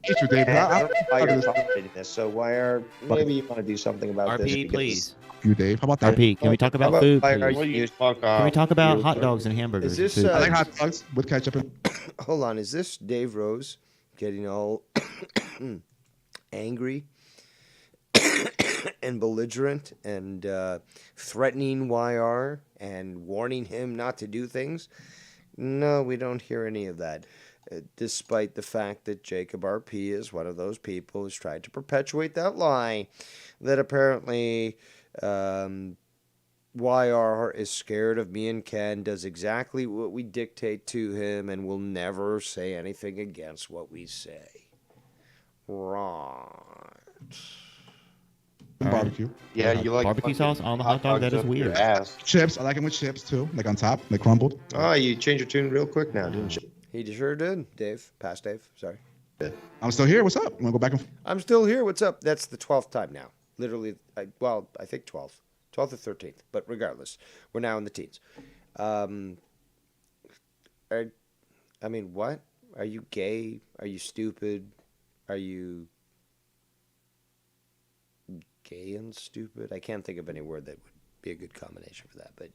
Thank you, Dave. I don't know why you're tolerating this, so YR, maybe you want to do something about this. RP, please. You, Dave. How about that? RP, can we talk about food, YR, please? fuck Can we off. talk about You hot fuck- dogs and hamburgers? Is this, and food? I like hot dogs with ketchup. Hold on, is this Dave Rose getting all angry and belligerent and threatening YR and warning him not to do things? No, we don't hear any of that. Despite the fact that Jacob RP is one of those people who's tried to perpetuate that lie that apparently YR is scared of me and Ken, does exactly what we dictate to him, and will never say anything against what we say. Right. Barbecue. Yeah, you like barbecue fucking sauce on the hot dog? That is dogs up your weird. ass. Chips. I like them with chips too, like on top, like crumbled. Oh, you changed your tune real quick now, didn't you? He sure did, Dave. Past Dave. Sorry. I'm still here. What's up? You want to go back and? I'm still here. What's up? That's the 12th time now. Literally, I think 12th. 12th or 13th. But regardless, we're now in the teens. I mean, what? Are you gay? Are you stupid? Are you gay and stupid? I can't think of any word that would be a good combination for that. But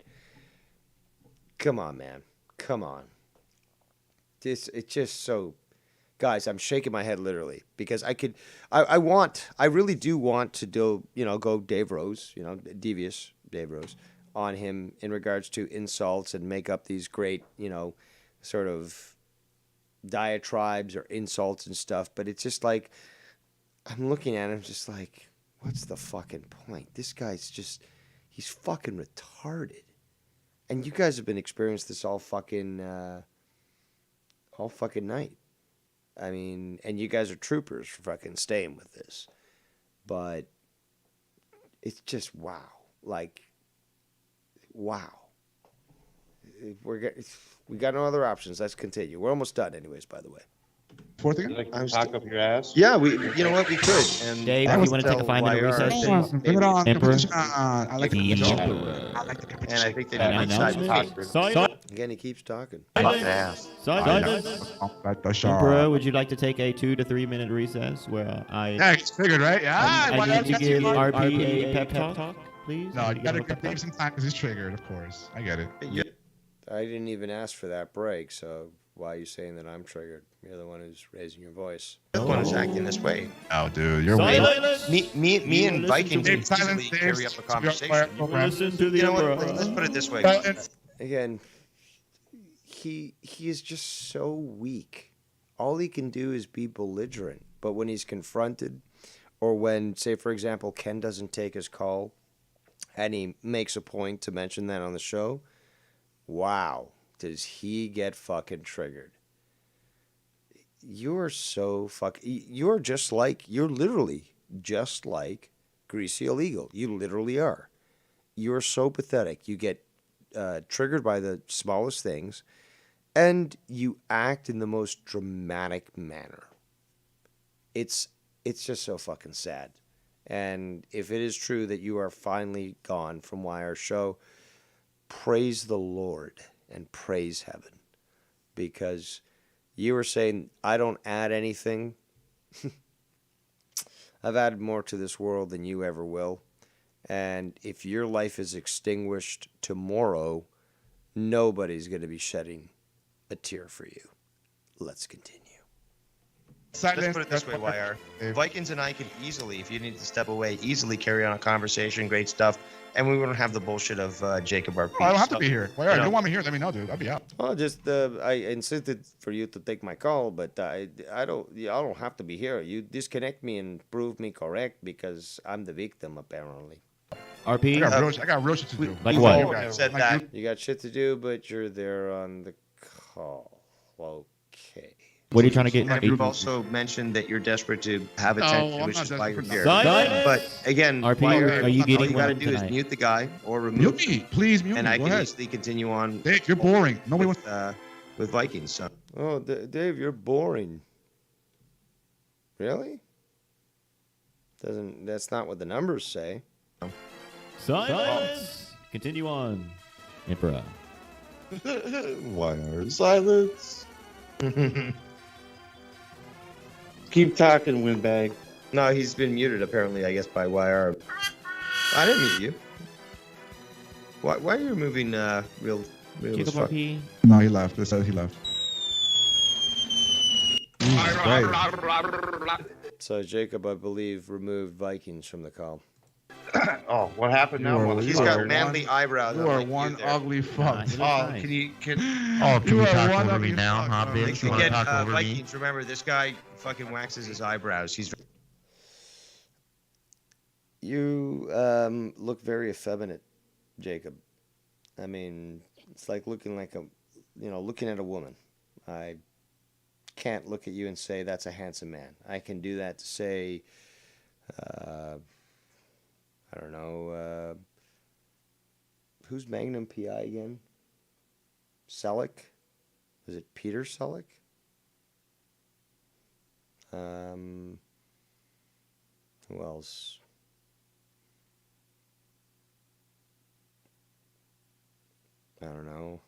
come on, man. Come on. It's just so, guys, I'm shaking my head literally because I really do want to do, go Dave Rose, devious Dave Rose on him in regards to insults and make up these great, sort of diatribes or insults and stuff. But it's just like, I'm looking at him just like, what's the fucking point? This guy's just, he's fucking retarded. And you guys have been experiencing this all fucking night. I mean, and you guys are troopers for fucking staying with this. But it's just wow. Like, wow. We got no other options. Let's continue. We're almost done anyways, by the way. Fourth again? Like cock up your ass. Yeah, you know what, we could. And Dave, if you want to take a 5-minute recess, please. Bring it on. Emperor. I like the Emperor. I like the cappuccino. And I think they An announcement. Again, he keeps talking. Silence. Emperor, would you like to take a 2 to 3 minute recess where Yeah, it's figured, right? Yeah. I need to give RP a pep talk, please? No, you gotta give Dave some time because he's triggered, of course. I get it. I didn't even ask for that break, so why are you saying that I'm triggered? You're the one who's raising your voice. You're the one who's acting this way. Oh, dude, you're Silence. Me and Viking can Silence, easily Dave. carry up a conversation. Listen to the You know what? Emperor. Let's put it this way. Again, he is just so weak. All he can do is be belligerent. But when he's confronted, or when, say, for example, Ken doesn't take his call, and he makes a point to mention that on the show, wow, does he get fucking triggered. You're so you're literally just like Greasy Illegal. You literally are. You're so pathetic. You get triggered by the smallest things, and you act in the most dramatic manner. It's just so fucking sad. And if it is true that you are finally gone from YR Show, praise the Lord and praise heaven. Because you were saying, I don't add anything. I've added more to this world than you ever will. And if your life is extinguished tomorrow, nobody's going to be shedding a tear for you. Let's continue. Let's put it this way, YR. Vikings and I could easily, if you need to step away, easily carry on a conversation, great stuff, and we wouldn't have the bullshit of Jacob RP. Oh, I don't have to be here. Well, you don't want me here, let me know, dude. I'll be out. Well, just I insisted for you to take my call, but I don't have to be here. You disconnect me and prove me correct because I'm the victim apparently. RP. I got real shit to do. Like what? Said that. You got shit to do, but you're there on the call. Okay. What are you trying to get? And you've also mentioned that you're desperate to have attention, I'm which not is why you're desperate here. for Silence! But again, RP, why are you all getting you got to one do is tonight? mute the guy or remove. Mute me, please mute and me. I Go can ahead. easily continue on. Dave, you're boring. Nobody with, with Vikings. So. Oh, Dave, you're boring. Really? That's not what the numbers say. Silence. Continue on. Emperor. Why are silence? Keep talking, Windbag. No, he's been muted apparently, I guess, by YR. I didn't mute you. Why are you moving real as fuck? No, he left. They said he left. So Jacob, I believe, removed Vikings from the call. Oh, what happened now? He's got manly eyebrows. You are one ugly fuck. Oh, can we You are talk one over ugly me now, fuck, huh, bro. bitch? You wanna Again, talk over me? Vikings, remember, this guy fucking waxes his eyebrows. He's You look very effeminate, Jacob. I mean, it's like looking at a woman. I can't look at you and say that's a handsome man. I can do that to say, I don't know, who's Magnum PI again? Selleck? Is it Peter Selleck? Who else? I don't know.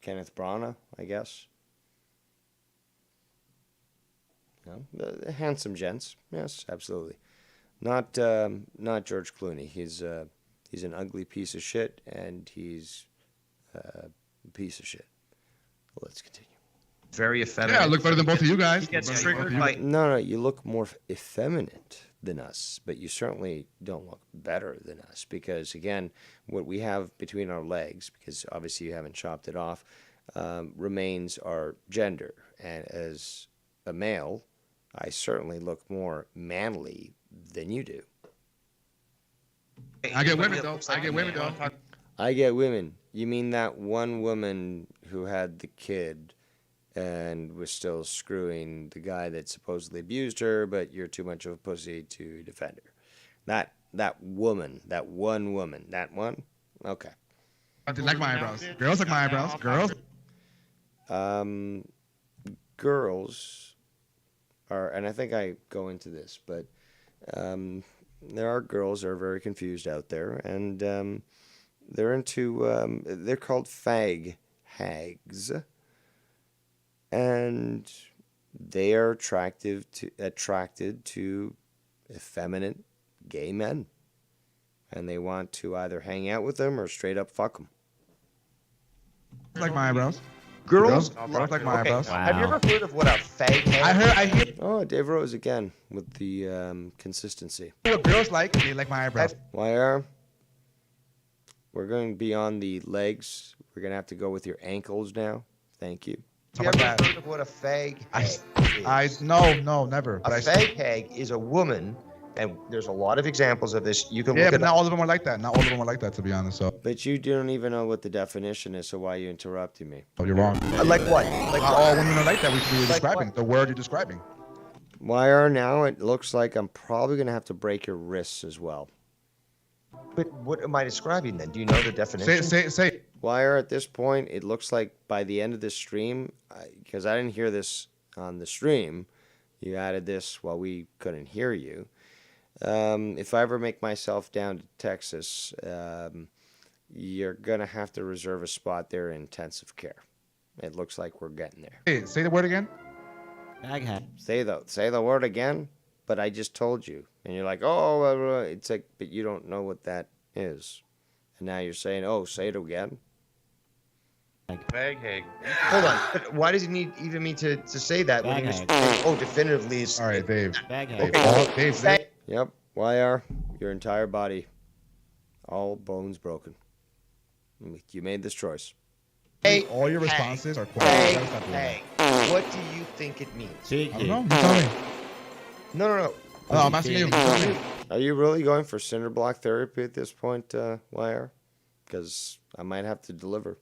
Kenneth Branagh, I guess. No, the handsome gents. Yes, absolutely. Not George Clooney. He's an ugly piece of shit, and he's a piece of shit. Let's continue. very effeminate. Yeah, I look better than both of you guys. He gets Look better triggered than both of by. you. No, you look more effeminate than us, but you certainly don't look better than us because, again, what we have between our legs, because obviously you haven't chopped it off, remains our gender. And as a male, I certainly look more manly than you do. I get women, though. I get women, though. I get women. You mean that one woman who had the kid and was still screwing the guy that supposedly abused her, but you're too much of a pussy to defend her. That woman, that one woman, that one? Okay. I like my eyebrows. Girls like my eyebrows. Girls. Girls are, and I think I go into this, but there are girls that are very confused out there, and they're into, they're called fag hags, and they are attracted to effeminate gay men, and they want to either hang out with them or straight up fuck them. Like my eyebrows. Girls like my eyebrows. Have you ever heard of what a fag hag? I hear. Oh, Dave Rose again with the consistency. What girls like? They like my eyebrows. YR, we're going beyond the legs. We're going to have to go with your ankles now. Thank you. Have you ever heard of what a fag hag is? No, never. A fag hag is a woman, and there's a lot of examples of this. You can Yeah, look but at not all of them are like that. Not all of them are like that, to be honest. So. But you don't even know what the definition is, so why are you interrupting me? Oh, you're wrong. Like what? Like all women are like that. We were describing the word you're describing. YR, now it looks like I'm probably going to have to break your wrists as well. But what am I describing then? Do you know the definition? Say. YR, at this point, it looks like by the end of this stream, because I didn't hear this on the stream, you added this while we couldn't hear you. If I ever make myself down to Texas, you're going to have to reserve a spot there in intensive care. It looks like we're getting there. Hey, say the word again. Say the word again, but I just told you. And you're like, oh, it's like, but you don't know what that is. And now you're saying, oh, say it again. Fag hag. Hold on. But why does he need even me to say that when he was definitively is. All right, Dave. Fag hag. Okay. Dave. Yep. YR, your entire body, all bones broken. You made this choice. Hey, all your responses are quite. Hey, what do you think it means? I don't know. You tell me. No. Oh, I'm asking you. Are you really going for cinder block therapy at this point, YR? Because I might have to deliver.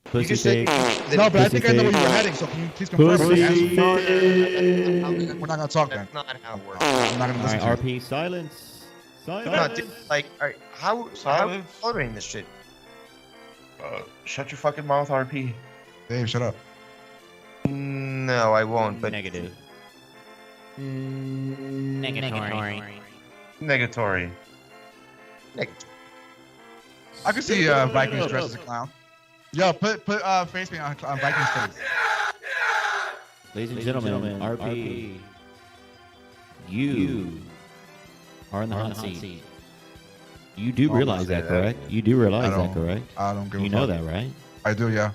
Pussy fake. No, but I Pussy think I know where you were fake. heading. So can you please confirm? Pussy We're not gonna talk then. That's not how it works. I'm not gonna All listen right, to you. RP, silence. No, Silence. dude, like, all right, how are you tolerating this shit? Shut your fucking mouth, RP. Dave, shut up. No, I won't. But Negative. Negatory. Negatory. I can see Vikings dressed as a clown. Yo, put face paint on Vikings face. Ladies and gentlemen, RP, you are in the hot seat. You do realize that, correct? You do realize that, correct? I don't give a fuck. You know that, right? I do, yeah.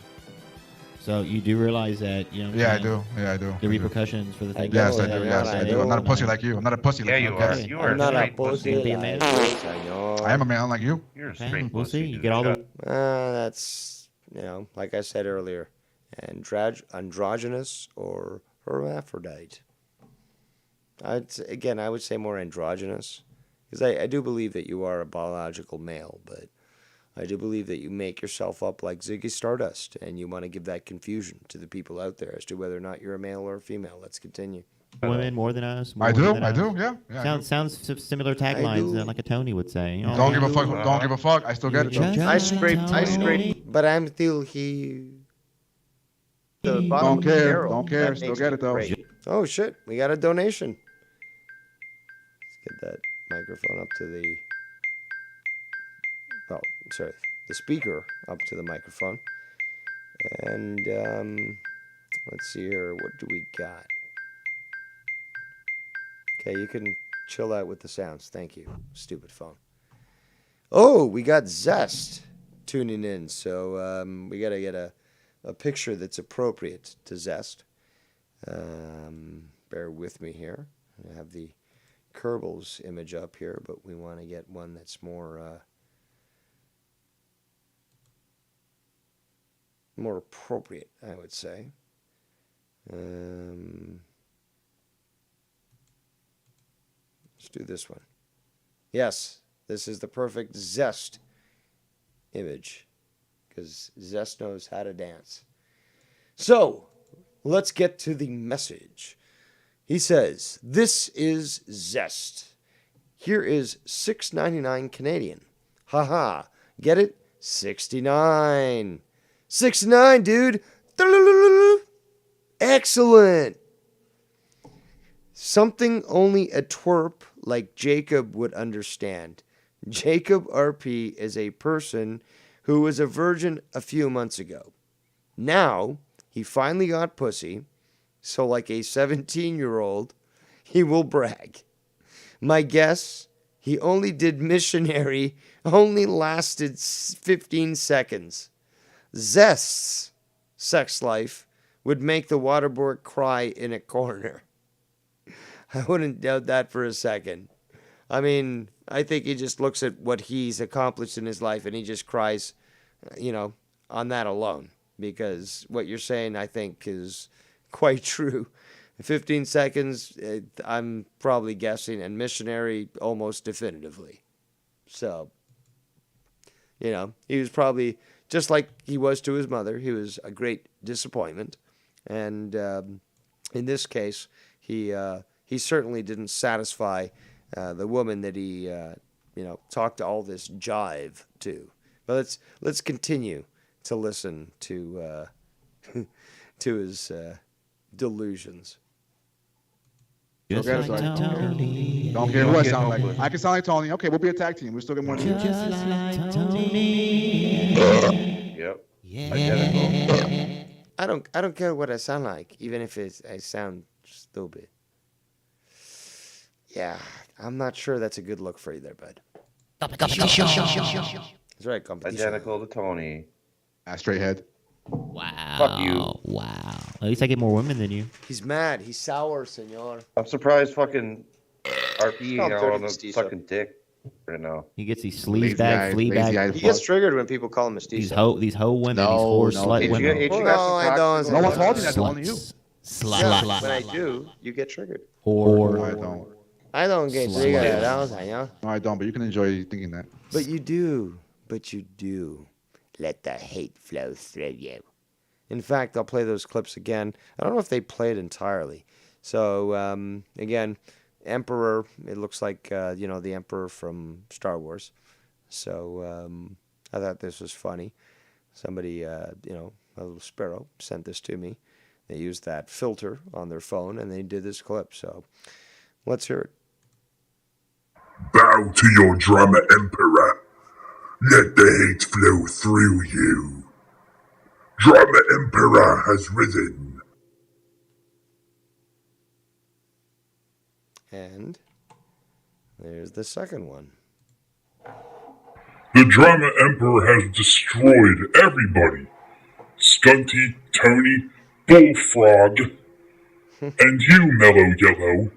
So you do realize that, you know? Yeah, I do. Yeah, I do. The repercussions for the thing. Yes, I do. Yes, I do. I'm not a pussy like you. I'm not a pussy like you. you are. Yes. You are I'm not a straight pussy pussy. like you, senor. I am a man like you. You're a Okay, straight we'll pussy. see. You dude. get all the. That's, like I said earlier, androgynous or hermaphrodite. I would say more androgynous, because I do believe that you are a biological male, but I do believe that you make yourself up like Ziggy Stardust, and you want to give that confusion to the people out there as to whether or not you're a male or a female. Let's continue. Women more than us. I do. more than I us. do. Yeah. Yeah. Sounds similar taglines like a Tony would say. You know Don't what I give a mean? fuck. Don't give a fuck. I still get it. Though. I scrape, but I'm still here. The bottom Don't of the care. barrel. Don't care. That Still makes get me it though. great. Oh shit, we got a donation. Let's get that microphone up to the. Oh, sorry, the speaker up to the microphone. And let's see here. What do we got? Okay, you can chill out with the sounds. Thank you, stupid phone. Oh, we got Zest tuning in. So we got to get a picture that's appropriate to Zest. Bear with me here. I have the Kerbals image up here, but we want to get one that's more appropriate, I would say. Let's do this one. Yes, this is the perfect Zest image, because Zest knows how to dance. So, let's get to the message. He says, "This is Zest. Here is $6.99 Canadian. Haha, get it? 69. 69, dude. Excellent. Something only a twerp like Jacob would understand. Jacob RP is a person who was a virgin a few months ago. Now, he finally got pussy, so like a 17-year-old, he will brag. My guess, he only did missionary, only lasted 15 seconds. Zest's sex life would make the waterboard cry in a corner. I wouldn't doubt that for a second. I mean, I think he just looks at what he's accomplished in his life and he just cries, on that alone. Because what you're saying, I think, is quite true. 15 seconds, I'm probably guessing, and missionary almost definitively. So, he was probably, just like he was to his mother, he was a great disappointment. And in this case, he certainly didn't satisfy the woman that he, talked all this jive to. But let's continue to listen to to his delusions. Don't care who I sound like. I can sound like Tony. Okay, we'll be a tag team. We'll still get more views. Just like Tony. Yep. Yeah. I don't care what I sound like, even if I sound stupid. Yeah, I'm not sure that's a good look for you there, bud. That's right, competition. Identical to Tony. Straight head. Wow. Fuck you. Wow. At least I get more women than you. He's mad. He's sour, senor. I'm surprised fucking RP Stop out dirty on the mestizo. fucking dick right now. He gets these sleaze bag, flea bag. He gets triggered when people call him mestizo. These hoe women, these whore slut women. No, I don't. No one told you that, only you. Slut. When I do, you get triggered. Whore. No, I don't. I don't get Slut. triggered, senor. No, I don't, but you can enjoy thinking that. But you do. Let the hate flow through you. In fact, I'll play those clips again. I don't know if they play it entirely. So, again, Emperor, it looks like, the Emperor from Star Wars. So, I thought this was funny. Somebody, a little sparrow sent this to me. They used that filter on their phone and they did this clip. So, let's hear it. Bow to your drama emperor. Let the hate flow through you. Drama emperor has risen. And there's the second one. The drama emperor has destroyed everybody. Stunty, Tony, Bullfrog, and you, Mellow Yellow.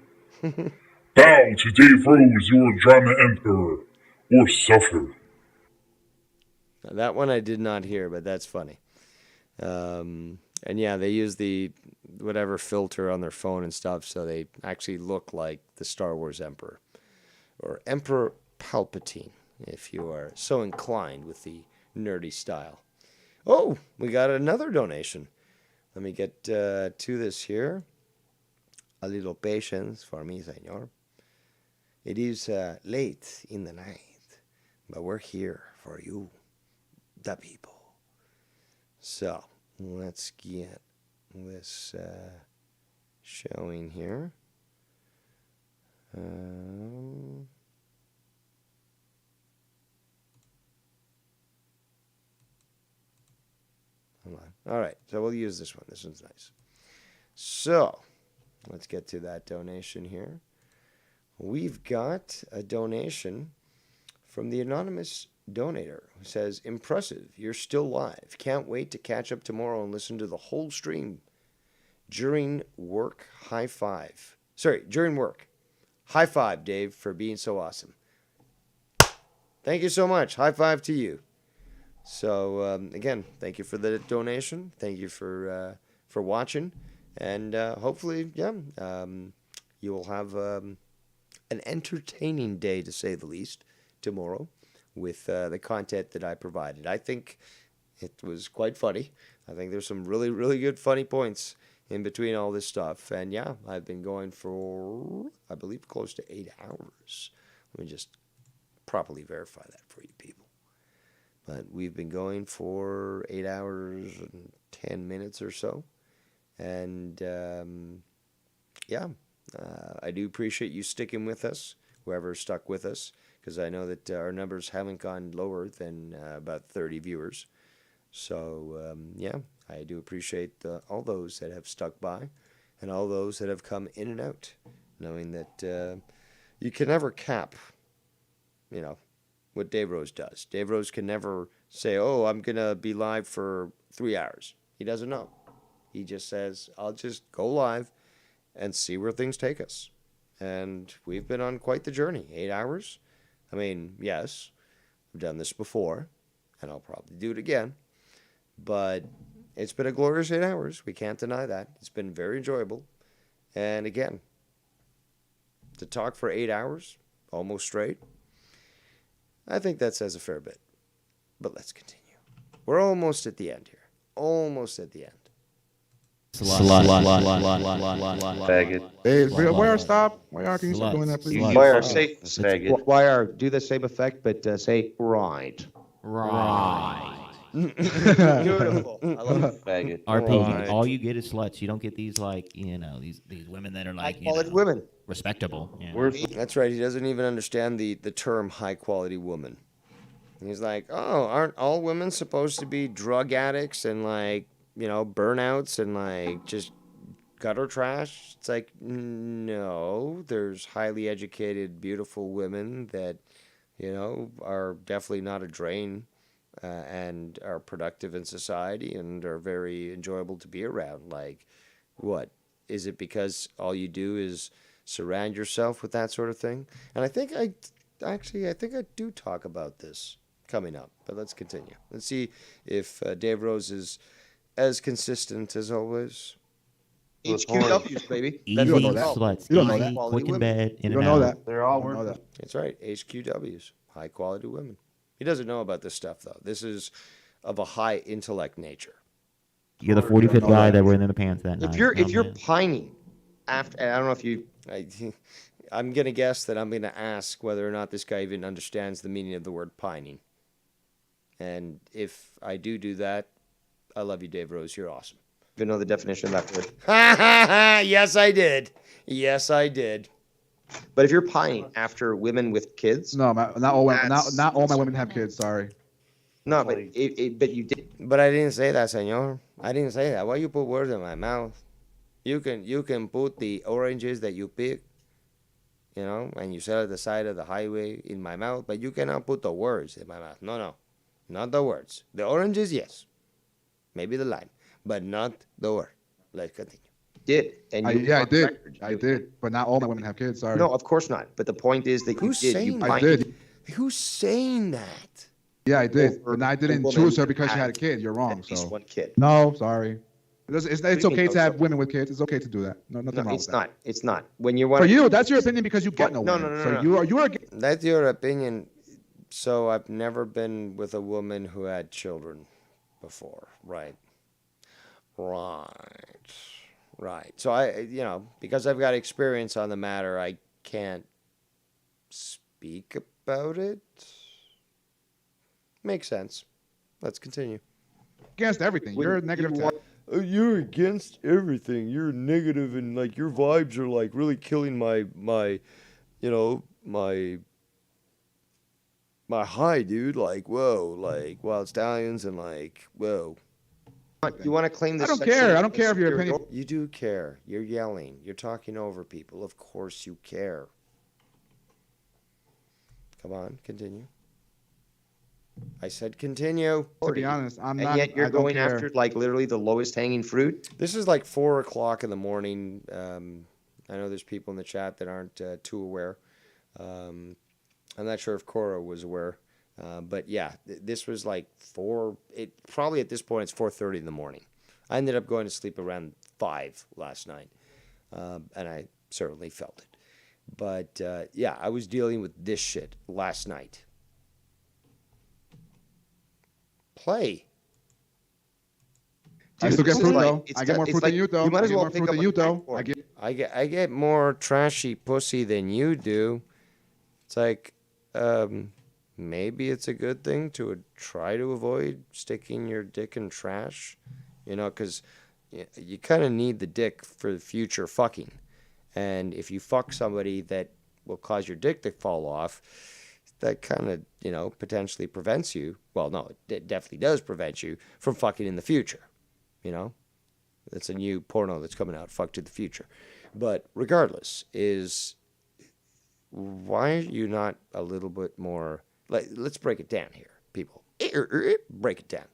Bow to Dave Rose, your drama emperor, or suffer. Now, that one I did not hear, but that's funny. And yeah, they use the whatever filter on their phone and stuff, so they actually look like the Star Wars Emperor. Or Emperor Palpatine, if you are so inclined with the nerdy style. Oh, we got another donation. Let me get to this here. A little patience for me, senor. It is late in the night, but we're here for you, the people. So, let's get this showing here. Hold on. All right, so we'll use this one. This one's nice. So, let's get to that donation here. We've got a donation from the anonymous donator who says, "Impressive, you're still live. Can't wait to catch up tomorrow and listen to the whole stream. During work, high five. During work. High five, Dave, for being so awesome." Thank you so much. High five to you. So, again, thank you for the donation. Thank you for watching. And hopefully, you will have an entertaining day, to say the least, tomorrow with the content that I provided. I think it was quite funny. I think there's some really, really good funny points in between all this stuff. And yeah, I've been going for, I believe, close to 8 hours. Let me just properly verify that for you people. But we've been going for 8 hours and 10 minutes or so. And I do appreciate you sticking with us, whoever stuck with us, because I know that our numbers haven't gone lower than about 30 viewers. So, I do appreciate all those that have stuck by and all those that have come in and out, knowing that you can never cap, what Dave Rose does. Dave Rose can never say, "Oh, I'm going to be live for 3 hours." He doesn't know. He just says, "I'll just go live and see where things take us." And we've been on quite the journey. 8 hours. I mean, yes, I've done this before, and I'll probably do it again. But it's been a glorious 8 hours. We can't deny that. It's been very enjoyable. And again, to talk for 8 hours, almost straight, I think that says a fair bit. But let's continue. We're almost at the end here. Almost at the end. Faggot. Hey, YR, stop. YR, can you stop doing that, please? YR, say faggot. YR, do the same effect, but say right. Right. Beautiful. I love it. Faggot. RP, all you get is sluts. You don't get these these women that are like high quality women, respectable. Yeah. That's right. He doesn't even understand the term high quality woman. He's like, "Oh, aren't all women supposed to be drug addicts and burnouts and just gutter trash?" It's like, no, there's highly educated, beautiful women that are definitely not a drain. And are productive in society and are very enjoyable to be around. What? Is it because all you do is surround yourself with that sort of thing? And I think I do talk about this coming up, but let's continue. Let's see if Dave Rose is as consistent as always. HQWs, baby. Easy sluts. You don't know Easy, that. quick in bed, in You and don't know out. that. They're all You don't know that. That's right. HQWs. High quality women. He doesn't know about this stuff, though. This is of a high intellect nature. You're the 45th guy that were in the pants that night. If you're pining after, and I don't know if you, I'm gonna guess that I'm gonna ask whether or not this guy even understands the meaning of the word pining. And if I do that, I love you, Dave Rose. You're awesome. You know the definition of that word? Yes, I did. Yes, I did. But if you're pining after women with kids, no, not all women, not all my women have kids. Sorry. No, but but you did. But I didn't say that, senor. I didn't say that. Why you put words in my mouth? You can put the oranges that you pick, and you sell at the side of the highway in my mouth, but you cannot put the words in my mouth. No, not the words. The oranges, yes, maybe the lime, but not the word. Let's continue. I did, but not all my women have kids. Sorry. No, of course not. But the point is that Who's you did. saying You that? I did. Who's saying that? Yeah, I did, but I didn't choose her because she had a kid. You're wrong. At least one kid. No, sorry. It's okay to have so? women with kids. It's okay to do that. No, nothing wrong It's with that. not. It's not. When you're For you, that's your opinion because you get no No, women. no, So no. you are. That's your opinion. So I've never been with a woman who had children before, right? Right. So I, because I've got experience on the matter, I can't speak about it. Makes sense. Let's continue. Against everything. You're a negative. You're against everything. You're negative, and like your vibes are like really killing my high, dude. Like, whoa, like Wild Stallions, and like, whoa. You want to claim this? I don't care. I don't care if your opinion. You do care. You're yelling. You're talking over people. Of course you care. Come on, continue. I said continue. To be honest, I'm And not. yet you're I don't going care. after like literally the lowest hanging fruit. This is like 4:00 in the morning. I know there's people in the chat that aren't too aware. I'm not sure if Cora was aware, but yeah, this was like probably at this point it's 4:30 in the morning. I ended up going to sleep around 5 last night, and I certainly felt it. But yeah, I was dealing with this shit last night. Play. I still get fruit though. It's I get more fruit than you though. You might as I get well more pick fruit up than a you though. crack I get more trashy pussy than you do. It's like maybe it's a good thing to try to avoid sticking your dick in trash, because you kind of need the dick for the future fucking. And if you fuck somebody that will cause your dick to fall off, that kind of, potentially prevents you. Well, no, it definitely does prevent you from fucking in the future. That's a new porno that's coming out, Fuck to the Future. But regardless, why are you not a little bit more, let's break it down here, people. Break it down.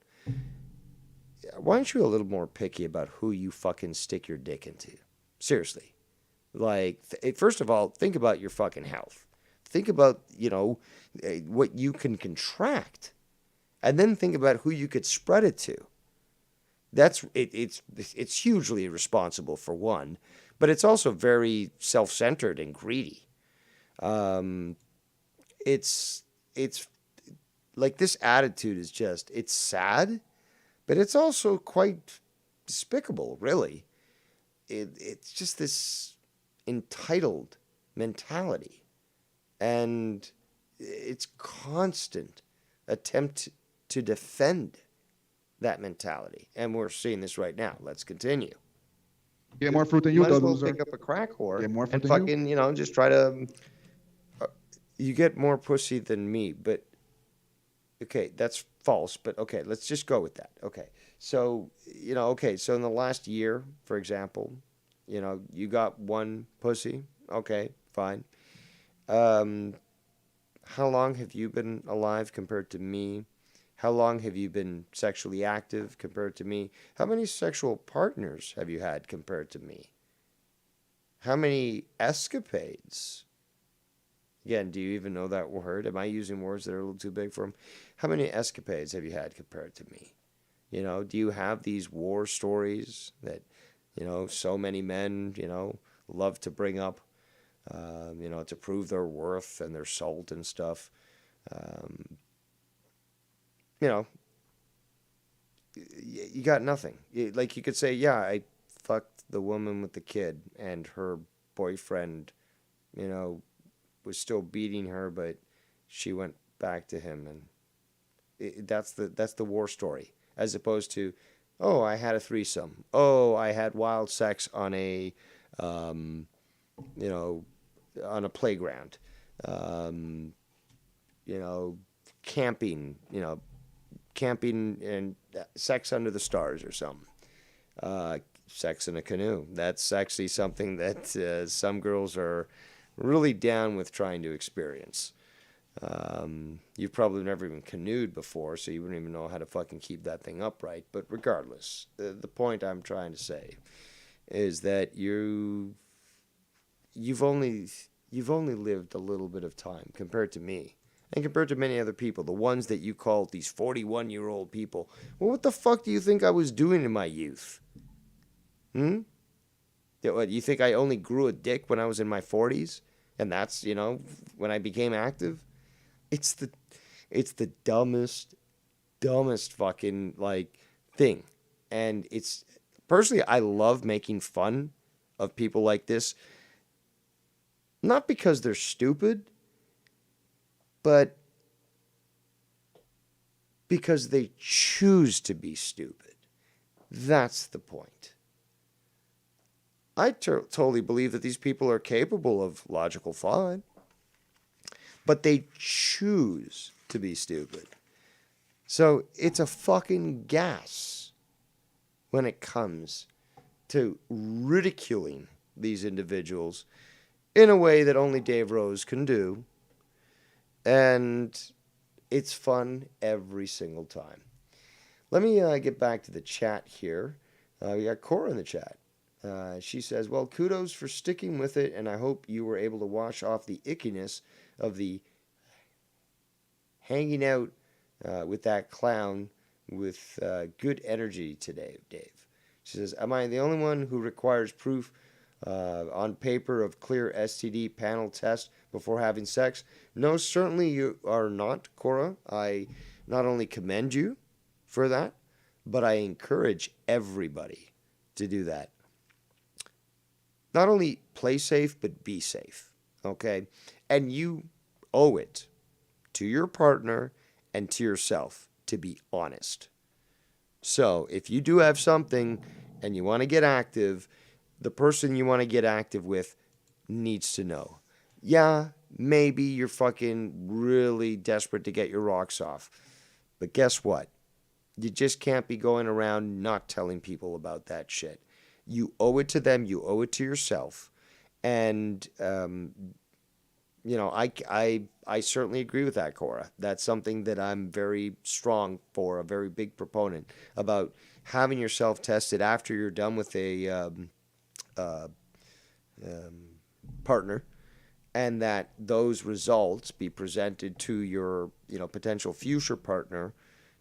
Why aren't you a little more picky about who you fucking stick your dick into? Seriously. Like, first of all, think about your fucking health. Think about, what you can contract. And then think about who you could spread it to. It's hugely irresponsible for one, but it's also very self-centered and greedy. It's like this attitude is just, it's sad, but it's also quite despicable, really. It's just this entitled mentality, and it's constant attempt to defend that mentality, and we're seeing this right now. Let's continue. Get more fruit than you Might though, as well loser. pick up a crack whore Get more fruit and than you. fucking, just try to. You get more pussy than me, but okay, that's false. But okay, let's just go with that. Okay, so so in the last year, for example, you got one pussy. Okay, fine. How long have you been alive compared to me? How long have you been sexually active compared to me? How many sexual partners have you had compared to me? How many escapades? Again, do you even know that word? Am I using words that are a little too big for them? How many escapades have you had compared to me? Do you have these war stories that, so many men, love to bring up, to prove their worth and their salt and stuff? you got nothing. Like you could say, yeah, I fucked the woman with the kid, and her boyfriend, was still beating her, but she went back to him, and that's the war story, as opposed to, oh, I had a threesome. Oh, I had wild sex on a, on a playground. Camping. Camping and sex under the stars or something. Sex in a canoe. That's actually something that some girls are really down with trying to experience. You've probably never even canoed before, so you wouldn't even know how to fucking keep that thing upright. But regardless, the point I'm trying to say is that you've only lived a little bit of time compared to me. And compared to many other people, the ones that you call these 41-year-old people. Well, what the fuck do you think I was doing in my youth? What, you think I only grew a dick when I was in my 40s? And that's, when I became active? It's the dumbest fucking, thing. And it's, personally, I love making fun of people like this. Not because they're stupid, but because they choose to be stupid. That's the point. I totally believe that these people are capable of logical thought, but they choose to be stupid. So it's a fucking gas when it comes to ridiculing these individuals in a way that only Dave Rose can do. And it's fun every single time. Let me get back to the chat here. We got Cora in the chat. She says, well, kudos for sticking with it, and I hope you were able to wash off the ickiness of the hanging out with that clown with good energy today, Dave. She says, am I the only one who requires proof on paper of clear STD panel test before having sex? No, certainly you are not, Cora. I not only commend you for that, but I encourage everybody to do that. Not only play safe, but be safe, okay? And you owe it to your partner and to yourself to be honest. So if you do have something and you want to get active, the person you want to get active with needs to know. Yeah, maybe you're fucking really desperate to get your rocks off. But guess what? You just can't be going around not telling people about that shit. You owe it to them. You owe it to yourself. And, I certainly agree with that, Cora. That's something that I'm very strong for, a very big proponent about having yourself tested after you're done with a partner, and that those results be presented to your, potential future partner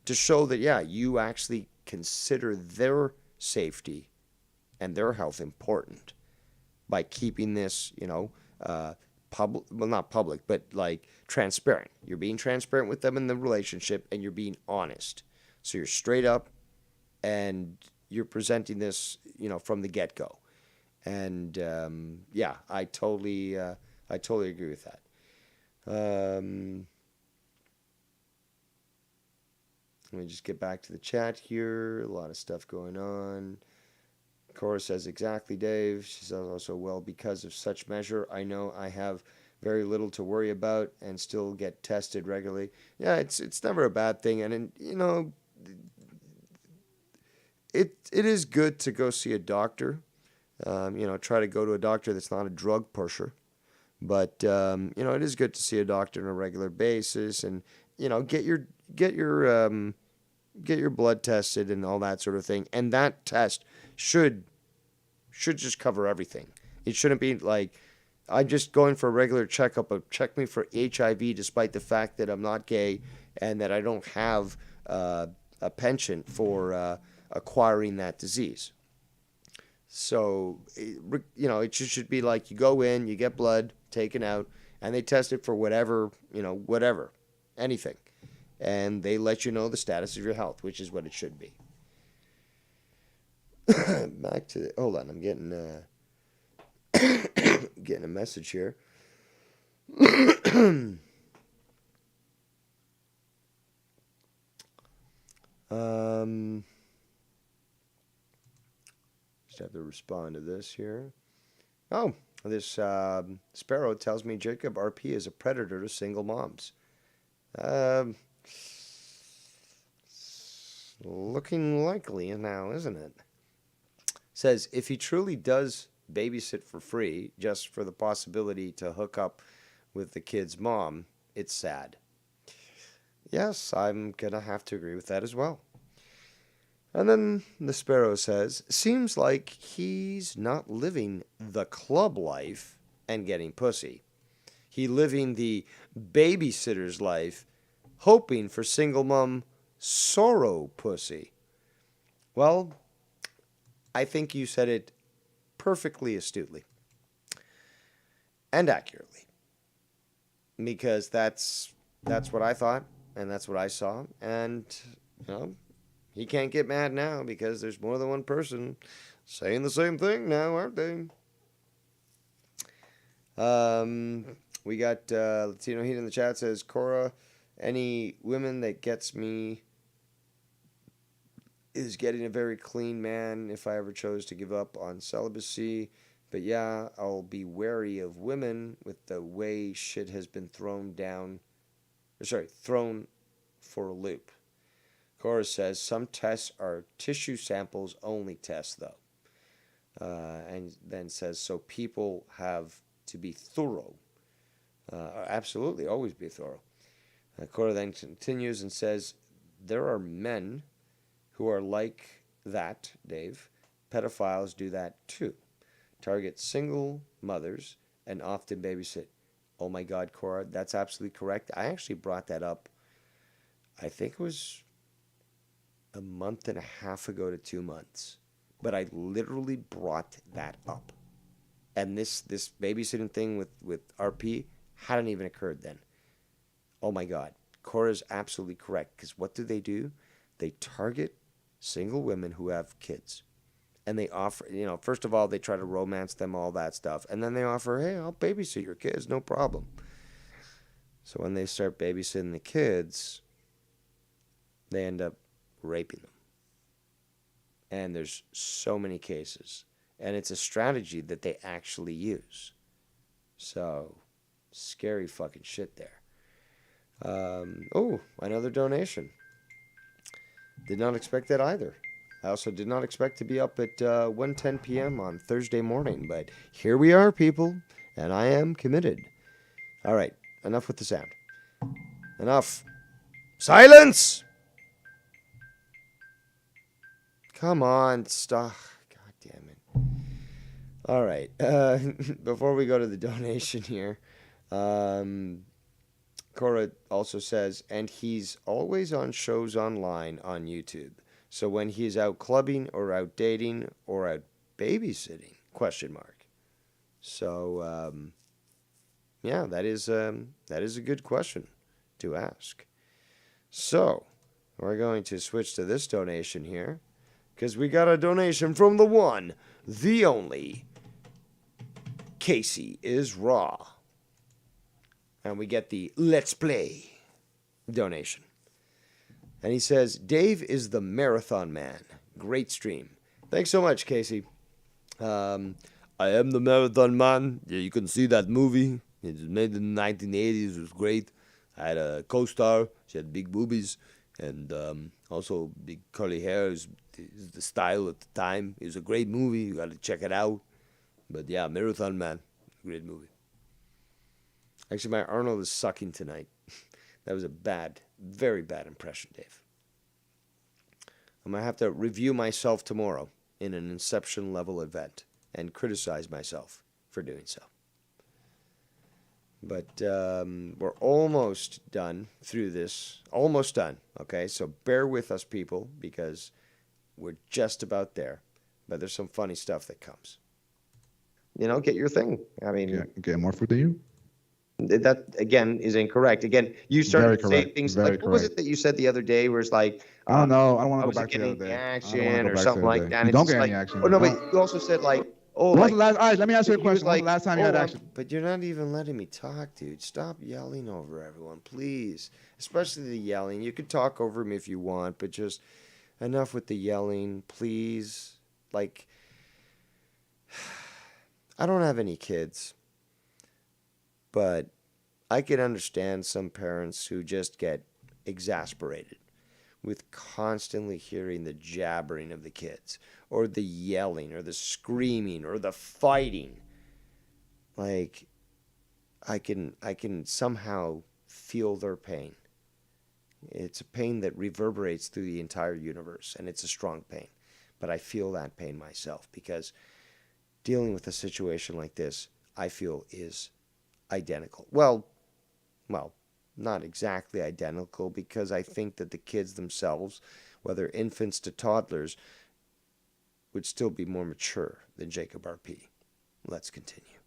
to show that, yeah, you actually consider their safety and their health important by keeping this, public, well, not public, but transparent. You're being transparent with them in the relationship, and you're being honest. So you're straight up, and you're presenting this, from the get-go. And I totally agree with that. Let me just get back to the chat here. A lot of stuff going on. Cora says, exactly, Dave. She says also, well, because of such measure, I know I have very little to worry about and still get tested regularly. Yeah, it's never a bad thing. And it is good to go see a doctor. Try to go to a doctor that's not a drug pusher. But, it is good to see a doctor on a regular basis and, get your blood tested and all that sort of thing. And that test should just cover everything. It shouldn't be like, I'm just going for a regular checkup of check me for HIV despite the fact that I'm not gay and that I don't have a penchant for acquiring that disease. So, it should be like you go in, you get blood taken out, and they test it for whatever, anything. And they let you know the status of your health, which is what it should be. back to hold on. I'm getting getting a message here. Just have to respond to this here. Oh, this Sparrow tells me Jacob RP is a predator to single moms. Looking likely now, isn't it? Says if he truly does babysit for free just for the possibility to hook up with the kid's mom, it's sad. Yes, I'm gonna have to agree with that as well. And then the Sparrow says, seems like he's not living the club life and getting pussy. He living the babysitter's life, hoping for single mom sorrow pussy. Well, I think you said it perfectly astutely and accurately, because that's what I thought and that's what I saw. And he can't get mad now because there's more than one person saying the same thing now, aren't they? We got Latino Heat in the chat says, Cora, any women that gets me is getting a very clean man if I ever chose to give up on celibacy. But yeah, I'll be wary of women with the way shit has been thrown for a loop. Cora says some tests are tissue samples only tests though. And then says, so people have to be thorough. Absolutely, always be thorough. Cora then continues and says, there are men who are like that, Dave. Pedophiles do that too. Target single mothers and often babysit. Oh my God, Cora, that's absolutely correct. I actually brought that up, I think it was a month and a half ago to 2 months. But I literally brought that up. And this babysitting thing with RP hadn't even occurred then. Oh my God. Cora's absolutely correct. Because what do? They target single women who have kids. And they offer, first of all, they try to romance them, all that stuff. And then they offer, hey, I'll babysit your kids, no problem. So when they start babysitting the kids, they end up raping them. And there's so many cases. And it's a strategy that they actually use. So, scary fucking shit there. Another donation. Did not expect that either. I also did not expect to be up at 1:10 p.m. on Thursday morning. But here we are, people. And I am committed. All right, enough with the sound. Enough. Silence! Come on, stop. God damn it. All right. Before we go to the donation here, Cora also says, and he's always on shows online on YouTube. So when he's out clubbing or out dating or out babysitting, ? So, yeah, that is a good question to ask. So, we're going to switch to this donation here, because we got a donation from the one, the only, Casey is Raw. And we get the Let's Play donation. And he says, Dave is the marathon man. Great stream. Thanks so much, Casey. I am the marathon man. Yeah, you can see that movie. It was made in the 1980s. It was great. I had a co-star. She had big boobies. And also big curly hair. It was the style at the time. It was a great movie. You got to check it out. But yeah, Marathon Man. Great movie. Actually, my Arnold is sucking tonight. That was a bad, very bad impression, Dave. I'm going to have to review myself tomorrow in an Inception level event and criticize myself for doing so. But we're almost done through this. Almost done. Okay, so bear with us, people, because we're just about there. But there's some funny stuff that comes. Get your thing. I mean... Get more food than you? That again is incorrect. Again, you started to say things like, what was it that you said the other day where it's like, I don't know. I don't want to was go it back to the getting other any day. action or something like that? You It's don't just get like, any action. oh no, No. but you also said like, oh, When was like, the last? All right, let me ask you a he was question. When was like, the last time you had action? But you're not even letting me talk, dude. Stop yelling over everyone, please. Especially the yelling. You could talk over me if you want, but just enough with the yelling, please. Like, I don't have any kids, but I can understand some parents who just get exasperated with constantly hearing the jabbering of the kids, or the yelling, or the screaming, or the fighting. Like, I can somehow feel their pain. It's a pain that reverberates through the entire universe, and it's a strong pain. But I feel that pain myself, because dealing with a situation like this, I feel, is identical. Well, not exactly identical, because I think that the kids themselves, whether infants to toddlers, would still be more mature than Jacob RP. Let's continue.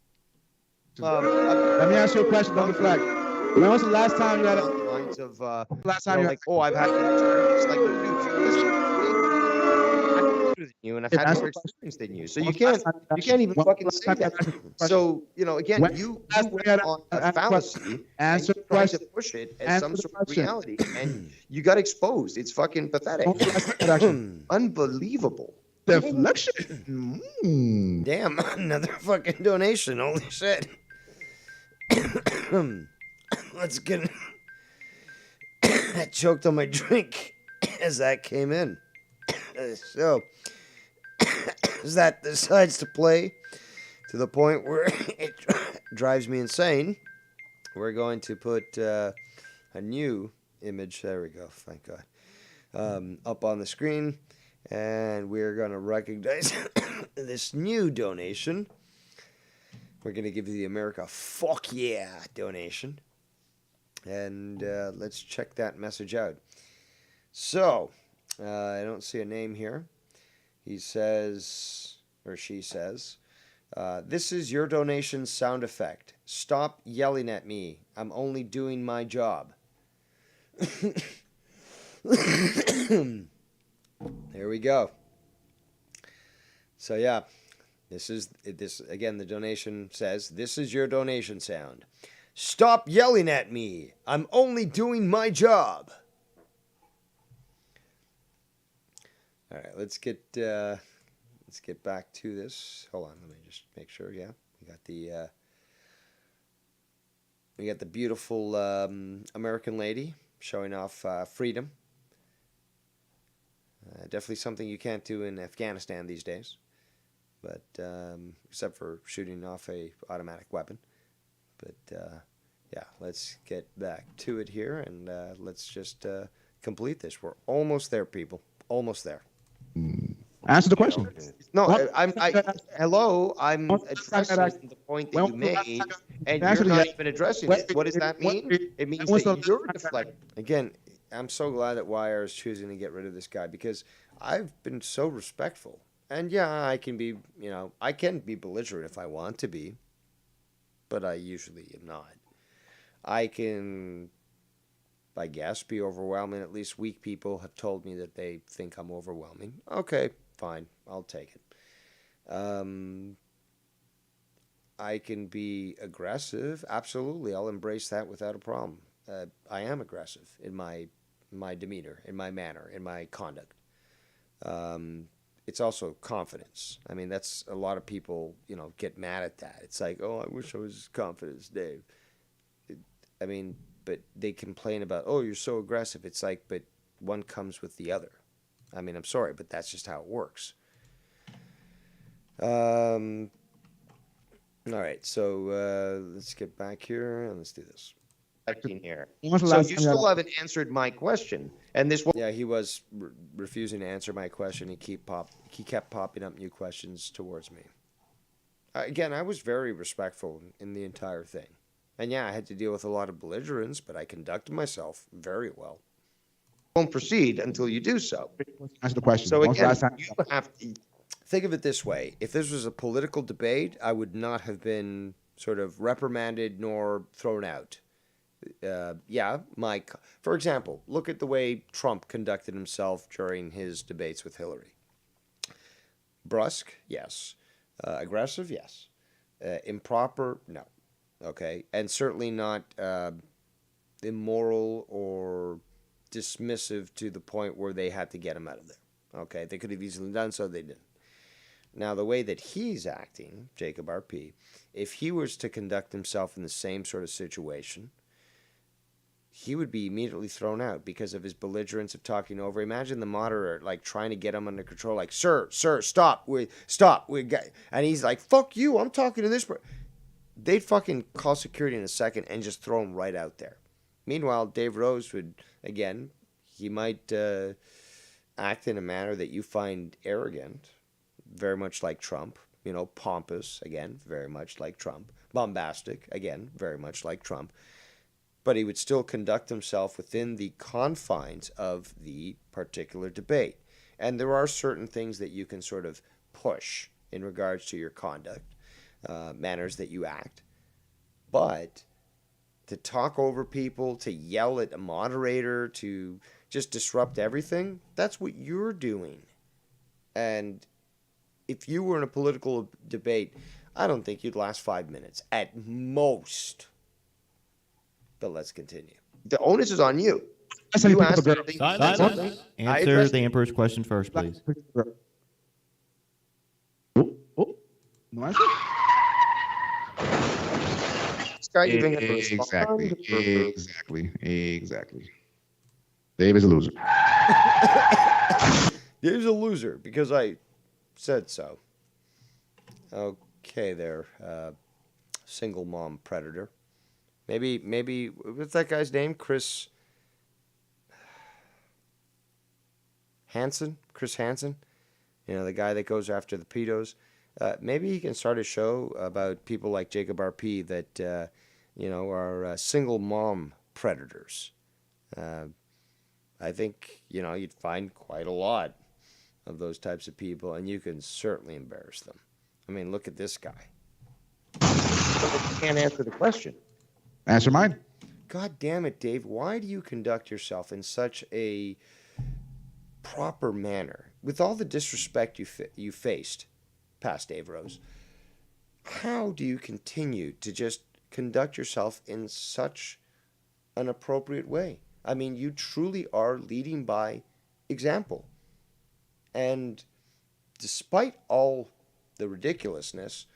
Let me ask you a question. Don't deflect. When was the last time you had lines of last time you know, like, oh, I've had it's like, dude, listen, I'm older than you, and I've had more experience than you, so you can't even fucking say that. So, you know, again, you went on a fallacy and you tried to push it as some sort of reality, and you got exposed. It's fucking pathetic. Unbelievable. Deflection. Damn, another fucking donation. Holy shit. Let's get. I choked on my drink as that came in. So, as that decides to play to the point where it drives me insane, we're going to put a new image. There we go. Thank God. Up on the screen. And we're going to recognize this new donation. We're going to give you the America Fuck Yeah donation. And let's check that message out. So, I don't see a name here. He says, or she says, this is your donation sound effect. Stop yelling at me. I'm only doing my job. There we go. So yeah, this again, the donation says, this is your donation sound. Stop yelling at me. I'm only doing my job. All right, let's get back to this. Hold on, let me just make sure. Yeah, we got the beautiful American lady showing off freedom. Definitely something you can't do in Afghanistan these days, but except for shooting off a automatic weapon. But yeah, let's get back to it here, and let's just complete this. We're almost there, people. Almost there. Answer the question. No, hello. I'm addressing the point that you made, and you're not even addressing it. What does that mean? It means that you're deflecting. Again, I'm so glad that YR is choosing to get rid of this guy, because I've been so respectful. And yeah, I can be belligerent if I want to be, but I usually am not. I can, I guess, be overwhelming. At least weak people have told me that they think I'm overwhelming. Okay, fine. I'll take it. I can be aggressive. Absolutely. I'll embrace that without a problem. I am aggressive in my demeanor, in my manner, in my conduct. It's also confidence. I mean, that's a lot of people, get mad at that. It's like, oh, I wish I was as confident as Dave. I mean, but they complain about, oh, you're so aggressive. It's like, but one comes with the other. I mean, I'm sorry, but that's just how it works. All right, so let's get back here and let's do this. Here. So you still haven't answered my question, and this. Yeah, he was refusing to answer my question. He kept popping up new questions towards me. Again, I was very respectful in the entire thing, and yeah, I had to deal with a lot of belligerence, but I conducted myself very well. Won't proceed until you do so. Answer the question. So again, you have to think of it this way: if this was a political debate, I would not have been sort of reprimanded nor thrown out. Yeah, Mike. For example, look at the way Trump conducted himself during his debates with Hillary. Brusque, yes. Aggressive, yes. Improper, no. Okay, and certainly not immoral or dismissive to the point where they had to get him out of there. Okay, they could have easily done so, they didn't. Now, the way that he's acting, Jacob RP, if he was to conduct himself in the same sort of situation, he would be immediately thrown out because of his belligerence of talking over. Imagine the moderator like trying to get him under control, like, sir, stop, and he's like, fuck you, I'm talking to this person. They'd fucking call security in a second and just throw him right out there. Meanwhile, Dave Rose would, again, he might act in a manner that you find arrogant, very much like Trump, pompous, again, very much like Trump, bombastic, again, very much like Trump. But he would still conduct himself within the confines of the particular debate. And there are certain things that you can sort of push in regards to your conduct, manners that you act. But to talk over people, to yell at a moderator, to just disrupt everything, that's what you're doing. And if you were in a political debate, I don't think you'd last 5 minutes at most. But let's continue. The onus is on you. You asked something. Answer the Emperor's question first, please. No answer? Exactly. Dave is a loser. Dave's a loser because I said so. Okay, there. Single mom predator. Maybe what's that guy's name? Chris Hansen? Chris Hansen? The guy that goes after the pedos. Maybe he can start a show about people like Jacob RP that, are single mom predators. I think, you'd find quite a lot of those types of people, and you can certainly embarrass them. I mean, look at this guy. You can't answer the question. Answer mine. God damn it, Dave. Why do you conduct yourself in such a proper manner? With all the disrespect you faced past Dave Rose, how do you continue to just conduct yourself in such an appropriate way? I mean, you truly are leading by example. And despite all the ridiculousness,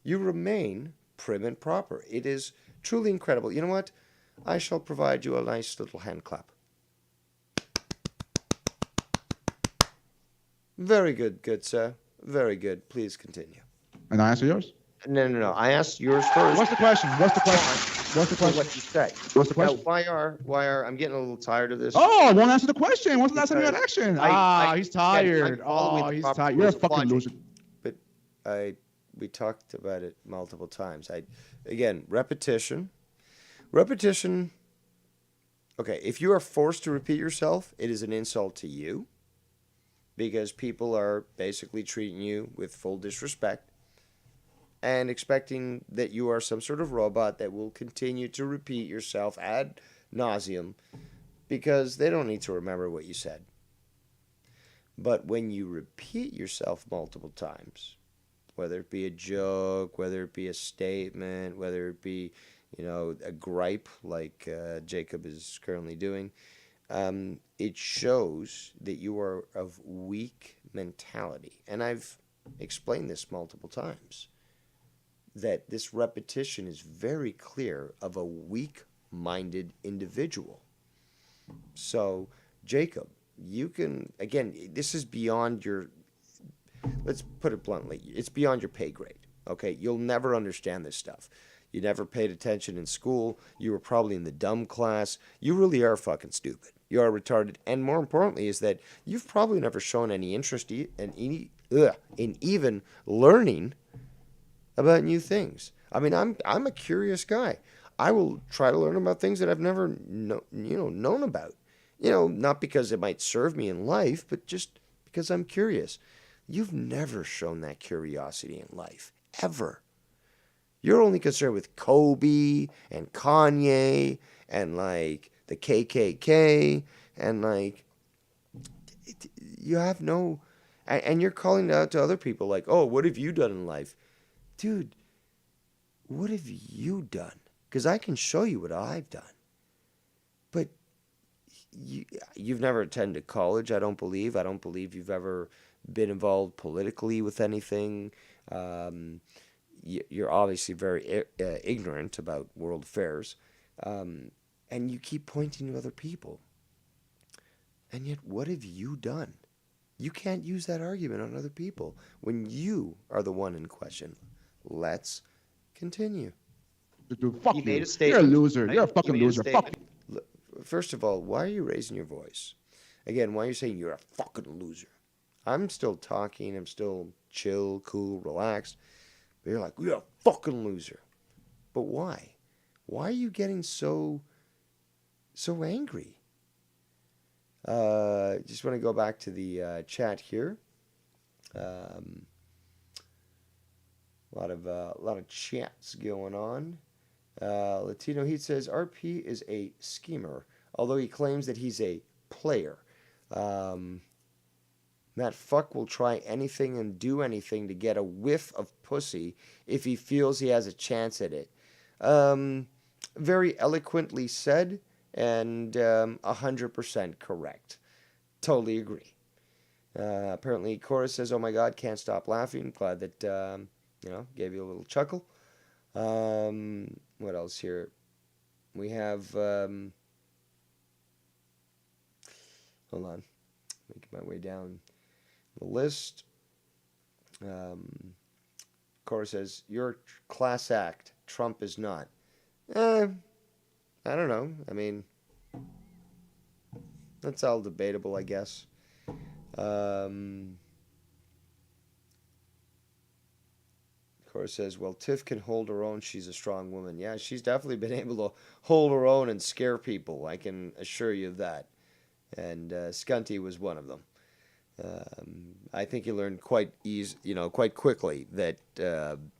you remain prim and proper. It is truly incredible. You know what? I shall provide you a nice little hand clap. Very good, good sir. Very good. Please continue. And I answer yours? No. I asked yours first. What's the question? What's the question? What you say. What's the question? Now, why are I'm getting a little tired of this. Oh, I won't answer the question. When's the last time you had action? He's tired. He's tired. You're a fucking loser. But we talked about it multiple times. Again, repetition. Okay, if you are forced to repeat yourself, it is an insult to you because people are basically treating you with full disrespect and expecting that you are some sort of robot that will continue to repeat yourself ad nauseum because they don't need to remember what you said. But when you repeat yourself multiple times, whether it be a joke, whether it be a statement, whether it be, a gripe like Jacob is currently doing, it shows that you are of weak mentality. And I've explained this multiple times, that this repetition is very clear of a weak-minded individual. So, Jacob, you can, again, this is beyond your, let's put it bluntly, it's beyond your pay grade, okay? You'll never understand this stuff. You never paid attention in school. You were probably in the dumb class. You really are fucking stupid. You are retarded. And more importantly is that you've probably never shown any interest in even learning about new things. I mean, I'm a curious guy. I will try to learn about things that I've never known about. Not because it might serve me in life, but just because I'm curious. You've never shown that curiosity in life, ever. You're only concerned with Kobe and Kanye and like the KKK and like you have no, and you're calling it out to other people like, oh, what have you done in life? Dude, what have you done? Because I can show you what I've done. But you've never attended college, I don't believe. I don't believe you've ever been involved politically with anything. You're obviously very ignorant about world affairs. And you keep pointing to other people. And yet, what have you done? You can't use that argument on other people when you are the one in question. Let's continue. Dude, fuck He you. made a You're a statement. loser. Right? You're a He fucking made a loser. Fuck statement. First of all, why are you raising your voice? Again, why are you saying you're a fucking loser? I'm still talking. I'm still chill, cool, relaxed. But you're like, you're a fucking loser. But why? Why are you getting so angry? Just want to go back to the chat here. A lot of chats going on. Latino Heat says RP is a schemer, although he claims that he's a player. That fuck will try anything and do anything to get a whiff of pussy if he feels he has a chance at it. Very eloquently said and 100% correct. Totally agree. Apparently, Cora says, "Oh my God, can't stop laughing." Glad that gave you a little chuckle. What else here? We have. Hold on, making my way down the list. Cora says, "You're a class act. Trump is not." I don't know. I mean, that's all debatable, I guess. Cora says, well, Tiff can hold her own. She's a strong woman. Yeah, she's definitely been able to hold her own and scare people. I can assure you of that. And Skunty was one of them. I think you learned quite quickly that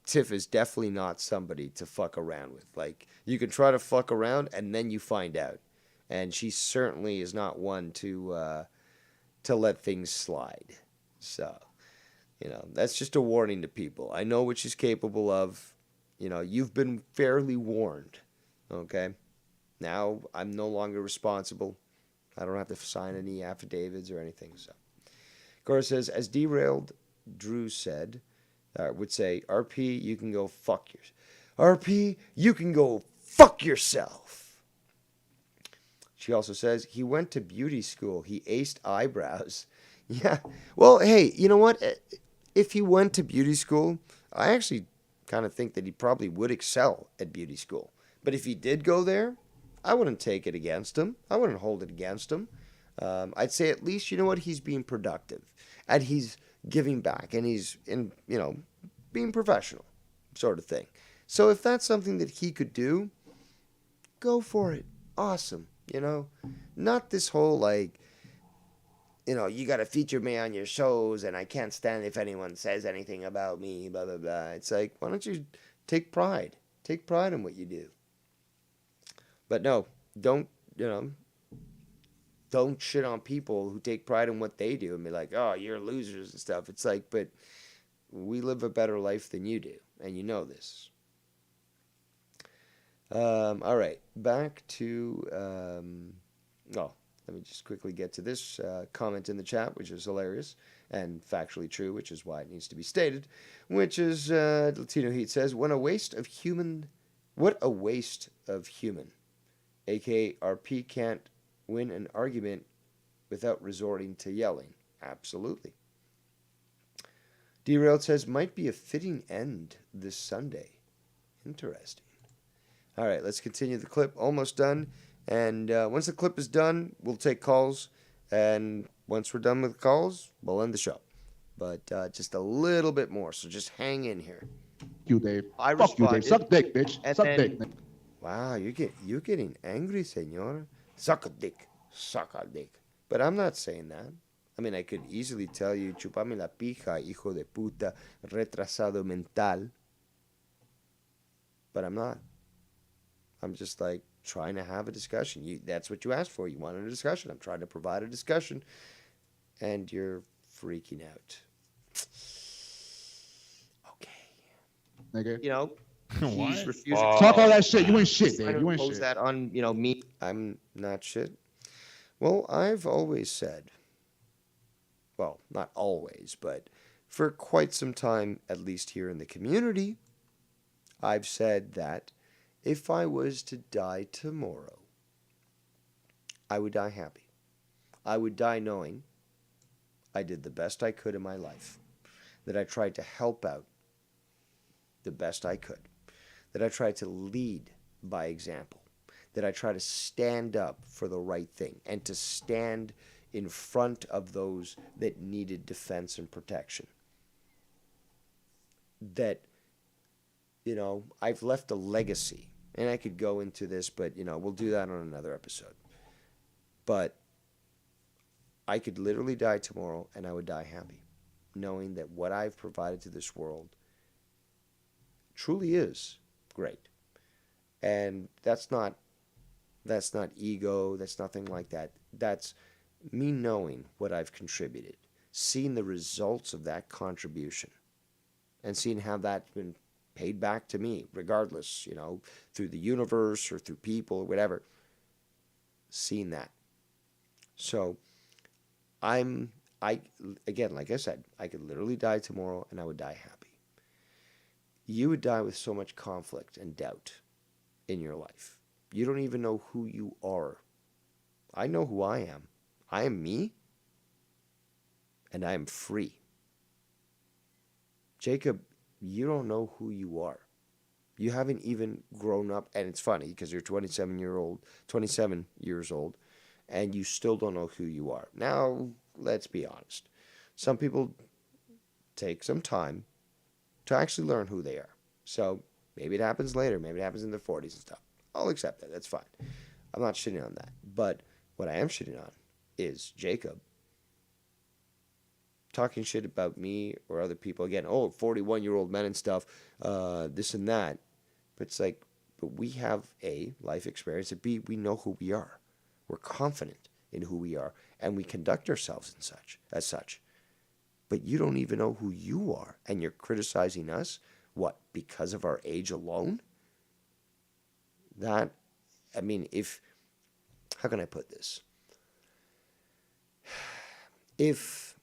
Tiff is definitely not somebody to fuck around with. Like, you can try to fuck around and then you find out. And she certainly is not one to let things slide. So, that's just a warning to people. I know what she's capable of. You've been fairly warned. Okay? Now, I'm no longer responsible. I don't have to sign any affidavits or anything, so. Cora says, as Derailed Drew would say, RP, you can go fuck yourself. RP, you can go fuck yourself. She also says, he went to beauty school. He aced eyebrows. Yeah. Well, hey, you know what? If he went to beauty school, I actually kind of think that he probably would excel at beauty school. But if he did go there, I wouldn't take it against him. I wouldn't hold it against him. I'd say at least, you know what, he's being productive and he's giving back and he's being professional sort of thing. So if that's something that he could do, go for it. Awesome. Not this whole you got to feature me on your shows and I can't stand if anyone says anything about me, blah, blah, blah. It's like, why don't you take pride? Take pride in what you do. But no, don't shit on people who take pride in what they do and be like, oh, you're losers and stuff. It's like, but we live a better life than you do, and you know this. All right, back to, let me just quickly get to this comment in the chat, which is hilarious and factually true, which is why it needs to be stated, which is Latino Heat says, what a waste of human, a.k.a. RP can't win an argument without resorting to yelling. Absolutely. Derailed says, might be a fitting end this Sunday. Interesting. All right, let's continue the clip. Almost done. And once the clip is done, we'll take calls. And once we're done with the calls, we'll end the show. But just a little bit more, so just hang in here. You, Dave. Fuck you, Dave. Suck dick, bitch. Suck dick. Wow, you're getting angry, senor. Suck a dick. Suck a dick. But I'm not saying that. I mean, I could easily tell you, chupame la pija, hijo de puta, retrasado mental. but I'm not. I'm just like trying to have a discussion. That's what you asked for. You wanted a discussion. I'm trying to provide a discussion, and you're freaking out. Nigga. You know, What? he's refusing. Talk all that shit. You ain't shit, He's trying Dave. to You ain't impose shit. that on me. I'm not shit. Well, I've always said, well, not always, but for quite some time, at least here in the community, I've said that if I was to die tomorrow, I would die happy. I would die knowing I did the best I could in my life, that I tried to help out the best I could, that I tried to lead by example, that I try to stand up for the right thing and to stand in front of those that needed defense and protection. That, I've left a legacy. And I could go into this, but, we'll do that on another episode. But I could literally die tomorrow and I would die happy, knowing that what I've provided to this world truly is great. And that's not ego, that's nothing like that. That's me knowing what I've contributed, seeing the results of that contribution, and seeing how that's been paid back to me, regardless, through the universe or through people or whatever. Seeing that. So again, like I said, I could literally die tomorrow and I would die happy. You would die with so much conflict and doubt in your life. You don't even know who you are. I know who I am. I am me, and I am free. Jacob, you don't know who you are. You haven't even grown up, and it's funny because you're 27 years old, and you still don't know who you are. Now, let's be honest. Some people take some time to actually learn who they are. So maybe it happens later. Maybe it happens in their 40s and stuff. I'll accept that. That's fine. I'm not shitting on that. But what I am shitting on is Jacob talking shit about me or other people. Again, 41-year-old men and stuff, this and that. But it's like, but we have A, life experience, and B, we know who we are. We're confident in who we are, and we conduct ourselves as such. But you don't even know who you are, and you're criticizing us, what, because of our age alone? How can I put this? If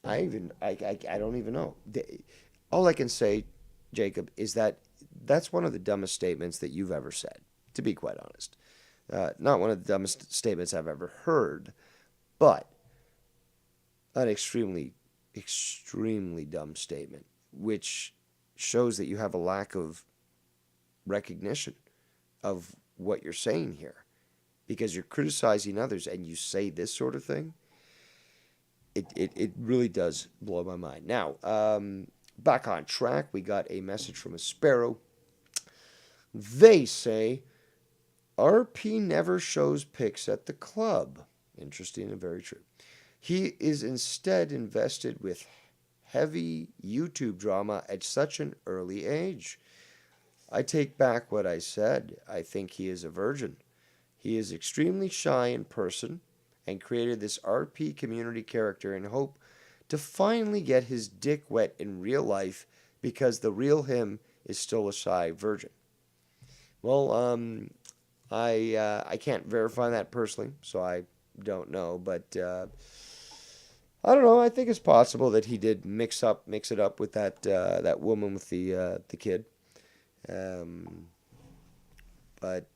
I don't even know. All I can say, Jacob, is that that's one of the dumbest statements that you've ever said, to be quite honest. Not one of the dumbest statements I've ever heard, but an extremely, extremely dumb statement, which shows that you have a lack of recognition of what you're saying here. Because you're criticizing others and you say this sort of thing, it really does blow my mind. Now, back on track, we got a message from a sparrow. They say, RP never shows pics at the club. Interesting and very true. He is instead invested with heavy YouTube drama at such an early age. I take back what I said. I think he is a virgin. He is extremely shy in person and created this RP community character in hope to finally get his dick wet in real life because the real him is still a shy virgin. Well, I can't verify that personally, so I don't know, but I don't know. I think it's possible that he did mix it up with that woman with the kid. But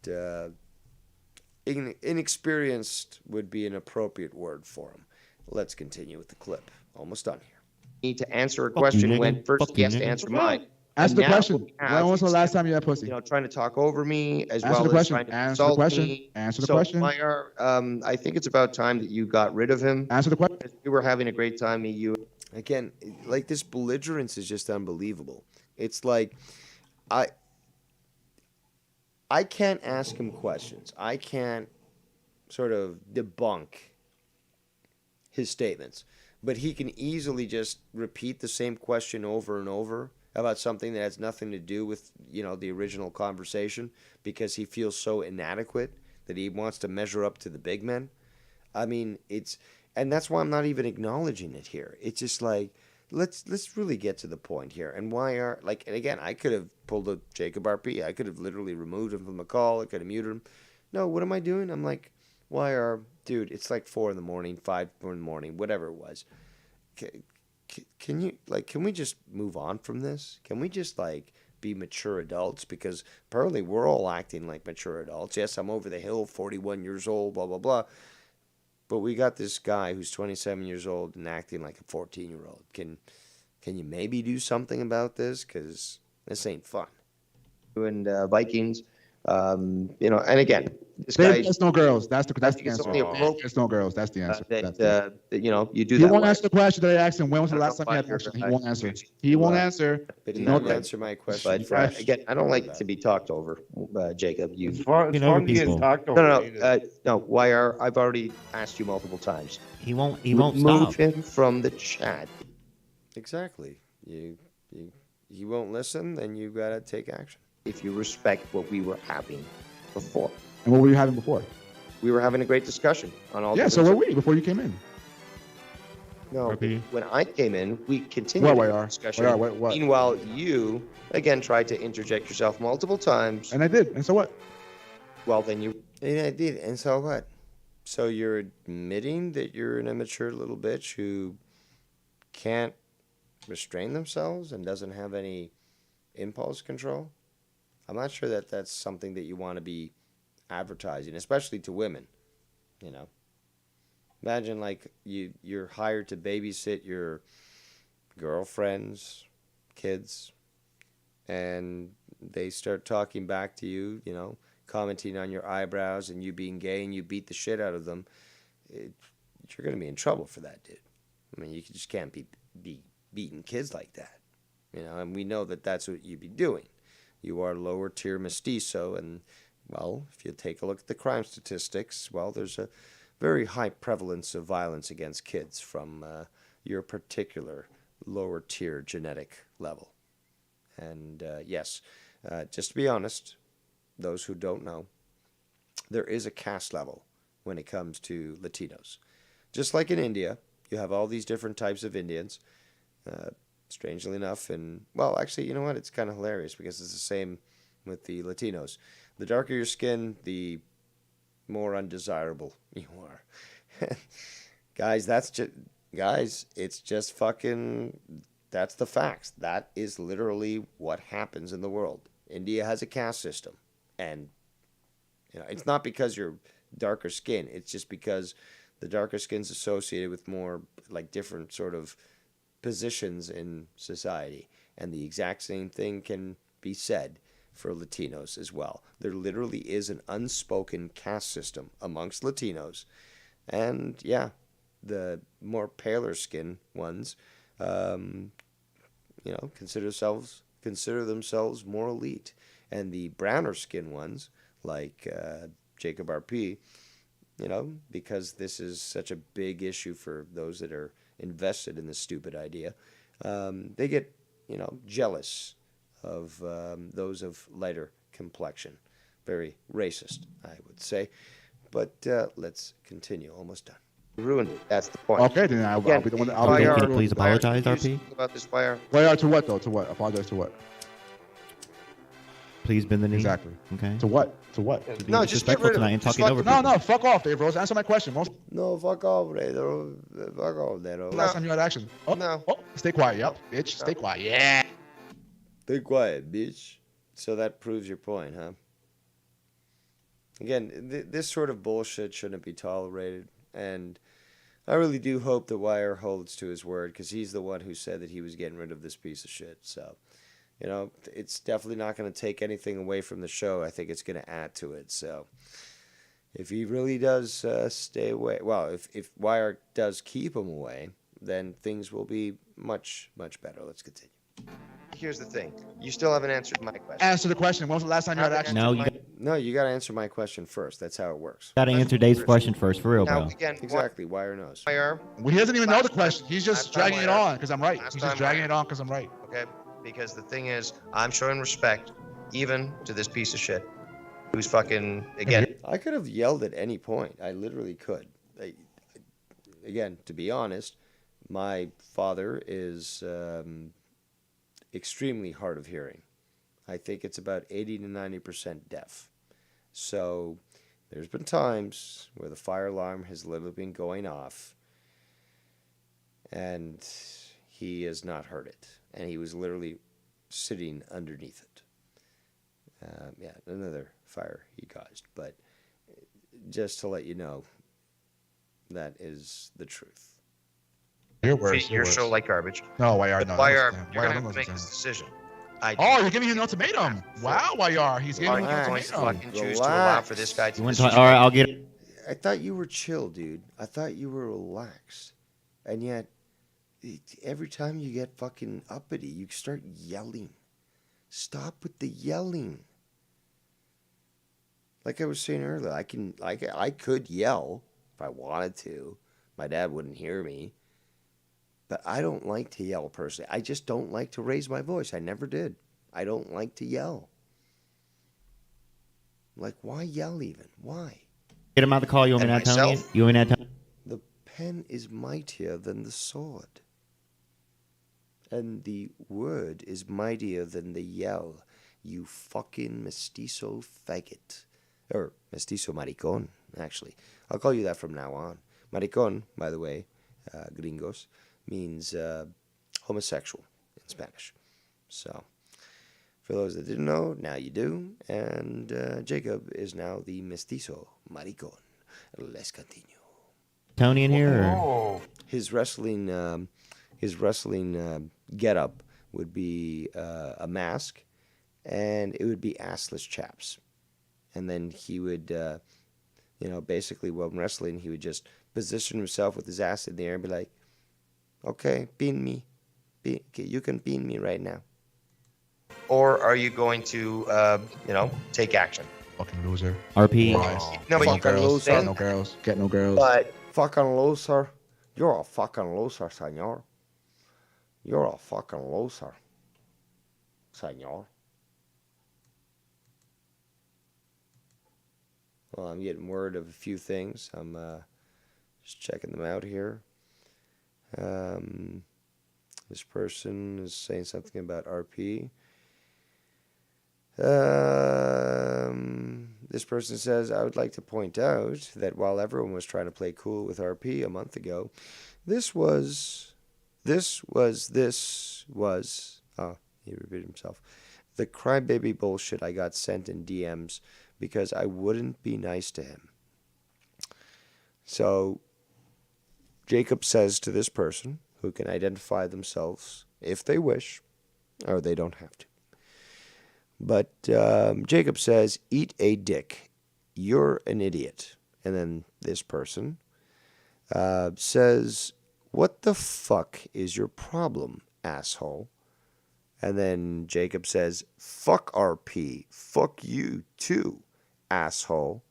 inexperienced would be an appropriate word for him. Let's continue with the clip. Almost done here. Need to answer a question when first he has to answer mine. Ask And the now question. we have, When was the last time you had pussy? trying to talk over me as Answer the well as question. trying to Answer the insult question. me. Answer the So, question. Meyer, I think it's about time that you got rid of him. Answer the question. We were having a great time, me, you. Again, like this belligerence is just unbelievable. It's like I can't ask him questions. I can't sort of debunk his statements. But he can easily just repeat the same question over and over about something that has nothing to do with, the original conversation because he feels so inadequate that he wants to measure up to the big men. I mean, and that's why I'm not even acknowledging it here. It's just like, let's really get to the point here. And and again, I could have pulled a Jacob RP. I could have literally removed him from the call. I could have muted him. No, what am I doing? I'm like, dude, it's like 4 a.m, 5 a.m, whatever it was. Can we just move on from this? Can we just be mature adults? Because apparently we're all acting like mature adults. Yes, I'm over the hill, 41 years old, blah, blah, blah. But we got this guy who's 27 years old and acting like a 14-year-old. Can you maybe do something about this? Because this ain't fun. And Vikings, and again, this guy. There's no girls. That's the answer. There's no girls. That's the answer. You do he that. He won't answer the question that I asked him. When was the last time you had an action? He won't answer. He won't answer. But he won't answer my question. But again, I don't like to be talked over, Jacob. It's fun getting talked over. No. I've already asked you multiple times. He won't Remove stop. him from the chat. Exactly. He won't listen, then you gotta take action. If you respect what we were having before. And what were you having before? We were having a great discussion on all. Yeah, so were we before you came in. No, when I came in, we continued the discussion. What? Meanwhile, you again tried to interject yourself multiple times. And I did. And so what? Well, then you. And I did. And so what? So you're admitting that you're an immature little bitch who can't restrain themselves and doesn't have any impulse control? I'm not sure that that's something that you want to be advertising, especially to women. Imagine you're hired to babysit your girlfriends, kids, and they start talking back to you, commenting on your eyebrows and you being gay, and you beat the shit out of them. You're going to be in trouble for that, dude. I mean, you just can't be beating kids like that, and we know that that's what you'd be doing. You are lower tier mestizo, and, well, if you take a look at the crime statistics, well, there's a very high prevalence of violence against kids from your particular lower tier genetic level. And, yes, just to be honest, those who don't know, there is a caste level when it comes to Latinos. Just like in India, you have all these different types of Indians. Strangely enough, and well, actually, you know what? It's kind of hilarious because it's the same with the Latinos. The darker your skin, the more undesirable you are. Guys, it's just fucking, that's the facts. That is literally what happens in the world. India has a caste system, and it's not because you're darker skin. It's just because the darker skin's associated with more different sort of positions in society, and the exact same thing can be said for Latinos as well. There literally is an unspoken caste system amongst Latinos, and yeah, the more paler skin ones, consider themselves more elite, and the browner skin ones like Jacob RP, because this is such a big issue for those that are invested in this stupid idea, they get, jealous of those of lighter complexion. Very racist, I would say. But let's continue. Almost done. Ruined it. That's the point. Okay, then I'll be the one. Can you please apologize, RP? About this fire. Fire to what though? To what? Apologize to what? Please bend the knee. Exactly. Okay. To what? To what? No, just get rid of tonight and talking over. No, fuck off, Dave Rose. Answer my question. No, fuck off, Pedro. Fuck off, Pedro. Last time you had action. Oh, no. Oh, stay quiet. Yep, bitch. Stay quiet. Yeah. Stay quiet, bitch. So that proves your point, huh? Again, this sort of bullshit shouldn't be tolerated, and I really do hope that Wire holds to his word, because he's the one who said that he was getting rid of this piece of shit. So, it's definitely not going to take anything away from the show. I think it's going to add to it. So, if he really does stay away, well, if Wire does keep him away, then things will be much, much better. Let's continue. Here's the thing. You still haven't answered my question. Answer the question. When was the last time you had action? No, you got to answer my question first. That's how it works. Got to answer Dave's question first, for real, bro. Again, exactly. Wire knows. Wire. Well, he doesn't even know the question. He's just dragging it on because I'm right. He's just dragging it on because I'm right. Okay. because the thing is, I'm showing respect even to this piece of shit who's fucking, again. I could have yelled at any point. I literally could. Again, to be honest, my father is extremely hard of hearing. I think it's about 80 to 90% deaf. So there's been times where the fire alarm has literally been going off and he has not heard it. And he was literally sitting underneath it. Yeah, another fire he caused. But just to let you know, that is the truth. Your words. Treat your show like garbage. No, YR, no. YR, You're you're going to have to make this decision. Oh, you're giving him an ultimatum. Wow, YR. He's giving him an going to ultimatum. fucking choose to allow for this guy to All right, I'll get it. I thought you were chill, dude. I thought you were relaxed. And yet, every time you get fucking uppity, you start yelling. Stop with the yelling. Like I was saying earlier, I could yell if I wanted to. My dad wouldn't hear me. But I don't like to yell personally. I just don't like to raise my voice. I never did. I don't like to yell. Like, why yell even? Why? Get him out of the call. You want me to tell you? You want me to tell? The pen is mightier than the sword. And the word is mightier than the yell. You fucking mestizo faggot. Or mestizo maricón, actually. I'll call you that from now on. Maricón, by the way, gringos, means homosexual in Spanish. So, for those that didn't know, now you do. And Jacob is now the mestizo maricón. Let's continue. Tony in here? Or? His wrestling getup would be a mask, and it would be assless chaps. And then he would, basically when wrestling, he would just position himself with his ass in the air and be like, okay, pin me. You can pin me right now. Or are you going to, take action? Fucking loser. RP. No, but you can girls. stand. No girls. Get no girls. But fucking loser. You're a fucking loser, senor. You're a fucking loser, senor. Well, I'm getting word of a few things. I'm just checking them out here. This person is saying something about RP. This person says, I would like to point out that while everyone was trying to play cool with RP a month ago, this was, he repeated himself, the crybaby bullshit I got sent in DMs because I wouldn't be nice to him. So, Jacob says to this person, who can identify themselves if they wish, or they don't have to. But Jacob says, eat a dick. You're an idiot. And then this person says, what the fuck is your problem, asshole? And then Jacob says, fuck RP. Fuck you too, asshole.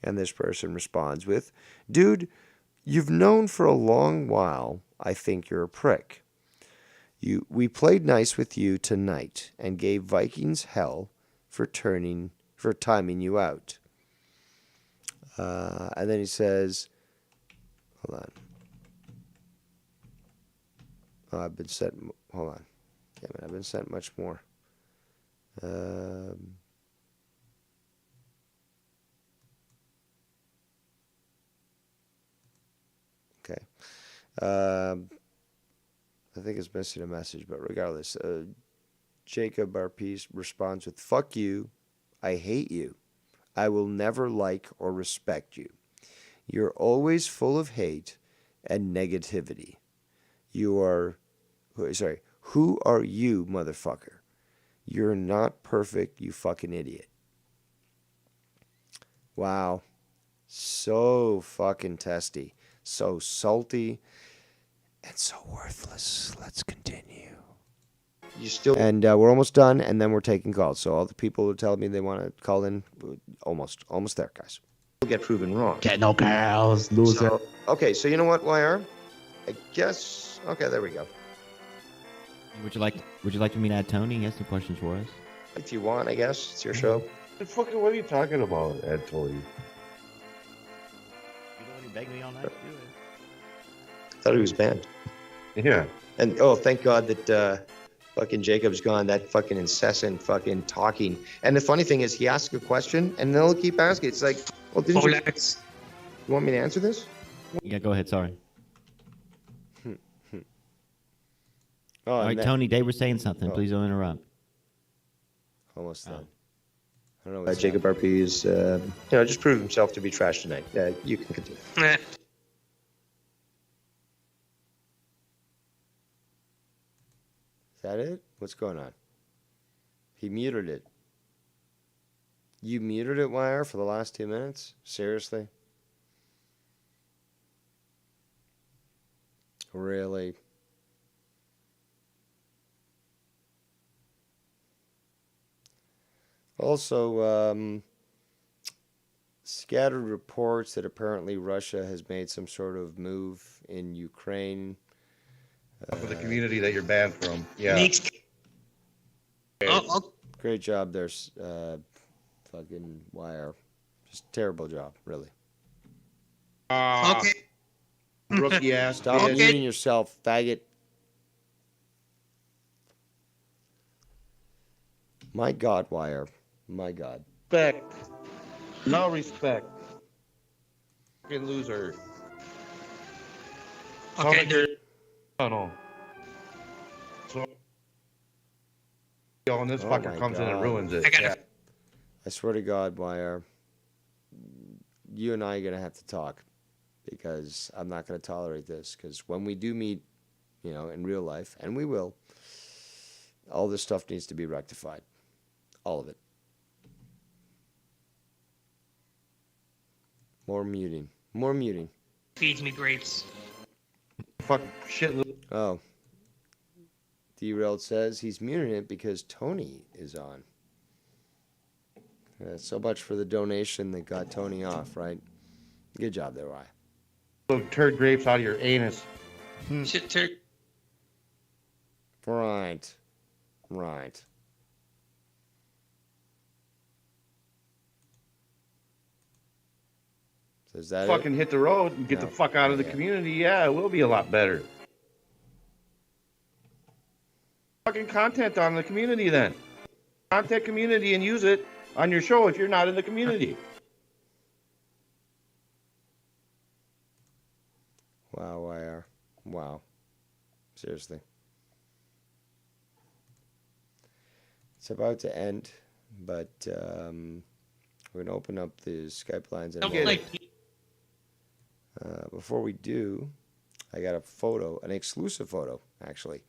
And this person responds with, dude, you've known for a long while I think you're a prick. We played nice with you tonight and gave Vikings hell for timing you out. And then he says, hold on. Oh, I've been sent, hold on. Damn it, I've been sent much more. Okay. I think it's missing a message, but regardless, Jacob RP responds with, fuck you, I hate you. I will never like or respect you. You're always full of hate and negativity. Who are you, motherfucker? You're not perfect, you fucking idiot. Wow. So fucking testy. So salty. And so worthless. Let's continue. And we're almost done, and then we're taking calls. So all the people who tell me they want to call in, almost there, guys. We'll get proven wrong. Get no girls, loser. So, okay, so you know what, YR? I guess. Okay, there we go. Would you like me to add Tony? He has some questions for us. If you want, I guess it's your show. Fucking, what are you talking about, Ed Tony? You know when he begged me all night to do it. I thought he was banned. Yeah. And thank God that fucking Jacob's gone. That fucking incessant fucking talking. And the funny thing is, he asks a question and they'll keep asking. It's like, well, didn't you want me to answer this? Yeah, go ahead. Sorry. Oh, all right, Tony. Dave was saying something. Please don't interrupt. Almost done. I don't know. Jacob RP is, just proved himself to be trash tonight. You can continue. Is that it? What's going on? He muted it. You muted it, Wire, for the last 2 minutes? Seriously? Really? Also, scattered reports that apparently Russia has made some sort of move in Ukraine. For the community that you're banned from. Yeah. Great job there, fucking Wire. Just terrible job, really. Okay. Rookie ass. Stop muting yourself, faggot. My God, Wire. My God. Respect. No respect. Fucking loser. Okay. No. So, and this fucker comes in and ruins it. I swear to God, Wire, you and I are going to have to talk because I'm not going to tolerate this. Because when we do meet, in real life, and we will, all this stuff needs to be rectified. All of it. More muting. More muting. Feeds me grapes. Fuck shit. Oh. Derailed says he's muting it because Tony is on. So much for the donation that got Tony off, right? Good job there, Why? Turd grapes out of your anus. Shit turd. Right. Right. So is that fucking hit the road and get the fuck out of the community. Yeah, it will be a lot better. Fucking content on the community then. Contact community and use it on your show if you're not in the community. Wow, YR. Wow. Seriously. It's about to end, but we're going to open up the Skype lines. Before we do, I got a photo, an exclusive photo, actually,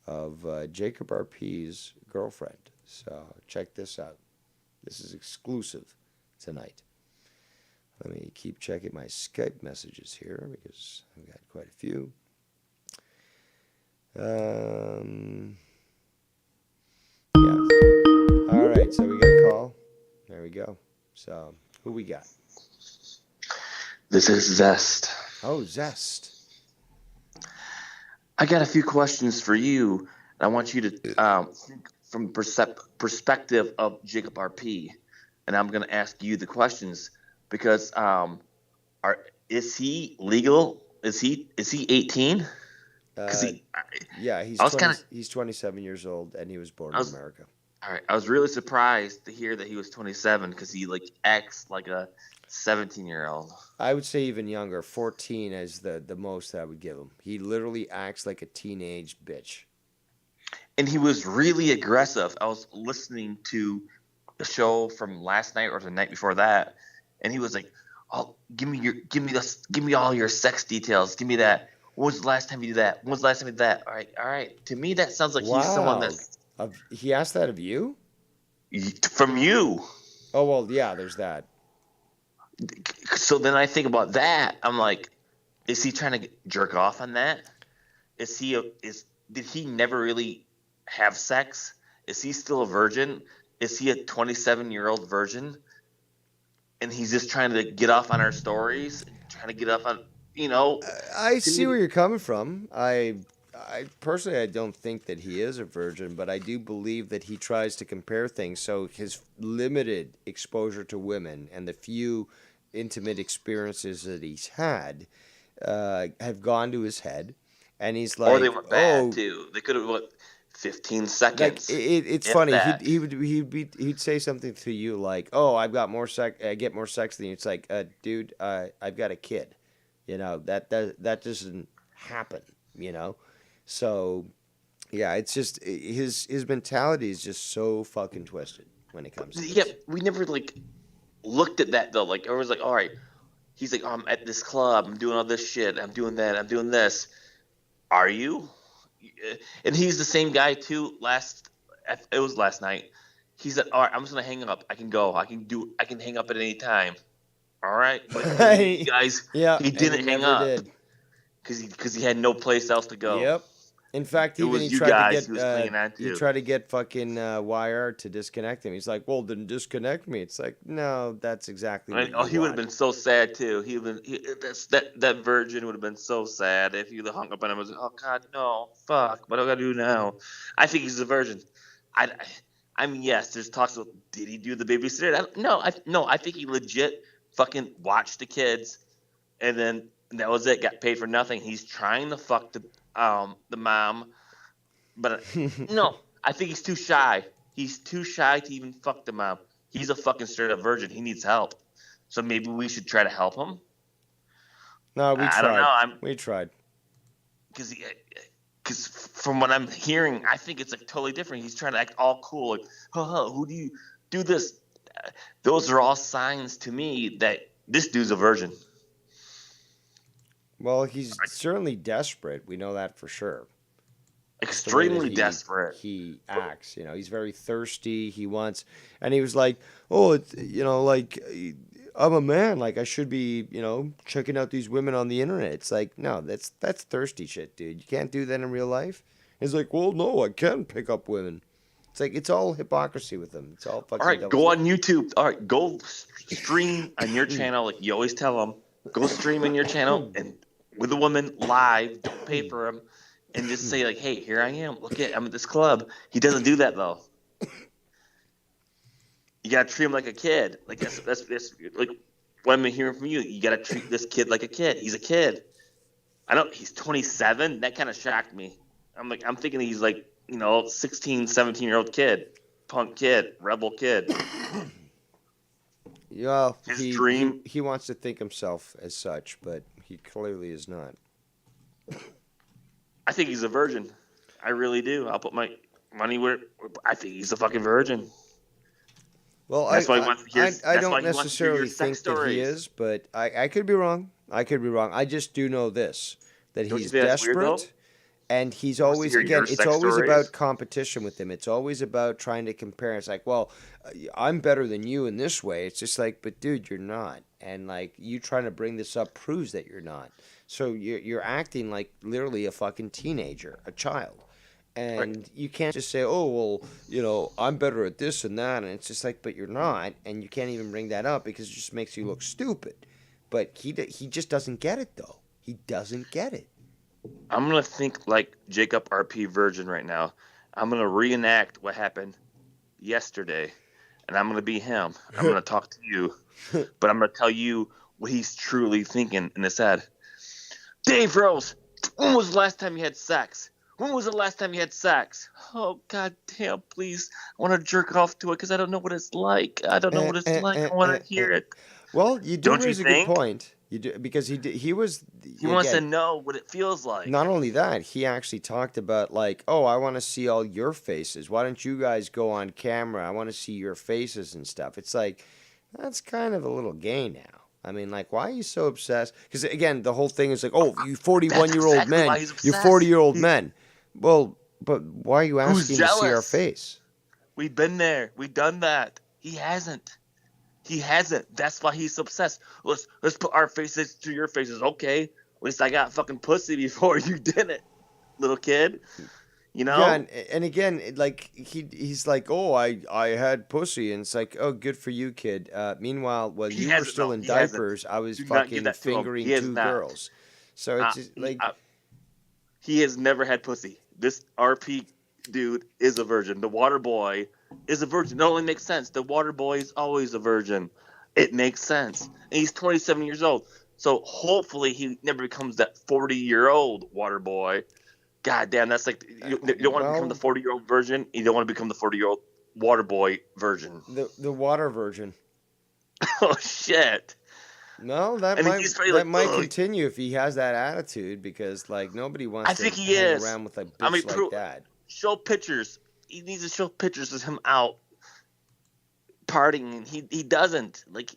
of Jacob RP's girlfriend. So check this out. This is exclusive tonight. Let me keep checking my Skype messages here because I've got quite a few. Yeah. All right, so we got a call. There we go. So who we got? This is Zest. Oh, Zest. I got a few questions for you. I want you to, from perspective of Jacob RP, and I'm going to ask you the questions because is he legal? Is he 18? Yeah, he's 27 years old and he was born in America. All right, I was really surprised to hear that he was 27 because he acts like a 17-year-old. I would say even younger. 14 is the most that I would give him. He literally acts like a teenage bitch. And he was really aggressive. I was listening to the show from last night or the night before that, and he was like, "Oh, give me all your sex details. Give me that. When was the last time you did that? When was the last time you did that? All right. To me, that sounds like he's someone that's." He asked that of you? From you. Oh, well, yeah, there's that. So then I think about that. I'm like, is he trying to jerk off on that? Did he never really have sex? Is he still a virgin? Is he a 27-year-old virgin? And he's just trying to get off on our stories, trying to get off on, I see where you're coming from. I I personally, I don't think that he is a virgin, but I do believe that he tries to compare things. So his limited exposure to women and the few intimate experiences that he's had have gone to his head, and he's Or they like, were bad "Oh, too. They could have what 15 like seconds. it's if funny. that. He'd say something to you like, "Oh, I've got more sex. I get more sex than you." It's like, dude, I've got a kid. You know that doesn't happen. You know, so yeah, it's just his mentality is just so fucking twisted when it comes to Yeah, this. we never like looked at that though. Like everyone's like, all right, he's like, I'm at this club, I'm doing all this shit, I'm doing that, I'm doing this. Are you? And he's the same guy too. It was last night. He said, all right, I'm just gonna hang up. I can go. I can hang up at any time. All right, but you guys, Yeah, he and he didn't hang never up did. because he had no place else to go. Yep. In fact, It even was you guys he was clinging on he to. tried to get fucking YR to disconnect him. He's like, "Well, then disconnect me." It's like, no, that's exactly what Oh, you he would have want. been so sad too. That virgin would have been so sad if you hung up on him. Was like, oh God, no, fuck, what do I gotta do now? I think he's a virgin. I, I mean, yes, there's talks about did he do the babysitter? No, I think he legit fucking watched the kids, and then that was it. Got paid for nothing. He's trying to fuck the mom, but no, I think he's too shy. He's too shy to even fuck the mom. He's a fucking straight up virgin. He needs help. So maybe we should try to help him. No, we I don't tried. know. We tried. Because from what I'm hearing, I think it's like totally different. He's trying to act all cool, like, who do you do this? Those are all signs to me that this dude's a virgin. Well, he's certainly desperate. We know that for sure. Just the way that Extremely desperate. He acts. You know, he's very thirsty. He wants, and he was like, "Oh, it's, you know, like I'm a man. Like I should be, you know, checking out these women on the internet." It's like, no, that's thirsty shit, dude. You can't do that in real life. He's like, "Well, no, I can pick up women." It's like it's all hypocrisy with them. It's all fucking. All right, double go standard. on YouTube. All right, go stream on your channel, like you always tell them. Go stream on your channel and with a woman live. Don't pay for him, and just say like, "Hey, here I am. Look I'm at this club." He doesn't do that though. You gotta treat him like a kid. Like that's like what I'm hearing from you. You gotta treat this kid like a kid. He's a kid. I know he's 27. That kind of shocked me. I'm thinking he's like 16, 17-year-old kid, punk kid, rebel kid. Yeah, His dream. He wants to think himself as such, but he clearly is not. I think he's a virgin. I really do. I'll put my money where I think he's a fucking virgin. Well, That's why he wants to hear. I That's why don't he wants to hear your necessarily sex think that he stories. is, but I could be wrong. I could be wrong. I just do know this, that Don't you he's think that's weird, though? desperate, and he's He wants to always, hear again, your it's sex always stories? about competition with him. It's always about trying to compare. It's like, well, I'm better than you in this way. It's just like, but dude, you're not. And like, you trying to bring this up proves that you're not. So you're acting like literally a fucking teenager, a child. And you can't just say, oh, well, I'm better at this and that. And it's just like, but you're not. And you can't even bring that up because it just makes you look stupid. But he just doesn't get it, though. He doesn't get it. I'm gonna think like Jacob RP Virgin right now. I'm gonna reenact what happened yesterday, and I'm gonna be him. I'm gonna talk to you, but I'm gonna tell you what he's truly thinking in his head. Dave Rose, when was the last time you had sex? When was the last time you had sex? Oh, god damn, please. I want to jerk off to it because I don't know what it's like. I don't know what it's like. I want to hear it. Well, you do Don't you raise a think? good point. You do, because he was. He wants to again, know what it feels like. Not only that, he actually talked about like, oh, I want to see all your faces. Why don't you guys go on camera? I want to see your faces and stuff. It's like, that's kind of a little gay now. I mean, like, why are you so obsessed? Because again, the whole thing is like, oh, you 41-year-old exactly men, why he's you obsessed. 40-year-old men. Well, but why are you Who's asking to see our jealous? face? We've been there. We've done that. He hasn't. He hasn't. That's why he's obsessed. Let's put our faces to your faces. Okay. At least I got fucking pussy before you did it, little kid. You know? Yeah, and again, like he's like, oh, I had pussy, and it's like, oh, good for you, kid. Meanwhile, while He you were hasn't, still though. in He hasn't. diapers, I was Do not give fucking that to him. fingering He has two not. girls. So it's just like, he has never had pussy. This RP dude is a virgin. The water boy is a virgin. It only makes sense. The water boy is always a virgin. It makes sense. And he's 27 years old. So hopefully he never becomes that 40-year-old water boy. God damn, that's like you don't want to become the 40-year-old virgin. You don't want to become the 40-year-old water boy virgin. The water virgin. Oh shit. No, that might continue if he has that attitude, because like nobody wants to hang around with a bitch like that. Show pictures. He needs to show pictures of him out partying, and he doesn't. Like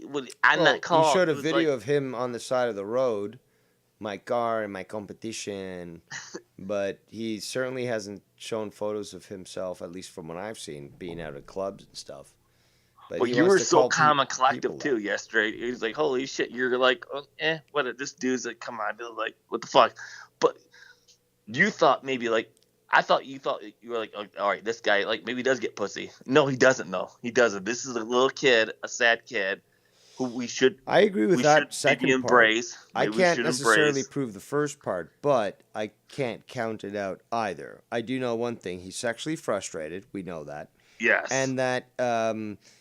on that call, he showed a video of him on the side of the road, my car and my competition, but he certainly hasn't shown photos of himself, at least from what I've seen, being out at clubs and stuff. But well, you were so calm and collective too yesterday. He was like, "Holy shit!" You're like, oh, what? This dude's like, come on, dude, like, what the fuck? But you thought maybe like, you were like, oh, all right, this guy like maybe does get pussy. No, he doesn't. No, he doesn't. This is a little kid, a sad kid, who we should. I agree with that second part. Embrace. I can't necessarily prove the first part, but I can't count it out either. I do know one thing: he's sexually frustrated. We know that. Yes. And that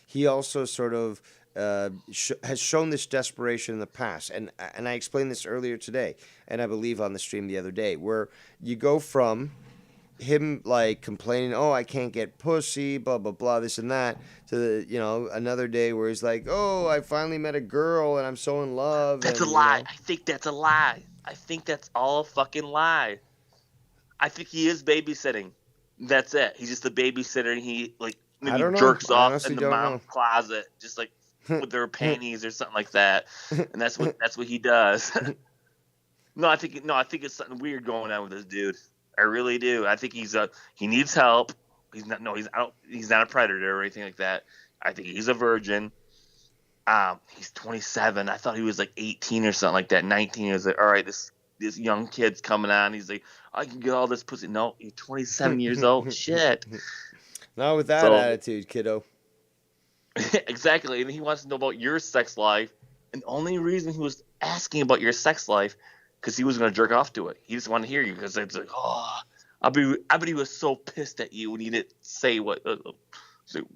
he also sort of has shown this desperation in the past. And I explained this earlier today, and I believe on the stream the other day, where you go from him like complaining, oh, I can't get pussy, blah, blah, blah, this and that, to another day where he's like, oh, I finally met a girl and I'm so in love. That's a lie. I think that's a lie. I think that's all a fucking lie. I think he is babysitting. That's it. He's just a babysitter, and he like maybe jerks off in the mom's closet, just like with their panties or something like that. And that's what he does. No, I think it's something weird going on with this dude. I really do. I think he needs help. He's not a predator or anything like that. I think he's a virgin. He's 27. I thought he was like 18 or something like that. 19. He was like, all right, this young kid's coming on. He's like, I can get all this pussy. No, he's 27 years old. Shit. Not with that attitude, kiddo. Exactly. And he wants to know about your sex life. And the only reason he was asking about your sex life, because he was going to jerk off to it. He just wanted to hear you, because it's like, oh, I bet he was so pissed at you when you didn't say what. Like,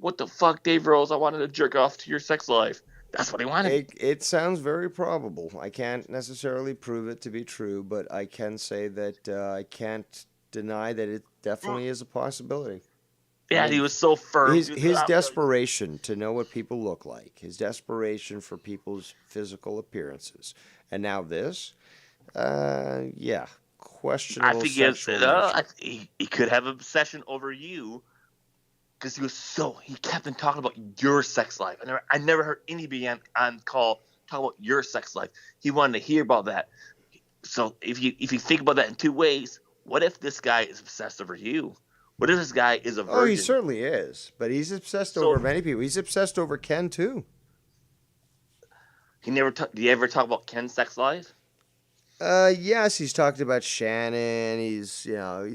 what the fuck, Dave Rose? I wanted to jerk off to your sex life. That's what he wanted. It sounds very probable. I can't necessarily prove it to be true, but I can say that I can't deny that it definitely is a possibility. Yeah, he was so firm. His desperation to know what people look like, his desperation for people's physical appearances, and now this, questionable. I think he could have an obsession over you. Because he kept on talking about your sex life. I never heard anybody on call talk about your sex life. He wanted to hear about that. So if you think about that in two ways, what if this guy is obsessed over you? What if this guy is a virgin? Oh, he certainly is. But he's obsessed over many people. He's obsessed over Ken too. He never. Do you ever talk about Ken's sex life? Yes, he's talked about Shannon. He's. No,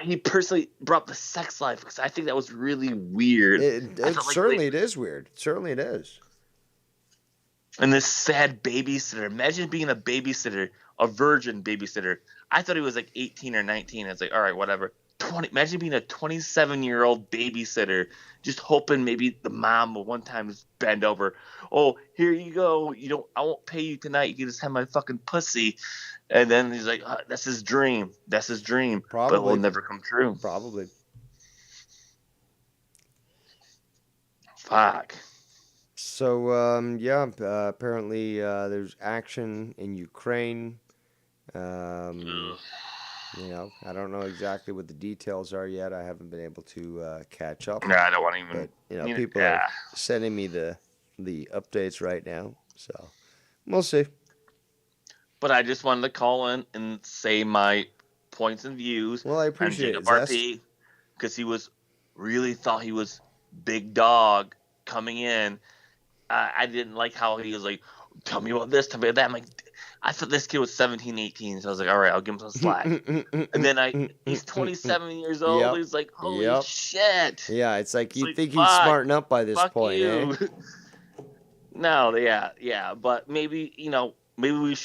he personally brought up the sex life, because I think that was really weird. It is weird. Certainly it is. And this sad babysitter. Imagine being a babysitter, a virgin babysitter. I thought he was like 18 or 19. It's like, all right, whatever. Imagine being a 27-year-old babysitter, just hoping maybe the mom will one time just bend over. Oh, here you go. I won't pay you tonight. You can just have my fucking pussy. And then he's like, that's his dream. That's his dream. Probably. But it will never come true. Probably. Fuck. So, apparently there's action in Ukraine. I don't know exactly what the details are yet. I haven't been able to catch up. No, I don't want to even. But, people are sending me the updates right now. So, we'll see. But I just wanted to call in and say my points and views. Well, I appreciate it, RP, because he thought he was big dog coming in. I didn't like how he was like, tell me about this, tell me about that. I'm like, I thought this kid was 17, 18. So I was like, all right, I'll give him some slack. And then he's 27 years old. Yep. He's like, holy shit. Yeah, it's like you think he's smarting up by this point, you. Eh? No, yeah. But maybe we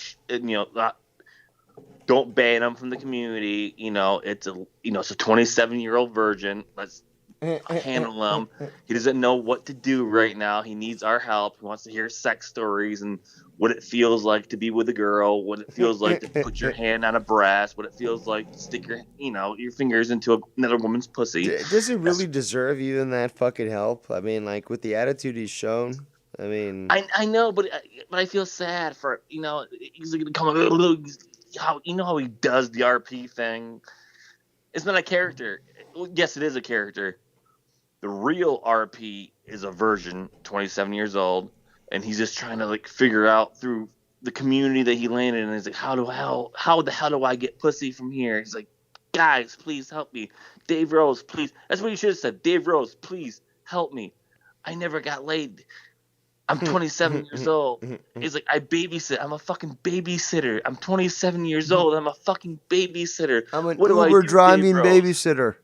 don't ban him from the community. It's a 27-year-old virgin. Let's handle him. He doesn't know what to do right now. He needs our help. He wants to hear sex stories and what it feels like to be with a girl, what it feels like to put your hand on a breast, what it feels like to stick your fingers into another woman's pussy. Does he really deserve even that fucking help? I mean, like, with the attitude he's shown, I mean... I know, but I feel sad for, he's going to come how he does the RP thing. It's not a character. Yes, it is a character. The real RP is a virgin, 27 years old, and he's just trying to like figure out through the community that he landed in. He's like, how the hell do I get pussy from here? He's like, guys, please help me. Dave Rose, please. That's what he should have said. Dave Rose, please help me. I never got laid. I'm 27 years old. He's like, I babysit. I'm a fucking babysitter. I'm 27 years old. I'm a fucking babysitter. I'm an what do Uber I do, driving Dave Rose? babysitter.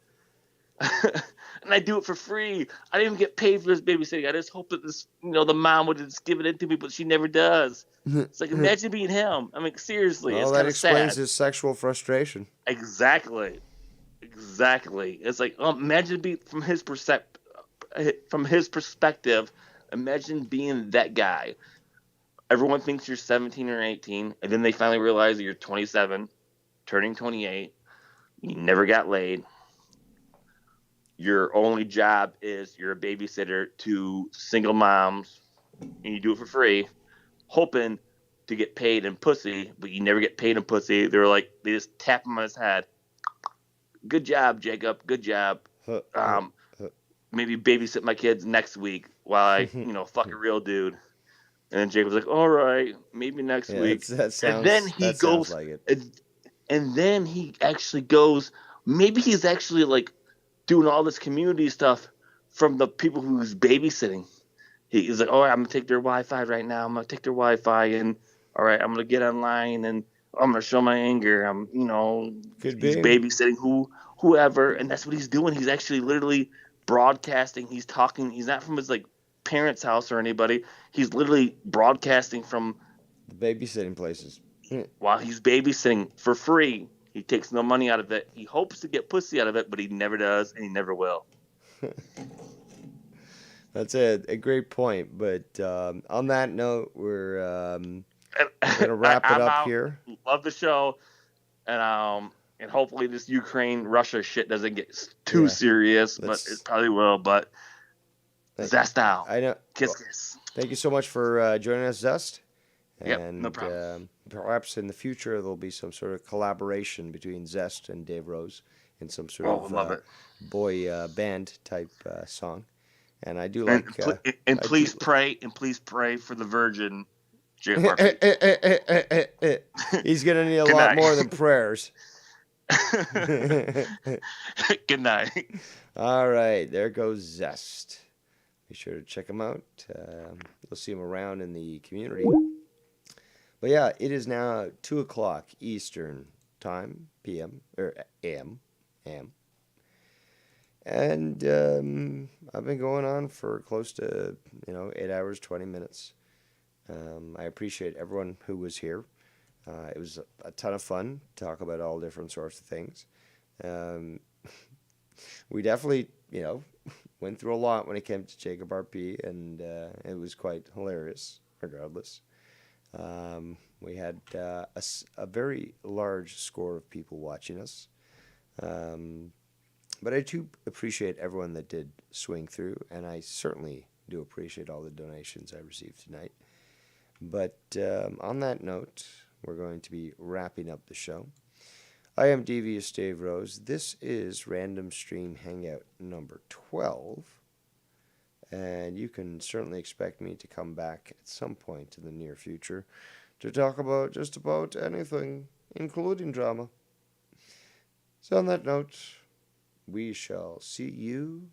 And I do it for free. I didn't even get paid for this babysitting. I just hope that the mom would just give it to me, but she never does. It's like, imagine being him. I mean, seriously, Well, it's that kind of explains sad. his sexual frustration. Exactly. It's like, imagine being from his perspective. Imagine being that guy. Everyone thinks you're 17 or 18, and then they finally realize that you're 27, turning 28. You never got laid. Your only job is you're a babysitter to single moms, and you do it for free, hoping to get paid in pussy, but you never get paid in pussy. They just tap him on his head. Good job, Jacob. Good job. Maybe babysit my kids next week while I, fuck a real dude. And then Jacob's like, all right, maybe next week. And then he goes, like it. And then he actually goes, maybe he's actually like doing all this community stuff from the people who's babysitting. He's like, all right, I'm going to take their Wi-Fi right now. I'm going to take their Wi-Fi and, all right, I'm going to get online and I'm going to show my anger. He's babysitting whoever. And that's what he's doing. He's actually literally broadcasting. He's talking. He's not from his like parents' house or anybody. He's literally broadcasting from the babysitting places. While he's babysitting for free. He takes no money out of it. He hopes to get pussy out of it, but he never does, and he never will. That's a great point. But on that note, we're going to wrap it up here. Love the show. And hopefully this Ukraine-Russia shit doesn't get too serious, but it probably will. But Zest out. I know. Kiss, kiss. Thank you so much for joining us, Zest. Yep, And no problem. Perhaps in the future there'll be some sort of collaboration between Zest and Dave Rose in some sort of love it. boy band type song. And I do And, like. and please pray for the Virgin. He's gonna need a lot more than prayers. Good night. All right, there goes Zest. Be sure to check him out. You'll see him around in the community. But yeah, it is now 2:00 Eastern time, PM or AM. And I've been going on for close to 8 hours 20 minutes. I appreciate everyone who was here. It was a ton of fun to talk about all different sorts of things. We definitely went through a lot when it came to Jacob RP, and it was quite hilarious regardless. We had a very large score of people watching us. But I do appreciate everyone that did swing through, and I certainly do appreciate all the donations I received tonight. But on that note, we're going to be wrapping up the show. I am Devious Dave Rose. This is Random Stream Hangout number 12. And you can certainly expect me to come back at some point in the near future to talk about just about anything, including drama. So on that note, we shall see you